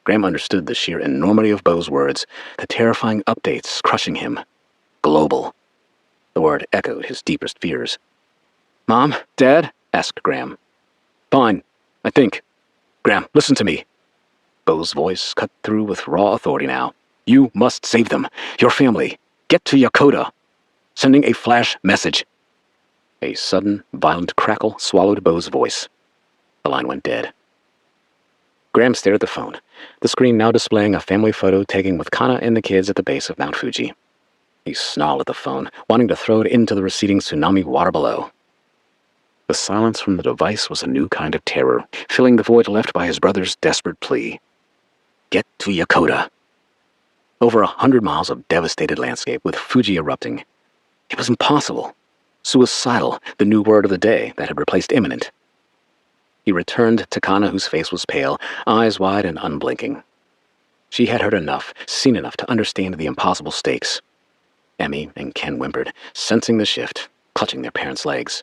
Graham understood the sheer enormity of Bo's words, the terrifying updates crushing him. Global. The word echoed his deepest fears. "Mom? Dad?" asked Graham. "Fine, I think. Graham, listen to me." Bo's voice cut through with raw authority now. "You must save them. Your family. Get to Yakota. Sending a flash message." A sudden, violent crackle swallowed Bo's voice. The line went dead. Graham stared at the phone, the screen now displaying a family photo taken with Kana and the kids at the base of Mount Fuji. He snarled at the phone, wanting to throw it into the receding tsunami water below. The silence from the device was a new kind of terror, filling the void left by his brother's desperate plea. Get to Yakota. Over 100 miles of devastated landscape with Fuji erupting. It was impossible. Suicidal, the new word of the day that had replaced imminent. He returned to Kana, whose face was pale, eyes wide and unblinking. She had heard enough, seen enough to understand the impossible stakes. Emmy and Ken whimpered, sensing the shift, clutching their parents' legs.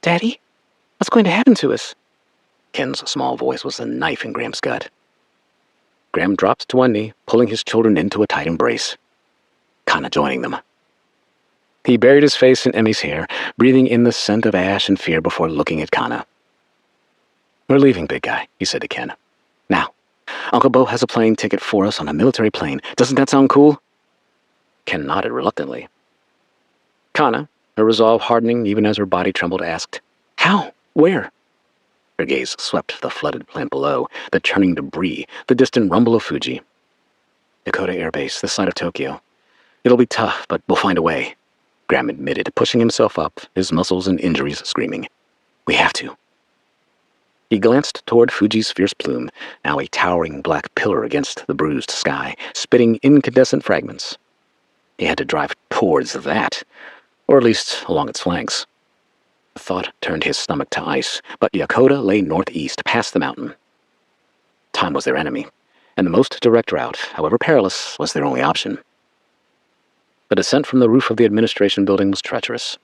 "Daddy, what's going to happen to us?" Ken's small voice was a knife in Graham's gut. Graham dropped to one knee, pulling his children into a tight embrace. Kana joining them. He buried his face in Emmy's hair, breathing in the scent of ash and fear before looking at Kana. "We're leaving, big guy," he said to Ken. "Now, Uncle Bo has a plane ticket for us on a military plane. Doesn't that sound cool?" Ken nodded reluctantly. Kana, her resolve hardening even as her body trembled, asked, "How? Where?" Her gaze swept the flooded plant below, the churning debris, the distant rumble of Fuji. "Dakota Air Base, this side of Tokyo. It'll be tough, but we'll find a way," Graham admitted, pushing himself up, his muscles and injuries screaming. "We have to." He glanced toward Fuji's fierce plume, now a towering black pillar against the bruised sky, spitting incandescent fragments. He had to drive towards that, or at least along its flanks. The thought turned his stomach to ice, but Yakota lay northeast, past the mountain. Time was their enemy, and the most direct route, however perilous, was their only option. The descent from the roof of the administration building was treacherous.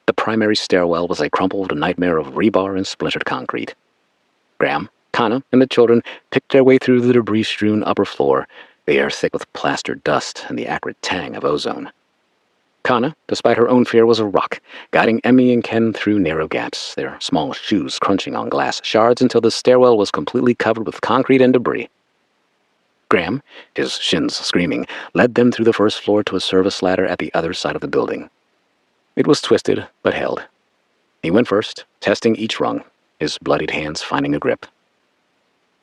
The primary stairwell was a crumpled nightmare of rebar and splintered concrete. Graham, Kana, and the children picked their way through the debris-strewn upper floor, the air thick with plastered dust and the acrid tang of ozone. Kana, despite her own fear, was a rock, guiding Emmy and Ken through narrow gaps, their small shoes crunching on glass shards until the stairwell was completely covered with concrete and debris. Graham, his shins screaming, led them through the first floor to a service ladder at the other side of the building. It was twisted, but held. He went first, testing each rung, his bloodied hands finding a grip.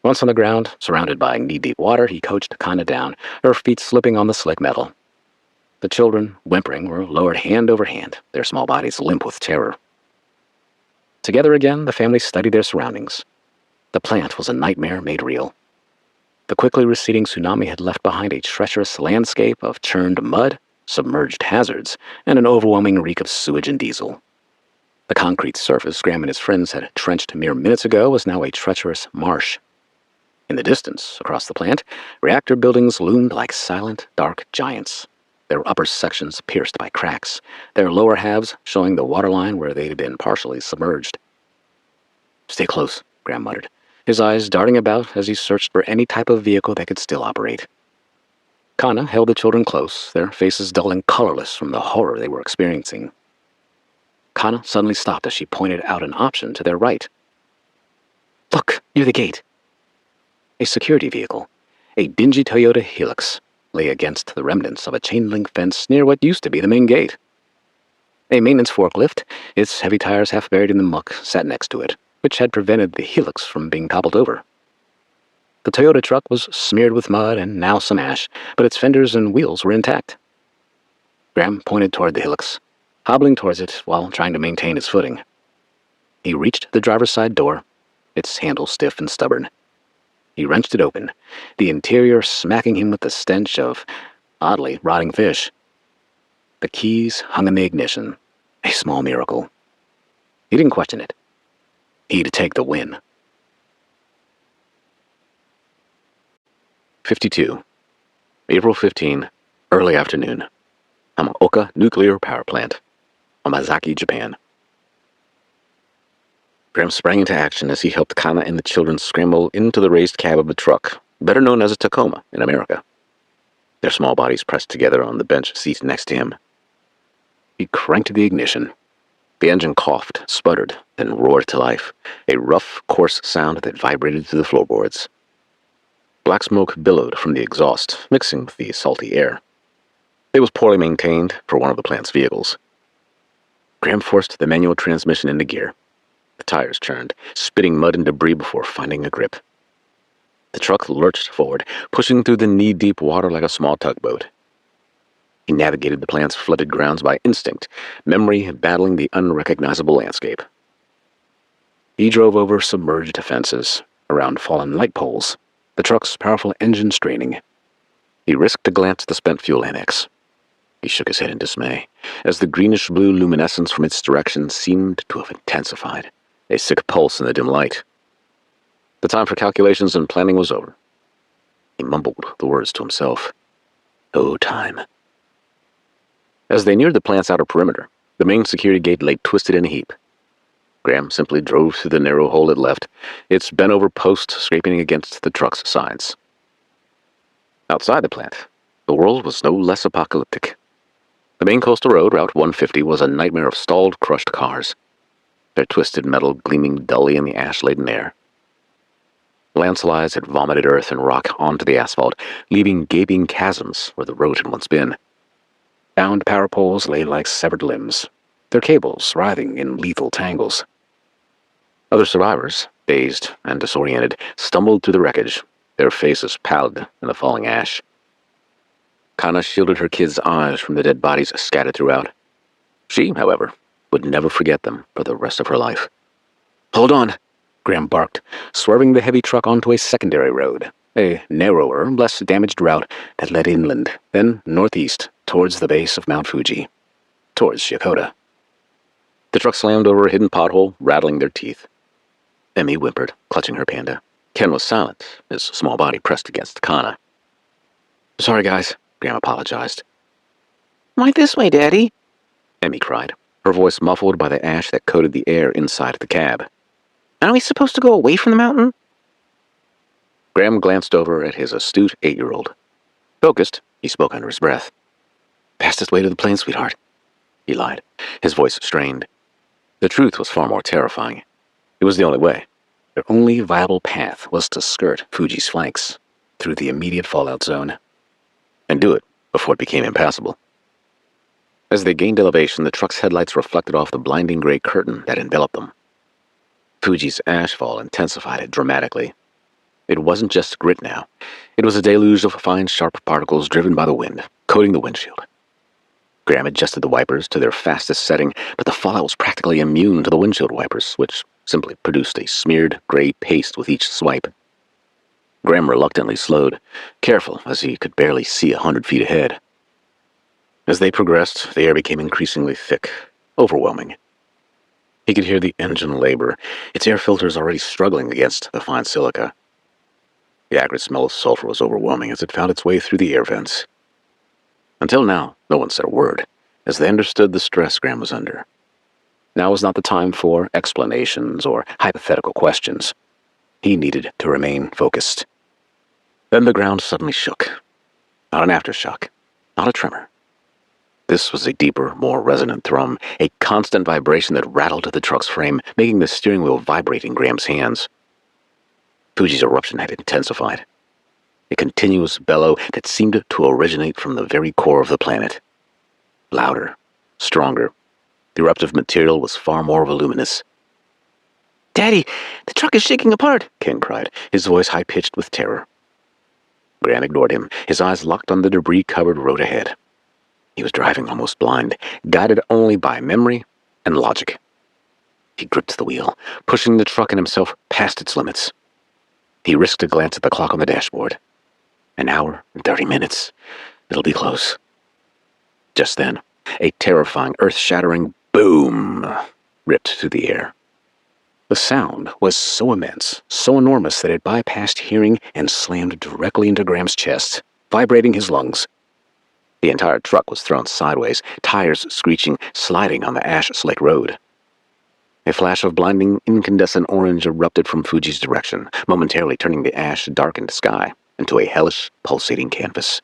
Once on the ground, surrounded by knee-deep water, he coached Kana down, her feet slipping on the slick metal. The children, whimpering, were lowered hand over hand, their small bodies limp with terror. Together again, the family studied their surroundings. The plant was a nightmare made real. The quickly receding tsunami had left behind a treacherous landscape of churned mud, submerged hazards, and an overwhelming reek of sewage and diesel. The concrete surface Graham and his friends had trenched mere minutes ago was now a treacherous marsh. In the distance, across the plant, reactor buildings loomed like silent, dark giants, their upper sections pierced by cracks, their lower halves showing the waterline where they'd been partially submerged. "Stay close," Graham muttered, his eyes darting about as he searched for any type of vehicle that could still operate. Kana held the children close, their faces dull and colorless from the horror they were experiencing. Kana suddenly stopped as she pointed out an option to their right. "Look, near the gate." A security vehicle, a dingy Toyota Helix, lay against the remnants of a chain-link fence near what used to be the main gate. A maintenance forklift, its heavy tires half buried in the muck, sat next to it, which had prevented the Helix from being toppled over. The Toyota truck was smeared with mud and now some ash, but its fenders and wheels were intact. Graham pointed toward the Helix, hobbling towards it while trying to maintain his footing. He reached the driver's side door, its handle stiff and stubborn. He wrenched it open, the interior smacking him with the stench of, oddly, rotting fish. The keys hung in the ignition, a small miracle. He didn't question it. He'd take the win. 52. April 15, early afternoon. Hamaoka Nuclear Power Plant, Omazaki, Japan. Graham sprang into action as he helped Kana and the children scramble into the raised cab of the truck, better known as a Tacoma in America. Their small bodies pressed together on the bench seat next to him. He cranked the ignition. The engine coughed, sputtered, then roared to life, a rough, coarse sound that vibrated through the floorboards. Black smoke billowed from the exhaust, mixing with the salty air. It was poorly maintained for one of the plant's vehicles. Graham forced the manual transmission into gear. The tires churned, spitting mud and debris before finding a grip. The truck lurched forward, pushing through the knee-deep water like a small tugboat. He navigated the plant's flooded grounds by instinct, memory battling the unrecognizable landscape. He drove over submerged fences, around fallen light poles, the truck's powerful engine straining. He risked a glance at the spent fuel annex. He shook his head in dismay, as the greenish-blue luminescence from its direction seemed to have intensified, a sick pulse in the dim light. The time for calculations and planning was over. He mumbled the words to himself. No time. As they neared the plant's outer perimeter, the main security gate lay twisted in a heap. Graham simply drove through the narrow hole it left, its bent-over post scraping against the truck's sides. Outside the plant, the world was no less apocalyptic. The main coastal road, Route 150, was a nightmare of stalled, crushed cars, their twisted metal gleaming dully in the ash-laden air. Landslides had vomited earth and rock onto the asphalt, leaving gaping chasms where the road had once been. Bound power poles lay like severed limbs, their cables writhing in lethal tangles. Other survivors, dazed and disoriented, stumbled through the wreckage, their faces pallid in the falling ash. Kana shielded her kids' eyes from the dead bodies scattered throughout. She, however, would never forget them for the rest of her life. "Hold on," Graham barked, swerving the heavy truck onto a secondary road, a narrower, less damaged route that led inland, then northeast, towards the base of Mount Fuji, towards Shikoda. The truck slammed over a hidden pothole, rattling their teeth. Emmy whimpered, clutching her panda. Ken was silent, his small body pressed against Kana. "Sorry, guys," Graham apologized. "Right this way, Daddy," Emmy cried, her voice muffled by the ash that coated the air inside the cab. "Aren't we supposed to go away from the mountain?" Graham glanced over at his astute 8-year-old. Focused, he spoke under his breath. "Fastest way to the plane, sweetheart," he lied, his voice strained. The truth was far more terrifying. It was the only way. Their only viable path was to skirt Fuji's flanks, through the immediate fallout zone. And do it before it became impassable. As they gained elevation, the truck's headlights reflected off the blinding gray curtain that enveloped them. Fuji's ashfall intensified it dramatically. It wasn't just grit now. It was a deluge of fine, sharp particles driven by the wind, coating the windshield. Graham adjusted the wipers to their fastest setting, but the fallout was practically immune to the windshield wipers, which simply produced a smeared gray paste with each swipe. Graham reluctantly slowed, careful as he could barely see 100 feet ahead. As they progressed, the air became increasingly thick, overwhelming. He could hear the engine labor, its air filters already struggling against the fine silica. The acrid smell of sulfur was overwhelming as it found its way through the air vents. Until now, no one said a word, as they understood the stress Graham was under. Now was not the time for explanations or hypothetical questions. He needed to remain focused. Then the ground suddenly shook. Not an aftershock, not a tremor. This was a deeper, more resonant thrum, a constant vibration that rattled the truck's frame, making the steering wheel vibrate in Graham's hands. Fuji's eruption had intensified. A continuous bellow that seemed to originate from the very core of the planet. Louder, stronger. The eruptive material was far more voluminous. "Daddy, the truck is shaking apart," Ken cried, his voice high-pitched with terror. Graham ignored him, his eyes locked on the debris-covered road ahead. He was driving almost blind, guided only by memory and logic. He gripped the wheel, pushing the truck and himself past its limits. He risked a glance at the clock on the dashboard. An hour and 30 minutes. It'll be close. Just then, a terrifying, earth-shattering boom ripped through the air. The sound was so immense, so enormous that it bypassed hearing and slammed directly into Graham's chest, vibrating his lungs. The entire truck was thrown sideways, tires screeching, sliding on the ash-slick road. A flash of blinding incandescent orange erupted from Fuji's direction, momentarily turning the ash-darkened sky into a hellish, pulsating canvas.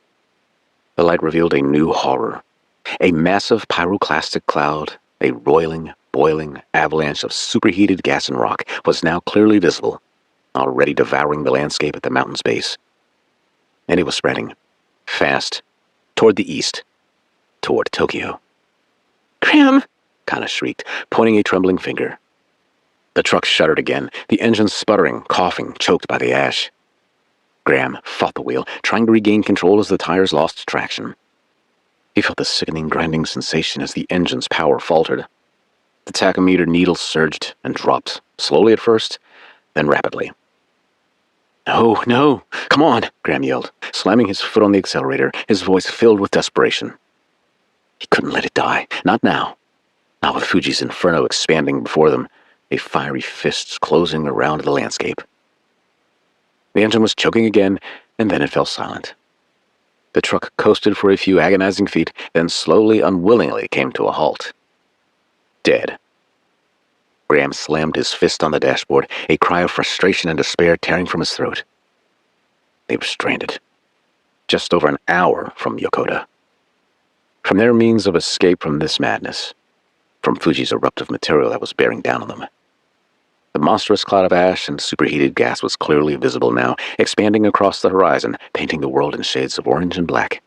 The light revealed a new horror. A massive pyroclastic cloud, a roiling, boiling avalanche of superheated gas and rock, was now clearly visible, already devouring the landscape at the mountain's base. And it was spreading, fast, toward the east, toward Tokyo. Graham! Kana shrieked, pointing a trembling finger. The truck shuddered again, the engine sputtering, coughing, choked by the ash. Graham fought the wheel, trying to regain control as the tires lost traction. He felt the sickening grinding sensation as the engine's power faltered. The tachometer needle surged and dropped, slowly at first, then rapidly. "No, no, come on," Graham yelled, slamming his foot on the accelerator, his voice filled with desperation. He couldn't let it die, not now. Not with Fuji's inferno expanding before them, a fiery fist closing around the landscape. The engine was choking again, and then it fell silent. The truck coasted for a few agonizing feet, then slowly, unwillingly came to a halt. Dead. Graham slammed his fist on the dashboard, a cry of frustration and despair tearing from his throat. They were stranded. Just over an hour from Yokota. From their means of escape from this madness. From Fuji's eruptive material that was bearing down on them. The monstrous cloud of ash and superheated gas was clearly visible now, expanding across the horizon, painting the world in shades of orange and black.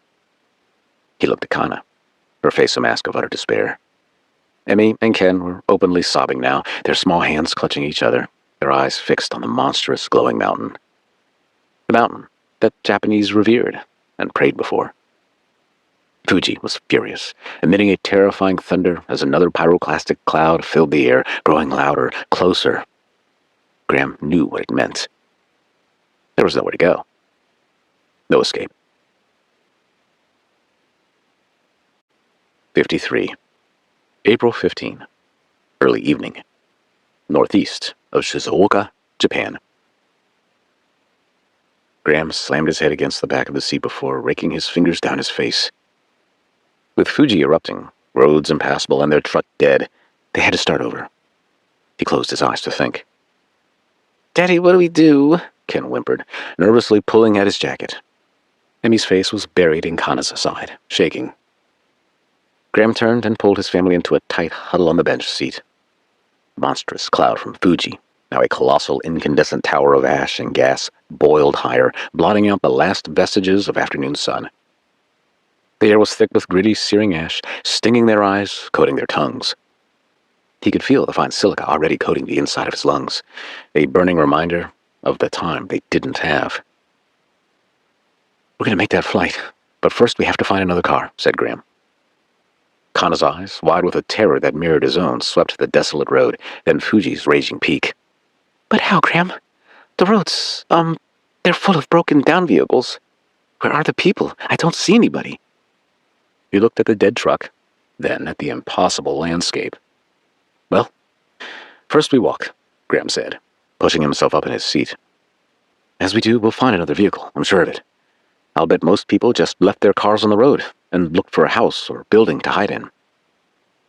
He looked at Kana, her face a mask of utter despair. Emmy and Ken were openly sobbing now, their small hands clutching each other, their eyes fixed on the monstrous, glowing mountain. The mountain that Japanese revered and prayed before. Fuji was furious, emitting a terrifying thunder as another pyroclastic cloud filled the air, growing louder, closer. Graham knew what it meant. There was nowhere to go. No escape. 53. April 15. Early evening. Northeast of Shizuoka, Japan. Graham slammed his head against the back of the seat before raking his fingers down his face. With Fuji erupting, roads impassable, and their truck dead, they had to start over. He closed his eyes to think. Daddy, what do we do? Ken whimpered, nervously pulling at his jacket. Emmy's face was buried in Kana's side, shaking. Graham turned and pulled his family into a tight huddle on the bench seat. The monstrous cloud from Fuji, now a colossal incandescent tower of ash and gas, boiled higher, blotting out the last vestiges of afternoon sun. The air was thick with gritty, searing ash, stinging their eyes, coating their tongues. He could feel the fine silica already coating the inside of his lungs, a burning reminder of the time they didn't have. "We're going to make that flight, but first we have to find another car," said Graham. Kana's eyes, wide with a terror that mirrored his own, swept the desolate road, then Fuji's raging peak. But how, Graham? The roads, they're full of broken down vehicles. Where are the people? I don't see anybody. He looked at the dead truck, then at the impossible landscape. "Well, first we walk," Graham said, pushing himself up in his seat. "As we do, we'll find another vehicle, I'm sure of it. I'll bet most people just left their cars on the road and looked for a house or building to hide in."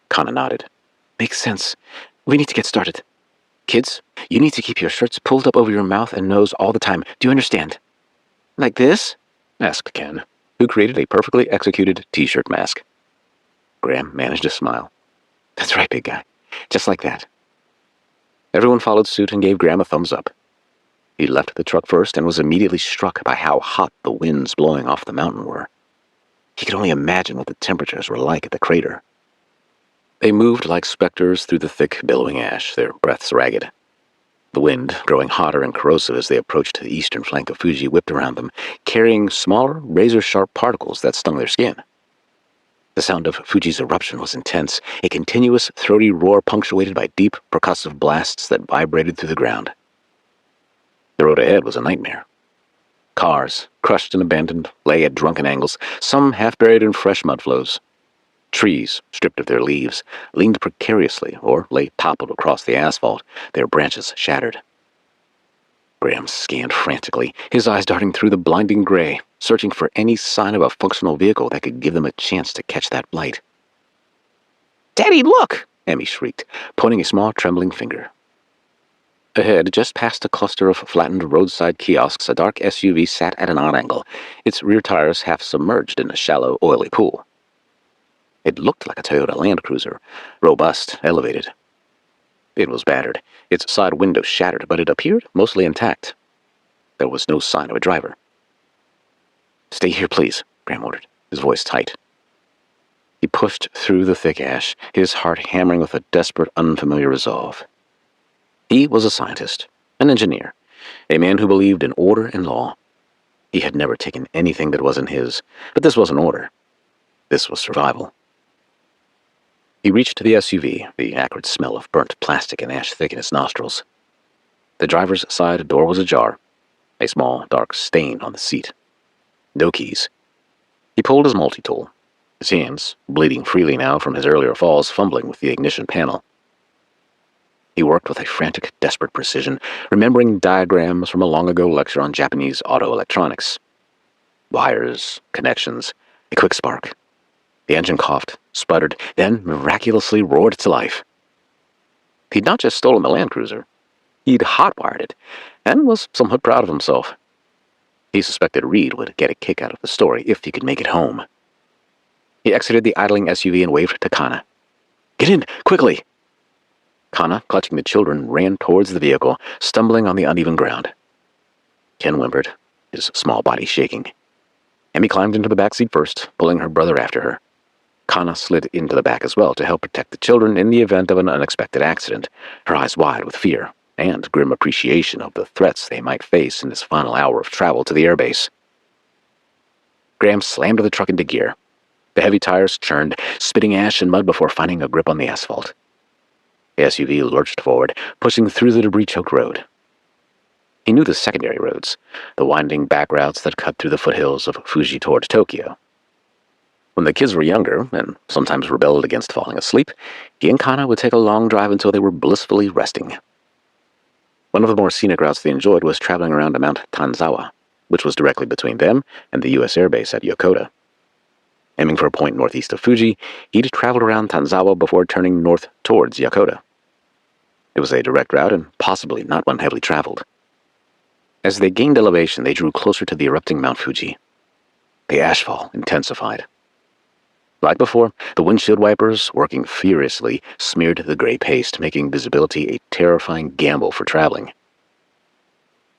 Kana nodded. Makes sense. We need to get started. Kids, you need to keep your shirts pulled up over your mouth and nose all the time. Do you understand? Like this? Asked Ken, who created a perfectly executed t-shirt mask. Graham managed a smile. That's right, big guy. Just like that. Everyone followed suit and gave Graham a thumbs up. He left the truck first and was immediately struck by how hot the winds blowing off the mountain were. He could only imagine what the temperatures were like at the crater. They moved like specters through the thick, billowing ash, their breaths ragged. The wind, growing hotter and corrosive as they approached the eastern flank of Fuji, whipped around them, carrying smaller, razor-sharp particles that stung their skin. The sound of Fuji's eruption was intense, a continuous, throaty roar punctuated by deep, percussive blasts that vibrated through the ground. The road ahead was a nightmare. Cars, crushed and abandoned, lay at drunken angles, some half buried in fresh mudflows. Trees, stripped of their leaves, leaned precariously or lay toppled across the asphalt, their branches shattered. Graham scanned frantically, his eyes darting through the blinding gray, searching for any sign of a functional vehicle that could give them a chance to catch that flight. Daddy, look! Emmy shrieked, pointing a small trembling finger. Ahead, just past a cluster of flattened roadside kiosks, a dark SUV sat at an odd angle, its rear tires half submerged in a shallow, oily pool. It looked like a Toyota Land Cruiser, robust, elevated. It was battered, its side window shattered, but it appeared mostly intact. There was no sign of a driver. "Stay here, please," Graham ordered, his voice tight. He pushed through the thick ash, his heart hammering with a desperate, unfamiliar resolve. He was a scientist, an engineer, a man who believed in order and law. He had never taken anything that wasn't his, but this wasn't order. This was survival. He reached the SUV, the acrid smell of burnt plastic and ash thick in his nostrils. The driver's side door was ajar, a small, dark stain on the seat. No keys. He pulled his multi-tool, his hands, bleeding freely now from his earlier falls, fumbling with the ignition panel. He worked with a frantic, desperate precision, remembering diagrams from a long-ago lecture on Japanese auto electronics. Wires, connections, a quick spark. The engine coughed, sputtered, then miraculously roared to life. He'd not just stolen the Land Cruiser. He'd hotwired it, and was somewhat proud of himself. He suspected Reed would get a kick out of the story if he could make it home. He exited the idling SUV and waved to Kana. "Get in, quickly!" Kana, clutching the children, ran towards the vehicle, stumbling on the uneven ground. Ken whimpered, his small body shaking. Emmy climbed into the back seat first, pulling her brother after her. Kana slid into the back as well to help protect the children in the event of an unexpected accident, her eyes wide with fear and grim appreciation of the threats they might face in this final hour of travel to the airbase. Graham slammed the truck into gear. The heavy tires churned, spitting ash and mud before finding a grip on the asphalt. The SUV lurched forward, pushing through the debris-choked road. He knew the secondary roads, the winding back routes that cut through the foothills of Fuji toward Tokyo. When the kids were younger, and sometimes rebelled against falling asleep, he and Kana would take a long drive until they were blissfully resting. One of the more scenic routes they enjoyed was traveling around Mount Tanzawa, which was directly between them and the U.S. airbase at Yokota. Aiming for a point northeast of Fuji, he'd traveled around Tanzawa before turning north towards Yokota. It was a direct route and possibly not one heavily traveled. As they gained elevation, they drew closer to the erupting Mount Fuji. The ashfall intensified. Like before, the windshield wipers, working furiously, smeared the gray paste, making visibility a terrifying gamble for traveling.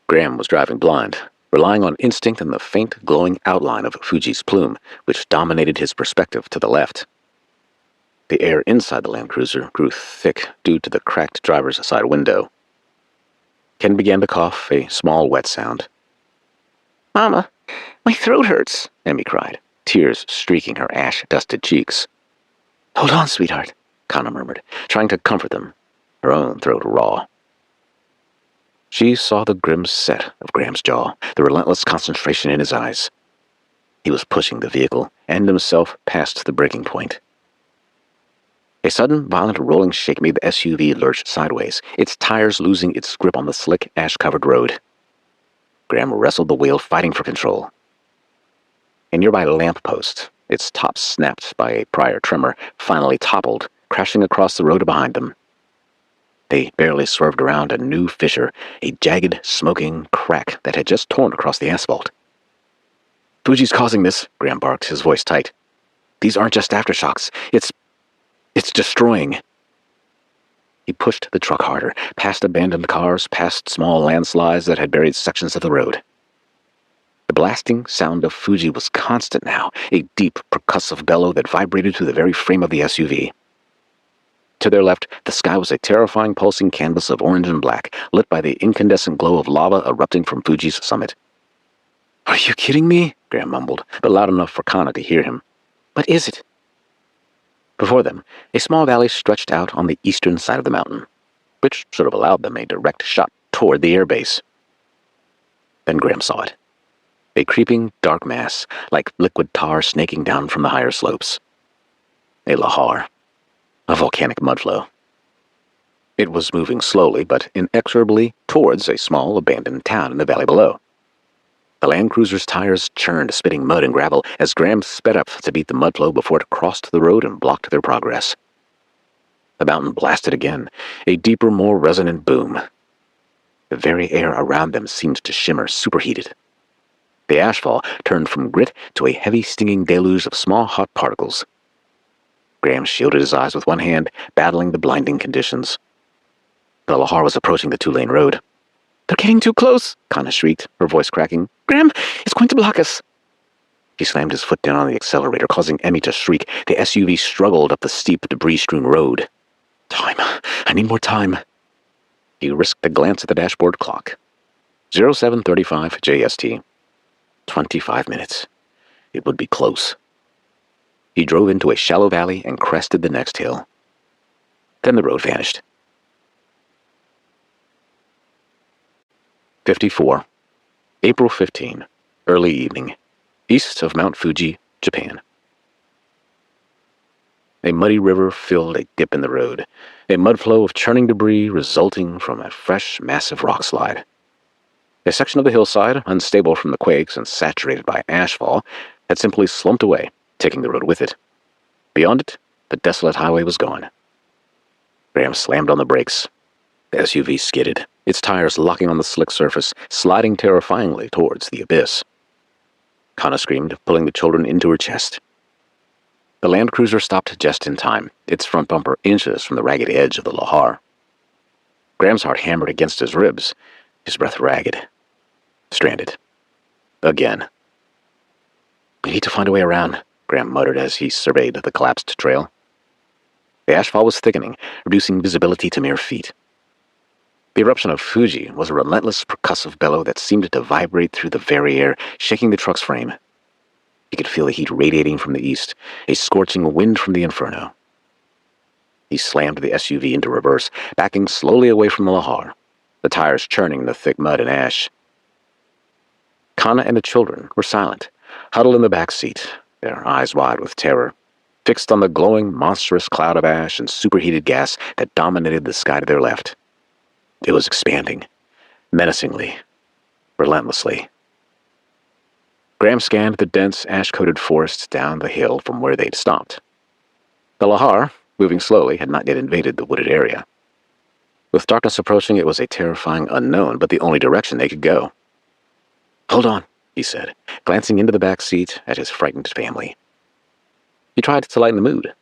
Graham was driving blind, relying on instinct and the faint, glowing outline of Fuji's plume, which dominated his perspective to the left. The air inside the Land Cruiser grew thick due to the cracked driver's side window. Ken began to cough, a small wet sound. "Mama, my throat hurts," Emmy cried, tears streaking her ash-dusted cheeks. "Hold on, sweetheart," Kana murmured, trying to comfort them, her own throat raw. She saw the grim set of Graham's jaw, the relentless concentration in his eyes. He was pushing the vehicle and himself past the breaking point. A sudden, violent rolling shake made the SUV lurch sideways, its tires losing its grip on the slick, ash-covered road. Graham wrestled the wheel, fighting for control. A nearby lamppost, its top snapped by a prior tremor, finally toppled, crashing across the road behind them. They barely swerved around a new fissure, a jagged, smoking crack that had just torn across the asphalt. "Fuji's causing this," Graham barked, his voice tight. "These aren't just aftershocks. It's destroying." He pushed the truck harder, past abandoned cars, past small landslides that had buried sections of the road. The blasting sound of Fuji was constant now, a deep, percussive bellow that vibrated through the very frame of the SUV. To their left, the sky was a terrifying pulsing canvas of orange and black, lit by the incandescent glow of lava erupting from Fuji's summit. "Are you kidding me?" Graham mumbled, but loud enough for Kana to hear him. "What is it?" Before them, a small valley stretched out on the eastern side of the mountain, which should have allowed them a direct shot toward the airbase. Then Graham saw it. A creeping, dark mass, like liquid tar snaking down from the higher slopes. A lahar. A volcanic mudflow. It was moving slowly but inexorably towards a small, abandoned town in the valley below. The Land Cruiser's tires churned, spitting mud and gravel as Graham sped up to beat the mudflow before it crossed the road and blocked their progress. The mountain blasted again, a deeper, more resonant boom. The very air around them seemed to shimmer, superheated. The ashfall turned from grit to a heavy, stinging deluge of small, hot particles. Graham shielded his eyes with one hand, battling the blinding conditions. The lahar was approaching the two-lane road. "They're getting too close," Kana shrieked, her voice cracking. "Graham, it's going to block us." He slammed his foot down on the accelerator, causing Emmy to shriek. The SUV struggled up the steep, debris-strewn road. "Time. I need more time." He risked a glance at the dashboard clock. 07:35 JST. 25 minutes. It would be close. He drove into a shallow valley and crested the next hill. Then the road vanished. 54. April 15. Early evening. East of Mount Fuji, Japan. A muddy river filled a dip in the road, a mud flow of churning debris resulting from a fresh, massive rock slide. A section of the hillside, unstable from the quakes and saturated by ashfall, had simply slumped away, taking the road with it. Beyond it, the desolate highway was gone. Graham slammed on the brakes. The SUV skidded, its tires locking on the slick surface, sliding terrifyingly towards the abyss. Kana screamed, pulling the children into her chest. The Land Cruiser stopped just in time, its front bumper inches from the ragged edge of the lahar. Graham's heart hammered against his ribs, his breath ragged. Stranded. Again. "We need to find a way around," Graham muttered as he surveyed the collapsed trail. The ashfall was thickening, reducing visibility to mere feet. The eruption of Fuji was a relentless, percussive bellow that seemed to vibrate through the very air, shaking the truck's frame. He could feel the heat radiating from the east, a scorching wind from the inferno. He slammed the SUV into reverse, backing slowly away from the lahar, the tires churning the thick mud and ash. Kana and the children were silent, huddled in the back seat, their eyes wide with terror, fixed on the glowing, monstrous cloud of ash and superheated gas that dominated the sky to their left. It was expanding, menacingly, relentlessly. Graham scanned the dense, ash-coated forest down the hill from where they'd stopped. The lahar, moving slowly, had not yet invaded the wooded area. With darkness approaching, it was a terrifying unknown, but the only direction they could go. "Hold on," he said, glancing into the back seat at his frightened family. He tried to lighten the mood.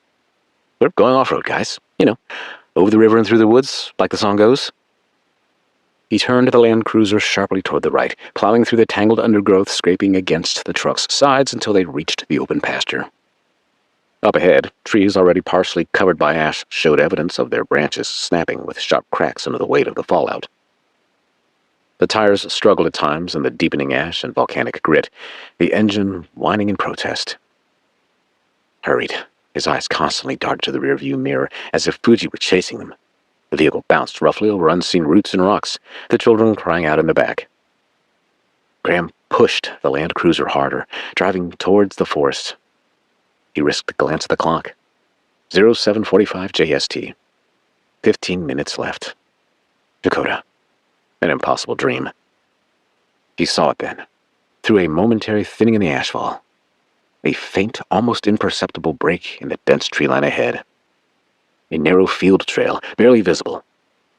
"We're going off-road, guys. You know, over the river and through the woods, like the song goes." He turned the Land Cruiser sharply toward the right, plowing through the tangled undergrowth, scraping against the truck's sides until they reached the open pasture. Up ahead, trees already partially covered by ash showed evidence of their branches snapping with sharp cracks under the weight of the fallout. The tires struggled at times in the deepening ash and volcanic grit, the engine whining in protest. Hurried, his eyes constantly darted to the rearview mirror as if Fuji were chasing them. The vehicle bounced roughly over unseen roots and rocks, the children crying out in the back. Graham pushed the Land Cruiser harder, driving towards the forest. He risked a glance at the clock. 07:45 JST. 15 minutes left. Dakota. An impossible dream. He saw it then, through a momentary thinning in the ashfall. A faint, almost imperceptible break in the dense tree line ahead. A narrow field trail, barely visible,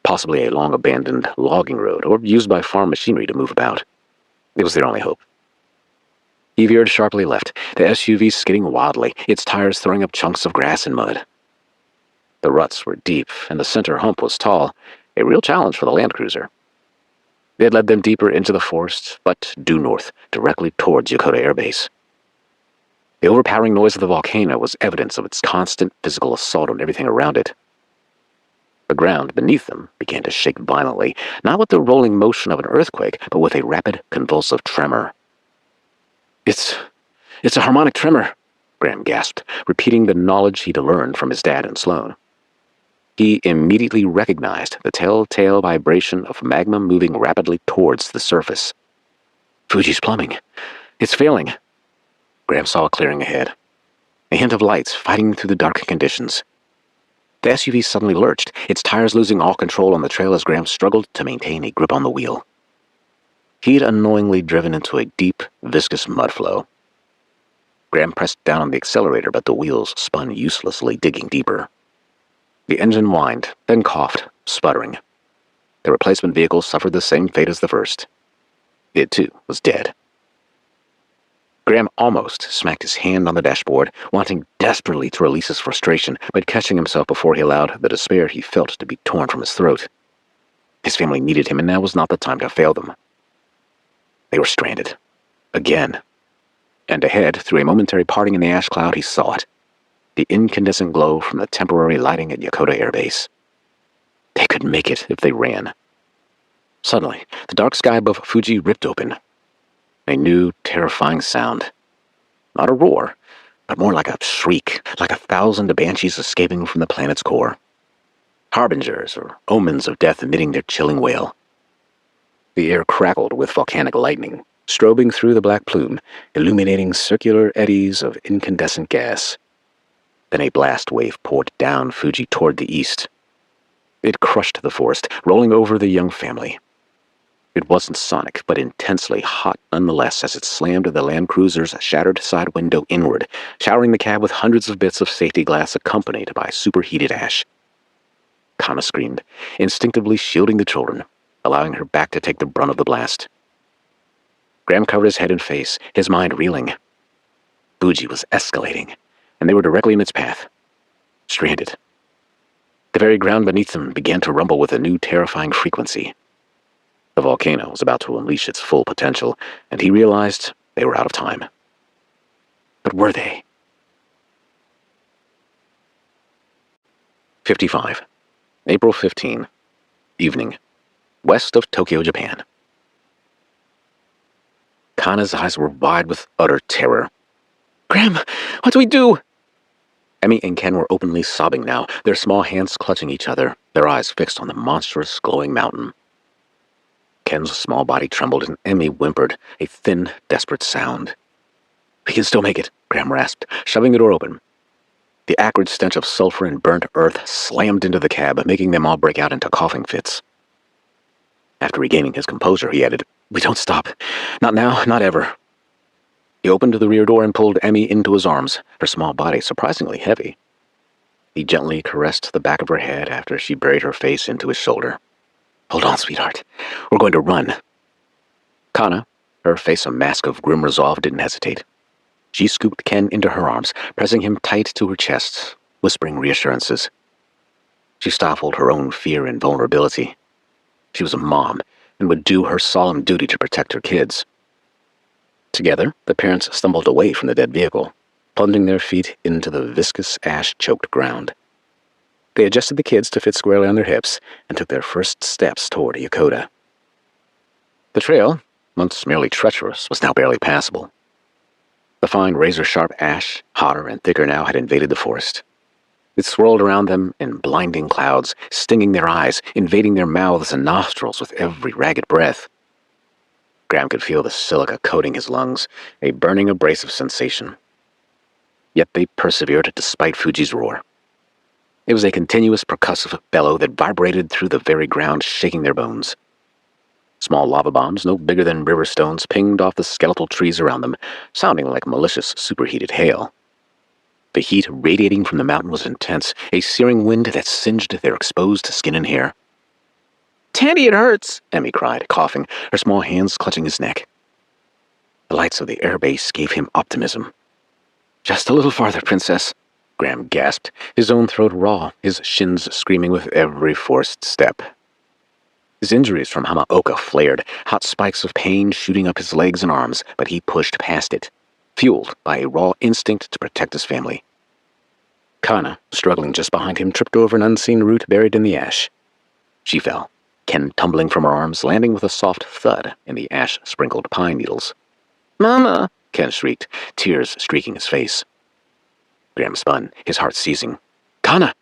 possibly a long-abandoned logging road or used by farm machinery to move about. It was their only hope. He veered sharply left, the SUV skidding wildly, its tires throwing up chunks of grass and mud. The ruts were deep, and the center hump was tall, a real challenge for the Land Cruiser. They had led them deeper into the forest, but due north, directly towards Yokota Air Base. The overpowering noise of the volcano was evidence of its constant physical assault on everything around it. The ground beneath them began to shake violently, not with the rolling motion of an earthquake, but with a rapid, convulsive tremor. It's a harmonic tremor," Graham gasped, repeating the knowledge he'd learned from his dad and Sloan. He immediately recognized the telltale vibration of magma moving rapidly towards the surface. "Fuji's plumbing. It's failing." Graham saw a clearing ahead, a hint of lights fighting through the dark conditions. The SUV suddenly lurched, its tires losing all control on the trail as Graham struggled to maintain a grip on the wheel. He'd unknowingly driven into a deep, viscous mud flow. Graham pressed down on the accelerator, but the wheels spun uselessly, digging deeper. The engine whined, then coughed, sputtering. The replacement vehicle suffered the same fate as the first. It, too, was dead. Graham almost smacked his hand on the dashboard, wanting desperately to release his frustration, but catching himself before he allowed the despair he felt to be torn from his throat. His family needed him, and now was not the time to fail them. They were stranded. Again. And ahead, through a momentary parting in the ash cloud, he saw it. The incandescent glow from the temporary lighting at Yokota Air Base. They could make it if they ran. Suddenly, the dark sky above Fuji ripped open. A new, terrifying sound. Not a roar, but more like a shriek, like 1,000 banshees escaping from the planet's core. Harbingers or omens of death emitting their chilling wail. The air crackled with volcanic lightning, strobing through the black plume, illuminating circular eddies of incandescent gas. Then a blast wave poured down Fuji toward the east. It crushed the forest, rolling over the young family. It wasn't sonic, but intensely hot nonetheless as it slammed the Land Cruiser's shattered side window inward, showering the cab with hundreds of bits of safety glass accompanied by superheated ash. Kana screamed, instinctively shielding the children, allowing her back to take the brunt of the blast. Graham covered his head and face, his mind reeling. Fuji was escalating, and they were directly in its path. Stranded. The very ground beneath them began to rumble with a new terrifying frequency. The volcano was about to unleash its full potential, and he realized they were out of time. But were they? 55. April 15. Evening. West of Tokyo, Japan. Kana's eyes were wide with utter terror. "Graham, what do we do?" Emmy and Ken were openly sobbing now, their small hands clutching each other, their eyes fixed on the monstrous, glowing mountain. Ken's small body trembled and Emmy whimpered, a thin, desperate sound. "We can still make it," Graham rasped, shoving the door open. The acrid stench of sulfur and burnt earth slammed into the cab, making them all break out into coughing fits. After regaining his composure, he added, "We don't stop. Not now, not ever." He opened the rear door and pulled Emmy into his arms, her small body surprisingly heavy. He gently caressed the back of her head after she buried her face into his shoulder. "Hold on, sweetheart. We're going to run." Kana, her face a mask of grim resolve, didn't hesitate. She scooped Ken into her arms, pressing him tight to her chest, whispering reassurances. She stifled her own fear and vulnerability. She was a mom and would do her solemn duty to protect her kids. Together, the parents stumbled away from the dead vehicle, plunging their feet into the viscous, ash-choked ground. They adjusted the kids to fit squarely on their hips and took their first steps toward Yokota. The trail, once merely treacherous, was now barely passable. The fine razor-sharp ash, hotter and thicker now, had invaded the forest. It swirled around them in blinding clouds, stinging their eyes, invading their mouths and nostrils with every ragged breath. Graham could feel the silica coating his lungs, a burning abrasive sensation. Yet they persevered despite Fuji's roar. It was a continuous percussive bellow that vibrated through the very ground, shaking their bones. Small lava bombs, no bigger than river stones, pinged off the skeletal trees around them, sounding like malicious superheated hail. The heat radiating from the mountain was intense, a searing wind that singed their exposed skin and hair. "Tandy, it hurts!" Emmy cried, coughing, her small hands clutching his neck. The lights of the airbase gave him optimism. "Just a little farther, Princess," Graham gasped, his own throat raw, his shins screaming with every forced step. His injuries from Hamaoka flared, hot spikes of pain shooting up his legs and arms, but he pushed past it, fueled by a raw instinct to protect his family. Kana, struggling just behind him, tripped over an unseen root buried in the ash. She fell, Ken tumbling from her arms, landing with a soft thud in the ash-sprinkled pine needles. "Mama!" Ken shrieked, tears streaking his face. Graham spun, his heart seizing. "Kana!"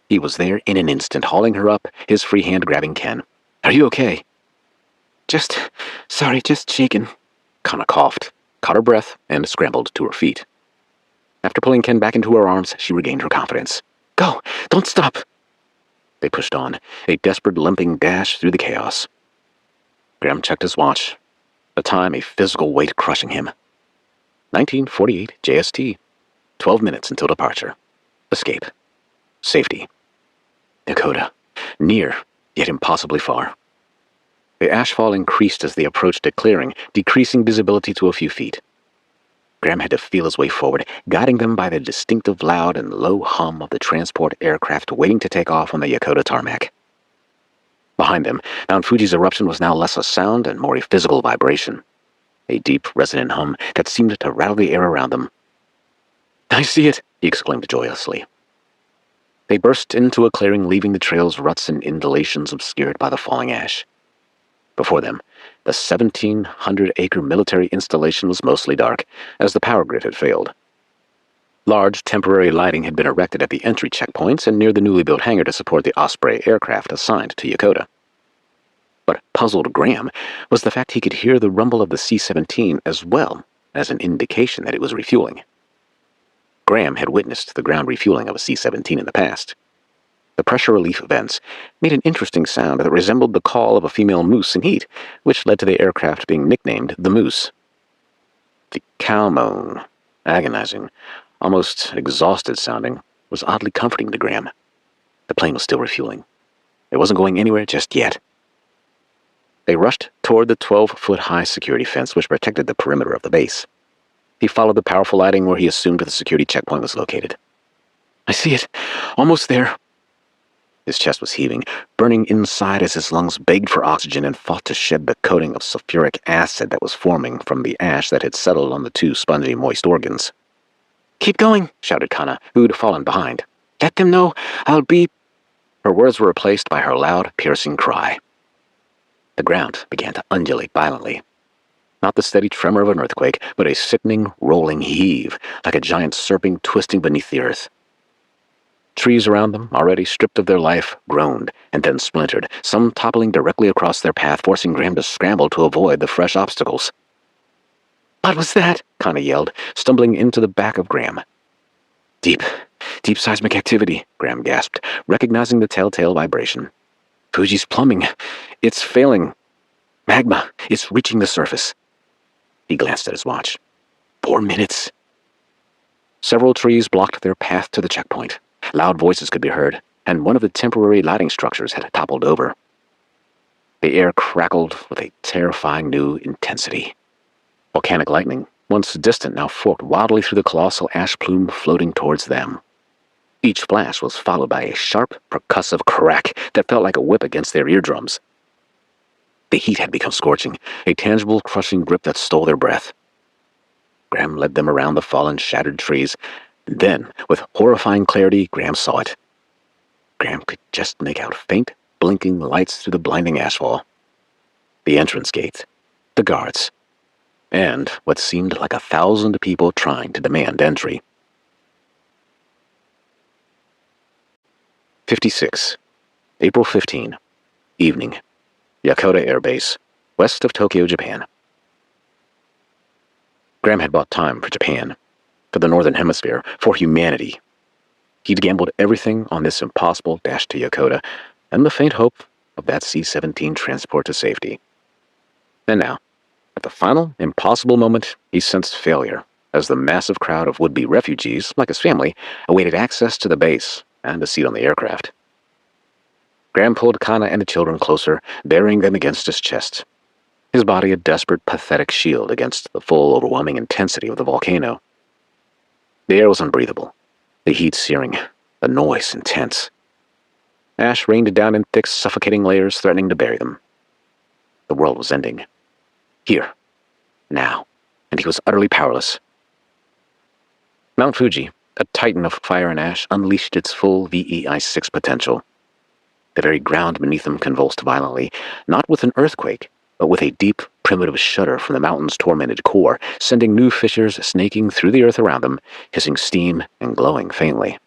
He was there in an instant, hauling her up, his free hand grabbing Ken. "Are you okay?" Just shaken." Kana coughed, caught her breath, and scrambled to her feet. After pulling Ken back into her arms, she regained her confidence. "Go! Don't stop!" They pushed on, a desperate limping dash through the chaos. Graham checked his watch, the time a physical weight crushing him. 1948 JST. 12 minutes until departure. Escape. Safety. Yokota. Near. yet impossibly far. The ashfall increased as they approached a clearing, decreasing visibility to a few feet. Graham had to feel his way forward, guiding them by the distinctive loud and low hum of the transport aircraft waiting to take off on the Yokota tarmac. Behind them, Mount Fuji's eruption was now less a sound and more a physical vibration, a deep, resonant hum that seemed to rattle the air around them. "I see it!" he exclaimed joyously. They burst into a clearing, leaving the trail's ruts and undulations obscured by the falling ash. Before them, the 1,700-acre military installation was mostly dark, as the power grid had failed. Large temporary lighting had been erected at the entry checkpoints and near the newly built hangar to support the Osprey aircraft assigned to Yokota. What puzzled Graham was the fact he could hear the rumble of the C-17 as well as an indication that it was refueling. Graham had witnessed the ground refueling of a C-17 in the past. The pressure relief vents made an interesting sound that resembled the call of a female moose in heat, which led to the aircraft being nicknamed the Moose. The cow moan, agonizing, almost exhausted sounding, was oddly comforting to Graham. The plane was still refueling. It wasn't going anywhere just yet. They rushed toward the 12-foot-high security fence which protected the perimeter of the base. He followed the powerful lighting where he assumed the security checkpoint was located. "I see it. Almost there." His chest was heaving, burning inside as his lungs begged for oxygen and fought to shed the coating of sulfuric acid that was forming from the ash that had settled on the two spongy, moist organs. "Keep going," shouted Kana, who'd fallen behind. "Let them know I'll be—" Her words were replaced by her loud, piercing cry. The ground began to undulate violently. Not the steady tremor of an earthquake, but a sickening, rolling heave, like a giant serpent twisting beneath the earth. Trees around them, already stripped of their life, groaned and then splintered, some toppling directly across their path, forcing Graham to scramble to avoid the fresh obstacles. "What was that?" Kana yelled, stumbling into the back of Graham. Deep seismic activity," Graham gasped, recognizing the telltale vibration. "Fuji's plumbing. It's failing. Magma. It's reaching the surface." He glanced at his watch. 4 minutes. Several trees blocked their path to the checkpoint. Loud voices could be heard, and one of the temporary lighting structures had toppled over. The air crackled with a terrifying new intensity. Volcanic lightning, once distant, now forked wildly through the colossal ash plume floating towards them. Each flash was followed by a sharp, percussive crack that felt like a whip against their eardrums. The heat had become scorching, a tangible, crushing grip that stole their breath. Graham led them around the fallen, shattered trees. Then, with horrifying clarity, Graham saw it. Graham could just make out faint, blinking lights through the blinding ashfall. The entrance gate, the guards, and what seemed like 1,000 people trying to demand entry. 56. April 15. Evening. Yokota Air Base, west of Tokyo, Japan. Graham had bought time for Japan, for the Northern Hemisphere, for humanity. He'd gambled everything on this impossible dash to Yokota, and the faint hope of that C-17 transport to safety. And now, at the final, impossible moment, he sensed failure, as the massive crowd of would-be refugees, like his family, awaited access to the base and a seat on the aircraft. Graham pulled Kana and the children closer, burying them against his chest. His body a desperate, pathetic shield against the full, overwhelming intensity of the volcano. The air was unbreathable, the heat searing, the noise intense. Ash rained down in thick, suffocating layers, threatening to bury them. The world was ending. Here. Now. And he was utterly powerless. Mount Fuji, a titan of fire and ash, unleashed its full VEI-6 potential. The very ground beneath them convulsed violently, not with an earthquake, but with a deep, primitive shudder from the mountain's tormented core, sending new fissures snaking through the earth around them, hissing steam and glowing faintly.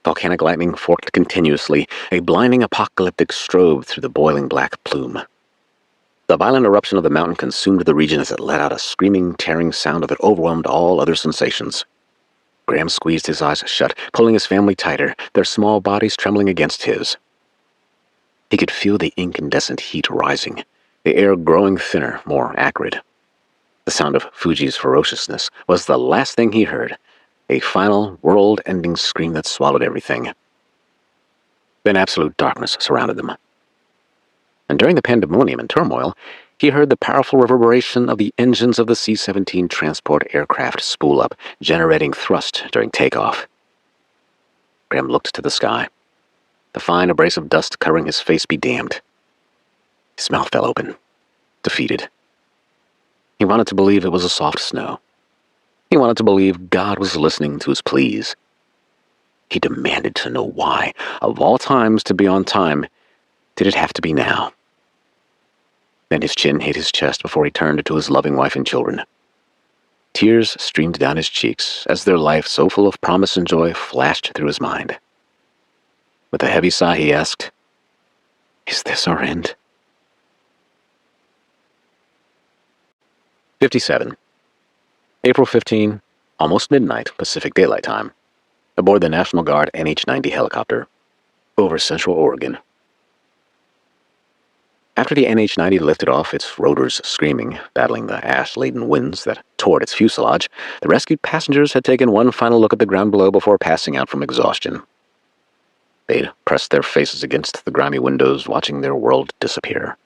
Volcanic lightning forked continuously, a blinding apocalyptic strobe through the boiling black plume. The violent eruption of the mountain consumed the region as it let out a screaming, tearing sound that overwhelmed all other sensations. Graham squeezed his eyes shut, pulling his family tighter, their small bodies trembling against his. He could feel the incandescent heat rising, the air growing thinner, more acrid. The sound of Fuji's ferociousness was the last thing he heard, a final, world-ending scream that swallowed everything. Then absolute darkness surrounded them. And during the pandemonium and turmoil, he heard the powerful reverberation of the engines of the C-17 transport aircraft spool up, generating thrust during takeoff. Graham looked to the sky. The fine abrasive dust covering his face be damned. His mouth fell open, defeated. He wanted to believe it was a soft snow. He wanted to believe God was listening to his pleas. He demanded to know why, of all times to be on time, did it have to be now? Then his chin hit his chest before he turned to his loving wife and children. Tears streamed down his cheeks as their life so full of promise and joy flashed through his mind. With a heavy sigh, he asked, "Is this our end?" 57. April 15, almost midnight Pacific Daylight Time, aboard the National Guard NH-90 helicopter, over Central Oregon. After the NH-90 lifted off, its rotors screaming, battling the ash-laden winds that tore at its fuselage, the rescued passengers had taken one final look at the ground below before passing out from exhaustion. They'd pressed their faces against the grimy windows, watching their world disappear.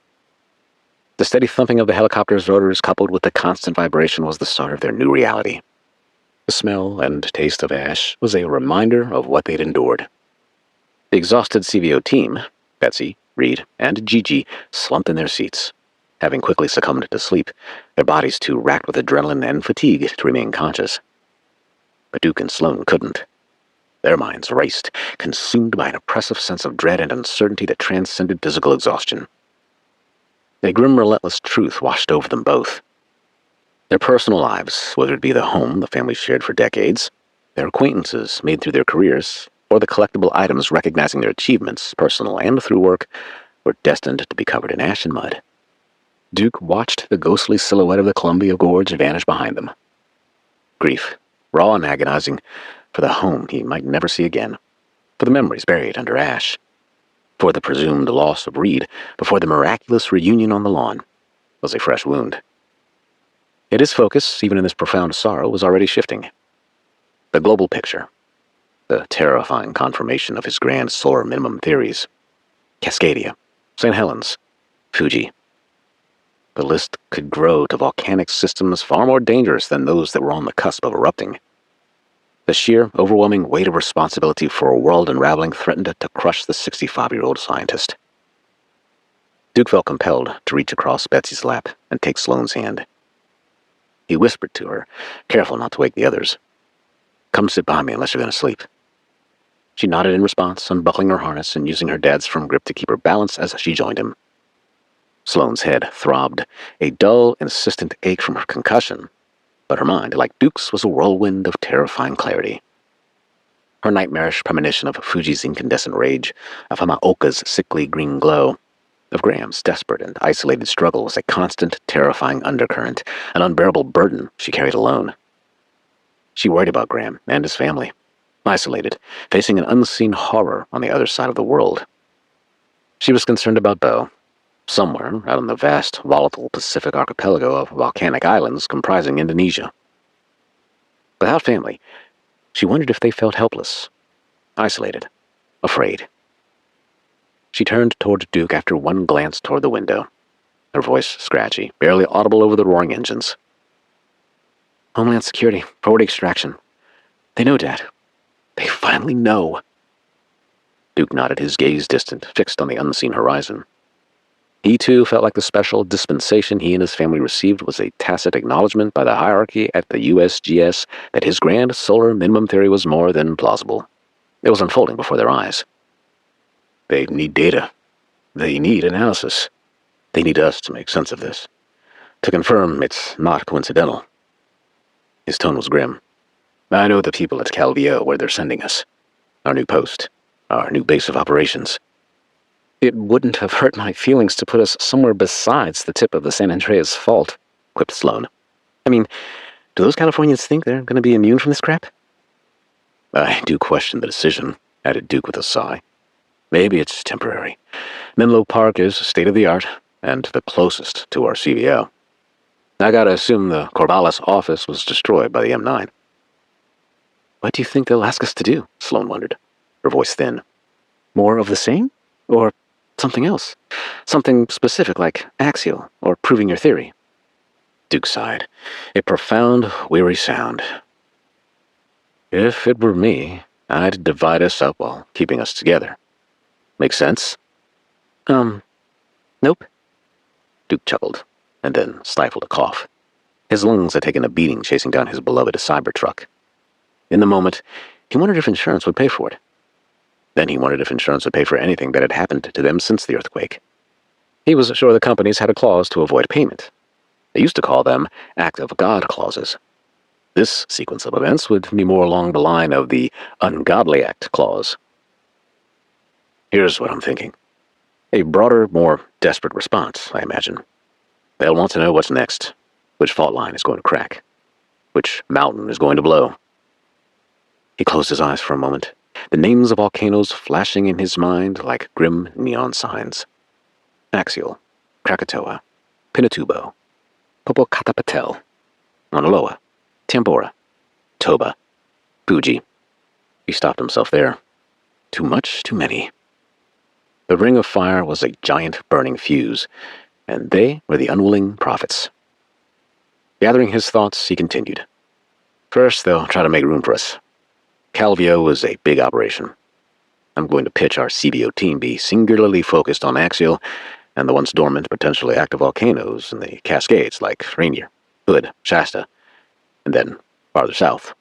The steady thumping of the helicopter's rotors, coupled with the constant vibration, was the start of their new reality. The smell and taste of ash was a reminder of what they'd endured. The exhausted CVO team, Betsy, Reed, and Gigi, slumped in their seats, having quickly succumbed to sleep, their bodies too racked with adrenaline and fatigue to remain conscious. But Duke and Sloan couldn't. Their minds raced, consumed by an oppressive sense of dread and uncertainty that transcended physical exhaustion. A grim, relentless truth washed over them both. Their personal lives, whether it be the home the family shared for decades, their acquaintances made through their careers, or the collectible items recognizing their achievements, personal and through work, were destined to be covered in ash and mud. Duke watched the ghostly silhouette of the Columbia Gorge vanish behind them. Grief, raw and agonizing, for the home he might never see again, for the memories buried under ash, for the presumed loss of Reed before the miraculous reunion on the lawn, was a fresh wound. Yet his focus, even in this profound sorrow, was already shifting. The global picture, the terrifying confirmation of his grand solar minimum theories. Cascadia, St. Helens, Fuji. The list could grow to volcanic systems far more dangerous than those that were on the cusp of erupting. The sheer, overwhelming weight of responsibility for a world unraveling threatened to crush the 65-year-old scientist. Duke felt compelled to reach across Betsy's lap and take Sloan's hand. He whispered to her, careful not to wake the others, "Come sit by me unless you're going to sleep." She nodded in response, unbuckling her harness and using her dad's firm grip to keep her balance as she joined him. Sloan's head throbbed, a dull, insistent ache from her concussion, but her mind, like Duke's, was a whirlwind of terrifying clarity. Her nightmarish premonition of Fuji's incandescent rage, of Hamaoka's sickly green glow, of Graham's desperate and isolated struggle was a constant, terrifying undercurrent, an unbearable burden she carried alone. She worried about Graham and his family, isolated, facing an unseen horror on the other side of the world. She was concerned about Bo, somewhere out on the vast, volatile Pacific archipelago of volcanic islands comprising Indonesia. Without family, she wondered if they felt helpless, isolated, afraid. She turned toward Duke after one glance toward the window, her voice scratchy, barely audible over the roaring engines. "Homeland Security, forward extraction. They know, Dad. They finally know." Duke nodded, his gaze distant, fixed on the unseen horizon. He, too, felt like the special dispensation he and his family received was a tacit acknowledgement by the hierarchy at the USGS that his grand solar minimum theory was more than plausible. It was unfolding before their eyes. They need data. They need analysis. They need us to make sense of this, to confirm it's not coincidental. His tone was grim. "I know the people at Calvio where they're sending us. Our new post. Our new base of operations." "It wouldn't have hurt my feelings to put us somewhere besides the tip of the San Andreas Fault," quipped Sloan. "I mean, do those Californians think they're going to be immune from this crap?" "I do question the decision," added Duke with a sigh. "Maybe it's temporary. Menlo Park is state-of-the-art and the closest to our CVO. I gotta assume the Corvallis office was destroyed by the M9. "What do you think they'll ask us to do?" Sloan wondered, her voice thin. "More of the same? Or Something else. Something specific like axial, or proving your theory. Duke sighed, a profound, weary sound. If it were me, I'd divide us up while keeping us together. Make sense? Nope. Duke chuckled, and then stifled a cough. His lungs had taken a beating chasing down his beloved Cybertruck. In the moment, he wondered if insurance would pay for it. Then he wondered if insurance would pay for anything that had happened to them since the earthquake. He was sure the companies had a clause to avoid payment. They used to call them act of God clauses. This sequence of events would be more along the line of the ungodly act clause. Here's what I'm thinking. A broader, more desperate response, I imagine. They'll want to know what's next, which fault line is going to crack, which mountain is going to blow. He closed his eyes for a moment, the names of volcanoes flashing in his mind like grim neon signs. Axial, Krakatoa, Pinatubo, Popocatépetl, Mauna Loa, Tambora, Toba, Fuji. He stopped himself there. Too much, too many. The ring of fire was a giant burning fuse, and they were the unwilling prophets. Gathering his thoughts, he continued. First, they'll try to make room for us. Calvio was a big operation. I'm going to pitch our CBO team be singularly focused on axial and the once dormant, potentially active volcanoes in the Cascades like Rainier, Hood, Shasta, and then, farther south,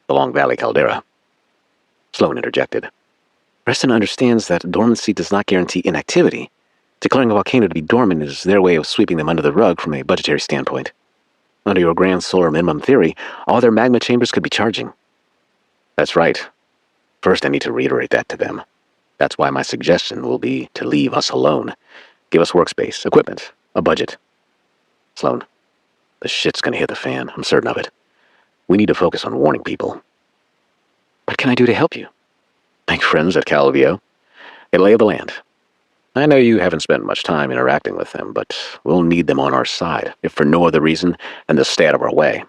the Long Valley caldera. Sloan interjected. Preston understands that dormancy does not guarantee inactivity. Declaring a volcano to be dormant is their way of sweeping them under the rug from a budgetary standpoint. Under your grand solar minimum theory, all their magma chambers could be charging. That's right. First, I need to reiterate that to them. That's why my suggestion will be to leave us alone. Give us workspace, equipment, a budget. Sloan, the shit's gonna hit the fan, I'm certain of it. We need to focus on warning people. What can I do to help you? Make friends at Calvio. Get a lay of the land. I know you haven't spent much time interacting with them, but we'll need them on our side, if for no other reason than to stay out of our way.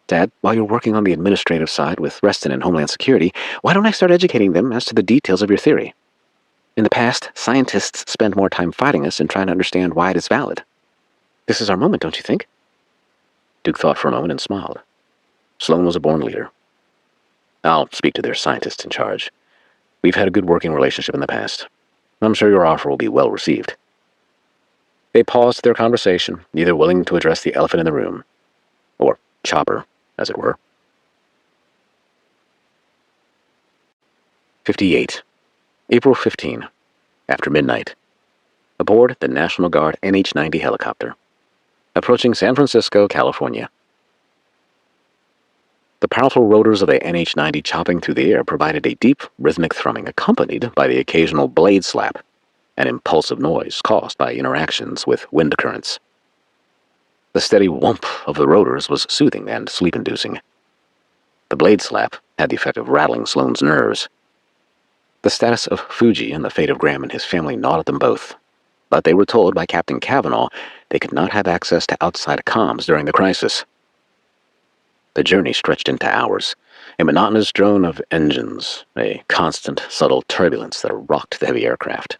Dad, while you're working on the administrative side with Reston and Homeland Security, why don't I start educating them as to the details of your theory? In the past, scientists spend more time fighting us and trying to understand why it is valid. This is our moment, don't you think? Duke thought for a moment and smiled. Sloan was a born leader. I'll speak to their scientists in charge. We've had a good working relationship in the past. I'm sure your offer will be well received. They paused their conversation, neither willing to address the elephant in the room. Or chopper, as it were. 58. April 15. After midnight. Aboard the National Guard NH-90 helicopter. Approaching San Francisco, California. The powerful rotors of the NH-90 chopping through the air provided a deep, rhythmic thrumming accompanied by the occasional blade slap, an impulsive noise caused by interactions with wind currents. The steady whomp of the rotors was soothing and sleep-inducing. The blade slap had the effect of rattling Sloan's nerves. The status of Fuji and the fate of Graham and his family gnawed at them both, but they were told by Captain Kavanaugh they could not have access to outside comms during the crisis. The journey stretched into hours, a monotonous drone of engines, a constant, subtle turbulence that rocked the heavy aircraft.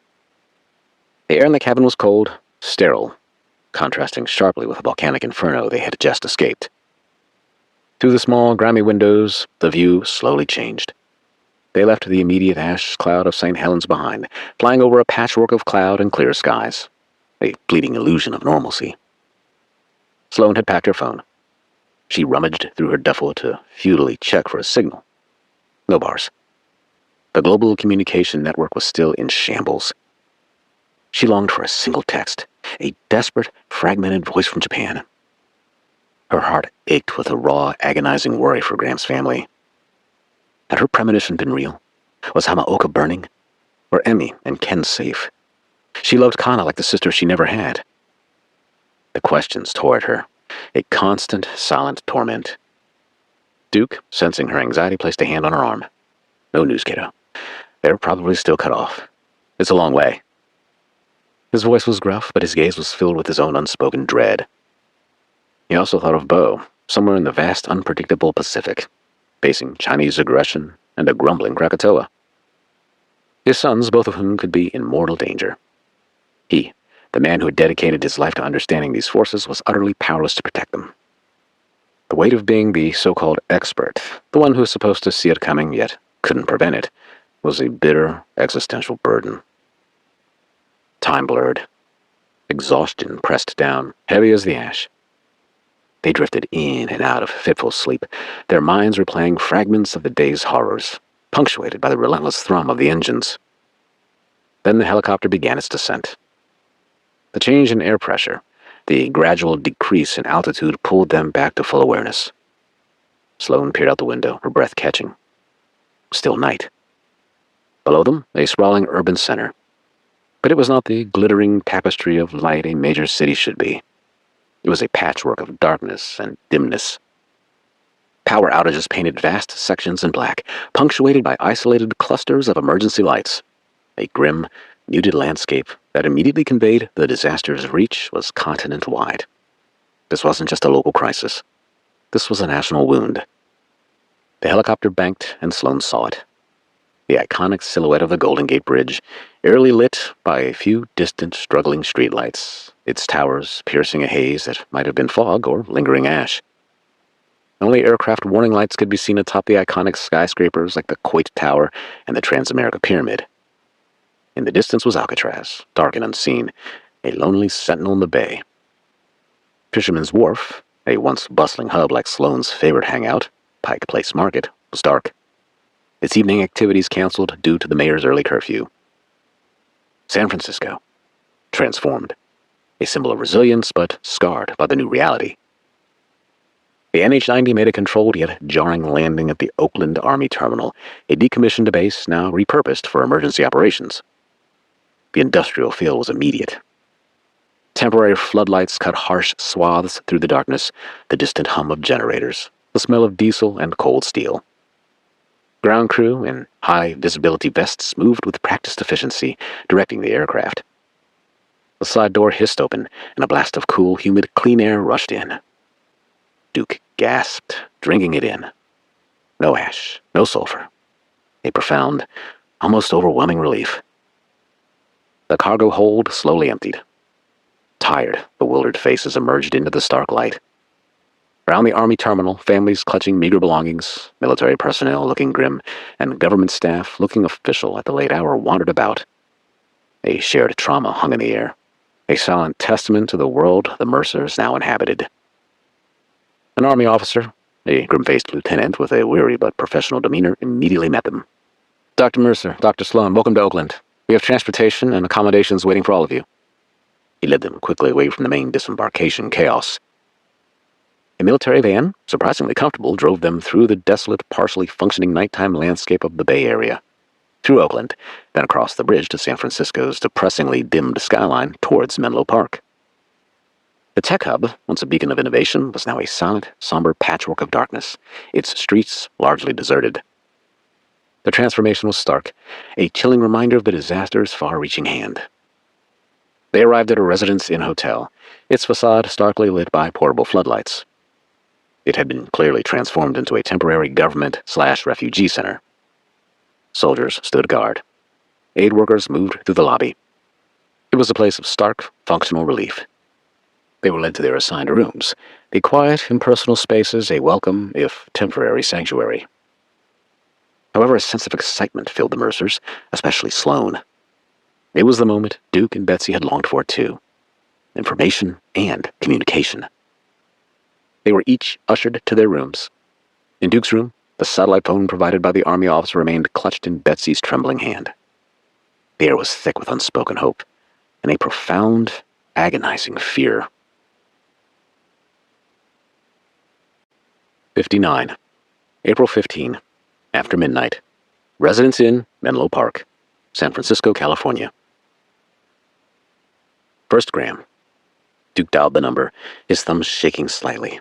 The air in the cabin was cold, sterile, contrasting sharply with the volcanic inferno they had just escaped. Through the small, grimy windows, the view slowly changed. They left the immediate ash cloud of St. Helens behind, flying over a patchwork of cloud and clear skies, a fleeting illusion of normalcy. Sloan had packed her phone. She rummaged through her duffel to futilely check for a signal. No bars. The global communication network was still in shambles. She longed for a single text, a desperate, fragmented voice from Japan. Her heart ached with a raw, agonizing worry for Graham's family. Had her premonition been real? Was Hamaoka burning? Were Emmy and Ken safe? She loved Kana like the sister she never had. The questions tore at her, a constant, silent torment. Duke, sensing her anxiety, placed a hand on her arm. No news, kiddo. They're probably still cut off. It's a long way. His voice was gruff, but his gaze was filled with his own unspoken dread. He also thought of Bo, somewhere in the vast, unpredictable Pacific, facing Chinese aggression and a grumbling Krakatoa. His sons, both of whom could be in mortal danger. He, the man who had dedicated his life to understanding these forces, was utterly powerless to protect them. The weight of being the so-called expert, the one who was supposed to see it coming yet couldn't prevent it, was a bitter existential burden. Time blurred. Exhaustion pressed down, heavy as the ash. They drifted in and out of fitful sleep, their minds replaying fragments of the day's horrors, punctuated by the relentless thrum of the engines. Then the helicopter began its descent. The change in air pressure, the gradual decrease in altitude pulled them back to full awareness. Sloan peered out the window, her breath catching. Still night. Below them, a sprawling urban center. But it was not the glittering tapestry of light a major city should be. It was a patchwork of darkness and dimness. Power outages painted vast sections in black, punctuated by isolated clusters of emergency lights. A grim, muted landscape that immediately conveyed the disaster's reach was continent-wide. This wasn't just a local crisis. This was a national wound. The helicopter banked, and Sloan saw it. The iconic silhouette of the Golden Gate Bridge, eerily lit by a few distant, struggling streetlights, its towers piercing a haze that might have been fog or lingering ash. Only aircraft warning lights could be seen atop the iconic skyscrapers like the Coit Tower and the Transamerica Pyramid. In the distance was Alcatraz, dark and unseen, a lonely sentinel in the bay. Fisherman's Wharf, a once bustling hub like Sloan's favorite hangout, Pike Place Market, was dark. Its evening activities canceled due to the mayor's early curfew. San Francisco, transformed, a symbol of resilience but scarred by the new reality. The NH-90 made a controlled yet jarring landing at the Oakland Army Terminal, a decommissioned base now repurposed for emergency operations. The industrial feel was immediate. Temporary floodlights cut harsh swaths through the darkness, the distant hum of generators, the smell of diesel and cold steel. Ground crew in high-visibility vests moved with practiced efficiency, directing the aircraft. The side door hissed open, and a blast of cool, humid, clean air rushed in. Duke gasped, drinking it in. No ash, no sulfur. A profound, almost overwhelming relief. The cargo hold slowly emptied. Tired, bewildered faces emerged into the stark light. Around the Army terminal, families clutching meager belongings, military personnel looking grim, and government staff looking official at the late hour wandered about. A shared trauma hung in the air, a silent testament to the world the Mercers now inhabited. An Army officer, a grim-faced lieutenant with a weary but professional demeanor, immediately met them. "Dr. Mercer, Dr. Sloan, welcome to Oakland. We have transportation and accommodations waiting for all of you." He led them quickly away from the main disembarkation chaos. A military van, surprisingly comfortable, drove them through the desolate, partially functioning nighttime landscape of the Bay Area, through Oakland, then across the bridge to San Francisco's depressingly dimmed skyline towards Menlo Park. The tech hub, once a beacon of innovation, was now a silent, somber patchwork of darkness, its streets largely deserted. The transformation was stark, a chilling reminder of the disaster's far-reaching hand. They arrived at a Residence Inn hotel, its facade starkly lit by portable floodlights. It had been clearly transformed into a temporary government/refugee center. Soldiers stood guard. Aid workers moved through the lobby. It was a place of stark, functional relief. They were led to their assigned rooms, the quiet, impersonal spaces a welcome, if temporary, sanctuary. However, a sense of excitement filled the Mercers, especially Sloan. It was the moment Duke and Betsy had longed for, too. Information and communication. They were each ushered to their rooms. In Duke's room, the satellite phone provided by the Army officer remained clutched in Betsy's trembling hand. The air was thick with unspoken hope, and a profound, agonizing fear. 59. April 15, after midnight. Residence Inn, Menlo Park, San Francisco, California. First gram. Duke dialed the number, his thumbs shaking slightly.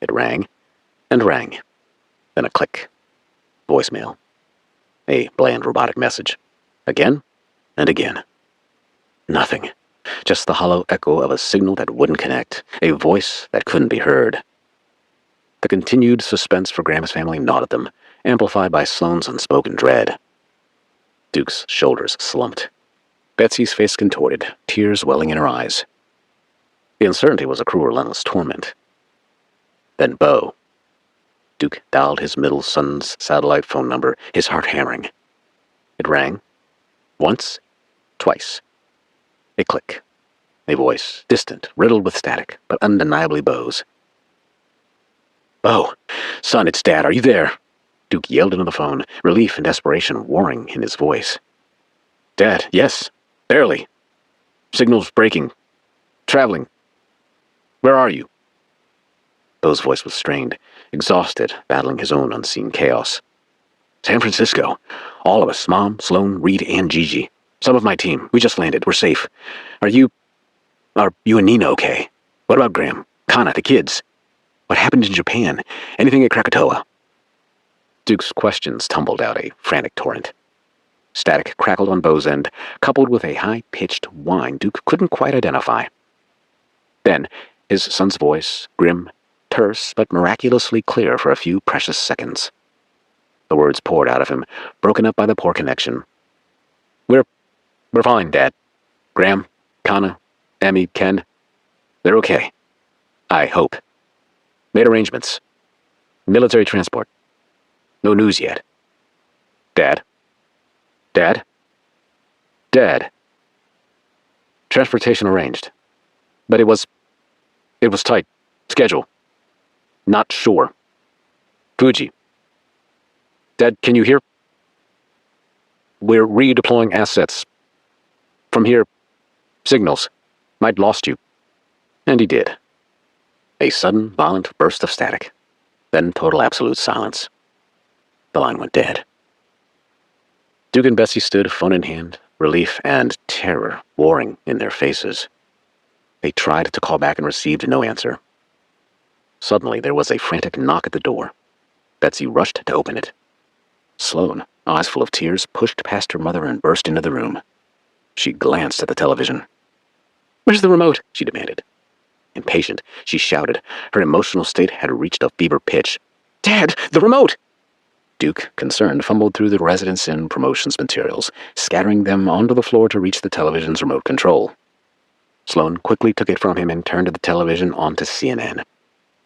It rang, and rang. Then a click. Voicemail. A bland robotic message. Again, and again. Nothing. Just the hollow echo of a signal that wouldn't connect, a voice that couldn't be heard. The continued suspense for Graham's family gnawed at them, amplified by Sloan's unspoken dread. Duke's shoulders slumped. Betsy's face contorted, tears welling in her eyes. The uncertainty was a cruel, relentless torment. Then Bo. Duke dialed his middle son's satellite phone number, his heart hammering. It rang. Once. Twice. A click. A voice, distant, riddled with static, but undeniably Bo's. "Bo, son, it's Dad. Are you there?" Duke yelled into the phone, relief and desperation warring in his voice. "Dad, yes. Barely. Signal's breaking. Traveling. Where are you?" Bo's voice was strained, exhausted, battling his own unseen chaos. "San Francisco. All of us. Mom, Sloan, Reed, and Gigi. Some of my team. We just landed. We're safe. Are you and Nina okay? What about Graham? Kana, the kids? What happened in Japan? Anything at Krakatoa?" Duke's questions tumbled out a frantic torrent. Static crackled on Bo's end, coupled with a high-pitched whine Duke couldn't quite identify. Then, his son's voice, grim, terse, but miraculously clear for a few precious seconds. The words poured out of him, broken up by the poor connection. We're fine, Dad. Graham, Kana, Emmy, Ken. They're okay. I hope. Made arrangements. Military transport. No news yet. Dad? Dad? Dad? Transportation arranged. But it was tight. Schedule. Not sure. Fuji. Dad, can you hear? We're redeploying assets. From here, signals. Might lost you. And he did. A sudden, violent burst of static. Then total absolute silence. The line went dead. Duke and Betsy stood, phone in hand, relief and terror warring in their faces. They tried to call back and received no answer. Suddenly, there was a frantic knock at the door. Betsy rushed to open it. Sloan, eyes full of tears, pushed past her mother and burst into the room. She glanced at the television. "Where's the remote?" she demanded. Impatient, she shouted. Her emotional state had reached a fever pitch. "Dad, the remote!" Duke, concerned, fumbled through the Residence Inn promotions materials, scattering them onto the floor to reach the television's remote control. Sloan quickly took it from him and turned the television onto CNN.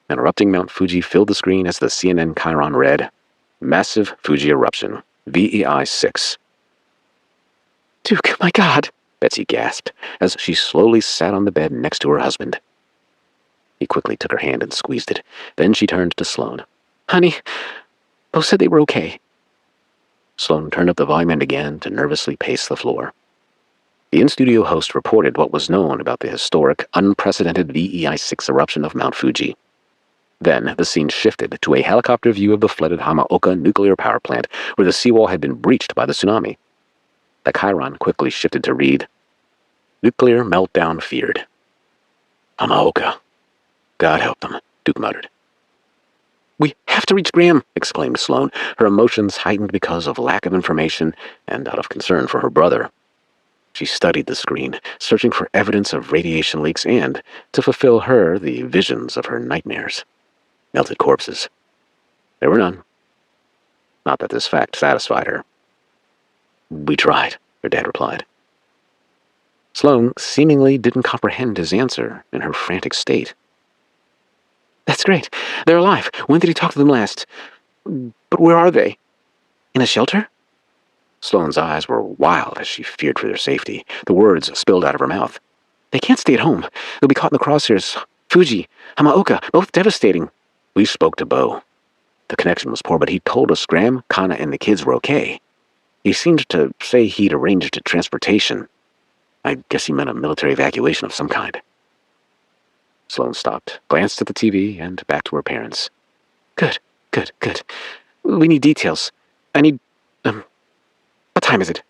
An erupting Mount Fuji filled the screen as the CNN chyron read, "Massive Fuji eruption, VEI 6. "Duke, my God!" Betsy gasped, as she slowly sat on the bed next to her husband. He quickly took her hand and squeezed it. Then she turned to Sloan. "Honey, Bo said they were okay." Sloan turned up the volume and began to nervously pace the floor. The in-studio host reported what was known about the historic, unprecedented VEI 6 eruption of Mount Fuji. Then the scene shifted to a helicopter view of the flooded Hamaoka nuclear power plant where the seawall had been breached by the tsunami. The chyron quickly shifted to read, "Nuclear meltdown feared." Hamaoka. God help them, Duke muttered. "We have to reach Graham," exclaimed Sloan, her emotions heightened because of lack of information and out of concern for her brother. She studied the screen, searching for evidence of radiation leaks and, to fulfill her, the visions of her nightmares. Melted corpses. There were none. Not that this fact satisfied her. "We tried," her dad replied. Sloan seemingly didn't comprehend his answer in her frantic state. "That's great. They're alive. When did he talk to them last? But where are they? In a shelter?" Sloan's eyes were wild as she feared for their safety. The words spilled out of her mouth. "They can't stay at home. They'll be caught in the crosshairs. Fuji, Hamaoka, both devastating." "We spoke to Bo. The connection was poor, but he told us Graham, Kana, and the kids were okay. He seemed to say he'd arranged transportation. I guess he meant a military evacuation of some kind." Sloan stopped, glanced at the TV, and back to her parents. Good. We need details. I need, what time is it?"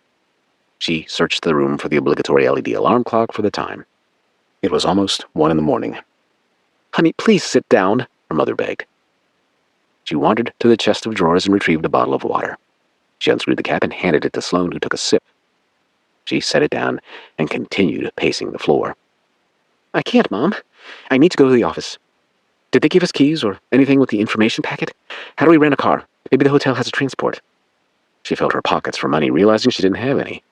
She searched the room for the obligatory LED alarm clock for the time. It was almost 1 a.m. "Honey, please sit down," her mother begged. She wandered to the chest of drawers and retrieved a bottle of water. She unscrewed the cap and handed it to Sloan, who took a sip. She set it down and continued pacing the floor. "I can't, Mom. I need to go to the office. Did they give us keys or anything with the information packet? How do we rent a car? Maybe the hotel has a transport." She felt her pockets for money, realizing she didn't have any.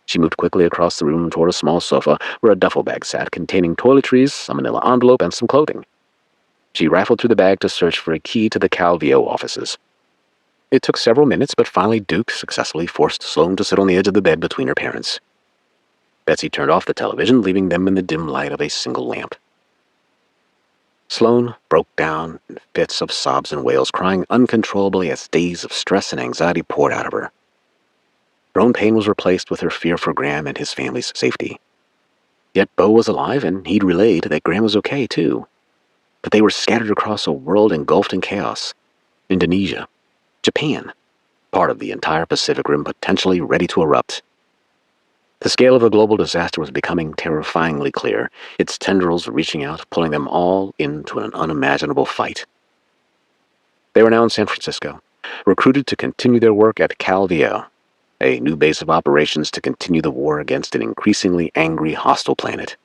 She moved quickly across the room toward a small sofa where a duffel bag sat containing toiletries, a manila envelope, and some clothing. She rifled through the bag to search for a key to the Calvio offices. It took several minutes, but finally Duke successfully forced Sloan to sit on the edge of the bed between her parents. Betsy turned off the television, leaving them in the dim light of a single lamp. Sloan broke down in fits of sobs and wails, crying uncontrollably as days of stress and anxiety poured out of her. Her own pain was replaced with her fear for Graham and his family's safety. Yet Bo was alive, and he'd relayed that Graham was okay, too. But they were scattered across a world engulfed in chaos. Indonesia, Japan, part of the entire Pacific Rim potentially ready to erupt. The scale of the global disaster was becoming terrifyingly clear, its tendrils reaching out, pulling them all into an unimaginable fight. They were now in San Francisco, recruited to continue their work at Calvio, a new base of operations to continue the war against an increasingly angry, hostile planet.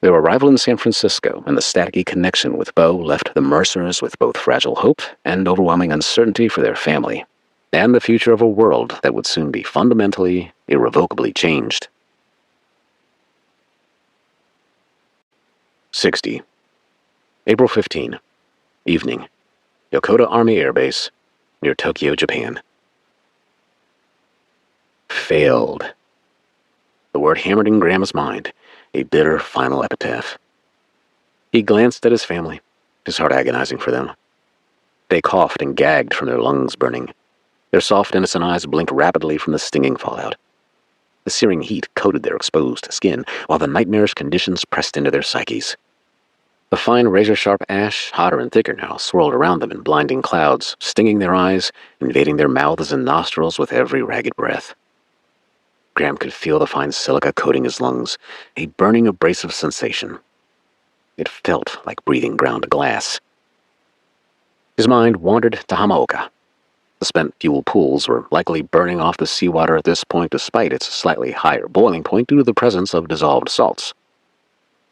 Their arrival in San Francisco and the staticky connection with Bo left the Mercers with both fragile hope and overwhelming uncertainty for their family, and the future of a world that would soon be fundamentally, irrevocably changed. 60. April 15. Evening. Yokota Army Air Base, near Tokyo, Japan. Failed. The word hammered in Graham's mind, a bitter final epitaph. He glanced at his family, his heart agonizing for them. They coughed and gagged from their lungs burning. Their soft, innocent eyes blinked rapidly from the stinging fallout. The searing heat coated their exposed skin, while the nightmarish conditions pressed into their psyches. The fine, razor-sharp ash, hotter and thicker now, swirled around them in blinding clouds, stinging their eyes, invading their mouths and nostrils with every ragged breath. Graham could feel the fine silica coating his lungs, a burning, abrasive sensation. It felt like breathing ground glass. His mind wandered to Hamaoka. The spent fuel pools were likely burning off the seawater at this point despite its slightly higher boiling point due to the presence of dissolved salts.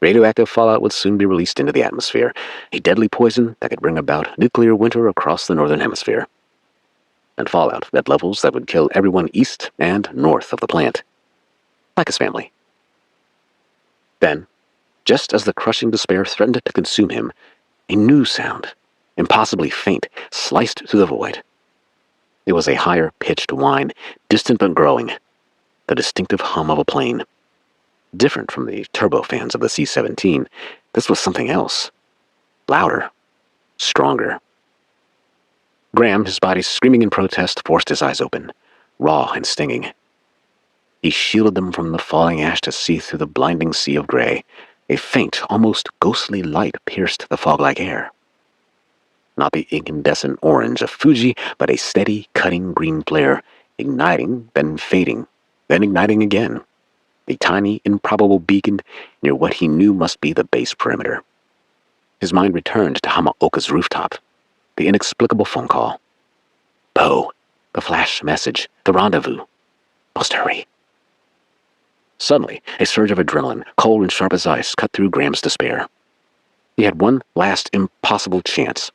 Radioactive fallout would soon be released into the atmosphere, a deadly poison that could bring about nuclear winter across the northern hemisphere. And fallout at levels that would kill everyone east and north of the plant. Like his family. Then, just as the crushing despair threatened to consume him, a new sound, impossibly faint, sliced through the void. It was a higher-pitched whine, distant but growing, the distinctive hum of a plane. Different from the turbofans of the C-17, this was something else. Louder. Stronger. Graham, his body screaming in protest, forced his eyes open, raw and stinging. He shielded them from the falling ash to see through the blinding sea of gray. A faint, almost ghostly light pierced the fog-like air. Not the incandescent orange of Fuji, but a steady, cutting green flare, igniting, then fading, then igniting again. A tiny, improbable beacon near what he knew must be the base perimeter. His mind returned to Hamaoka's rooftop. The inexplicable phone call. Bo, the flash message, the rendezvous. Must hurry. Suddenly, a surge of adrenaline, cold and sharp as ice, cut through Graham's despair. He had one last impossible chance.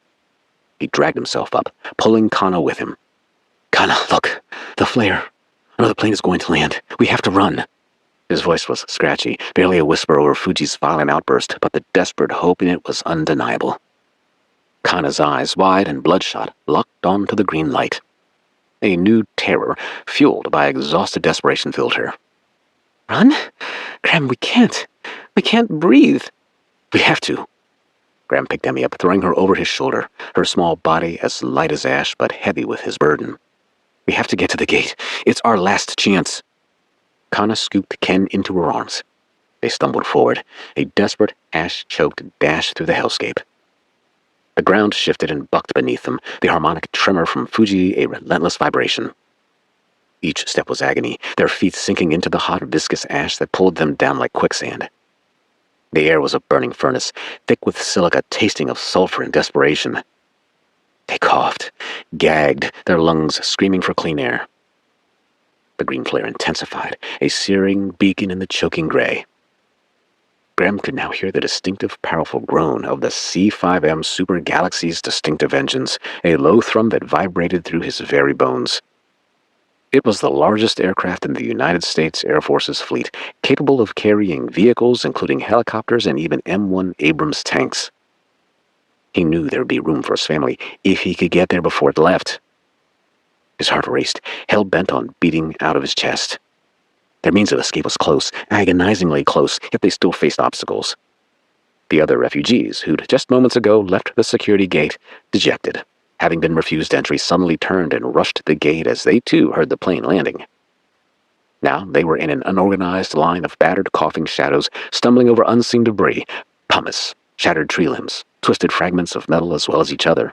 He dragged himself up, pulling Kana with him. Kana, look, the flare. Another plane is going to land. We have to run. His voice was scratchy, barely a whisper over Fuji's violent outburst, but the desperate hope in it was undeniable. Kana's eyes, wide and bloodshot, locked onto the green light. A new terror, fueled by exhausted desperation, filled her. Run? Graham, we can't. We can't breathe. We have to. Graham picked Emmy up, throwing her over his shoulder, her small body as light as ash but heavy with his burden. We have to get to the gate. It's our last chance. Kana scooped Ken into her arms. They stumbled forward, a desperate, ash-choked dash through the hellscape. The ground shifted and bucked beneath them, the harmonic tremor from Fuji a relentless vibration. Each step was agony, their feet sinking into the hot, viscous ash that pulled them down like quicksand. The air was a burning furnace, thick with silica tasting of sulfur and desperation. They coughed, gagged, their lungs screaming for clean air. The green flare intensified, a searing beacon in the choking gray. Graham could now hear the distinctive, powerful groan of the C-5M Super Galaxy's distinctive engines, a low thrum that vibrated through his very bones. It was the largest aircraft in the United States Air Force's fleet, capable of carrying vehicles including helicopters and even M1 Abrams tanks. He knew there would be room for his family if he could get there before it left. His heart raced, hell-bent on beating out of his chest. Their means of escape was close, agonizingly close, yet they still faced obstacles. The other refugees, who'd just moments ago left the security gate, dejected, having been refused entry, suddenly turned and rushed to the gate as they too heard the plane landing. Now they were in an unorganized line of battered, coughing shadows, stumbling over unseen debris, pumice, shattered tree limbs, twisted fragments of metal as well as each other.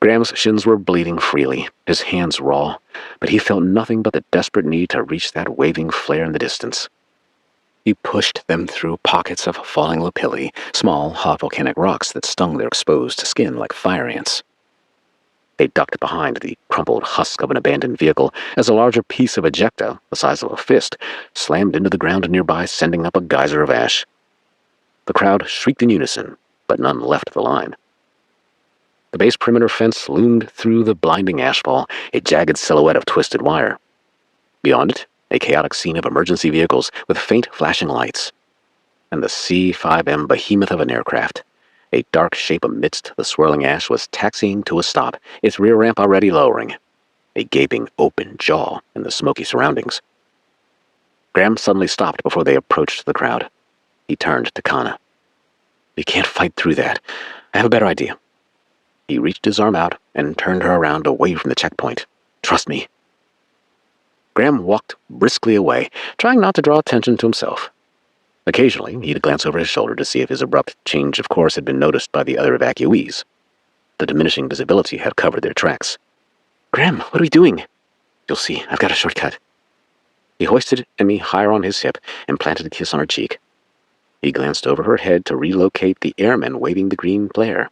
Graham's shins were bleeding freely, his hands raw, but he felt nothing but the desperate need to reach that waving flare in the distance. He pushed them through pockets of falling lapilli, small, hot volcanic rocks that stung their exposed skin like fire ants. They ducked behind the crumpled husk of an abandoned vehicle as a larger piece of ejecta, the size of a fist, slammed into the ground nearby, sending up a geyser of ash. The crowd shrieked in unison, but none left the line. The base perimeter fence loomed through the blinding ashfall, a jagged silhouette of twisted wire. Beyond it, a chaotic scene of emergency vehicles with faint flashing lights. And the C-5M behemoth of an aircraft, a dark shape amidst the swirling ash, was taxiing to a stop, its rear ramp already lowering, a gaping open jaw in the smoky surroundings. Graham suddenly stopped before they approached the crowd. He turned to Kana. "You can't fight through that. I have a better idea." He reached his arm out and turned her around away from the checkpoint. "Trust me." Graham walked briskly away, trying not to draw attention to himself. Occasionally, he'd glance over his shoulder to see if his abrupt change of course had been noticed by the other evacuees. The diminishing visibility had covered their tracks. "Graham, what are we doing?" "You'll see, I've got a shortcut." He hoisted Emmy higher on his hip and planted a kiss on her cheek. He glanced over her head to relocate the airmen waving the green flare.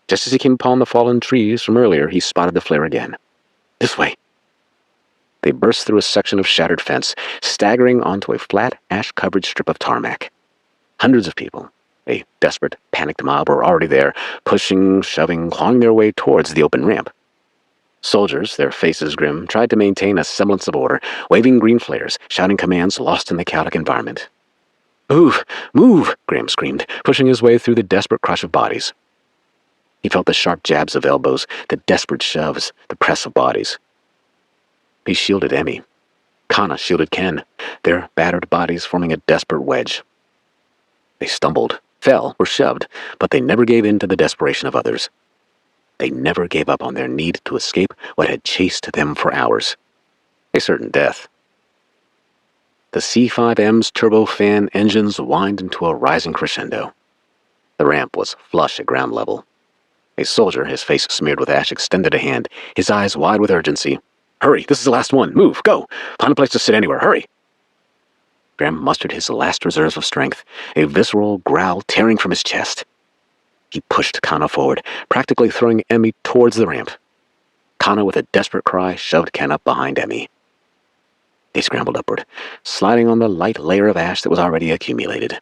Just as he came upon the fallen trees from earlier, he spotted the flare again. "This way." They burst through a section of shattered fence, staggering onto a flat, ash-covered strip of tarmac. Hundreds of people, a desperate, panicked mob, were already there, pushing, shoving, clawing their way towards the open ramp. Soldiers, their faces grim, tried to maintain a semblance of order, waving green flares, shouting commands lost in the chaotic environment. "Move! Move!" Graham screamed, pushing his way through the desperate crush of bodies. He felt the sharp jabs of elbows, the desperate shoves, the press of bodies. He shielded Emmy. Kana shielded Ken, their battered bodies forming a desperate wedge. They stumbled, fell, were shoved, but they never gave in to the desperation of others. They never gave up on their need to escape what had chased them for hours. A certain death. The C-5M's turbofan engines whined into a rising crescendo. The ramp was flush at ground level. A soldier, his face smeared with ash, extended a hand, his eyes wide with urgency. "Hurry, this is the last one. Move, go. Find a place to sit anywhere, hurry." Graham mustered his last reserves of strength, a visceral growl tearing from his chest. He pushed Kana forward, practically throwing Emmy towards the ramp. Kana, with a desperate cry, shoved Ken up behind Emmy. They scrambled upward, sliding on the light layer of ash that was already accumulated.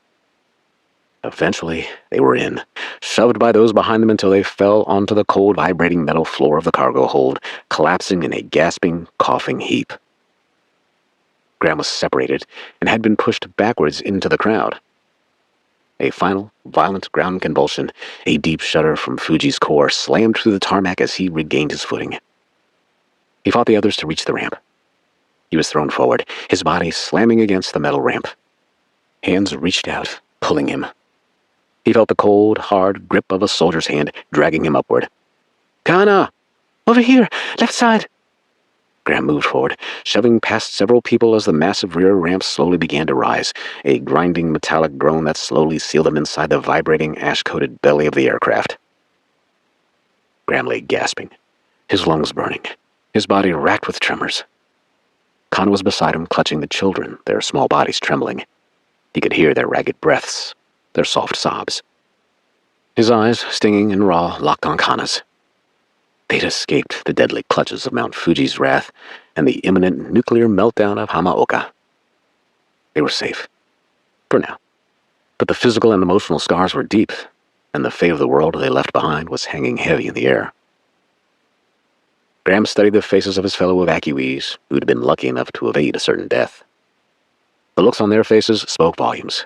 Eventually, they were in, shoved by those behind them until they fell onto the cold, vibrating metal floor of the cargo hold, collapsing in a gasping, coughing heap. Graham was separated and had been pushed backwards into the crowd. A final, violent ground convulsion, a deep shudder from Fuji's core, slammed through the tarmac as he regained his footing. He fought the others to reach the ramp. He was thrown forward, his body slamming against the metal ramp. Hands reached out, pulling him. He felt the cold, hard grip of a soldier's hand dragging him upward. "Kana! Over here! Left side!" Graham moved forward, shoving past several people as the massive rear ramp slowly began to rise, a grinding metallic groan that slowly sealed him inside the vibrating, ash-coated belly of the aircraft. Graham lay gasping, his lungs burning, his body racked with tremors. Kana was beside him, clutching the children, their small bodies trembling. He could hear their ragged breaths, their soft sobs. His eyes, stinging and raw, locked on Kana's. They'd escaped the deadly clutches of Mount Fuji's wrath and the imminent nuclear meltdown of Hamaoka. They were safe. For now. But the physical and emotional scars were deep, and the fate of the world they left behind was hanging heavy in the air. Graham studied the faces of his fellow evacuees who'd been lucky enough to evade a certain death. The looks on their faces spoke volumes.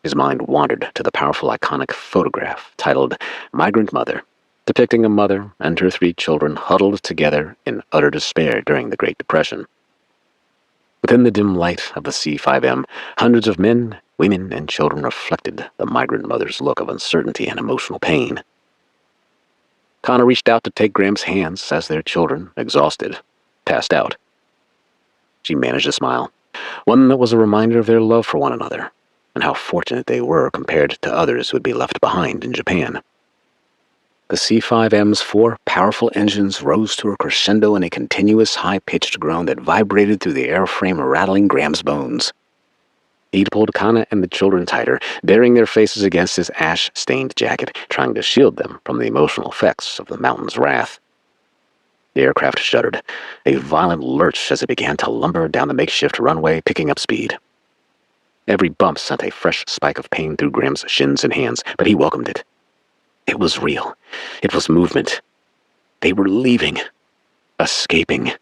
His mind wandered to the powerful iconic photograph titled Migrant Mother, depicting a mother and her 3 children huddled together in utter despair during the Great Depression. Within the dim light of the C5M, hundreds of men, women, and children reflected the migrant mother's look of uncertainty and emotional pain. Connor reached out to take Graham's hands as their children, exhausted, passed out. She managed a smile, one that was a reminder of their love for one another, and how fortunate they were compared to others who would be left behind in Japan. The C5M's 4 powerful engines rose to a crescendo in a continuous high-pitched groan that vibrated through the airframe, rattling Graham's bones. He'd pulled Kana and the children tighter, burying their faces against his ash-stained jacket, trying to shield them from the emotional effects of the mountain's wrath. The aircraft shuddered, a violent lurch as it began to lumber down the makeshift runway, picking up speed. Every bump sent a fresh spike of pain through Graham's shins and hands, but he welcomed it. It was real. It was movement. They were leaving. Escaping.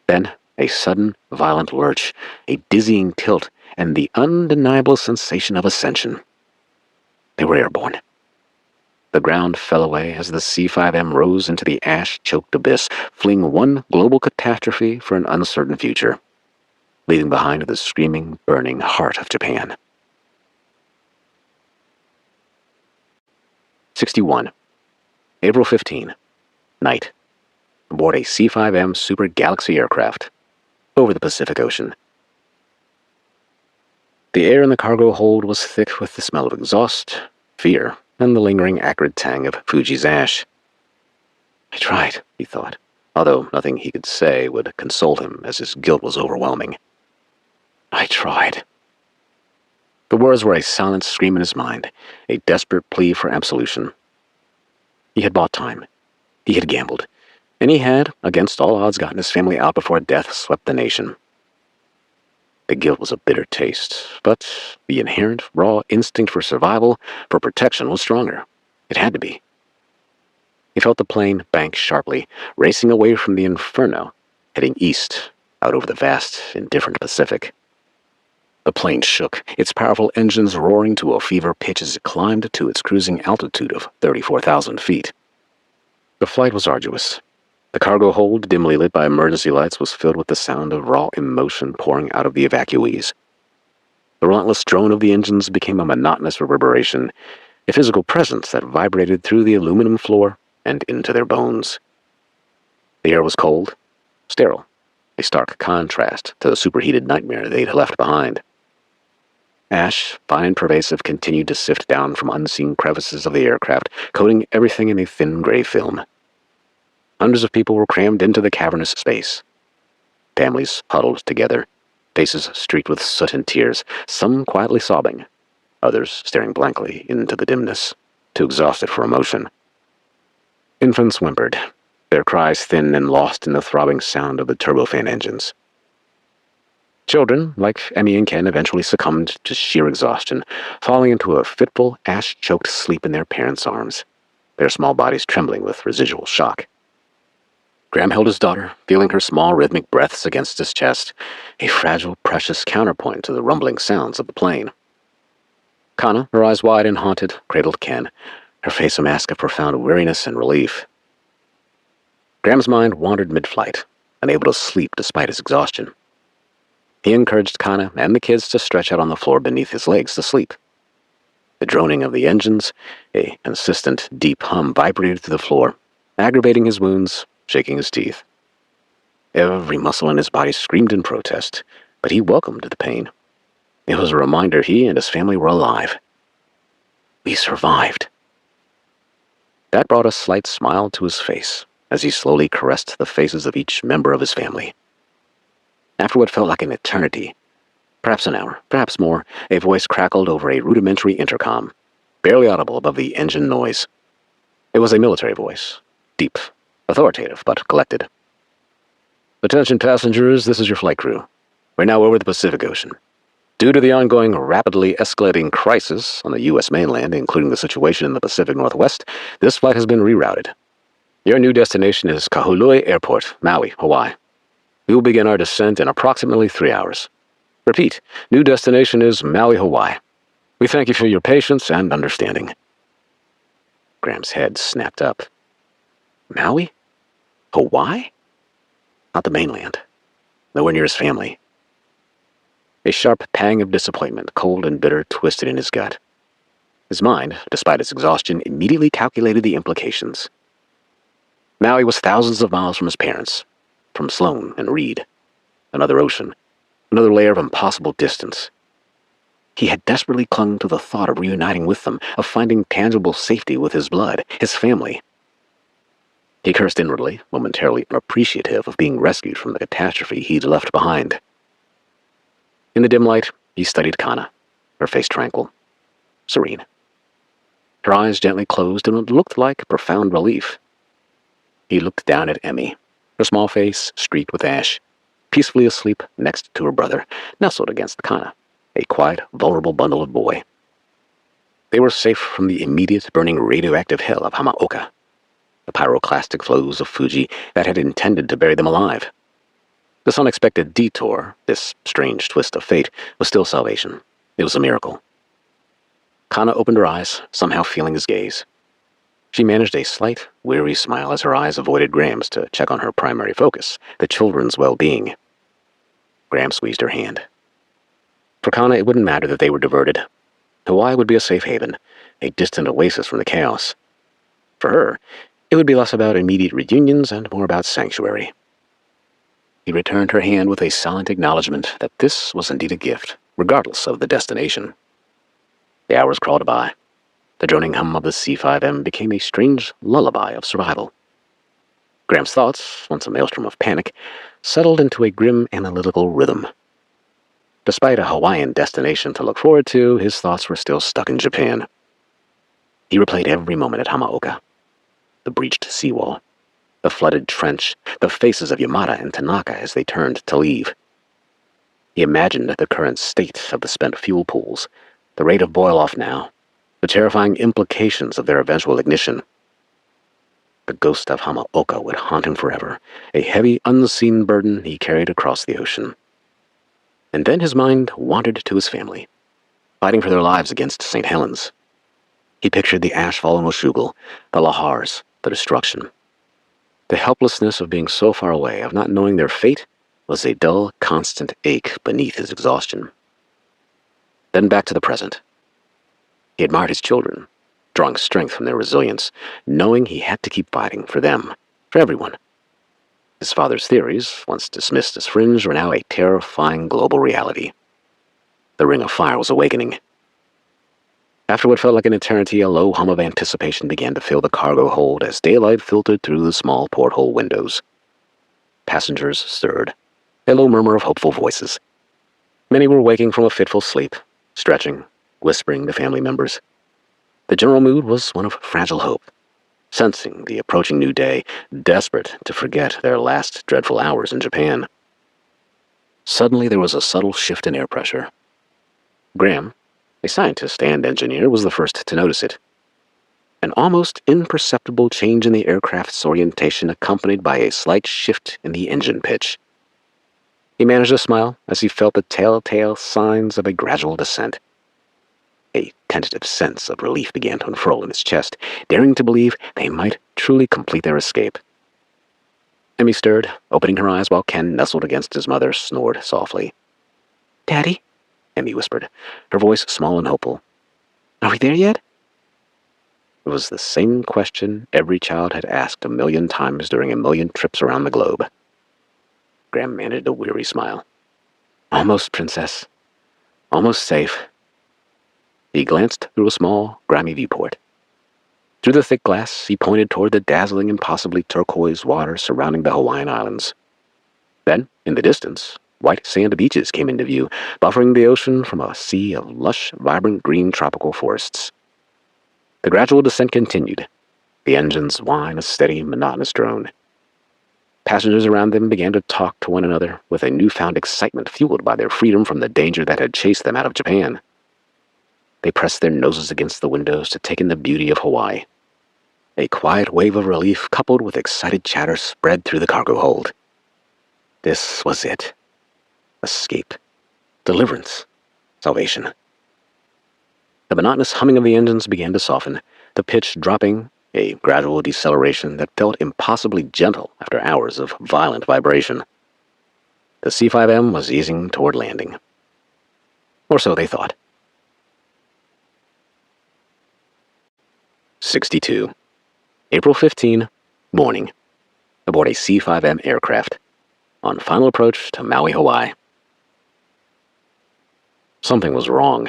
Then, a sudden, violent lurch, a dizzying tilt, and the undeniable sensation of ascension. They were airborne. The ground fell away as the C5M rose into the ash-choked abyss, fleeing one global catastrophe for an uncertain future, leaving behind the screaming, burning heart of Japan. 61. April 15. Night. Aboard a C5M Super Galaxy aircraft. Over the Pacific Ocean. The air in the cargo hold was thick with the smell of exhaust, fear, and the lingering acrid tang of Fuji's ash. I tried, he thought, although nothing he could say would console him as his guilt was overwhelming. I tried. The words were a silent scream in his mind, a desperate plea for absolution. He had bought time. He had gambled. And he had, against all odds, gotten his family out before death swept the nation. The guilt was a bitter taste, but the inherent, raw instinct for survival, for protection, was stronger. It had to be. He felt the plane bank sharply, racing away from the inferno, heading east, out over the vast, indifferent Pacific. The plane shook, its powerful engines roaring to a fever pitch as it climbed to its cruising altitude of 34,000 feet. The flight was arduous. The cargo hold, dimly lit by emergency lights, was filled with the sound of raw emotion pouring out of the evacuees. The relentless drone of the engines became a monotonous reverberation, a physical presence that vibrated through the aluminum floor and into their bones. The air was cold, sterile, a stark contrast to the superheated nightmare they'd left behind. Ash, fine and pervasive, continued to sift down from unseen crevices of the aircraft, coating everything in a thin gray film. Hundreds of people were crammed into the cavernous space. Families huddled together, faces streaked with soot and tears, some quietly sobbing, others staring blankly into the dimness, too exhausted for emotion. Infants whimpered, their cries thin and lost in the throbbing sound of the turbofan engines. Children, like Emmy and Ken, eventually succumbed to sheer exhaustion, falling into a fitful, ash-choked sleep in their parents' arms, their small bodies trembling with residual shock. Graham held his daughter, feeling her small rhythmic breaths against his chest, a fragile, precious counterpoint to the rumbling sounds of the plane. Kana, her eyes wide and haunted, cradled Ken, her face a mask of profound weariness and relief. Graham's mind wandered mid-flight, unable to sleep despite his exhaustion. He encouraged Kana and the kids to stretch out on the floor beneath his legs to sleep. The droning of the engines, a consistent, deep hum, vibrated through the floor, aggravating his wounds, shaking his teeth. Every muscle in his body screamed in protest, but he welcomed the pain. It was a reminder he and his family were alive. We survived. That brought a slight smile to his face as he slowly caressed the faces of each member of his family. After what felt like an eternity, perhaps an hour, perhaps more, a voice crackled over a rudimentary intercom, barely audible above the engine noise. It was a military voice, deep, authoritative, but collected. Attention passengers, this is your flight crew. We're now over the Pacific Ocean. Due to the ongoing, rapidly escalating crisis on the U.S. mainland, including the situation in the Pacific Northwest, this flight has been rerouted. Your new destination is Kahului Airport, Maui, Hawaii. We will begin our descent in approximately 3 hours. Repeat, new destination is Maui, Hawaii. We thank you for your patience and understanding. Graham's head snapped up. Maui? Hawaii? Not the mainland. Nowhere near his family. A sharp pang of disappointment, cold and bitter, twisted in his gut. His mind, despite its exhaustion, immediately calculated the implications. Maui was thousands of miles from his parents, from Sloan and Reed. Another ocean, another layer of impossible distance. He had desperately clung to the thought of reuniting with them, of finding tangible safety with his blood, his family. He cursed inwardly, momentarily unappreciative of being rescued from the catastrophe he'd left behind. In the dim light, he studied Kana, her face tranquil, serene. Her eyes gently closed in what looked like profound relief. He looked down at Emmy, her small face streaked with ash, peacefully asleep next to her brother, nestled against Kana, a quiet, vulnerable bundle of boy. They were safe from the immediate burning radioactive hell of Hamaoka, the pyroclastic flows of Fuji that had intended to bury them alive. This unexpected detour, this strange twist of fate, was still salvation. It was a miracle. Kana opened her eyes, somehow feeling his gaze. She managed a slight, weary smile as her eyes avoided Graham's to check on her primary focus, the children's well-being. Graham squeezed her hand. For Kana, it wouldn't matter that they were diverted. Hawaii would be a safe haven, a distant oasis from the chaos. For her, it would be less about immediate reunions and more about sanctuary. He returned her hand with a silent acknowledgement that this was indeed a gift, regardless of the destination. The hours crawled by. The droning hum of the C5M became a strange lullaby of survival. Graham's thoughts, once a maelstrom of panic, settled into a grim analytical rhythm. Despite a Hawaiian destination to look forward to, his thoughts were still stuck in Japan. He replayed every moment at Hamaoka. The breached seawall, the flooded trench, the faces of Yamada and Tanaka as they turned to leave. He imagined the current state of the spent fuel pools, the rate of boil-off now, the terrifying implications of their eventual ignition. The ghost of Hamaoka would haunt him forever, a heavy, unseen burden he carried across the ocean. And then his mind wandered to his family, fighting for their lives against St. Helens. He pictured the ash-fallen Washougal, the lahars, the destruction. The helplessness of being so far away, of not knowing their fate, was a dull, constant ache beneath his exhaustion. Then back to the present. He admired his children, drawing strength from their resilience, knowing he had to keep fighting for them, for everyone. His father's theories, once dismissed as fringe, were now a terrifying global reality. The ring of fire was awakening. After what felt like an eternity, a low hum of anticipation began to fill the cargo hold as daylight filtered through the small porthole windows. Passengers stirred, a low murmur of hopeful voices. Many were waking from a fitful sleep, stretching, whispering to family members. The general mood was one of fragile hope, sensing the approaching new day, desperate to forget their last dreadful hours in Japan. Suddenly there was a subtle shift in air pressure. Graham, a scientist and engineer, was the first to notice it. An almost imperceptible change in the aircraft's orientation accompanied by a slight shift in the engine pitch. He managed a smile as he felt the telltale signs of a gradual descent. A tentative sense of relief began to unfurl in his chest, daring to believe they might truly complete their escape. Emmy stirred, opening her eyes while Ken, nestled against his mother, snored softly. "Daddy?" Emmy whispered, her voice small and hopeful. "Are we there yet?" It was the same question every child had asked 1,000,000 times during 1,000,000 trips around the globe. Graham managed a weary smile. "Almost, Princess. Almost safe." He glanced through a small, grimy viewport. Through the thick glass, he pointed toward the dazzling and possibly turquoise water surrounding the Hawaiian Islands. Then, in the distance, white sand beaches came into view, buffering the ocean from a sea of lush, vibrant green tropical forests. The gradual descent continued, the engines whine a steady, monotonous drone. Passengers around them began to talk to one another with a newfound excitement fueled by their freedom from the danger that had chased them out of Japan. They pressed their noses against the windows to take in the beauty of Hawaii. A quiet wave of relief coupled with excited chatter spread through the cargo hold. This was it. Escape. Deliverance. Salvation. The monotonous humming of the engines began to soften, the pitch dropping, a gradual deceleration that felt impossibly gentle after hours of violent vibration. The C-5M was easing toward landing. Or so they thought. 62. April 15, morning. Aboard a C-5M aircraft. On final approach to Maui, Hawaii. Something was wrong.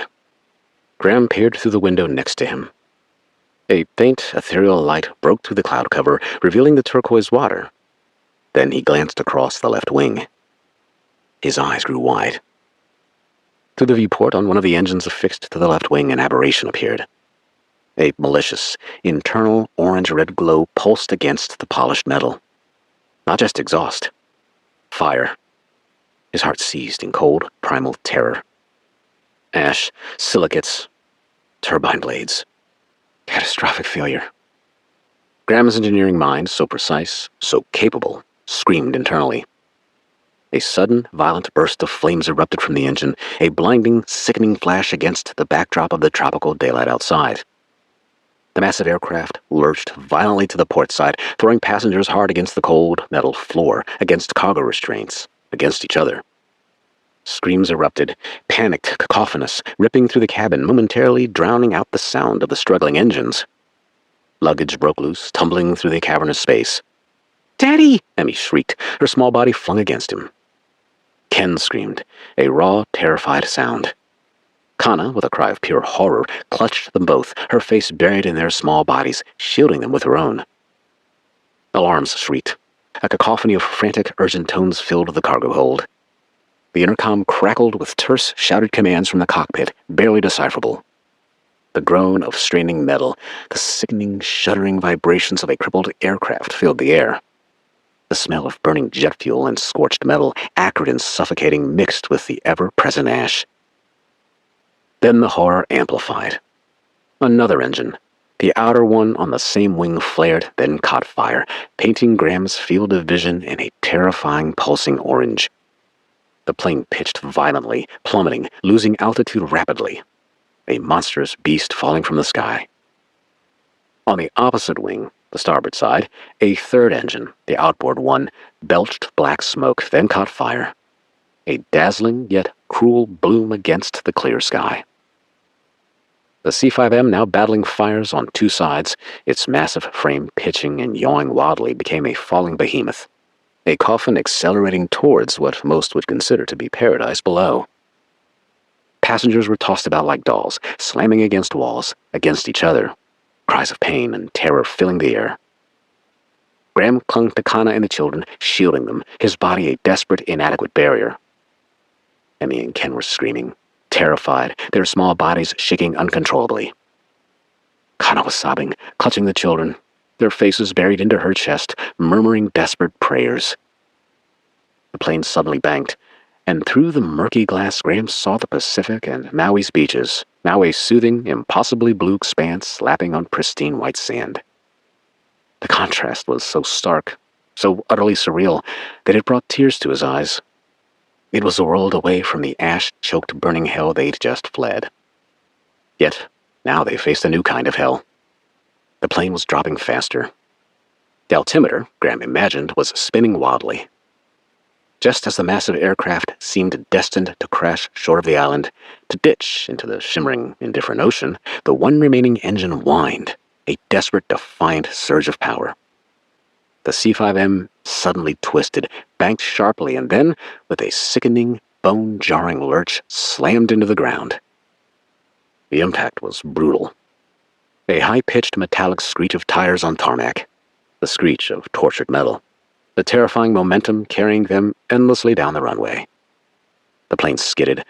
Graham peered through the window next to him. A faint, ethereal light broke through the cloud cover, revealing the turquoise water. Then he glanced across the left wing. His eyes grew wide. Through the viewport on one of the engines affixed to the left wing, an aberration appeared. A malicious, internal orange-red glow pulsed against the polished metal. Not just exhaust. Fire. His heart seized in cold, primal terror. Ash, silicates, turbine blades. Catastrophic failure. Graham's engineering mind, so precise, so capable, screamed internally. A sudden, violent burst of flames erupted from the engine, a blinding, sickening flash against the backdrop of the tropical daylight outside. The massive aircraft lurched violently to the port side, throwing passengers hard against the cold metal floor, against cargo restraints, against each other. Screams erupted, panicked, cacophonous, ripping through the cabin, momentarily drowning out the sound of the struggling engines. Luggage broke loose, tumbling through the cavernous space. "Daddy!" Emmy shrieked, her small body flung against him. Ken screamed, a raw, terrified sound. Kana, with a cry of pure horror, clutched them both, her face buried in their small bodies, shielding them with her own. Alarms shrieked. A cacophony of frantic, urgent tones filled the cargo hold. The intercom crackled with terse, shouted commands from the cockpit, barely decipherable. The groan of straining metal, the sickening, shuddering vibrations of a crippled aircraft filled the air. The smell of burning jet fuel and scorched metal, acrid and suffocating, mixed with the ever-present ash. Then the horror amplified. Another engine. The outer one on the same wing flared, then caught fire, painting Graham's field of vision in a terrifying, pulsing orange. The plane pitched violently, plummeting, losing altitude rapidly. A monstrous beast falling from the sky. On the opposite wing, the starboard side, a third engine, the outboard one, belched black smoke, then caught fire. A dazzling yet cruel bloom against the clear sky. The C-5M, now battling fires on two sides, its massive frame pitching and yawing wildly, became a falling behemoth. A coffin accelerating towards what most would consider to be paradise below. Passengers were tossed about like dolls, slamming against walls, against each other, cries of pain and terror filling the air. Graham clung to Kana and the children, shielding them, his body a desperate, inadequate barrier. Emmy and Ken were screaming, terrified, their small bodies shaking uncontrollably. Kana was sobbing, clutching the children, their faces buried into her chest, murmuring desperate prayers. The plane suddenly banked, and through the murky glass Graham saw the Pacific and Maui's beaches, now a soothing, impossibly blue expanse lapping on pristine white sand. The contrast was so stark, so utterly surreal, that it brought tears to his eyes. It was a world away from the ash-choked burning hell they'd just fled. Yet, now they faced a new kind of hell. The plane was dropping faster. The altimeter, Graham imagined, was spinning wildly. Just as the massive aircraft seemed destined to crash short of the island, to ditch into the shimmering, indifferent ocean, the one remaining engine whined, a desperate, defiant surge of power. The C-5M suddenly twisted, banked sharply, and then, with a sickening, bone-jarring lurch, slammed into the ground. The impact was brutal. A high-pitched metallic screech of tires on tarmac, the screech of tortured metal, the terrifying momentum carrying them endlessly down the runway. The plane skidded,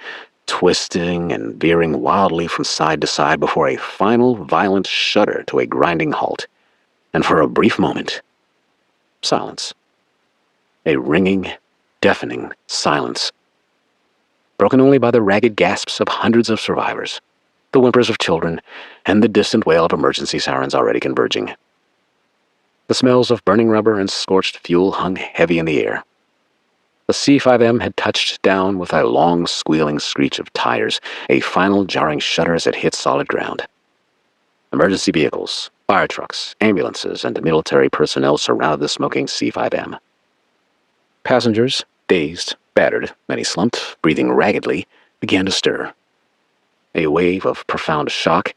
twisting and veering wildly from side to side before a final, violent shudder to a grinding halt, and for a brief moment, silence. A ringing, deafening silence, broken only by the ragged gasps of hundreds of survivors, the whimpers of children, and the distant wail of emergency sirens already converging. The smells of burning rubber and scorched fuel hung heavy in the air. The C-5M had touched down with a long, squealing screech of tires, a final jarring shudder as it hit solid ground. Emergency vehicles, fire trucks, ambulances, and military personnel surrounded the smoking C-5M. Passengers, dazed, battered, many slumped, breathing raggedly, began to stir. A wave of profound shock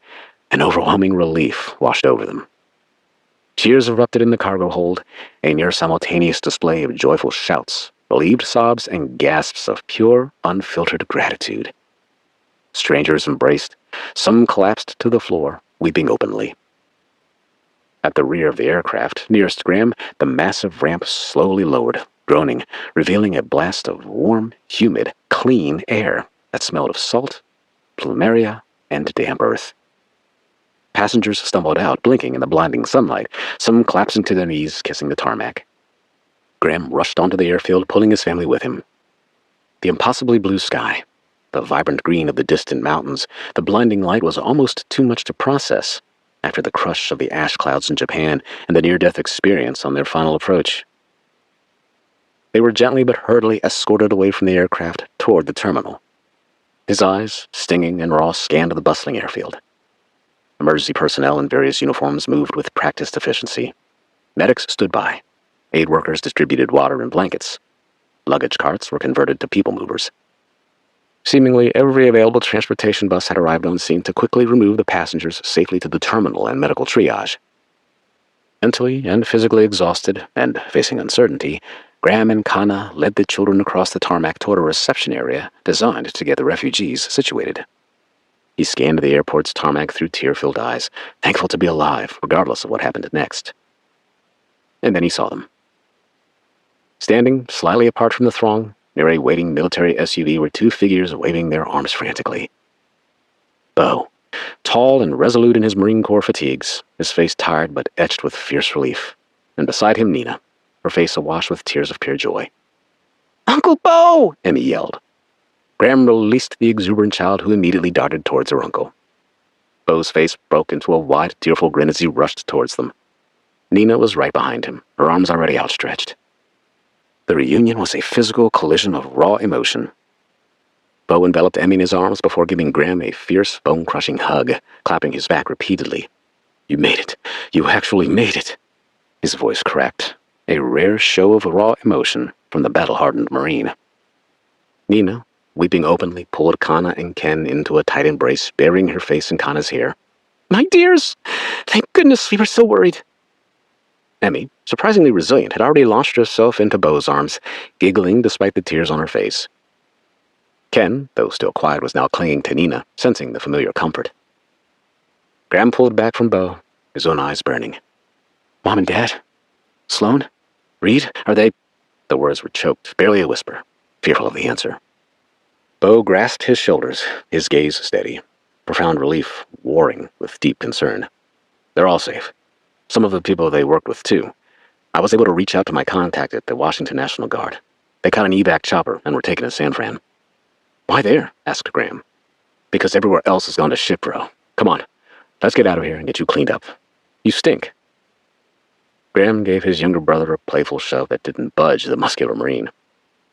and overwhelming relief washed over them. Cheers erupted in the cargo hold, a near-simultaneous display of joyful shouts, relieved sobs, and gasps of pure, unfiltered gratitude. Strangers embraced, some collapsed to the floor, weeping openly. At the rear of the aircraft, nearest Graham, the massive ramp slowly lowered, groaning, revealing a blast of warm, humid, clean air that smelled of salt, plumeria, and damp earth. Passengers stumbled out, blinking in the blinding sunlight, some collapsing to their knees, kissing the tarmac. Graham rushed onto the airfield, pulling his family with him. The impossibly blue sky, the vibrant green of the distant mountains, the blinding light was almost too much to process after the crush of the ash clouds in Japan and the near-death experience on their final approach. They were gently but hurriedly escorted away from the aircraft toward the terminal. His eyes, stinging and raw, scanned the bustling airfield. Emergency personnel in various uniforms moved with practiced efficiency. Medics stood by. Aid workers distributed water and blankets. Luggage carts were converted to people movers. Seemingly every available transportation bus had arrived on scene to quickly remove the passengers safely to the terminal and medical triage. Mentally and physically exhausted and facing uncertainty, Graham and Kana led the children across the tarmac toward a reception area designed to get the refugees situated. He scanned the airport's tarmac through tear-filled eyes, thankful to be alive, regardless of what happened next. And then he saw them. Standing slightly apart from the throng, near a waiting military SUV, were two figures waving their arms frantically. Bo, tall and resolute in his Marine Corps fatigues, his face tired but etched with fierce relief, and beside him Nina, her face awash with tears of pure joy. "Uncle Bo!" Emmy yelled. Graham released the exuberant child, who immediately darted towards her uncle. Bo's face broke into a wide, tearful grin as he rushed towards them. Nina was right behind him, her arms already outstretched. The reunion was a physical collision of raw emotion. Bo enveloped Emmy in his arms before giving Graham a fierce, bone-crushing hug, clapping his back repeatedly. "You made it. You actually made it." His voice cracked, a rare show of raw emotion from the battle-hardened Marine. Nina, weeping openly, pulled Kana and Ken into a tight embrace, burying her face in Kana's hair. "My dears! Thank goodness, we were so worried." Emmy, surprisingly resilient, had already launched herself into Bo's arms, giggling despite the tears on her face. Ken, though still quiet, was now clinging to Nina, sensing the familiar comfort. Graham pulled back from Bo, his own eyes burning. "Mom and Dad? Sloan? Reed? Are they—" The words were choked, barely a whisper, fearful of the answer. Bo grasped his shoulders, his gaze steady, profound relief warring with deep concern. "They're all safe. Some of the people they worked with, too. I was able to reach out to my contact at the Washington National Guard. They caught an evac chopper and were taken to San Fran." "Why there?" asked Graham. "Because everywhere else has gone to shit, bro. Come on, let's get out of here and get you cleaned up. You stink." Graham gave his younger brother a playful shove that didn't budge the muscular Marine.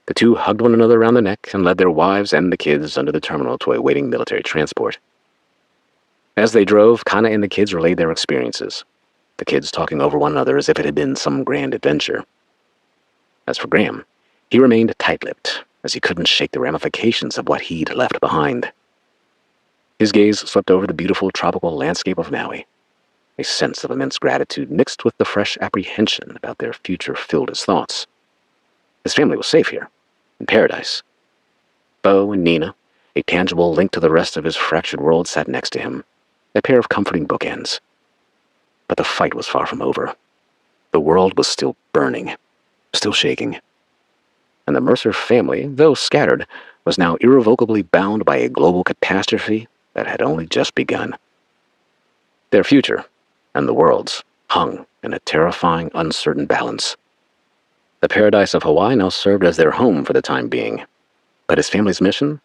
The two hugged one another around the neck and led their wives and the kids under the terminal to a waiting military transport. As they drove, Kana and the kids relayed their experiences, the kids talking over one another as if it had been some grand adventure. As for Graham, he remained tight-lipped, as he couldn't shake the ramifications of what he'd left behind. His gaze swept over the beautiful tropical landscape of Maui. A sense of immense gratitude mixed with the fresh apprehension about their future filled his thoughts. His family was safe here, in paradise. Bo and Nina, a tangible link to the rest of his fractured world, sat next to him, a pair of comforting bookends. But the fight was far from over. The world was still burning, still shaking. And the Mercer family, though scattered, was now irrevocably bound by a global catastrophe that had only just begun. Their future, and the world's, hung in a terrifying, uncertain balance. The paradise of Hawaii now served as their home for the time being, but his family's mission,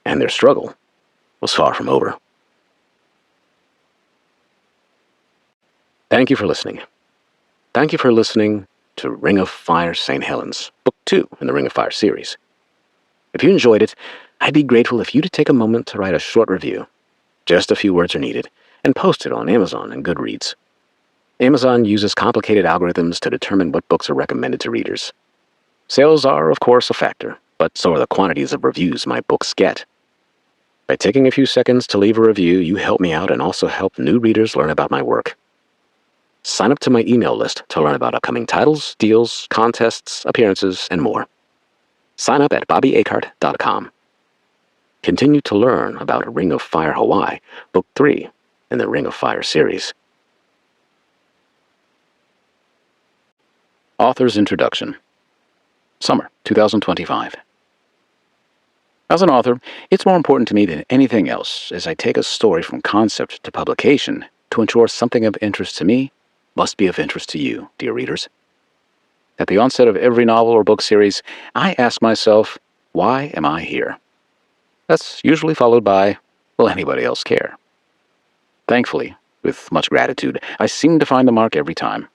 and their struggle, was far from over. Thank you for listening. Thank you for listening to Ring of Fire St. Helens, Book 2 in the Ring of Fire series. If you enjoyed it, I'd be grateful if you'd take a moment to write a short review. Just a few words are needed, and post it on Amazon and Goodreads. Amazon uses complicated algorithms to determine what books are recommended to readers. Sales are, of course, a factor, but so are the quantities of reviews my books get. By taking a few seconds to leave a review, you help me out and also help new readers learn about my work. Sign up to my email list to learn about upcoming titles, deals, contests, appearances, and more. Sign up at bobbyacart.com. Continue to learn about Ring of Fire Hawaii, Book 3 in the Ring of Fire series. Author's Introduction. Summer 2025. As an author, it's more important to me than anything else as I take a story from concept to publication to ensure something of interest to me must be of interest to you, dear readers. At the onset of every novel or book series, I ask myself, why am I here? That's usually followed by, will anybody else care? Thankfully, with much gratitude, I seem to find the mark every time.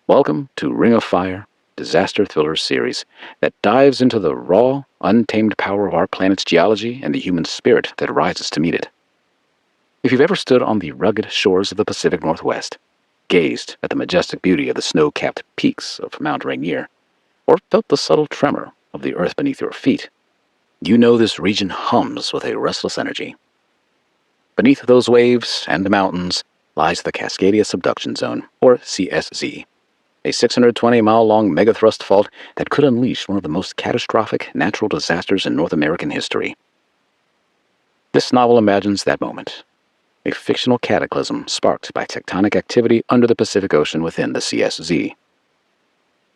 Welcome to Ring of Fire, disaster thriller series that dives into the raw, untamed power of our planet's geology and the human spirit that rises to meet it. If you've ever stood on the rugged shores of the Pacific Northwest, gazed at the majestic beauty of the snow-capped peaks of Mount Rainier, or felt the subtle tremor of the earth beneath your feet, you know this region hums with a restless energy. Beneath those waves and mountains lies the Cascadia Subduction Zone, or CSZ, a 620-mile-long megathrust fault that could unleash one of the most catastrophic natural disasters in North American history. This novel imagines that moment, a fictional cataclysm sparked by tectonic activity under the Pacific Ocean within the CSZ.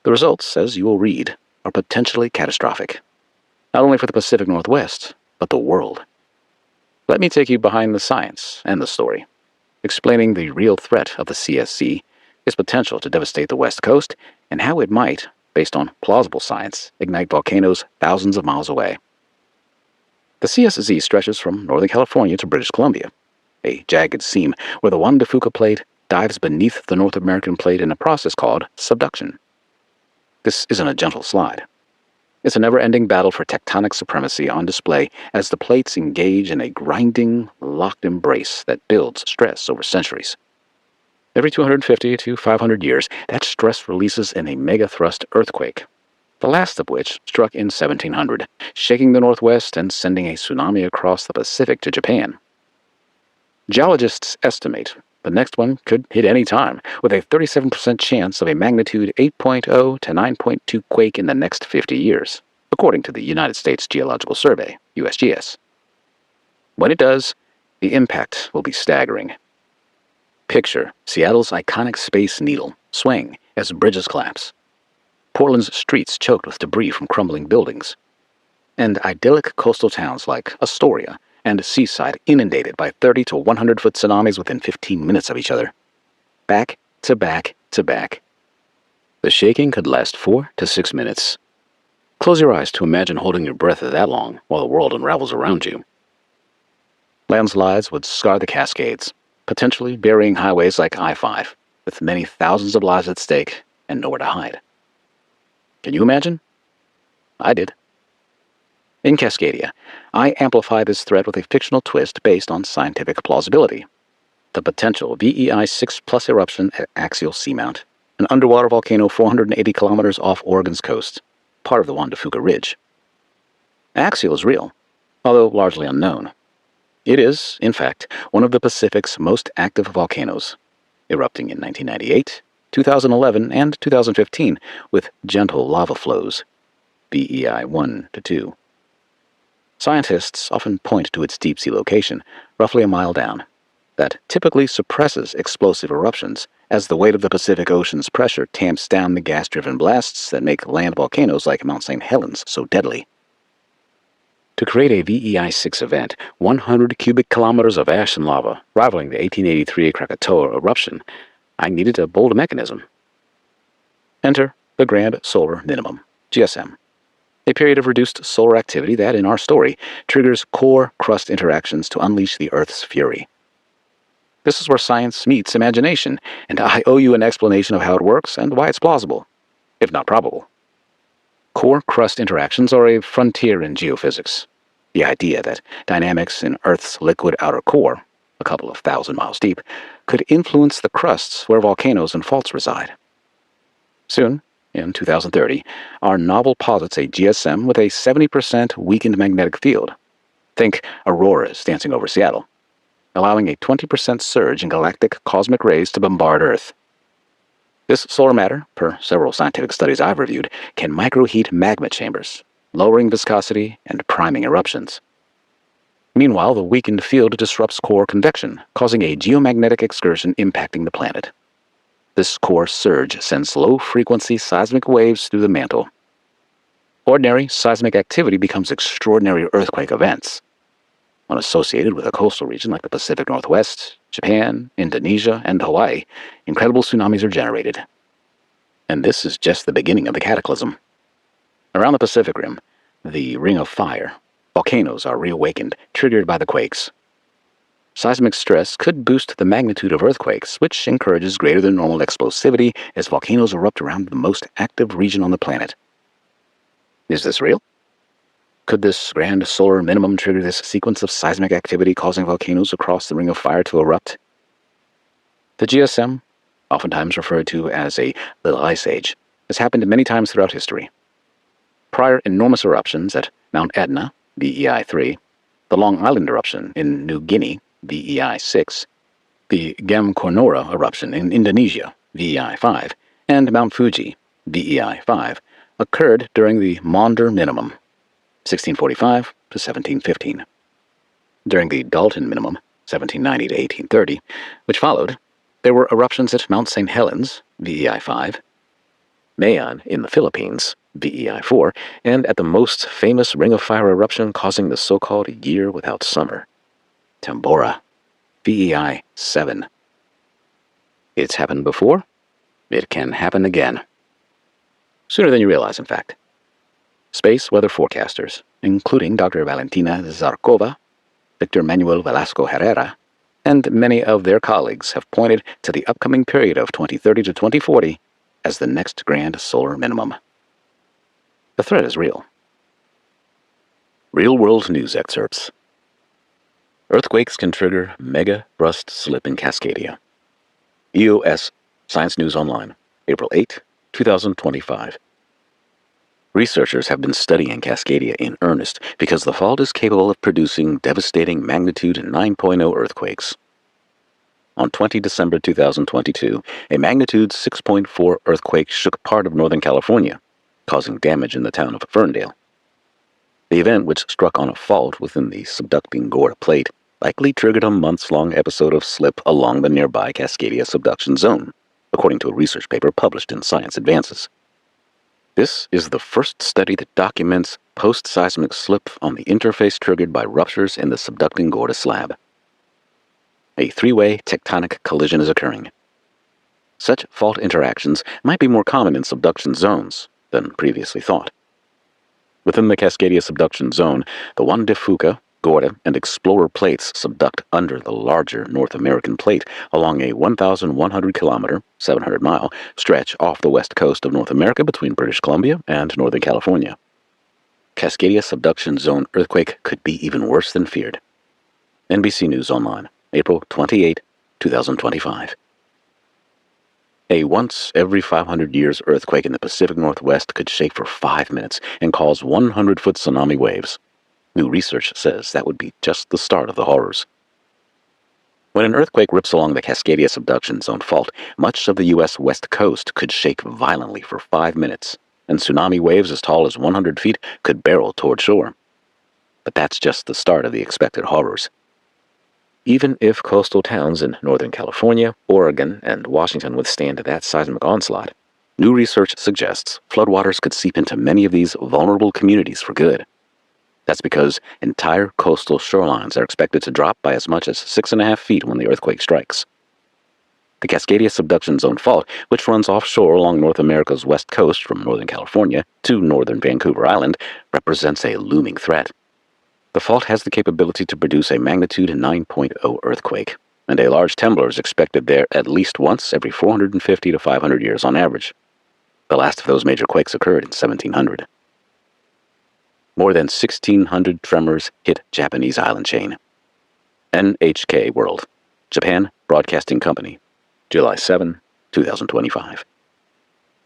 The results, as you will read, are potentially catastrophic, not only for the Pacific Northwest, but the world. Let me take you behind the science and the story, explaining the real threat of the CSZ, its potential to devastate the West Coast, and how it might, based on plausible science, ignite volcanoes thousands of miles away. The CSZ stretches from Northern California to British Columbia, a jagged seam where the Juan de Fuca plate dives beneath the North American plate in a process called subduction. This isn't a gentle slide. It's a never-ending battle for tectonic supremacy on display as the plates engage in a grinding, locked embrace that builds stress over centuries. Every 250 to 500 years, that stress releases in a megathrust earthquake, the last of which struck in 1700, shaking the Northwest and sending a tsunami across the Pacific to Japan. Geologists estimate the next one could hit any time, with a 37% chance of a magnitude 8.0 to 9.2 quake in the next 50 years, according to the United States Geological Survey, USGS. When it does, the impact will be staggering. Picture Seattle's iconic Space Needle swaying as bridges collapse, Portland's streets choked with debris from crumbling buildings, and idyllic coastal towns like Astoria and Seaside inundated by 30 to 100-foot tsunamis within 15 minutes of each other. Back to back to back. The shaking could last 4 to 6 minutes. Close your eyes to imagine holding your breath that long while the world unravels around you. Landslides would scar the Cascades, potentially burying highways like I-5, with many thousands of lives at stake and nowhere to hide. Can you imagine? I did. In Cascadia, I amplify this threat with a fictional twist based on scientific plausibility. The potential VEI 6+ eruption at Axial Seamount, an underwater volcano 480 kilometers off Oregon's coast, part of the Juan de Fuca Ridge. Axial is real, although largely unknown. It is, in fact, one of the Pacific's most active volcanoes, erupting in 1998, 2011, and 2015 with gentle lava flows, VEI 1 to 2. Scientists often point to its deep-sea location, roughly a mile down, that typically suppresses explosive eruptions as the weight of the Pacific Ocean's pressure tamps down the gas-driven blasts that make land volcanoes like Mount St. Helens so deadly. To create a VEI 6 event, 100 cubic kilometers of ash and lava, rivaling the 1883 Krakatoa eruption, I needed a bold mechanism. Enter the Grand Solar Minimum, GSM. A period of reduced solar activity that, in our story, triggers core crust interactions to unleash the Earth's fury. This is where science meets imagination, and I owe you an explanation of how it works and why it's plausible, if not probable. Core-crust interactions are a frontier in geophysics. The idea that dynamics in Earth's liquid outer core, a couple of thousand miles deep, could influence the crusts where volcanoes and faults reside. Soon, in 2030, our novel posits a GSM with a 70% weakened magnetic field. Think auroras dancing over Seattle, allowing a 20% surge in galactic cosmic rays to bombard Earth. This solar matter, per several scientific studies I've reviewed, can microheat magma chambers, lowering viscosity and priming eruptions. Meanwhile, the weakened field disrupts core convection, causing a geomagnetic excursion impacting the planet. This core surge sends low-frequency seismic waves through the mantle. Ordinary seismic activity becomes extraordinary earthquake events. When associated with a coastal region like the Pacific Northwest, Japan, Indonesia, and Hawaii, incredible tsunamis are generated. And this is just the beginning of the cataclysm. Around the Pacific Rim, the Ring of Fire, volcanoes are reawakened, triggered by the quakes. Seismic stress could boost the magnitude of earthquakes, which encourages greater than normal explosivity as volcanoes erupt around the most active region on the planet. Is this real? Could this grand solar minimum trigger this sequence of seismic activity causing volcanoes across the Ring of Fire to erupt? The GSM, oftentimes referred to as a little ice age, has happened many times throughout history. Prior enormous eruptions at Mount Etna, VEI 3, the Long Island eruption in New Guinea, VEI 6, the Gem Kornora eruption in Indonesia, VEI 5, and Mount Fuji, VEI 5, occurred during the Maunder minimum, 1645 to 1715. During the Dalton minimum, 1790 to 1830, which followed, there were eruptions at Mount St. Helens, VEI 5, Mayon in the Philippines, VEI 4, and at the most famous Ring of Fire eruption causing the so-called year without summer, Tambora, VEI 7. It's happened before. It can happen again. Sooner than you realize, in fact. Space weather forecasters, including Dr. Valentina Zarkova, Victor Manuel Velasco Herrera, and many of their colleagues have pointed to the upcoming period of 2030 to 2040 as the next grand solar minimum. The threat is real. Real-world news excerpts. Earthquakes can trigger mega thrust slip in Cascadia. EOS, Science News Online, April 8, 2025. Researchers have been studying Cascadia in earnest because the fault is capable of producing devastating magnitude 9.0 earthquakes. On 20 December 2022, a magnitude 6.4 earthquake shook part of Northern California, causing damage in the town of Ferndale. The event, which struck on a fault within the subducting Gorda Plate, likely triggered a months-long episode of slip along the nearby Cascadia subduction zone, according to a research paper published in Science Advances. This is the first study that documents post-seismic slip on the interface triggered by ruptures in the subducting Gorda slab. A three-way tectonic collision is occurring. Such fault interactions might be more common in subduction zones than previously thought. Within the Cascadia subduction zone, the Juan de Fuca, Gorda, and Explorer plates subduct under the larger North American plate along a 1,100-kilometer, 700-mile stretch off the west coast of North America between British Columbia and Northern California. Cascadia subduction zone earthquake could be even worse than feared. NBC News Online, April 28, 2025. A once every 500 years earthquake in the Pacific Northwest could shake for 5 minutes and cause 100-foot tsunami waves. New research says that would be just the start of the horrors. When an earthquake rips along the Cascadia subduction zone fault, much of the U.S. west coast could shake violently for 5 minutes, and tsunami waves as tall as 100 feet could barrel toward shore. But that's just the start of the expected horrors. Even if coastal towns in Northern California, Oregon, and Washington withstand that seismic onslaught, new research suggests floodwaters could seep into many of these vulnerable communities for good. That's because entire coastal shorelines are expected to drop by as much as 6.5 feet when the earthquake strikes. The Cascadia subduction zone fault, which runs offshore along North America's west coast from Northern California to northern Vancouver Island, represents a looming threat. The fault has the capability to produce a magnitude 9.0 earthquake, and a large tremor is expected there at least once every 450 to 500 years on average. The last of those major quakes occurred in 1700. More than 1,600 tremors hit Japanese island chain. NHK World, Japan Broadcasting Company, July 7, 2025.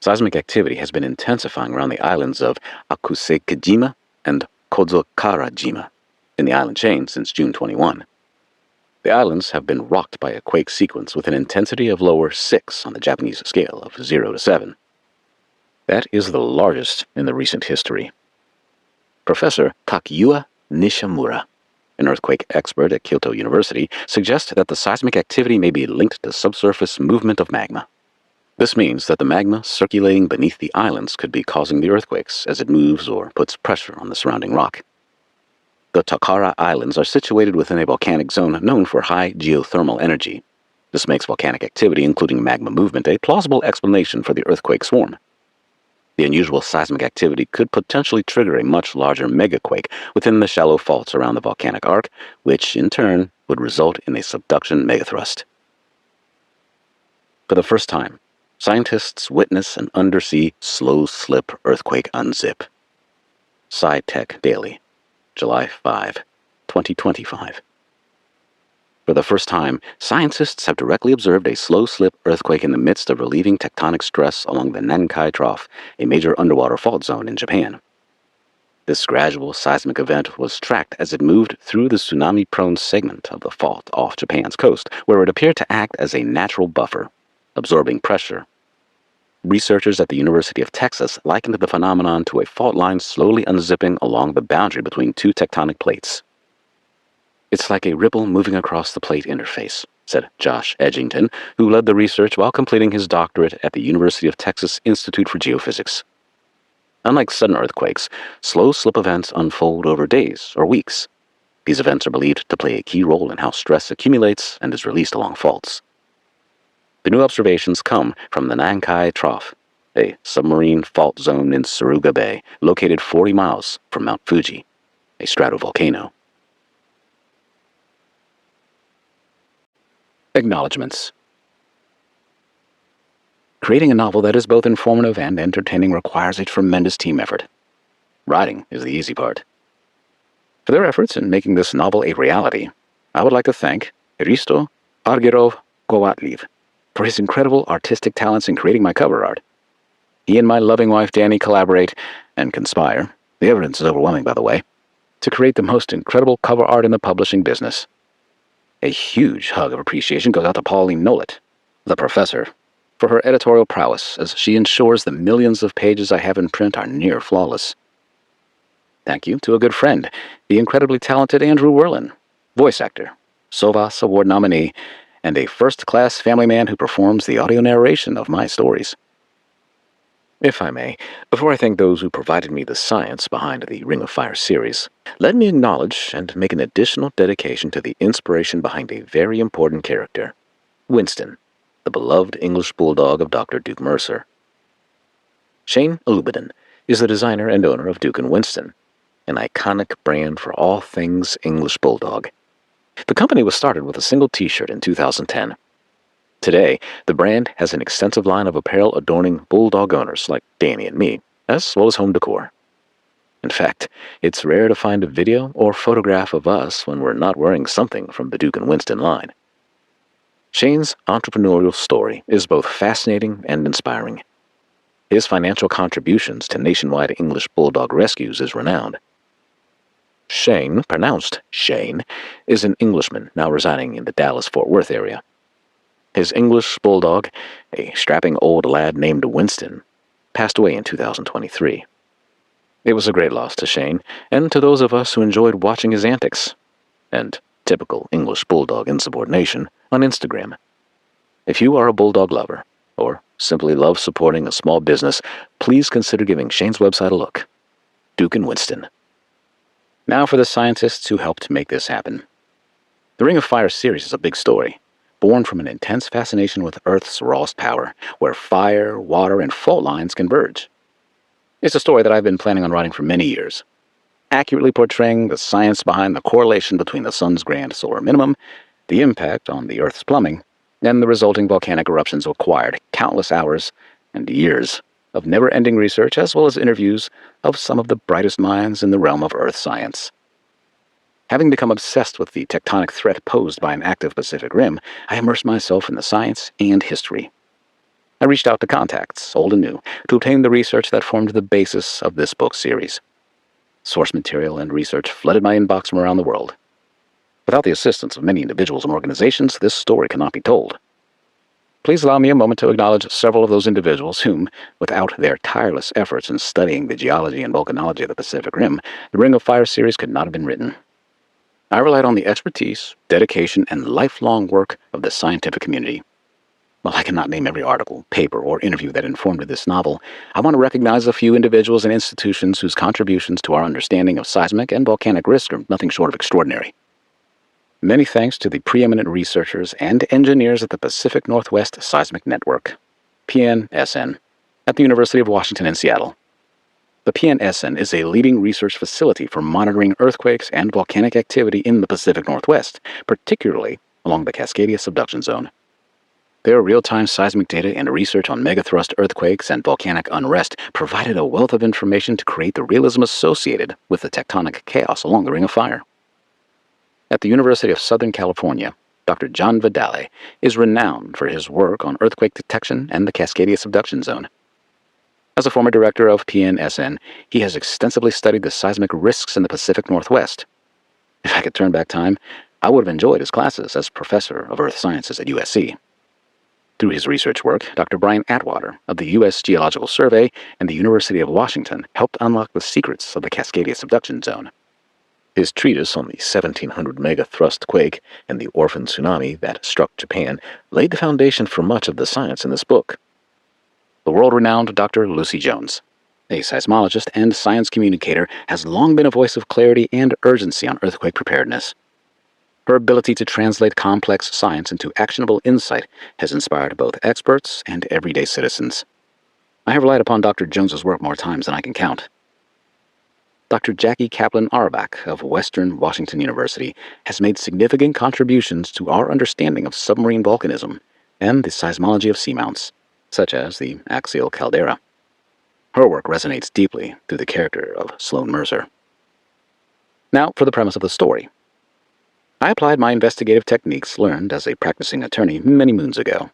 Seismic activity has been intensifying around the islands of Akusekejima and Kozokarajima in the island chain since June 21. The islands have been rocked by a quake sequence with an intensity of lower 6 on the Japanese scale of 0 to 7. That is the largest in the recent history. Professor Takayuya Nishimura, an earthquake expert at Kyoto University, suggests that the seismic activity may be linked to subsurface movement of magma. This means that the magma circulating beneath the islands could be causing the earthquakes as it moves or puts pressure on the surrounding rock. The Takara Islands are situated within a volcanic zone known for high geothermal energy. This makes volcanic activity, including magma movement, a plausible explanation for the earthquake swarm. The unusual seismic activity could potentially trigger a much larger megaquake within the shallow faults around the volcanic arc, which in turn would result in a subduction megathrust. For the first time, scientists witness an undersea slow-slip earthquake unzip. SciTech Daily, July 5, 2025. For the first time, scientists have directly observed a slow-slip earthquake in the midst of relieving tectonic stress along the Nankai Trough, a major underwater fault zone in Japan. This gradual seismic event was tracked as it moved through the tsunami-prone segment of the fault off Japan's coast, where it appeared to act as a natural buffer, absorbing pressure. Researchers at the University of Texas likened the phenomenon to a fault line slowly unzipping along the boundary between two tectonic plates. "It's like a ripple moving across the plate interface," said Josh Edgington, who led the research while completing his doctorate at the University of Texas Institute for Geophysics. Unlike sudden earthquakes, slow slip events unfold over days or weeks. These events are believed to play a key role in how stress accumulates and is released along faults. The new observations come from the Nankai Trough, a submarine fault zone in Suruga Bay, located 40 miles from Mount Fuji, a stratovolcano. Acknowledgements. Creating a novel that is both informative and entertaining requires a tremendous team effort. Writing is the easy part. For their efforts in making this novel a reality, I would like to thank Hristo Argirov Kovatliv for his incredible artistic talents in creating my cover art. He and my loving wife Danny collaborate and conspire, the evidence is overwhelming by the way, to create the most incredible cover art in the publishing business. A huge hug of appreciation goes out to Pauline Nolet, the professor, for her editorial prowess as she ensures the millions of pages I have in print are near flawless. Thank you to a good friend, the incredibly talented Andrew Werlin, voice actor, Sovas Award nominee, and a first-class family man who performs the audio narration of my stories. If I may, before I thank those who provided me the science behind the Ring of Fire series, let me acknowledge and make an additional dedication to the inspiration behind a very important character, Winston, the beloved English bulldog of Dr. Duke Mercer. Shane Alubadin is the designer and owner of Duke & Winston, an iconic brand for all things English bulldog. The company was started with a single t-shirt in 2010. Today, the brand has an extensive line of apparel adorning bulldog owners like Danny and me, as well as home decor. In fact, it's rare to find a video or photograph of us when we're not wearing something from the Duke & Winston line. Shane's entrepreneurial story is both fascinating and inspiring. His financial contributions to nationwide English bulldog rescues is renowned. Shane, pronounced Shane, is an Englishman now residing in the Dallas-Fort Worth area. His English bulldog, a strapping old lad named Winston, passed away in 2023. It was a great loss to Shane, and to those of us who enjoyed watching his antics, and typical English bulldog insubordination, on Instagram. If you are a bulldog lover, or simply love supporting a small business, please consider giving Shane's website a look. Duke & Winston. Now for the scientists who helped make this happen. The Ring of Fire series is a big story, born from an intense fascination with Earth's rawest power, where fire, water, and fault lines converge. It's a story that I've been planning on writing for many years, accurately portraying the science behind the correlation between the sun's grand solar minimum The impact on the Earth's plumbing and the resulting volcanic eruptions required countless hours and years of never-ending research, as well as interviews of some of the brightest minds in the realm of Earth science. Having become obsessed with the tectonic threat posed by an active Pacific Rim, I immersed myself in the science and history. I reached out to contacts, old and new, to obtain the research that formed the basis of this book series. Source material and research flooded my inbox from around the world. Without the assistance of many individuals and organizations, this story cannot be told. Please allow me a moment to acknowledge several of those individuals whom, without their tireless efforts in studying the geology and volcanology of the Pacific Rim, the Ring of Fire series could not have been written. I relied on the expertise, dedication, and lifelong work of the scientific community. While I cannot name every article, paper, or interview that informed this novel, I want to recognize a few individuals and institutions whose contributions to our understanding of seismic and volcanic risk are nothing short of extraordinary. Many thanks to the preeminent researchers and engineers at the Pacific Northwest Seismic Network, PNSN, at the University of Washington in Seattle. The PNSN is a leading research facility for monitoring earthquakes and volcanic activity in the Pacific Northwest, particularly along the Cascadia subduction zone. Their real-time seismic data and research on megathrust earthquakes and volcanic unrest provided a wealth of information to create the realism associated with the tectonic chaos along the Ring of Fire. At the University of Southern California, Dr. John Vidale is renowned for his work on earthquake detection and the Cascadia subduction zone. As a former director of PNSN, he has extensively studied the seismic risks in the Pacific Northwest. If I could turn back time, I would have enjoyed his classes as professor of earth sciences at USC. Through his research work, Dr. Brian Atwater of the U.S. Geological Survey and the University of Washington helped unlock the secrets of the Cascadia subduction zone. His treatise on the 1700 megathrust quake and the orphan tsunami that struck Japan laid the foundation for much of the science in this book. The world-renowned Dr. Lucy Jones, a seismologist and science communicator, has long been a voice of clarity and urgency on earthquake preparedness. Her ability to translate complex science into actionable insight has inspired both experts and everyday citizens. I have relied upon Dr. Jones's work more times than I can count. Dr. Jackie Kaplan Auerbach of Western Washington University has made significant contributions to our understanding of submarine volcanism and the seismology of seamounts, such as the axial caldera. Her work resonates deeply through the character of Sloan Mercer. Now for the premise of the story. I applied my investigative techniques learned as a practicing attorney many moons ago.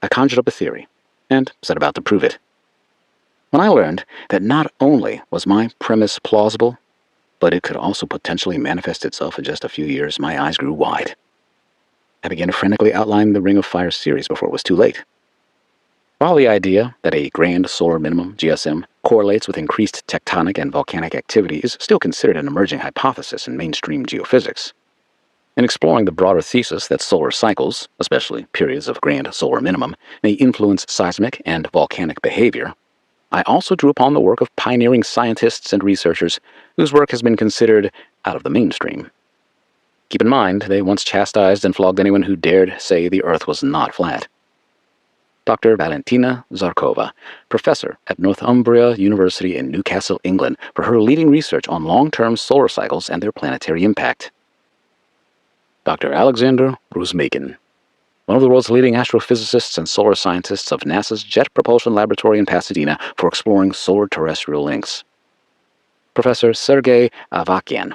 I conjured up a theory and set about to prove it. When I learned that not only was my premise plausible, but it could also potentially manifest itself in just a few years, my eyes grew wide. I began to frantically outline the Ring of Fire series before it was too late. While the idea that a grand solar minimum, GSM, correlates with increased tectonic and volcanic activity is still considered an emerging hypothesis in mainstream geophysics, in exploring the broader thesis that solar cycles, especially periods of grand solar minimum, may influence seismic and volcanic behavior, I also drew upon the work of pioneering scientists and researchers whose work has been considered out of the mainstream. Keep in mind, they once chastised and flogged anyone who dared say the Earth was not flat. Dr. Valentina Zarkova, professor at Northumbria University in Newcastle, England, for her leading research on long-term solar cycles and their planetary impact. Dr. Alexander Rusmakin, one of the world's leading astrophysicists and solar scientists of NASA's Jet Propulsion Laboratory in Pasadena for exploring solar-terrestrial links. Professor Sergei Avakian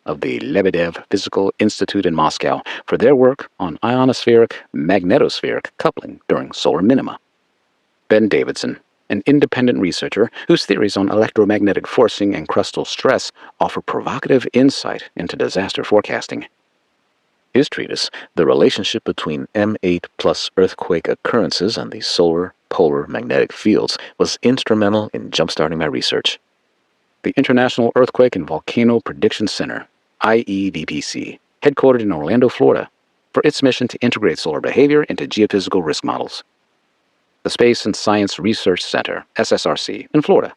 of the Lebedev Physical Institute in Moscow for their work on ionospheric-magnetospheric coupling during solar minima. Ben Davidson, an independent researcher whose theories on electromagnetic forcing and crustal stress offer provocative insight into disaster forecasting. His treatise, The Relationship Between M8 plus Earthquake Occurrences and the Solar Polar Magnetic Fields, was instrumental in jumpstarting my research. The International Earthquake and Volcano Prediction Center, IEVPC, headquartered in Orlando, Florida, for its mission to integrate solar behavior into geophysical risk models. The Space and Science Research Center, SSRC, in Florida,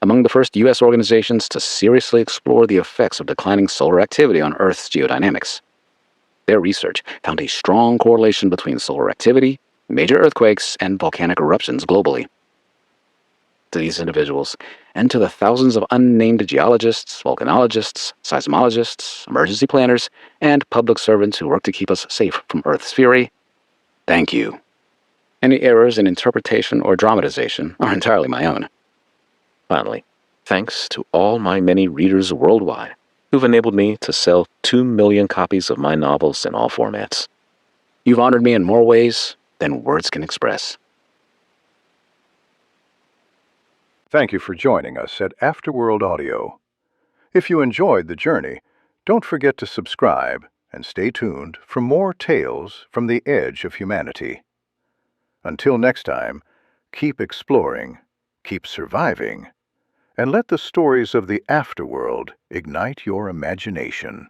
among the first U.S. organizations to seriously explore the effects of declining solar activity on Earth's geodynamics. Their research found a strong correlation between solar activity, major earthquakes, and volcanic eruptions globally. to these individuals and to the thousands of unnamed geologists, volcanologists, seismologists, emergency planners, and public servants who work to keep us safe from Earth's fury, thank you. Any errors in interpretation or dramatization are entirely my own. Finally, thanks to all my many readers worldwide who've enabled me to sell 2 million copies of my novels in all formats. You've honored me in more ways than words can express. Thank you for joining us at Afterworld Audio. If you enjoyed the journey, don't forget to subscribe and stay tuned for more tales from the edge of humanity. Until next time, keep exploring, keep surviving, and let the stories of the afterworld ignite your imagination.